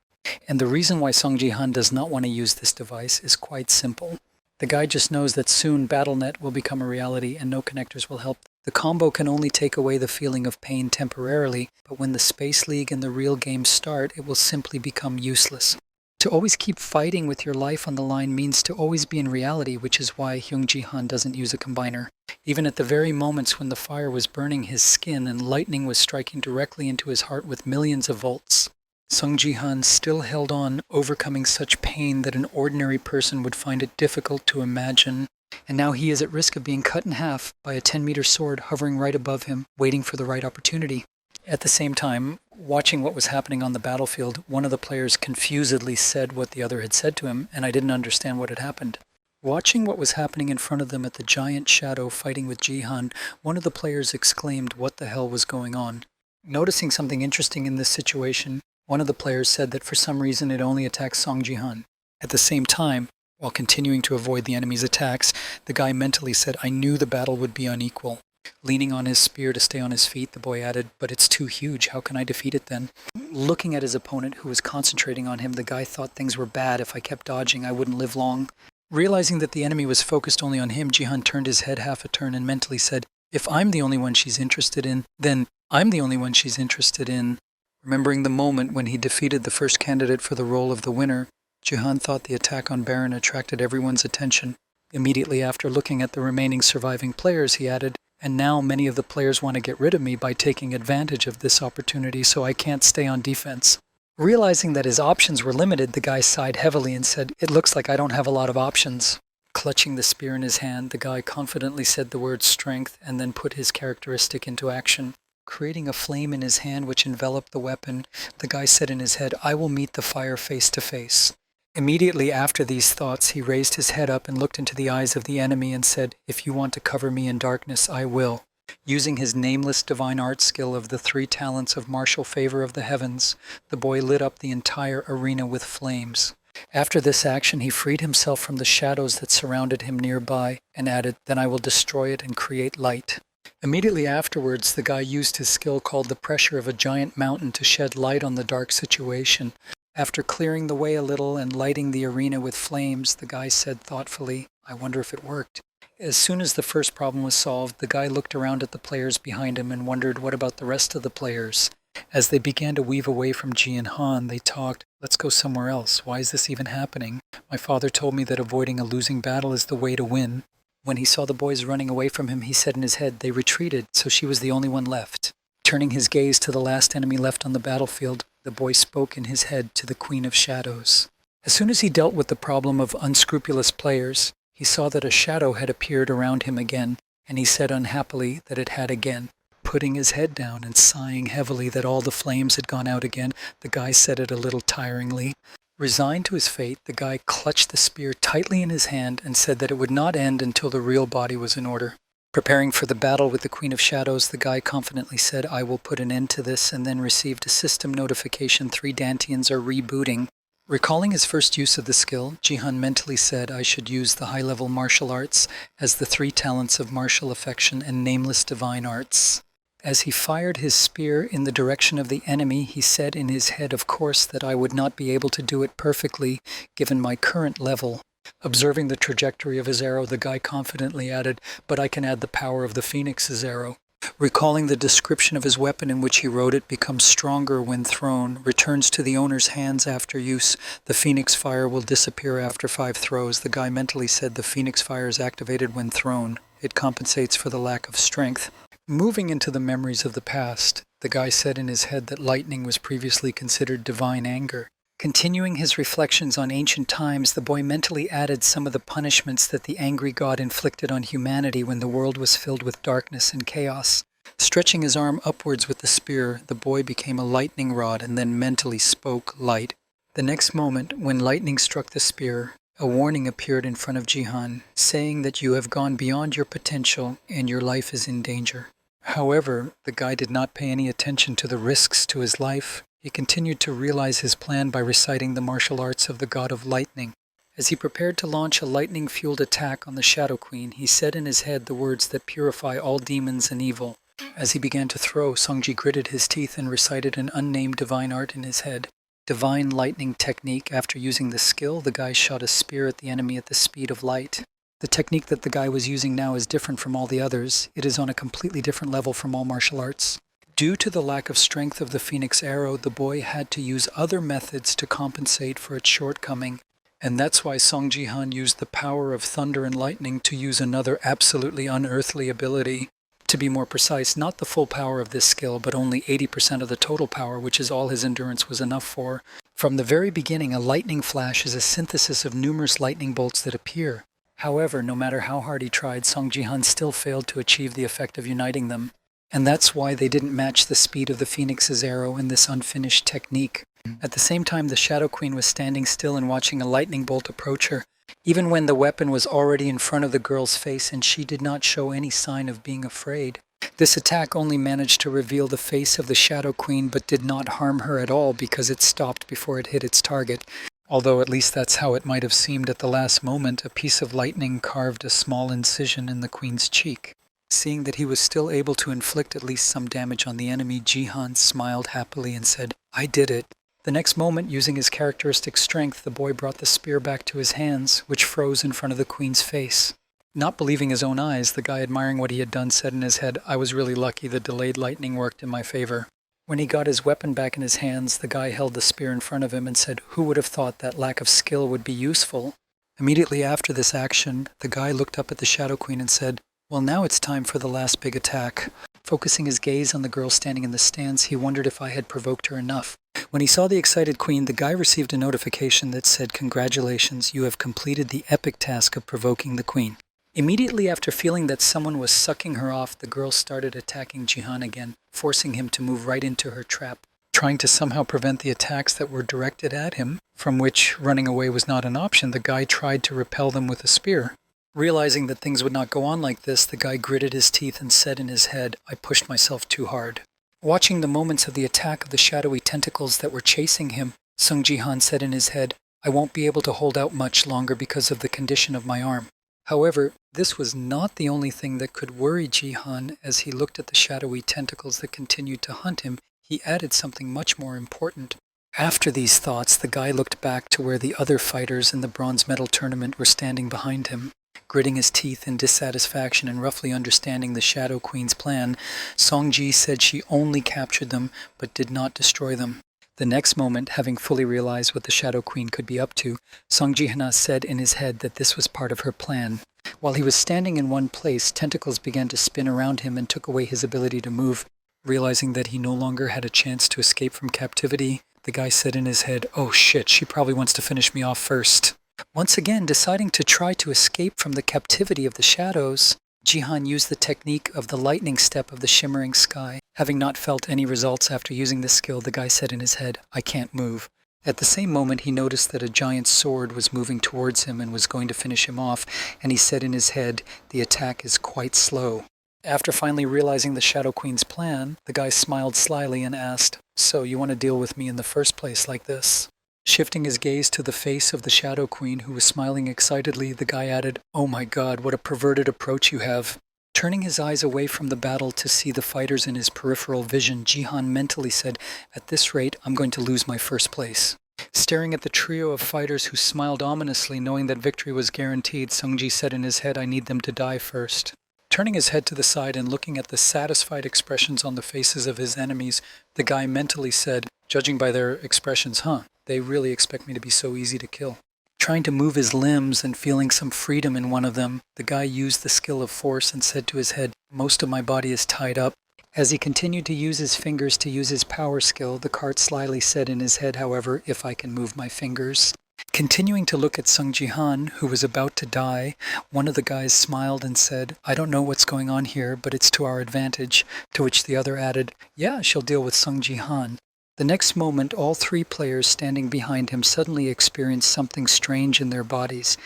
And the reason why Sung Ji-han does not want to use this device is quite simple. The guy just knows that soon BattleNet will become a reality and no connectors will help. The combo can only take away the feeling of pain temporarily, but when the Space League and the real game start, it will simply become useless. To always keep fighting with your life on the line means to always be in reality, which is why Hyung Ji-han doesn't use a combiner. Even at the very moments when the fire was burning his skin and lightning was striking directly into his heart with millions of volts, Sung Ji-han still held on, overcoming such pain that an ordinary person would find it difficult to imagine. And now he is at risk of being cut in half by a 10-meter sword hovering right above him, waiting for the right opportunity. At the same time, watching what was happening on the battlefield, one of the players confusedly said what the other had said to him, and I didn't understand what had happened. Watching what was happening in front of them at the giant shadow fighting with Ji-han, one of the players exclaimed what the hell was going on. Noticing something interesting in this situation, one of the players said that for some reason it only attacked Song Ji-han. At the same time, while continuing to avoid the enemy's attacks, the guy mentally said, "I knew the battle would be unequal." Leaning on his spear to stay on his feet, the boy added, "But it's too huge. How can I defeat it then?" Looking at his opponent, who was concentrating on him, the guy thought things were bad. If I kept dodging, I wouldn't live long. Realizing that the enemy was focused only on him, Ji-han turned his head half a turn and mentally said, "If I'm the only one she's interested in, then I'm the only one she's interested in." Remembering the moment when he defeated the first candidate for the role of the winner, Ji-han thought the attack on Baron attracted everyone's attention. Immediately after looking at the remaining surviving players, he added, "And now many of the players want to get rid of me by taking advantage of this opportunity, so I can't stay on defense." Realizing that his options were limited, the guy sighed heavily and said, "It looks like I don't have a lot of options." Clutching the spear in his hand, the guy confidently said the word strength and then put his characteristic into action. Creating a flame in his hand which enveloped the weapon, the guy said in his head, "I will meet the fire face to face." Immediately after these thoughts, he raised his head up and looked into the eyes of the enemy and said, "If you want to cover me in darkness, I will." Using his nameless divine art skill of the 3 talents of martial favor of the heavens, the boy lit up the entire arena with flames. After this action, he freed himself from the shadows that surrounded him nearby and added, "Then I will destroy it and create light." Immediately afterwards, the guy used his skill called the pressure of a giant mountain to shed light on the dark situation. After clearing the way a little and lighting the arena with flames, the guy said thoughtfully, "I wonder if it worked." As soon as the first problem was solved, the guy looked around at the players behind him and wondered what about the rest of the players. As they began to weave away from Ji and Han, they talked, "Let's go somewhere else. Why is this even happening? My father told me that avoiding a losing battle is the way to win." When he saw the boys running away from him, he said in his head, "They retreated, so she was the only one left." Turning his gaze to the last enemy left on the battlefield, the boy spoke in his head to the Queen of Shadows. As soon as he dealt with the problem of unscrupulous players, he saw that a shadow had appeared around him again, and he said unhappily that it had again. Putting his head down and sighing heavily that all the flames had gone out again, the guy said it a little tiringly. Resigned to his fate, the guy clutched the spear tightly in his hand and said that it would not end until the real body was in order. Preparing for the battle with the Queen of Shadows, the guy confidently said, "I will put an end to this," and then received a system notification 3 Dantians are rebooting. Recalling his first use of the skill, Jihan mentally said, "I should use the high-level martial arts as the 3 talents of martial affection and nameless divine arts." As he fired his spear in the direction of the enemy, he said in his head, of course, that I would not be able to do it perfectly given my current level. Observing the trajectory of his arrow, the guy confidently added, "But I can add the power of the Phoenix's arrow." Recalling the description of his weapon in which he wrote it becomes stronger when thrown, returns to the owner's hands after use, the Phoenix fire will disappear after 5 throws. The guy mentally said the Phoenix fire is activated when thrown. It compensates for the lack of strength. Moving into the memories of the past, the guy said in his head that lightning was previously considered divine anger. Continuing his reflections on ancient times, the boy mentally added some of the punishments that the angry god inflicted on humanity when the world was filled with darkness and chaos. Stretching his arm upwards with the spear, the boy became a lightning rod and then mentally spoke light. The next moment, when lightning struck the spear, a warning appeared in front of Jihan, saying that you have gone beyond your potential and your life is in danger. However, the guy did not pay any attention to the risks to his life. He continued to realize his plan by reciting the martial arts of the god of lightning. As he prepared to launch a lightning-fueled attack on the Shadow Queen, he said in his head the words that purify all demons and evil. As he began to throw, Songji gritted his teeth and recited an unnamed divine art in his head. Divine lightning technique. After using the skill, the guy shot a spear at the enemy at the speed of light. The technique that the guy was using now is different from all the others. It is on a completely different level from all martial arts. Due to the lack of strength of the Phoenix arrow, the boy had to use other methods to compensate for its shortcoming. And that's why Song Ji-han used the power of thunder and lightning to use another absolutely unearthly ability. To be more precise, not the full power of this skill, but only 80% of the total power, which is all his endurance was enough for. From the very beginning, a lightning flash is a synthesis of numerous lightning bolts that appear. However, no matter how hard he tried, Song Ji-han still failed to achieve the effect of uniting them. And that's why they didn't match the speed of the Phoenix's arrow in this unfinished technique. At the same time, the Shadow Queen was standing still and watching a lightning bolt approach her, even when the weapon was already in front of the girl's face and she did not show any sign of being afraid. This attack only managed to reveal the face of the Shadow Queen but did not harm her at all because it stopped before it hit its target. Although at least that's how it might have seemed at the last moment, a piece of lightning carved a small incision in the Queen's cheek. Seeing that he was still able to inflict at least some damage on the enemy, Ji-han smiled happily and said, "I did it." The next moment, using his characteristic strength, the boy brought the spear back to his hands, which froze in front of the Queen's face. Not believing his own eyes, the guy admiring what he had done said in his head, "I was really lucky the delayed lightning worked in my favor." When he got his weapon back in his hands, the guy held the spear in front of him and said, "Who would have thought that lack of skill would be useful?" Immediately after this action, the guy looked up at the Shadow Queen and said, "Well, now it's time for the last big attack." Focusing his gaze on the girl standing in the stands, he wondered if I had provoked her enough. When he saw the excited queen, the guy received a notification that said, "Congratulations, you have completed the epic task of provoking the queen." Immediately after feeling that someone was sucking her off, the girl started attacking Jihan again, forcing him to move right into her trap. Trying to somehow prevent the attacks that were directed at him, from which running away was not an option, the guy tried to repel them with a spear. Realizing that things would not go on like this, the guy gritted his teeth and said in his head, "I pushed myself too hard." Watching the moments of the attack of the shadowy tentacles that were chasing him, Sung Ji-han said in his head, "I won't be able to hold out much longer because of the condition of my arm." However, this was not the only thing that could worry Ji-han. As he looked at the shadowy tentacles that continued to hunt him, he added something much more important. After these thoughts, the guy looked back to where the other fighters in the bronze medal tournament were standing behind him. Gritting his teeth in dissatisfaction and roughly understanding the Shadow Queen's plan, Song-ji said she only captured them but did not destroy them. The next moment, having fully realized what the Shadow Queen could be up to, Song Ji-hana said in his head that this was part of her plan. While he was standing in one place, tentacles began to spin around him and took away his ability to move. Realizing that he no longer had a chance to escape from captivity, the guy said in his head, "Oh shit, she probably wants to finish me off first." Once again, deciding to try to escape from the captivity of the shadows, Jihan used the technique of the lightning step of the shimmering sky. Having not felt any results after using this skill, the guy said in his head, "I can't move." At the same moment, he noticed that a giant sword was moving towards him and was going to finish him off, and he said in his head, "The attack is quite slow." After finally realizing the Shadow Queen's plan, the guy smiled slyly and asked, "So you want to deal with me in the first place like this?" Shifting his gaze to the face of the Shadow Queen, who was smiling excitedly, the guy added, "Oh my god, what a perverted approach you have." Turning his eyes away from the battle to see the fighters in his peripheral vision, Jihan mentally said, "At this rate, I'm going to lose my first place." Staring at the trio of fighters who smiled ominously, knowing that victory was guaranteed, Sungji said in his head, "I need them to die first." Turning his head to the side and looking at the satisfied expressions on the faces of his enemies, the guy mentally said, "Judging by their expressions, they really expect me to be so easy to kill." Trying to move his limbs and feeling some freedom in one of them, the guy used the skill of force and said to his head, "Most of my body is tied up." As he continued to use his fingers to use his power skill, the cart slyly said in his head, however, "If I can move my fingers." Continuing to look at Sung Ji-han, who was about to die, one of the guys smiled and said, "I don't know what's going on here, but it's to our advantage," to which the other added, "Yeah, she'll deal with Sung Ji-han." The next moment, all three players standing behind him suddenly experienced something strange in their bodies,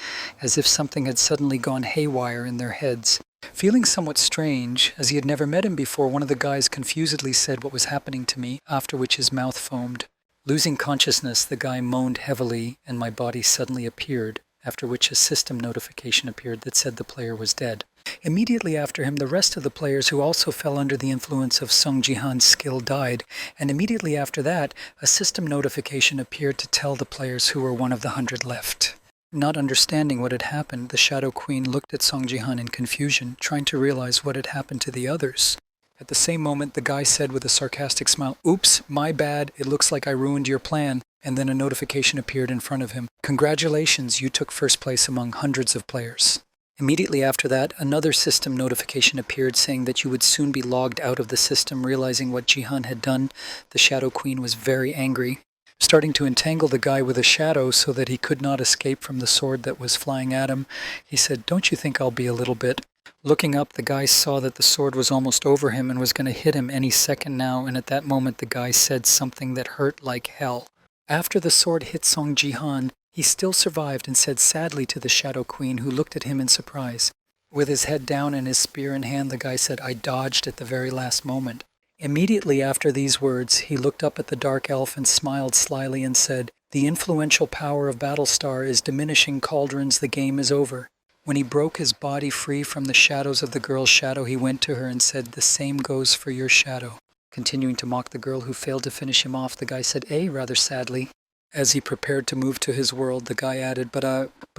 as if something had suddenly gone haywire in their heads. Feeling somewhat strange, as he had never met him before, one of the guys confusedly said, "What was happening to me?" after which his mouth foamed. Losing consciousness, the guy moaned heavily, and my body suddenly appeared, after which a system notification appeared that said the player was dead. Immediately after him, the rest of the players who also fell under the influence of Sung Ji-han's skill died, and immediately after that, a system notification appeared to tell the players who were one of the 100 left. Not understanding what had happened, the Shadow Queen looked at Sung Ji-han in confusion, trying to realize what had happened to the others. At the same moment, the guy said with a sarcastic smile, "Oops, my bad, it looks like I ruined your plan," and then a notification appeared in front of him. "Congratulations, you took first place among hundreds of players." Immediately after that, another system notification appeared saying that you would soon be logged out of the system. Realizing what Jihan had done, the Shadow Queen was very angry. Starting to entangle the guy with a shadow so that he could not escape from the sword that was flying at him, he said, "Don't you think I'll be a little bit?" Looking up, the guy saw that the sword was almost over him and was going to hit him any second now, and at that moment the guy said something that hurt like hell. After the sword hit Song Ji-han, he still survived and said sadly to the Shadow Queen, who looked at him in surprise. With his head down and his spear in hand, the guy said, "I dodged at the very last moment." Immediately after these words, he looked up at the Dark Elf and smiled slyly and said, "The influential power of Battlestar is diminishing cauldrons, the game is over." When he broke his body free from the shadows of the girl's shadow, he went to her and said, "The same goes for your shadow." Continuing to mock the girl who failed to finish him off, the guy said, rather sadly. As he prepared to move to his world, the guy added, but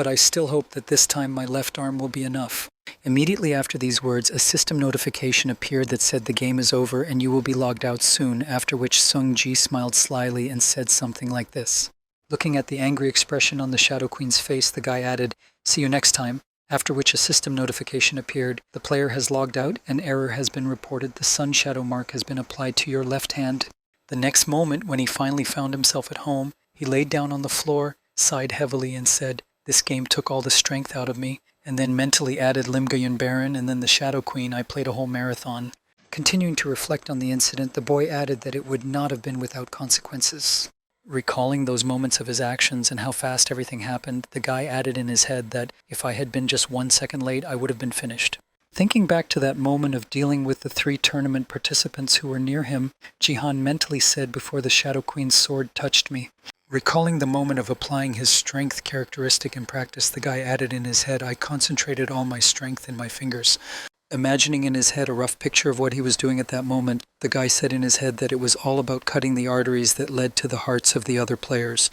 I still hope that this time my left arm will be enough." Immediately after these words, a system notification appeared that said the game is over and you will be logged out soon, after which Sung Ji smiled slyly and said something like this. Looking at the angry expression on the Shadow Queen's face, the guy added, "See you next time," after which a system notification appeared. "The player has logged out, an error has been reported, the sun shadow mark has been applied to your left hand." The next moment, when he finally found himself at home, he laid down on the floor, sighed heavily and said, "This game took all the strength out of me. and then mentally added Limgayun Baron and then the Shadow Queen. I played a whole marathon. Continuing to reflect on the incident, the boy added that it would not have been without consequences. Recalling those moments of his actions and how fast everything happened, the guy added in his head that if I had been just 1 second late, I would have been finished. Thinking back to that moment of dealing with the 3 tournament participants who were near him, Jihan mentally said before the Shadow Queen's sword touched me. Recalling the moment of applying his strength characteristic in practice, the guy added in his head, I concentrated all my strength in my fingers. Imagining in his head a rough picture of what he was doing at that moment, the guy said in his head that it was all about cutting the arteries that led to the hearts of the other players.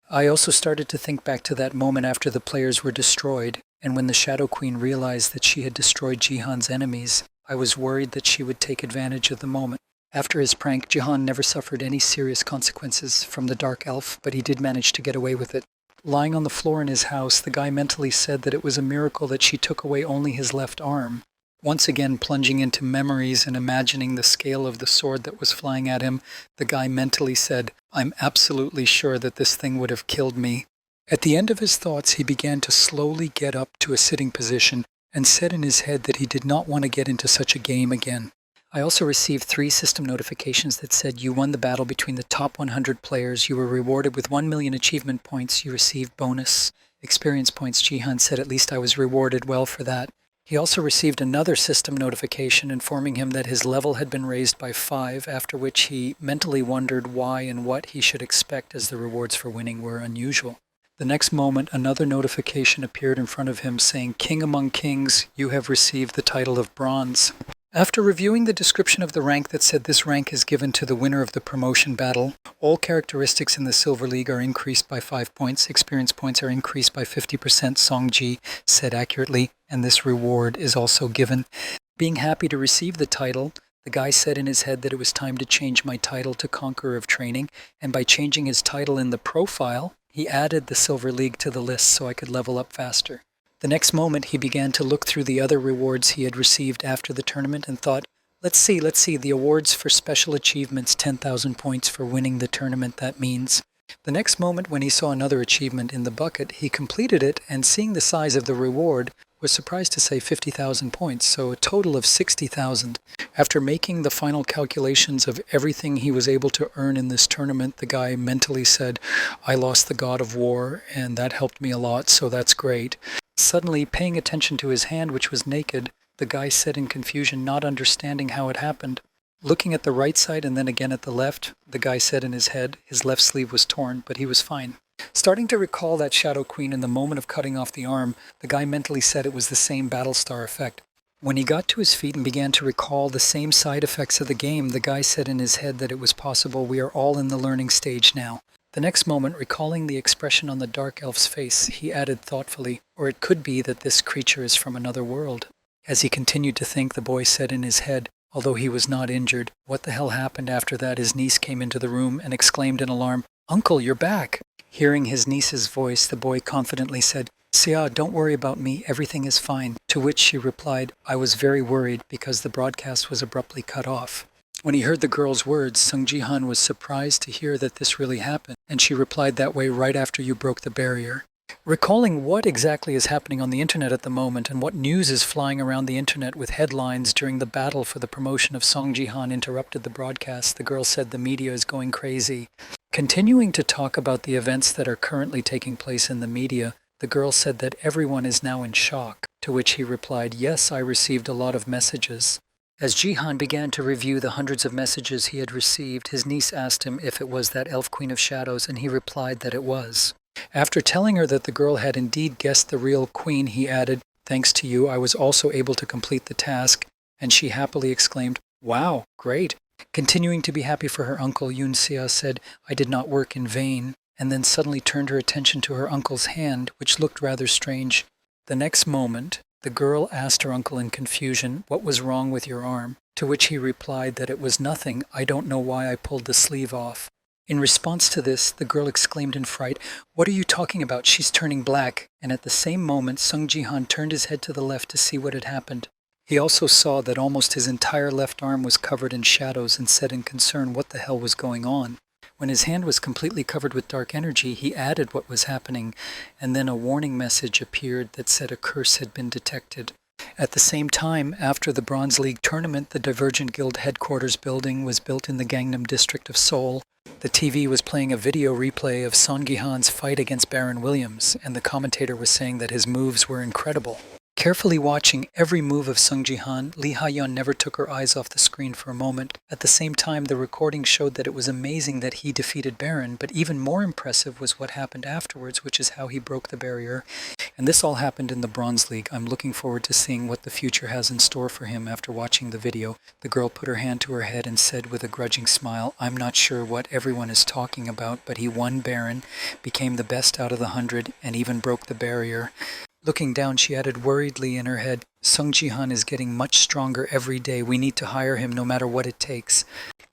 I also started to think back to that moment after the players were destroyed, and when the Shadow Queen realized that she had destroyed Jihan's enemies, I was worried that she would take advantage of the moment. After his prank, Jihan never suffered any serious consequences from the Dark Elf, but he did manage to get away with it. Lying on the floor in his house, the guy mentally said that it was a miracle that she took away only his left arm. Once again plunging into memories and imagining the scale of the sword that was flying at him, the guy mentally said, I'm absolutely sure that this thing would have killed me. At the end of his thoughts, he began to slowly get up to a sitting position and said in his head that he did not want to get into such a game again. I also received 3 system notifications that said you won the battle between the top 100 players, you were rewarded with 1 million achievement points, you received bonus experience points. Jihan said at least I was rewarded well for that. He also received another system notification informing him that his level had been raised by 5, after which he mentally wondered why and what he should expect as the rewards for winning were unusual. The next moment, another notification appeared in front of him saying, King among kings, you have received the title of Bronze. After reviewing the description of the rank that said this rank is given to the winner of the promotion battle, all characteristics in the Silver League are increased by 5 points, experience points are increased by 50%, Songji said accurately, and this reward is also given. Being happy to receive the title, the guy said in his head that it was time to change my title to Conqueror of Training, and by changing his title in the profile, he added the Silver League to the list so I could level up faster. The next moment, he began to look through the other rewards he had received after the tournament and thought, let's see, the awards for special achievements, 10,000 points for winning the tournament, that means. The next moment, when he saw another achievement in the bucket, he completed it and seeing the size of the reward, was surprised to say 50,000 points, so a total of 60,000. After making the final calculations of everything he was able to earn in this tournament, the guy mentally said, I lost the God of War, and that helped me a lot, so that's great. Suddenly, paying attention to his hand, which was naked, the guy said in confusion, not understanding how it happened. Looking at the right side and then again at the left, the guy said in his head, his left sleeve was torn, but he was fine. Starting to recall that Shadow Queen in the moment of cutting off the arm, the guy mentally said it was the same Battlestar effect. When he got to his feet and began to recall the same side effects of the game, the guy said in his head that it was possible we are all in the learning stage now. The next moment, recalling the expression on the Dark Elf's face, he added thoughtfully, or it could be that this creature is from another world. As he continued to think, the boy said in his head, although he was not injured, what the hell happened after that? His niece came into the room and exclaimed in alarm, Uncle, you're back! Hearing his niece's voice, the boy confidently said, Sia, don't worry about me, everything is fine. To which she replied, I was very worried because the broadcast was abruptly cut off. When he heard the girl's words, Sung Ji-han was surprised to hear that this really happened, and she replied that way right after you broke the barrier. Recalling what exactly is happening on the internet at the moment and what news is flying around the internet with headlines during the battle for the promotion of Song Ji-han interrupted the broadcast, the girl said the media is going crazy. Continuing to talk about the events that are currently taking place in the media, the girl said that everyone is now in shock, to which he replied, yes, I received a lot of messages. As Ji-han began to review the hundreds of messages he had received, his niece asked him if it was that Elf Queen of Shadows, and he replied that it was. After telling her that the girl had indeed guessed the real queen, he added, thanks to you, I was also able to complete the task, and she happily exclaimed, wow, great. Continuing to be happy for her uncle, Yoon Sia said, I did not work in vain, and then suddenly turned her attention to her uncle's hand, which looked rather strange. The next moment, the girl asked her uncle in confusion, what was wrong with your arm? To which he replied that it was nothing, I don't know why I pulled the sleeve off. In response to this, the girl exclaimed in fright, what are you talking about? She's turning black. And at the same moment, Sung Ji-han turned his head to the left to see what had happened. He also saw that almost his entire left arm was covered in shadows and said in concern what the hell was going on. When his hand was completely covered with dark energy, he added what was happening, and then a warning message appeared that said a curse had been detected. At the same time, after the Bronze League tournament, the Divergent Guild headquarters building was built in the Gangnam district of Seoul. The TV was playing a video replay of Song Gi-han's fight against Baron Williams, and the commentator was saying that his moves were incredible. Carefully watching every move of Sung Ji-han, Lee Ha-yeon never took her eyes off the screen for a moment. At the same time, the recording showed that it was amazing that he defeated Baron, but even more impressive was what happened afterwards, which is how he broke the barrier. And this all happened in the Bronze League. I'm looking forward to seeing what the future has in store for him after watching the video. The girl put her hand to her head and said with a grudging smile, "I'm not sure what everyone is talking about, but he won Baron, became the best out of the 100, and even broke the barrier." Looking down, she added worriedly in her head, "Sung Ji-han is getting much stronger every day. We need to hire him no matter what it takes."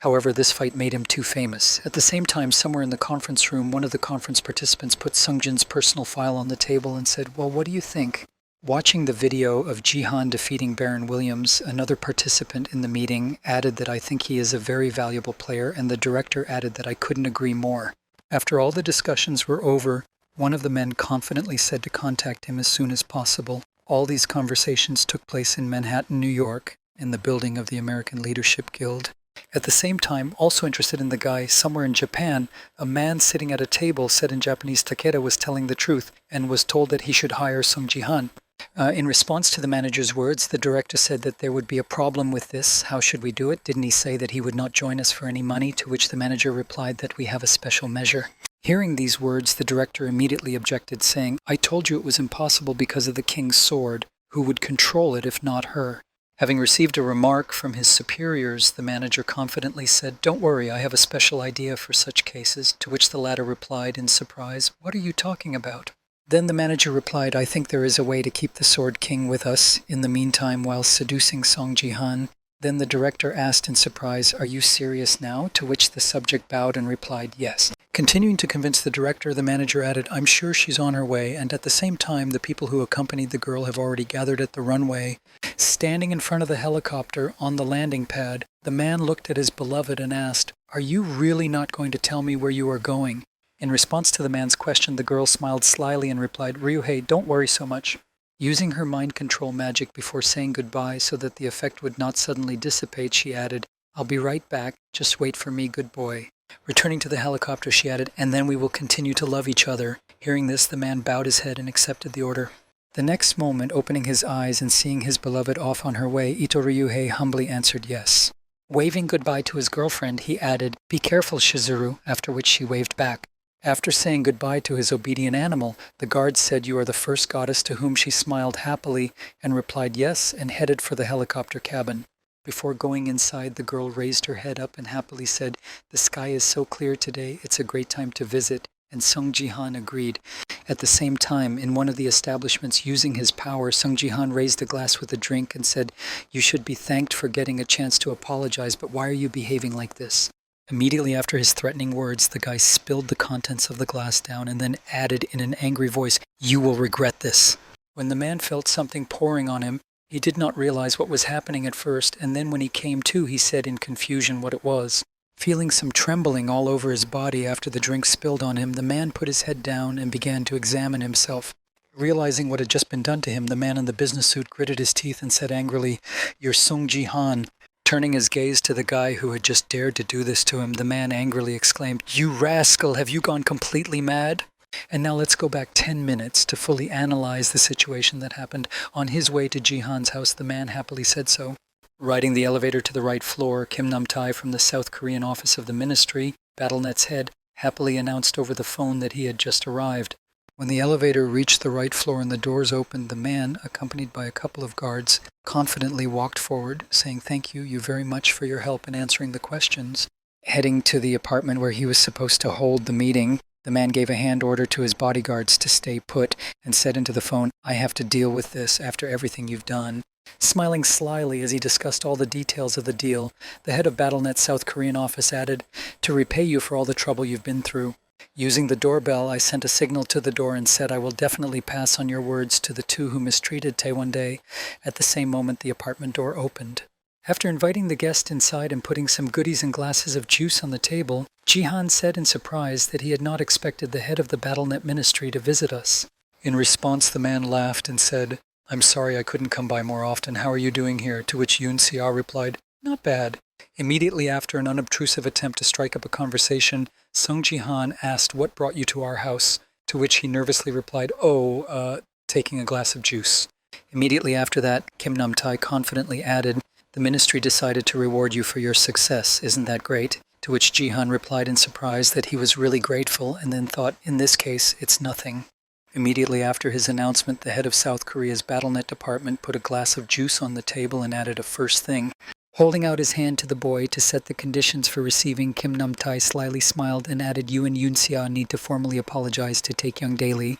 However, this fight made him too famous. At the same time, somewhere in the conference room, one of the conference participants put Sung Jin's personal file on the table and said, "Well, what do you think?" Watching the video of Ji-han defeating Baron Williams, another participant in the meeting added that I think he is a very valuable player, and the director added that I couldn't agree more. After all the discussions were over, one of the men confidently said to contact him as soon as possible. All these conversations took place in Manhattan, New York, in the building of the American Leadership Guild. At the same time, also interested in the guy, somewhere in Japan, a man sitting at a table said in Japanese Takeda was telling the truth and was told that he should hire Sung Ji-han. In response to the manager's words, the director said that there would be a problem with this. How should we do it? Didn't he say that he would not join us for any money? To which the manager replied that we have a special measure. Hearing these words, the director immediately objected, saying, "I told you it was impossible because of the king's sword. Who would control it if not her?" Having received a remark from his superiors, the manager confidently said, "Don't worry, I have a special idea for such cases," to which the latter replied in surprise, "What are you talking about?" Then the manager replied, "I think there is a way to keep the Sword King with us, in the meantime while seducing Song Ji-han." Then the director asked in surprise, "Are you serious now?" To which the subject bowed and replied, "Yes." Continuing to convince the director, the manager added, "I'm sure she's on her way," and at the same time the people who accompanied the girl have already gathered at the runway. Standing in front of the helicopter on the landing pad, the man looked at his beloved and asked, "Are you really not going to tell me where you are going?" In response to the man's question, the girl smiled slyly and replied, "Ryuhei, don't worry so much." Using her mind control magic before saying goodbye so that the effect would not suddenly dissipate, she added, "I'll be right back, just wait for me, good boy." Returning to the helicopter, she added, "And then we will continue to love each other." Hearing this, the man bowed his head and accepted the order. The next moment, opening his eyes and seeing his beloved off on her way, Ito Ryuhei humbly answered yes. Waving goodbye to his girlfriend, he added, "Be careful, Shizuru," after which she waved back. After saying goodbye to his obedient animal, the guard said, "You are the first goddess," to whom she smiled happily and replied yes and headed for the helicopter cabin. Before going inside, the girl raised her head up and happily said, "The sky is so clear today, it's a great time to visit," and Sung Ji-han agreed. At the same time, in one of the establishments using his power, Sung Ji-han raised a glass with a drink and said, "You should be thanked for getting a chance to apologize, but why are you behaving like this?" Immediately after his threatening words, the guy spilled the contents of the glass down and then added in an angry voice, "You will regret this." When the man felt something pouring on him, he did not realize what was happening at first, and then when he came to, he said in confusion what it was. Feeling some trembling all over his body after the drink spilled on him, the man put his head down and began to examine himself. Realizing what had just been done to him, the man in the business suit gritted his teeth and said angrily, "You're Sung Ji-han." Turning his gaze to the guy who had just dared to do this to him, the man angrily exclaimed, "You rascal, have you gone completely mad?" And now let's go back 10 minutes to fully analyze the situation that happened. On his way to Ji-han's house, the man happily said so. Riding the elevator to the right floor, Kim Nam-tae from the South Korean office of the ministry, BattleNet's head, happily announced over the phone that he had just arrived. When the elevator reached the right floor and the doors opened, the man, accompanied by a couple of guards, confidently walked forward, saying, "Thank you very much for your help in answering the questions." Heading to the apartment where he was supposed to hold the meeting, the man gave a hand order to his bodyguards to stay put and said into the phone, "I have to deal with this after everything you've done." Smiling slyly as he discussed all the details of the deal, the head of BattleNet's South Korean office added, "To repay you for all the trouble you've been through. Using the doorbell, I sent a signal to the door and said, I will definitely pass on your words to the two who mistreated Tae-won-dae." At the same moment, the apartment door opened. After inviting the guest inside and putting some goodies and glasses of juice on the table, Jihan said in surprise that he had not expected the head of the BattleNet ministry to visit us. In response, the man laughed and said, "I'm sorry I couldn't come by more often. How are you doing here?" To which Yoon Se-ah replied, "Not bad." Immediately after an unobtrusive attempt to strike up a conversation, Sung Ji-han asked, "What brought you to our house?" To which he nervously replied, taking a glass of juice. Immediately after that, Kim Nam-tae confidently added, "The ministry decided to reward you for your success. Isn't that great?" To which Ji-han replied in surprise that he was really grateful and then thought, "In this case, it's nothing." Immediately after his announcement, the head of South Korea's BattleNet department put a glass of juice on the table and added a first thing. Holding out his hand to the boy to set the conditions for receiving, Kim Nam-tae slyly smiled and added, "You and Yoon Se-ah need to formally apologize to Taekyung Daily."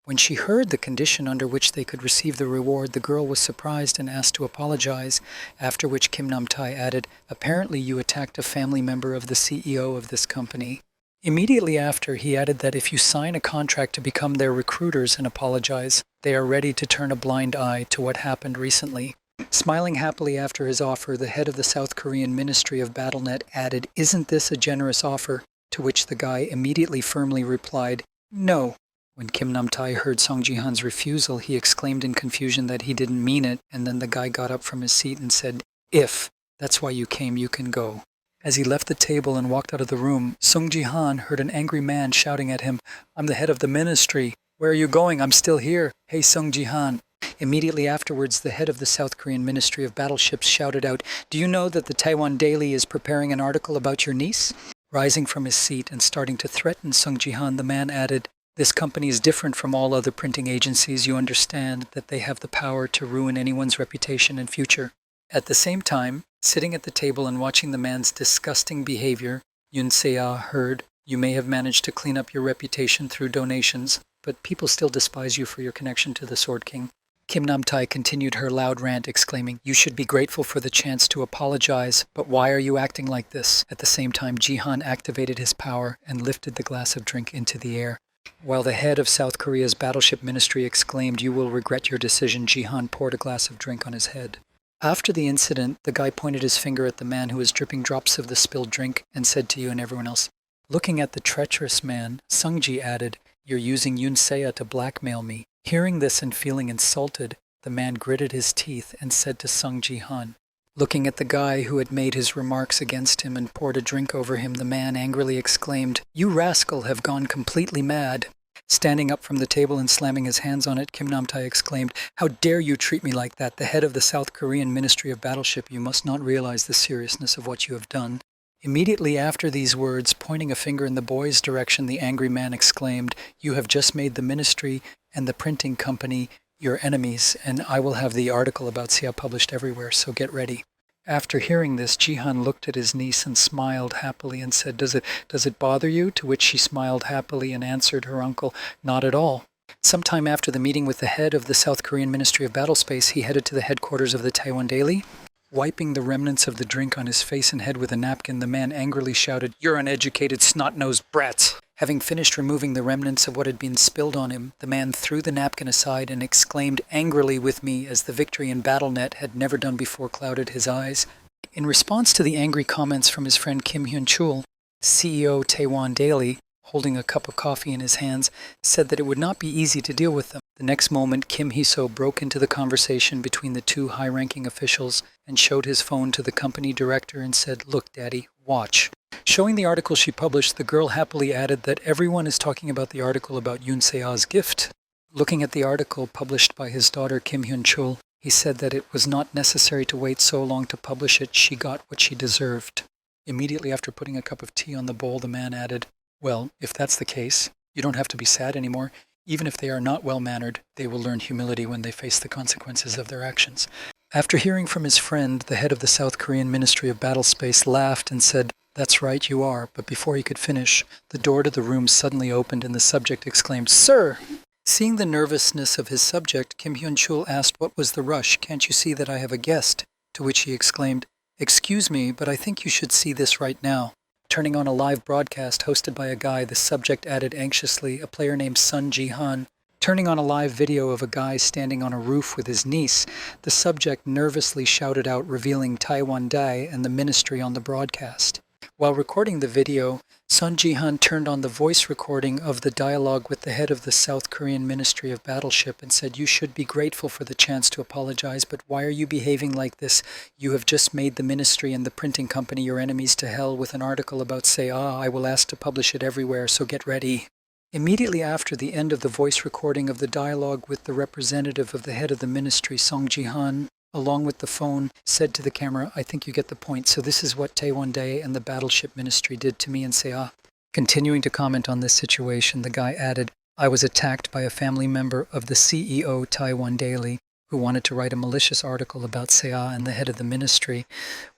When she heard the condition under which they could receive the reward, the girl was surprised and asked to apologize, after which Kim Nam-tae added, "Apparently you attacked a family member of the CEO of this company." Immediately after, he added that if you sign a contract to become their recruiters and apologize, they are ready to turn a blind eye to what happened recently. Smiling happily after his offer, the head of the South Korean Ministry of BattleNet added, "Isn't this a generous offer?" To which the guy immediately firmly replied, "No." When Kim Nam-tae heard Song Ji-han's refusal, he exclaimed in confusion that he didn't mean it, and then the guy got up from his seat and said, "If that's why you came, you can go." As he left the table and walked out of the room, Sung Ji-han heard an angry man shouting at him, "I'm the head of the ministry. Where are you going? I'm still here. Hey, Sung Ji-han." Immediately afterwards, the head of the South Korean Ministry of Battleships shouted out, "Do you know that the Taiwan Daily is preparing an article about your niece?" Rising from his seat and starting to threaten Sung Ji-han, the man added, "This company is different from all other printing agencies. You understand that they have the power to ruin anyone's reputation and future." At the same time, sitting at the table and watching the man's disgusting behavior, Yoon Se-ah heard, "You may have managed to clean up your reputation through donations, but people still despise you for your connection to the Sword King." Kim Nam-tae continued her loud rant, exclaiming, "You should be grateful for the chance to apologize, but why are you acting like this?" At the same time, Ji-han activated his power and lifted the glass of drink into the air. While the head of South Korea's battleship ministry exclaimed, "You will regret your decision," Ji-han poured a glass of drink on his head. After the incident, the guy pointed his finger at the man who was dripping drops of the spilled drink and said to you and everyone else, "Looking at the treacherous man, Sung-ji added, 'You're using Yoon Se-ah to blackmail me.'" Hearing this and feeling insulted, the man gritted his teeth and said to Sung Ji-han. Looking at the guy who had made his remarks against him and poured a drink over him, the man angrily exclaimed, "You rascal have gone completely mad." Standing up from the table and slamming his hands on it, Kim Nam-tae exclaimed, "How dare you treat me like that, the head of the South Korean Ministry of Battleship? You must not realize the seriousness of what you have done." Immediately after these words, pointing a finger in the boy's direction, the angry man exclaimed, "You have just made the ministry and the printing company your enemies, and I will have the article about Sia published everywhere, so get ready." After hearing this, Ji-han looked at his niece and smiled happily and said, Does it bother you?" To which she smiled happily and answered her uncle, "Not at all." Sometime after the meeting with the head of the South Korean Ministry of Battlespace, he headed to the headquarters of the Taiwan Daily. Wiping the remnants of the drink on his face and head with a napkin, the man angrily shouted, "You're uneducated, snot-nosed brats!" Having finished removing the remnants of what had been spilled on him, the man threw the napkin aside and exclaimed angrily with me as the victory in BattleNet had never done before clouded his eyes. In response to the angry comments from his friend Kim Hyun-chul, CEO Taiwan Daily, holding a cup of coffee in his hands, said that it would not be easy to deal with them. The next moment, Kim Hee-so broke into the conversation between the two high-ranking officials and showed his phone to the company director and said, "Look, Daddy, watch." Showing the article she published, the girl happily added that everyone is talking about the article about Yoon Se-ah's gift. Looking at the article published by his daughter Kim Hyun-chul, he said that it was not necessary to wait so long to publish it. She got what she deserved. Immediately after putting a cup of tea on the bowl, the man added, "Well, if that's the case, you don't have to be sad anymore. Even if they are not well-mannered, they will learn humility when they face the consequences of their actions." After hearing from his friend, the head of the South Korean Ministry of Battlespace laughed and said, "That's right, you are." But before he could finish, the door to the room suddenly opened and the subject exclaimed, "Sir!" Seeing the nervousness of his subject, Kim Hyun-chul asked what was the rush. "Can't you see that I have a guest?" To which he exclaimed, "Excuse me, but I think you should see this right now." Turning on a live broadcast hosted by a guy, the subject added anxiously, a player named Sun Ji-han. Turning on a live video of a guy standing on a roof with his niece, the subject nervously shouted out, revealing Taiwan Dai and the ministry on the broadcast. While recording the video, Sun Ji-han turned on the voice recording of the dialogue with the head of the South Korean Ministry of Battleship and said, "You should be grateful for the chance to apologize, but why are you behaving like this? You have just made the ministry and the printing company your enemies to hell with an article about Seo. I will ask to publish it everywhere, so get ready." Immediately after the end of the voice recording of the dialogue with the representative of the head of the ministry, Song Ji-han, along with the phone, said to the camera, "I think you get the point. So this is what Taewon-dae and the Battleship Ministry did to me in Seo." Continuing to comment on this situation, the guy added, "I was attacked by a family member of the CEO Taiwan Daily who wanted to write a malicious article about Seo, and the head of the ministry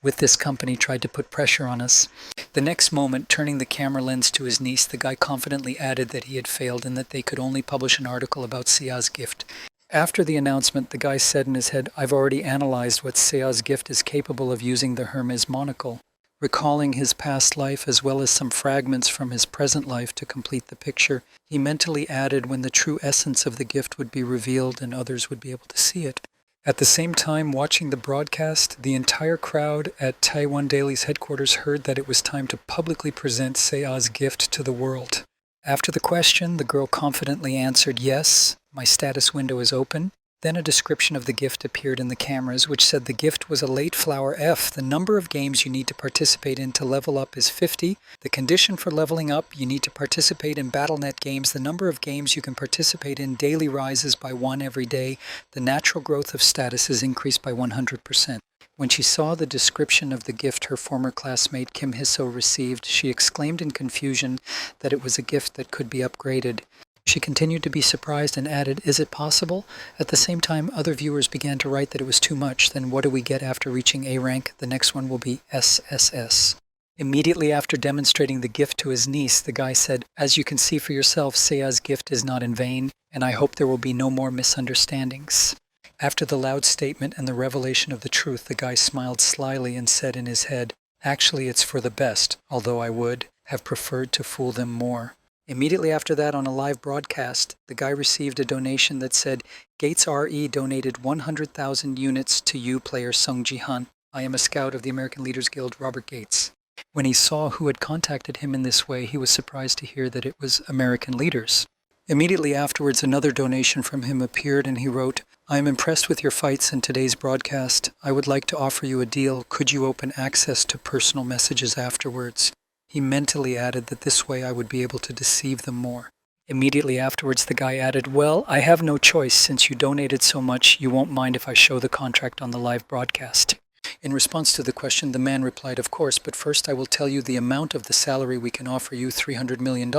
with this company tried to put pressure on us." The next moment, turning the camera lens to his niece, the guy confidently added that he had failed and that they could only publish an article about Seo's gift. After the announcement, the guy said in his head, "I've already analyzed what Seo's gift is capable of using the Hermes monocle," recalling his past life as well as some fragments from his present life to complete the picture. He mentally added when the true essence of the gift would be revealed and others would be able to see it. At the same time, watching the broadcast, the entire crowd at Taiwan Daily's headquarters heard that it was time to publicly present Seo's gift to the world. After the question, the girl confidently answered, "Yes, my status window is open." Then a description of the gift appeared in the cameras, which said the gift was a late flower F. The number of games you need to participate in to level up is 50. The condition for leveling up, you need to participate in BattleNet games. The number of games you can participate in daily rises by 1 every day. The natural growth of status is increased by 100%. When she saw the description of the gift her former classmate Kim Hiso received, she exclaimed in confusion that it was a gift that could be upgraded. She continued to be surprised and added, "Is it possible?" At the same time, other viewers began to write that it was too much. Then what do we get after reaching A rank? The next one will be SSS. Immediately after demonstrating the gift to his niece, the guy said, "As you can see for yourself, Seo's gift is not in vain, and I hope there will be no more misunderstandings." After the loud statement and the revelation of the truth, the guy smiled slyly and said in his head, "Actually, it's for the best, although I would have preferred to fool them more." Immediately after that, on a live broadcast, the guy received a donation that said, "Gates RE donated 100,000 units to you, player Sung Ji-han. I am a scout of the American Leaders Guild, Robert Gates." When he saw who had contacted him in this way, he was surprised to hear that it was American Leaders. Immediately afterwards, another donation from him appeared, and he wrote, "I am impressed with your fights in today's broadcast. I would like to offer you a deal. Could you open access to personal messages afterwards?" He mentally added that this way I would be able to deceive them more. Immediately afterwards, the guy added, "Well, I have no choice. Since you donated so much, you won't mind if I show the contract on the live broadcast." In response to the question, the man replied, "Of course, but first I will tell you the amount of the salary we can offer you, $300 million.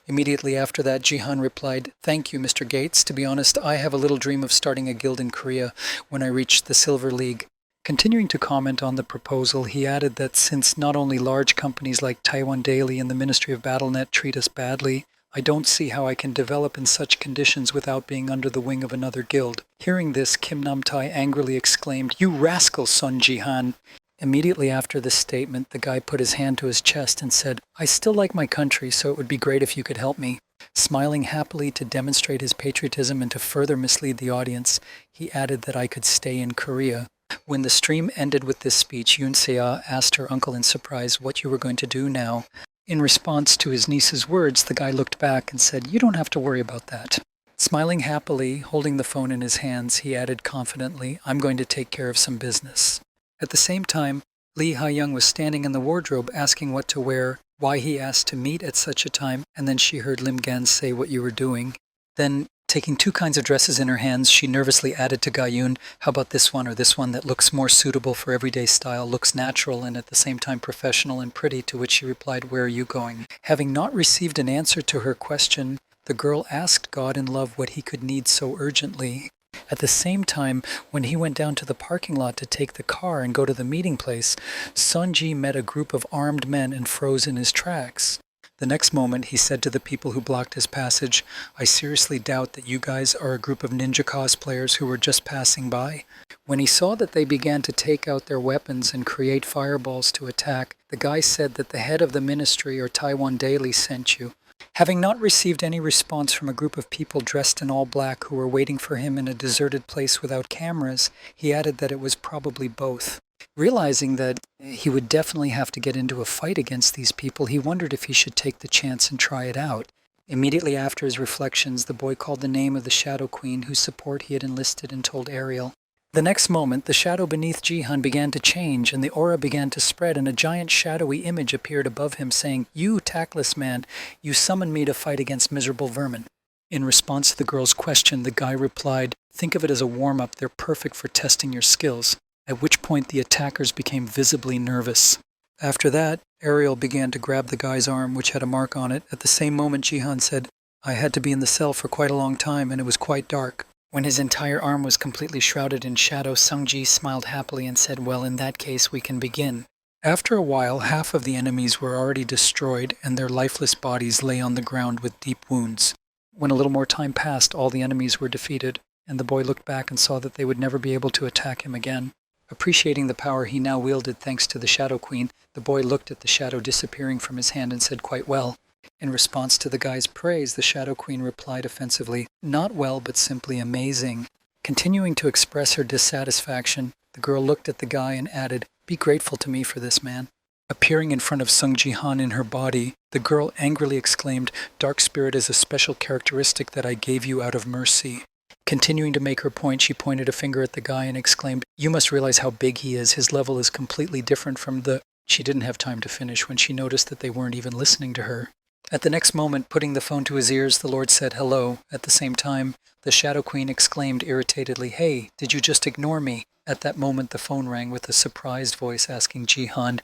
Immediately after that, Jihan replied, "Thank you, Mr. Gates. To be honest, I have a little dream of starting a guild in Korea when I reach the Silver League." Continuing to comment on the proposal, he added that since not only large companies like Taiwan Daily and the Ministry of BattleNet treat us badly, I don't see how I can develop in such conditions without being under the wing of another guild. Hearing this, Kim Nam-tae angrily exclaimed, "You rascal, Sun Ji-han!" Immediately after this statement, the guy put his hand to his chest and said, "I still like my country, so it would be great if you could help me." Smiling happily to demonstrate his patriotism and to further mislead the audience, he added that I could stay in Korea. When the stream ended with this speech, Yoon Se-ah asked her uncle in surprise what you were going to do now. In response to his niece's words, the guy looked back and said, "You don't have to worry about that." Smiling happily, holding the phone in his hands, he added confidently, "I'm going to take care of some business." At the same time, Lee Ha-young was standing in the wardrobe asking what to wear, why he asked to meet at such a time, and then she heard Lim Gan say what you were doing. Then, taking two kinds of dresses in her hands, she nervously added to Ga-yoon, "How about this one or this one that looks more suitable for everyday style, looks natural and at the same time professional and pretty?" To which she replied, "Where are you going?" Having not received an answer to her question, the girl asked God in love what he could need so urgently. At the same time, when he went down to the parking lot to take the car and go to the meeting place, Sunji met a group of armed men and froze in his tracks. The next moment, he said to the people who blocked his passage, "I seriously doubt that you guys are a group of ninja cosplayers who were just passing by." When he saw that they began to take out their weapons and create fireballs to attack, the guy said that the head of the ministry or Taiwan Daily sent you. Having not received any response from a group of people dressed in all black who were waiting for him in a deserted place without cameras, he added that it was probably both. Realizing that he would definitely have to get into a fight against these people, he wondered if he should take the chance and try it out. Immediately after his reflections, the boy called the name of the Shadow Queen, whose support he had enlisted, and told Ariel. The next moment, the shadow beneath Jihan began to change, and the aura began to spread, and a giant shadowy image appeared above him, saying, "You, tactless man, you summoned me to fight against miserable vermin." In response to the girl's question, the guy replied, "Think of it as a warm-up. They're perfect for testing your skills." At which point the attackers became visibly nervous. After that, Ariel began to grab the guy's arm, which had a mark on it. At the same moment, Jihan said, "I had to be in the cell for quite a long time, and it was quite dark." When his entire arm was completely shrouded in shadow, Sungji smiled happily and said, "Well, in that case, we can begin." After a while, half of the enemies were already destroyed, and their lifeless bodies lay on the ground with deep wounds. When a little more time passed, all the enemies were defeated, and the boy looked back and saw that they would never be able to attack him again. Appreciating the power he now wielded thanks to the Shadow Queen, the boy looked at the shadow disappearing from his hand and said, "Quite well." In response to the guy's praise, the Shadow Queen replied offensively, "Not well, but simply amazing." Continuing to express her dissatisfaction, the girl looked at the guy and added, "Be grateful to me for this, man." Appearing in front of Sung Ji-han in her body, the girl angrily exclaimed, "Dark spirit is a special characteristic that I gave you out of mercy." Continuing to make her point, she pointed a finger at the guy and exclaimed, "You must realize how big he is. His level is completely different from the—" She didn't have time to finish when she noticed that they weren't even listening to her. At the next moment, putting the phone to his ears, the Lord said hello. At the same time, the Shadow Queen exclaimed irritatedly, "Hey, did you just ignore me?" At that moment, the phone rang with a surprised voice asking Jihan.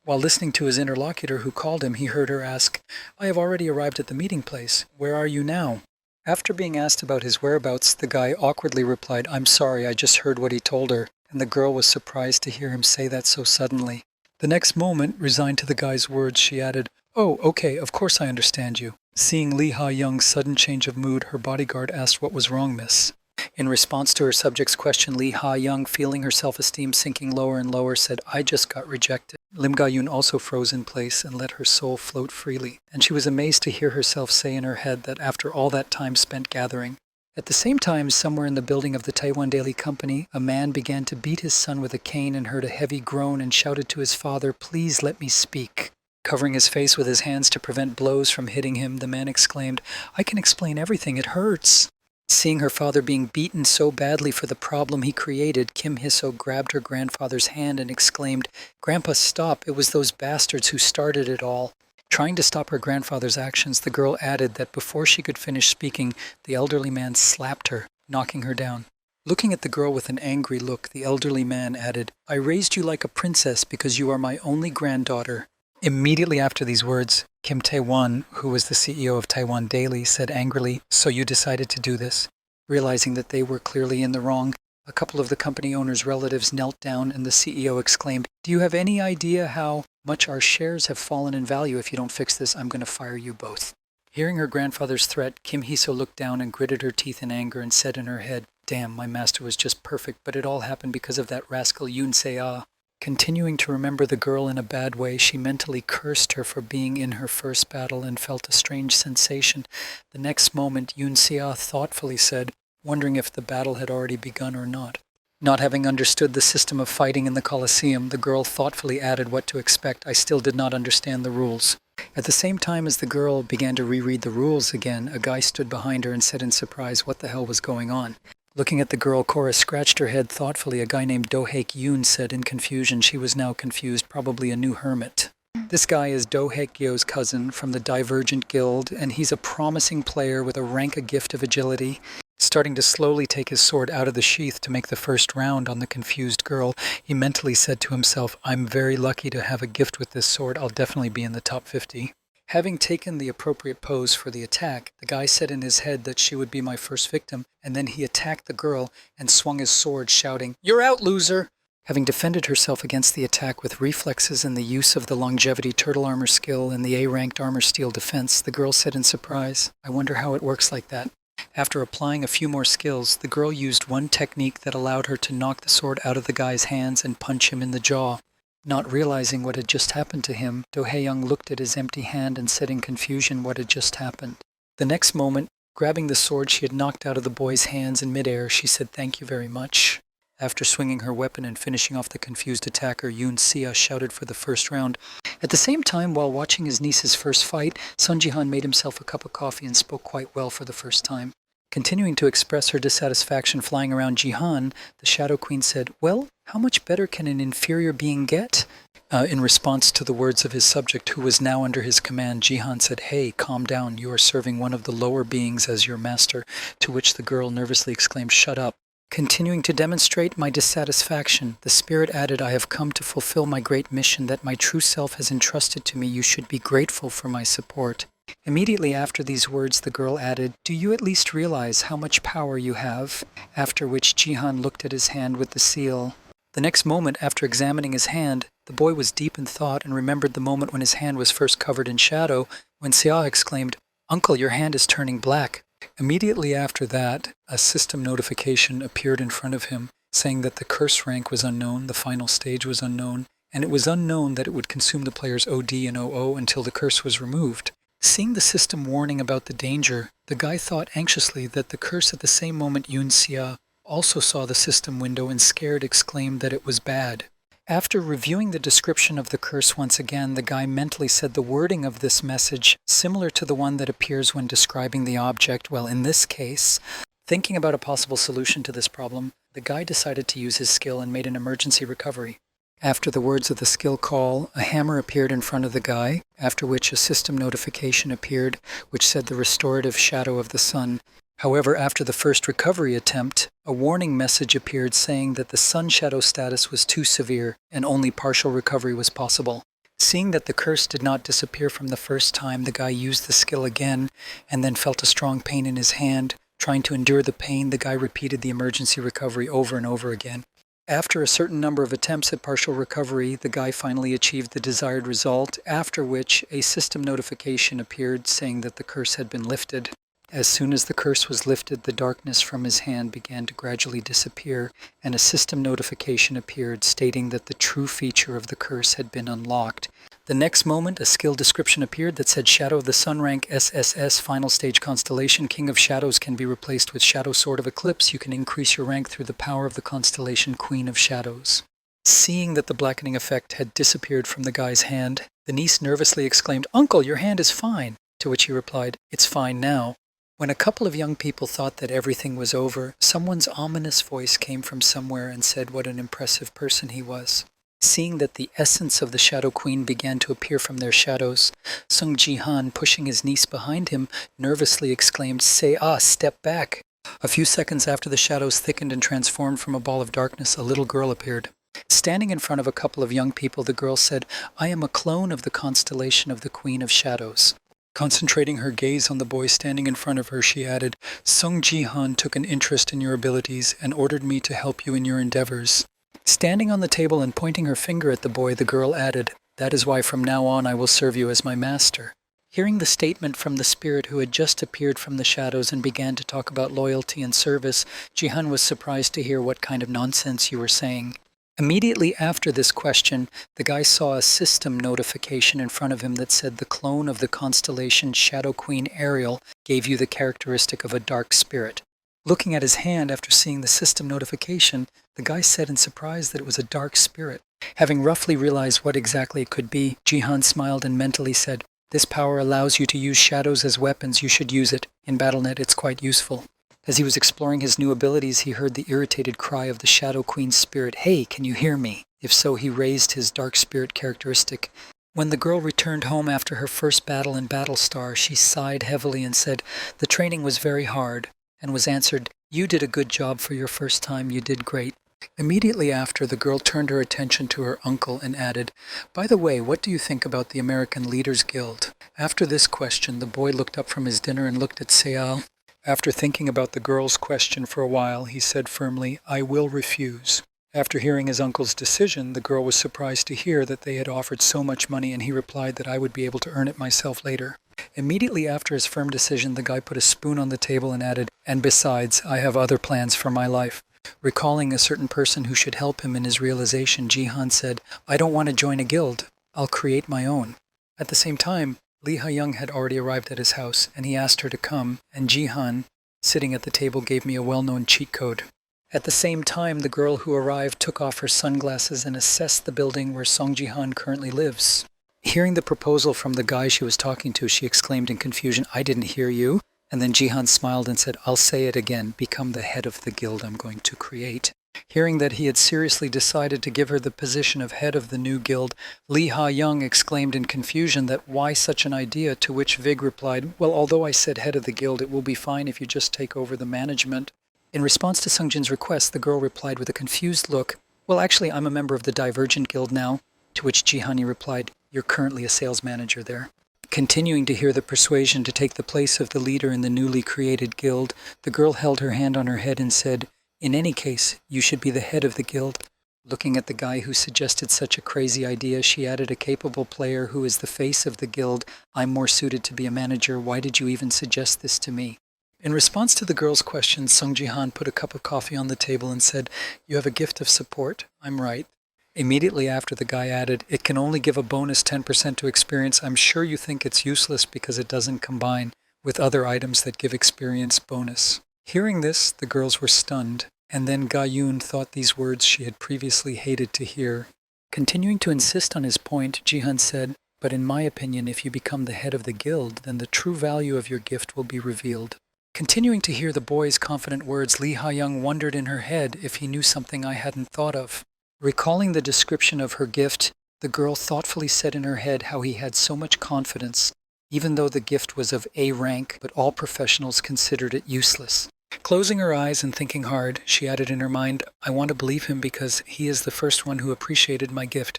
While listening to his interlocutor who called him, he heard her ask, "I have already arrived at the meeting place. Where are you now?" After being asked about his whereabouts, the guy awkwardly replied, "I'm sorry, I just heard what he told her," and the girl was surprised to hear him say that so suddenly. The next moment, resigned to the guy's words, she added, "Oh, okay, of course I understand you." Seeing Lee Ha-young's sudden change of mood, her bodyguard asked, "What was wrong, miss?" In response to her subject's question, Lee Ha-young, feeling her self-esteem sinking lower and lower, said, "I just got rejected." Lim Ga-yun also froze in place and let her soul float freely, and she was amazed to hear herself say in her head that after all that time spent gathering. At the same time, somewhere in the building of the Taiwan Daily Company, a man began to beat his son with a cane and heard a heavy groan and shouted to his father, "Please let me speak." Covering his face with his hands to prevent blows from hitting him, the man exclaimed, "I can explain everything, it hurts." Seeing her father being beaten so badly for the problem he created, Kim Hiso grabbed her grandfather's hand and exclaimed, "Grandpa, stop, it was those bastards who started it all." Trying to stop her grandfather's actions, the girl added that before she could finish speaking, the elderly man slapped her, knocking her down. Looking at the girl with an angry look, the elderly man added, "I raised you like a princess because you are my only granddaughter." Immediately after these words, Kim Tae-won, who was the CEO of Taiwan Daily, said angrily, "So you decided to do this?" Realizing that they were clearly in the wrong, a couple of the company owner's relatives knelt down and the CEO exclaimed, "Do you have any idea how much our shares have fallen in value? If you don't fix this, I'm going to fire you both." Hearing her grandfather's threat, Kim Hiso looked down and gritted her teeth in anger and said in her head, "Damn, my master was just perfect, but it all happened because of that rascal Yoon Se-ah." Continuing to remember the girl in a bad way, she mentally cursed her for being in her first battle and felt a strange sensation. The next moment, Yoon Se-ah thoughtfully said, wondering if the battle had already begun or not. Not having understood the system of fighting in the Colosseum, the girl thoughtfully added what to expect. "I still did not understand the rules." At the same time as the girl began to reread the rules again, a guy stood behind her and said in surprise, "What the hell was going on?" Looking at the girl, Cora scratched her head thoughtfully. A guy named Do-haek Yoon said in confusion. She was now confused, probably a new hermit. This guy is Do-haek Yeo's cousin from the Divergent Guild, and he's a promising player with a rank gift of agility. Starting to slowly take his sword out of the sheath to make the first round on the confused girl, he mentally said to himself, "I'm very lucky to have a gift with this sword. I'll definitely be in the top 50. Having taken the appropriate pose for the attack, the guy said in his head that she would be my first victim, and then he attacked the girl and swung his sword, shouting, "You're out, loser!" Having defended herself against the attack with reflexes and the use of the longevity turtle armor skill and the A-ranked armor steel defense, the girl said in surprise, "I wonder how it works like that." After applying a few more skills, the girl used one technique that allowed her to knock the sword out of the guy's hands and punch him in the jaw. Not realizing what had just happened to him, Do-hae-young looked at his empty hand and said in confusion what had just happened. The next moment, grabbing the sword she had knocked out of the boy's hands in midair, she said, "Thank you very much." After swinging her weapon and finishing off the confused attacker, Yoon Sia shouted for the first round. At the same time, while watching his niece's first fight, Sung Ji-han made himself a cup of coffee and spoke quite well for the first time. Continuing to express her dissatisfaction flying around Ji-han, the Shadow Queen said, "Well, how much better can an inferior being get?" In response to the words of his subject, who was now under his command, Ji-han said, "Hey, calm down, you are serving one of the lower beings as your master," to which the girl nervously exclaimed, "Shut up." Continuing to demonstrate my dissatisfaction, the spirit added, "I have come to fulfill my great mission that my true self has entrusted to me. You should be grateful for my support." Immediately after these words, the girl added, "Do you at least realize how much power you have?" After which Ji-han looked at his hand with the seal. The next moment, after examining his hand, the boy was deep in thought and remembered the moment when his hand was first covered in shadow, when Sia exclaimed, "Uncle, your hand is turning black." Immediately after that, a system notification appeared in front of him, saying that the curse rank was unknown, the final stage was unknown, and it was unknown that it would consume the player's OD and OO until the curse was removed. Seeing the system warning about the danger, the guy thought anxiously that the curse at the same moment Yoon Sia also saw the system window and scared exclaimed that it was bad. After reviewing the description of the curse once again, the guy mentally said the wording of this message, similar to the one that appears when describing the object, well, in this case, thinking about a possible solution to this problem, the guy decided to use his skill and made an emergency recovery. After the words of the skill call, a hammer appeared in front of the guy, after which a system notification appeared, which said the restorative shadow of the sun. However, after the first recovery attempt, a warning message appeared saying that the sun shadow status was too severe and only partial recovery was possible. Seeing that the curse did not disappear from the first time, the guy used the skill again and then felt a strong pain in his hand. Trying to endure the pain, the guy repeated the emergency recovery over and over again. After a certain number of attempts at partial recovery, the guy finally achieved the desired result, after which a system notification appeared saying that the curse had been lifted. As soon as the curse was lifted, the darkness from his hand began to gradually disappear, and a system notification appeared stating that the true feature of the curse had been unlocked. The next moment, a skill description appeared that said Shadow of the Sun rank SSS, final stage constellation, King of Shadows can be replaced with Shadow Sword of Eclipse. You can increase your rank through the power of the constellation Queen of Shadows. Seeing that the blackening effect had disappeared from the guy's hand, the niece nervously exclaimed, "Uncle, your hand is fine," to which he replied, "It's fine now." When a couple of young people thought that everything was over, someone's ominous voice came from somewhere and said what an impressive person he was. Seeing that the essence of the Shadow Queen began to appear from their shadows, Sung Ji-han, pushing his niece behind him, nervously exclaimed, "Say step back." A few seconds after the shadows thickened and transformed from a ball of darkness, a little girl appeared. Standing in front of a couple of young people, the girl said, "I am a clone of the constellation of the Queen of Shadows." Concentrating her gaze on the boy standing in front of her, she added, "Sung Ji-han took an interest in your abilities and ordered me to help you in your endeavors." Standing on the table and pointing her finger at the boy, the girl added, "That is why from now on I will serve you as my master." Hearing the statement from the spirit who had just appeared from the shadows and began to talk about loyalty and service, Ji-han was surprised to hear what kind of nonsense you were saying. Immediately after this question, the guy saw a system notification in front of him that said the clone of the constellation Shadow Queen Ariel gave you the characteristic of a dark spirit. Looking at his hand after seeing the system notification, the guy said in surprise that it was a dark spirit. Having roughly realized what exactly it could be, Ji-han smiled and mentally said, "This power allows you to use shadows as weapons. You should use it. In BattleNet, it's quite useful." As he was exploring his new abilities, he heard the irritated cry of the Shadow Queen's spirit, "Hey, can you hear me?" If so, he raised his dark spirit characteristic. When the girl returned home after her first battle in Battlestar, she sighed heavily and said, "The training was very hard," and was answered, "You did a good job for your first time. You did great." Immediately after, the girl turned her attention to her uncle and added, "By the way, what do you think about the American Leaders Guild?" After this question, the boy looked up from his dinner and looked at Seal. After thinking about the girl's question for a while, he said firmly, "I will refuse." After hearing his uncle's decision, the girl was surprised to hear that they had offered so much money, and he replied that I would be able to earn it myself later. Immediately after his firm decision, the guy put a spoon on the table and added, "And besides, I have other plans for my life." Recalling a certain person who should help him in his realization, Ji-han said, "I don't want to join a guild. I'll create my own." At the same time, Lee Ha-young had already arrived at his house, and he asked her to come, and Ji-han, sitting at the table, gave me a well-known cheat code. At the same time, the girl who arrived took off her sunglasses and assessed the building where Song Ji-han currently lives. Hearing the proposal from the guy she was talking to, she exclaimed in confusion, "I didn't hear you." And then Ji-han smiled and said, "I'll say it again, become the head of the guild I'm going to create." Hearing that he had seriously decided to give her the position of head of the new guild, Lee Ha-young exclaimed in confusion that why such an idea, to which Vig replied, "Well, although I said head of the guild, it will be fine if you just take over the management." In response to Sungjin's request, the girl replied with a confused look, "Well, actually, I'm a member of the Divergent Guild now," to which Ji-han replied, "You're currently a sales manager there." Continuing to hear the persuasion to take the place of the leader in the newly created guild, the girl held her hand on her head and said, "In any case, you should be the head of the guild." Looking at the guy who suggested such a crazy idea, she added, "A capable player who is the face of the guild. I'm more suited to be a manager. Why did you even suggest this to me?" In response to the girl's questions, Sung Ji-han put a cup of coffee on the table and said, "You have a gift of support. I'm right." Immediately after, the guy added, "It can only give a bonus 10% to experience. I'm sure you think it's useless because it doesn't combine with other items that give experience bonus." Hearing this, the girls were stunned, and then Ga-yoon thought these words she had previously hated to hear. Continuing to insist on his point, Ji-han said, "But in my opinion, if you become the head of the guild, then the true value of your gift will be revealed." Continuing to hear the boy's confident words, Lee Ha-young wondered in her head if he knew something I hadn't thought of. Recalling the description of her gift, the girl thoughtfully said in her head how he had so much confidence, even though the gift was of A rank, but all professionals considered it useless. Closing her eyes and thinking hard, she added in her mind, "I want to believe him because he is the first one who appreciated my gift,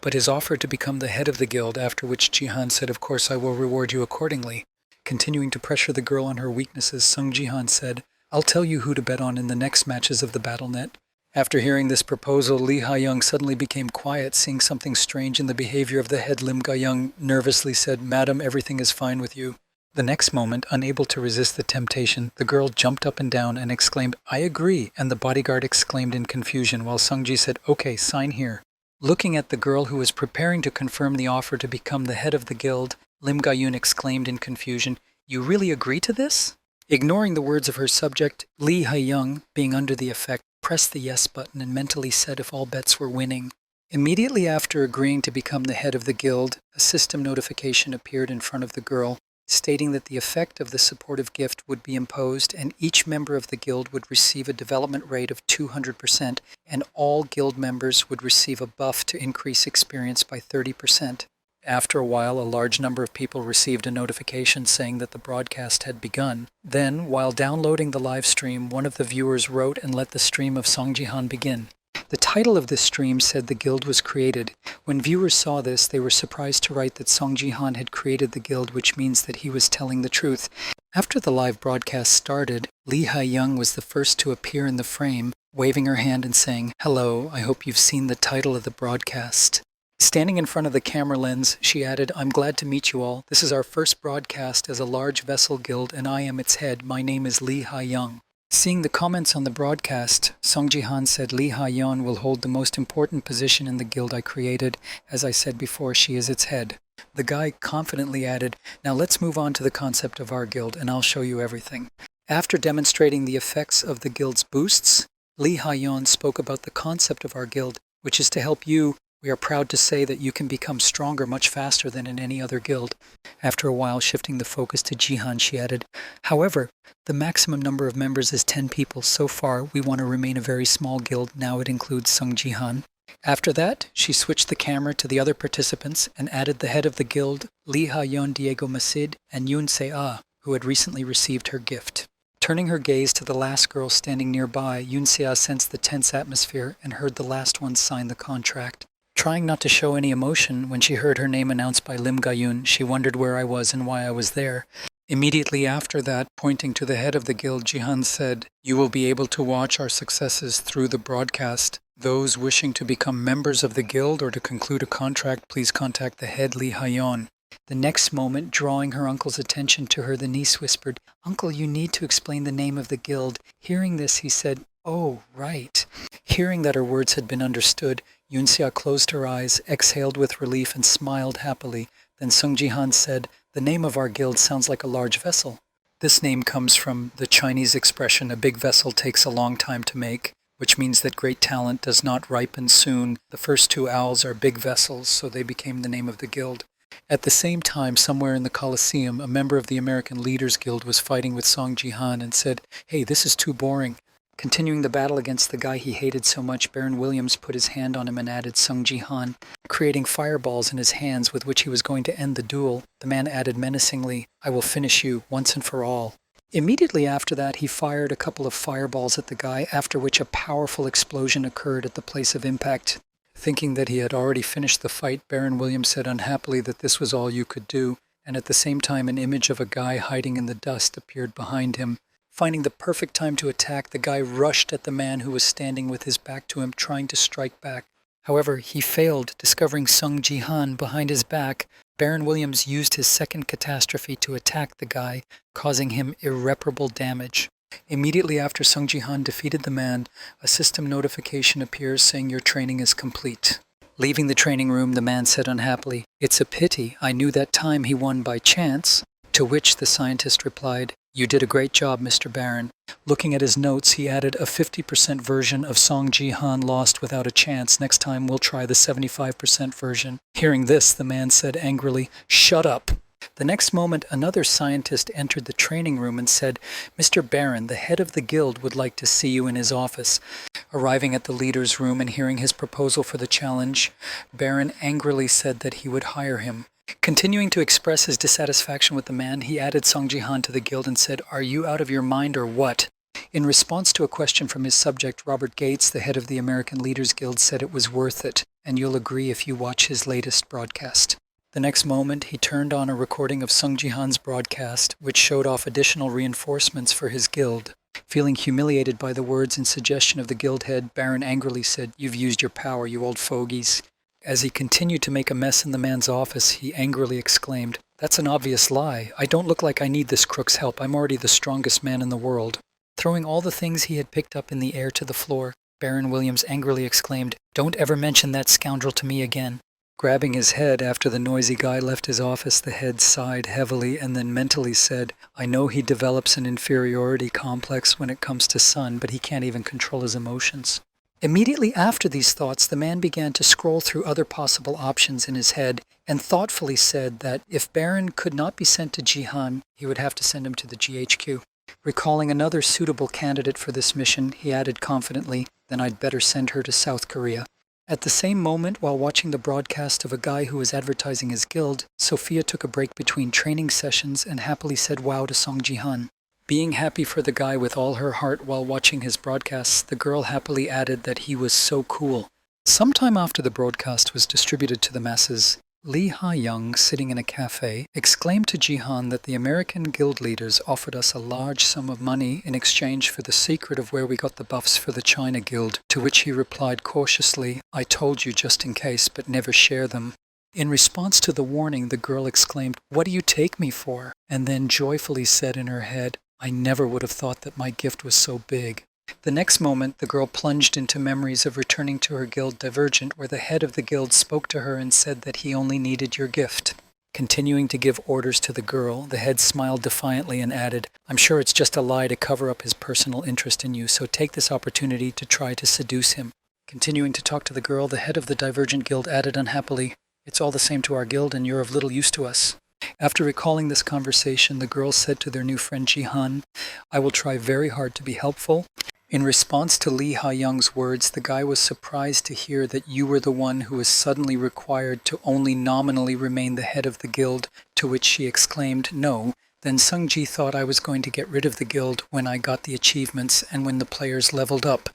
but his offer to become the head of the guild," after which Ji-han said, "Of course I will reward you accordingly." Continuing to pressure the girl on her weaknesses, Sung Ji-han said, "I'll tell you who to bet on in the next matches of the BattleNet." After hearing this proposal, Lee Ha-young suddenly became quiet, seeing something strange in the behavior of the head. Lim Ga-young nervously said, "Madam, everything is fine with you." The next moment, unable to resist the temptation, the girl jumped up and down and exclaimed, "I agree," and the bodyguard exclaimed in confusion, while Sung-ji said, "Okay, sign here." Looking at the girl who was preparing to confirm the offer to become the head of the guild, Lim Ga-yoon exclaimed in confusion, "You really agree to this?" Ignoring the words of her subject, Lee Ha-young, being under the effect, pressed the yes button and mentally said if all bets were winning. Immediately after agreeing to become the head of the guild, a system notification appeared in front of the girl, stating that the effect of the supportive gift would be imposed and each member of the guild would receive a development rate of 200% and all guild members would receive a buff to increase experience by 30%. After a while, a large number of people received a notification saying that the broadcast had begun. Then, while downloading the live stream, one of the viewers wrote and let the stream of Song Ji-han begin. The title of this stream said the guild was created. When viewers saw this, they were surprised to write that Song Ji-han had created the guild, which means that he was telling the truth. After the live broadcast started, Lee Ha-young was the first to appear in the frame, waving her hand and saying, "Hello, I hope you've seen the title of the broadcast." Standing in front of the camera lens, she added, "I'm glad to meet you all. This is our first broadcast as a large vessel guild, and I am its head. My name is Lee Ha-young." Seeing the comments on the broadcast, Song Ji-han said, "Lee Ha-young will hold the most important position in the guild I created. As I said before, she is its head." The guy confidently added, "Now let's move on to the concept of our guild, and I'll show you everything." After demonstrating the effects of the guild's boosts, Lee Ha-young spoke about the concept of our guild, which is to help you. "We are proud to say that you can become stronger much faster than in any other guild." After a while, shifting the focus to Ji-han, she added, "However, the maximum number of members is 10 people. So far, we want to remain a very small guild. Now it includes Sung Ji-han." After that, she switched the camera to the other participants and added the head of the guild, Lee Ha-young Diego Masid, and Yoon Se-ah, who had recently received her gift. Turning her gaze to the last girl standing nearby, Yoon Se-ah sensed the tense atmosphere and heard the last one sign the contract. Trying not to show any emotion, when she heard her name announced by Lim Ga-yoon, she wondered where I was and why I was there. Immediately after that, pointing to the head of the guild, Ji-han said, "You will be able to watch our successes through the broadcast. Those wishing to become members of the guild or to conclude a contract, please contact the head Lee Ha-young." The next moment, drawing her uncle's attention to her, the niece whispered, "Uncle, you need to explain the name of the guild." Hearing this, he said, "Oh, right." Hearing that her words had been understood, Yoon Se-ah closed her eyes, exhaled with relief, and smiled happily. Then Sung Ji-han said, "The name of our guild sounds like a large vessel." This name comes from the Chinese expression, a big vessel takes a long time to make, which means that great talent does not ripen soon. The first two owls are big vessels, so they became the name of the guild. At the same time, somewhere in the Colosseum, a member of the American Leaders Guild was fighting with Song Ji-han and said, "Hey, this is too boring." Continuing the battle against the guy he hated so much, Baron Williams put his hand on him and added Sung Ji-han, creating fireballs in his hands with which he was going to end the duel. The man added menacingly, "I will finish you once and for all." Immediately after that, he fired a couple of fireballs at the guy, after which a powerful explosion occurred at the place of impact. Thinking that he had already finished the fight, Baron Williams said unhappily that this was all you could do, and at the same time an image of a guy hiding in the dust appeared behind him. Finding the perfect time to attack, the guy rushed at the man who was standing with his back to him, trying to strike back. However, he failed, discovering Sung Ji-han behind his back. Baron Williams used his second catastrophe to attack the guy, causing him irreparable damage. Immediately after Sung Ji-han defeated the man, a system notification appears saying your training is complete. Leaving the training room, the man said unhappily, "It's a pity. I knew that time he won by chance." To which the scientist replied, "You did a great job, Mr. Baron." Looking at his notes, he added a 50% version of Song Ji-han lost without a chance. Next time we'll try the 75% version. Hearing this, the man said angrily, "Shut up." The next moment, another scientist entered the training room and said, "Mr. Baron, the head of the guild would like to see you in his office." Arriving at the leader's room and hearing his proposal for the challenge, Baron angrily said that he would hire him. Continuing to express his dissatisfaction with the man, he added Song Ji-han to the guild and said, "Are you out of your mind or what?" In response to a question from his subject, Robert Gates, the head of the American Leaders Guild, said it was worth it, and you'll agree if you watch his latest broadcast. The next moment, he turned on a recording of Sung Ji-han's broadcast, which showed off additional reinforcements for his guild. Feeling humiliated by the words and suggestion of the guild head, Baron angrily said, "You've used your power, you old fogies." As he continued to make a mess in the man's office, he angrily exclaimed, "That's an obvious lie. I don't look like I need this crook's help. I'm already the strongest man in the world." Throwing all the things he had picked up in the air to the floor, Baron Williams angrily exclaimed, "Don't ever mention that scoundrel to me again." Grabbing his head after the noisy guy left his office, the head sighed heavily and then mentally said, "I know he develops an inferiority complex when it comes to Sun, but he can't even control his emotions." Immediately after these thoughts, the man began to scroll through other possible options in his head and thoughtfully said that if Baron could not be sent to Jihan, he would have to send him to the GHQ. Recalling another suitable candidate for this mission, he added confidently, "Then I'd better send her to South Korea." At the same moment, while watching the broadcast of a guy who was advertising his guild, Sophia took a break between training sessions and happily said wow to Song Ji-han. Being happy for the guy with all her heart while watching his broadcasts, the girl happily added that he was so cool. Sometime after the broadcast was distributed to the masses, Lee Ha-young, sitting in a cafe, exclaimed to Jihan that the American guild leaders offered us a large sum of money in exchange for the secret of where we got the buffs for the China Guild, to which he replied cautiously, "I told you just in case, but never share them." In response to the warning, the girl exclaimed, "What do you take me for?" and then joyfully said in her head, "I never would have thought that my gift was so big." The next moment, the girl plunged into memories of returning to her guild Divergent, where the head of the guild spoke to her and said that he only needed your gift. Continuing to give orders to the girl, the head smiled defiantly and added, "I'm sure it's just a lie to cover up his personal interest in you, so take this opportunity to try to seduce him." Continuing to talk to the girl, the head of the Divergent Guild added unhappily, "It's all the same to our guild and you're of little use to us." After recalling this conversation, the girls said to their new friend Jihan, "I will try very hard to be helpful." In response to Lee Ha-young's words, the guy was surprised to hear that you were the one who was suddenly required to only nominally remain the head of the guild, to which she exclaimed, "No, then Sung Ji thought I was going to get rid of the guild when I got the achievements and when the players leveled up."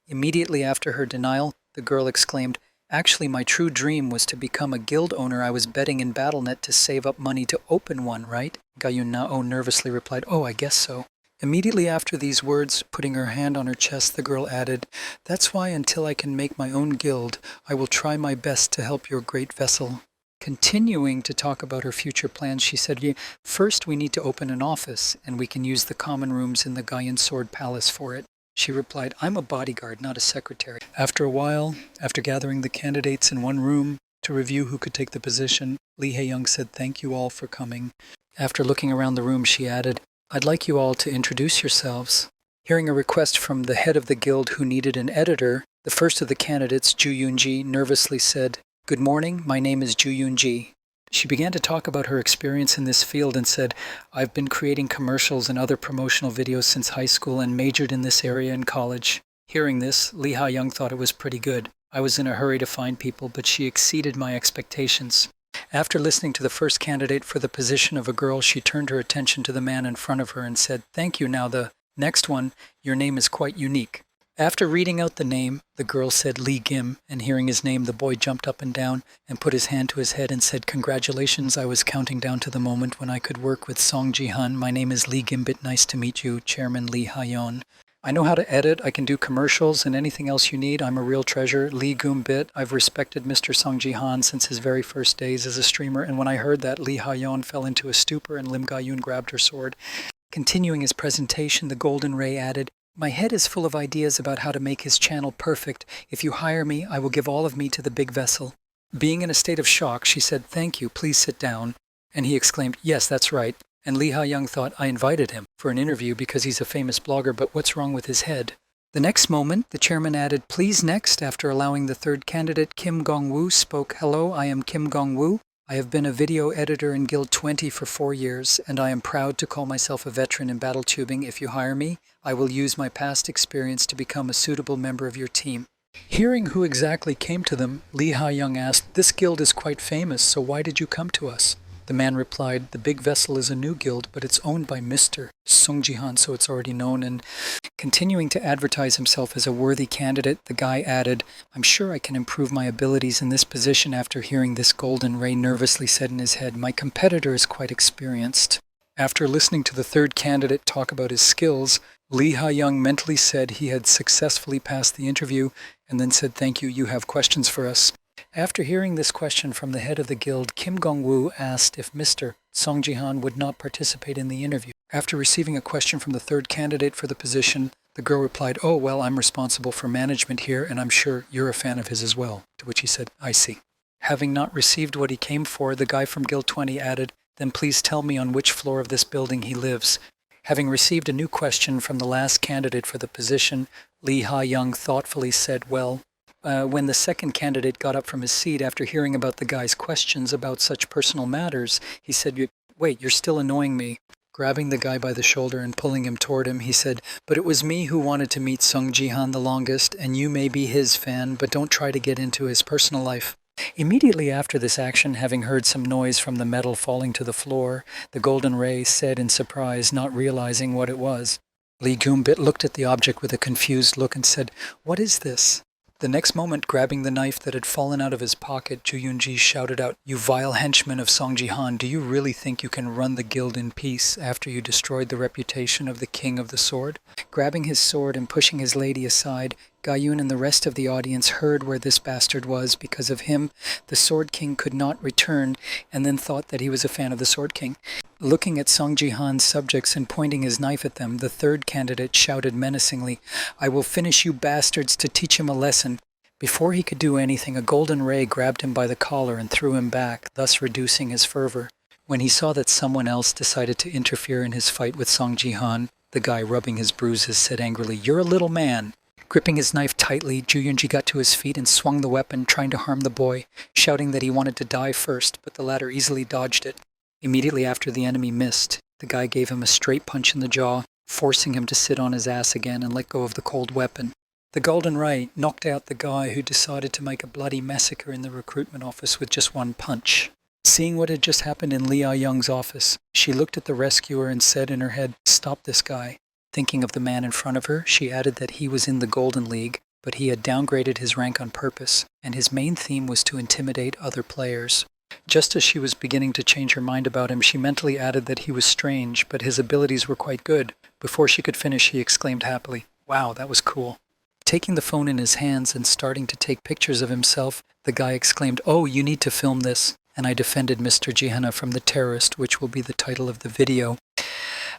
Immediately after her denial, the girl exclaimed, "Actually, my true dream was to become a guild owner. I was betting in BattleNet to save up money to open one, right?" Gayun Na-oh nervously replied, "Oh, I guess so." Immediately after these words, putting her hand on her chest, the girl added, "That's why until I can make my own guild, I will try my best to help your great vessel." Continuing to talk about her future plans, she said, "First we need to open an office, and we can use the common rooms in the Gaian Sword Palace for it." She replied, "I'm a bodyguard, not a secretary." After a while, after gathering the candidates in one room to review who could take the position, Lee Ha-young said, "Thank you all for coming." After looking around the room, she added, I'd like you all to introduce yourselves." Hearing a request from the head of the guild who needed an editor, the first of the candidates, Ju Yoon-ji, nervously said, "Good morning, my name is Ju Yoon-ji." She began to talk about her experience in this field and said, "I've been creating commercials and other promotional videos since high school and majored in this area in college." Hearing this, Lee Ha-young thought it was pretty good. I was in a hurry to find people, but she exceeded my expectations. After listening to the first candidate for the position of a girl, she turned her attention to the man in front of her and said, "Thank you. Now the next one, your name is quite unique." After reading out the name, the girl said Lee Kim, and hearing his name, the boy jumped up and down and put his hand to his head and said, "Congratulations, I was counting down to the moment when I could work with Song Ji-han. My name is Lee Gimbit. Nice to meet you, Chairman Lee Ha-yeon. I know how to edit, I can do commercials, and anything else you need. I'm a real treasure. Lee Gumbit. I've respected Mr. Song Ji-han since his very first days as a streamer." And when I heard that, Lee Ha-yeon fell into a stupor and Lim Ga-yoon grabbed her sword. Continuing his presentation, the Golden Ray added, "My head is full of ideas about how to make his channel perfect. If you hire me, I will give all of me to the big vessel." Being in a state of shock, she said, "Thank you, please sit down." And he exclaimed, "Yes, that's right." And Lee Ha-young thought, I invited him for an interview because he's a famous blogger, but what's wrong with his head? The next moment, the chairman added, "Please next," after allowing the third candidate, Kim Gong-woo, spoke, "Hello, I am Kim Gong-woo. I have been a video editor in Guild 20 for 4 years, and I am proud to call myself a veteran in battle tubing. If you hire me, I will use my past experience to become a suitable member of your team." Hearing who exactly came to them, Lee Ha-young asked, "This guild is quite famous, so why did you come to us?" The man replied, "The Big Vessel is a new guild, but it's owned by Mr. Song Ji-han, so it's already known." And continuing to advertise himself as a worthy candidate, the guy added, "I'm sure I can improve my abilities in this position." After hearing this, Golden Ray nervously said in his head, "My competitor is quite experienced." After listening to the third candidate talk about his skills, Lee Ha-young mentally said he had successfully passed the interview and then said, "Thank you, you have questions for us." After hearing this question from the head of the guild, Kim Gong-woo asked if Mr. Song Ji-han would not participate in the interview. After receiving a question from the third candidate for the position, the girl replied, "Oh, well, I'm responsible for management here, and I'm sure you're a fan of his as well." To which he said, "I see." Having not received what he came for, the guy from Guild 20 added, "Then please tell me on which floor of this building he lives." Having received a new question from the last candidate for the position, Lee Ha-young thoughtfully said, "Well," when the second candidate got up from his seat after hearing about the guy's questions about such personal matters, he said, "Wait, you're still annoying me." Grabbing the guy by the shoulder and pulling him toward him, he said, "But it was me who wanted to meet Song Ji-han the longest, and you may be his fan, but don't try to get into his personal life." Immediately after this action, having heard some noise from the metal falling to the floor, the Golden Ray said in surprise, not realizing what it was. Lee Gumbit looked at the object with a confused look and said, "What is this?" The next moment, grabbing the knife that had fallen out of his pocket, Ju Yoon-ji shouted out, "You vile henchman of Song Ji-han, do you really think you can run the guild in peace after you destroyed the reputation of the king of the sword?" Grabbing his sword and pushing his lady aside, Ga-yoon and the rest of the audience heard where this bastard was. Because of him, the Sword King could not return, and then thought that he was a fan of the Sword King. Looking at Song Ji-han's subjects and pointing his knife at them, the third candidate shouted menacingly, "I will finish you bastards to teach him a lesson." Before he could do anything, a Golden Ray grabbed him by the collar and threw him back, thus reducing his fervor. When he saw that someone else decided to interfere in his fight with Song Ji-han, the guy rubbing his bruises said angrily, "You're a little man." Gripping his knife tightly, Ju Yoon-ji got to his feet and swung the weapon, trying to harm the boy, shouting that he wanted to die first, but the latter easily dodged it. Immediately after the enemy missed, the guy gave him a straight punch in the jaw, forcing him to sit on his ass again and let go of the cold weapon. The Golden Ray knocked out the guy who decided to make a bloody massacre in the recruitment office with just one punch. Seeing what had just happened in Lee Ah-young's office, she looked at the rescuer and said in her head, "Stop this guy." Thinking of the man in front of her, she added that he was in the Golden League, but he had downgraded his rank on purpose, and his main theme was to intimidate other players. Just as she was beginning to change her mind about him, she mentally added that he was strange, but his abilities were quite good. Before she could finish, he exclaimed happily, "Wow, that was cool." Taking the phone in his hands and starting to take pictures of himself, the guy exclaimed, "Oh, you need to film this." And I defended Mr. Jihana from the terrorist, which will be the title of the video.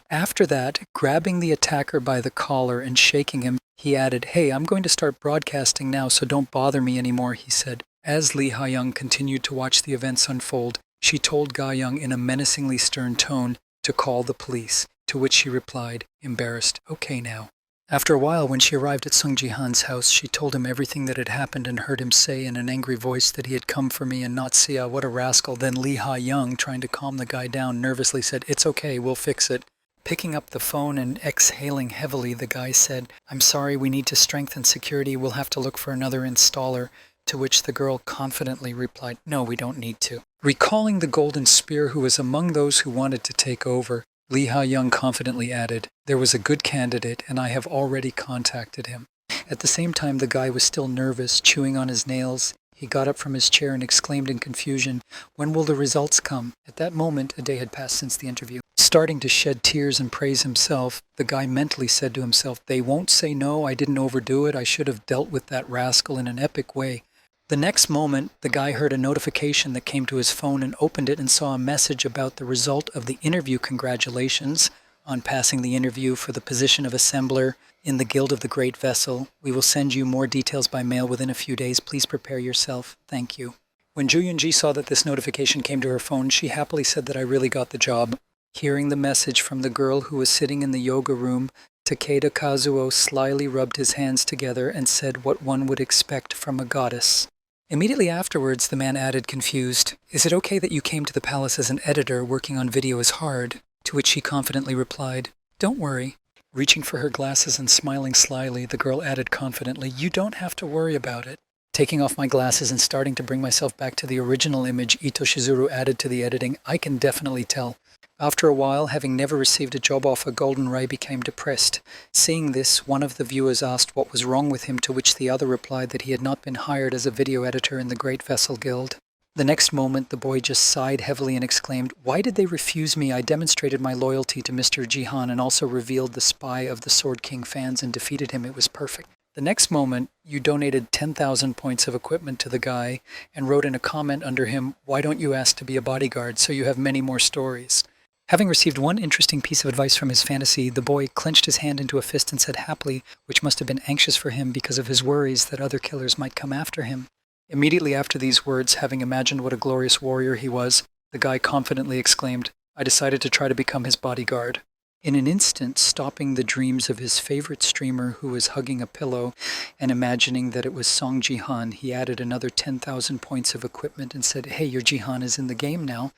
After that, grabbing the attacker by the collar and shaking him, he added, "Hey, I'm going to start broadcasting now, so don't bother me anymore," he said. As Lee Ha-young continued to watch the events unfold, she told Ga-young in a menacingly stern tone to call the police, to to which she replied, embarrassed, "Okay now." After a while, when she arrived at Sung Ji-han's house, she told him everything that had happened and heard him say in an angry voice that he had come for me and not Sia, what a rascal. Then Lee Ha-young, trying to calm the guy down, nervously said, "It's okay, we'll fix it." Picking up the phone and exhaling heavily, the guy said, "I'm sorry, we need to strengthen security. We'll have to look for another installer." To which the girl confidently replied, "No, we don't need to." Recalling the Golden Spear who was among those who wanted to take over, Lee Ha-young confidently added, "There was a good candidate and I have already contacted him." At the same time, the guy was still nervous, chewing on his nails. He got up from his chair and exclaimed in confusion, "When will the results come?" At that moment, a day had passed since the interview. Starting to shed tears and praise himself, the guy mentally said to himself, "They won't say no, I didn't overdo it, I should have dealt with that rascal in an epic way." The next moment, the guy heard a notification that came to his phone and opened it and saw a message about the result of the interview. "Congratulations on passing the interview for the position of assembler in the Guild of the Great Vessel. We will send you more details by mail within a few days. Please prepare yourself. Thank you." When Ju Yun-ji saw that this notification came to her phone, she happily said that I really got the job. Hearing the message from the girl who was sitting in the yoga room, Takeda Kazuo slyly rubbed his hands together and said what one would expect from a goddess. Immediately afterwards, the man added, confused, "Is it okay that you came to the palace as an editor? Working on video is hard." To which she confidently replied, "Don't worry." Reaching for her glasses and smiling slyly, the girl added confidently, "You don't have to worry about it." Taking off my glasses and starting to bring myself back to the original image, Ito Shizuru added to the editing, "I can definitely tell." After a while, having never received a job offer, Golden Ray became depressed. Seeing this, one of the viewers asked what was wrong with him, to which the other replied that he had not been hired as a video editor in the Great Vessel Guild. The next moment, the boy just sighed heavily and exclaimed, "Why did they refuse me? I demonstrated my loyalty to Mr. Jihan and also revealed the spy of the Sword King fans and defeated him. It was perfect." The next moment, you donated 10,000 points of equipment to the guy and wrote in a comment under him, "Why don't you ask to be a bodyguard so you have many more stories?" Having received one interesting piece of advice from his fantasy, the boy clenched his hand into a fist and said happily, which must have been anxious for him because of his worries that other killers might come after him. Immediately after these words, having imagined what a glorious warrior he was, the guy confidently exclaimed, "I decided to try to become his bodyguard." In an instant, stopping the dreams of his favorite streamer who was hugging a pillow and imagining that it was Song Ji-han, he added another 10,000 points of equipment and said, "Hey, your Ji-han is in the game now."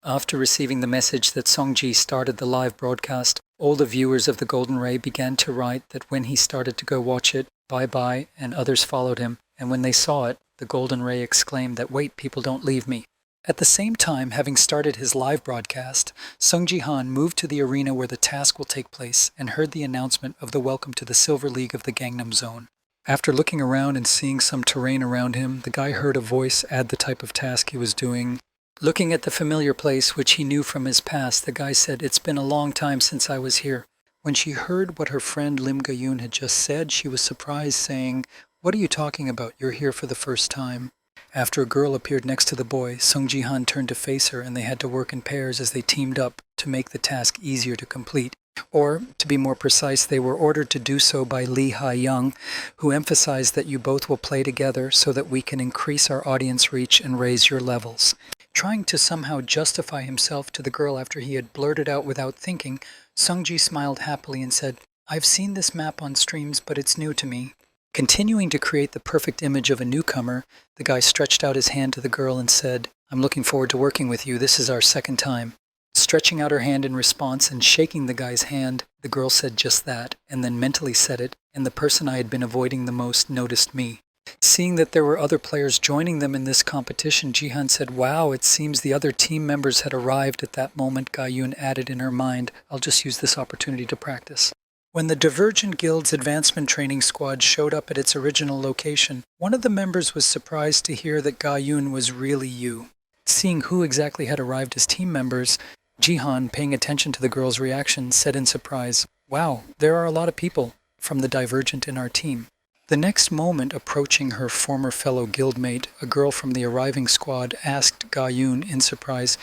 After receiving the message that Song Ji started the live broadcast, all the viewers of the Golden Ray began to write that when he started to go watch it, bye-bye, and others followed him. And when they saw it, the Golden Ray exclaimed that, "Wait, people, don't leave me." At the same time, having started his live broadcast, Sung Ji-han moved to the arena where the task will take place and heard the announcement of the welcome to the Silver League of the Gangnam Zone. After looking around and seeing some terrain around him, the guy heard a voice add the type of task he was doing. Looking at the familiar place, which he knew from his past, the guy said, "It's been a long time since I was here." When she heard what her friend Lim Ga-yoon had just said, she was surprised, saying, "What are you talking about? You're here for the first time." After a girl appeared next to the boy, Sung Ji-han turned to face her and they had to work in pairs as they teamed up to make the task easier to complete. Or, to be more precise, they were ordered to do so by Lee Ha-young, who emphasized that you both will play together so that we can increase our audience reach and raise your levels. Trying to somehow justify himself to the girl after he had blurted out without thinking, Sung-ji smiled happily and said, "I've seen this map on streams, but it's new to me." Continuing to create the perfect image of a newcomer, the guy stretched out his hand to the girl and said, "I'm looking forward to working with you. This is our second time." Stretching out her hand in response and shaking the guy's hand, the girl said just that, and then mentally said it, and the person I had been avoiding the most noticed me. Seeing that there were other players joining them in this competition, Jihan said, "Wow, it seems the other team members had arrived at that moment." Ga-yoon added in her mind, "I'll just use this opportunity to practice." When the Divergent Guild's advancement training squad showed up at its original location, one of the members was surprised to hear that Ga-yoon was really you. Seeing who exactly had arrived as team members, Jihan, paying attention to the girl's reaction, said in surprise, "Wow, there are a lot of people from the Divergent in our team." The next moment, approaching her former fellow guildmate, a girl from the arriving squad asked Ga-yoon in surprise,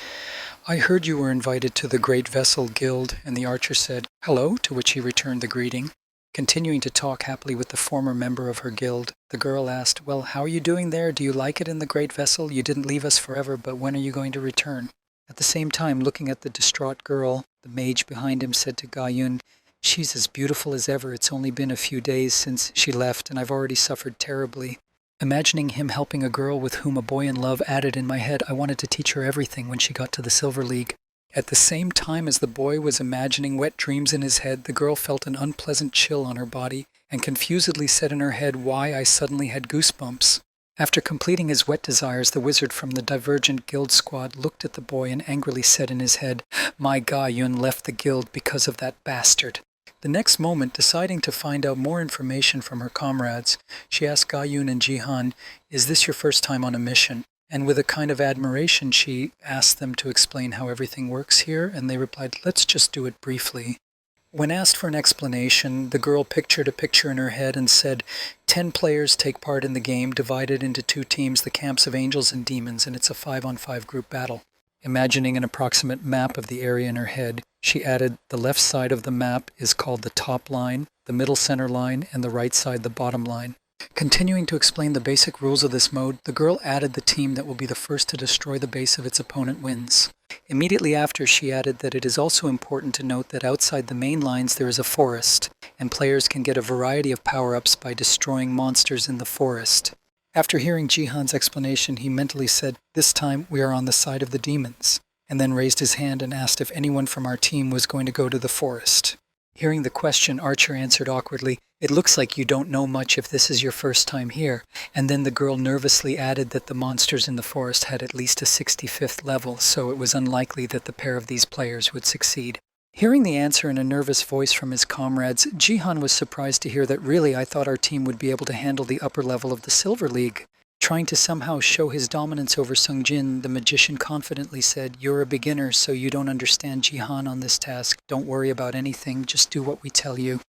"I heard you were invited to the Great Vessel Guild," and the archer said, "Hello," to which he returned the greeting. Continuing to talk happily with the former member of her guild, the girl asked, "Well, how are you doing there? Do you like it in the Great Vessel? You didn't leave us forever, but when are you going to return?" At the same time, looking at the distraught girl, the mage behind him said to Gayun, "She's as beautiful as ever. It's only been a few days since she left, and I've already suffered terribly." Imagining him helping a girl with whom a boy in love added in my head, I wanted to teach her everything when she got to the Silver League. At the same time as the boy was imagining wet dreams in his head, the girl felt an unpleasant chill on her body and confusedly said in her head why I suddenly had goosebumps. After completing his wet desires, the wizard from the Divergent Guild squad looked at the boy and angrily said in his head, "My Ga-yun left the guild because of that bastard." The next moment, deciding to find out more information from her comrades, she asked Ga-yun and Jihan, "Is this your first time on a mission?" And with a kind of admiration, she asked them to explain how everything works here, and they replied, "Let's just do it briefly." When asked for an explanation, the girl pictured a picture in her head and said, 10 players take part in the game, divided into 2 teams, the camps of angels and demons, and it's a 5-on-5 group battle. Imagining an approximate map of the area in her head, she added, the left side of the map is called the top line, the middle center line, and the right side the bottom line. Continuing to explain the basic rules of this mode, the girl added the team that will be the first to destroy the base of its opponent wins. Immediately after, she added that it is also important to note that outside the main lines there is a forest, and players can get a variety of power-ups by destroying monsters in the forest. After hearing Jihan's explanation, he mentally said, "This time we are on the side of the demons," and then raised his hand and asked if anyone from our team was going to go to the forest. Hearing the question, Archer answered awkwardly, "It looks like you don't know much if this is your first time here," and then the girl nervously added that the monsters in the forest had at least a 65th level, so it was unlikely that the pair of these players would succeed. Hearing the answer in a nervous voice from his comrades, Jihan was surprised to hear that really I thought our team would be able to handle the upper level of the Silver League. Trying to somehow show his dominance over Sung Jin, the magician confidently said, "You're a beginner, so you don't understand Jihan on this task. Don't worry about anything, just do what we tell you."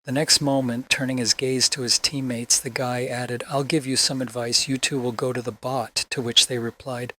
The next moment, turning his gaze to his teammates, the guy added, "I'll give you some advice. You two will go to the bot," to which they replied,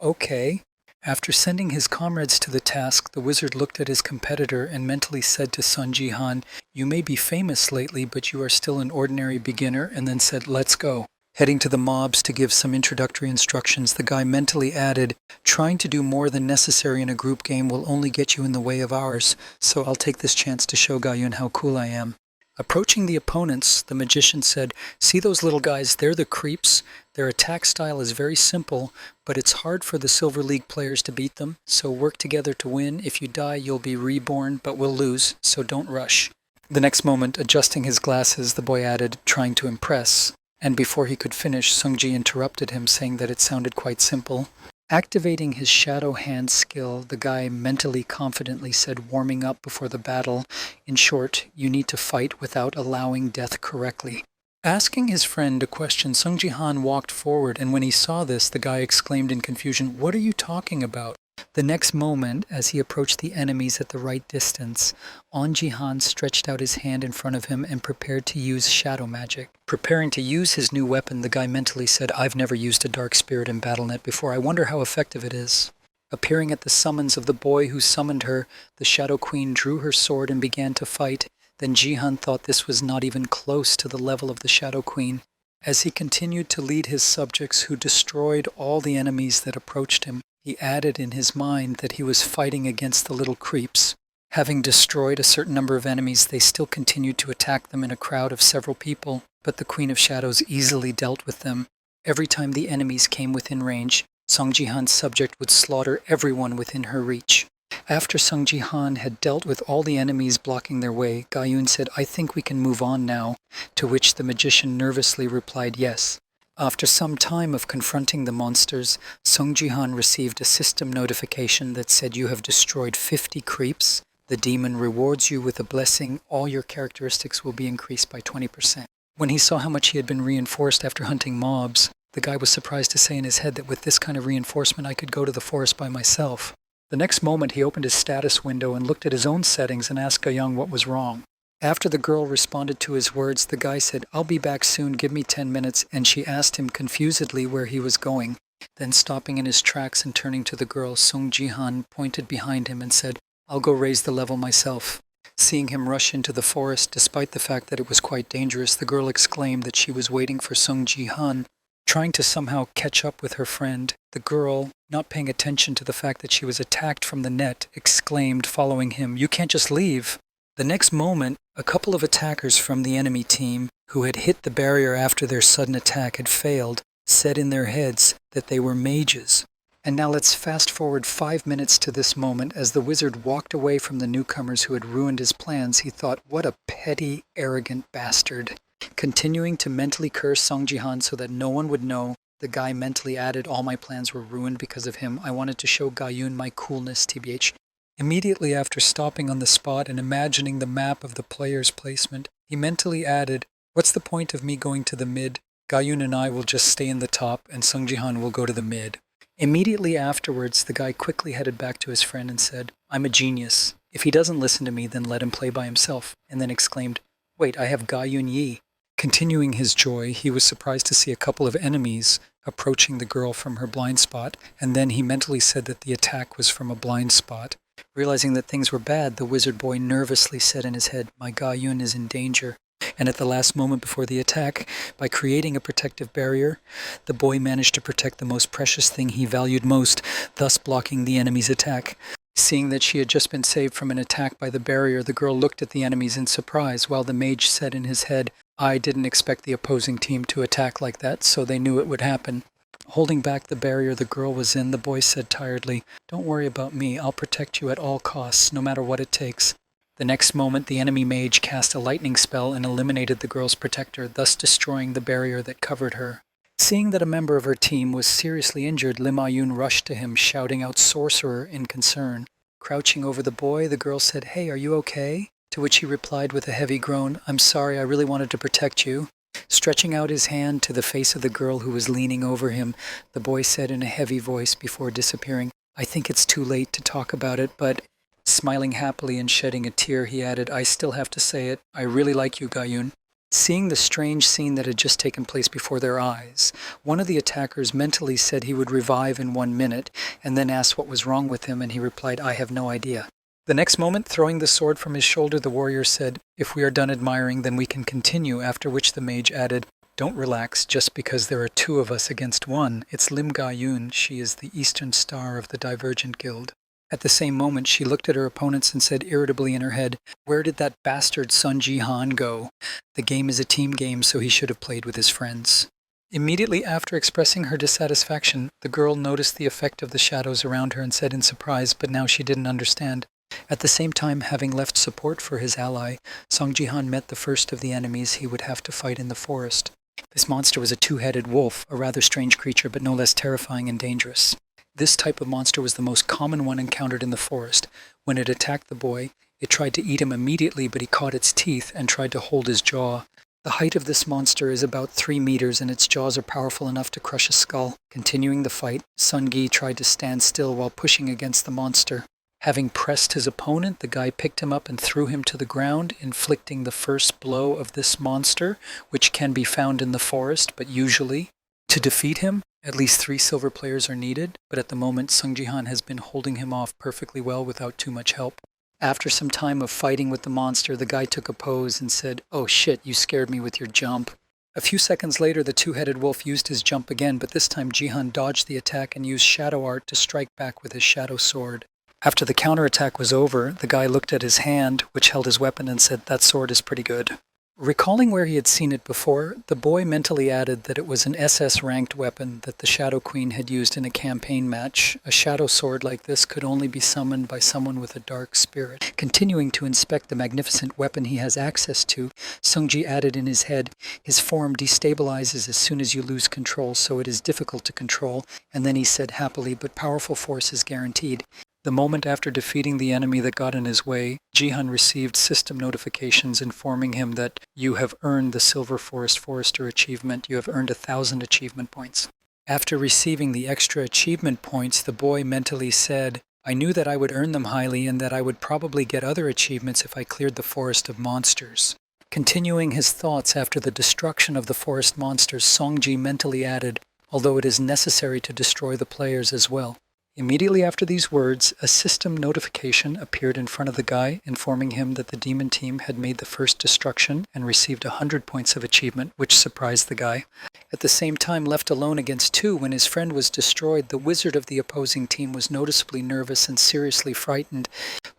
okay. After sending his comrades to the task, the wizard looked at his competitor and mentally said to Sun Jihan, "You may be famous lately, but you are still an ordinary beginner," and then said, "Let's go." Heading to the mobs to give some introductory instructions, the guy mentally added, "Trying to do more than necessary in a group game will only get you in the way of ours, so I'll take this chance to show Gayun how cool I am." Approaching the opponents, the magician said, "See those little guys? They're the creeps. Their attack style is very simple, but it's hard for the Silver League players to beat them, so work together to win. If you die, you'll be reborn, but we'll lose, so don't rush." The next moment, adjusting his glasses, the boy added, "Trying to impress." And before he could finish, Sungji interrupted him, saying that it sounded quite simple. Activating his shadow hand skill, the guy mentally confidently said, warming up before the battle, "In short, you need to fight without allowing death correctly." Asking his friend a question, Sung Ji-han walked forward, and when he saw this, the guy exclaimed in confusion, "What are you talking about?" The next moment, as he approached the enemies at the right distance, On Ji-han stretched out his hand in front of him and prepared to use shadow magic. Preparing to use his new weapon, the guy mentally said, "I've never used a dark spirit in BattleNet before. I wonder how effective it is." Appearing at the summons of the boy who summoned her, the Shadow Queen drew her sword and began to fight. Then Ji-han thought this was not even close to the level of the Shadow Queen. As he continued to lead his subjects, who destroyed all the enemies that approached him, he added in his mind that he was fighting against the little creeps. Having destroyed a certain number of enemies, they still continued to attack them in a crowd of several people, but the Queen of Shadows easily dealt with them. Every time the enemies came within range, Song Ji-han's subject would slaughter everyone within her reach. After Sung Ji-han had dealt with all the enemies blocking their way, Gayun said, "I think we can move on now," to which the magician nervously replied yes. After some time of confronting the monsters, Sung Ji-han received a system notification that said, "You have destroyed 50 creeps. The demon rewards you with a blessing. All your characteristics will be increased by 20%. When he saw how much he had been reinforced after hunting mobs, the guy was surprised to say in his head that with this kind of reinforcement I could go to the forest by myself. The next moment he opened his status window and looked at his own settings and asked Gayung what was wrong. After the girl responded to his words, the guy said, "I'll be back soon, give me 10 minutes, and she asked him confusedly where he was going. Then stopping in his tracks and turning to the girl, Sung Ji-han pointed behind him and said, "I'll go raise the level myself." Seeing him rush into the forest, despite the fact that it was quite dangerous, the girl exclaimed that she was waiting for Sung Ji-han. Trying to somehow catch up with her friend, the girl, not paying attention to the fact that she was attacked from the net, exclaimed, following him, "You can't just leave." The next moment, a couple of attackers from the enemy team, who had hit the barrier after their sudden attack had failed, said in their heads that they were mages. And now let's fast forward 5 minutes to this moment. As the wizard walked away from the newcomers who had ruined his plans, he thought, what a petty, arrogant bastard. Continuing to mentally curse Song Ji-han so that no one would know, the guy mentally added, all my plans were ruined because of him. I wanted to show Ga-yoon my coolness, tbh. Immediately after stopping on the spot and imagining the map of the player's placement, he mentally added, what's the point of me going to the mid? Ga-yoon and I will just stay in the top and Sung Ji-han will go to the mid. Immediately afterwards, the guy quickly headed back to his friend and said, I'm a genius. If he doesn't listen to me, then let him play by himself. And then exclaimed, wait, I have Ga-yoon Yi. Continuing his joy, he was surprised to see a couple of enemies approaching the girl from her blind spot, and then he mentally said that the attack was from a blind spot. Realizing that things were bad, the wizard boy nervously said in his head, my Ga-yoon is in danger. And at the last moment before the attack, by creating a protective barrier, the boy managed to protect the most precious thing he valued most, thus blocking the enemy's attack. Seeing that she had just been saved from an attack by the barrier, the girl looked at the enemies in surprise, while the mage said in his head, I didn't expect the opposing team to attack like that, so they knew it would happen. Holding back the barrier the girl was in, the boy said tiredly, don't worry about me, I'll protect you at all costs, no matter what it takes. The next moment, the enemy mage cast a lightning spell and eliminated the girl's protector, thus destroying the barrier that covered her. Seeing that a member of her team was seriously injured, Lim Ah-yoon rushed to him, shouting out sorcerer in concern. Crouching over the boy, the girl said, hey, are you okay? To which he replied with a heavy groan, I'm sorry, I really wanted to protect you. Stretching out his hand to the face of the girl who was leaning over him, the boy said in a heavy voice before disappearing, I think it's too late to talk about it, but... Smiling happily and shedding a tear, he added, I still have to say it. I really like you, Ga-yoon. Seeing the strange scene that had just taken place before their eyes, one of the attackers mentally said he would revive in 1 minute, and then asked what was wrong with him, and he replied, I have no idea. The next moment, throwing the sword from his shoulder, the warrior said, if we are done admiring, then we can continue, after which the mage added, don't relax just because there are 2 of us against 1. It's Lim Ga-yoon. She is the Eastern Star of the Divergent Guild. At the same moment, she looked at her opponents and said irritably in her head, where did that bastard Sun Ji-han go? The game is a team game, so he should have played with his friends. Immediately after expressing her dissatisfaction, the girl noticed the effect of the shadows around her and said in surprise, but now she didn't understand. At the same time, having left support for his ally, Song Ji-han met the first of the enemies he would have to fight in the forest. This monster was a 2-headed wolf, a rather strange creature, but no less terrifying and dangerous. This type of monster was the most common one encountered in the forest. When it attacked the boy, it tried to eat him immediately, but he caught its teeth and tried to hold his jaw. The height of this monster is about 3 meters, and its jaws are powerful enough to crush a skull. Continuing the fight, Sun Gi tried to stand still while pushing against the monster. Having pressed his opponent, the guy picked him up and threw him to the ground, inflicting the first blow of this monster, which can be found in the forest, but usually. To defeat him, at least 3 silver players are needed, but at the moment Sung Ji-han has been holding him off perfectly well without too much help. After some time of fighting with the monster, the guy took a pose and said, oh shit, you scared me with your jump. A few seconds later, the 2-headed wolf used his jump again, but this time Ji-han dodged the attack and used shadow art to strike back with his shadow sword. After the counterattack was over, the guy looked at his hand, which held his weapon, and said, that sword is pretty good. Recalling where he had seen it before, the boy mentally added that it was an SS-ranked weapon that the Shadow Queen had used in a campaign match. A shadow sword like this could only be summoned by someone with a dark spirit. Continuing to inspect the magnificent weapon he has access to, Sungji added in his head, his form destabilizes as soon as you lose control, so it is difficult to control, and then he said happily, but powerful force is guaranteed. The moment after defeating the enemy that got in his way, Ji-han received system notifications informing him that you have earned the Silver Forest Forester achievement. You have earned 1,000 achievement points. After receiving the extra achievement points, the boy mentally said, I knew that I would earn them highly and that I would probably get other achievements if I cleared the forest of monsters. Continuing his thoughts after the destruction of the forest monsters, Songji mentally added, although it is necessary to destroy the players as well. Immediately after these words, a system notification appeared in front of the guy, informing him that the demon team had made the first destruction and received 100 points of achievement, which surprised the guy. At the same time, left alone against two when his friend was destroyed, the wizard of the opposing team was noticeably nervous and seriously frightened.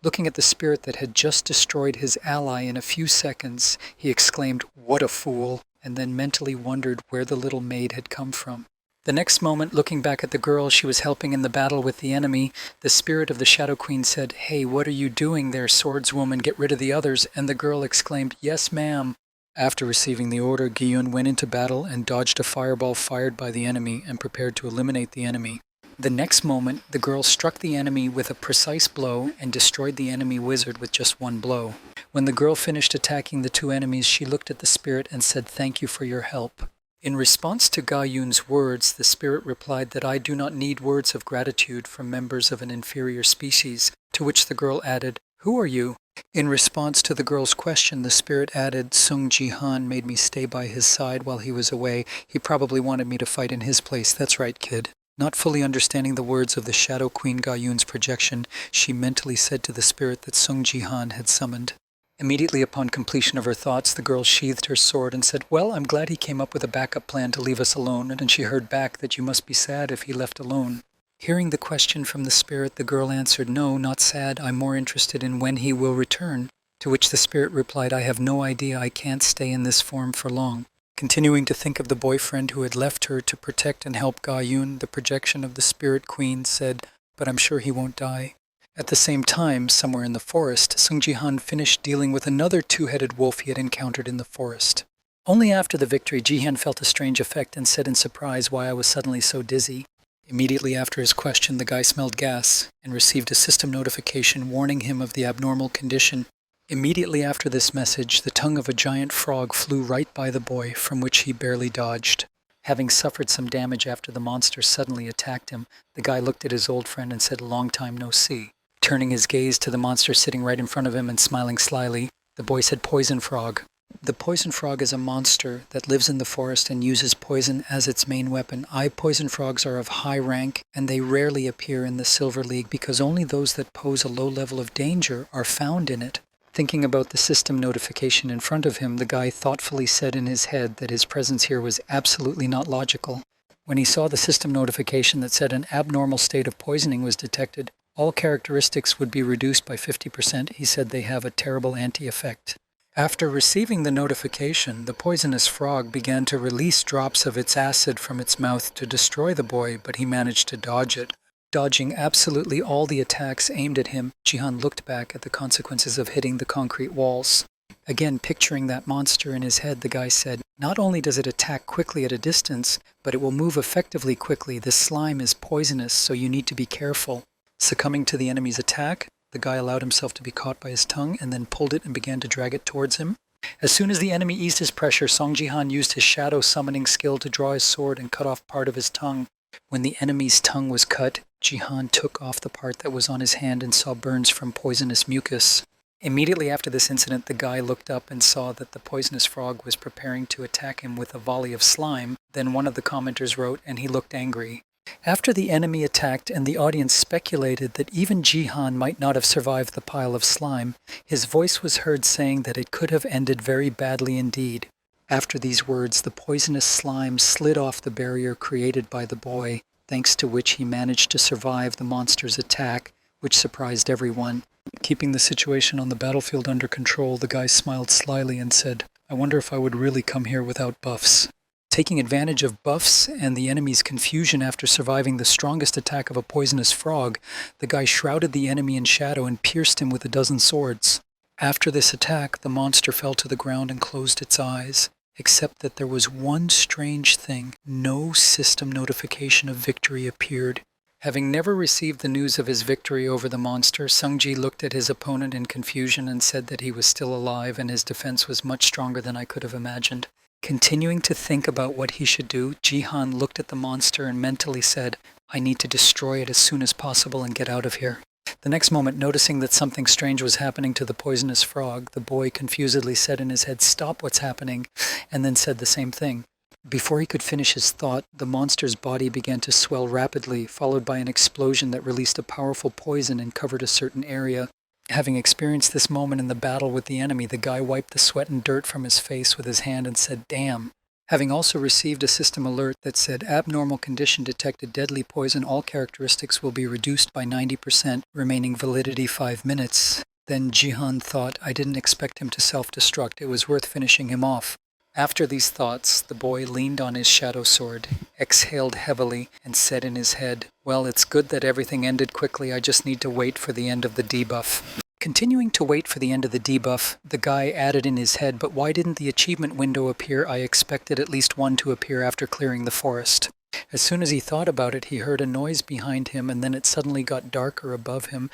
Looking at the spirit that had just destroyed his ally in a few seconds, he exclaimed, "What a fool!" and then mentally wondered where the little maid had come from. The next moment, looking back at the girl she was helping in the battle with the enemy, the spirit of the Shadow Queen said, "Hey, what are you doing there, swordswoman? Get rid of the others." And the girl exclaimed, "Yes, ma'am." After receiving the order, Gyun went into battle and dodged a fireball fired by the enemy and prepared to eliminate the enemy. The next moment, the girl struck the enemy with a precise blow and destroyed the enemy wizard with just one blow. When the girl finished attacking the two enemies, she looked at the spirit and said, "Thank you for your help." In response to Ga Yun's words, the spirit replied that I do not need words of gratitude from members of an inferior species, to which the girl added, "Who are you?" In response to the girl's question, the spirit added, "Sung Ji-han made me stay by his side while he was away. He probably wanted me to fight in his place. That's right, kid." Not fully understanding the words of the Shadow Queen Ga Yun's projection, she mentally said to the spirit that Sung Ji-han had summoned. Immediately upon completion of her thoughts, the girl sheathed her sword and said, "Well, I'm glad he came up with a backup plan to leave us alone," and she heard back that you must be sad if he left alone. Hearing the question from the spirit, the girl answered, "No, not sad. I'm more interested in when he will return." To which the spirit replied, "I have no idea. I can't stay in this form for long." Continuing to think of the boyfriend who had left her to protect and help Ga Yun, the projection of the spirit queen said, "But I'm sure he won't die." At the same time, somewhere in the forest, Sung Ji-han finished dealing with another two-headed wolf he had encountered in the forest. Only after the victory, Ji-han felt a strange effect and said in surprise why I was suddenly so dizzy. Immediately after his question, the guy smelled gas and received a system notification warning him of the abnormal condition. Immediately after this message, the tongue of a giant frog flew right by the boy, from which he barely dodged. Having suffered some damage after the monster suddenly attacked him, the guy looked at his old friend and said, "Long time no see." Turning his gaze to the monster sitting right in front of him and smiling slyly, the boy said, "Poison frog." The poison frog is a monster that lives in the forest and uses poison as its main weapon. Poison frogs are of high rank, and they rarely appear in the Silver League because only those that pose a low level of danger are found in it. Thinking about the system notification in front of him, the guy thoughtfully said in his head that his presence here was absolutely not logical. When he saw the system notification that said an abnormal state of poisoning was detected, all characteristics would be reduced by 50%. He said they have a terrible anti-effect. After receiving the notification, the poisonous frog began to release drops of its acid from its mouth to destroy the boy, but he managed to dodge it. Dodging absolutely all the attacks aimed at him, Ji-han looked back at the consequences of hitting the concrete walls. Again, picturing that monster in his head, the guy said, "Not only does it attack quickly at a distance, but it will move effectively quickly. This slime is poisonous, so you need to be careful." Succumbing to the enemy's attack, the guy allowed himself to be caught by his tongue and then pulled it and began to drag it towards him. As soon as the enemy eased his pressure, Song Ji-han used his shadow summoning skill to draw his sword and cut off part of his tongue. When the enemy's tongue was cut, Ji-han took off the part that was on his hand and saw burns from poisonous mucus. Immediately after this incident, the guy looked up and saw that the poisonous frog was preparing to attack him with a volley of slime. Then one of the commenters wrote, "And he looked angry." After the enemy attacked and the audience speculated that even Ji-han might not have survived the pile of slime, his voice was heard saying that it could have ended very badly indeed. After these words, the poisonous slime slid off the barrier created by the boy, thanks to which he managed to survive the monster's attack, which surprised everyone. Keeping the situation on the battlefield under control, the guy smiled slyly and said, "I wonder if I would really come here without buffs." Taking advantage of buffs and the enemy's confusion after surviving the strongest attack of a poisonous frog, the guy shrouded the enemy in shadow and pierced him with a dozen swords. After this attack, the monster fell to the ground and closed its eyes, except that there was one strange thing. No system notification of victory appeared. Having never received the news of his victory over the monster, Sung-ji looked at his opponent in confusion and said that he was still alive and his defense was much stronger than I could have imagined. Continuing to think about what he should do, Ji-han looked at the monster and mentally said, "I need to destroy it as soon as possible and get out of here." The next moment, noticing that something strange was happening to the poisonous frog, the boy confusedly said in his head, "Stop what's happening," and then said the same thing. Before he could finish his thought, the monster's body began to swell rapidly, followed by an explosion that released a powerful poison and covered a certain area. Having experienced this moment in the battle with the enemy, the guy wiped the sweat and dirt from his face with his hand and said, "Damn." Having also received a system alert that said, "Abnormal condition detected, deadly poison, all characteristics will be reduced by 90%, remaining validity 5 minutes. Then Jihan thought, I didn't expect him to self-destruct. It was worth finishing him off. After these thoughts, the boy leaned on his shadow sword, exhaled heavily, and said in his head, "Well, it's good that everything ended quickly. I just need to wait for the end of the debuff." Continuing to wait for the end of the debuff, the guy added in his head, "But why didn't the achievement window appear? I expected at least one to appear after clearing the forest." As soon as he thought about it, he heard a noise behind him, and then it suddenly got darker above him,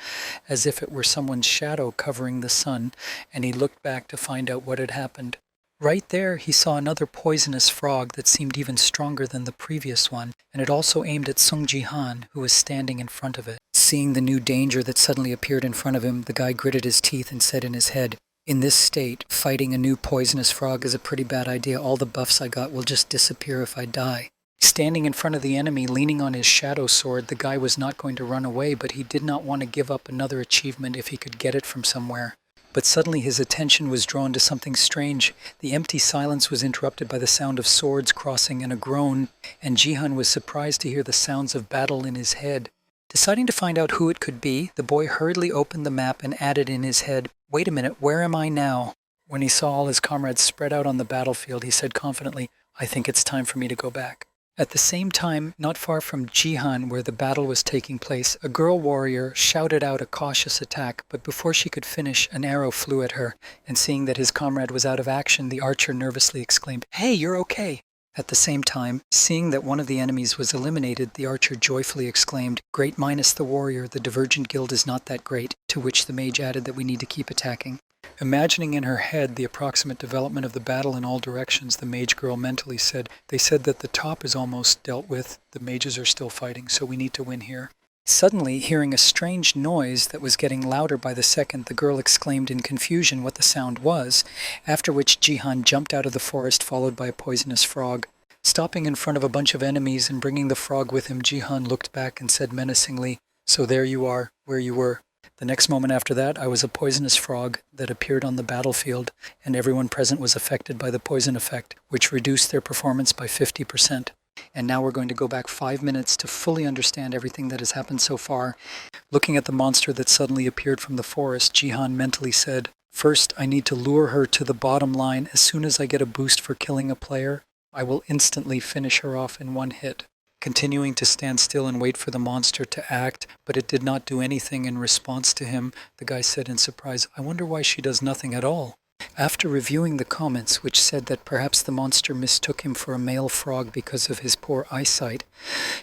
as if it were someone's shadow covering the sun, and he looked back to find out what had happened. Right there, he saw another poisonous frog that seemed even stronger than the previous one, and it also aimed at Sung Ji-han, who was standing in front of it. Seeing the new danger that suddenly appeared in front of him, the guy gritted his teeth and said in his head, "In this state, fighting a new poisonous frog is a pretty bad idea. All the buffs I got will just disappear if I die." Standing in front of the enemy, leaning on his shadow sword, the guy was not going to run away, but he did not want to give up another achievement if he could get it from somewhere. But suddenly his attention was drawn to something strange. The empty silence was interrupted by the sound of swords crossing and a groan, and Jihan was surprised to hear the sounds of battle in his head. Deciding to find out who it could be, the boy hurriedly opened the map and added in his head, "Wait a minute, where am I now?" When he saw all his comrades spread out on the battlefield, he said confidently, "I think it's time for me to go back." At the same time, not far from Jihan, where the battle was taking place, a girl warrior shouted out a cautious attack, but before she could finish, an arrow flew at her, and seeing that his comrade was out of action, the archer nervously exclaimed, "Hey, you're okay!" At the same time, seeing that one of the enemies was eliminated, the archer joyfully exclaimed, "Great minus the warrior, the Divergent Guild is not that great," to which the mage added that we need to keep attacking. Imagining in her head the approximate development of the battle in all directions, the mage girl mentally said, "They said that the top is almost dealt with, the mages are still fighting, so we need to win here." Suddenly, hearing a strange noise that was getting louder by the second, the girl exclaimed in confusion what the sound was, after which Jihan jumped out of the forest followed by a poisonous frog. Stopping in front of a bunch of enemies and bringing the frog with him, Jihan looked back and said menacingly, "So there you are, where you were. The next moment after that, I was a poisonous frog that appeared on the battlefield, and everyone present was affected by the poison effect, which reduced their performance by 50%. And now we're going to go back 5 minutes to fully understand everything that has happened so far." Looking at the monster that suddenly appeared from the forest, Jihan mentally said, "First, I need to lure her to the bottom line. As soon as I get a boost for killing a player, I will instantly finish her off in one hit." Continuing to stand still and wait for the monster to act, but it did not do anything in response to him, the guy said in surprise, "I wonder why she does nothing at all." After reviewing the comments, which said that perhaps the monster mistook him for a male frog because of his poor eyesight,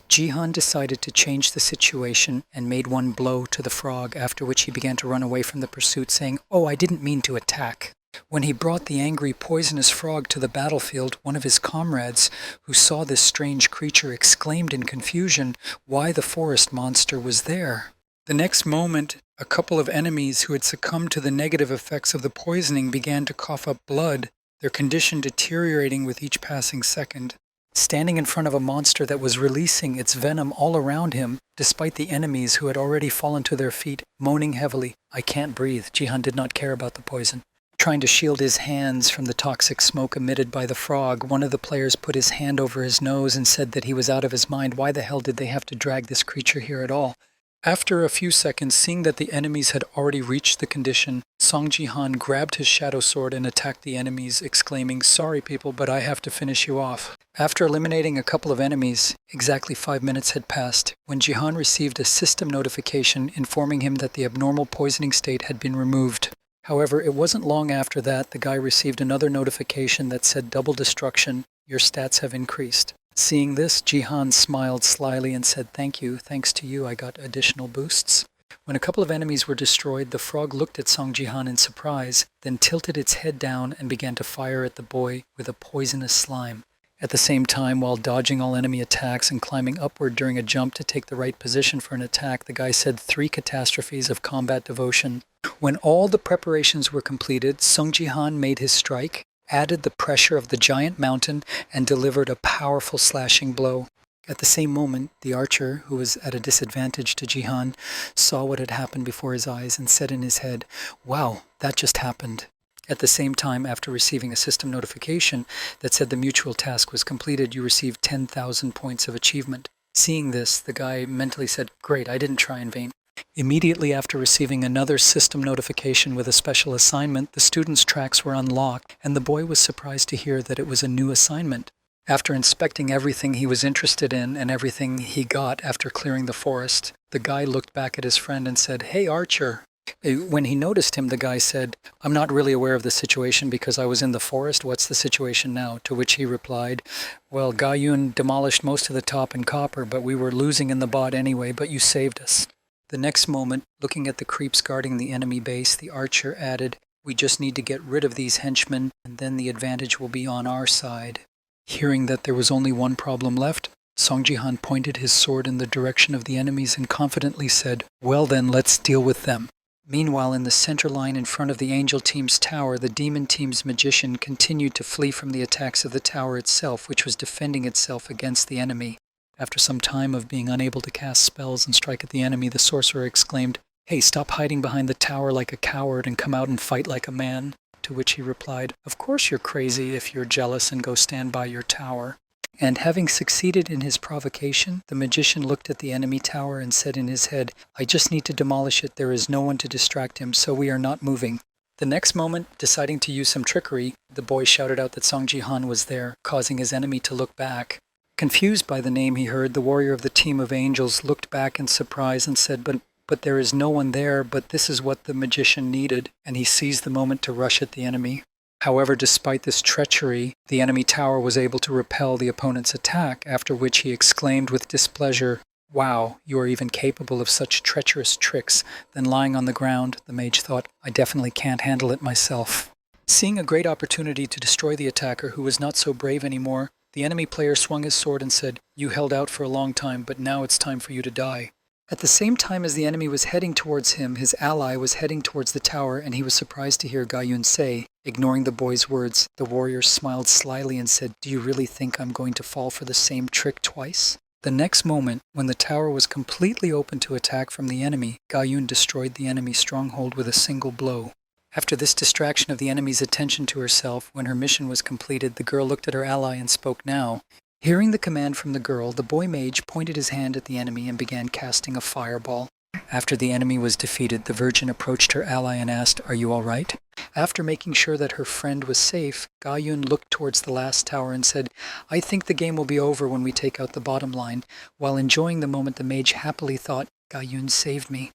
Jihan decided to change the situation and made one blow to the frog, after which he began to run away from the pursuit, saying, "Oh, I didn't mean to attack." When he brought the angry poisonous frog to the battlefield, one of his comrades, who saw this strange creature, exclaimed in confusion why the forest monster was there. The next moment, a couple of enemies who had succumbed to the negative effects of the poisoning began to cough up blood, their condition deteriorating with each passing second. Standing in front of a monster that was releasing its venom all around him, despite the enemies who had already fallen to their feet, moaning heavily, "I can't breathe." Jihan did not care about the poison. Trying to shield his hands from the toxic smoke emitted by the frog, one of the players put his hand over his nose and said that he was out of his mind. Why the hell did they have to drag this creature here at all? After a few seconds, seeing that the enemies had already reached the condition, Song Ji-han grabbed his shadow sword and attacked the enemies, exclaiming, "Sorry people, but I have to finish you off." After eliminating a couple of enemies, exactly 5 minutes had passed, when Jihan received a system notification informing him that the abnormal poisoning state had been removed. However, it wasn't long after that the guy received another notification that said double destruction, your stats have increased. Seeing this, Jihan smiled slyly and said, "Thank you, thanks to you I got additional boosts." When a couple of enemies were destroyed, the frog looked at Song Jihan in surprise, then tilted its head down and began to fire at the boy with a poisonous slime. At the same time, while dodging all enemy attacks and climbing upward during a jump to take the right position for an attack, the guy said 3 catastrophes of combat devotion. When all the preparations were completed, Sung Ji-han made his strike, added the pressure of the giant mountain, and delivered a powerful slashing blow. At the same moment, the archer, who was at a disadvantage to Jihan, saw what had happened before his eyes and said in his head, "Wow, that just happened." At the same time, after receiving a system notification that said the mutual task was completed, you received 10,000 points of achievement. Seeing this, the guy mentally said, "Great, I didn't try in vain." Immediately after receiving another system notification with a special assignment, the students' tracks were unlocked, and the boy was surprised to hear that it was a new assignment. After inspecting everything he was interested in and everything he got after clearing the forest, the guy looked back at his friend and said, "Hey, Archer." When he noticed him, the guy said, "I'm not really aware of the situation because I was in the forest. What's the situation now?" To which he replied, "Well, Gayun demolished most of the top in copper, but we were losing in the bot anyway, but you saved us." The next moment, looking at the creeps guarding the enemy base, the archer added, "We just need to get rid of these henchmen, and then the advantage will be on our side." Hearing that there was only one problem left, Song Jihan pointed his sword in the direction of the enemies and confidently said, "Well then, let's deal with them." Meanwhile, in the center line in front of the angel team's tower, the demon team's magician continued to flee from the attacks of the tower itself, which was defending itself against the enemy. After some time of being unable to cast spells and strike at the enemy, the sorcerer exclaimed, "Hey, stop hiding behind the tower like a coward and come out and fight like a man." To which he replied, "Of course you're crazy if you're jealous and go stand by your tower." And having succeeded in his provocation, the magician looked at the enemy tower and said in his head, "I just need to demolish it. There is no one to distract him, so we are not moving." The next moment, deciding to use some trickery, the boy shouted out that Song Jihan was there, causing his enemy to look back. Confused by the name he heard, the warrior of the team of angels looked back in surprise and said, But there is no one there, but this is what the magician needed," and he seized the moment to rush at the enemy. However, despite this treachery, the enemy tower was able to repel the opponent's attack, after which he exclaimed with displeasure, "Wow, you are even capable of such treacherous tricks." Then lying on the ground, the mage thought, "I definitely can't handle it myself." Seeing a great opportunity to destroy the attacker, who was not so brave anymore, the enemy player swung his sword and said, "You held out for a long time, but now it's time for you to die." At the same time as the enemy was heading towards him, his ally was heading towards the tower, and he was surprised to hear Gayun say, ignoring the boy's words, the warrior smiled slyly and said, "Do you really think I'm going to fall for the same trick twice?" The next moment, when the tower was completely open to attack from the enemy, Gayun destroyed the enemy stronghold with a single blow. After this distraction of the enemy's attention to herself, when her mission was completed, the girl looked at her ally and spoke now. Hearing the command from the girl, the boy mage pointed his hand at the enemy and began casting a fireball. After the enemy was defeated, the virgin approached her ally and asked, "Are you all right?" After making sure that her friend was safe, Gayun looked towards the last tower and said, "I think the game will be over when we take out the bottom line." While enjoying the moment, the mage happily thought, "Gayun saved me."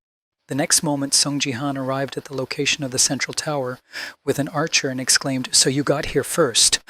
The next moment, Song Jihan arrived at the location of the central tower with an archer and exclaimed, "So you got here first?"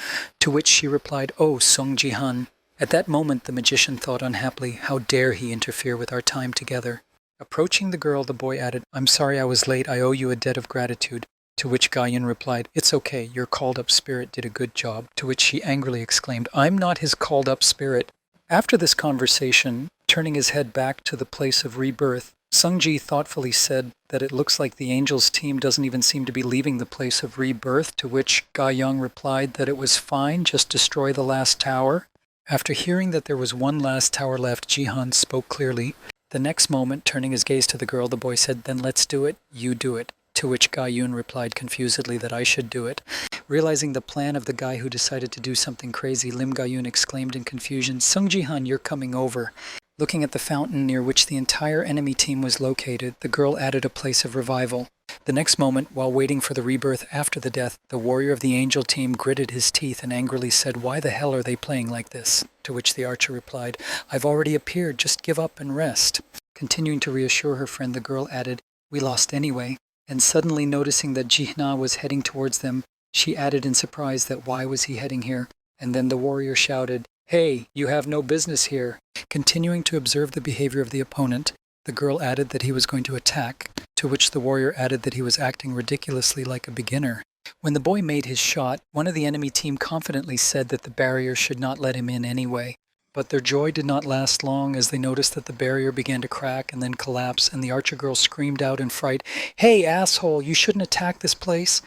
To which she replied, "Oh, Song Jihan." At that moment, the magician thought unhappily, how dare he interfere with our time together. Approaching the girl, the boy added, "I'm sorry I was late. I owe you a debt of gratitude." To which Gayun replied, "It's okay. Your called-up spirit did a good job." To which she angrily exclaimed, "I'm not his called-up spirit." After this conversation, turning his head back to the place of rebirth, Sungji thoughtfully said that it looks like the Angels team doesn't even seem to be leaving the place of rebirth, to which Ga Young replied that it was fine, just destroy the last tower. After hearing that there was one last tower left, Jihan spoke clearly. The next moment, turning his gaze to the girl, the boy said, "Then let's do it, you do it." To which Ga Yun replied confusedly that I should do it. Realizing the plan of the guy who decided to do something crazy, Lim Ga Yun exclaimed in confusion, "Sung Jihan, you're coming over." Looking at the fountain near which the entire enemy team was located, the girl added a place of revival. The next moment, while waiting for the rebirth after the death, the warrior of the angel team gritted his teeth and angrily said, "Why the hell are they playing like this?" To which the archer replied, "I've already appeared, just give up and rest." Continuing to reassure her friend, the girl added, "We lost anyway." And suddenly noticing that Jihna was heading towards them, she added in surprise that why was he heading here? And then the warrior shouted, "Hey, you have no business here." Continuing to observe the behavior of the opponent, the girl added that he was going to attack, to which the warrior added that he was acting ridiculously like a beginner. When the boy made his shot, one of the enemy team confidently said that the barrier should not let him in anyway. But their joy did not last long as they noticed that the barrier began to crack and then collapse, and the archer girl screamed out in fright, "Hey, asshole, you shouldn't attack this place."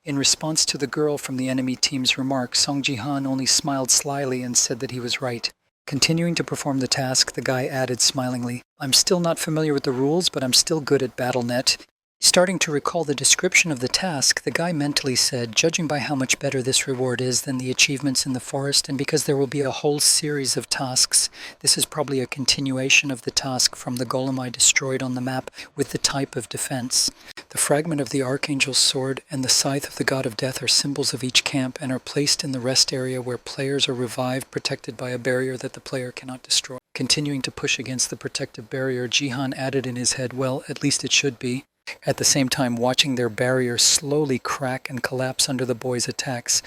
In response to the girl from the enemy team's remark, Song Ji-han only smiled slyly and said that he was right. Continuing to perform the task, the guy added smilingly, "I'm still not familiar with the rules, but I'm still good at BattleNet." Starting to recall the description of the task, the guy mentally said, "Judging by how much better this reward is than the achievements in the forest, and because there will be a whole series of tasks, this is probably a continuation of the task from the golem I destroyed on the map with the type of defense. The fragment of the Archangel's sword and the scythe of the God of Death are symbols of each camp and are placed in the rest area where players are revived, protected by a barrier that the player cannot destroy." Continuing to push against the protective barrier, Jihan added in his head, "Well, at least it should be," at the same time watching their barrier slowly crack and collapse under the boys' attacks.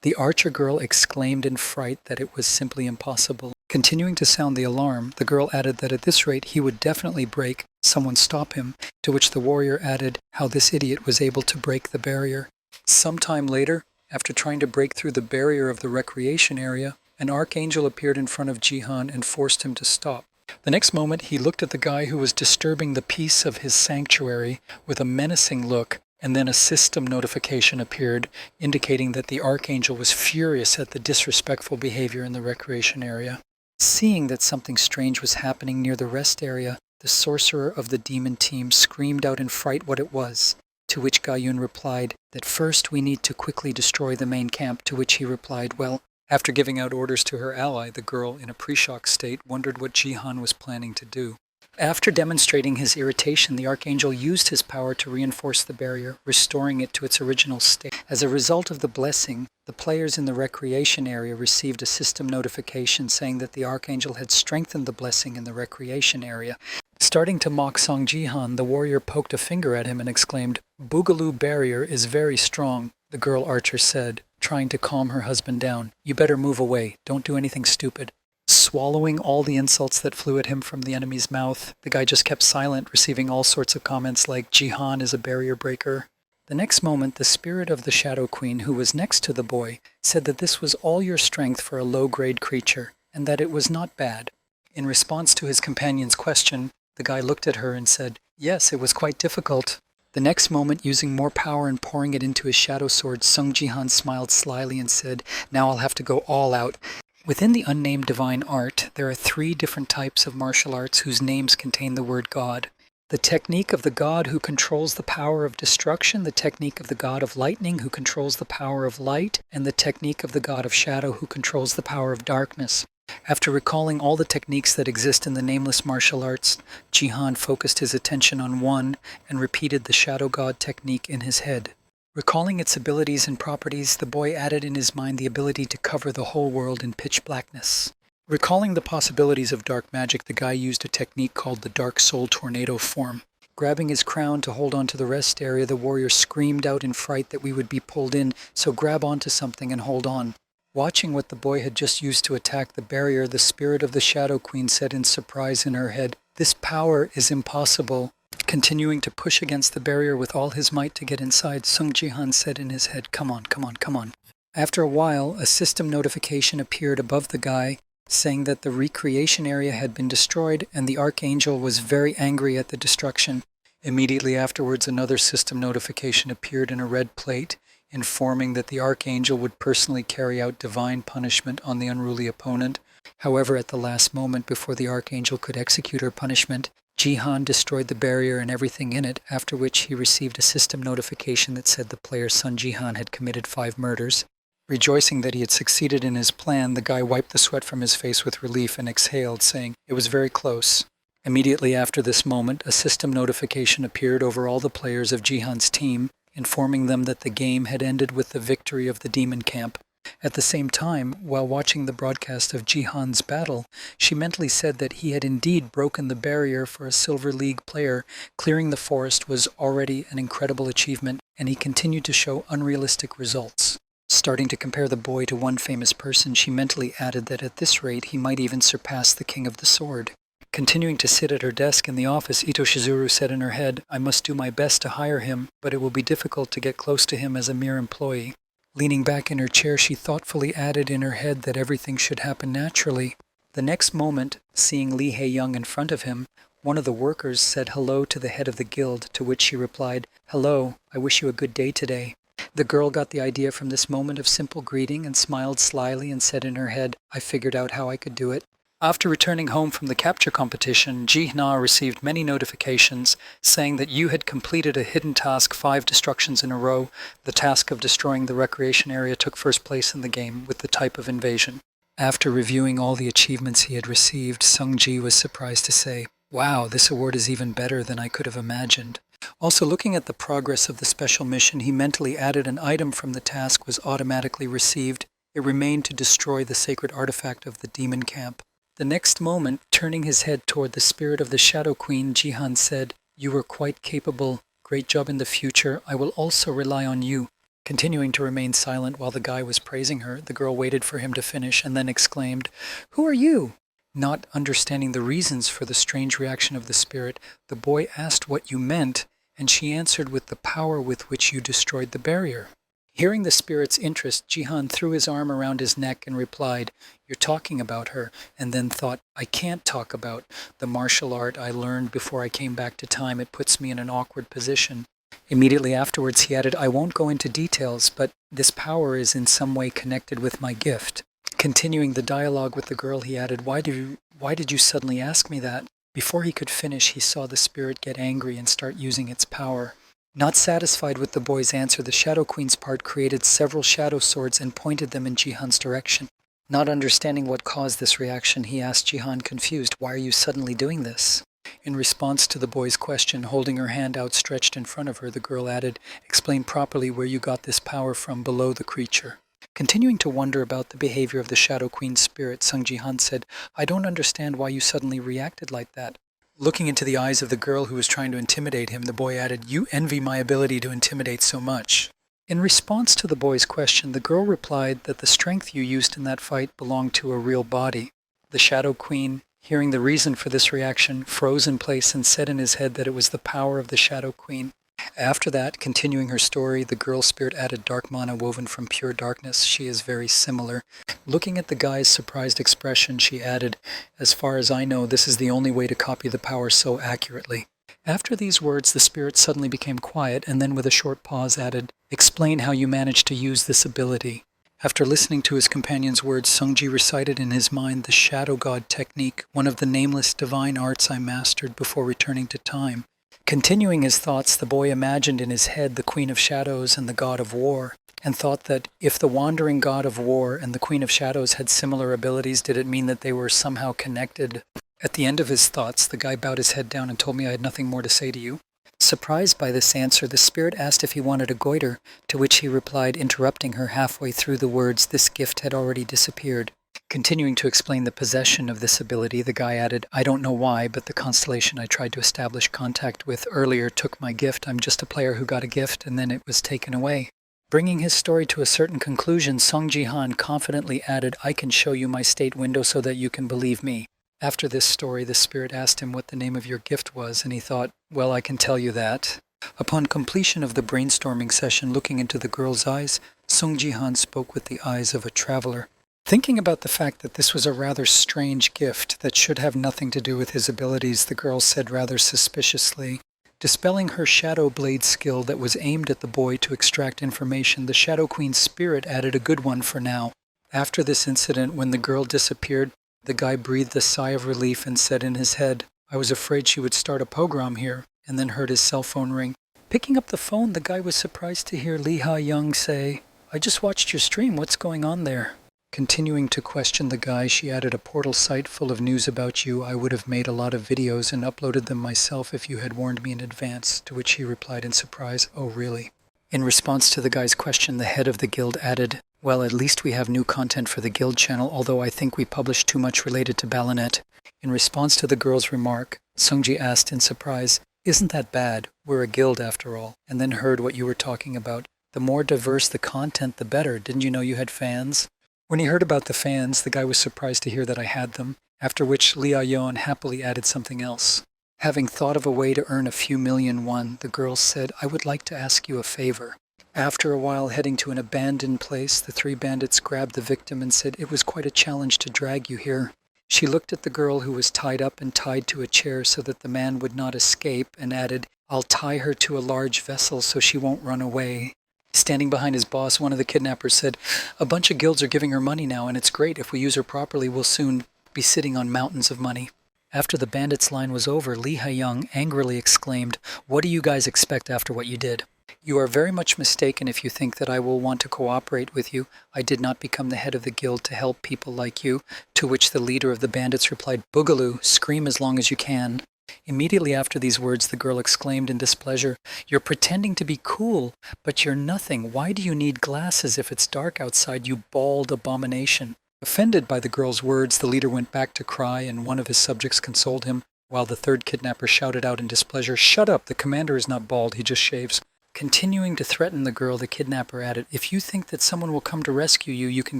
The archer girl exclaimed in fright that it was simply impossible. Continuing to sound the alarm, the girl added that at this rate he would definitely break. Someone stop him, to which the warrior added how this idiot was able to break the barrier. Sometime later, after trying to break through the barrier of the recreation area, an archangel appeared in front of Jihan and forced him to stop. The next moment, he looked at the guy who was disturbing the peace of his sanctuary with a menacing look, and then a system notification appeared, indicating that the archangel was furious at the disrespectful behavior in the recreation area. Seeing that something strange was happening near the rest area, the sorcerer of the demon team screamed out in fright what it was, to which Gayun replied that first we need to quickly destroy the main camp, to which he replied, well, after giving out orders to her ally, the girl, in a pre-shock state, wondered what Jihan was planning to do. After demonstrating his irritation, the Archangel used his power to reinforce the barrier, restoring it to its original state. As a result of the blessing, the players in the recreation area received a system notification saying that the Archangel had strengthened the blessing in the recreation area. Starting to mock Song Jihan, the warrior poked a finger at him and exclaimed, "Boogaloo barrier is very strong," the girl archer said, trying to calm her husband down. "You better move away. Don't do anything stupid." Swallowing all the insults that flew at him from the enemy's mouth, the guy just kept silent, receiving all sorts of comments like, "Jihan is a barrier breaker." The next moment, the spirit of the Shadow Queen, who was next to the boy, said that this was all your strength for a low-grade creature, and that it was not bad. In response to his companion's question, the guy looked at her and said, "Yes, it was quite difficult." The next moment, using more power and pouring it into his shadow sword, Sung Jihan smiled slyly and said, "Now I'll have to go all out." Within the unnamed divine art, there are 3 different types of martial arts whose names contain the word God. The technique of the god who controls the power of destruction, the technique of the god of lightning who controls the power of light, and the technique of the god of shadow who controls the power of darkness. After recalling all the techniques that exist in the nameless martial arts, Jihan focused his attention on one and repeated the shadow god technique in his head. Recalling its abilities and properties, the boy added in his mind the ability to cover the whole world in pitch blackness. Recalling the possibilities of dark magic, the guy used a technique called the Dark Soul Tornado form. Grabbing his crown to hold onto the rest area, the warrior screamed out in fright that we would be pulled in, so grab onto something and hold on. Watching what the boy had just used to attack the barrier, the spirit of the Shadow Queen said in surprise in her head, "This power is impossible." Continuing to push against the barrier with all his might to get inside, Sung Jihan said in his head, "Come on, come on, come on." After a while, a system notification appeared above the guy, saying that the recreation area had been destroyed and the Archangel was very angry at the destruction. Immediately afterwards, another system notification appeared in a red plate, informing that the Archangel would personally carry out divine punishment on the unruly opponent. However, at the last moment before the Archangel could execute her punishment, Jihan destroyed the barrier and everything in it, after which he received a system notification that said the player Sun Jihan had committed 5 murders. Rejoicing that he had succeeded in his plan, the guy wiped the sweat from his face with relief and exhaled, saying, "It was very close." Immediately after this moment, a system notification appeared over all the players of Jihan's team, informing them that the game had ended with the victory of the demon camp. At the same time, while watching the broadcast of Jihan's battle, she mentally said that he had indeed broken the barrier for a Silver League player. Clearing the forest was already an incredible achievement, and he continued to show unrealistic results. Starting to compare the boy to one famous person, she mentally added that at this rate he might even surpass the King of the Sword. Continuing to sit at her desk in the office, Ito Shizuru said in her head, "I must do my best to hire him, but it will be difficult to get close to him as a mere employee." Leaning back in her chair, she thoughtfully added in her head that everything should happen naturally. The next moment, seeing Lee Hae-young in front of him, one of the workers said hello to the head of the guild, to which she replied, "Hello, I wish you a good day today." The girl got the idea from this moment of simple greeting and smiled slyly and said in her head, I figured out how I could do it. After returning home from the capture competition, Ji-na received many notifications saying that you had completed a hidden task 5 destructions in a row. The task of destroying the recreation area took first place in the game with the type of invasion. After reviewing all the achievements he had received, Sung-ji was surprised to say, wow, this award is even better than I could have imagined. Also, looking at the progress of the special mission, he mentally added an item from the task was automatically received. It remained to destroy the sacred artifact of the demon camp. The next moment, turning his head toward the spirit of the Shadow Queen, Jihan said, you were quite capable. Great job in the future. I will also rely on you. Continuing to remain silent while the guy was praising her, the girl waited for him to finish and then exclaimed, who are you? Not understanding the reasons for the strange reaction of the spirit, the boy asked what you meant, and she answered with the power with which you destroyed the barrier. Hearing the spirit's interest, Jihan threw his arm around his neck and replied, you're talking about her, and then thought, I can't talk about the martial art I learned before I came back to time. It puts me in an awkward position. Immediately afterwards, he added, I won't go into details, but this power is in some way connected with my gift. Continuing the dialogue with the girl, he added, why did you suddenly ask me that? Before he could finish, he saw the spirit get angry and start using its power. Not satisfied with the boy's answer, the Shadow Queen's part created several shadow swords and pointed them in Jihan's direction. Not understanding what caused this reaction, he asked Jihan, confused, why are you suddenly doing this? In response to the boy's question, holding her hand outstretched in front of her, the girl added, explain properly where you got this power from below the creature. Continuing to wonder about the behavior of the Shadow Queen's spirit, Sung Ji-han said, I don't understand why you suddenly reacted like that. Looking into the eyes of the girl who was trying to intimidate him, the boy added, you envy my ability to intimidate so much. In response to the boy's question, the girl replied that the strength you used in that fight belonged to a real body. The Shadow Queen, hearing the reason for this reaction, froze in place and said in his head that it was the power of the Shadow Queen. After that, continuing her story, the girl spirit added dark mana woven from pure darkness. She is very similar. Looking at the guy's surprised expression, she added, as far as I know, this is the only way to copy the power so accurately. After these words, the spirit suddenly became quiet and then with a short pause added, explain how you managed to use this ability. After listening to his companion's words, Sungji recited in his mind the Shadow God technique, one of the nameless divine arts I mastered before returning to time. Continuing his thoughts, the boy imagined in his head the Queen of Shadows and the God of War, and thought that if the wandering God of War and the Queen of Shadows had similar abilities, did it mean that they were somehow connected? At the end of his thoughts, the guy bowed his head down and told me I had nothing more to say to you. Surprised by this answer, the spirit asked if he wanted a goiter, to which he replied, interrupting her halfway through the words, this gift had already disappeared. Continuing to explain the possession of this ability, the guy added, I don't know why, but the constellation I tried to establish contact with earlier took my gift. I'm just a player who got a gift and then it was taken away. Bringing his story to a certain conclusion, Sung Ji-han confidently added, I can show you my state window so that you can believe me. After this story, the spirit asked him what the name of your gift was, and he thought, well, I can tell you that. Upon completion of the brainstorming session, looking into the girl's eyes, Sung Ji-han spoke with the eyes of a traveler. Thinking about the fact that this was a rather strange gift that should have nothing to do with his abilities, the girl said rather suspiciously, dispelling her shadow blade skill that was aimed at the boy to extract information, the Shadow Queen's spirit added a good one for now. After this incident, when the girl disappeared, the guy breathed a sigh of relief and said in his head, I was afraid she would start a pogrom here, and then heard his cell phone ring. Picking up the phone, the guy was surprised to hear Lee Ha-young say, I just watched your stream, what's going on there? Continuing to question the guy, she added, a portal site full of news about you. I would have made a lot of videos and uploaded them myself if you had warned me in advance, to which he replied in surprise, oh really? In response to the guy's question, the head of the guild added, well, at least we have new content for the guild channel, although I think we published too much related to Balanet. In response to the girl's remark, Sungji asked in surprise, isn't that bad? We're a guild after all, and then heard what you were talking about. The more diverse the content, the better. Didn't you know you had fans? When he heard about the fans, the guy was surprised to hear that I had them, after which Lee Ah-yeon happily added something else. Having thought of a way to earn a few million won, the girl said, I would like to ask you a favor. After a while, heading to an abandoned place, the 3 bandits grabbed the victim and said, it was quite a challenge to drag you here. She looked at the girl who was tied up and tied to a chair so that the man would not escape and added, I'll tie her to a large vessel so she won't run away. Standing behind his boss, one of the kidnappers said, "A bunch of guilds are giving her money now, and it's great. If we use her properly, we'll soon be sitting on mountains of money." After the bandits' line was over, Lee Ha-young angrily exclaimed, "What do you guys expect after what you did? You are very much mistaken if you think that I will want to cooperate with you. I did not become the head of the guild to help people like you." To which the leader of the bandits replied, "Boogaloo, scream as long as you can." Immediately after these words, the girl exclaimed in displeasure, "You're pretending to be cool, but you're nothing. Why do you need glasses if it's dark outside, you bald abomination?" Offended by the girl's words, the leader went back to cry, and one of his subjects consoled him, while the third kidnapper shouted out in displeasure, "Shut up, the commander is not bald, he just shaves." Continuing to threaten the girl, the kidnapper added, "If you think that someone will come to rescue you, you can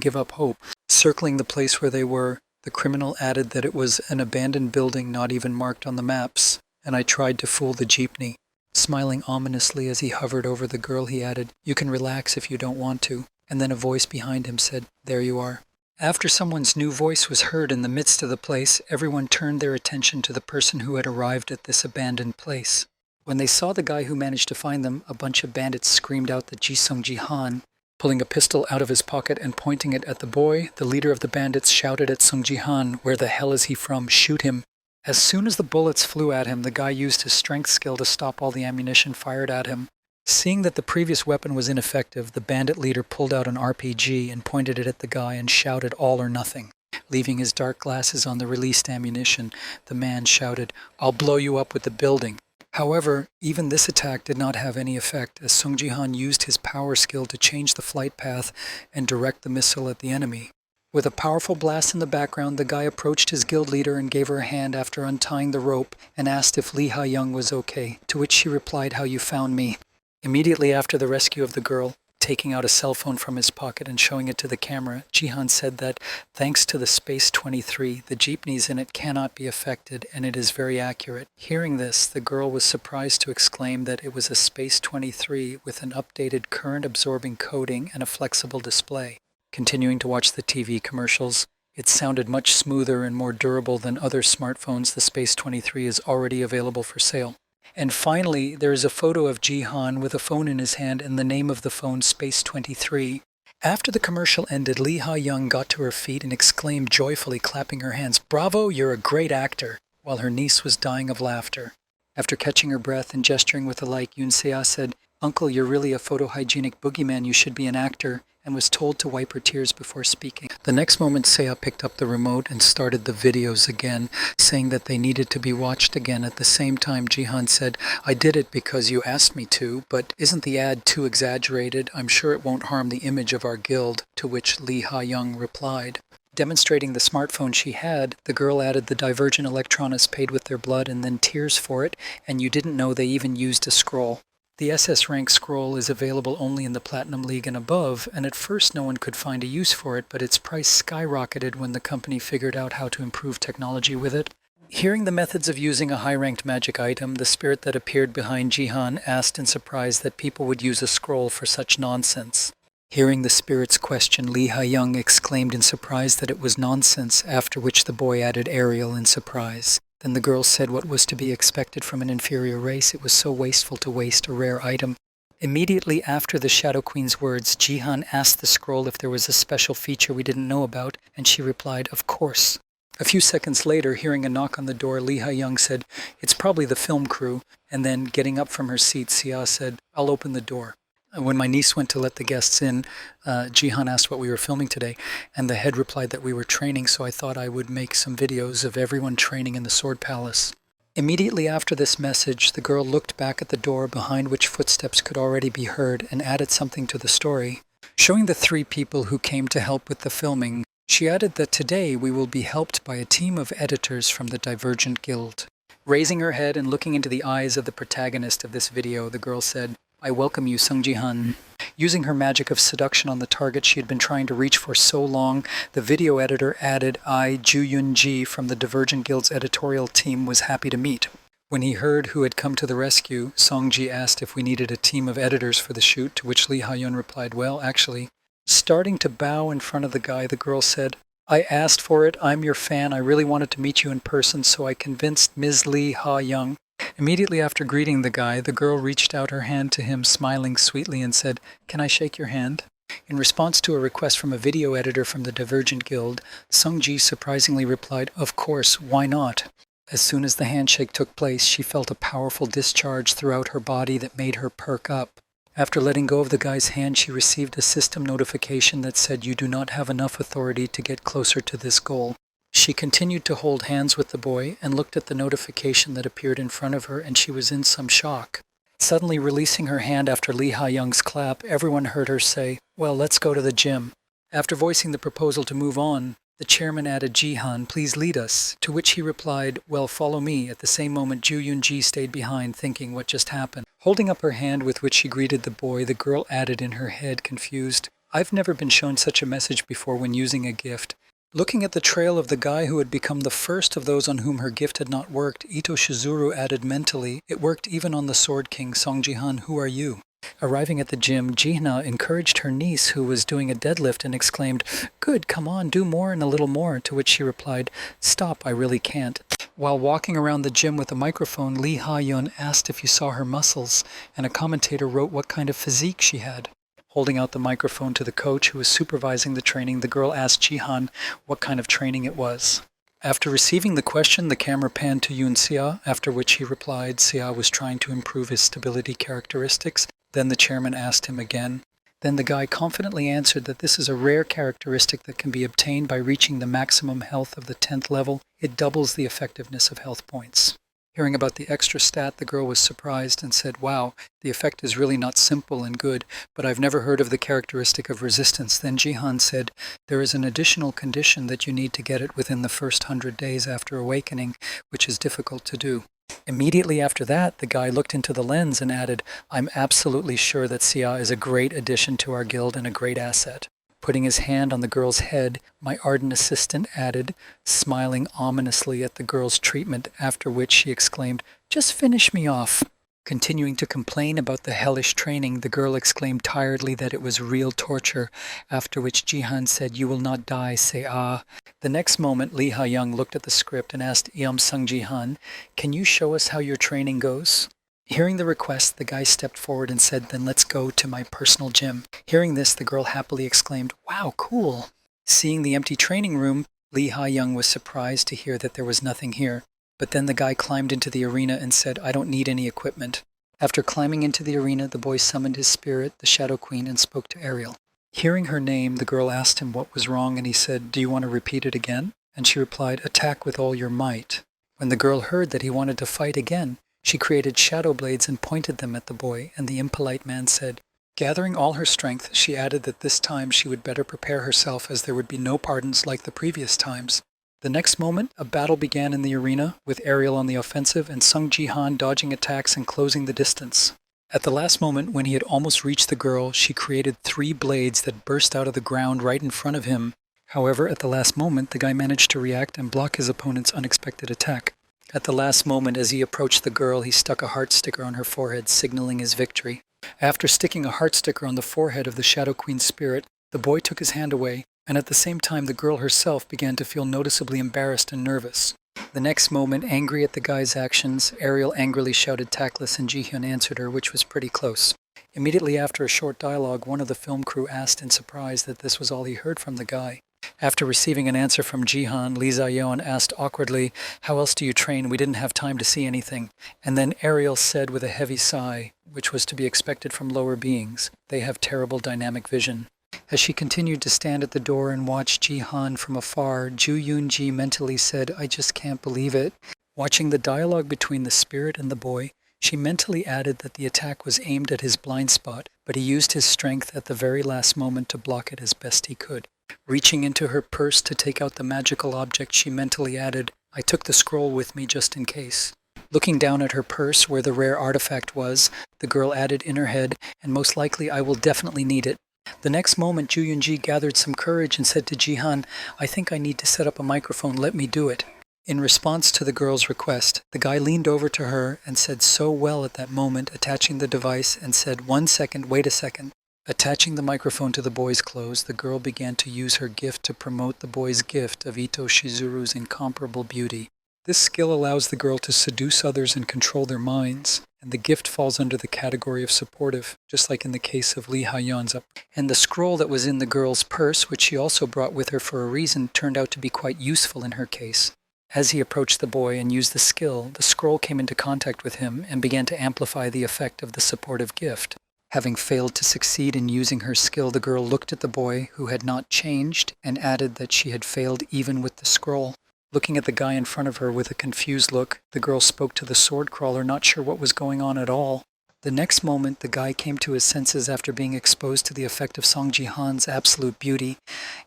give up hope." Circling the place where they were, the criminal added that it was an abandoned building not even marked on the maps, and I tried to fool the jeepney. Smiling ominously as he hovered over the girl, he added, "You can relax if you don't want to." And then a voice behind him said, "There you are." After someone's new voice was heard in the midst of the place, everyone turned their attention to the person who had arrived at this abandoned place. When they saw the guy who managed to find them, a bunch of bandits screamed out that Jisung Jihan, pulling a pistol out of his pocket and pointing it at the boy. The leader of the bandits shouted at Sung Jihan, "Where the hell is he from? Shoot him." As soon as the bullets flew at him, the guy used his strength skill to stop all the ammunition fired at him. Seeing that the previous weapon was ineffective, the bandit leader pulled out an RPG and pointed it at the guy and shouted, "All or nothing." Leaving his dark glasses on the released ammunition, the man shouted, "I'll blow you up with the building." However, even this attack did not have any effect, as Sung Ji-han used his power skill to change the flight path and direct the missile at the enemy. With a powerful blast in the background, the guy approached his guild leader and gave her a hand after untying the rope and asked if Lee Ha-young was okay, to which she replied, "How you found me." Immediately after the rescue of the girl, taking out a cell phone from his pocket and showing it to the camera, Jihan said that, thanks to the Space 23, the jeepneys in it cannot be affected, and it is very accurate. Hearing this, the girl was surprised to exclaim that it was a Space 23 with an updated current-absorbing coating and a flexible display. Continuing to watch the TV commercials, it sounded much smoother and more durable than other smartphones. The Space 23 is already available for sale. And finally, there is a photo of Jihan with a phone in his hand and the name of the phone, Space 23. After the commercial ended, Lee Ha-young got to her feet and exclaimed joyfully, clapping her hands, "Bravo, you're a great actor," while her niece was dying of laughter. After catching her breath and gesturing with the like, Yoon Se-ah said, "Uncle, you're really a photohygienic boogeyman. You should be an actor," and was told to wipe her tears before speaking. The next moment, Se-ah picked up the remote and started the videos again, saying that they needed to be watched again. At the same time, Jihan said, "I did it because you asked me to, but isn't the ad too exaggerated? I'm sure it won't harm the image of our guild," to which Lee Ha-young replied. Demonstrating the smartphone she had, the girl added, "The Divergent Electronics paid with their blood and then tears for it, and you didn't know they even used a scroll. The SS rank scroll is available only in the Platinum League and above, and at first no one could find a use for it, but its price skyrocketed when the company figured out how to improve technology with it." Hearing the methods of using a high-ranked magic item, the spirit that appeared behind Jihan asked in surprise that people would use a scroll for such nonsense. Hearing the spirit's question, Lee Ha-young exclaimed in surprise that it was nonsense, after which the boy added Ariel in surprise. Then the girl said what was to be expected from an inferior race. It was so wasteful to waste a rare item. Immediately after the Shadow Queen's words, Jihan asked the scroll if there was a special feature we didn't know about, and she replied, "Of course." A few seconds later, hearing a knock on the door, Lee Ha-young said, "It's probably the film crew," and then, getting up from her seat, Se-ah said, "I'll open the door." When my niece went to let the guests in, Jihan asked what we were filming today, and the head replied that we were training, so I thought I would make some videos of everyone training in the Sword Palace. Immediately after this message, the girl looked back at the door behind which footsteps could already be heard and added something to the story. Showing the 3 people who came to help with the filming, she added that today we will be helped by a team of editors from the Divergent Guild. Raising her head and looking into the eyes of the protagonist of this video, the girl said, "I welcome you, Sung Ji-han." Using her magic of seduction on the target she had been trying to reach for so long, the video editor added, "I, Ju Yun-ji from the Divergent Guild's editorial team, was happy to meet." When he heard who had come to the rescue, Song-ji asked if we needed a team of editors for the shoot, to which Lee Ha-young replied, "Well, actually." Starting to bow in front of the guy, the girl said, "I asked for it. I'm your fan. I really wanted to meet you in person, so I convinced Ms. Lee Ha-young Immediately after greeting the guy, the girl reached out her hand to him, smiling sweetly, and said, "Can I shake your hand?" In response to a request from a video editor from the Divergent Guild, Sung-ji surprisingly replied, "Of course, why not?" As soon as the handshake took place, she felt a powerful discharge throughout her body that made her perk up. After letting go of the guy's hand, she received a system notification that said, "You do not have enough authority to get closer to this goal." She continued to hold hands with the boy and looked at the notification that appeared in front of her, and she was in some shock. Suddenly releasing her hand after Lee Ha-young's clap, everyone heard her say, "Well, let's go to the gym." After voicing the proposal to move on, the chairman added, "Ji-han, please lead us," to which he replied, "Well, follow me." At the same moment, Ju Yoon-ji stayed behind, thinking what just happened. Holding up her hand with which she greeted the boy, the girl added in her head, confused, "I've never been shown such a message before when using a gift." Looking at the trail of the guy who had become the first of those on whom her gift had not worked, Ito Shizuru added mentally, "It worked even on the Sword King, Song Ji-han, who are you?" Arriving at the gym, Ji-na encouraged her niece, who was doing a deadlift, and exclaimed, "Good, come on, do more and a little more," to which she replied, "Stop, I really can't." While walking around the gym with a microphone, Lee Ha-yeon asked if you saw her muscles, and a commentator wrote what kind of physique she had. Holding out the microphone to the coach who was supervising the training, the girl asked Ji-han what kind of training it was. After receiving the question, the camera panned to Yoon Sia, after which he replied Sia was trying to improve his stability characteristics. Then the chairman asked him again. Then the guy confidently answered that this is a rare characteristic that can be obtained by reaching the maximum health of the 10th level. It doubles the effectiveness of health points. Hearing about the extra stat, the girl was surprised and said, "Wow, the effect is really not simple and good, but I've never heard of the characteristic of resistance." Then Ji-han said, "There is an additional condition that you need to get it within the first 100 days after awakening, which is difficult to do." Immediately after that, the guy looked into the lens and added, "I'm absolutely sure that Sia is a great addition to our guild and a great asset." Putting his hand on the girl's head, my ardent assistant added, smiling ominously at the girl's treatment, after which she exclaimed, "Just finish me off." Continuing to complain about the hellish training, the girl exclaimed tiredly that it was real torture, after which Ji-han said, "You will not die, say ah." The next moment, Lee Ha-young looked at the script and asked Eom Sung-ji-han, "Can you show us how your training goes?" Hearing the request, the guy stepped forward and said, "Then let's go to my personal gym." Hearing this, the girl happily exclaimed, "Wow, cool." Seeing the empty training room, Lee Ha-young was surprised to hear that there was nothing here. But then the guy climbed into the arena and said, "I don't need any equipment." After climbing into the arena, the boy summoned his spirit, the Shadow Queen, and spoke to Ariel. Hearing her name, the girl asked him what was wrong, and he said, "Do you want to repeat it again?" And she replied, "Attack with all your might." When the girl heard that he wanted to fight again, she created shadow blades and pointed them at the boy, and the impolite man said, gathering all her strength, she added that this time she would better prepare herself as there would be no pardons like the previous times. The next moment, a battle began in the arena, with Ariel on the offensive and Sung Ji-han dodging attacks and closing the distance. At the last moment, when he had almost reached the girl, she created 3 blades that burst out of the ground right in front of him. However, at the last moment, the guy managed to react and block his opponent's unexpected attack. At the last moment, as he approached the girl, he stuck a heart sticker on her forehead, signaling his victory. After sticking a heart sticker on the forehead of the Shadow Queen's spirit, the boy took his hand away, and at the same time the girl herself began to feel noticeably embarrassed and nervous. The next moment, angry at the guy's actions, Ariel angrily shouted tactless and Ji-hyun answered her, which was pretty close. Immediately after a short dialogue, one of the film crew asked in surprise that this was all he heard from the guy. After receiving an answer from Ji-han, Lee Za-yeon asked awkwardly, "How else do you train? We didn't have time to see anything." And then Ariel said with a heavy sigh, which was to be expected from lower beings, "They have terrible dynamic vision." As she continued to stand at the door and watch Ji-han from afar, Ju Yoon-ji mentally said, "I just can't believe it." Watching the dialogue between the spirit and the boy, she mentally added that the attack was aimed at his blind spot, but he used his strength at the very last moment to block it as best he could. Reaching into her purse to take out the magical object, she mentally added, "I took the scroll with me just in case." Looking down at her purse where the rare artifact was, the girl added in her head, "And most likely I will definitely need it." The next moment, Ju Yoon-ji gathered some courage and said to Ji-han, "I think I need to set up a microphone, let me do it." In response to the girl's request, the guy leaned over to her and said so well at that moment, attaching the device, and said, "1 second, wait a second." Attaching the microphone to the boy's clothes, the girl began to use her gift to promote the boy's gift of Ito Shizuru's incomparable beauty. This skill allows the girl to seduce others and control their minds, and the gift falls under the category of supportive, just like in the case of Lee Ha-yeon's up. And the scroll that was in the girl's purse, which she also brought with her for a reason, turned out to be quite useful in her case. As he approached the boy and used the skill, the scroll came into contact with him and began to amplify the effect of the supportive gift. Having failed to succeed in using her skill, the girl looked at the boy, who had not changed, and added that she had failed even with the scroll. Looking at the guy in front of her with a confused look, the girl spoke to the sword crawler, not sure what was going on at all. The next moment, the guy came to his senses after being exposed to the effect of Song Ji-han's absolute beauty,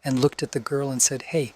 and looked at the girl and said, "Hey."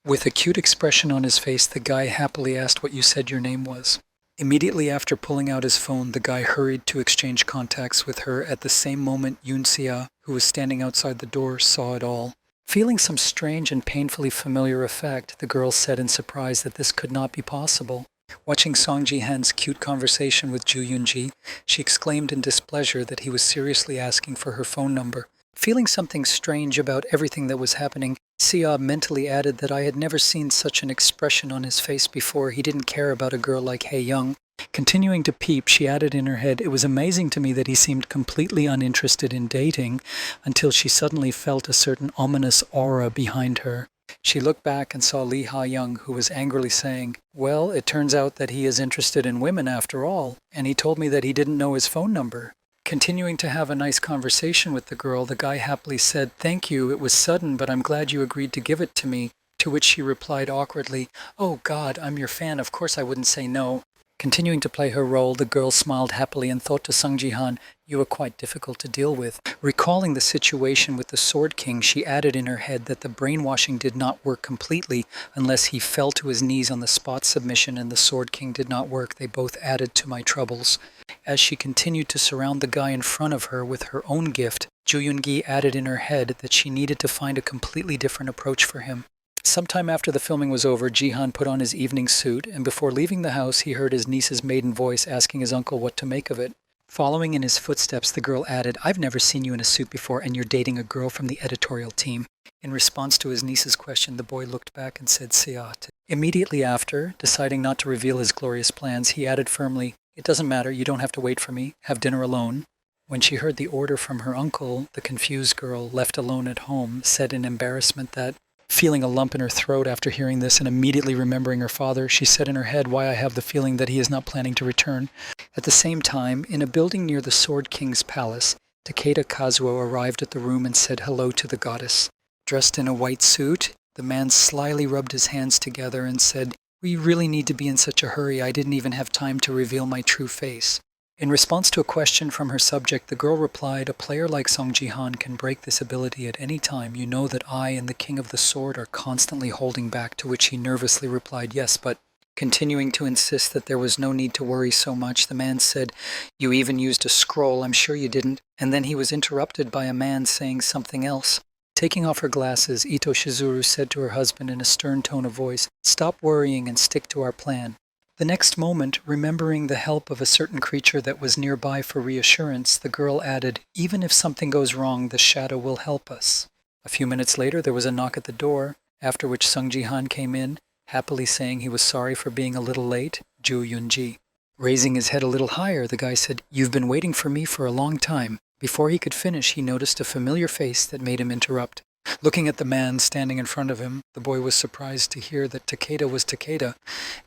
With a cute expression on his face, the guy happily asked what you said your name was. Immediately after pulling out his phone, the guy hurried to exchange contacts with her. At the same moment, Yoon Sia, who was standing outside the door, saw it all. Feeling some strange and painfully familiar effect, the girl said in surprise that this could not be possible. Watching Song Ji-han's cute conversation with Ju Yoon-ji, she exclaimed in displeasure that he was seriously asking for her phone number. Feeling something strange about everything that was happening, Sia mentally added that I had never seen such an expression on his face before. He didn't care about a girl like Hae-young. Continuing to peep, she added in her head, "It was amazing to me that he seemed completely uninterested in dating," until she suddenly felt a certain ominous aura behind her. She looked back and saw Lee Ha-young, who was angrily saying, "Well, it turns out that he is interested in women after all, and he told me that he didn't know his phone number." Continuing to have a nice conversation with the girl, the guy happily said, "Thank you, it was sudden, but I'm glad you agreed to give it to me," to which she replied awkwardly, "Oh God, I'm your fan, of course I wouldn't say no." Continuing to play her role, the girl smiled happily and thought to Sung Ji-han, "You are quite difficult to deal with." Recalling the situation with the Sword King, she added in her head that the brainwashing did not work completely unless he fell to his knees on the spot submission, and the Sword King did not work. They both added to my troubles. As she continued to surround the guy in front of her with her own gift, Ju Yoon-gi added in her head that she needed to find a completely different approach for him. Sometime after the filming was over, Ji-han put on his evening suit, and before leaving the house, he heard his niece's maiden voice asking his uncle what to make of it. Following in his footsteps, the girl added, "I've never seen you in a suit before, and you're dating a girl from the editorial team." In response to his niece's question, the boy looked back and said, "Siat." Immediately after, deciding not to reveal his glorious plans, he added firmly, "It doesn't matter, you don't have to wait for me. Have dinner alone." When she heard the order from her uncle, the confused girl, left alone at home, said in embarrassment that, feeling a lump in her throat after hearing this and immediately remembering her father, she said in her head, "Why, I have the feeling that he is not planning to return." At the same time, in a building near the Sword King's palace, Takeda Kazuo arrived at the room and said hello to the goddess. Dressed in a white suit, the man slyly rubbed his hands together and said, "We really need to be in such a hurry, I didn't even have time to reveal my true face." In response to a question from her subject, the girl replied, "A player like Song Ji-han can break this ability at any time. You know that I and the King of the Sword are constantly holding back," to which he nervously replied, "Yes, but..." Continuing to insist that there was no need to worry so much, the man said, "You even used a scroll, I'm sure you didn't," and then he was interrupted by a man saying something else. Taking off her glasses, Ito Shizuru said to her husband in a stern tone of voice, "Stop worrying and stick to our plan." The next moment, remembering the help of a certain creature that was nearby for reassurance, the girl added, "Even if something goes wrong, the shadow will help us." A few minutes later, there was a knock at the door, after which Sung Ji-han came in, happily saying he was sorry for being a little late, Ju Yoon-ji. Raising his head a little higher, the guy said, "You've been waiting for me for a long time." Before he could finish, he noticed a familiar face that made him interrupt. Looking at the man standing in front of him, the boy was surprised to hear that Takeda was Takeda,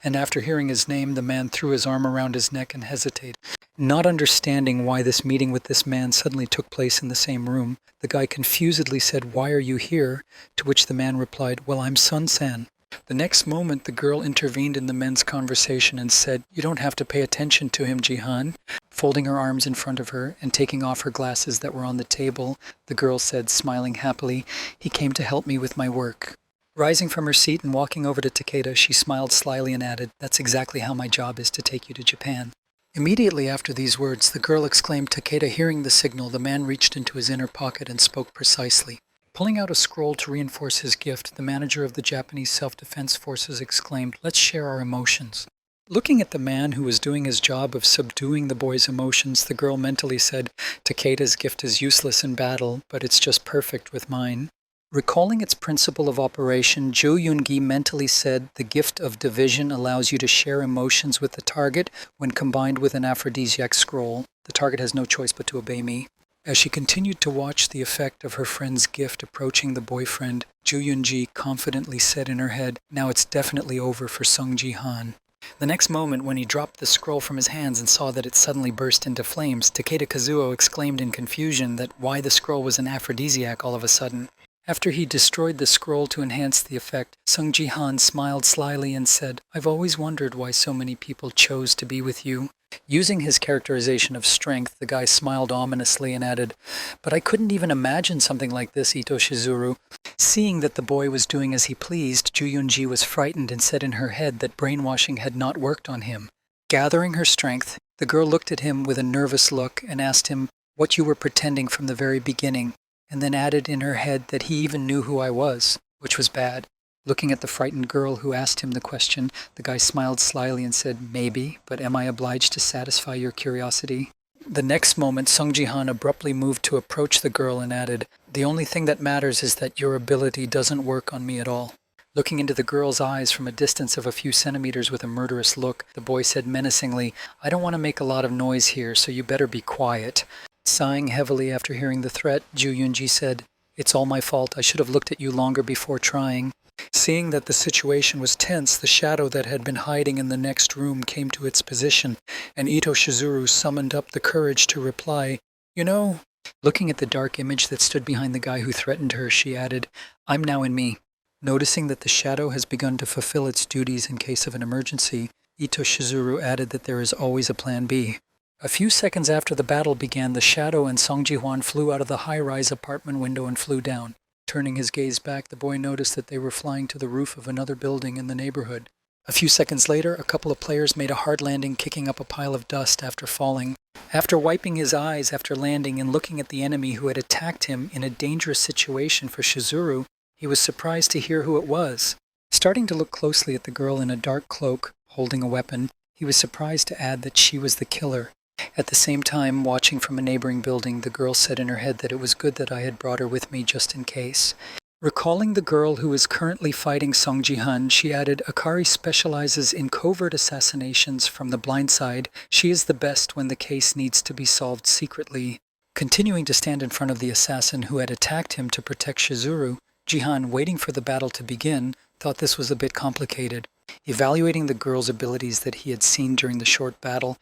and after hearing his name, the man threw his arm around his neck and hesitated. Not understanding why this meeting with this man suddenly took place in the same room, the guy confusedly said, "Why are you here?" To which the man replied, "Well, I'm Sun-san." The next moment, the girl intervened in the men's conversation and said, "You don't have to pay attention to him, Ji-han." Folding her arms in front of her and taking off her glasses that were on the table, the girl said, smiling happily, "He came to help me with my work." Rising from her seat and walking over to Takeda, she smiled slyly and added, "That's exactly how my job is to take you to Japan." Immediately after these words, the girl exclaimed, Takeda hearing the signal, the man reached into his inner pocket and spoke precisely. Pulling out a scroll to reinforce his gift, the manager of the Japanese Self-Defense Forces exclaimed, "Let's share our emotions." Looking at the man who was doing his job of subduing the boy's emotions, the girl mentally said, "Takeda's gift is useless in battle, but it's just perfect with mine." Recalling its principle of operation, Jo Yoon-gi mentally said, "The gift of division allows you to share emotions with the target when combined with an aphrodisiac scroll. The target has no choice but to obey me." As she continued to watch the effect of her friend's gift approaching the boyfriend, Jo Yoon-ji confidently said in her head, "Now it's definitely over for Sung Ji-han." The next moment, when he dropped the scroll from his hands and saw that it suddenly burst into flames, Takeda Kazuo exclaimed in confusion that why the scroll was an aphrodisiac all of a sudden. After he destroyed the scroll to enhance the effect, Sung Ji-han smiled slyly and said, "I've always wondered why so many people chose to be with you." Using his characterization of strength, the guy smiled ominously and added, "But I couldn't even imagine something like this, Ito Shizuru." Seeing that the boy was doing as he pleased, Ju Yun-ji was frightened and said in her head that brainwashing had not worked on him. Gathering her strength, the girl looked at him with a nervous look and asked him, "What you were pretending from the very beginning," and then added in her head that he even knew who I was, which was bad. Looking at the frightened girl who asked him the question, the guy smiled slyly and said, "Maybe, but am I obliged to satisfy your curiosity?" The next moment, Sung Ji-han abruptly moved to approach the girl and added, "The only thing that matters is that your ability doesn't work on me at all." Looking into the girl's eyes from a distance of a few centimeters with a murderous look, the boy said menacingly, "I don't want to make a lot of noise here, so you better be quiet." Sighing heavily after hearing the threat, Ju Yun-ji said, "It's all my fault. I should have looked at you longer before trying." Seeing that the situation was tense, the shadow that had been hiding in the next room came to its position, and Ito Shizuru summoned up the courage to reply, "You know," looking at the dark image that stood behind the guy who threatened her, she added, "I'm now in me." Noticing that the shadow has begun to fulfill its duties in case of an emergency, Ito Shizuru added that there is always a plan B. A few seconds after the battle began, the shadow and Song Ji-hwan flew out of the high-rise apartment window and flew down. Turning his gaze back, the boy noticed that they were flying to the roof of another building in the neighborhood. A few seconds later, a couple of players made a hard landing, kicking up a pile of dust after falling. After wiping his eyes after landing and looking at the enemy who had attacked him in a dangerous situation for Shizuru, he was surprised to hear who it was. Starting to look closely at the girl in a dark cloak, holding a weapon, he was surprised to add that she was the killer. At the same time, watching from a neighboring building, the girl said in her head that it was good that I had brought her with me just in case. Recalling the girl who is currently fighting Song Ji-han, she added, "Akari specializes in covert assassinations from the blind side. She is the best when the case needs to be solved secretly." Continuing to stand in front of the assassin who had attacked him to protect Shizuru, Ji-han, waiting for the battle to begin, thought this was a bit complicated. Evaluating the girl's abilities that he had seen during the short battle,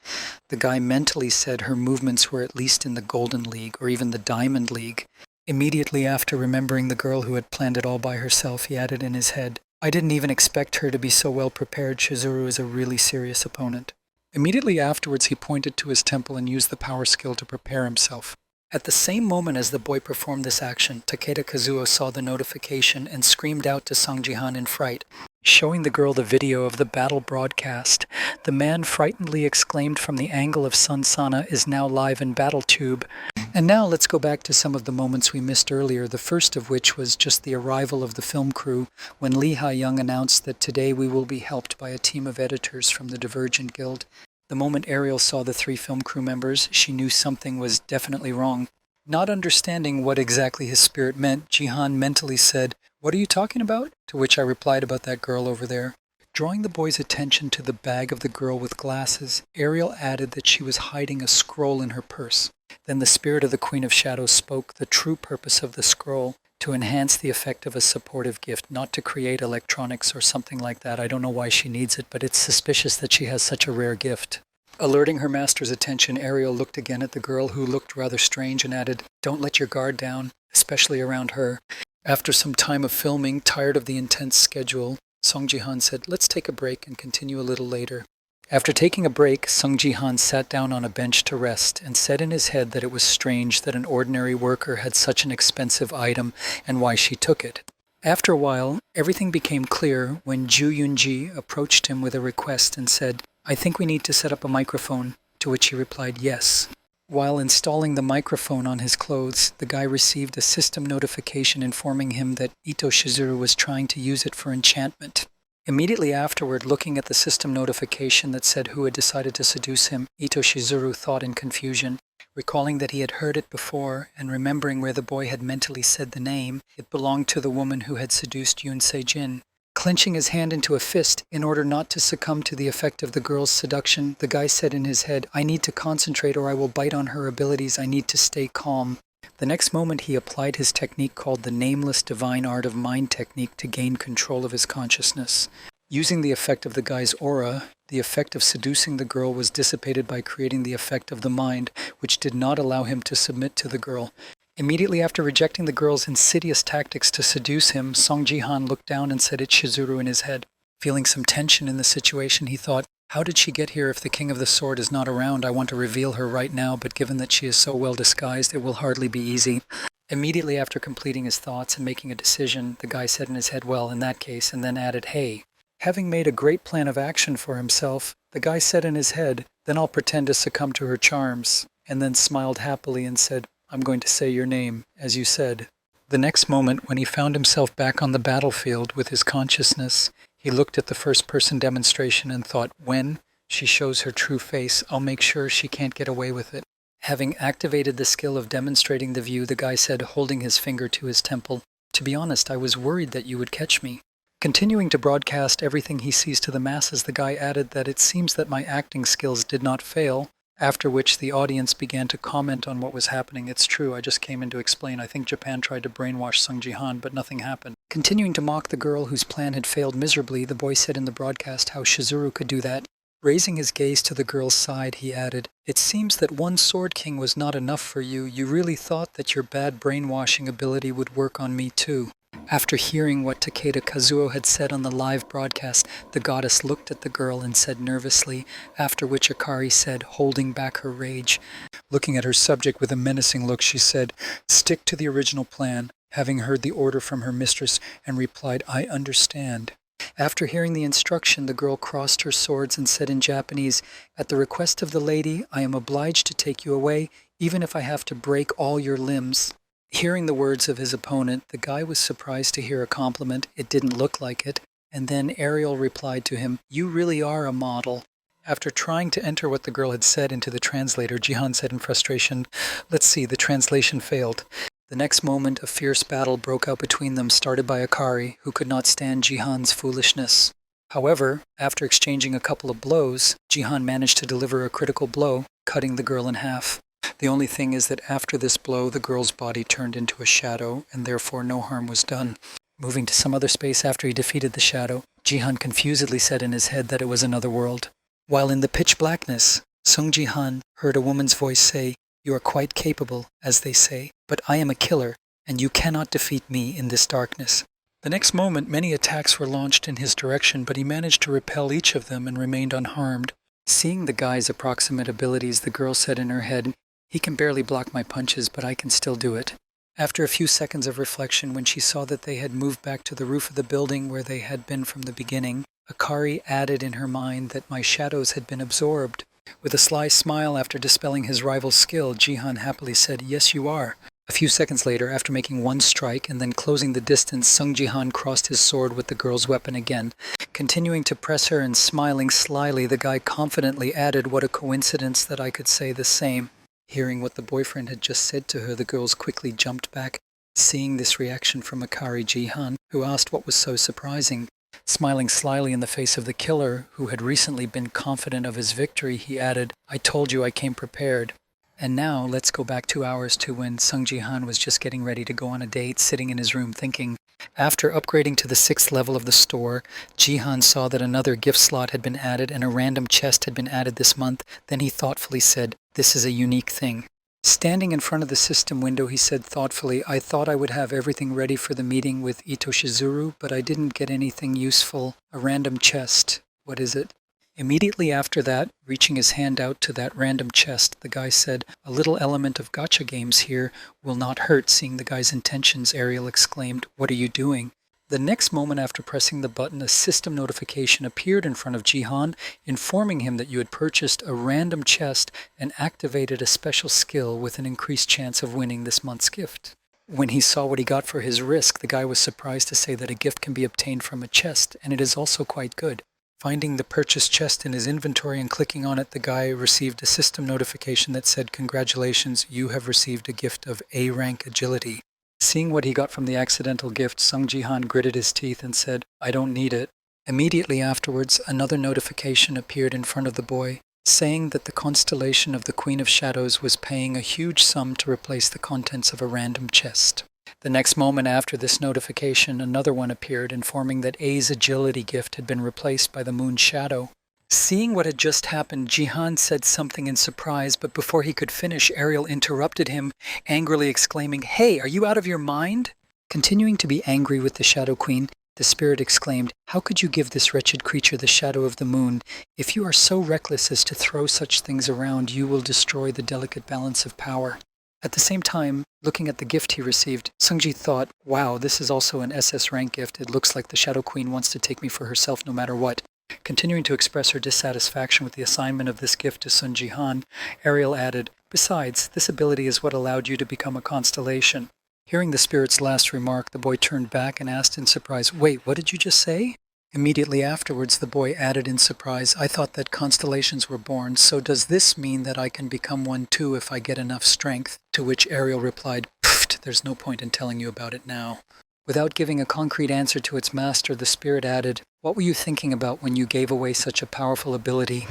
the guy mentally said her movements were at least in the Golden League or even the Diamond League. Immediately after remembering the girl who had planned it all by herself, he added in his head, "I didn't even expect her to be so well prepared. Shizuru is a really serious opponent." Immediately afterwards, he pointed to his temple and used the power skill to prepare himself. At the same moment as the boy performed this action, Takeda Kazuo saw the notification and screamed out to Song Ji-han in fright, showing the girl the video of the battle broadcast. The man frightenedly exclaimed from the angle of Sun Sana is now live in BattleTube. And now let's go back to some of the moments we missed earlier, the first of which was just the arrival of the film crew when Lee Ha-young announced that today we will be helped by a team of editors from the Divergent Guild. The moment Ariel saw the 3 film crew members, she knew something was definitely wrong. Not understanding what exactly his spirit meant, Ji-han mentally said, "What are you talking about?" To which I replied about that girl over there. Drawing the boy's attention to the bag of the girl with glasses, Ariel added that she was hiding a scroll in her purse. Then the spirit of the Queen of Shadows spoke the true purpose of the scroll, to enhance the effect of a supportive gift, not to create electronics or something like that. I don't know why she needs it, but it's suspicious that she has such a rare gift. Alerting her master's attention, Ariel looked again at the girl who looked rather strange and added, "Don't let your guard down, especially around her." After some time of filming, tired of the intense schedule, Song Ji-han said, "Let's take a break and continue a little later." After taking a break, Sung Ji-han sat down on a bench to rest and said in his head that it was strange that an ordinary worker had such an expensive item and why she took it. After a while, everything became clear when Ju Yun-ji approached him with a request and said, "I think we need to set up a microphone," to which he replied, "Yes." While installing the microphone on his clothes, the guy received a system notification informing him that Ito Shizuru was trying to use it for enchantment. Immediately afterward, looking at the system notification that said who had decided to seduce him, Ito Shizuru thought in confusion, Recalling that he had heard it before, and remembering where the boy had mentally said the name, it belonged to the woman who had seduced Yoon Se-jin. Clenching his hand into a fist in order not to succumb to the effect of the girl's seduction, the guy said in his head, "I need to concentrate or I will bite on her abilities. I need to stay calm." The next moment he applied his technique called the Nameless Divine Art of Mind technique to gain control of his consciousness. Using the effect of the guy's aura, the effect of seducing the girl was dissipated by creating the effect of the mind, which did not allow him to submit to the girl. Immediately after rejecting the girl's insidious tactics to seduce him, Song Ji-han looked down and said it's Shizuru in his head. Feeling some tension in the situation, he thought, how did she get here if the King of the Sword is not around? I want to reveal her right now, but given that she is so well disguised, it will hardly be easy. Immediately after completing his thoughts and making a decision, the guy said in his head, well, in that case, and then added, hey. Having made a great plan of action for himself, the guy said in his head, then I'll pretend to succumb to her charms, and then smiled happily and said, I'm going to say your name, as you said. The next moment, when he found himself back on the battlefield with his consciousness, he looked at the first-person demonstration and thought, when she shows her true face, I'll make sure she can't get away with it. Having activated the skill of demonstrating the view, the guy said, holding his finger to his temple, to be honest, I was worried that you would catch me. Continuing to broadcast everything he sees to the masses, the guy added that it seems that my acting skills did not fail, after which the audience began to comment on what was happening. It's true, I just came in to explain. I think Japan tried to brainwash Sung Ji-han, but nothing happened. Continuing to mock the girl whose plan had failed miserably, the boy said in the broadcast how Shizuru could do that. Raising his gaze to the girl's side, he added, it seems that one Sword King was not enough for you. You really thought that your bad brainwashing ability would work on me too. After hearing what Takeda Kazuo had said on the live broadcast, the goddess looked at the girl and said nervously, after which Akari said, holding back her rage. Looking at her subject with a menacing look, she said, stick to the original plan, having heard the order from her mistress, and replied, I understand. After hearing the instruction, the girl crossed her swords and said in Japanese, at the request of the lady, I am obliged to take you away, even if I have to break all your limbs. Hearing the words of his opponent, the guy was surprised to hear a compliment. It didn't look like it. And then Ariel replied to him, you really are a model. After trying to enter what the girl had said into the translator, Jihan said in frustration, let's see, the translation failed. The next moment, a fierce battle broke out between them, started by Akari, who could not stand Jihan's foolishness. However, after exchanging a couple of blows, Jihan managed to deliver a critical blow, cutting the girl in half. The only thing is that after this blow, the girl's body turned into a shadow, and therefore no harm was done. Moving to some other space after he defeated the shadow, Jihan confusedly said in his head that it was another world. While in the pitch blackness, Sung Ji-han heard a woman's voice say, you are quite capable, as they say, but I am a killer, and you cannot defeat me in this darkness. The next moment, many attacks were launched in his direction, but he managed to repel each of them and remained unharmed. Seeing the guy's approximate abilities, the girl said in her head, he can barely block my punches, but I can still do it. After a few seconds of reflection, when she saw that they had moved back to the roof of the building where they had been from the beginning, Akari added in her mind that my shadows had been absorbed. With a sly smile after dispelling his rival's skill, Jihan happily said, yes, you are. A few seconds later, after making one strike and then closing the distance, Sung Ji-han crossed his sword with the girl's weapon again. Continuing to press her and smiling slyly, the guy confidently added, what a coincidence that I could say the same. Hearing what the boyfriend had just said to her, the girls quickly jumped back. Seeing this reaction from Akari, Jihan, who asked what was so surprising. Smiling slyly in the face of the killer, who had recently been confident of his victory, he added, I told you I came prepared. And now, let's go back 2 hours to when Sung Ji-han was just getting ready to go on a date, sitting in his room thinking. After upgrading to the 6th level of the store, Jihan saw that another gift slot had been added and a random chest had been added this month. Then he thoughtfully said, this is a unique thing. Standing in front of the system window, he said thoughtfully, I thought I would have everything ready for the meeting with Ito Shizuru, but I didn't get anything useful. A random chest. What is it? Immediately after that, reaching his hand out to that random chest, the guy said, a little element of gacha games here will not hurt. Seeing the guy's intentions, Ariel exclaimed, what are you doing? The next moment after pressing the button, a system notification appeared in front of Jihan, informing him that you had purchased a random chest and activated a special skill with an increased chance of winning this month's gift. When he saw what he got for his risk, the guy was surprised to say that a gift can be obtained from a chest, and it is also quite good. Finding the purchase chest in his inventory and clicking on it, the guy received a system notification that said, "Congratulations, you have received a gift of A-rank agility." Seeing what he got from the accidental gift, Sung Ji-han gritted his teeth and said, "I don't need it." Immediately afterwards, another notification appeared in front of the boy, saying that the constellation of the Queen of Shadows was paying a huge sum to replace the contents of a random chest. The next moment after this notification, another one appeared, informing that A's agility gift had been replaced by the moon's shadow. Seeing what had just happened, Jihan said something in surprise, but before he could finish, Ariel interrupted him, angrily exclaiming, "Hey, are you out of your mind?" Continuing to be angry with the Shadow Queen, the spirit exclaimed, "How could you give this wretched creature the shadow of the moon? If you are so reckless as to throw such things around, you will destroy the delicate balance of power." At the same time, looking at the gift he received, Sungji thought, "Wow, this is also an SS rank gift. It looks like the Shadow Queen wants to take me for herself no matter what." Continuing to express her dissatisfaction with the assignment of this gift to Sun Ji-han, Ariel added, "Besides, this ability is what allowed you to become a constellation." Hearing the spirit's last remark, the boy turned back and asked in surprise, "Wait, what did you just say?" Immediately afterwards, the boy added in surprise, "I thought that constellations were born, so does this mean that I can become one too if I get enough strength?" To which Ariel replied, "Pfft, there's no point in telling you about it now." Without giving a concrete answer to its master, the spirit added, "What were you thinking about when you gave away such a powerful ability?"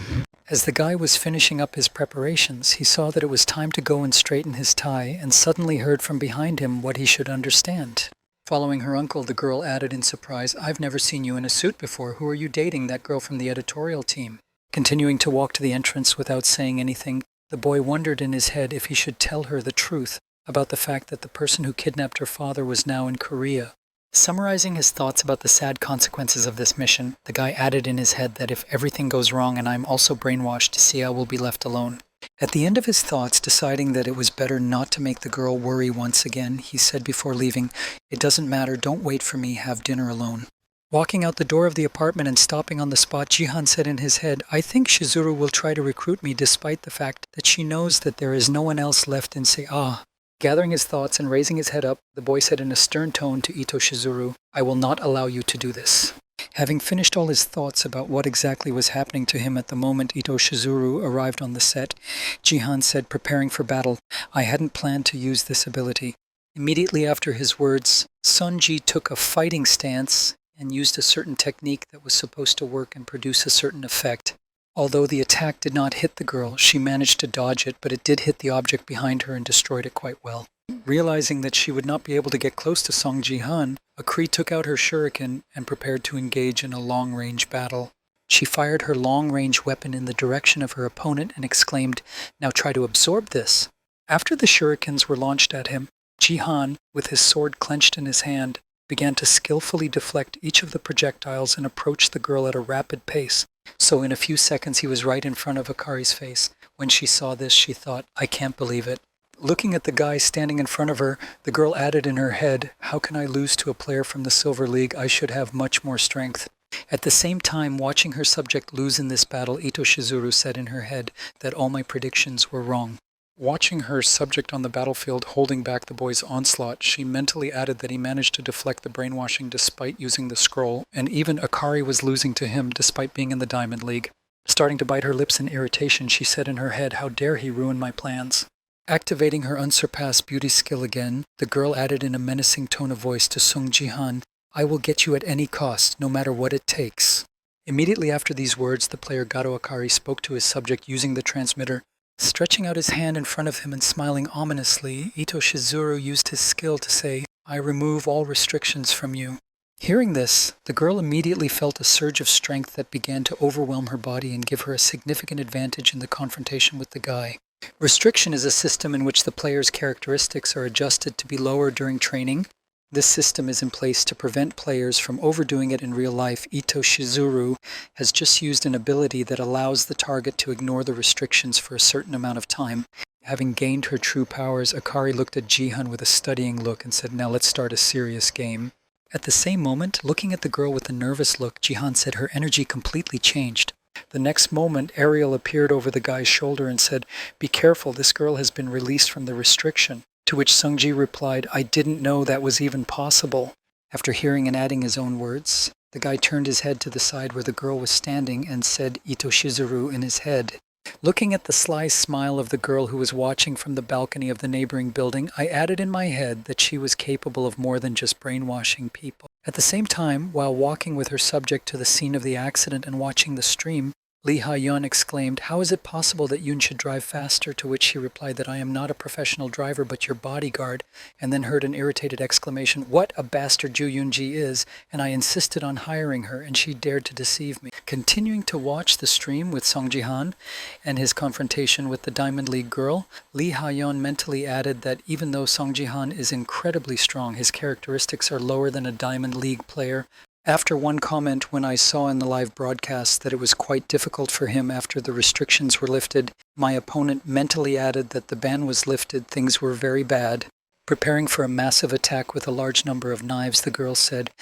As the guy was finishing up his preparations, he saw that it was time to go and straighten his tie, and suddenly heard from behind him what he should understand. Following her uncle, the girl added in surprise, "I've never seen you in a suit before. Who are you dating, that girl from the editorial team?" Continuing to walk to the entrance without saying anything, the boy wondered in his head if he should tell her the truth about the fact that the person who kidnapped her father was now in Korea. Summarizing his thoughts about the sad consequences of this mission, the guy added in his head that if everything goes wrong and I'm also brainwashed, Sia will be left alone. At the end of his thoughts, deciding that it was better not to make the girl worry once again, he said before leaving, "It doesn't matter, don't wait for me, have dinner alone." Walking out the door of the apartment and stopping on the spot, Jihan said in his head, "I think Shizuru will try to recruit me despite the fact that she knows that there is no one else left in Seah." Gathering his thoughts and raising his head up, the boy said in a stern tone to Ito Shizuru, "I will not allow you to do this." Having finished all his thoughts about what exactly was happening to him at the moment Ito Shizuru arrived on the set, Jihan said, preparing for battle, "I hadn't planned to use this ability." Immediately after his words, Sunji took a fighting stance and used a certain technique that was supposed to work and produce a certain effect. Although the attack did not hit the girl, she managed to dodge it, but it did hit the object behind her and destroyed it quite well. Realizing that she would not be able to get close to Song Ji-han, Akri took out her shuriken and prepared to engage in a long-range battle. She fired her long-range weapon in the direction of her opponent and exclaimed, "Now try to absorb this." After the shurikens were launched at him, Ji-han, with his sword clenched in his hand, began to skillfully deflect each of the projectiles and approach the girl at a rapid pace. So in a few seconds he was right in front of Akari's face. When she saw this, she thought, "I can't believe it." Looking at the guy standing in front of her, the girl added in her head, "How can I lose to a player from the Silver League? I should have much more strength." At the same time, watching her subject lose in this battle, Ito Shizuru said in her head that all my predictions were wrong. Watching her subject on the battlefield holding back the boy's onslaught, she mentally added that he managed to deflect the brainwashing despite using the scroll, and even Akari was losing to him despite being in the Diamond League. Starting to bite her lips in irritation, she said in her head, "How dare he ruin my plans?" Activating her unsurpassed beauty skill again, the girl added in a menacing tone of voice to Sung Ji-han, "I will get you at any cost, no matter what it takes." Immediately after these words, the player Gato Akari spoke to his subject using the transmitter. Stretching out his hand in front of him and smiling ominously, Ito Shizuru used his skill to say, "I remove all restrictions from you." Hearing this, the girl immediately felt a surge of strength that began to overwhelm her body and give her a significant advantage in the confrontation with the guy. Restriction is a system in which the player's characteristics are adjusted to be lower during training. This system is in place to prevent players from overdoing it in real life. Ito Shizuru has just used an ability that allows the target to ignore the restrictions for a certain amount of time. Having gained her true powers, Akari looked at Jihan with a studying look and said, "Now let's start a serious game." At the same moment, looking at the girl with a nervous look, Jihan said her energy completely changed. The next moment, Ariel appeared over the guy's shoulder and said, "Be careful, this girl has been released from the restriction." To which Sungji replied, "I didn't know that was even possible." After hearing and adding his own words, The guy turned his head to the side where the girl was standing and said Ito Shizuru in his head. Looking at the sly smile of the girl who was watching from the balcony of the neighboring building, I added in my head that she was capable of more than just brainwashing people. At the same time, while walking with her subject to the scene of the accident and watching the stream, Lee Ha-yeon exclaimed, "How is it possible that Yoon should drive faster?" To which she replied that I am not a professional driver but your bodyguard, and then heard an irritated exclamation, "What a bastard Ju Yoon-ji is," and I insisted on hiring her, and she dared to deceive me. Continuing to watch the stream with Song Ji-han and his confrontation with the Diamond League girl, Lee Ha-yeon mentally added that even though Song Ji-han is incredibly strong, his characteristics are lower than a Diamond League player. After one comment when I saw in the live broadcast that it was quite difficult for him after the restrictions were lifted, my opponent mentally added that the ban was lifted, things were very bad. Preparing for a massive attack with a large number of knives, the girl said,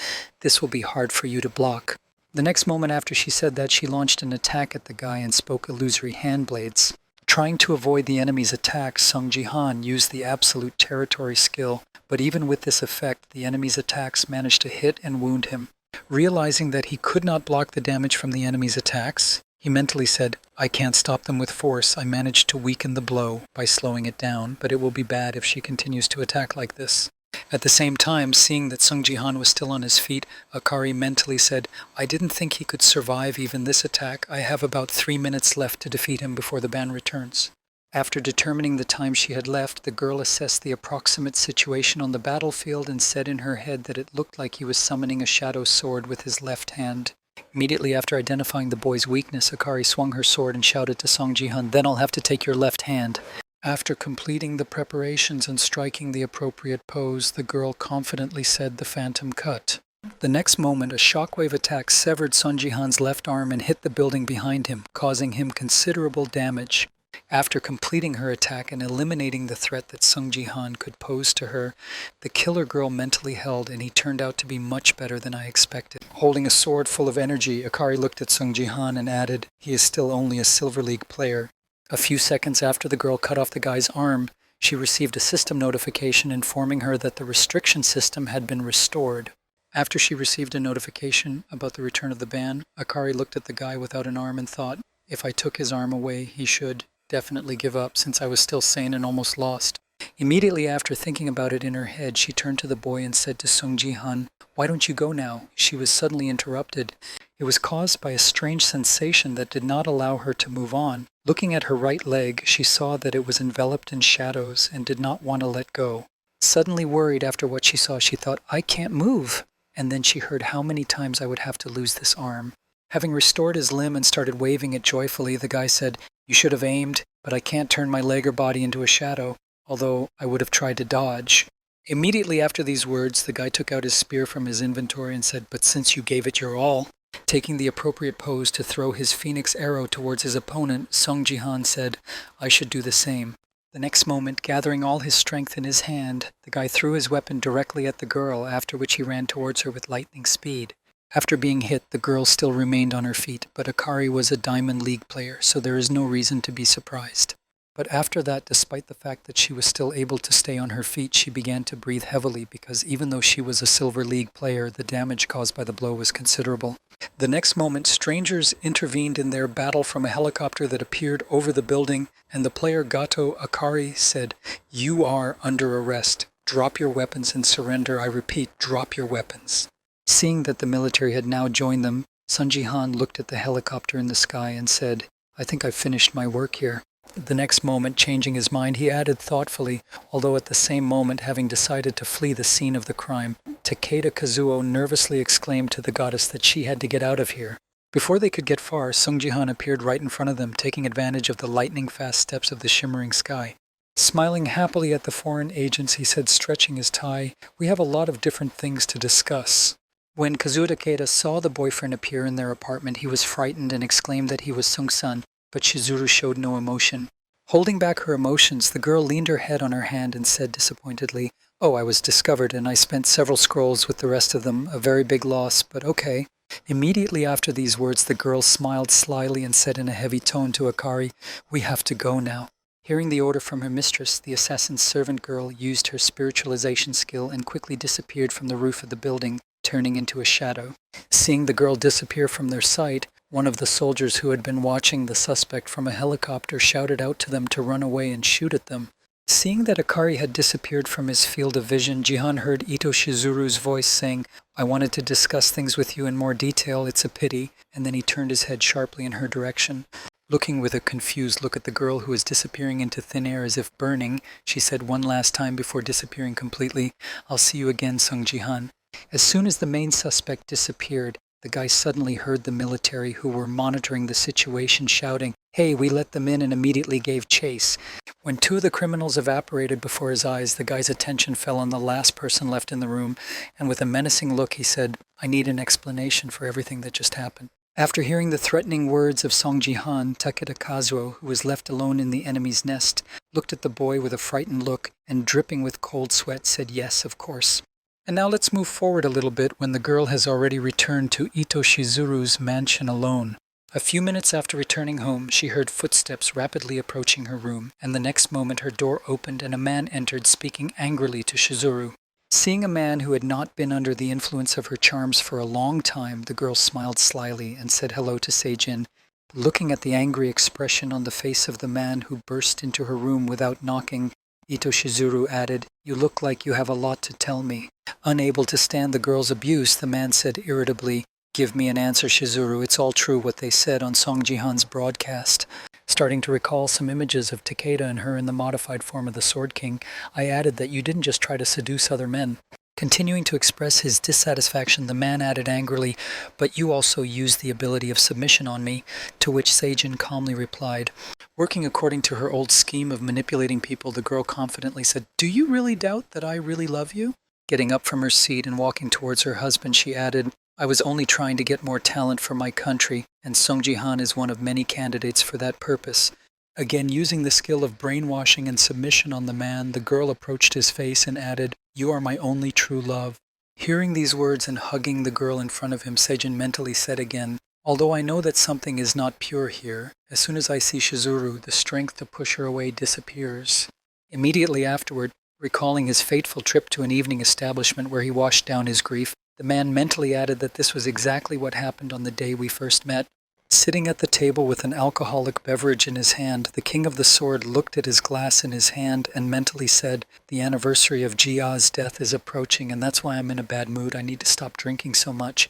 "This will be hard for you to block." The next moment after she said that, she launched an attack at the guy and spoke illusory hand blades. Trying to avoid the enemy's attacks, Song Ji-han used the absolute territory skill, but even with this effect, the enemy's attacks managed to hit and wound him. Realizing that he could not block the damage from the enemy's attacks, he mentally said, "I can't stop them with force. I managed to weaken the blow by slowing it down, but it will be bad if she continues to attack like this." At the same time, seeing that Sung Ji-han was still on his feet, Akari mentally said, "I didn't think he could survive even this attack. I have about 3 minutes left to defeat him before the ban returns." After determining the time she had left, the girl assessed the approximate situation on the battlefield and said in her head that it looked like he was summoning a shadow sword with his left hand. Immediately after identifying the boy's weakness, Akari swung her sword and shouted to Song Ji-han, "Then I'll have to take your left hand." After completing the preparations and striking the appropriate pose, the girl confidently said the phantom cut. The next moment, a shockwave attack severed Song Ji-han's left arm and hit the building behind him, causing him considerable damage. After completing her attack and eliminating the threat that Sung Ji-han could pose to her, the killer girl mentally held, and he turned out to be much better than I expected. Holding a sword full of energy, Akari looked at Sung Ji-han and added, "He is still only a Silver League player." A few seconds after the girl cut off the guy's arm, she received a system notification informing her that the restriction system had been restored. After she received a notification about the return of the ban, Akari looked at the guy without an arm and thought, if I took his arm away, he should definitely give up, since I was still sane and almost lost. Immediately after thinking about it in her head, she turned to the boy and said to Sung Ji-han, "Why don't you go now?" She was suddenly interrupted. It was caused by a strange sensation that did not allow her to move on. Looking at her right leg, she saw that it was enveloped in shadows and did not want to let go. Suddenly worried after what she saw, she thought, "I can't move." And then she heard how many times I would have to lose this arm. Having restored his limb and started waving it joyfully, the guy said, "You should have aimed, but I can't turn my leg or body into a shadow, although I would have tried to dodge." Immediately after these words, the guy took out his spear from his inventory and said, "But since you gave it your all," taking the appropriate pose to throw his phoenix arrow towards his opponent, Sung Ji-han said, "I should do the same." The next moment, gathering all his strength in his hand, the guy threw his weapon directly at the girl, after which he ran towards her with lightning speed. After being hit, the girl still remained on her feet, but Akari was a Diamond League player, so there is no reason to be surprised. But after that, despite the fact that she was still able to stay on her feet, she began to breathe heavily because even though she was a Silver League player, the damage caused by the blow was considerable. The next moment, strangers intervened in their battle from a helicopter that appeared over the building, and the player Gato Akari said, "You are under arrest. Drop your weapons and surrender. I repeat, drop your weapons." Seeing that the military had now joined them, Sun Ji-han looked at the helicopter in the sky and said, "I think I've finished my work here." The next moment, changing his mind, he added thoughtfully, although at the same moment having decided to flee the scene of the crime, Takeda Kazuo nervously exclaimed to the goddess that she had to get out of here. Before they could get far, Sung Ji-han appeared right in front of them, taking advantage of the lightning-fast steps of the shimmering sky. Smiling happily at the foreign agents, he said, stretching his tie, "We have a lot of different things to discuss." When Kazuo Takeda saw the boyfriend appear in their apartment, he was frightened and exclaimed that he was Sung-san, but Shizuru showed no emotion. Holding back her emotions, the girl leaned her head on her hand and said disappointedly, "Oh, I was discovered and I spent several scrolls with the rest of them. A very big loss, but okay." Immediately after these words, the girl smiled slyly and said in a heavy tone to Akari, "We have to go now." Hearing the order from her mistress, the assassin's servant girl used her spiritualization skill and quickly disappeared from the roof of the building turning into a shadow. Seeing the girl disappear from their sight, one of the soldiers who had been watching the suspect from a helicopter shouted out to them to run away and shoot at them. Seeing that Akari had disappeared from his field of vision, Jihan heard Ito Shizuru's voice saying, "I wanted to discuss things with you in more detail, it's a pity," and then he turned his head sharply in her direction. Looking with a confused look at the girl who was disappearing into thin air as if burning, she said one last time before disappearing completely, "I'll see you again, Sung Jihan." As soon as the main suspect disappeared, the guy suddenly heard the military who were monitoring the situation shouting, "Hey, we let them in," and immediately gave chase. When two of the criminals evaporated before his eyes, the guy's attention fell on the last person left in the room, and with a menacing look he said, "I need an explanation for everything that just happened." After hearing the threatening words of Song Ji-han, Takeda Kazuo, who was left alone in the enemy's nest, looked at the boy with a frightened look and, dripping with cold sweat, said, "Yes, of course." And now let's move forward a little bit when the girl has already returned to Ito Shizuru's mansion alone. A few minutes after returning home, she heard footsteps rapidly approaching her room, and the next moment her door opened and a man entered speaking angrily to Shizuru. Seeing a man who had not been under the influence of her charms for a long time, the girl smiled slyly and said hello to Seijin. Looking at the angry expression on the face of the man who burst into her room without knocking, Ito Shizuru added, "You look like you have a lot to tell me." Unable to stand the girl's abuse, the man said irritably, "Give me an answer, Shizuru. It's all true what they said on Song Ji-han's broadcast." Starting to recall some images of Takeda and her in the modified form of the Sword King, I added that you didn't just try to seduce other men. Continuing to express his dissatisfaction, the man added angrily, "But you also used the ability of submission on me," to which Seijin calmly replied. Working according to her old scheme of manipulating people, the girl confidently said, "Do you really doubt that I really love you?" Getting up from her seat and walking towards her husband, she added, "I was only trying to get more talent for my country, and Song Ji-han is one of many candidates for that purpose." Again, using the skill of brainwashing and submission on the man, the girl approached his face and added, "You are my only true love." Hearing these words and hugging the girl in front of him, Seijin mentally said again, "Although I know that something is not pure here, as soon as I see Shizuru, the strength to push her away disappears." Immediately afterward, recalling his fateful trip to an evening establishment where he washed down his grief, the man mentally added that this was exactly what happened on the day we first met. Sitting at the table with an alcoholic beverage in his hand, the King of the Sword looked at his glass in his hand and mentally said, "The anniversary of Jia's death is approaching, and that's why I'm in a bad mood. I need to stop drinking so much."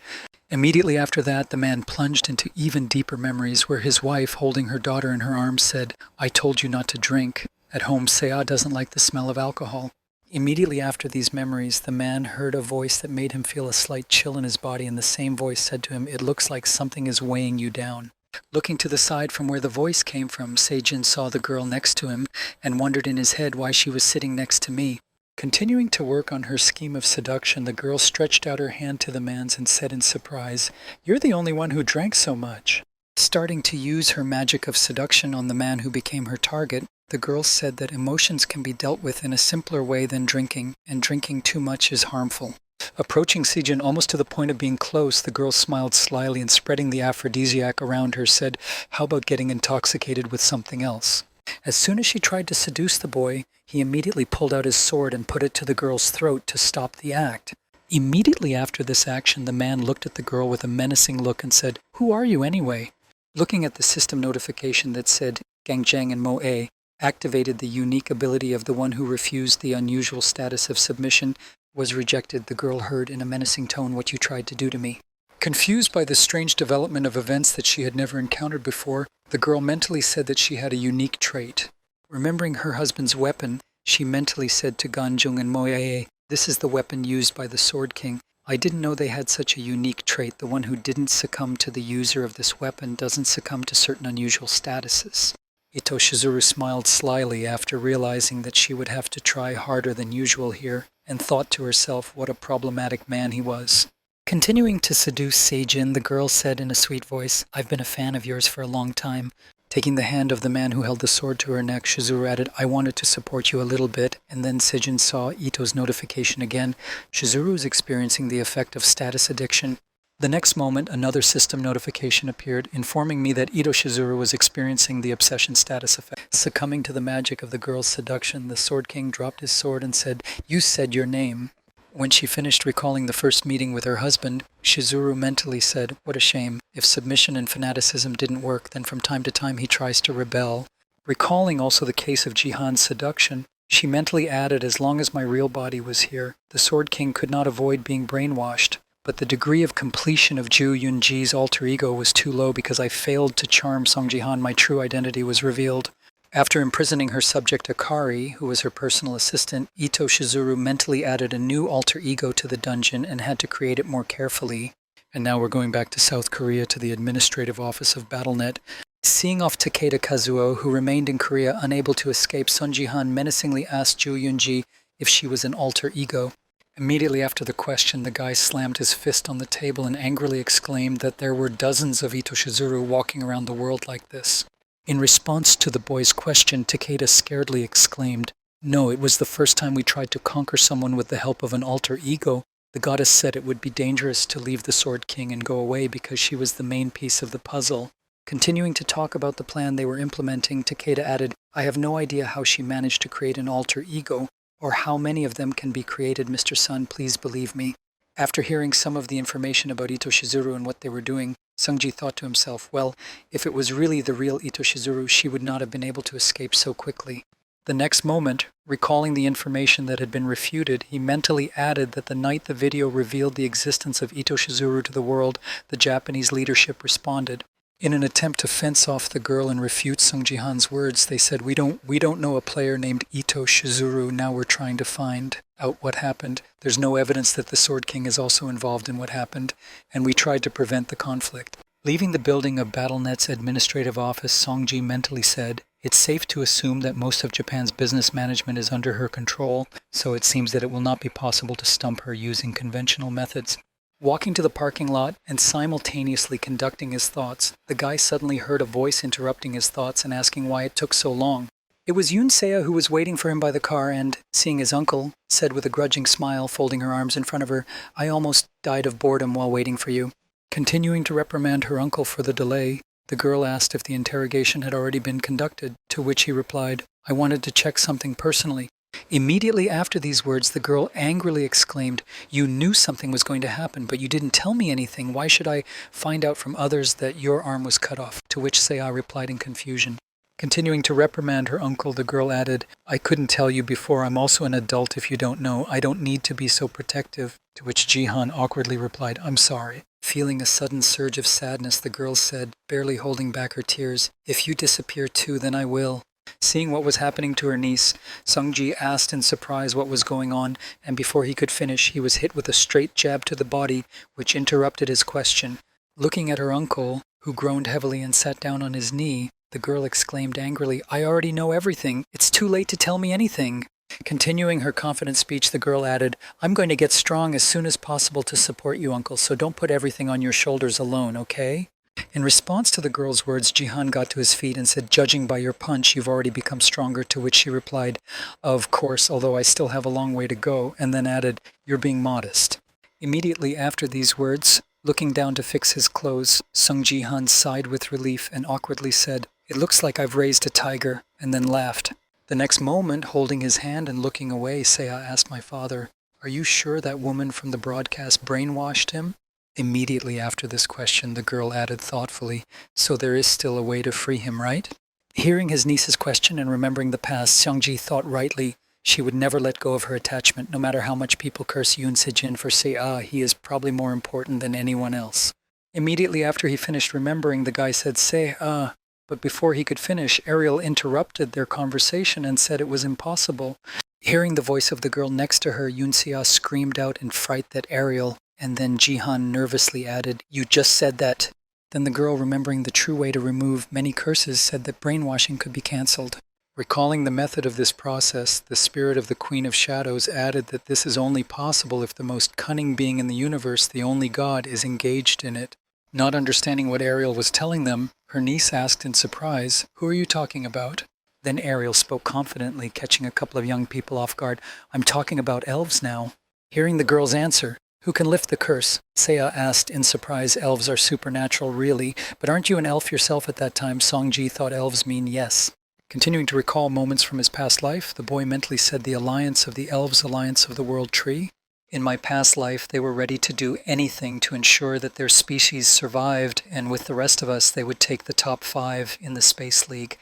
Immediately after that, the man plunged into even deeper memories where his wife, holding her daughter in her arms, said, "I told you not to drink. At home, Seah doesn't like the smell of alcohol." Immediately after these memories, the man heard a voice that made him feel a slight chill in his body, and the same voice said to him, "It looks like something is weighing you down." Looking to the side from where the voice came from, Seijin saw the girl next to him and wondered in his head why she was sitting next to me. Continuing to work on her scheme of seduction, the girl stretched out her hand to the man's and said in surprise, "You're the only one who drank so much." Starting to use her magic of seduction on the man who became her target, the girl said that emotions can be dealt with in a simpler way than drinking, and drinking too much is harmful. Approaching Seijin almost to the point of being close, the girl smiled slyly and spreading the aphrodisiac around her said, "How about getting intoxicated with something else?" As soon as she tried to seduce the boy, he immediately pulled out his sword and put it to the girl's throat to stop the act. Immediately after this action, the man looked at the girl with a menacing look and said, "Who are you anyway?" Looking at the system notification that said Gangjang and Moe, activated the unique ability of the one who refused the unusual status of submission, was rejected, the girl heard in a menacing tone, "What you tried to do to me." Confused by the strange development of events that she had never encountered before, the girl mentally said that she had a unique trait. Remembering her husband's weapon, she mentally said to Ganjung and Moe, "This is the weapon used by the Sword King. I didn't know they had such a unique trait. The one who didn't succumb to the user of this weapon doesn't succumb to certain unusual statuses." Ito Shizuru smiled slyly after realizing that she would have to try harder than usual here, and thought to herself what a problematic man he was. Continuing to seduce Seijin, the girl said in a sweet voice, "I've been a fan of yours for a long time." Taking the hand of the man who held the sword to her neck, Shizuru added, "I wanted to support you a little bit," and then Seijin saw Ito's notification again. Shizuru is experiencing the effect of status addiction. The next moment, another system notification appeared, informing me that Ito Shizuru was experiencing the obsession status effect. Succumbing to the magic of the girl's seduction, the Sword King dropped his sword and said, "You said your name." When she finished recalling the first meeting with her husband, Shizuru mentally said, "What a shame. If submission and fanaticism didn't work, then from time to time he tries to rebel." Recalling also the case of Jihan's seduction, she mentally added, "As long as my real body was here, the Sword King could not avoid being brainwashed. But the degree of completion of Ju Yunji's alter ego was too low because I failed to charm Song Jihan. My true identity was revealed." After imprisoning her subject Akari, who was her personal assistant, Ito Shizuru mentally added a new alter ego to the dungeon and had to create it more carefully. And now we're going back to South Korea to the administrative office of BattleNet. Seeing off Takeda Kazuo, who remained in Korea unable to escape, Sun Jihan menacingly asked Ju Yunji if she was an alter ego. Immediately after the question, the guy slammed his fist on the table and angrily exclaimed that there were dozens of Ito Shizuru walking around the world like this. In response to the boy's question, Takeda scaredly exclaimed, "No, it was the first time we tried to conquer someone with the help of an alter ego. The goddess said it would be dangerous to leave the Sword King and go away because she was the main piece of the puzzle." Continuing to talk about the plan they were implementing, Takeda added, "I have no idea how she managed to create an alter ego, or how many of them can be created, Mr. Sun, please believe me." After hearing some of the information about Ito Shizuru and what they were doing, Sungji thought to himself, well, if it was really the real Ito Shizuru, she would not have been able to escape so quickly. The next moment, recalling the information that had been refuted, he mentally added that the night the video revealed the existence of Ito Shizuru to the world, the Japanese leadership responded. In an attempt to fence off the girl and refute Sung Ji-han's words, they said, we don't know a player named Ito Shizuru. Now we're trying to find out what happened. There's no evidence that the Sword King is also involved in what happened, and we tried to prevent the conflict. Leaving the building of BattleNet's administrative office, Songji mentally said, it's safe to assume that most of Japan's business management is under her control, so it seems that it will not be possible to stump her using conventional methods. Walking to the parking lot and simultaneously conducting his thoughts, the guy suddenly heard a voice interrupting his thoughts and asking why it took so long. It was Yoon Seo who was waiting for him by the car and, seeing his uncle, said with a grudging smile, folding her arms in front of her, I almost died of boredom while waiting for you. Continuing to reprimand her uncle for the delay, the girl asked if the interrogation had already been conducted, to which he replied, I wanted to check something personally. Immediately after these words, the girl angrily exclaimed, You knew something was going to happen, but you didn't tell me anything. Why should I find out from others that your arm was cut off? To which Seo replied in confusion. Continuing to reprimand her uncle, the girl added, I couldn't tell you before. I'm also an adult if you don't know. I don't need to be so protective. To which Jihan awkwardly replied, I'm sorry. Feeling a sudden surge of sadness, the girl said, barely holding back her tears, If you disappear too, then I will. Seeing what was happening to her niece, Sungji asked in surprise what was going on, and before he could finish, he was hit with a straight jab to the body, which interrupted his question. Looking at her uncle, who groaned heavily and sat down on his knee, the girl exclaimed angrily, I already know everything. It's too late to tell me anything. Continuing her confident speech, the girl added, I'm going to get strong as soon as possible to support you, uncle, so don't put everything on your shoulders alone, okay? In response to the girl's words, Jihan got to his feet and said, Judging by your punch, you've already become stronger, to which she replied, Of course, although I still have a long way to go, and then added, You're being modest. Immediately after these words, looking down to fix his clothes, Sung Jihan sighed with relief and awkwardly said, It looks like I've raised a tiger, and then laughed. The next moment, holding his hand and looking away, Seo asked my father, Are you sure that woman from the broadcast brainwashed him? Immediately after this question, the girl added thoughtfully, So there is still a way to free him, right? Hearing his niece's question and remembering the past, Seongji thought rightly she would never let go of her attachment, no matter how much people curse Yoon Se-jin for say, he is probably more important than anyone else. Immediately after he finished remembering, the guy said, but before he could finish, Ariel interrupted their conversation and said it was impossible. Hearing the voice of the girl next to her, Yoon Se-ah screamed out in fright that Ariel, and then Jihan nervously added, You just said that. Then the girl, remembering the true way to remove many curses, said that brainwashing could be cancelled. Recalling the method of this process, the spirit of the Queen of Shadows added that this is only possible if the most cunning being in the universe, the only God, is engaged in it. Not understanding what Ariel was telling them, her niece asked in surprise, Who are you talking about? Then Ariel spoke confidently, catching a couple of young people off guard, I'm talking about elves now. Hearing the girl's answer, Who can lift the curse? Seo asked in surprise, Elves are supernatural, really, but aren't you an elf yourself at that time? Songji thought elves mean yes. Continuing to recall moments from his past life, the boy mentally said the alliance of the elves, alliance of the world tree. In my past life, they were ready to do anything to ensure that their species survived, and with the rest of us, they would take the top 5 in the Space League.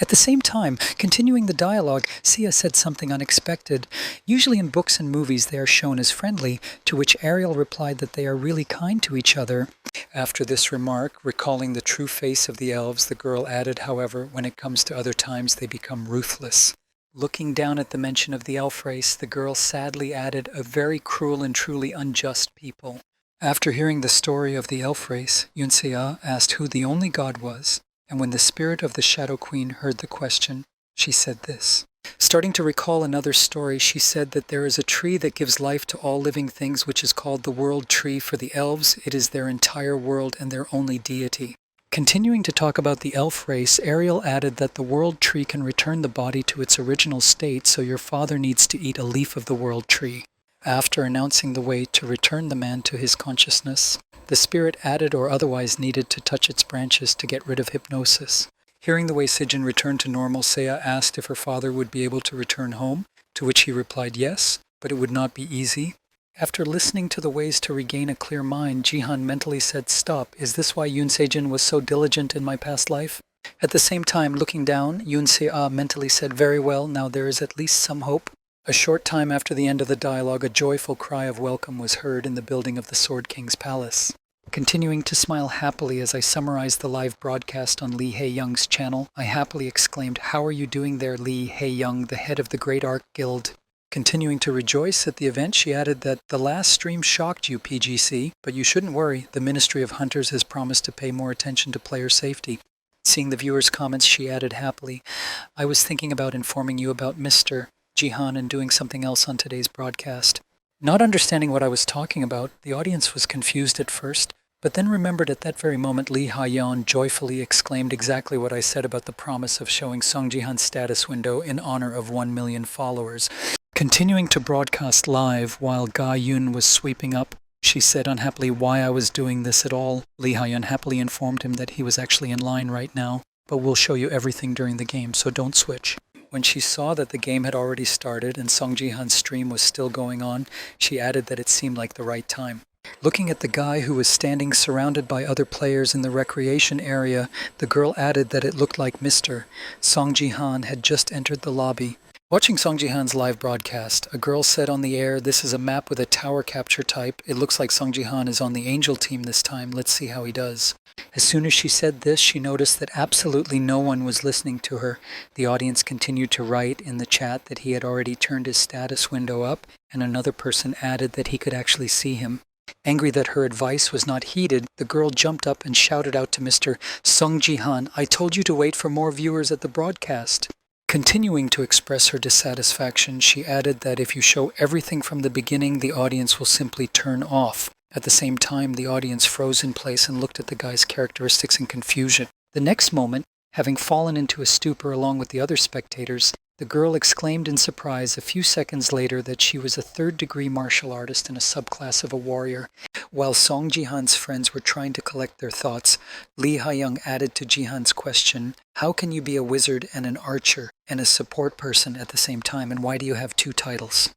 At the same time, continuing the dialogue, Sia said something unexpected. Usually in books and movies they are shown as friendly, to which Ariel replied that they are really kind to each other. After this remark, recalling the true face of the elves, the girl added, however, when it comes to other times they become ruthless. Looking down at the mention of the elf race, the girl sadly added, a very cruel and truly unjust people. After hearing the story of the elf race, Yunsea asked who the only god was, and when the spirit of the Shadow Queen heard the question, she said this. Starting to recall another story, she said that there is a tree that gives life to all living things, which is called the World Tree. For the elves, it is their entire world and their only deity. Continuing to talk about the elf race, Ariel added that the World Tree can return the body to its original state, so your father needs to eat a leaf of the World Tree. After announcing the way to return the man to his consciousness, the spirit added or otherwise needed to touch its branches to get rid of hypnosis. Hearing the way Sijin returned to normal, Seiya asked if her father would be able to return home, to which he replied yes, but it would not be easy. After listening to the ways to regain a clear mind, Jihan mentally said, "Stop, is this why Yoon Sejin was so diligent in my past life?" At the same time, looking down, Yoon Se-ah mentally said, "Very well, now there is at least some hope." A short time after the end of the dialogue, a joyful cry of welcome was heard in the building of the Sword King's palace. Continuing to smile happily as I summarized the live broadcast on Lee Hae-young's channel, I happily exclaimed, "How are you doing there, Lee Hae-young, the head of the Great Arc Guild?" Continuing to rejoice at the event, she added that the last stream shocked you, PGC, but you shouldn't worry, the Ministry of Hunters has promised to pay more attention to player safety. Seeing the viewers' comments, she added happily, "I was thinking about informing you about Mr. Jihan and doing something else on today's broadcast." Not understanding what I was talking about, the audience was confused at first, but then remembered at that very moment Lee Ha-yeon joyfully exclaimed exactly what I said about the promise of showing Song Ji-han's status window in honor of 1 million followers. Continuing to broadcast live while Ga Yun was sweeping up, she said unhappily why I was doing this at all. Lee Ha-yeon happily informed him that he was actually in line right now, but we'll show you everything during the game, so don't switch. When she saw that the game had already started and Song Ji-han's stream was still going on, she added that it seemed like the right time. Looking at the guy who was standing surrounded by other players in the recreation area, the girl added that it looked like Mr. Song Ji-han had just entered the lobby. Watching Song Ji-han's live broadcast, a girl said on the air, "This is a map with a tower capture type. It looks like Song Ji-han is on the Angel team this time. Let's see how he does." As soon as she said this, she noticed that absolutely no one was listening to her. The audience continued to write in the chat that he had already turned his status window up, and another person added that he could actually see him. Angry that her advice was not heeded, the girl jumped up and shouted out to Mr. Song Ji-han, "I told you to wait for more viewers at the broadcast." Continuing to express her dissatisfaction, she added that if you show everything from the beginning, the audience will simply turn off. At the same time, the audience froze in place and looked at the guy's characteristics in confusion. The next moment, having fallen into a stupor along with the other spectators, the girl exclaimed in surprise a few seconds later that she was a third-degree martial artist in a subclass of a warrior. While Song Ji-han's friends were trying to collect their thoughts, Lee Ha-young added to Ji-han's question, "How can you be a wizard and an archer and a support person at the same time, and why do you have 2 titles?"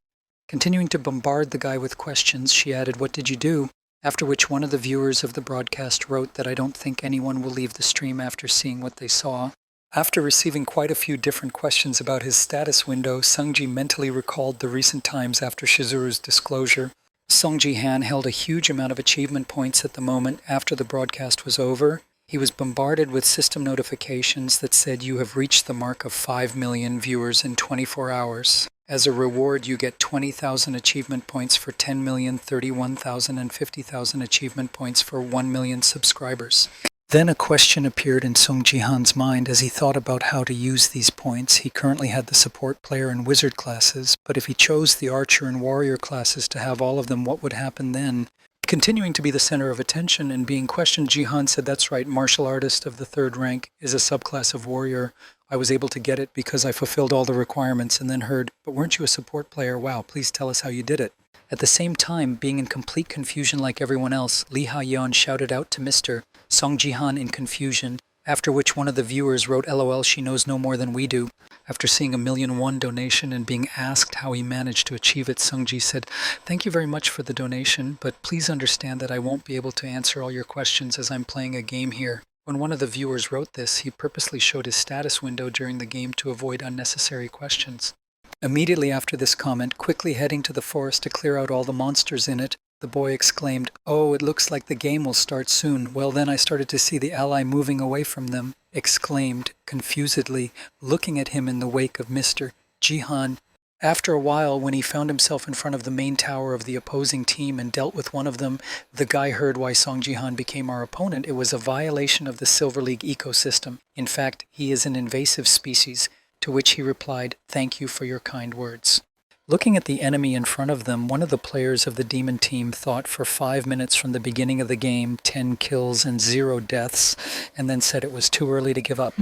Continuing to bombard the guy with questions, she added, "What did you do?" After which one of the viewers of the broadcast wrote that I don't think anyone will leave the stream after seeing what they saw. After receiving quite a few different questions about his status window, Sungji mentally recalled the recent times after Shizuru's disclosure. Song Ji-han held a huge amount of achievement points at the moment after the broadcast was over. He was bombarded with system notifications that said you have reached the mark of 5 million viewers in 24 hours. As a reward, you get 20,000 achievement points for 10 million, 31,000, and 50,000 achievement points for 1 million subscribers. Then a question appeared in Song Ji-han's mind as he thought about how to use these points. He currently had the support player and wizard classes, but if he chose the archer and warrior classes to have all of them, what would happen then? Continuing to be the center of attention and being questioned, Ji-han said, "That's right, martial artist of the 3rd rank is a subclass of warrior. I was able to get it because I fulfilled all the requirements," and then heard, "But weren't you a support player? Wow, please tell us how you did it." At the same time, being in complete confusion like everyone else, Lee Ha-yeon shouted out to Mr. Song Ji-han in confusion, after which one of the viewers wrote, "LOL, she knows no more than we do." After seeing a 1,000,001 donation and being asked how he managed to achieve it, Sungji said, "Thank you very much for the donation, but please understand that I won't be able to answer all your questions as I'm playing a game here." When one of the viewers wrote this, he purposely showed his status window during the game to avoid unnecessary questions. Immediately after this comment, quickly heading to the forest to clear out all the monsters in it, the boy exclaimed, "Oh, it looks like the game will start soon. Well, then I started to see the ally moving away from them," exclaimed, confusedly, looking at him in the wake of Mr. Jihan. After a while, when he found himself in front of the main tower of the opposing team and dealt with one of them, the guy heard why Song Jihan became our opponent. It was a violation of the Silver League ecosystem. In fact, he is an invasive species, to which he replied, "Thank you for your kind words." Looking at the enemy in front of them, one of the players of the demon team thought for 5 minutes from the beginning of the game, 10 kills and 0 deaths, and then said it was too early to give up.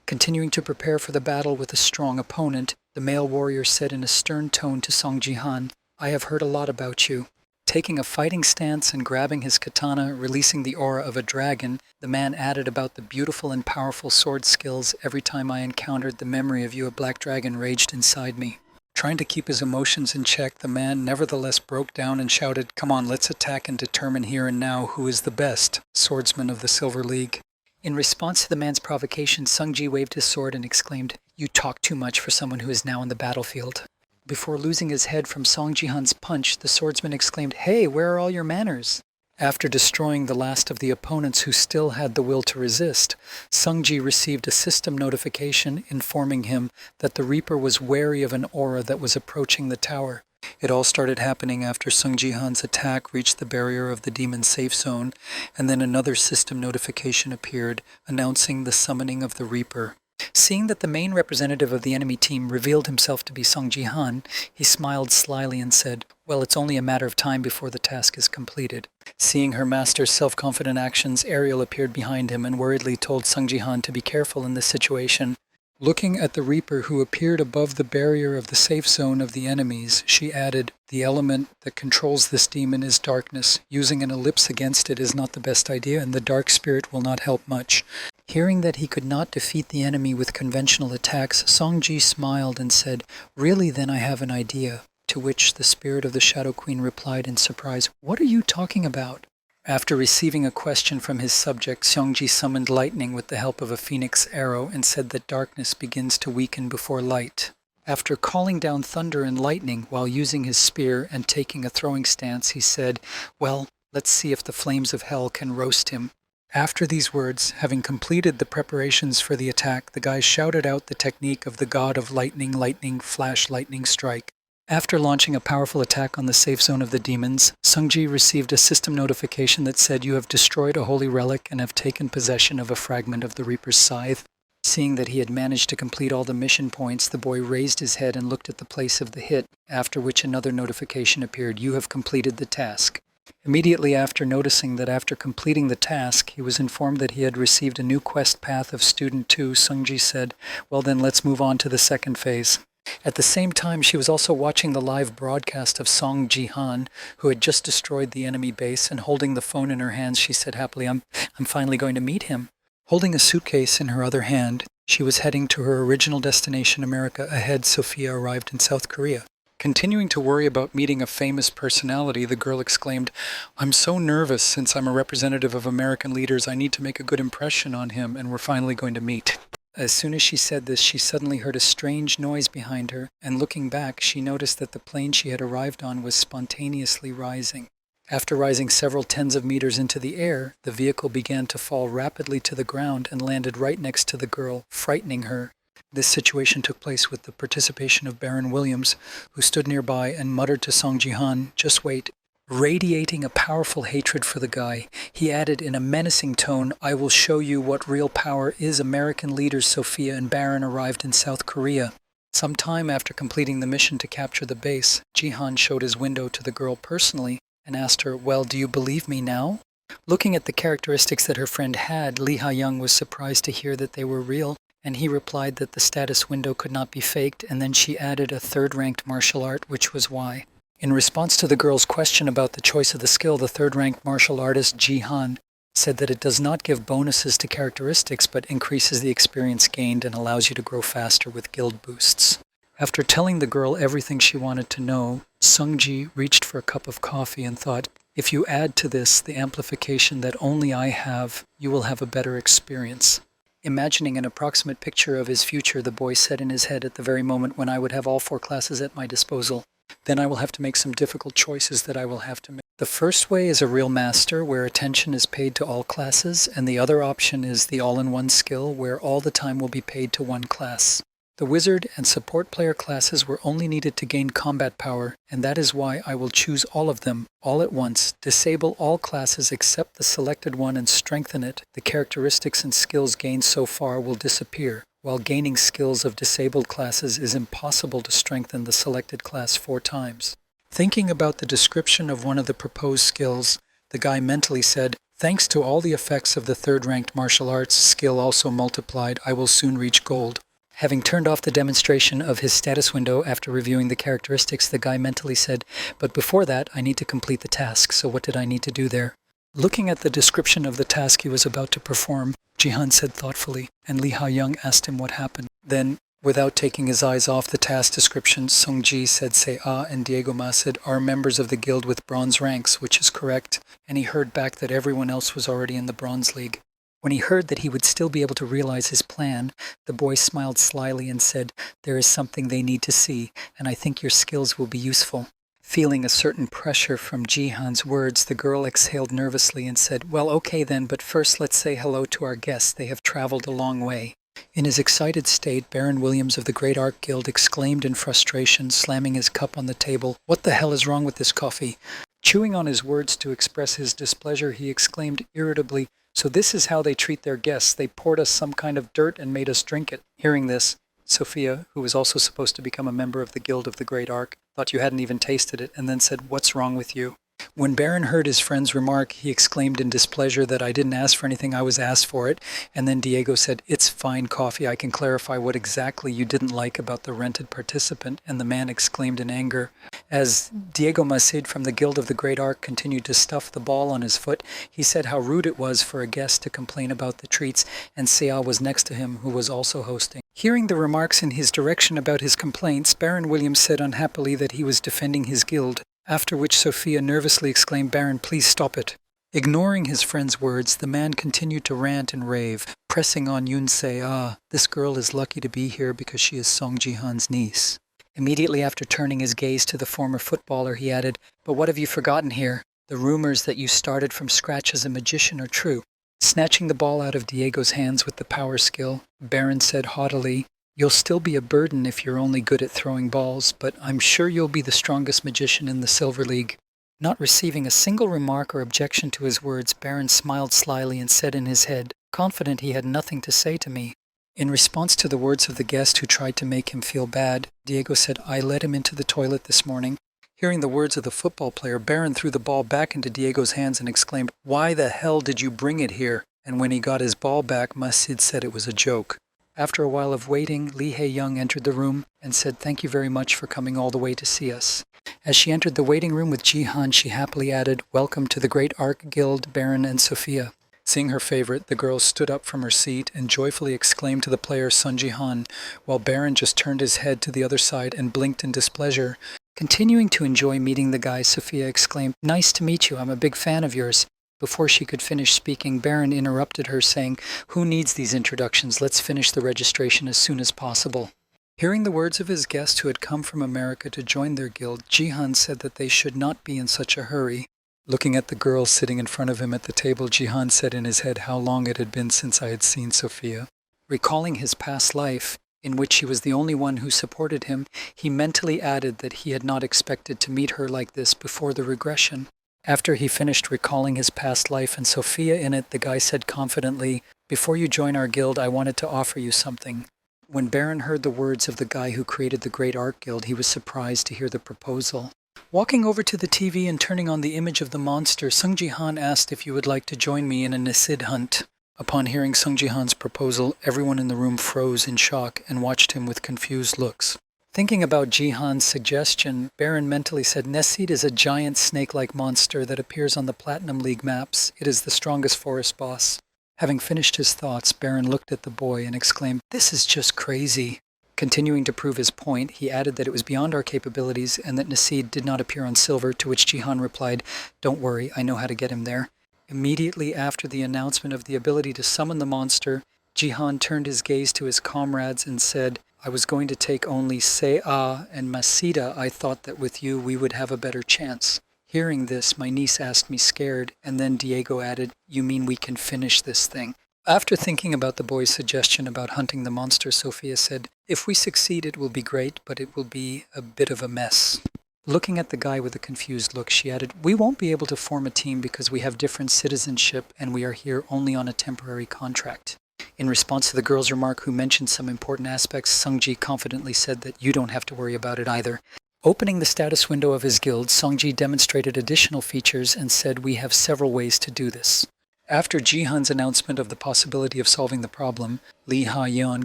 Continuing to prepare for the battle with a strong opponent, the male warrior said in a stern tone to Song Jihan, "I have heard a lot about you." Taking a fighting stance and grabbing his katana, releasing the aura of a dragon, the man added about the beautiful and powerful sword skills. "Every time I encountered the memory of you, a black dragon raged inside me." Trying to keep his emotions in check, the man nevertheless broke down and shouted, "Come on, let's attack and determine here and now who is the best swordsman of the Silver League." In response to the man's provocation, Sungji waved his sword and exclaimed, "You talk too much for someone who is now on the battlefield." Before losing his head from Song Jihan's punch, the swordsman exclaimed, "Hey, where are all your manners?" After destroying the last of the opponents who still had the will to resist, Sungji received a system notification informing him that the Reaper was wary of an aura that was approaching the tower. It all started happening after Sung Ji-han's attack reached the barrier of the demon's safe zone, and then another system notification appeared announcing the summoning of the Reaper. Seeing that the main representative of the enemy team revealed himself to be Sung Ji-han, he smiled slyly and said, "Well, it's only a matter of time before the task is completed." Seeing her master's self-confident actions, Ariel appeared behind him and worriedly told Sung Ji-han to be careful in this situation. Looking at the Reaper who appeared above the barrier of the safe zone of the enemies, she added, "The element that controls this demon is darkness. Using an ellipse against it is not the best idea, and the dark spirit will not help much." Hearing that he could not defeat the enemy with conventional attacks, Song-ji smiled and said, "Really, then I have an idea." To which the spirit of the Shadow Queen replied in surprise, "What are you talking about?" After receiving a question from his subject, Seongji summoned lightning with the help of a phoenix arrow and said that darkness begins to weaken before light. After calling down thunder and lightning while using his spear and taking a throwing stance, he said, "Well, let's see if the flames of hell can roast him." After these words, having completed the preparations for the attack, the guy shouted out the technique of the god of lightning, lightning, flash, lightning, strike. After launching a powerful attack on the safe zone of the demons, Sungji received a system notification that said, "You have destroyed a holy relic and have taken possession of a fragment of the Reaper's scythe." Seeing that he had managed to complete all the mission points, the boy raised his head and looked at the place of the hit, after which another notification appeared, "You have completed the task." Immediately after noticing that after completing the task, he was informed that he had received a new quest path of Student 2, Sungji said, "Well then, let's move on to the second phase." At the same time, she was also watching the live broadcast of Song Ji-han, who had just destroyed the enemy base, and holding the phone in her hands, she said happily, I'm finally going to meet him." Holding a suitcase in her other hand, she was heading to her original destination, America. Ahead, Sophia arrived in South Korea. Continuing to worry about meeting a famous personality, the girl exclaimed, "I'm so nervous since I'm a representative of American leaders. I need to make a good impression on him, and we're finally going to meet." As soon as she said this, she suddenly heard a strange noise behind her, and looking back, she noticed that the plane she had arrived on was spontaneously rising. After rising several tens of meters into the air, the vehicle began to fall rapidly to the ground and landed right next to the girl, frightening her. This situation took place with the participation of Baron Williams, who stood nearby and muttered to Song Ji-han, "Just wait." Radiating a powerful hatred for the guy, he added in a menacing tone, "I will show you what real power is. American leaders Sophia and Baron arrived in South Korea." Some time after completing the mission to capture the base, Ji-han showed his window to the girl personally and asked her, "Well, do you believe me now?" Looking at the characteristics that her friend had, Lee Ha-young was surprised to hear that they were real, and he replied that the status window could not be faked, and then she added a third-ranked martial art, which was why. In response to the girl's question about the choice of the skill, the third-ranked martial artist Ji-han said that it does not give bonuses to characteristics but increases the experience gained and allows you to grow faster with guild boosts. After telling the girl everything she wanted to know, Sungji reached for a cup of coffee and thought, if you add to this the amplification that only I have, you will have a better experience. Imagining an approximate picture of his future, the boy said in his head at the very moment when I would have all 4 classes at my disposal. Then I will have to make some difficult choices that I will have to make. The first way is a real master, where attention is paid to all classes, and the other option is the all-in-one skill, where all the time will be paid to one class. The wizard and support player classes were only needed to gain combat power, and that is why I will choose all of them, all at once, disable all classes except the selected one and strengthen it. The characteristics and skills gained so far will disappear, while gaining skills of disabled classes is impossible to strengthen the selected class 4 times. Thinking about the description of one of the proposed skills, the guy mentally said, thanks to all the effects of the 3rd-ranked martial arts skill also multiplied, I will soon reach gold. Having turned off the demonstration of his status window after reviewing the characteristics, the guy mentally said, but before that, I need to complete the task, so what did I need to do there? Looking at the description of the task he was about to perform, Jihan said thoughtfully, and Li Ha-young asked him what happened. Then, without taking his eyes off the task description, Sungji said Se-ah and Diego Ma said are members of the guild with bronze ranks, which is correct, and he heard back that everyone else was already in the bronze league. When he heard that he would still be able to realize his plan, the boy smiled slyly and said, there is something they need to see, and I think your skills will be useful. Feeling a certain pressure from Jihan's words, the girl exhaled nervously and said, well, okay then, but first let's say hello to our guests. They have traveled a long way. In his excited state, Baron Williams of the Great Arc Guild exclaimed in frustration, slamming his cup on the table, what the hell is wrong with this coffee? Chewing on his words to express his displeasure, he exclaimed irritably, so this is how they treat their guests. They poured us some kind of dirt and made us drink it. Hearing this, Sophia, who was also supposed to become a member of the Guild of the Great Arc, thought you hadn't even tasted it, and then said, what's wrong with you? When Baron heard his friend's remark, he exclaimed in displeasure that I didn't ask for anything, I was asked for it. And then Diego said, it's fine coffee, I can clarify what exactly you didn't like about the rented participant. And the man exclaimed in anger. As Diego Masid from the Guild of the Great Arc continued to stuff the ball on his foot, he said how rude it was for a guest to complain about the treats, and Sea was next to him, who was also hosting. Hearing the remarks in his direction about his complaints, Baron Williams said unhappily that he was defending his guild. After which Sophia nervously exclaimed, Baron, please stop it. Ignoring his friend's words, the man continued to rant and rave, pressing on Yun-se, this girl is lucky to be here because she is Song Ji-han's niece. Immediately after turning his gaze to the former footballer, he added, but what have you forgotten here? The rumors that you started from scratch as a magician are true. Snatching the ball out of Diego's hands with the power skill, Baron said haughtily, you'll still be a burden if you're only good at throwing balls, but I'm sure you'll be the strongest magician in the Silver League. Not receiving a single remark or objection to his words, Baron smiled slyly and said in his head, confident he had nothing to say to me. In response to the words of the guest who tried to make him feel bad, Diego said, I led him into the toilet this morning. Hearing the words of the football player, Baron threw the ball back into Diego's hands and exclaimed, why the hell did you bring it here? And when he got his ball back, Masid said it was a joke. After a while of waiting, Li Ha-young entered the room and said, thank you very much for coming all the way to see us. As she entered the waiting room with Jihan, she happily added, welcome to the Great Arc Guild, Baron and Sophia. Seeing her favorite, the girl stood up from her seat and joyfully exclaimed to the player Sun Jihan, while Baron just turned his head to the other side and blinked in displeasure. Continuing to enjoy meeting the guy, Sophia exclaimed, nice to meet you, I'm a big fan of yours. Before she could finish speaking, Baron interrupted her, saying, who needs these introductions? Let's finish the registration as soon as possible. Hearing the words of his guest who had come from America to join their guild, Jihan said that they should not be in such a hurry. Looking at the girl sitting in front of him at the table, Jihan said in his head how long it had been since I had seen Sophia. Recalling his past life, in which he was the only one who supported him, he mentally added that he had not expected to meet her like this before the regression. After he finished recalling his past life and Sophia in it, the guy said confidently, before you join our guild, I wanted to offer you something. When Baron heard the words of the guy who created the Great Arc Guild, he was surprised to hear the proposal. Walking over to the TV and turning on the image of the monster, Sung Ji-han asked if you would like to join me in a Nisid hunt. Upon hearing Sung Ji-han's proposal, everyone in the room froze in shock and watched him with confused looks. Thinking about Jihan's suggestion, Baron mentally said Nessid is a giant snake-like monster that appears on the Platinum League maps. It is the strongest forest boss. Having finished his thoughts, Baron looked at the boy and exclaimed, "This is just crazy." Continuing to prove his point, he added that it was beyond our capabilities and that Nessid did not appear on silver, to which Jihan replied, "Don't worry, I know how to get him there." Immediately after the announcement of the ability to summon the monster, Jihan turned his gaze to his comrades and said, "I was going to take only Se-Ah and Masida. I thought that with you we would have a better chance." Hearing this, my niece asked me scared, and then Diego added, "You mean we can finish this thing?" After thinking about the boy's suggestion about hunting the monster, Sophia said, "If we succeed it will be great, but it will be a bit of a mess." Looking at the guy with a confused look, she added, "We won't be able to form a team because we have different citizenship and we are here only on a temporary contract." In response to the girl's remark, who mentioned some important aspects, Sungji confidently said that you don't have to worry about it either. Opening the status window of his guild, Sungji demonstrated additional features and said, "We have several ways to do this." After Jihan's announcement of the possibility of solving the problem, Li Ha-yeon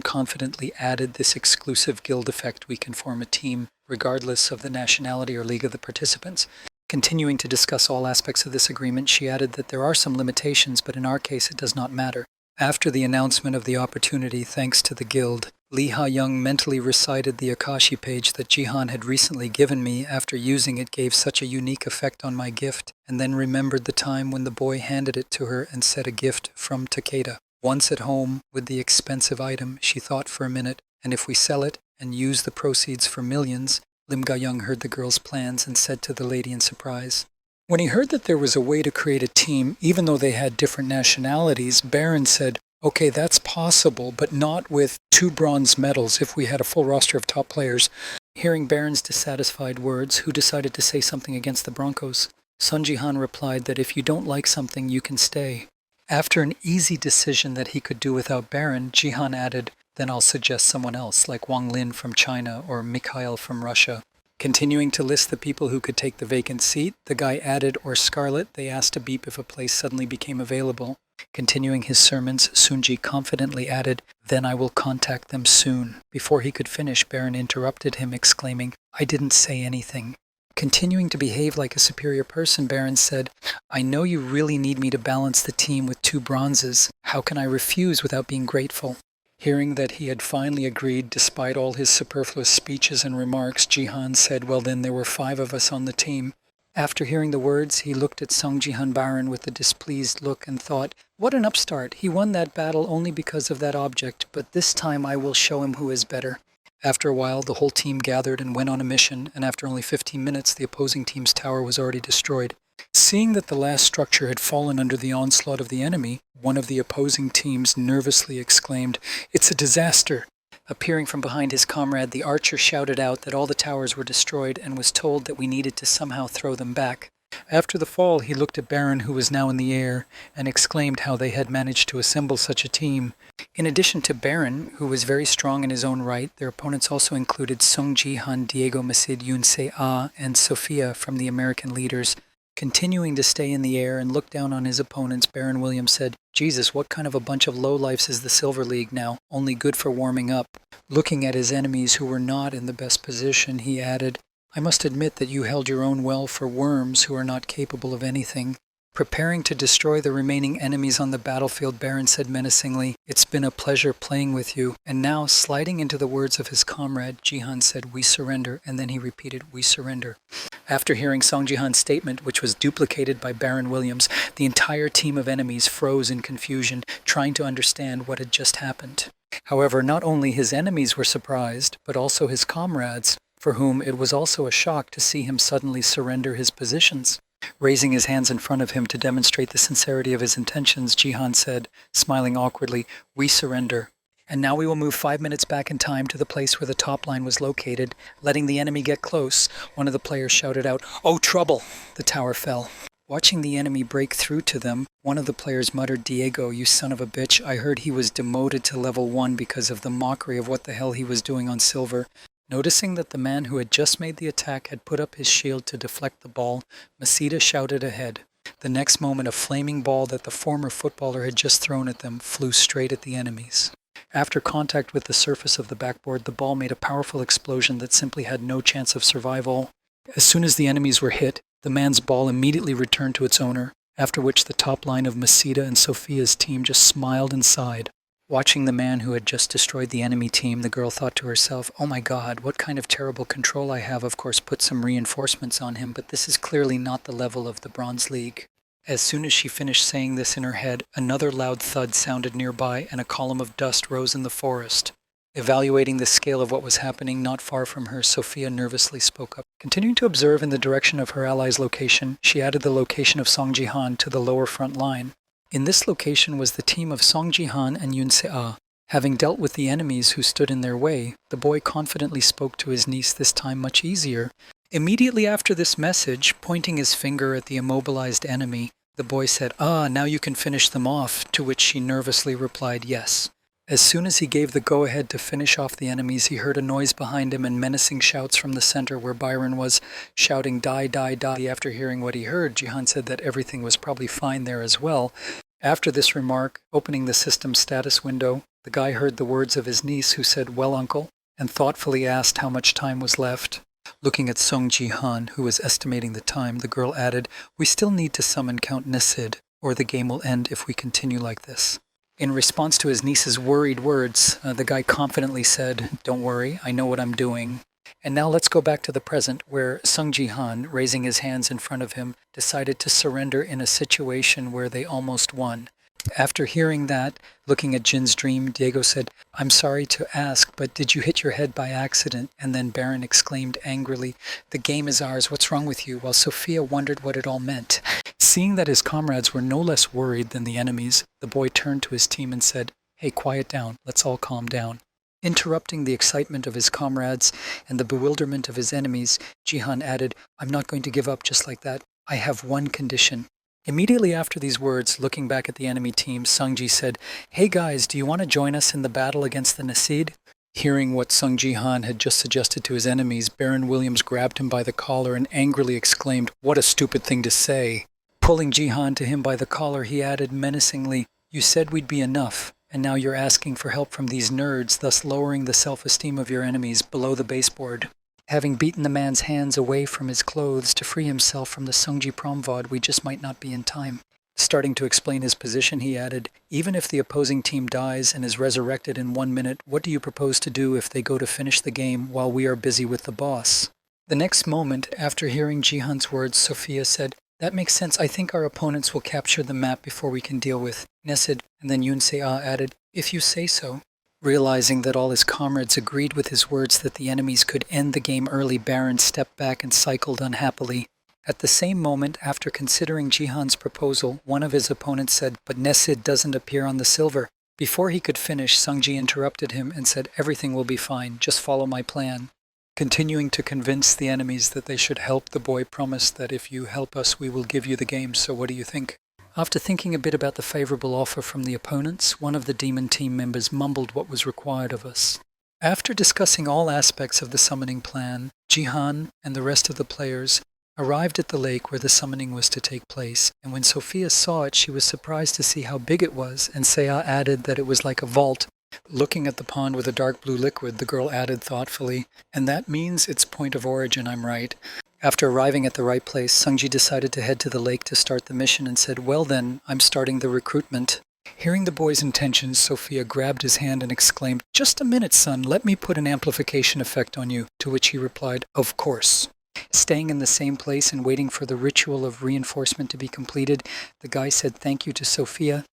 confidently added this exclusive guild effect: we can form a team, regardless of the nationality or league of the participants. Continuing to discuss all aspects of this agreement, she added that there are some limitations, but in our case it does not matter. After the announcement of the opportunity, thanks to the guild, Li Ha-young mentally recited the Akashi page that Jihan had recently given me after using it gave such a unique effect on my gift, and then remembered the time when the boy handed it to her and said, "A gift from Takeda." Once at home with the expensive item, she thought for a minute, and if we sell it and use the proceeds for millions, Lim Ga-young heard the girl's plans and said to the lady in surprise. When he heard that there was a way to create a team, even though they had different nationalities, Baron said, "Okay, that's possible, but not with 2 bronze medals if we had a full roster of top players." Hearing Baron's dissatisfied words, who decided to say something against the Broncos, Sun Jihan replied that if you don't like something, you can stay. After an easy decision that he could do without Baron, Jihan added, "Then I'll suggest someone else, like Wang Lin from China or Mikhail from Russia." Continuing to list the people who could take the vacant seat, the guy added, "or Scarlet." They asked to beep if a place suddenly became available. Continuing his sermons, Sunji confidently added, "Then I will contact them soon." Before he could finish, Baron interrupted him, exclaiming, "I didn't say anything." Continuing to behave like a superior person, Baron said, "I know you really need me to balance the team with 2 bronzes. How can I refuse without being grateful?" Hearing that he had finally agreed despite all his superfluous speeches and remarks, Jihan said, "Well then, there were 5 of us on the team." After hearing the words, he looked at Sung Jihan Baron with a displeased look and thought, "What an upstart. He won that battle only because of that object, but this time I will show him who is better." After a while, the whole team gathered and went on a mission, and after only 15 minutes, the opposing team's tower was already destroyed. Seeing that the last structure had fallen under the onslaught of the enemy, one of the opposing teams nervously exclaimed, "It's a disaster!" Appearing from behind his comrade, the archer shouted out that all the towers were destroyed and was told that we needed to somehow throw them back. After the fall, he looked at Baron, who was now in the air, and exclaimed how they had managed to assemble such a team. In addition to Baron, who was very strong in his own right, their opponents also included Sung Ji-han, Diego Masid, Yoon Se-ah, and Sophia from the American leaders. Continuing to stay in the air and look down on his opponents, Baron Williams said, "Jesus, what kind of a bunch of lowlifes is the Silver League now? Only good for warming up." Looking at his enemies who were not in the best position, he added, "I must admit that you held your own well for worms who are not capable of anything." Preparing to destroy the remaining enemies on the battlefield, Baron said menacingly, "It's been a pleasure playing with you." And now, sliding into the words of his comrade, Jihan said, "We surrender," and then he repeated, "We surrender." After hearing Song Jihan's statement, which was duplicated by Baron Williams, the entire team of enemies froze in confusion, trying to understand what had just happened. However, not only his enemies were surprised, but also his comrades, for whom it was also a shock to see him suddenly surrender his positions. Raising his hands in front of him to demonstrate the sincerity of his intentions, Jihan said, smiling awkwardly, "We surrender." And now we will move 5 minutes back in time to the place where the top line was located. Letting the enemy get close, one of the players shouted out, "Oh, trouble!" The tower fell. Watching the enemy break through to them, one of the players muttered, "Diego, you son of a bitch, I heard he was demoted to level 1 because of the mockery of what the hell he was doing on silver." Noticing that the man who had just made the attack had put up his shield to deflect the ball, Masida shouted ahead. The next moment, a flaming ball that the former footballer had just thrown at them flew straight at the enemies. After contact with the surface of the backboard, the ball made a powerful explosion that simply had no chance of survival. As soon as the enemies were hit, the man's ball immediately returned to its owner, after which the top line of Masita and Sophia's team just smiled and sighed. Watching the man who had just destroyed the enemy team, the girl thought to herself, "Oh my god, what kind of terrible control I have." Of course, put some reinforcements on him, but this is clearly not the level of the Bronze League. As soon as she finished saying this in her head, another loud thud sounded nearby and a column of dust rose in the forest. Evaluating the scale of what was happening not far from her, Sophia nervously spoke up. Continuing to observe in the direction of her ally's location, she added the location of Song Ji-han to the lower front line. In this location was the team of Song Ji-han and Yoon Se-ah. Having dealt with the enemies who stood in their way, the boy confidently spoke to his niece, this time much easier. Immediately after this message, pointing his finger at the immobilized enemy, the boy said, "Ah, now you can finish them off," to which she nervously replied, "Yes." As soon as he gave the go-ahead to finish off the enemies, he heard a noise behind him and menacing shouts from the center where Byron was shouting, "Die, die, die." After hearing what he heard, Jihan said that everything was probably fine there as well. After this remark, opening the system status window, the guy heard the words of his niece who said, "Well, uncle," and thoughtfully asked how much time was left. Looking at Song Ji-han, who was estimating the time, the girl added, "We still need to summon Count Nesid, or the game will end if we continue like this." In response to his niece's worried words, the guy confidently said, "Don't worry, I know what I'm doing." And now let's go back to the present, where Sung Ji-han, raising his hands in front of him, decided to surrender in a situation where they almost won. After hearing that, looking at Jin's dream, Diego said, "I'm sorry to ask, but did you hit your head by accident?" And then Baron exclaimed angrily, "The game is ours, what's wrong with you?" While Sophia wondered what it all meant. Seeing that his comrades were no less worried than the enemies, the boy turned to his team and said, "Hey, quiet down, let's all calm down." Interrupting the excitement of his comrades and the bewilderment of his enemies, Jihan added, "I'm not going to give up just like that. I have one condition." Immediately after these words, looking back at the enemy team, Sungji said, "Hey guys, do you want to join us in the battle against the Nasid?" Hearing what Sung Ji-han had just suggested to his enemies, Baron Williams grabbed him by the collar and angrily exclaimed, "What a stupid thing to say." Pulling Ji-han to him by the collar, he added menacingly, "You said we'd be enough, and now you're asking for help from these nerds, thus lowering the self-esteem of your enemies below the baseboard." Having beaten the man's hands away from his clothes to free himself from the Sungji Promvod, we just might not be in time. Starting to explain his position, he added, "Even if the opposing team dies and is resurrected in 1 minute, what do you propose to do if they go to finish the game while we are busy with the boss?" The next moment, after hearing Jihan's words, Sophia said, "That makes sense. I think our opponents will capture the map before we can deal with Nesid." And then Yoon Se-ah added, "If you say so." Realizing that all his comrades agreed with his words that the enemies could end the game early, Baron stepped back and cycled unhappily. At the same moment, after considering Jihan's proposal, one of his opponents said, "But Nesid doesn't appear on the silver." Before he could finish, Sungji interrupted him and said, "Everything will be fine, just follow my plan." Continuing to convince the enemies that they should help, the boy promised that if you help us, we will give you the game, so what do you think? After thinking a bit about the favorable offer from the opponents, one of the demon team members mumbled what was required of us. After discussing all aspects of the summoning plan, Jihan and the rest of the players arrived at the lake where the summoning was to take place, and when Sophia saw it, she was surprised to see how big it was, and Seah added that it was like a vault. Looking at the pond with a dark blue liquid, the girl added thoughtfully, "And that means its point of origin, I'm right." After arriving at the right place, Sungji decided to head to the lake to start the mission and said, "Well then, I'm starting the recruitment." Hearing the boy's intentions, Sophia grabbed his hand and exclaimed, "Just a minute, son, let me put an amplification effect on you," to which he replied, "Of course." Staying in the same place and waiting for the ritual of reinforcement to be completed, the guy said thank you to Sophia.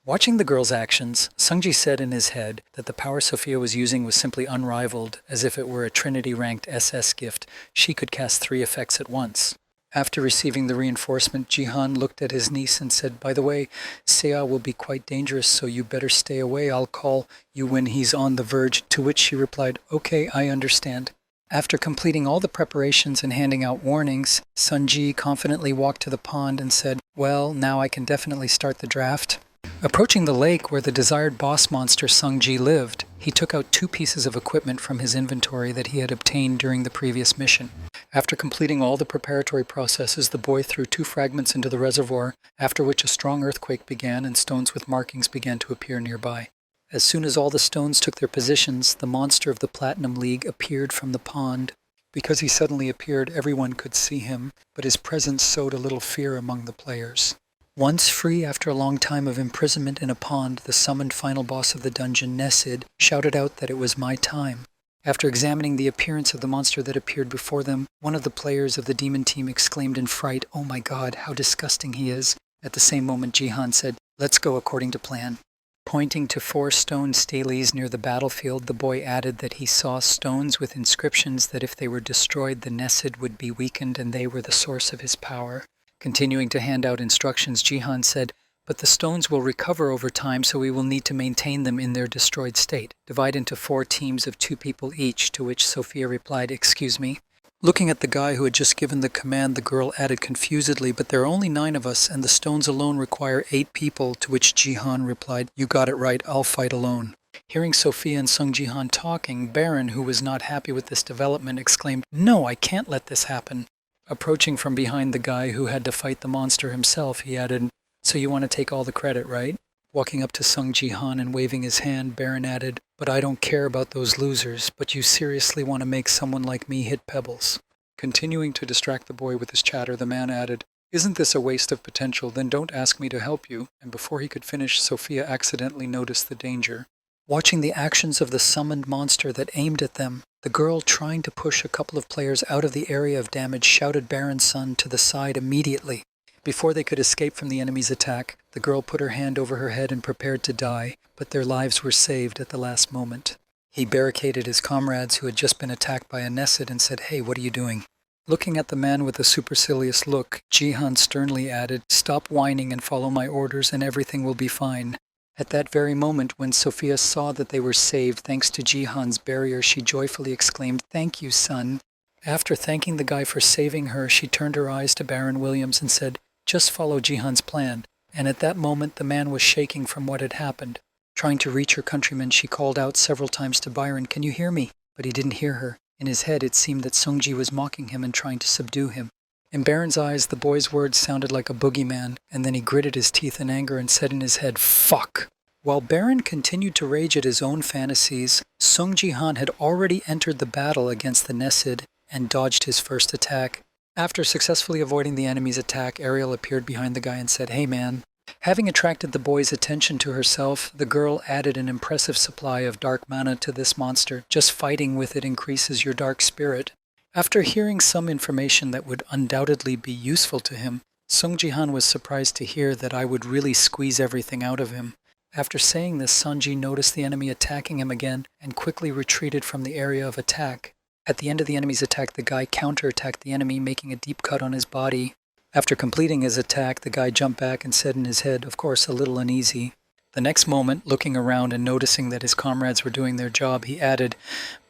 Watching the girl's actions, Sungji said in his head that the power Sophia was using was simply unrivaled, as if it were a Trinity-ranked SS gift. She could cast 3 effects at once. After receiving the reinforcement, Jihan looked at his niece and said, "By the way, Seah will be quite dangerous, so you better stay away. I'll call you when he's on the verge," to which she replied, "Okay, I understand." After completing all the preparations and handing out warnings, Sunji confidently walked to the pond and said, "Well, now I can definitely start the draft." Approaching the lake where the desired boss monster Sungji lived, he took out 2 pieces of equipment from his inventory that he had obtained during the previous mission. After completing all the preparatory processes, the boy threw 2 fragments into the reservoir, after which a strong earthquake began and stones with markings began to appear nearby. As soon as all the stones took their positions, the monster of the Platinum League appeared from the pond. Because he suddenly appeared, everyone could see him, but his presence sowed a little fear among the players. Once free after a long time of imprisonment in a pond, the summoned final boss of the dungeon, Nesid, shouted out that it was my time. After examining the appearance of the monster that appeared before them, one of the players of the demon team exclaimed in fright, "Oh my god, how disgusting he is." At the same moment, Jihan said, "Let's go according to plan." Pointing to 4 stone stelaes near the battlefield, the boy added that he saw stones with inscriptions that if they were destroyed, the Nesid would be weakened and they were the source of his power. Continuing to hand out instructions, Jihan said, "But the stones will recover over time, so we will need to maintain them in their destroyed state. Divide into 4 teams of 2 people each," to which Sophia replied, "Excuse me?" Looking at the guy who had just given the command, the girl added confusedly, "But there are only 9 of us, and the stones alone require 8 people," to which Jihan replied, "You got it right, I'll fight alone." Hearing Sophia and Sung Jihan talking, Baron, who was not happy with this development, exclaimed, "No, I can't let this happen." Approaching from behind the guy who had to fight the monster himself, he added, "So you want to take all the credit, right?" Walking up to Sung Jihan and waving his hand, Baron added, "But I don't care about those losers, but you seriously want to make someone like me hit pebbles." Continuing to distract the boy with his chatter, the man added, "Isn't this a waste of potential? Then don't ask me to help you." And before he could finish, Sophia accidentally noticed the danger. Watching the actions of the summoned monster that aimed at them, the girl, trying to push a couple of players out of the area of damage, shouted Baron's son to the side immediately. Before they could escape from the enemy's attack, the girl put her hand over her head and prepared to die, but their lives were saved at the last moment. He barricaded his comrades who had just been attacked by a Nesid and said, "Hey, what are you doing?" Looking at the man with a supercilious look, Jihan sternly added, "Stop whining and follow my orders and everything will be fine." At that very moment, when Sophia saw that they were saved thanks to Jihan's barrier, she joyfully exclaimed, "Thank you, son." After thanking the guy for saving her, she turned her eyes to Baron Williams and said, "Just follow Jihan's plan." And at that moment, the man was shaking from what had happened. Trying to reach her countrymen, she called out several times to Byron, "Can you hear me?" But he didn't hear her. In his head, it seemed that Sungji was mocking him and trying to subdue him. In Baron's eyes, the boy's words sounded like a boogeyman, and then he gritted his teeth in anger and said in his head, "Fuck!" While Baron continued to rage at his own fantasies, Sung Ji-han had already entered the battle against the Nesid and dodged his first attack. After successfully avoiding the enemy's attack, Ariel appeared behind the guy and said, "Hey man." Having attracted the boy's attention to herself, the girl added an impressive supply of dark mana to this monster. Just fighting with it increases your dark spirit. After hearing some information that would undoubtedly be useful to him, Sung Ji-han was surprised to hear that I would really squeeze everything out of him. After saying this, Sanji noticed the enemy attacking him again and quickly retreated from the area of attack. At the end of the enemy's attack, the guy counterattacked the enemy, making a deep cut on his body. After completing his attack, the guy jumped back and said in his head, of course, a little uneasy. The next moment, looking around and noticing that his comrades were doing their job, he added,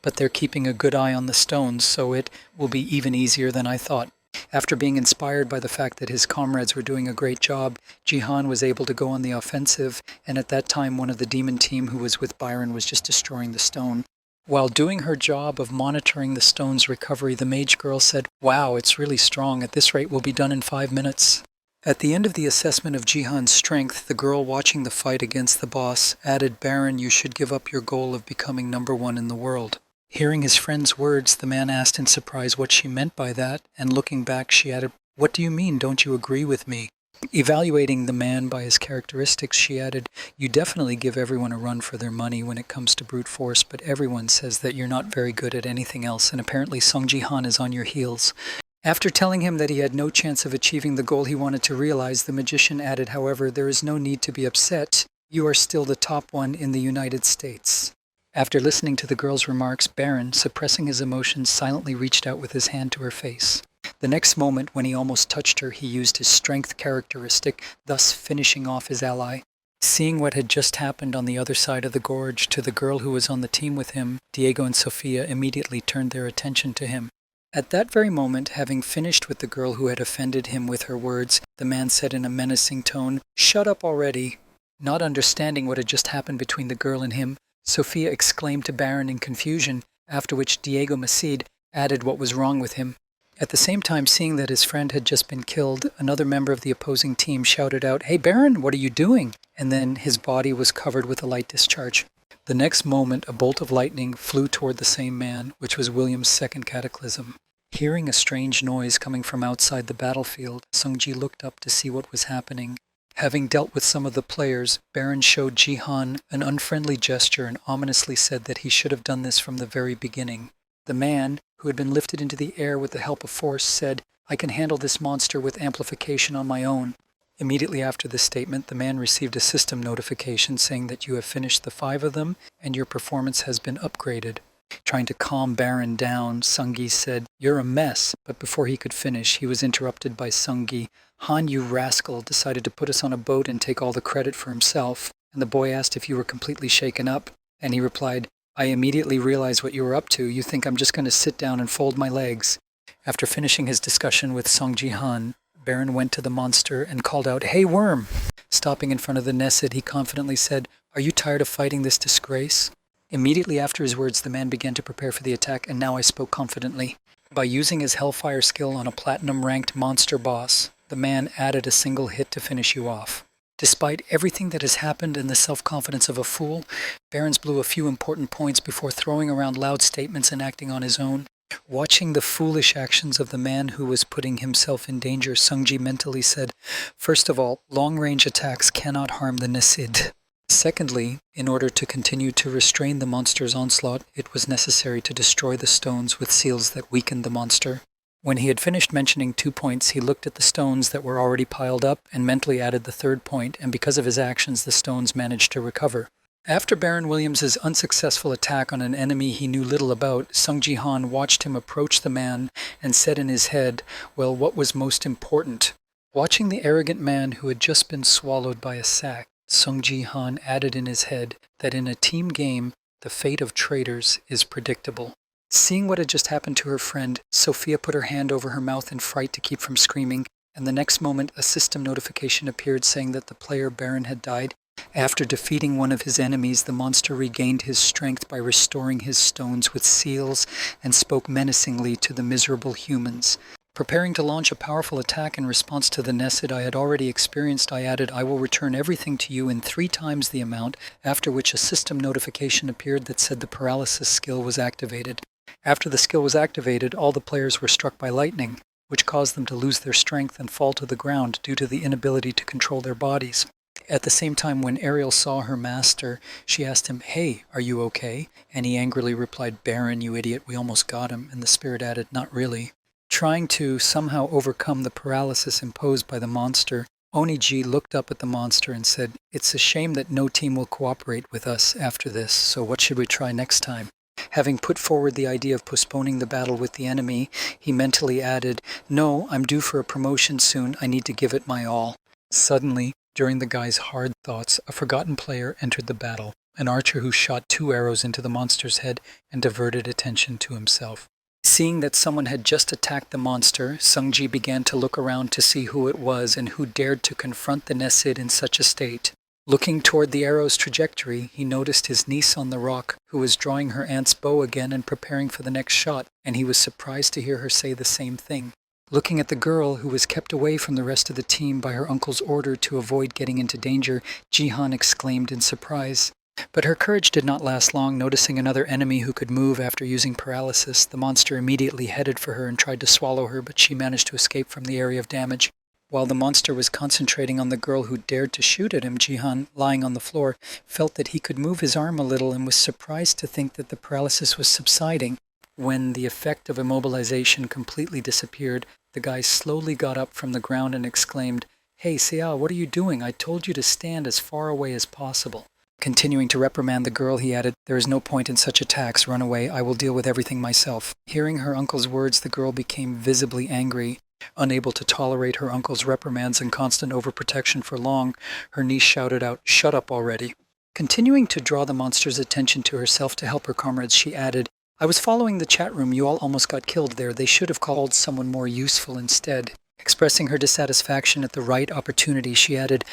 "But they're keeping a good eye on the stones, so it will be even easier than I thought." After being inspired by the fact that his comrades were doing a great job, Ji-han was able to go on the offensive, and at that time one of the demon team who was with Byron was just destroying the stone. While doing her job of monitoring the stone's recovery, the mage girl said, "Wow, it's really strong. At this rate, we'll be done in 5 minutes." At the end of the assessment of Ji-han's strength, the girl watching the fight against the boss added, "Baron, you should give up your goal of becoming #1 in the world." Hearing his friend's words, the man asked in surprise what she meant by that, and looking back, she added, "What do you mean? Don't you agree with me?" Evaluating the man by his characteristics, she added, "You definitely give everyone a run for their money when it comes to brute force, but everyone says that you're not very good at anything else, and apparently Sung Ji-han is on your heels." After telling him that he had no chance of achieving the goal he wanted to realize, the magician added, "However, there is no need to be upset. You are still the top one in the United States." After listening to the girl's remarks, Baron, suppressing his emotions, silently reached out with his hand to her face. The next moment, when he almost touched her, he used his strength characteristic, thus finishing off his ally. Seeing what had just happened on the other side of the gorge to the girl who was on the team with him, Diego and Sophia immediately turned their attention to him. At that very moment, having finished with the girl who had offended him with her words, the man said in a menacing tone, "Shut up already." Not understanding what had just happened between the girl and him, Sophia exclaimed to Baron in confusion, after which Diego Macide added what was wrong with him. At the same time, seeing that his friend had just been killed, another member of the opposing team shouted out, "Hey Baron, what are you doing?" And then his body was covered with a light discharge. The next moment, a bolt of lightning flew toward the same man, which was William's second cataclysm. Hearing a strange noise coming from outside the battlefield, Sungji looked up to see what was happening. Having dealt with some of the players, Baron showed Jihan an unfriendly gesture and ominously said that he should have done this from the very beginning. The man, who had been lifted into the air with the help of force, said, "I can handle this monster with amplification on my own." Immediately after this statement, the man received a system notification saying that you have finished the 5 of them and your performance has been upgraded. Trying to calm Baron down, Sungi said, "You're a mess," but before he could finish, he was interrupted by Sungi. "Han, you rascal, decided to put us on a boat and take all the credit for himself." And the boy asked if you were completely shaken up, and he replied, "I immediately realized what you were up to. You think I'm just going to sit down and fold my legs." After finishing his discussion with Song Ji-han, Baron went to the monster and called out, "Hey, worm!" Stopping in front of the Nesid, he confidently said, "Are you tired of fighting this disgrace?" Immediately after his words, the man began to prepare for the attack, and now I spoke confidently. By using his Hellfire skill on a platinum-ranked monster boss, the man added a single hit to finish you off. Despite everything that has happened and the self-confidence of a fool, Barons blew a few important points before throwing around loud statements and acting on his own. Watching the foolish actions of the man who was putting himself in danger, Sungji mentally said, "First of all, long-range attacks cannot harm the Nesid. Secondly, in order to continue to restrain the monster's onslaught, it was necessary to destroy the stones with seals that weakened the monster." When he had finished mentioning 2 points, he looked at the stones that were already piled up and mentally added the 3rd point, and because of his actions, the stones managed to recover. After Baron Williams's unsuccessful attack on an enemy he knew little about, Sung Ji-han watched him approach the man and said in his head, well, what was most important? Watching the arrogant man who had just been swallowed by a sack, Sung Ji-han added in his head that in a team game, the fate of traitors is predictable. Seeing what had just happened to her friend, Sophia put her hand over her mouth in fright to keep from screaming, and the next moment a system notification appeared saying that the player Baron had died. After defeating one of his enemies, the monster regained his strength by restoring his stones with seals and spoke menacingly to the miserable humans. Preparing to launch a powerful attack in response to the Nesid I had already experienced, I added, "I will return everything to you in 3 times the amount," after which a system notification appeared that said the paralysis skill was activated. After the skill was activated, all the players were struck by lightning, which caused them to lose their strength and fall to the ground due to the inability to control their bodies. At the same time, when Ariel saw her master, she asked him, "Hey, are you okay?" And he angrily replied, "Baron, you idiot, we almost got him." And the spirit added, "Not really." Trying to somehow overcome the paralysis imposed by the monster, Oniji looked up at the monster and said, "It's a shame that no team will cooperate with us after this, so what should we try next time?" Having put forward the idea of postponing the battle with the enemy, he mentally added, "No, I'm due for a promotion soon, I need to give it my all." Suddenly, during the guy's hard thoughts, a forgotten player entered the battle, an archer who shot 2 arrows into the monster's head and diverted attention to himself. Seeing that someone had just attacked the monster, Sungji began to look around to see who it was and who dared to confront the Nesid in such a state. Looking toward the arrow's trajectory, he noticed his niece on the rock, who was drawing her aunt's bow again and preparing for the next shot, and he was surprised to hear her say the same thing. Looking at the girl, who was kept away from the rest of the team by her uncle's order to avoid getting into danger, Jihan exclaimed in surprise. But her courage did not last long. Noticing another enemy who could move after using paralysis, the monster immediately headed for her and tried to swallow her, but she managed to escape from the area of damage. While the monster was concentrating on the girl who dared to shoot at him, Jihan, lying on the floor, felt that he could move his arm a little and was surprised to think that the paralysis was subsiding. When the effect of immobilization completely disappeared, the guy slowly got up from the ground and exclaimed, "Hey, Sia, what are you doing? I told you to stand as far away as possible." Continuing to reprimand the girl, he added, "There is no point in such attacks. Run away. I will deal with everything myself." Hearing her uncle's words, the girl became visibly angry. Unable to tolerate her uncle's reprimands and constant overprotection for long, her niece shouted out, "Shut up already." Continuing to draw the monster's attention to herself to help her comrades, she added, "I was following the chat room. You all almost got killed there. They should have called someone more useful instead." Expressing her dissatisfaction at the right opportunity, she added,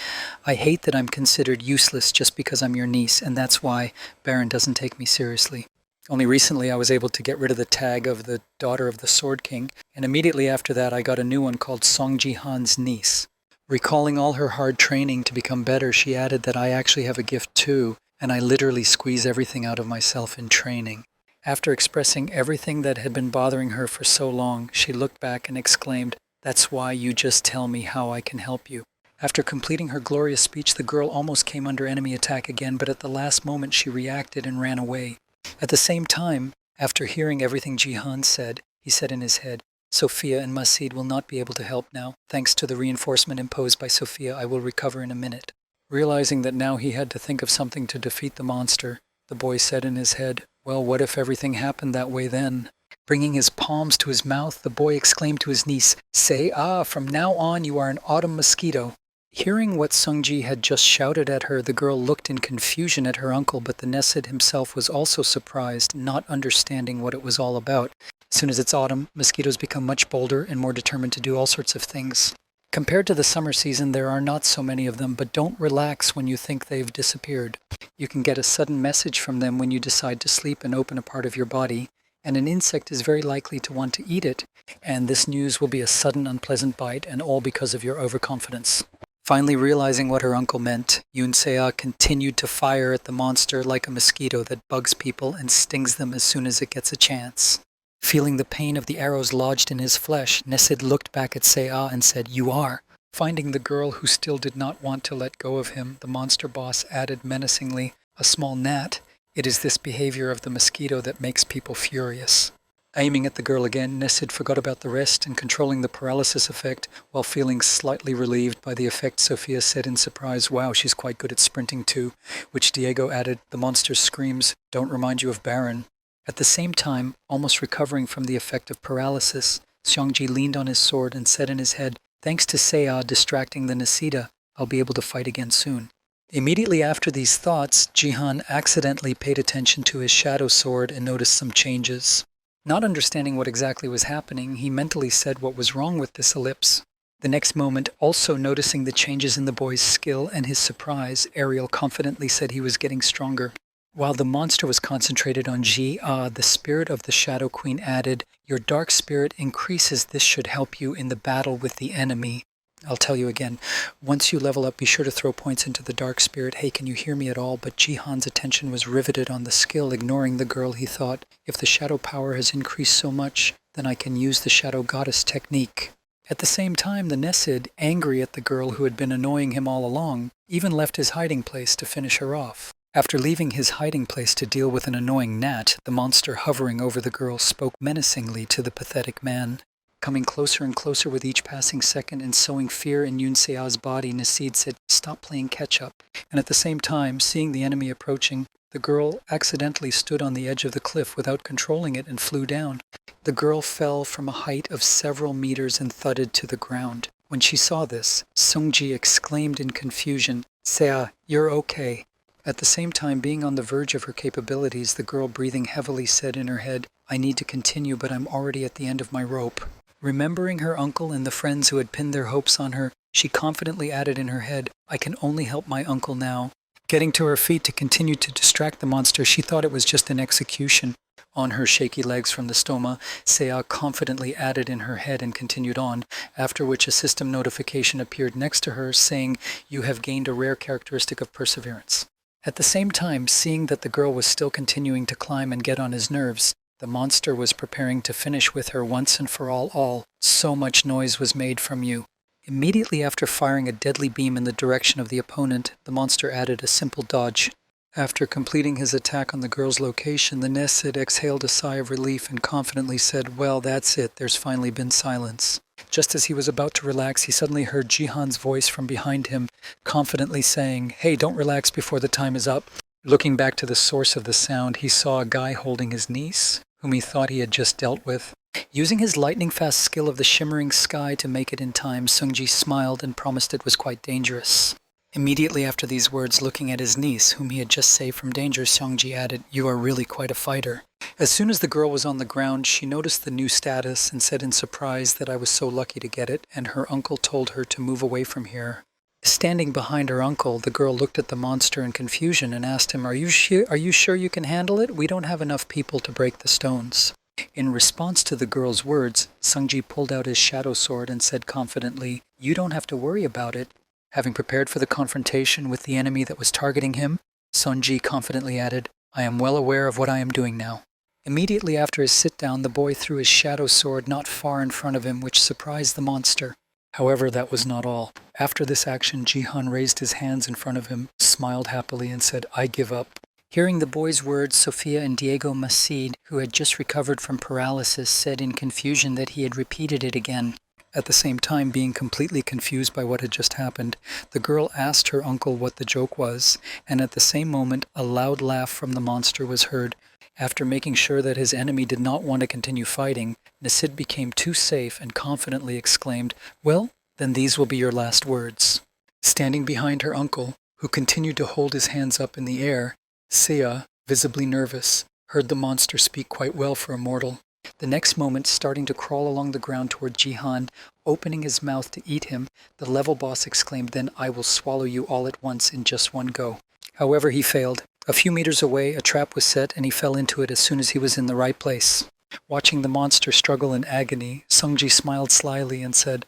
"I hate that I'm considered useless just because I'm your niece, and that's why Baron doesn't take me seriously. Only recently I was able to get rid of the tag of the daughter of the Sword King, and immediately after that I got a new one called Song Ji-han's niece." Recalling all her hard training to become better, she added that I actually have a gift too, and I literally squeeze everything out of myself in training. After expressing everything that had been bothering her for so long, she looked back and exclaimed, "That's why you just tell me how I can help you." After completing her glorious speech, the girl almost came under enemy attack again, but at the last moment she reacted and ran away. At the same time, after hearing everything Jihan said, he said in his head, "Sophia and Masid will not be able to help now. Thanks to the reinforcement imposed by Sophia, I will recover in a minute." Realizing that now he had to think of something to defeat the monster, the boy said in his head, "Well, what if everything happened that way then?" Bringing his palms to his mouth, the boy exclaimed to his niece, "Say, from now on you are an autumn mosquito." Hearing what Sungji had just shouted at her, the girl looked in confusion at her uncle, but the Nesid himself was also surprised, not understanding what it was all about. As soon as it's autumn, mosquitoes become much bolder and more determined to do all sorts of things. Compared to the summer season, there are not so many of them, but don't relax when you think they've disappeared. You can get a sudden message from them when you decide to sleep and open a part of your body, and an insect is very likely to want to eat it, and this news will be a sudden unpleasant bite, and all because of your overconfidence. Finally realizing what her uncle meant, Yoon-sea continued to fire at the monster like a mosquito that bugs people and stings them as soon as it gets a chance. Feeling the pain of the arrows lodged in his flesh, Nesid looked back at Sea and said, "You are." Finding the girl who still did not want to let go of him, the monster boss added menacingly, "A small gnat. It is this behavior of the mosquito that makes people furious." Aiming at the girl again, Nesid forgot about the rest and controlling the paralysis effect while feeling slightly relieved by the effect. Sophia said in surprise, "Wow, she's quite good at sprinting too," which Diego added, "The monster's screams don't remind you of Baron." At the same time, almost recovering from the effect of paralysis, Xiongji leaned on his sword and said in his head, "Thanks to Seiya distracting the Nesida, I'll be able to fight again soon." Immediately after these thoughts, Jihan accidentally paid attention to his shadow sword and noticed some changes. Not understanding what exactly was happening, he mentally said what was wrong with this ellipse. The next moment, also noticing the changes in the boy's skill and his surprise, Ariel confidently said he was getting stronger. While the monster was concentrated on Ji-Ah, the spirit of the Shadow Queen added, "Your dark spirit increases. This should help you in the battle with the enemy." I'll tell you again. Once you level up, be sure to throw points into the dark spirit. Hey, can you hear me at all? But Jihan's attention was riveted on the skill, ignoring the girl. He thought, if the shadow power has increased so much, then I can use the shadow goddess technique. At the same time, the Nesid, angry at the girl who had been annoying him all along, even left his hiding place to finish her off. After leaving his hiding place to deal with an annoying gnat, the monster hovering over the girl spoke menacingly to the pathetic man. Coming closer and closer with each passing second and sowing fear in Yoon-sea's body, Nesid said, "Stop playing catch-up." And at the same time, seeing the enemy approaching, the girl accidentally stood on the edge of the cliff without controlling it and flew down. The girl fell from a height of several meters and thudded to the ground. When she saw this, Sungji exclaimed in confusion, "Sea, you're okay." At the same time, being on the verge of her capabilities, the girl breathing heavily said in her head, "I need to continue, but I'm already at the end of my rope." Remembering her uncle and the friends who had pinned their hopes on her, she confidently added in her head, "I can only help my uncle now." Getting to her feet to continue to distract the monster, she thought it was just an execution. On her shaky legs from the stoma, Sea confidently added in her head and continued on, after which a system notification appeared next to her saying, "You have gained a rare characteristic of perseverance." At the same time, seeing that the girl was still continuing to climb and get on his nerves, the monster was preparing to finish with her once and for all. So much noise was made from you. Immediately after firing a deadly beam in the direction of the opponent, the monster added a simple dodge. After completing his attack on the girl's location, the Nesid exhaled a sigh of relief and confidently said, "Well, that's it. There's finally been silence." Just as he was about to relax, he suddenly heard Jihan's voice from behind him, confidently saying, "Hey, don't relax before the time is up." Looking back to the source of the sound, he saw a guy holding his niece, whom he thought he had just dealt with. Using his lightning-fast skill of the shimmering sky to make it in time, Sungji smiled and promised it was quite dangerous. Immediately after these words, looking at his niece, whom he had just saved from danger, Sungji added, "You are really quite a fighter." As soon as the girl was on the ground, she noticed the new status and said in surprise that I was so lucky to get it, and her uncle told her to move away from here. Standing behind her uncle, the girl looked at the monster in confusion and asked him, Are you sure you can handle it? We don't have enough people to break the stones." In response to the girl's words, Sungji pulled out his shadow sword and said confidently, "You don't have to worry about it." Having prepared for the confrontation with the enemy that was targeting him, Sunji confidently added, I am well aware of what I am doing now. Immediately after his sit-down, the boy threw his shadow sword not far in front of him, which surprised the monster. However, that was not all. After this action, Jihan raised his hands in front of him, smiled happily, and said, I give up. Hearing the boy's words, Sophia and Diego Macide, who had just recovered from paralysis, said in confusion that he had repeated it again. At the same time, being completely confused by what had just happened, the girl asked her uncle what the joke was, and at the same moment, a loud laugh from the monster was heard. After making sure that his enemy did not want to continue fighting, Nasid became too safe and confidently exclaimed, Well, then these will be your last words. Standing behind her uncle, who continued to hold his hands up in the air, Seiya, visibly nervous, heard the monster speak quite well for a mortal. The next moment, starting to crawl along the ground toward Jihan, opening his mouth to eat him, the level boss exclaimed, Then I will swallow you all at once in just one go. However, he failed. A few meters away, a trap was set, and he fell into it as soon as he was in the right place. Watching the monster struggle in agony, Sungji smiled slyly and said,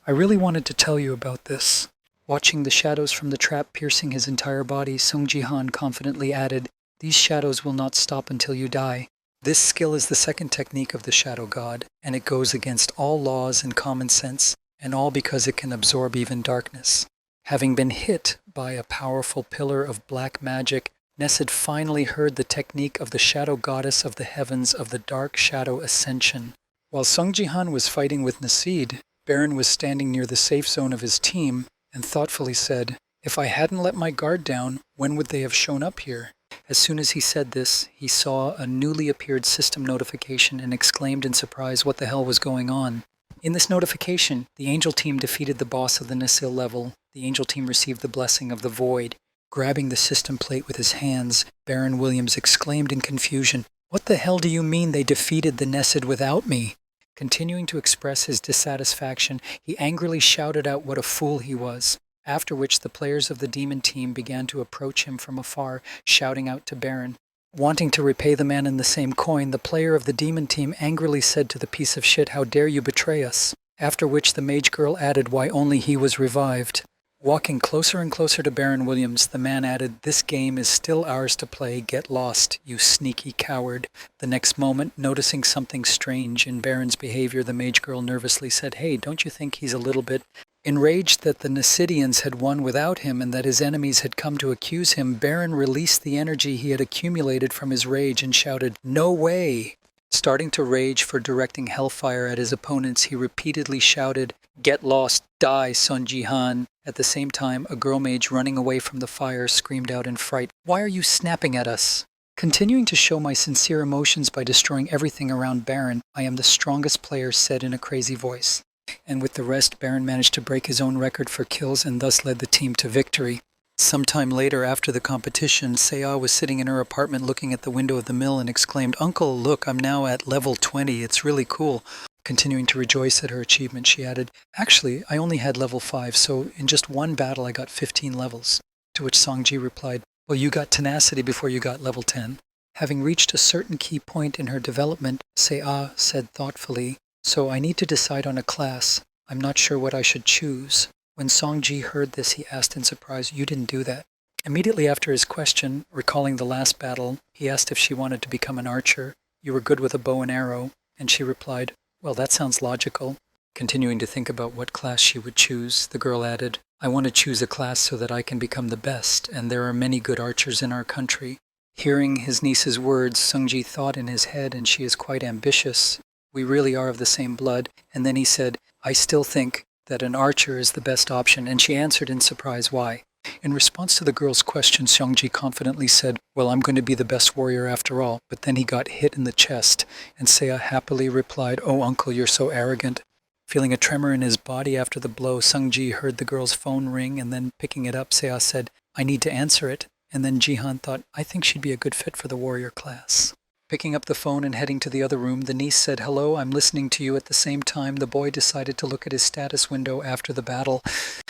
I really wanted to tell you about this. Watching the shadows from the trap piercing his entire body, Sung Ji-han confidently added, These shadows will not stop until you die. This skill is the second technique of the Shadow God, and it goes against all laws and common sense, and all because it can absorb even darkness. Having been hit by a powerful pillar of black magic, Nessid finally heard the technique of the Shadow Goddess of the heavens of the Dark Shadow Ascension. While Sung Ji-han was fighting with Nasid, Baron was standing near the safe zone of his team and thoughtfully said, If I hadn't let my guard down, when would they have shown up here? As soon as he said this, he saw a newly appeared system notification and exclaimed in surprise what the hell was going on. In this notification, the Angel Team defeated the boss of the Nasil level. The Angel Team received the blessing of the Void. Grabbing the system plate with his hands, Baron Williams exclaimed in confusion, What the hell do you mean they defeated the Nessid without me? Continuing to express his dissatisfaction, he angrily shouted out what a fool he was. After which the players of the demon team began to approach him from afar, shouting out to Baron. Wanting to repay the man in the same coin, the player of the demon team angrily said to the piece of shit, How dare you betray us? After which the mage girl added why only he was revived. Walking closer and closer to Baron Williams, the man added, This game is still ours to play, get lost, you sneaky coward. The next moment, noticing something strange in Baron's behavior, the mage girl nervously said, Hey, don't you think he's a little bit... Enraged that the Nasidians had won without him and that his enemies had come to accuse him, Baron released the energy he had accumulated from his rage and shouted, No way! Starting to rage for directing hellfire at his opponents, he repeatedly shouted, Get lost, die, Sun Ji-han. At the same time, a girl mage running away from the fire screamed out in fright, Why are you snapping at us? Continuing to show my sincere emotions by destroying everything around Baron, I am the strongest player, said in a crazy voice. And with the rest, Baron managed to break his own record for kills and thus led the team to victory. Sometime later, after the competition, Seiya was sitting in her apartment looking at the window of the mill and exclaimed, Uncle, look, I'm now at level 20. It's really cool. Continuing to rejoice at her achievement, she added, Actually, I only had level 5, so in just one battle I got 15 levels. To which Songji replied, Well, you got tenacity before you got level 10. Having reached a certain key point in her development, Seiya said thoughtfully, So I need to decide on a class. I'm not sure what I should choose. When Songji heard this, he asked in surprise, You didn't do that. Immediately after his question, recalling the last battle, he asked if she wanted to become an archer. You were good with a bow and arrow. And she replied, Well, that sounds logical. Continuing to think about what class she would choose, the girl added, I want to choose a class so that I can become the best, and there are many good archers in our country. Hearing his niece's words, Sungji thought in his head, and she is quite ambitious. We really are of the same blood. And then he said, I still think that an archer is the best option, and she answered in surprise why. In response to the girl's question, Seongji confidently said, Well, I'm going to be the best warrior after all, but then he got hit in the chest, and Seiya happily replied, Oh, uncle, you're so arrogant. Feeling a tremor in his body after the blow, Sungji heard the girl's phone ring, and then picking it up, Seiya said, I need to answer it. And then Jihan thought, I think she'd be a good fit for the warrior class. Picking up the phone and heading to the other room, the niece said, Hello, I'm listening to you. At the same time, the boy decided to look at his status window after the battle.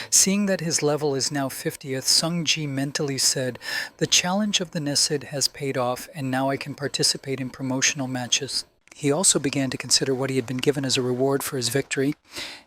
Seeing that his level is now 50th, Sungji mentally said, The challenge of the Nessid has paid off, and now I can participate in promotional matches. He also began to consider what he had been given as a reward for his victory,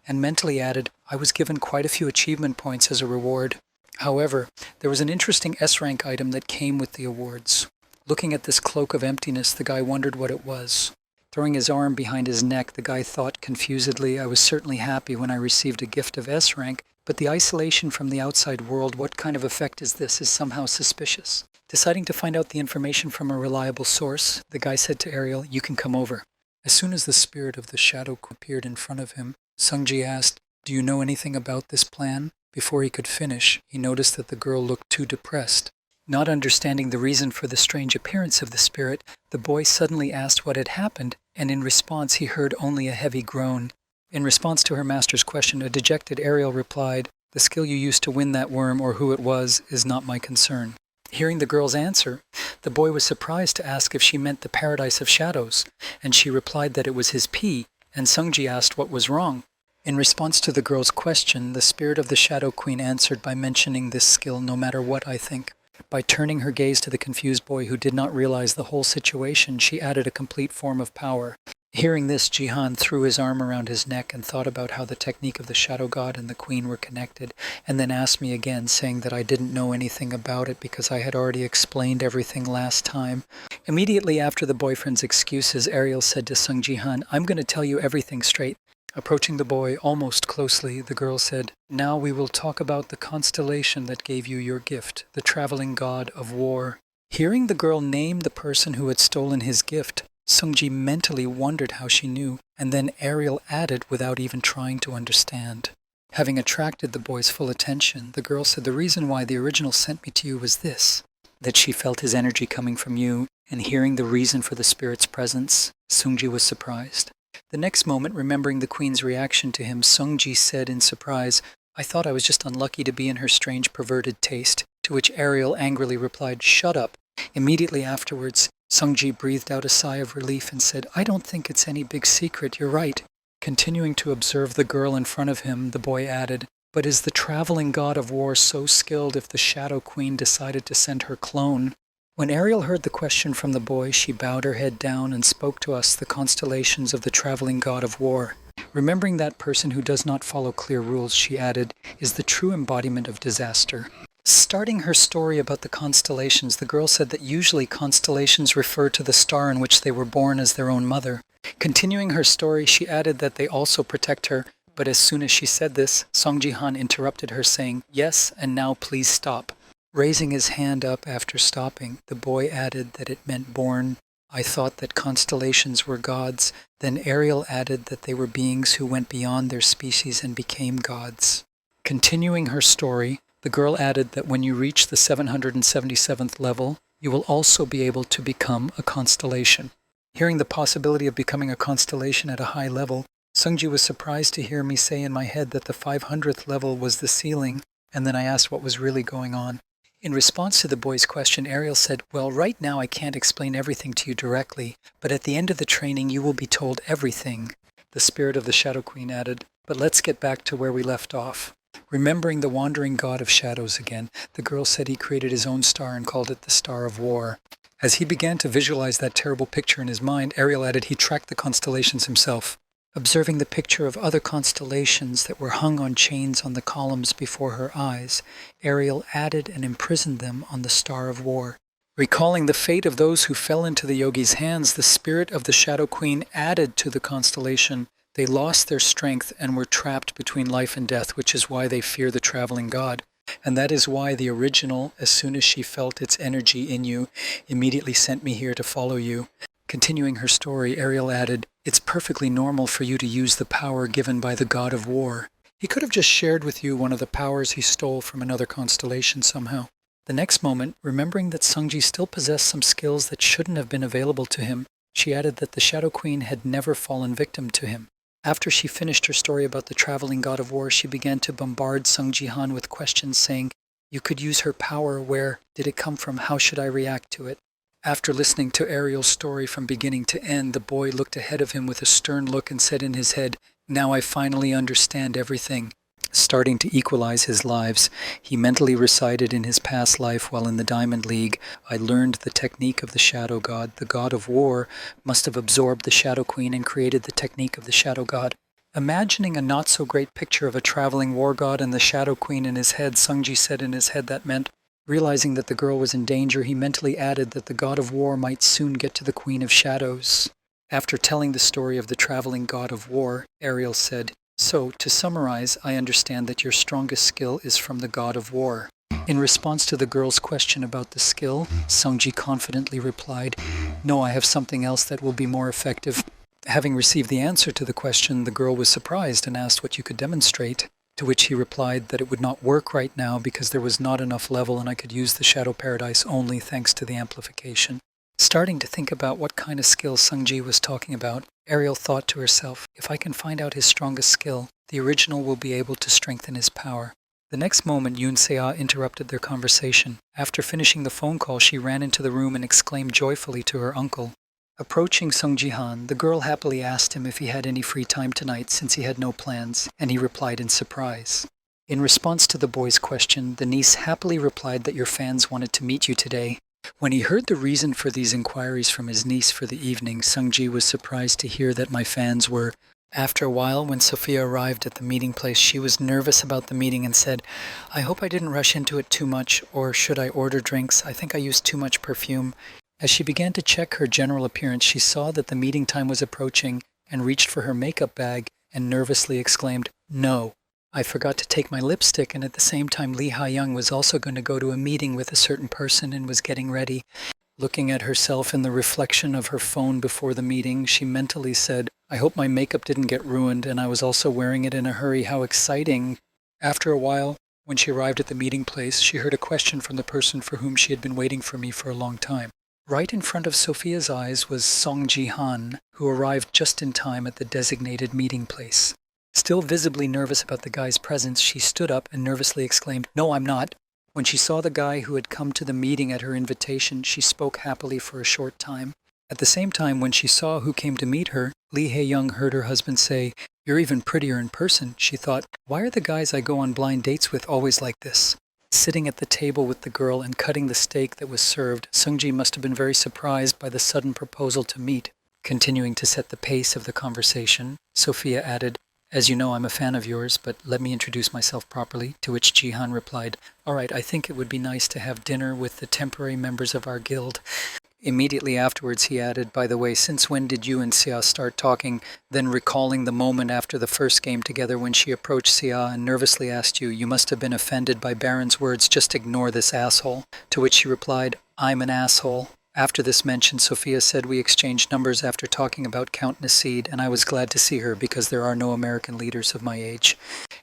and mentally added, I was given quite a few achievement points as a reward. However, there was an interesting S-rank item that came with the awards. Looking at this cloak of emptiness, the guy wondered what it was. Throwing his arm behind his neck, the guy thought confusedly, I was certainly happy when I received a gift of S-rank, but the isolation from the outside world, what kind of effect is this, is somehow suspicious. Deciding to find out the information from a reliable source, the guy said to Ariel, you can come over. As soon as the spirit of the shadow appeared in front of him, Sungji asked, do you know anything about this plan? Before he could finish, he noticed that the girl looked too depressed. Not understanding the reason for the strange appearance of the spirit, the boy suddenly asked what had happened, and in response he heard only a heavy groan. In response to her master's question, a dejected Ariel replied, the skill you used to win that worm, or who it was, is not my concern. Hearing the girl's answer, the boy was surprised to ask if she meant the paradise of shadows, and she replied that it was his pea, and Sungji asked what was wrong. In response to the girl's question, the spirit of the Shadow Queen answered by mentioning this skill no matter what I think. By turning her gaze to the confused boy who did not realize the whole situation, she added a complete form of power. Hearing this, Jihan threw his arm around his neck and thought about how the technique of the Shadow God and the Queen were connected, and then asked me again, saying that I didn't know anything about it because I had already explained everything last time. Immediately after the boyfriend's excuses, Ariel said to Sung Jihan, I'm going to tell you everything straight. Approaching the boy almost closely, the girl said, now we will talk about the constellation that gave you your gift, the traveling god of war. Hearing the girl name the person who had stolen his gift, Sungji mentally wondered how she knew, and then Ariel added without even trying to understand. Having attracted the boy's full attention, the girl said the reason why the original sent me to you was this, that she felt his energy coming from you, and hearing the reason for the spirit's presence, Sungji was surprised. The next moment, remembering the queen's reaction to him, Sungji said in surprise, I thought I was just unlucky to be in her strange perverted taste, to which Ariel angrily replied, shut up. Immediately afterwards, Sungji breathed out a sigh of relief and said, I don't think it's any big secret, you're right. Continuing to observe the girl in front of him, the boy added, but is the traveling god of war so skilled if the Shadow Queen decided to send her clone? When Ariel heard the question from the boy, she bowed her head down and spoke to us the constellations of the traveling god of war. Remembering that person who does not follow clear rules, she added, is the true embodiment of disaster. Starting her story about the constellations, the girl said that usually constellations refer to the star in which they were born as their own mother. Continuing her story, she added that they also protect her, but as soon as she said this, Song Ji-han interrupted her saying, yes, and now please stop. Raising his hand up after stopping, the boy added that it meant born. I thought that constellations were gods. Then Ariel added that they were beings who went beyond their species and became gods. Continuing her story, the girl added that when you reach the 777th level, you will also be able to become a constellation. Hearing the possibility of becoming a constellation at a high level, Sungji was surprised to hear me say in my head that the 500th level was the ceiling, and then I asked what was really going on. In response to the boy's question, Ariel said, well, right now I can't explain everything to you directly, but at the end of the training you will be told everything. The spirit of the Shadow Queen added, but let's get back to where we left off. Remembering the wandering god of shadows again, the girl said he created his own star and called it the Star of War. As he began to visualize that terrible picture in his mind, Ariel added he tracked the constellations himself. Observing the picture of other constellations that were hung on chains on the columns before her eyes, Ariel added and imprisoned them on the Star of War. Recalling the fate of those who fell into the yogi's hands, the spirit of the Shadow Queen added to the constellation. They lost their strength and were trapped between life and death, which is why they fear the traveling god. And that is why the original, as soon as she felt its energy in you, immediately sent me here to follow you. Continuing her story, Ariel added, it's perfectly normal for you to use the power given by the god of war. He could have just shared with you one of the powers he stole from another constellation somehow. The next moment, remembering that Sungji still possessed some skills that shouldn't have been available to him, she added that the Shadow Queen had never fallen victim to him. After she finished her story about the traveling god of war, she began to bombard Sung Ji-han with questions saying, you could use her power, where did it come from, how should I react to it? After listening to Ariel's story from beginning to end, the boy looked ahead of him with a stern look and said in his head, now I finally understand everything. Starting to equalize his lives, he mentally recited in his past life while in the Diamond League, I learned the technique of the Shadow God. The God of War must have absorbed the Shadow Queen and created the technique of the Shadow God. Imagining a not-so-great picture of a traveling war god and the Shadow Queen in his head, Sungji said in his head that meant, realizing that the girl was in danger, he mentally added that the god of war might soon get to the Queen of Shadows. After telling the story of the traveling god of war, Ariel said, "So, to summarize, I understand that your strongest skill is from the god of war." In response to the girl's question about the skill, Sungji confidently replied, "No, I have something else that will be more effective." Having received the answer to the question, the girl was surprised and asked what you could demonstrate, to which he replied that it would not work right now because there was not enough level and I could use the Shadow Paradise only thanks to the amplification. Starting to think about what kind of skill Sungji was talking about, Ariel thought to herself, if I can find out his strongest skill, the original will be able to strengthen his power. The next moment, Yoon Se-ah interrupted their conversation. After finishing the phone call, she ran into the room and exclaimed joyfully to her uncle. Approaching Sung Ji-han, the girl happily asked him if he had any free time tonight since he had no plans, and he replied in surprise. In response to the boy's question, the niece happily replied that your fans wanted to meet you today. When he heard the reason for these inquiries from his niece for the evening, Sung-ji was surprised to hear that my fans were. After a while, when Sophia arrived at the meeting place, she was nervous about the meeting and said, "I hope I didn't rush into it too much, or should I order drinks? I think I used too much perfume." As she began to check her general appearance, she saw that the meeting time was approaching and reached for her makeup bag and nervously exclaimed, "No, I forgot to take my lipstick," and at the same time Lee Ha-young was also going to go to a meeting with a certain person and was getting ready. Looking at herself in the reflection of her phone before the meeting, she mentally said, "I hope my makeup didn't get ruined and I was also wearing it in a hurry. How exciting." After a while, when she arrived at the meeting place, she heard a question from the person for whom she had been waiting for me for a long time. Right in front of Sophia's eyes was Song Ji-han, who arrived just in time at the designated meeting place. Still visibly nervous about the guy's presence, she stood up and nervously exclaimed, "No, I'm not." When she saw the guy who had come to the meeting at her invitation, she spoke happily for a short time. At the same time, when she saw who came to meet her, Lee Hae-young heard her husband say, "You're even prettier in person." She thought, "Why are the guys I go on blind dates with always like this?" Sitting at the table with the girl and cutting the steak that was served, Sung-ji must have been very surprised by the sudden proposal to meet. Continuing to set the pace of the conversation, Sophia added, "As you know, I'm a fan of yours, but let me introduce myself properly," to which Ji-han replied, "All right, I think it would be nice to have dinner with the temporary members of our guild." Immediately afterwards, he added, "By the way, since when did you and Sia start talking?" Then recalling the moment after the first game together when she approached Sia and nervously asked you, "You must have been offended by Baron's words, just ignore this asshole." To which she replied, "I'm an asshole." After this mention, Sophia said we exchanged numbers after talking about Count Nasid, and I was glad to see her because there are no American leaders of my age.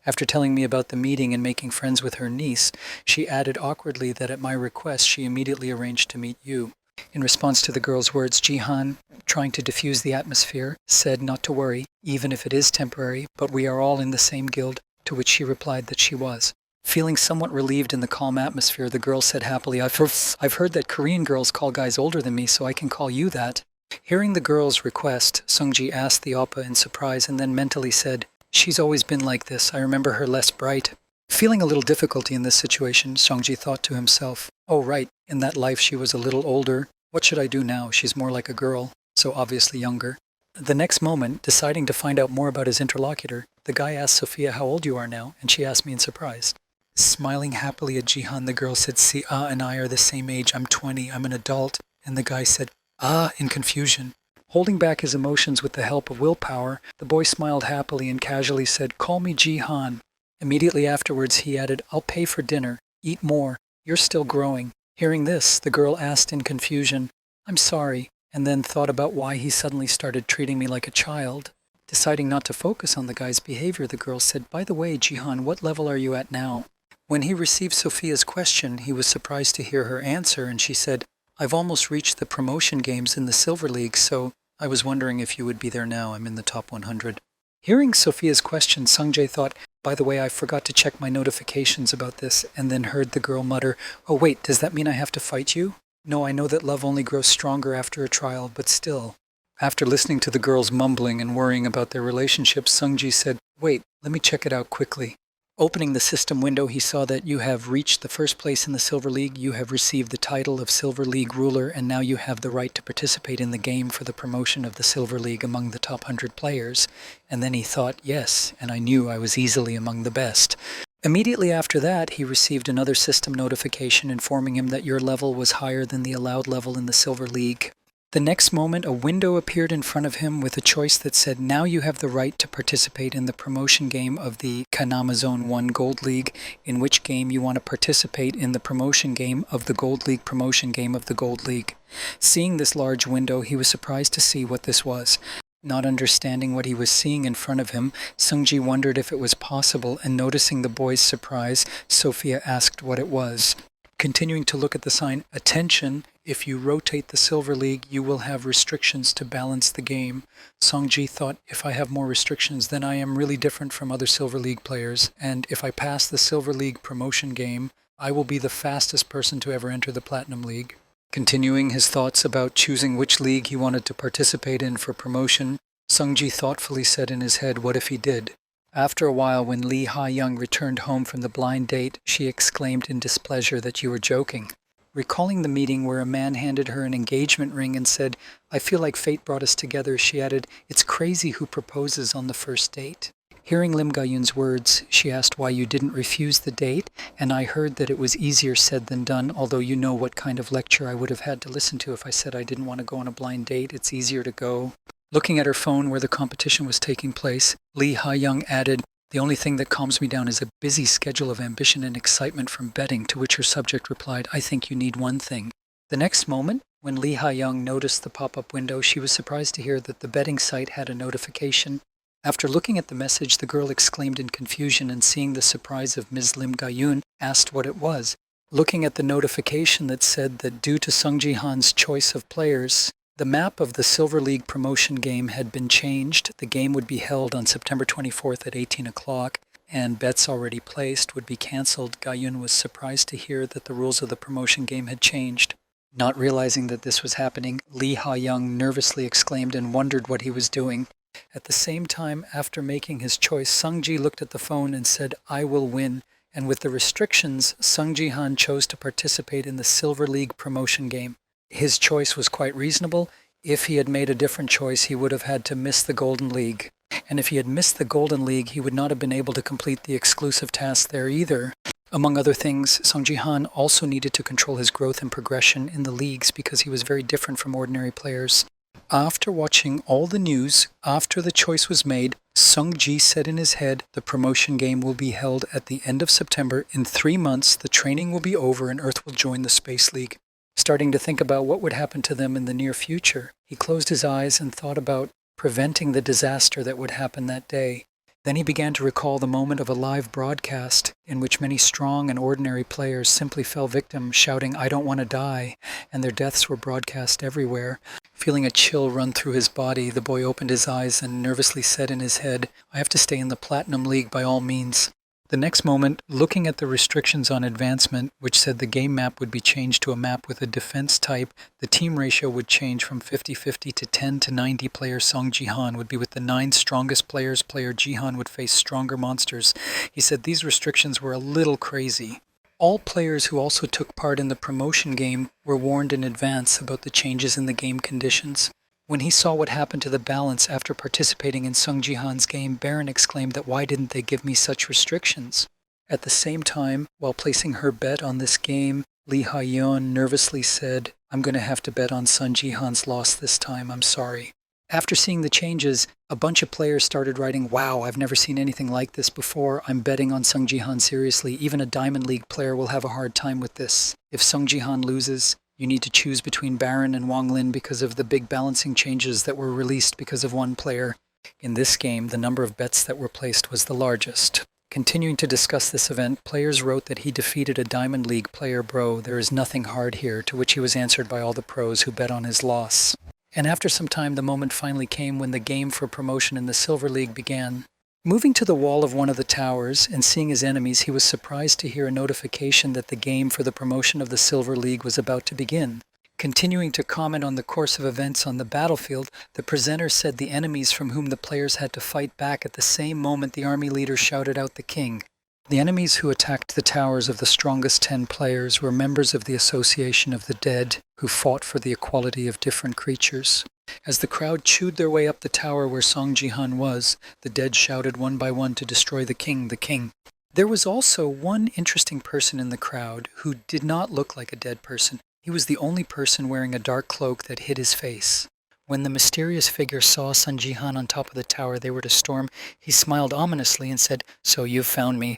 After telling me about the meeting and making friends with her niece, she added awkwardly that at my request she immediately arranged to meet you. In response to the girl's words, Ji-han, trying to diffuse the atmosphere, said not to worry, even if it is temporary, but we are all in the same guild, to which she replied that she was. Feeling somewhat relieved in the calm atmosphere, the girl said happily, I've heard that Korean girls call guys older than me, so I can call you that." Hearing the girl's request, Sung-ji asked the oppa in surprise and then mentally said, "She's always been like this. I remember her less bright." Feeling a little difficulty in this situation, Sung-ji thought to himself, "Oh right, in that life she was a little older. What should I do now? She's more like a girl, so obviously younger." The next moment, deciding to find out more about his interlocutor, the guy asked Sophia how old you are now, and she asked me in surprise. Smiling happily at Ji-han, the girl said, "Sia and I are the same age. I'm 20. I'm an adult." And the guy said, "Ah," in confusion. Holding back his emotions with the help of willpower, the boy smiled happily and casually said, "Call me Ji-han." Immediately afterwards, he added, "I'll pay for dinner. Eat more. You're still growing." Hearing this, the girl asked in confusion, "I'm sorry," and then thought about why he suddenly started treating me like a child. Deciding not to focus on the guy's behavior, the girl said, "By the way, Ji-han, what level are you at now?" When he received Sophia's question, he was surprised to hear her answer, and she said, "I've almost reached the promotion games in the Silver League, so I was wondering if you would be there now. I'm in the top 100. Hearing Sophia's question, Sung-jae thought, "By the way, I forgot to check my notifications about this," and then heard the girl mutter, "Oh wait, does that mean I have to fight you? No, I know that love only grows stronger after a trial, but still." After listening to the girls mumbling and worrying about their relationship, Sung-ji said, "Wait, let me check it out quickly." Opening the system window, he saw that you have reached the first place in the Silver League, you have received the title of Silver League ruler, and now you have the right to participate in the game for the promotion of the Silver League among the top 100 players. And then he thought, yes, and I knew I was easily among the best. Immediately after that, he received another system notification informing him that your level was higher than the allowed level in the Silver League. The next moment, a window appeared in front of him with a choice that said, now you have the right to participate in the promotion game of the Kanama Zone 1 Gold League, in which game you want to participate in the promotion game of the Gold League promotion game of the Gold League. Seeing this large window, he was surprised to see what this was. Not understanding what he was seeing in front of him, Sungji wondered if it was possible, and noticing the boy's surprise, Sophia asked what it was. Continuing to look at the sign, attention, if you rotate the Silver League, you will have restrictions to balance the game. Sungji thought, if I have more restrictions, then I am really different from other Silver League players, and if I pass the Silver League promotion game, I will be the fastest person to ever enter the Platinum League. Continuing his thoughts about choosing which league he wanted to participate in for promotion, Sungji thoughtfully said in his head, what if he did? After a while, when Lee Ha-young returned home from the blind date, she exclaimed in displeasure that you were joking. Recalling the meeting where a man handed her an engagement ring and said, I feel like fate brought us together, she added, it's crazy who proposes on the first date. Hearing Lim Ga-yoon's words, she asked why you didn't refuse the date, and I heard that it was easier said than done, although you know what kind of lecture I would have had to listen to if I said I didn't want to go on a blind date. It's easier to go. Looking at her phone where the competition was taking place, Lee Ha-young added, the only thing that calms me down is a busy schedule of ambition and excitement from betting, to which her subject replied, I think you need one thing. The next moment, when Lee Ha-young noticed the pop-up window, she was surprised to hear that the betting site had a notification. After looking at the message, the girl exclaimed in confusion, and seeing the surprise of Ms. Lim Ga-yoon, asked what it was. Looking at the notification that said that due to Sung Ji-han's choice of players, the map of the Silver League promotion game had been changed. The game would be held on September 24th at 18 o'clock, and bets already placed would be cancelled. Ga-yoon was surprised to hear that the rules of the promotion game had changed. Not realizing that this was happening, Lee Ha-young nervously exclaimed and wondered what he was doing. At the same time, after making his choice, Sung-ji looked at the phone and said, I will win. And with the restrictions, Sung Ji-han chose to participate in the Silver League promotion game. His choice was quite reasonable. If he had made a different choice, he would have had to miss the Golden League. And if he had missed the Golden League, he would not have been able to complete the exclusive task there either. Among other things, Sung Ji-han also needed to control his growth and progression in the leagues because he was very different from ordinary players. After watching all the news, after the choice was made, Sung-ji said in his head, the promotion game will be held at the end of September. In 3 months, the training will be over and Earth will join the Space League. Starting to think about what would happen to them in the near future, he closed his eyes and thought about preventing the disaster that would happen that day. Then he began to recall the moment of a live broadcast in which many strong and ordinary players simply fell victim, shouting, I don't want to die, and their deaths were broadcast everywhere. Feeling a chill run through his body, the boy opened his eyes and nervously said in his head, I have to stay in the Platinum League by all means. The next moment, looking at the restrictions on advancement, which said the game map would be changed to a map with a defense type, the team ratio would change from 50-50 to 10 to 90. Player Song Ji-han would be with the 9 strongest players. Player Ji-han would face stronger monsters. He said these restrictions were a little crazy. All players who also took part in the promotion game were warned in advance about the changes in the game conditions. When he saw what happened to the balance after participating in Sung Ji-han's game, Baron exclaimed that why didn't they give me such restrictions? At the same time, while placing her bet on this game, Lee Ha-young nervously said, I'm going to have to bet on Sung Ji-han's loss this time, I'm sorry. After seeing the changes, a bunch of players started writing, wow, I've never seen anything like this before. I'm betting on Sung Ji-han seriously. Even a Diamond League player will have a hard time with this. If Sung Ji-han loses, you need to choose between Baron and Wang Lin because of the big balancing changes that were released because of one player. In this game, the number of bets that were placed was the largest. Continuing to discuss this event, players wrote that he defeated a Diamond League player. Bro, there is nothing hard here, to which he was answered by all the pros who bet on his loss. And after some time, the moment finally came when the game for promotion in the Silver League began. Moving to the wall of one of the towers and seeing his enemies, he was surprised to hear a notification that the game for the promotion of the Silver League was about to begin. Continuing to comment on the course of events on the battlefield, the presenter said the enemies from whom the players had to fight back. At the same moment, the army leader shouted out the king. The enemies who attacked the towers of the strongest 10 players were members of the Association of the Dead, who fought for the equality of different creatures. As the crowd chewed their way up the tower where Song Ji-han was, the dead shouted one by one to destroy the king, the king. There was also one interesting person in the crowd who did not look like a dead person. He was the only person wearing a dark cloak that hid his face. When the mysterious figure saw Sun Ji-han on top of the tower they were to storm, he smiled ominously and said, "So you've found me."